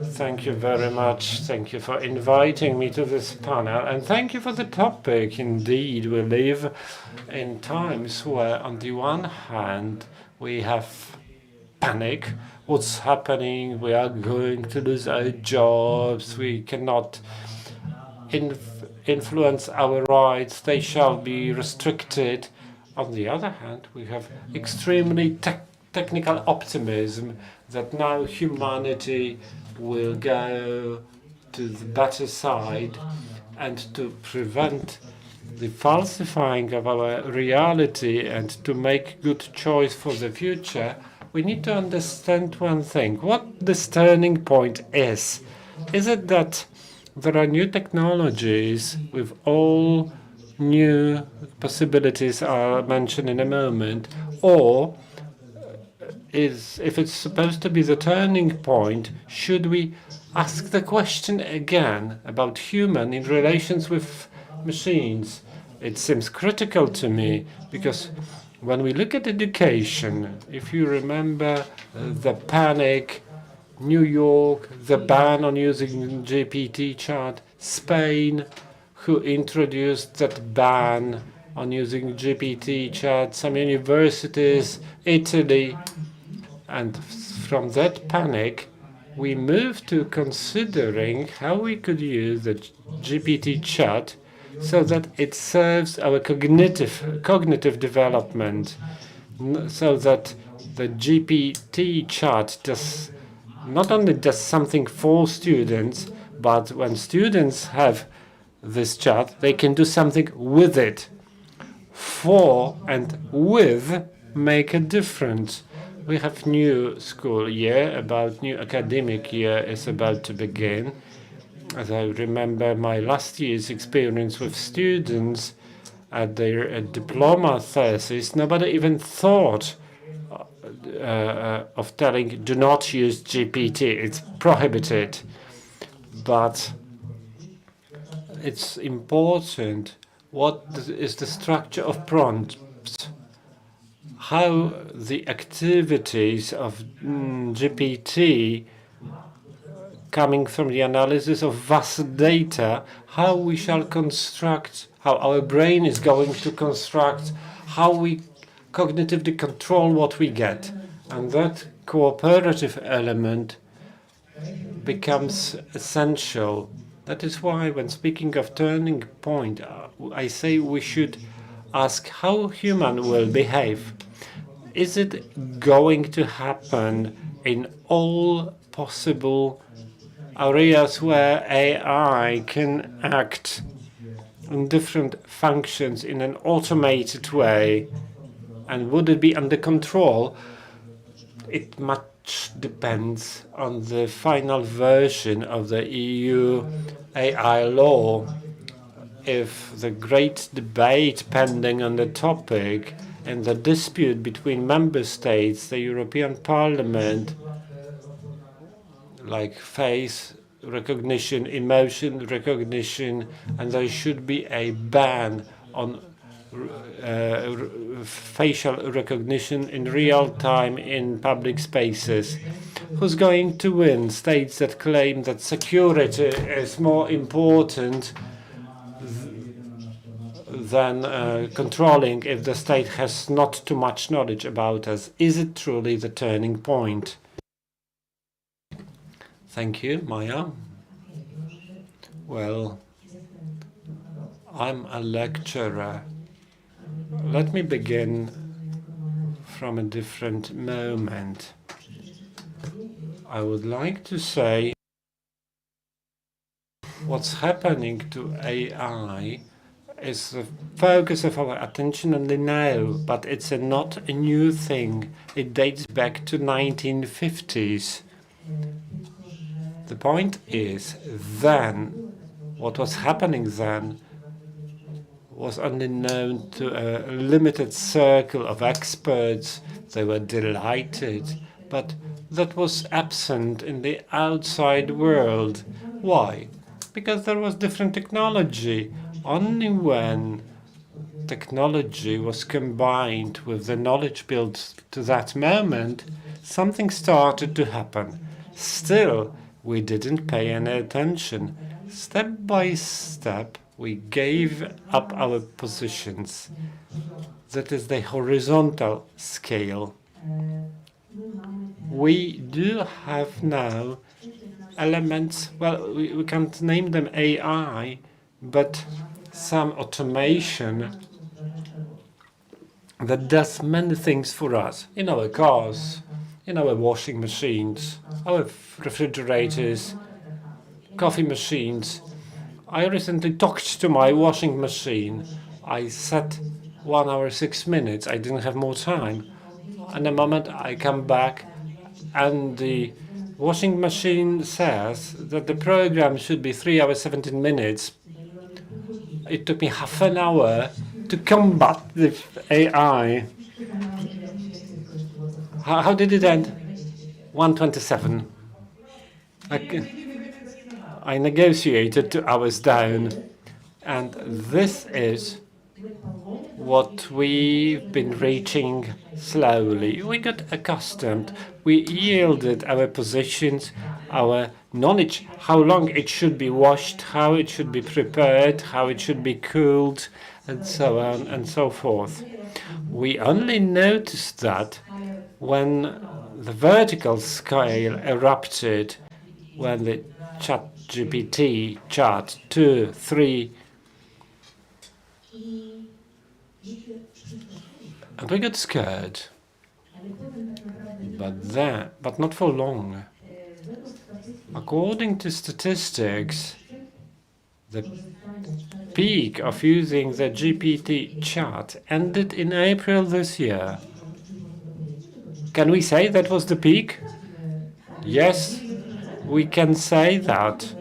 Thank you very much. Thank you for inviting me to this panel, and thank you for the topic. Indeed, we live in times where, on the one hand, we have panic. What's happening? We are going to lose our jobs. We cannot influence our rights. They shall be restricted. On the other hand, we have extremely technical optimism that now humanity will go to the better side and to prevent the falsifying of our reality and to make good choice for the future, we need to understand one thing, what this turning point is. Is it that there are new technologies with all new possibilities I'll mention in a moment, or if it's supposed to be the turning point, should we ask the question again about human in relations with machines? It seems critical to me, because when we look at education, if you remember the panic, New York, the ban on using GPT chat, Spain, who introduced that ban on using GPT chat, some universities, Italy, and from that panic, we moved to considering how we could use the GPT chat so that it serves our cognitive development, so that the GPT chat not only does something for students, but when students have this chat, they can do something with it. For and with make a difference. We have new school year, new academic year is about to begin. As I remember my last year's experience with students at their diploma thesis, nobody even thought of telling, do not use GPT, it's prohibited. But it's important what is the structure of prompts, how the activities of GPT coming from the analysis of vast data, how we shall construct, how our brain is going to construct, how we cognitively control what we get. And that cooperative element becomes essential. That is why when speaking of turning point, I say we should ask how human will behave. Is it going to happen in all possible areas where AI can act in different functions in an automated way? And would it be under control? It much depends on the final version of the EU AI law. If the great debate pending on the topic and the dispute between member states, the European Parliament, like face recognition, emotion recognition, and there should be a ban on facial recognition in real time in public spaces. Who's going to win? States that claim that security is more important than controlling if the state has not too much knowledge about us. Is it truly the turning point? Thank you, Maya. Well, I'm a lecturer. Let me begin from a different moment. I would like to say what's happening to AI is the focus of our attention only now, but it's not a new thing. It dates back to 1950s. The point is, then, what was happening then was only known to a limited circle of experts. They were delighted, but that was absent in the outside world. Why? Because there was different technology. Only when technology was combined with the knowledge built to that moment, something started to happen. Still, we didn't pay any attention. Step by step, we gave up our positions. That is the horizontal scale. We do have now elements, well, we can't name them AI, but some automation that does many things for us in our cars, in our washing machines, our refrigerators, coffee machines. I recently talked to my washing machine. I said 1 hour 6 minutes. I didn't have more time. In a moment I come back and the washing machine says that the program should be 3 hours 17 minutes. It took me half an hour to combat the AI. How did it end? 1:27. I negotiated 2 hours down, and this is what we've been reaching slowly. We got accustomed. We yielded our positions, our knowledge, how long it should be washed, how it should be prepared, how it should be cooled, and so on and so forth. We only noticed that when the vertical scale erupted, when the ChatGPT, Chat 2, 3, and we got scared. But not for long. According to statistics, the peak of using the GPT chat ended in April this year. Can we say that was the peak? Yes, we can say that.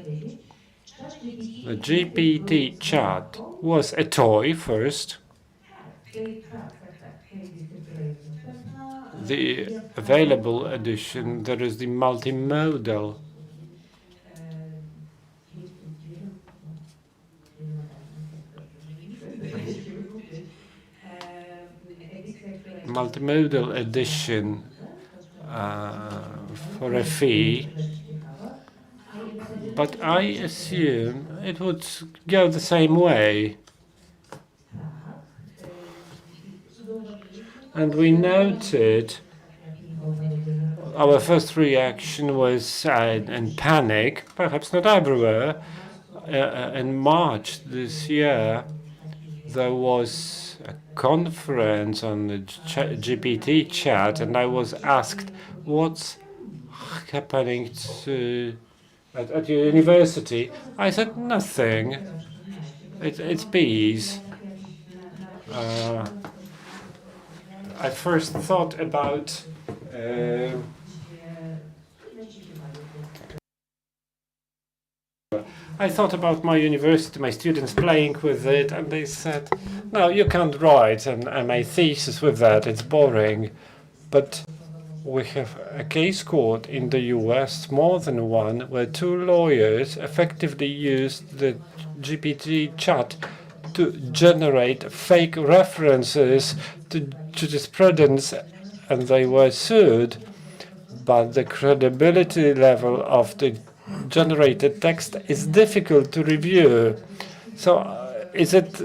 The GPT chat was a toy first. The available edition, there is the multimodal. Multimodal edition for a fee, but I assume it would go the same way. And we noted our first reaction was in panic, perhaps not everywhere. In March this year, there was a conference on the GPT chat, and I was asked what's happening at your university. I said nothing. It's peace. I first thought about my university, my students playing with it, and they said, no, you can't write and my thesis with that, it's boring. But we have a case court in the US, more than one, where 2 lawyers effectively used the GPT chat to generate fake references to jurisprudence, and they were sued. But the credibility level of the generated text is difficult to review. So is it,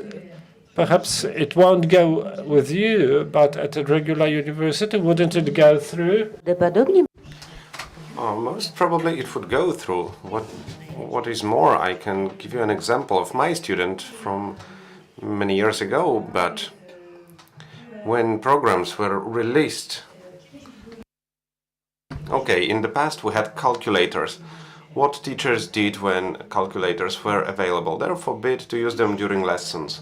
perhaps it won't go with you, but at a regular university, wouldn't it go through? Most probably it would go through. What is more, I can give you an example of my student from many years ago, but when programs were released. Okay, in the past we had calculators. What teachers did when calculators were available? They were forbid to use them during lessons.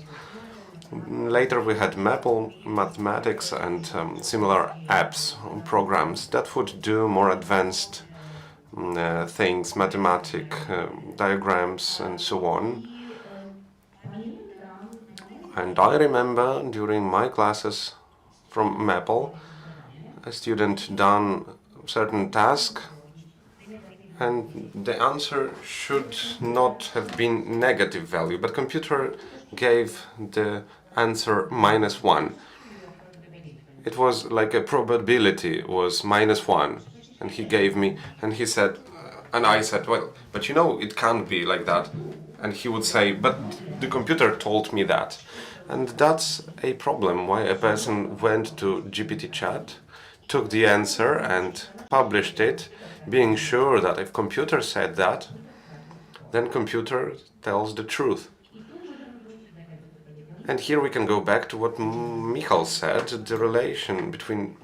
Later we had Maple, mathematics, and similar apps, programs that would do more advanced things, mathematic diagrams and so on. And I remember during my classes from Maple, a student done certain task, and the answer should not have been negative value, but computer gave the answer -1. It was like a probability was -1, and he gave me, and he said, and I said, well, but you know, it can't be like that. And he would say, but the computer told me that. And that's a problem, why a person went to GPT chat, took the answer and published it, being sure that if computer said that, then computer tells the truth. And here we can go back to what Michal said, the relation between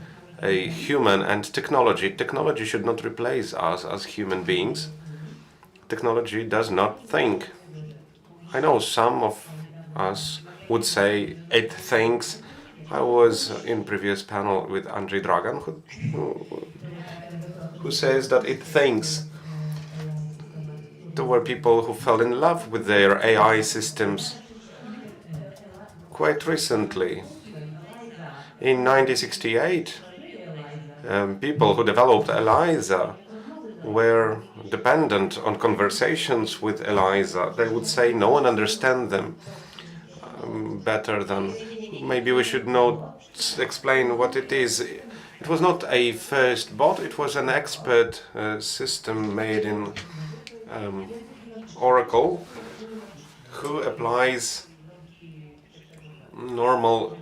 a human and technology. Technology should not replace us as human beings. technology does not think. I know some of us would say it thinks. I was in previous panel with Andrzej Dragan, who says that it thinks. There were people who fell in love with their AI systems quite recently. In 1968, people who developed ELIZA were dependent on conversations with ELIZA. They would say no one understands them better than maybe we should explain what it is. It was not a first bot, it was an expert system made in Oracle who applies normal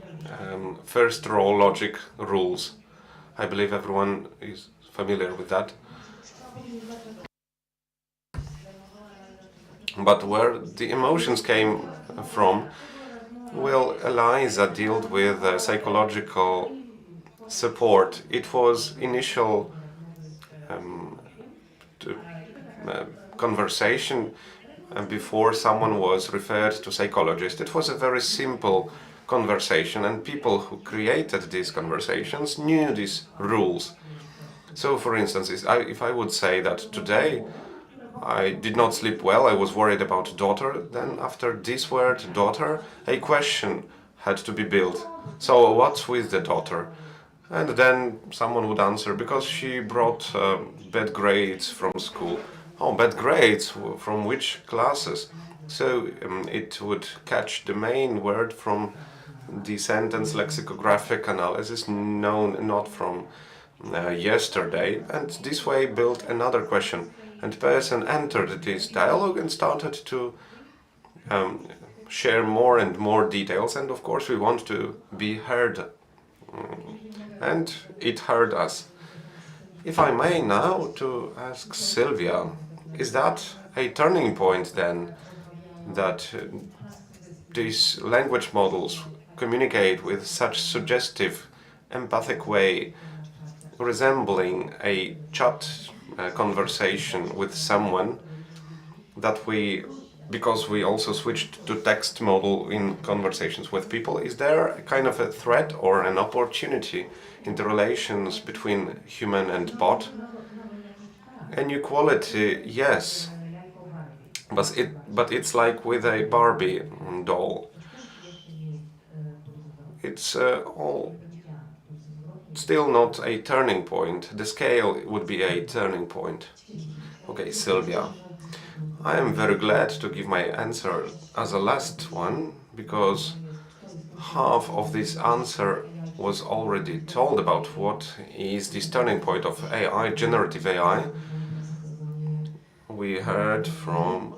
first row logic rules. I believe everyone is familiar with that. But where the emotions came from, well, ELIZA dealt with psychological support. It was initial conversation before someone was referred to psychologist. It was a very simple conversation, and people who created these conversations knew these rules. So, for instance, if I would say that today I did not sleep well, I was worried about daughter, then after this word daughter, a question had to be built. So what's with the daughter? And then someone would answer, because she brought bad grades from school. Oh, bad grades? From which classes? So it would catch the main word from the sentence lexicographic analysis, known not from yesterday, and this way built another question. And person entered this dialogue and started to share more and more details, and of course we want to be heard. And it heard us. If I may now to ask Sylvia, is that a turning point then, that these language models communicate with such suggestive, empathic way, resembling a chat conversation with someone, that because we also switched to text model in conversations with people, is there a kind of a threat or an opportunity in the relations between human and bot? Inequality, yes, but it's like with a Barbie doll. It's all still not a turning point. The scale would be a turning point. Okay, Sylvia. I am very glad to give my answer as a last one, because half of this answer was already told about what is this turning point of AI, generative AI. We heard from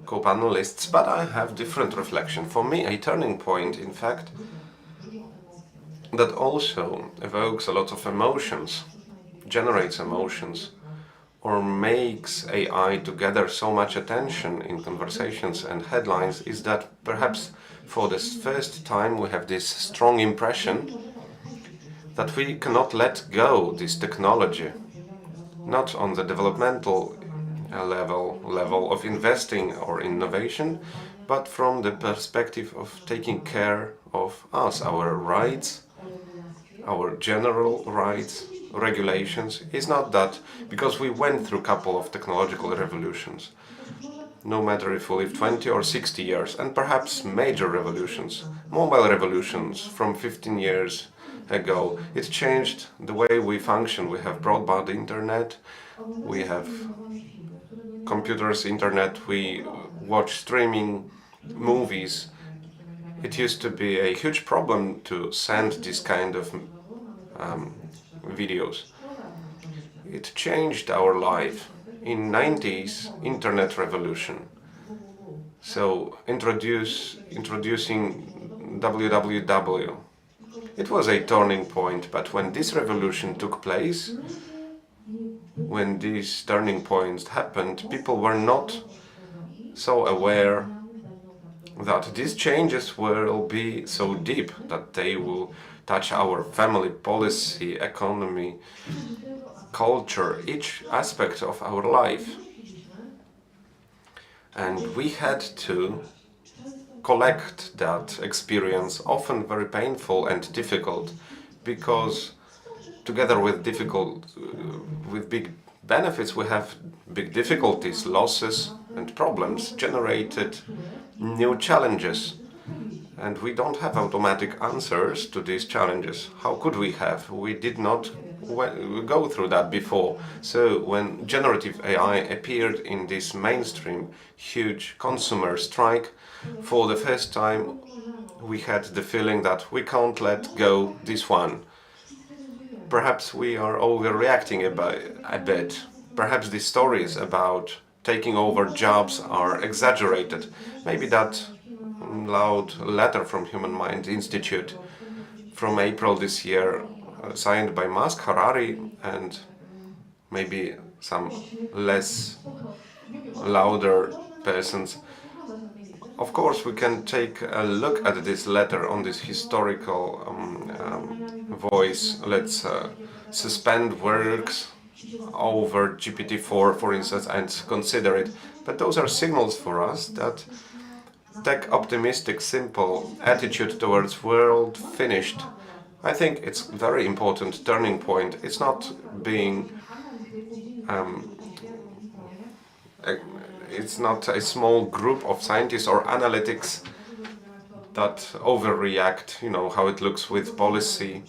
co-panelists, but I have different reflection. For me, a turning point, in fact, that also evokes a lot of emotions, generates emotions, or makes AI to gather so much attention in conversations and headlines, is that perhaps for the first time we have this strong impression that we cannot let go this technology, not on the developmental level of investing or innovation, but from the perspective of taking care of us, our rights, our general rights, regulations. Is not that because we went through a couple of technological revolutions, no matter if we live 20 or 60 years, and perhaps major revolutions, mobile revolutions from 15 years ago. It changed the way we function. We have broadband internet, we have computers, internet, we watch streaming movies. It used to be a huge problem to send this kind of videos. It changed our life. In 90s, internet revolution. So introducing www. It was a turning point, but when this revolution took place, when these turning points happened, people were not so aware that these changes will be so deep that they will touch our family, policy, economy, culture, each aspect of our life. And we had to collect that experience, often very painful and difficult, because together with big benefits, we have big difficulties, losses and problems generated new challenges. And we don't have automatic answers to these challenges. How could we have? We did not go through that before. So when generative AI appeared in this mainstream huge consumer strike, for the first time we had the feeling that we can't let go this one. Perhaps we are overreacting a bit. Perhaps the stories about taking over jobs are exaggerated. Maybe that loud letter from Human Mind Institute from April this year, signed by Musk, Harari, and maybe some less louder persons. Of course, we can take a look at this letter on this historical voice. Let's suspend works over GPT-4, for instance, and consider it. But those are signals for us that tech-optimistic, simple attitude towards world finished. I think it's a very important turning point. It's not being it's not a small group of scientists or analytics that overreact, you know, how it looks with policy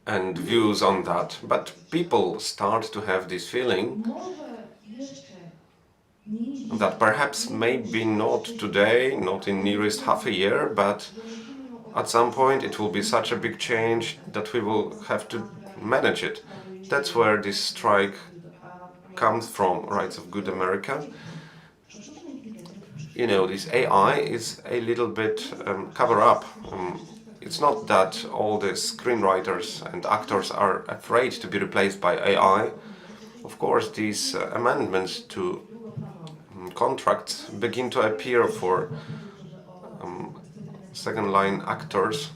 and views on that. But people start to have this feeling that perhaps maybe not today, not in nearest half a year, but at some point it will be such a big change that we will have to manage it. That's where this strike comes from, Rights of Good America. You know, this AI is a little bit cover-up. It's not that all the screenwriters and actors are afraid to be replaced by AI. Of course, these amendments to contracts begin to appear for second-line actors.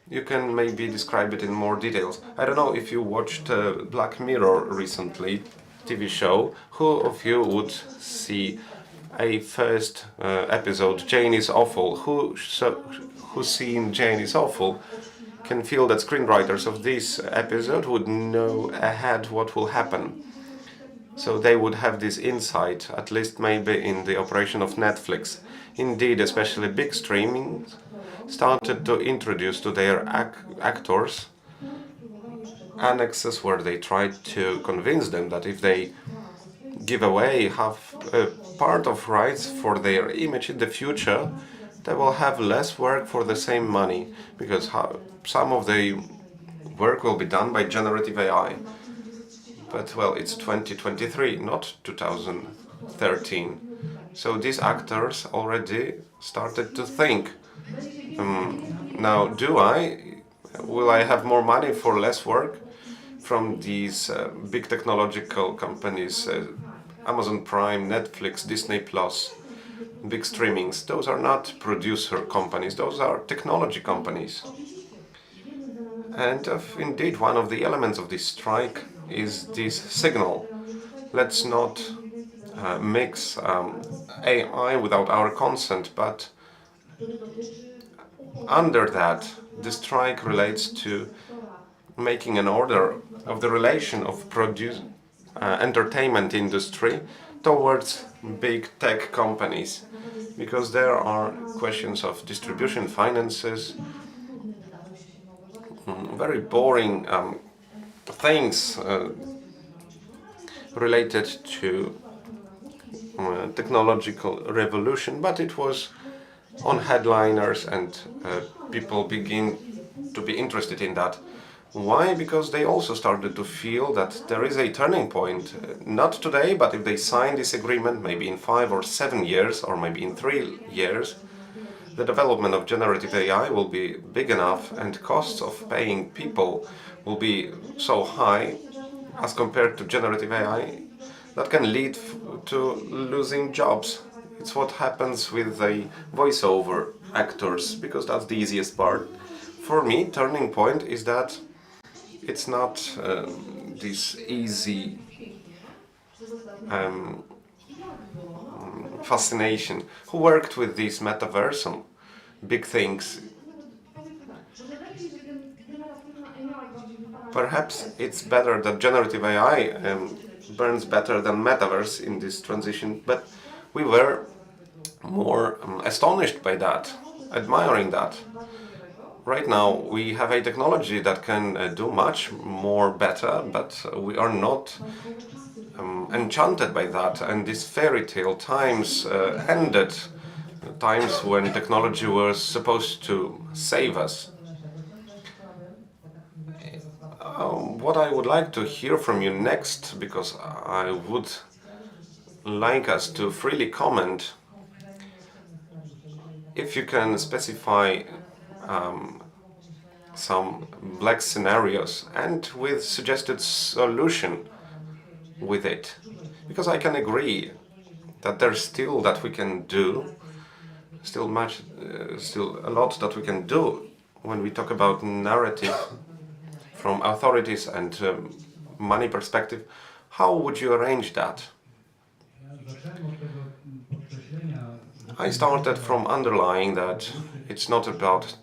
You can maybe describe it in more details. I don't know if you watched Black Mirror recently, TV show. Who of you would see a first episode, Jane is Awful? Who's seen Jane is Awful can feel that screenwriters of this episode would know ahead what will happen. So they would have this insight, at least maybe in the operation of Netflix. Indeed, especially big streaming started to introduce to their actors annexes where they tried to convince them that if they give away half part of rights for their image in the future, they will have less work for the same money, because some of the work will be done by generative AI. But well, it's 2023, not 2013. So these actors already started to think, now will I have more money for less work from these big technological companies, Amazon Prime, Netflix, Disney Plus, big streamings? Those are not producer companies, those are technology companies. And indeed, one of the elements of this strike is this signal. Let's not mix AI without our consent, but under that, the strike relates to making an order of the relation of entertainment industry towards big tech companies, because there are questions of distribution, finances, very boring things related to technological revolution, but it was on headliners and people begin to be interested in that. Why? Because they also started to feel that there is a turning point, not today, but if they sign this agreement, maybe in 5 or 7 years, or maybe in 3 years, the development of generative AI will be big enough and costs of paying people will be so high as compared to generative AI that can lead to losing jobs. It's what happens with the voiceover actors, because that's the easiest part. For me, turning point is that it's not this easy fascination. Who worked with these metaversal big things? Perhaps it's better that generative AI burns better than metaverse in this transition, but we were more astonished by that, admiring that. Right now we have a technology that can do much more better, but we are not enchanted by that, and this fairy tale times ended, times when technology was supposed to save us. What I would like to hear from you next, because I would like us to freely comment, if you can specify some black scenarios and with suggested solution with it, because I can agree that there's still that we can do, still a lot that we can do when we talk about narrative from authorities and money perspective. How would you arrange that? I started from underlying that it's not about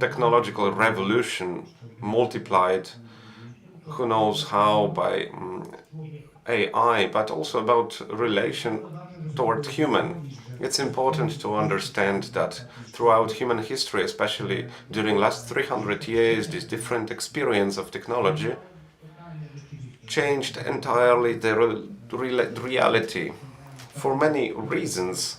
technological revolution multiplied who knows how by AI, but also about relation toward human. It's important to understand that throughout human history, especially during last 300 years, this different experience of technology changed entirely the reality for many reasons.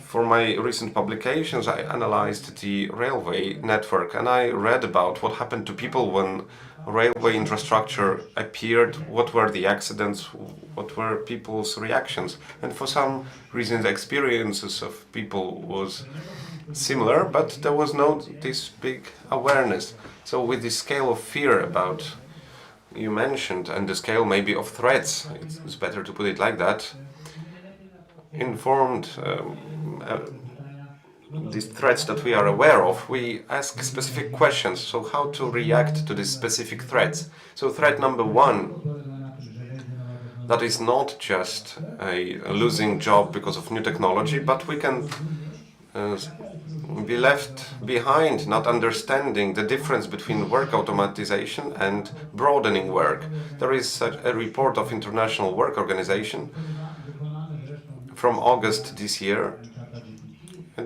For my recent publications, I analyzed the railway network and I read about what happened to people when railway infrastructure appeared, what were the accidents, what were people's reactions. And for some reason the experiences of people was similar, but there was no this big awareness. So with the scale of fear about you mentioned, and the scale maybe of threats, it's better to put it like that, informed these threats that we are aware of, we ask specific questions. So how to react to these specific threats? So threat number one, that is not just a losing job because of new technology, but we can be left behind not understanding the difference between work automatization and broadening work. There is such a report of International Work Organization from August this year,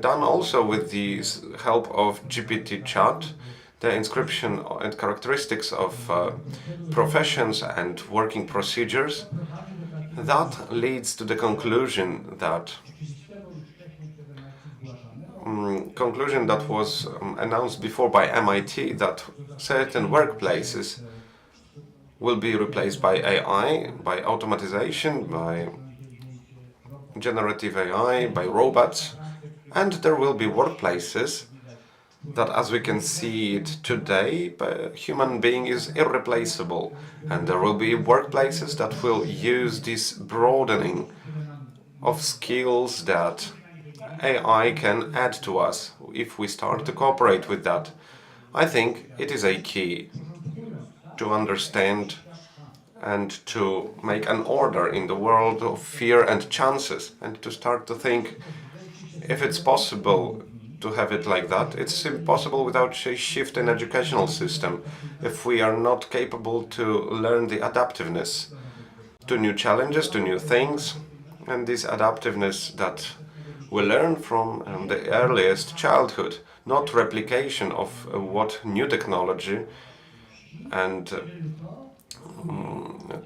done also with the help of GPT chat, the inscription and characteristics of professions and working procedures. That leads to the conclusion that was announced before by MIT, that certain workplaces will be replaced by AI, by automatization, by generative AI, by robots, and there will be workplaces that, as we can see it today, a human being is irreplaceable, and there will be workplaces that will use this broadening of skills that AI can add to us if we start to cooperate with that. I think it is a key to understand and to make an order in the world of fear and chances, and to start to think if it's possible to have it like that. It's impossible without a shift in educational system, if we are not capable to learn the adaptiveness to new challenges, to new things, and this adaptiveness that we learn from the earliest childhood, not replication of what new technology and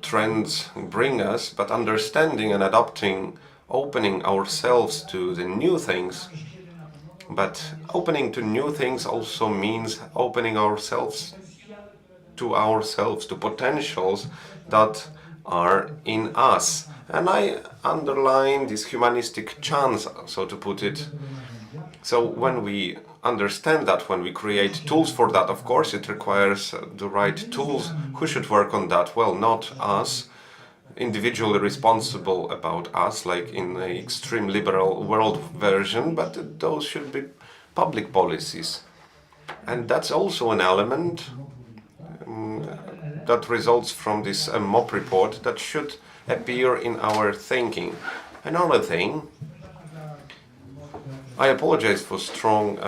trends bring us, but understanding and adopting, opening ourselves to the new things. But opening to new things also means opening ourselves, to potentials that are in us. And I underline this humanistic chance, so to put it. So when we understand that, when we create tools for that, of course it requires the right tools. Who should work on that? Well, not us, individually responsible about us, like in an extreme liberal world version, but those should be public policies. And that's also an element that results from this MOP report that should appear in our thinking. Another thing, I apologize for strong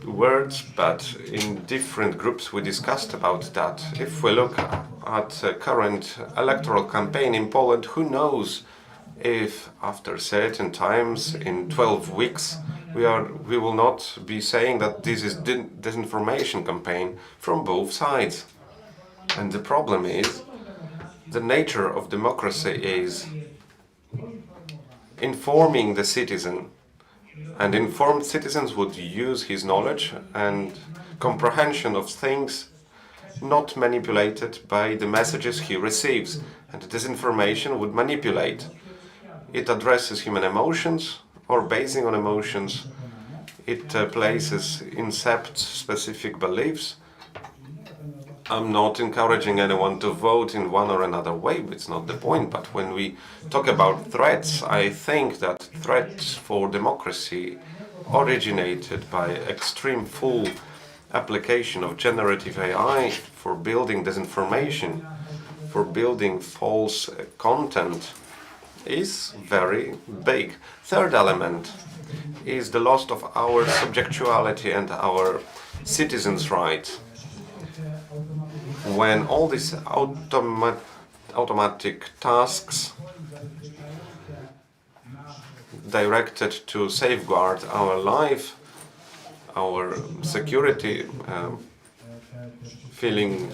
words, but in different groups we discussed about that. If we look at current electoral campaign in Poland, who knows if after certain times in 12 weeks we will not be saying that this is disinformation campaign from both sides. And the problem is the nature of democracy is informing the citizen, and informed citizens would use his knowledge and comprehension of things not manipulated by the messages he receives, and disinformation would manipulate. It addresses human emotions, or basing on emotions, it places incept specific beliefs. I'm not encouraging anyone to vote in one or another way, it's not the point, but when we talk about threats, I think that threats for democracy originated by extreme full application of generative AI for building disinformation, for building false content, is very big. Third element is the loss of our subjectuality and our citizens' rights. When all these automatic tasks directed to safeguard our life, our security, feeling.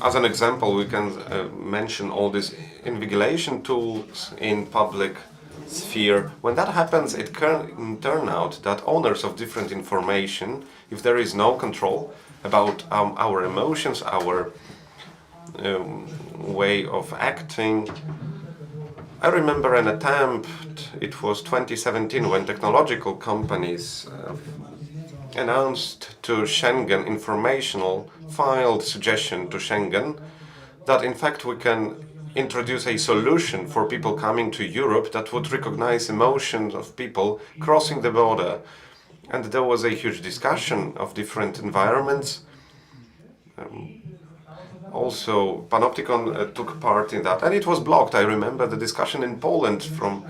As an example, we can mention all these invigilation tools in public sphere. When that happens, it can turn out that owners of different information, if there is no control about our emotions, our way of acting. I remember an attempt, it was 2017, when technological companies announced to Schengen informational filed suggestion to Schengen that in fact we can introduce a solution for people coming to Europe that would recognize emotions of people crossing the border. And there was a huge discussion of different environments. Also, Panoptykon took part in that, and it was blocked. I remember the discussion in Poland from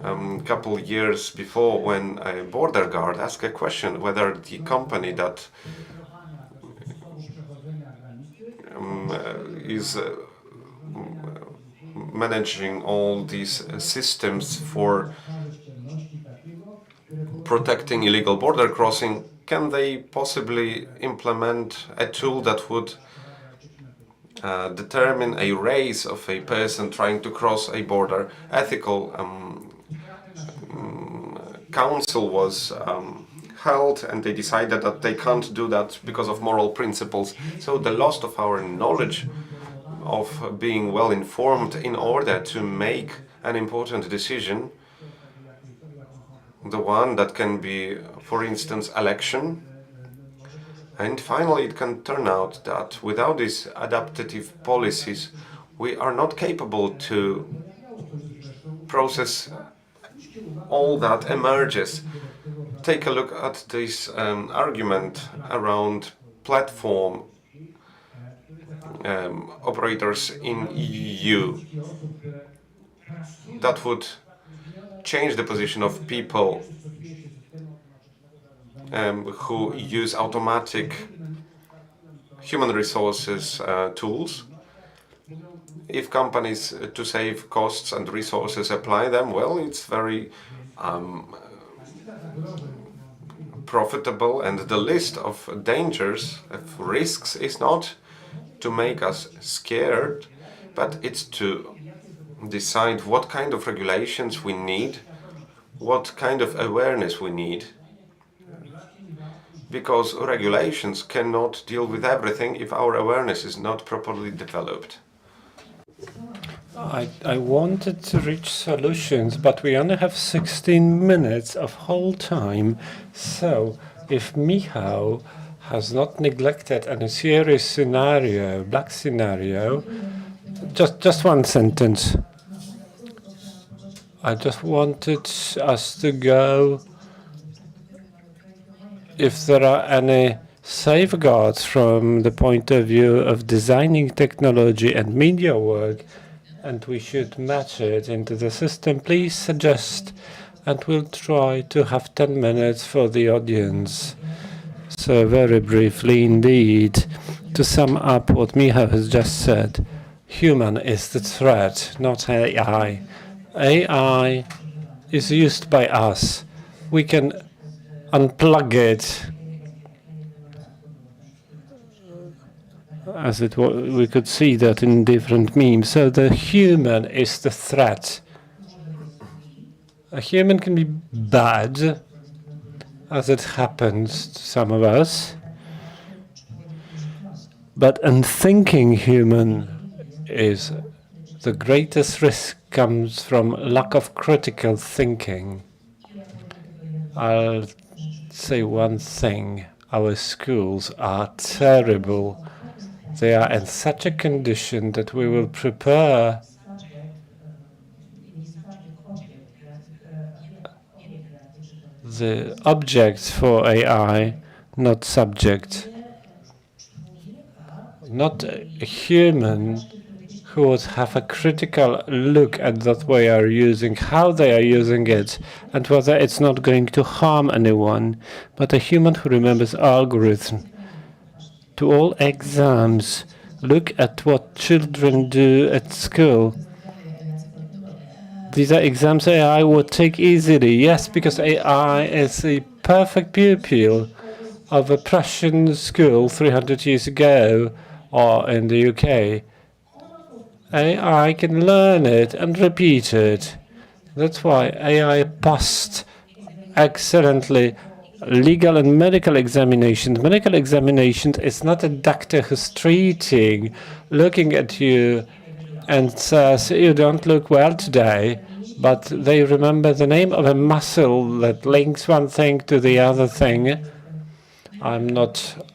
a couple years before, when a border guard asked a question whether the company that is managing all these systems for protecting illegal border crossing, can they possibly implement a tool that would determine a race of a person trying to cross a border? Ethical council was held, and they decided that they can't do that because of moral principles. So the loss of our knowledge of being well informed in order to make an important decision, the one that can be, for instance, election. And finally, it can turn out that without these adaptive policies, we are not capable to process all that emerges. Take a look at this argument around platform operators in EU. That would change the position of people who use automatic human resources tools. If companies, to save costs and resources, apply them, well, it's very profitable, and the list of dangers, of risks, is not to make us scared, but it's to decide what kind of regulations we need, what kind of awareness we need, because regulations cannot deal with everything if our awareness is not properly developed. I wanted to reach solutions, but we only have 16 minutes of whole time. So if Michał has not neglected any serious scenario, black scenario, just one sentence. I just wanted us to go if there are any safeguards from the point of view of designing technology and media work, and we should match it into the system, please suggest, and we'll try to have 10 minutes for the audience. So very briefly indeed, to sum up what Michał has just said, human is the threat, not AI. AI is used by us. We can unplug it, as it was. We could see that in different memes. So the human is the threat. A human can be bad, as it happens to some of us, but unthinking human is the greatest risk comes from lack of critical thinking. I'll say one thing. Our schools are terrible. They are in such a condition that we will prepare the objects for AI, not subject. Not a human who would have a critical look at that way are using, how they are using it, and whether it's not going to harm anyone, but a human who remembers algorithm. To all exams, look at what children do at school. These are exams AI would take easily. Yes, because AI is a perfect pupil of a Prussian school 300 years ago, or in the UK. AI can learn it and repeat it. That's why AI passed excellently legal and medical examinations. Medical examinations is not a doctor who's treating, looking at you and says, you don't look well today, but they remember the name of a muscle that links one thing to the other thing. I'm not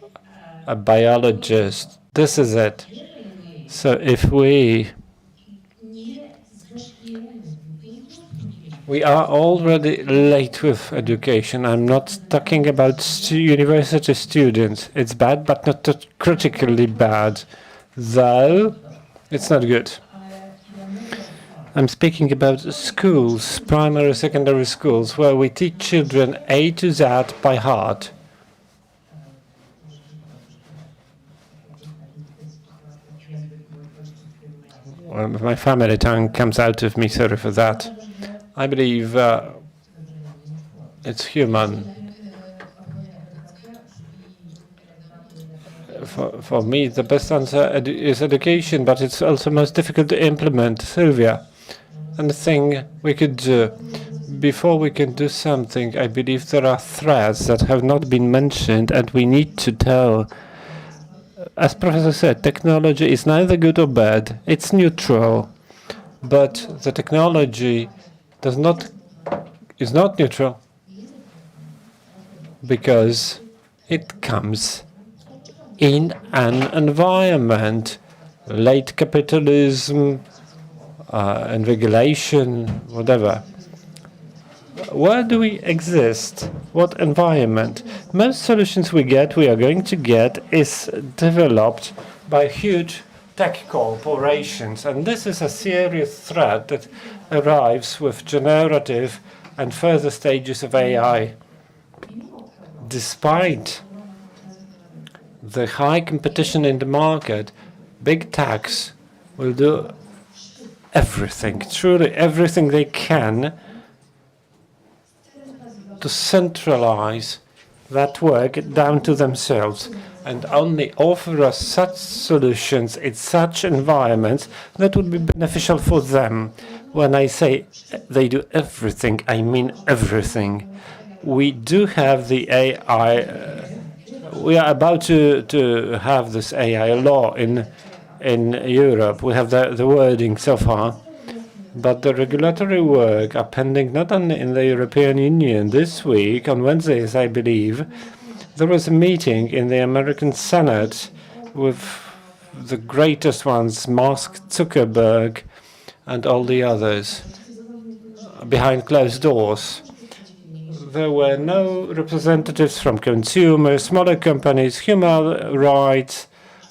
a biologist. This is it. So if we are already late with education. I'm not talking about university students. It's bad, but not critically bad, though it's not good. I'm speaking about schools, primary, secondary schools, where we teach children A to Z by heart. Well, my family tongue comes out of me, sorry for that. I believe it's human. For me, the best answer is education, but it's also most difficult to implement. Sylvia, and the thing we could do, before we can do something, I believe there are threats that have not been mentioned, and we need to tell. As Professor said, technology is neither good or bad. It's neutral, but the technology is not neutral because it comes in an environment, late capitalism and regulation, whatever. Where do we exist? What environment? Most solutions we are going to get, is developed by huge tech corporations, and this is a serious threat that arrives with generative and further stages of AI. Despite the high competition in the market, big techs will do everything, truly everything they can to centralize that work down to themselves and only offer us such solutions in such environments that would be beneficial for them. When I say they do everything, I mean everything. We do have the AI. We are about to have this AI law in Europe. We have the wording so far. But the regulatory work are pending not only in the European Union. This week, on Wednesdays, I believe, there was a meeting in the American Senate with the greatest ones, Musk, Zuckerberg, and all the others, behind closed doors. there were no representatives from consumers, smaller companies, human rights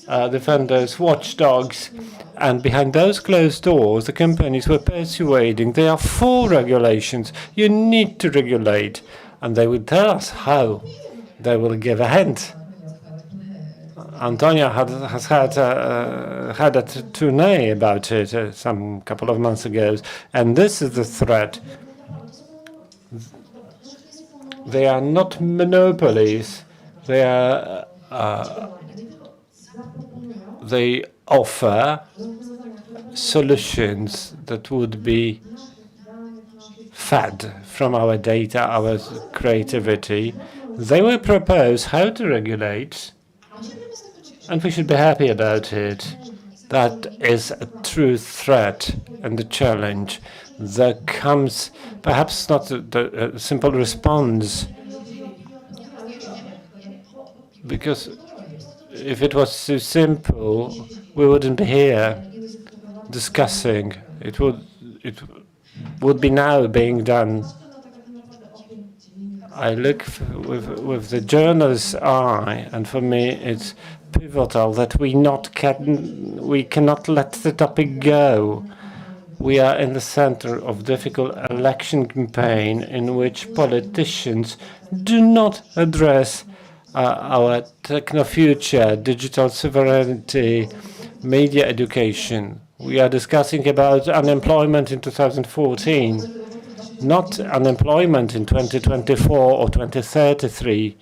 defenders, watchdogs, and behind those closed doors, the companies were persuading they are for regulations. You need to regulate, and they will tell us how. They will give a hint. Antonia has had a tournée about it some couple of months ago, and this is the threat. They are not monopolies. They are. They offer solutions that would be fed from our data, our creativity. They will propose how to regulate, and we should be happy about it. That is a true threat and a challenge. There comes perhaps not a simple response, because if it was so simple, we wouldn't be here discussing. It would be now being done. I look with the journalist's eye, and for me it's pivotal that we cannot let the topic go. We are in the center of difficult election campaign in which politicians do not address our techno-future, digital sovereignty, media education. We are discussing about unemployment in 2014, not unemployment in 2024 or 2033.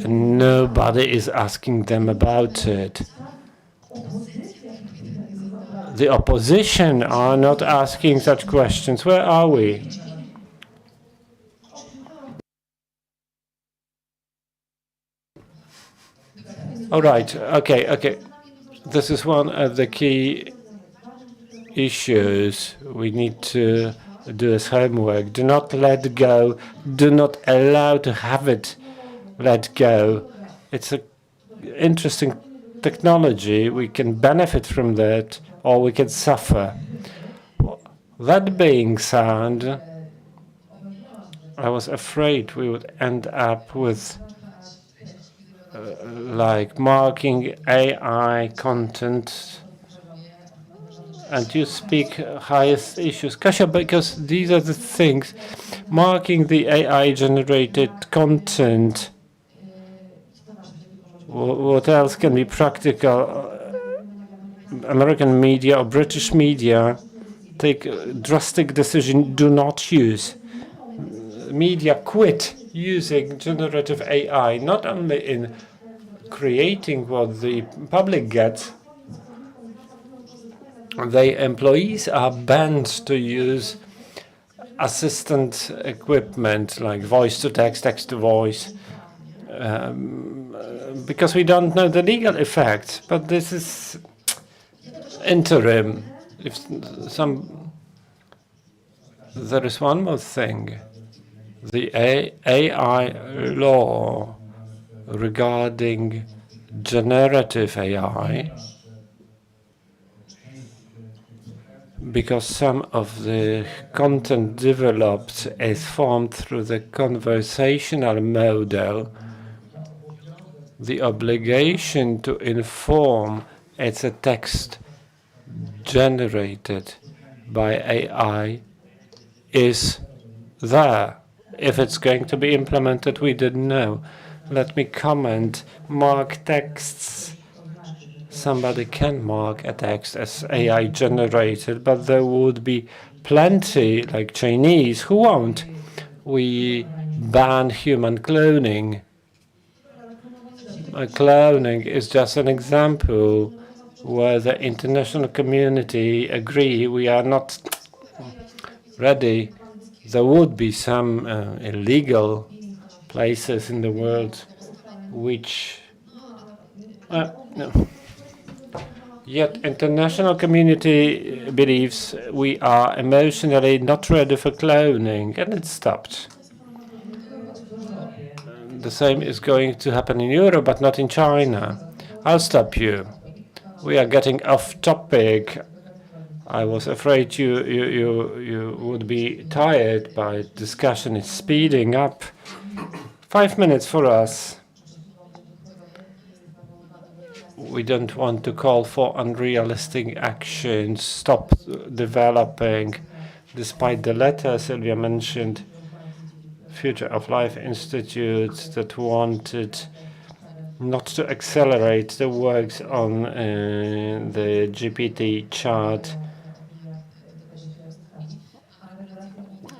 Nobody is asking them about it. The opposition are not asking such questions. Where are we? All right. Okay. This is one of the key issues we need to do as homework. Do not let go. Do not allow to have it let go. It's an interesting technology. We can benefit from that, or we can suffer. That being said, I was afraid we would end up with like marking AI content, and you speak highest issues, Kasia, because these are the things. Marking the AI-generated content. What else can be practical? American media or British media take a drastic decision: do not use. Media quit using generative AI, not only in creating what the public gets. The employees are banned to use assistant equipment like voice to text, text to voice, because we don't know the legal effects. But this is interim. There is one more thing. The AI law regarding generative AI, because some of the content developed is formed through the conversational model, the obligation to inform it's a text generated by AI is there. If it's going to be implemented, we didn't know. Let me comment. Mark texts. Somebody can mark a text as AI generated, but there would be plenty, like Chinese, who won't. We ban human cloning. Cloning is just an example where the international community agree we are not ready. There would be some illegal places in the world which no. Yet international community believes we are emotionally not ready for cloning, and it stopped. The same is going to happen in Europe, but not in China. I'll stop you. We are getting off topic. I was afraid you would be tired, but discussion is speeding up. 5 minutes for us. We don't want to call for unrealistic actions, stop developing. Despite the letter Sylvia mentioned, Future of Life Institute that wanted not to accelerate the works on the GPT chart.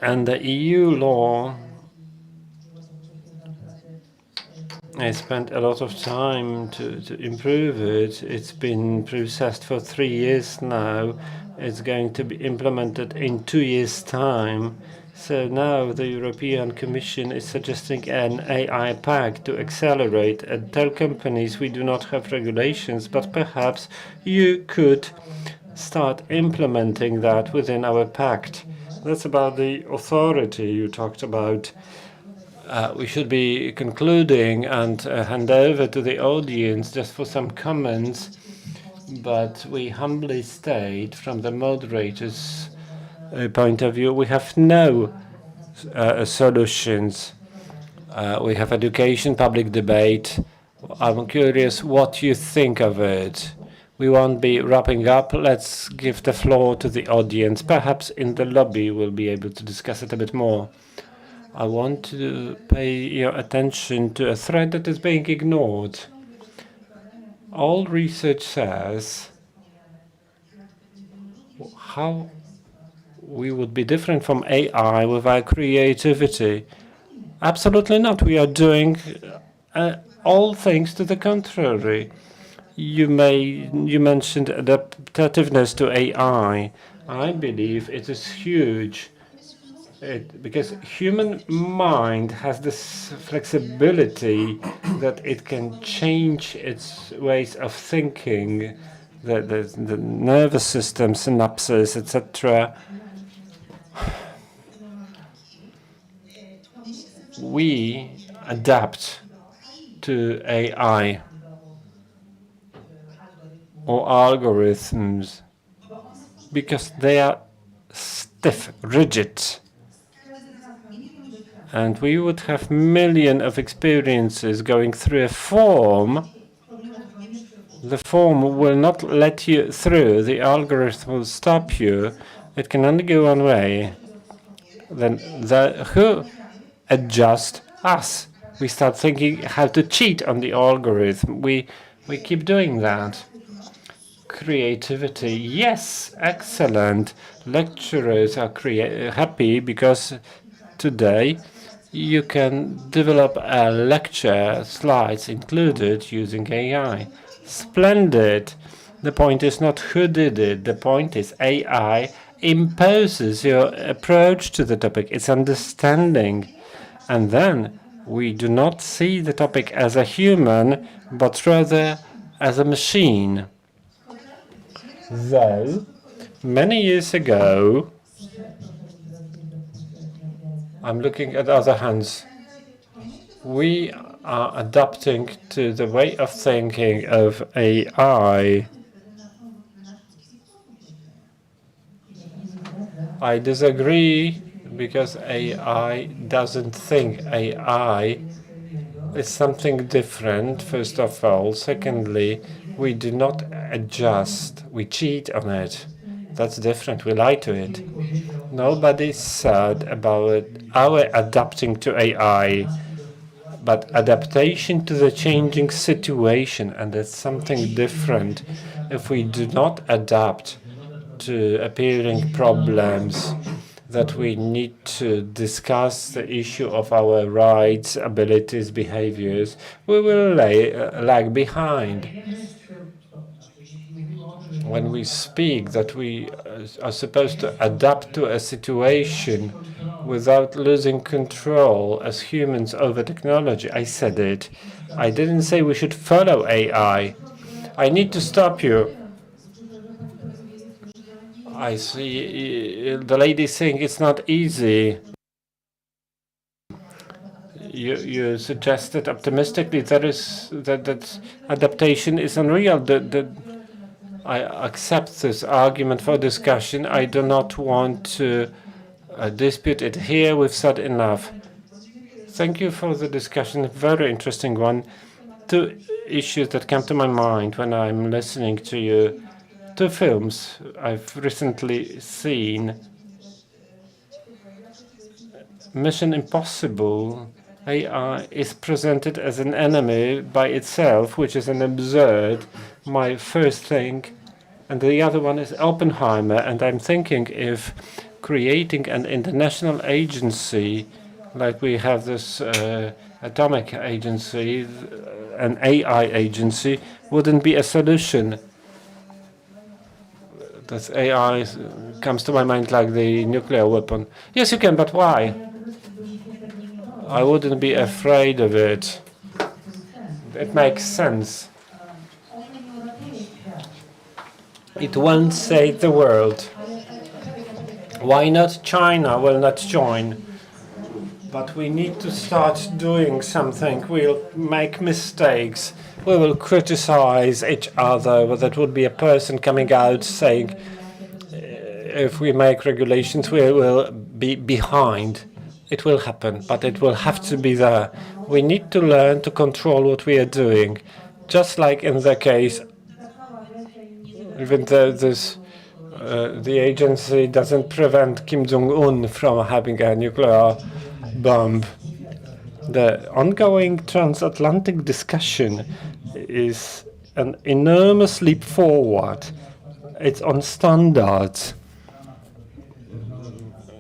And the EU law, I spent a lot of time to improve it. It's been processed for 3 years now. It's going to be implemented in 2 years' time. So now the European Commission is suggesting an AI pact to accelerate and tell companies we do not have regulations, but perhaps you could start implementing that within our pact. That's about the authority you talked about. We should be concluding and hand over to the audience just for some comments, but we humbly state from the moderator's point of view, we have no solutions. We have education, public debate. I'm curious what you think of it. We won't be wrapping up. Let's give the floor to the audience. Perhaps in the lobby we'll be able to discuss it a bit more. I want to pay your attention to a thread that is being ignored. All research says how we would be different from AI with our creativity. Absolutely not. We are doing all things to the contrary. You mentioned adaptativeness to AI. I believe it is huge. Because human mind has this flexibility that it can change its ways of thinking, the nervous system, synapses, etc. We adapt to AI or algorithms because they are stiff, rigid. And we would have millions of experiences going through a form. The form will not let you through. The algorithm will stop you. It can only go one way. Then who adjust us? We start thinking how to cheat on the algorithm. We keep doing that. Creativity, yes, excellent. Lecturers are happy because today you can develop a lecture, slides included, using AI. Splendid. The point is not who did it. The point is AI imposes your approach to the topic, its understanding. And then we do not see the topic as a human, but rather as a machine. Though, many years ago, I'm looking at other hands. We are adapting to the way of thinking of AI. I disagree because AI doesn't think. AI is something different, first of all. Secondly, we do not adjust. We cheat on it. That's different. We lie to it. Nobody said about our adapting to AI, but adaptation to the changing situation, and that's something different. If we do not adapt to appearing problems, that we need to discuss the issue of our rights, abilities, behaviors, we will lag behind. When we speak that we are supposed to adapt to a situation without losing control as humans over technology, I said it. I didn't say we should follow AI. I need to stop you. I see the lady saying it's not easy. You suggested optimistically that adaptation is unreal. I accept this argument for discussion. I do not want to dispute it here. We've said enough. Thank you for the discussion, very interesting one. Two issues that come to my mind when I'm listening to you. Two films I've recently seen. Mission Impossible. AI is presented as an enemy by itself, which is an absurd, my first thing. And the other one is Oppenheimer. And I'm thinking if creating an international agency, like we have this atomic agency, an AI agency, wouldn't be a solution. That AI comes to my mind like the nuclear weapon. Yes, you can, but why? I wouldn't be afraid of it. It makes sense. It won't save the world. Why not China will not join? But we need to start doing something. We'll make mistakes. We will criticize each other. Whether it would be a person coming out saying, if we make regulations, we will be behind. It will happen, but it will have to be there. We need to learn to control what we are doing. Just like in the case, even though the agency doesn't prevent Kim Jong-un from having a nuclear bomb. The ongoing transatlantic discussion is an enormous leap forward. It's on standards.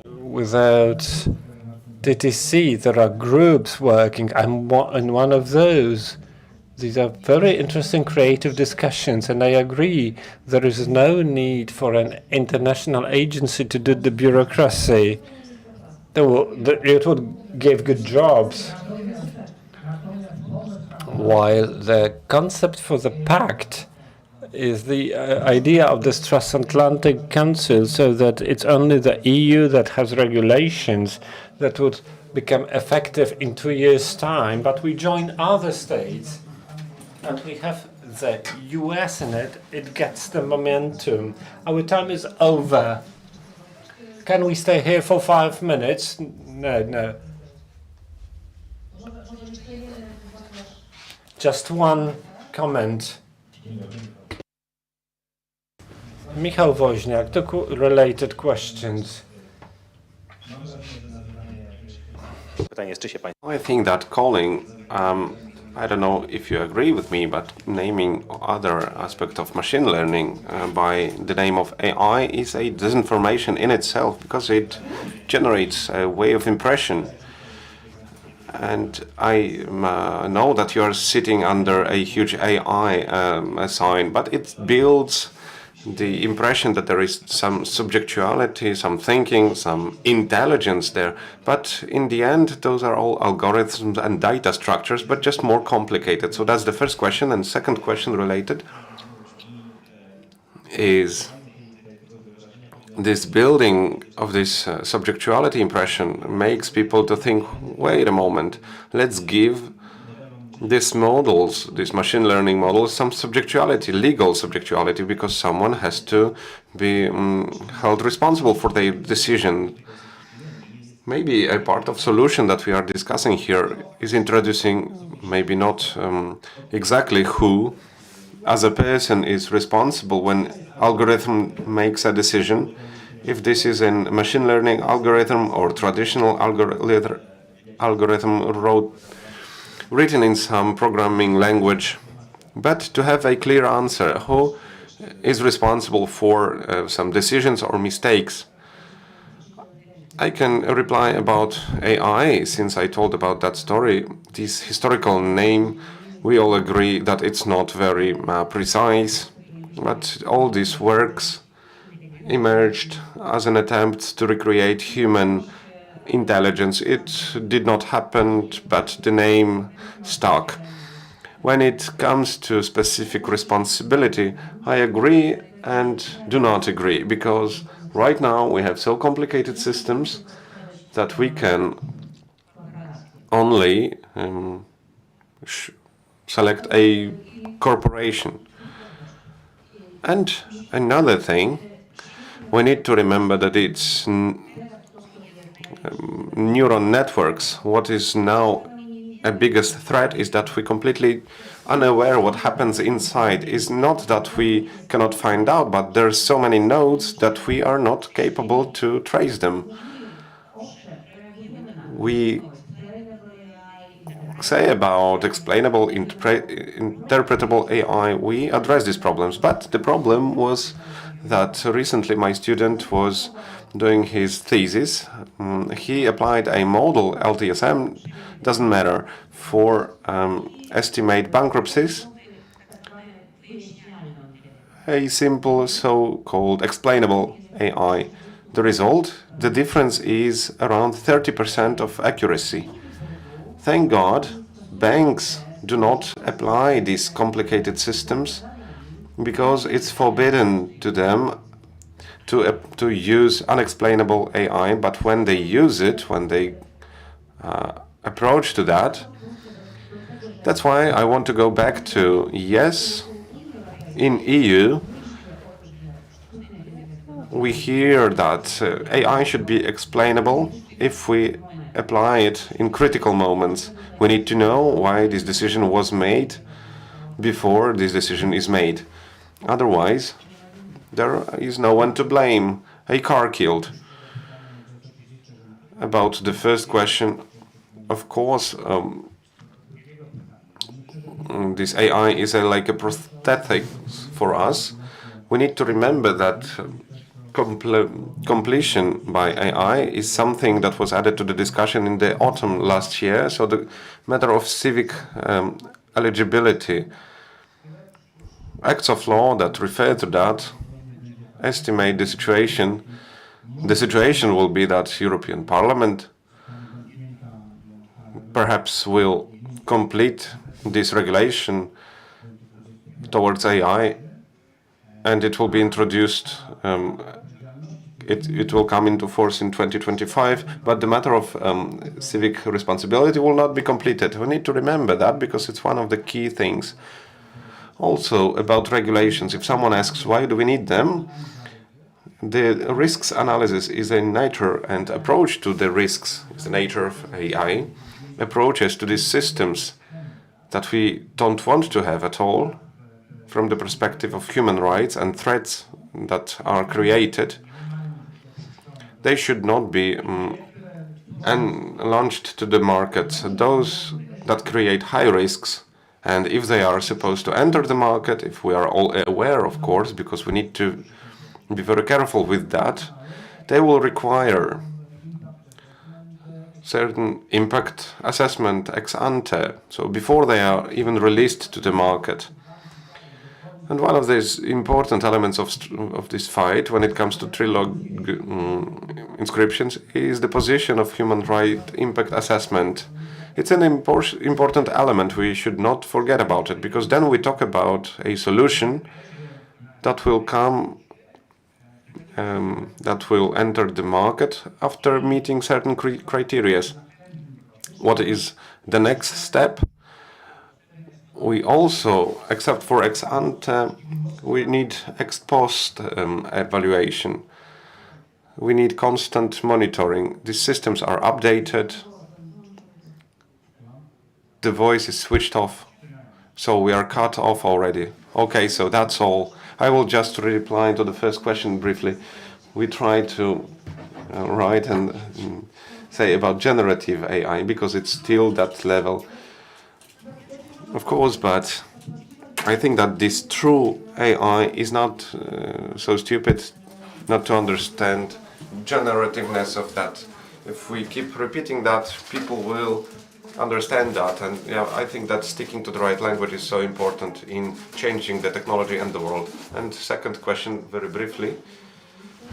Without TTC, there are groups working. I'm in one of those. These are very interesting creative discussions, and I agree there is no need for an international agency to do the bureaucracy. It would give good jobs. While the concept for the pact is the idea of this transatlantic council, so that it's only the EU that has regulations that would become effective in 2 years' time, but we join other states and we have the US in it, it gets the momentum. Our time is over. Can we stay here for 5 minutes? No. Just one comment. Michał Woźniak, two related questions. I think that calling, I don't know if you agree with me, but naming other aspect of machine learning by the name of AI is a disinformation in itself, because it generates a way of impression. And I know that you are sitting under a huge AI sign, but it builds the impression that there is some subjectuality, some thinking, some intelligence there. But in the end, those are all algorithms and data structures, but just more complicated. So that's the first question. And second question related is this building of this subjectuality impression makes people to think, wait a moment, let's give these models, these machine learning models, some subjectuality, legal subjectuality, because someone has to be held responsible for their decision. Maybe a part of solution that we are discussing here is introducing, maybe not exactly who, as a person, is responsible when algorithm makes a decision, if this is a machine learning algorithm or traditional algorithm written in some programming language, but to have a clear answer, who is responsible for some decisions or mistakes. I can reply about AI, since I told about that story. This historical name, we all agree that it's not very precise, but all these works emerged as an attempt to recreate human intelligence. It did not happen, but the name stuck. When it comes to specific responsibility, I agree and do not agree, because right now we have so complicated systems that we can only select a corporation. And another thing, we need to remember that it's neural networks. What is now a biggest threat is that we completely unaware what happens inside. Is not that we cannot find out, but there's so many nodes that we are not capable to trace them. We say about explainable, interpretable AI, we address these problems, but the problem was that recently my student was doing his thesis. He applied a model, LTSM, doesn't matter, for estimate bankruptcies, a simple so-called explainable AI. The result, the difference is around 30% of accuracy. Thank God, banks do not apply these complicated systems because it's forbidden to them to use unexplainable AI, but when they use it, when they approach to that, that's why I want to go back to, yes, in EU, we hear that AI should be explainable if we apply it in critical moments. We need to know why this decision was made before this decision is made. Otherwise, there is no one to blame. A car killed. About the first question, of course, this AI is like a prosthetic for us. We need to remember that completion by AI is something that was added to the discussion in the autumn last year. So the matter of civic eligibility, acts of law that refer to that, estimate the situation. The situation will be that European Parliament perhaps will complete this regulation towards AI, and it will be introduced. It will come into force in 2025, but the matter of civic responsibility will not be completed. We need to remember that because it's one of the key things. Also about regulations, if someone asks why do we need them, the risks analysis is a nature and approach to the risks, is the nature of AI, approaches to these systems that we don't want to have at all from the perspective of human rights and threats that are created. They should not be launched to the market. Those that create high risks, and if they are supposed to enter the market, if we are all aware, of course, because we need to be very careful with that, they will require certain impact assessment ex ante, so before they are even released to the market. And one of these important elements of this fight, when it comes to Trilog inscriptions, is the position of human right impact assessment. It's an important element. We should not forget about it, because then we talk about a solution that will come, that will enter the market after meeting certain criteria. What is the next step? We also, except for ex ante, we need ex post evaluation. We need constant monitoring. These systems are updated. The voice is switched off, so we are cut off already. Okay, so that's all. I will just reply to the first question briefly. We try to write and say about generative AI, because it's still that level. Of course, but I think that this true AI is not so stupid not to understand generativeness of that. If we keep repeating that, people will understand that, and yeah, I think that sticking to the right language is so important in changing the technology and the world. And second question, very briefly,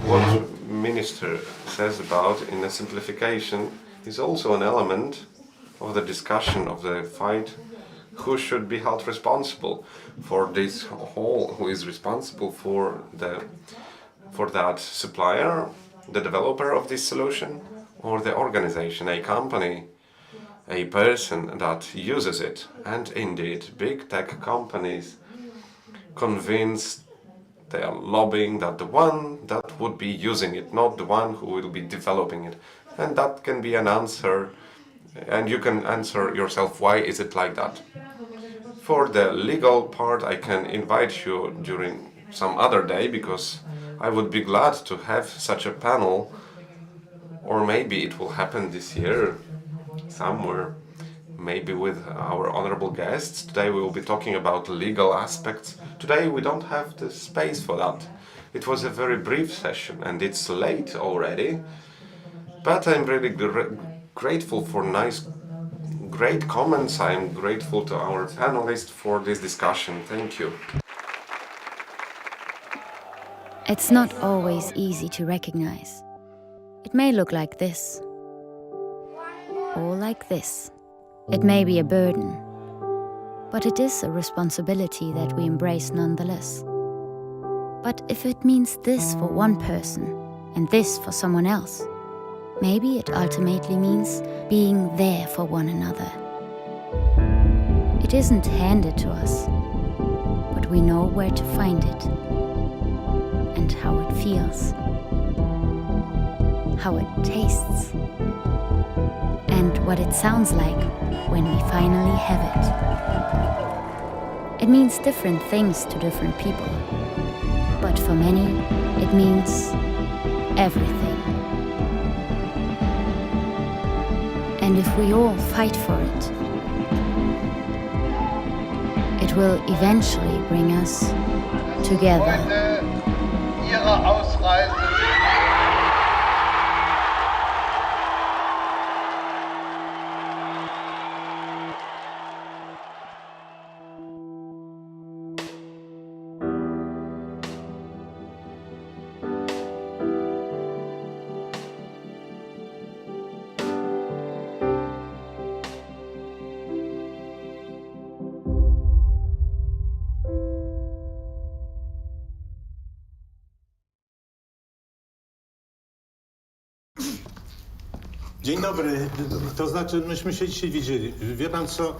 what Minister says about in the simplification is also an element of the discussion of the fight. Who should be held responsible for this whole? Who is responsible for that supplier, the developer of this solution, or the organization, a company, a person that uses it? And indeed, big tech companies convince they are lobbying that the one that would be using it, not the one who will be developing it. And that can be an answer, and you can answer yourself, why is it like that? For the legal part, I can invite you during some other day, because I would be glad to have such a panel, or maybe it will happen this year somewhere, maybe with our honorable guests. Today we will be talking about legal aspects. Today we don't have the space for that. It was a very brief session and it's late already, but I'm really grateful for great comments. I'm grateful to our panelists for this discussion. Thank you. It's not always easy to recognize. It may look like this, or like this. It may be a burden, but it is a responsibility that we embrace nonetheless. But if it means this for one person and this for someone else, maybe it ultimately means being there for one another. It isn't handed to us, but we know where to find it and how it feels, how it tastes, and what it sounds like when we finally have it. It means different things to different people, but for many, it means everything. And if we all fight for it, it will eventually bring us together. Ihre Ausreise. Dzień dobry, to znaczy myśmy się dzisiaj widzieli. Wie pan co,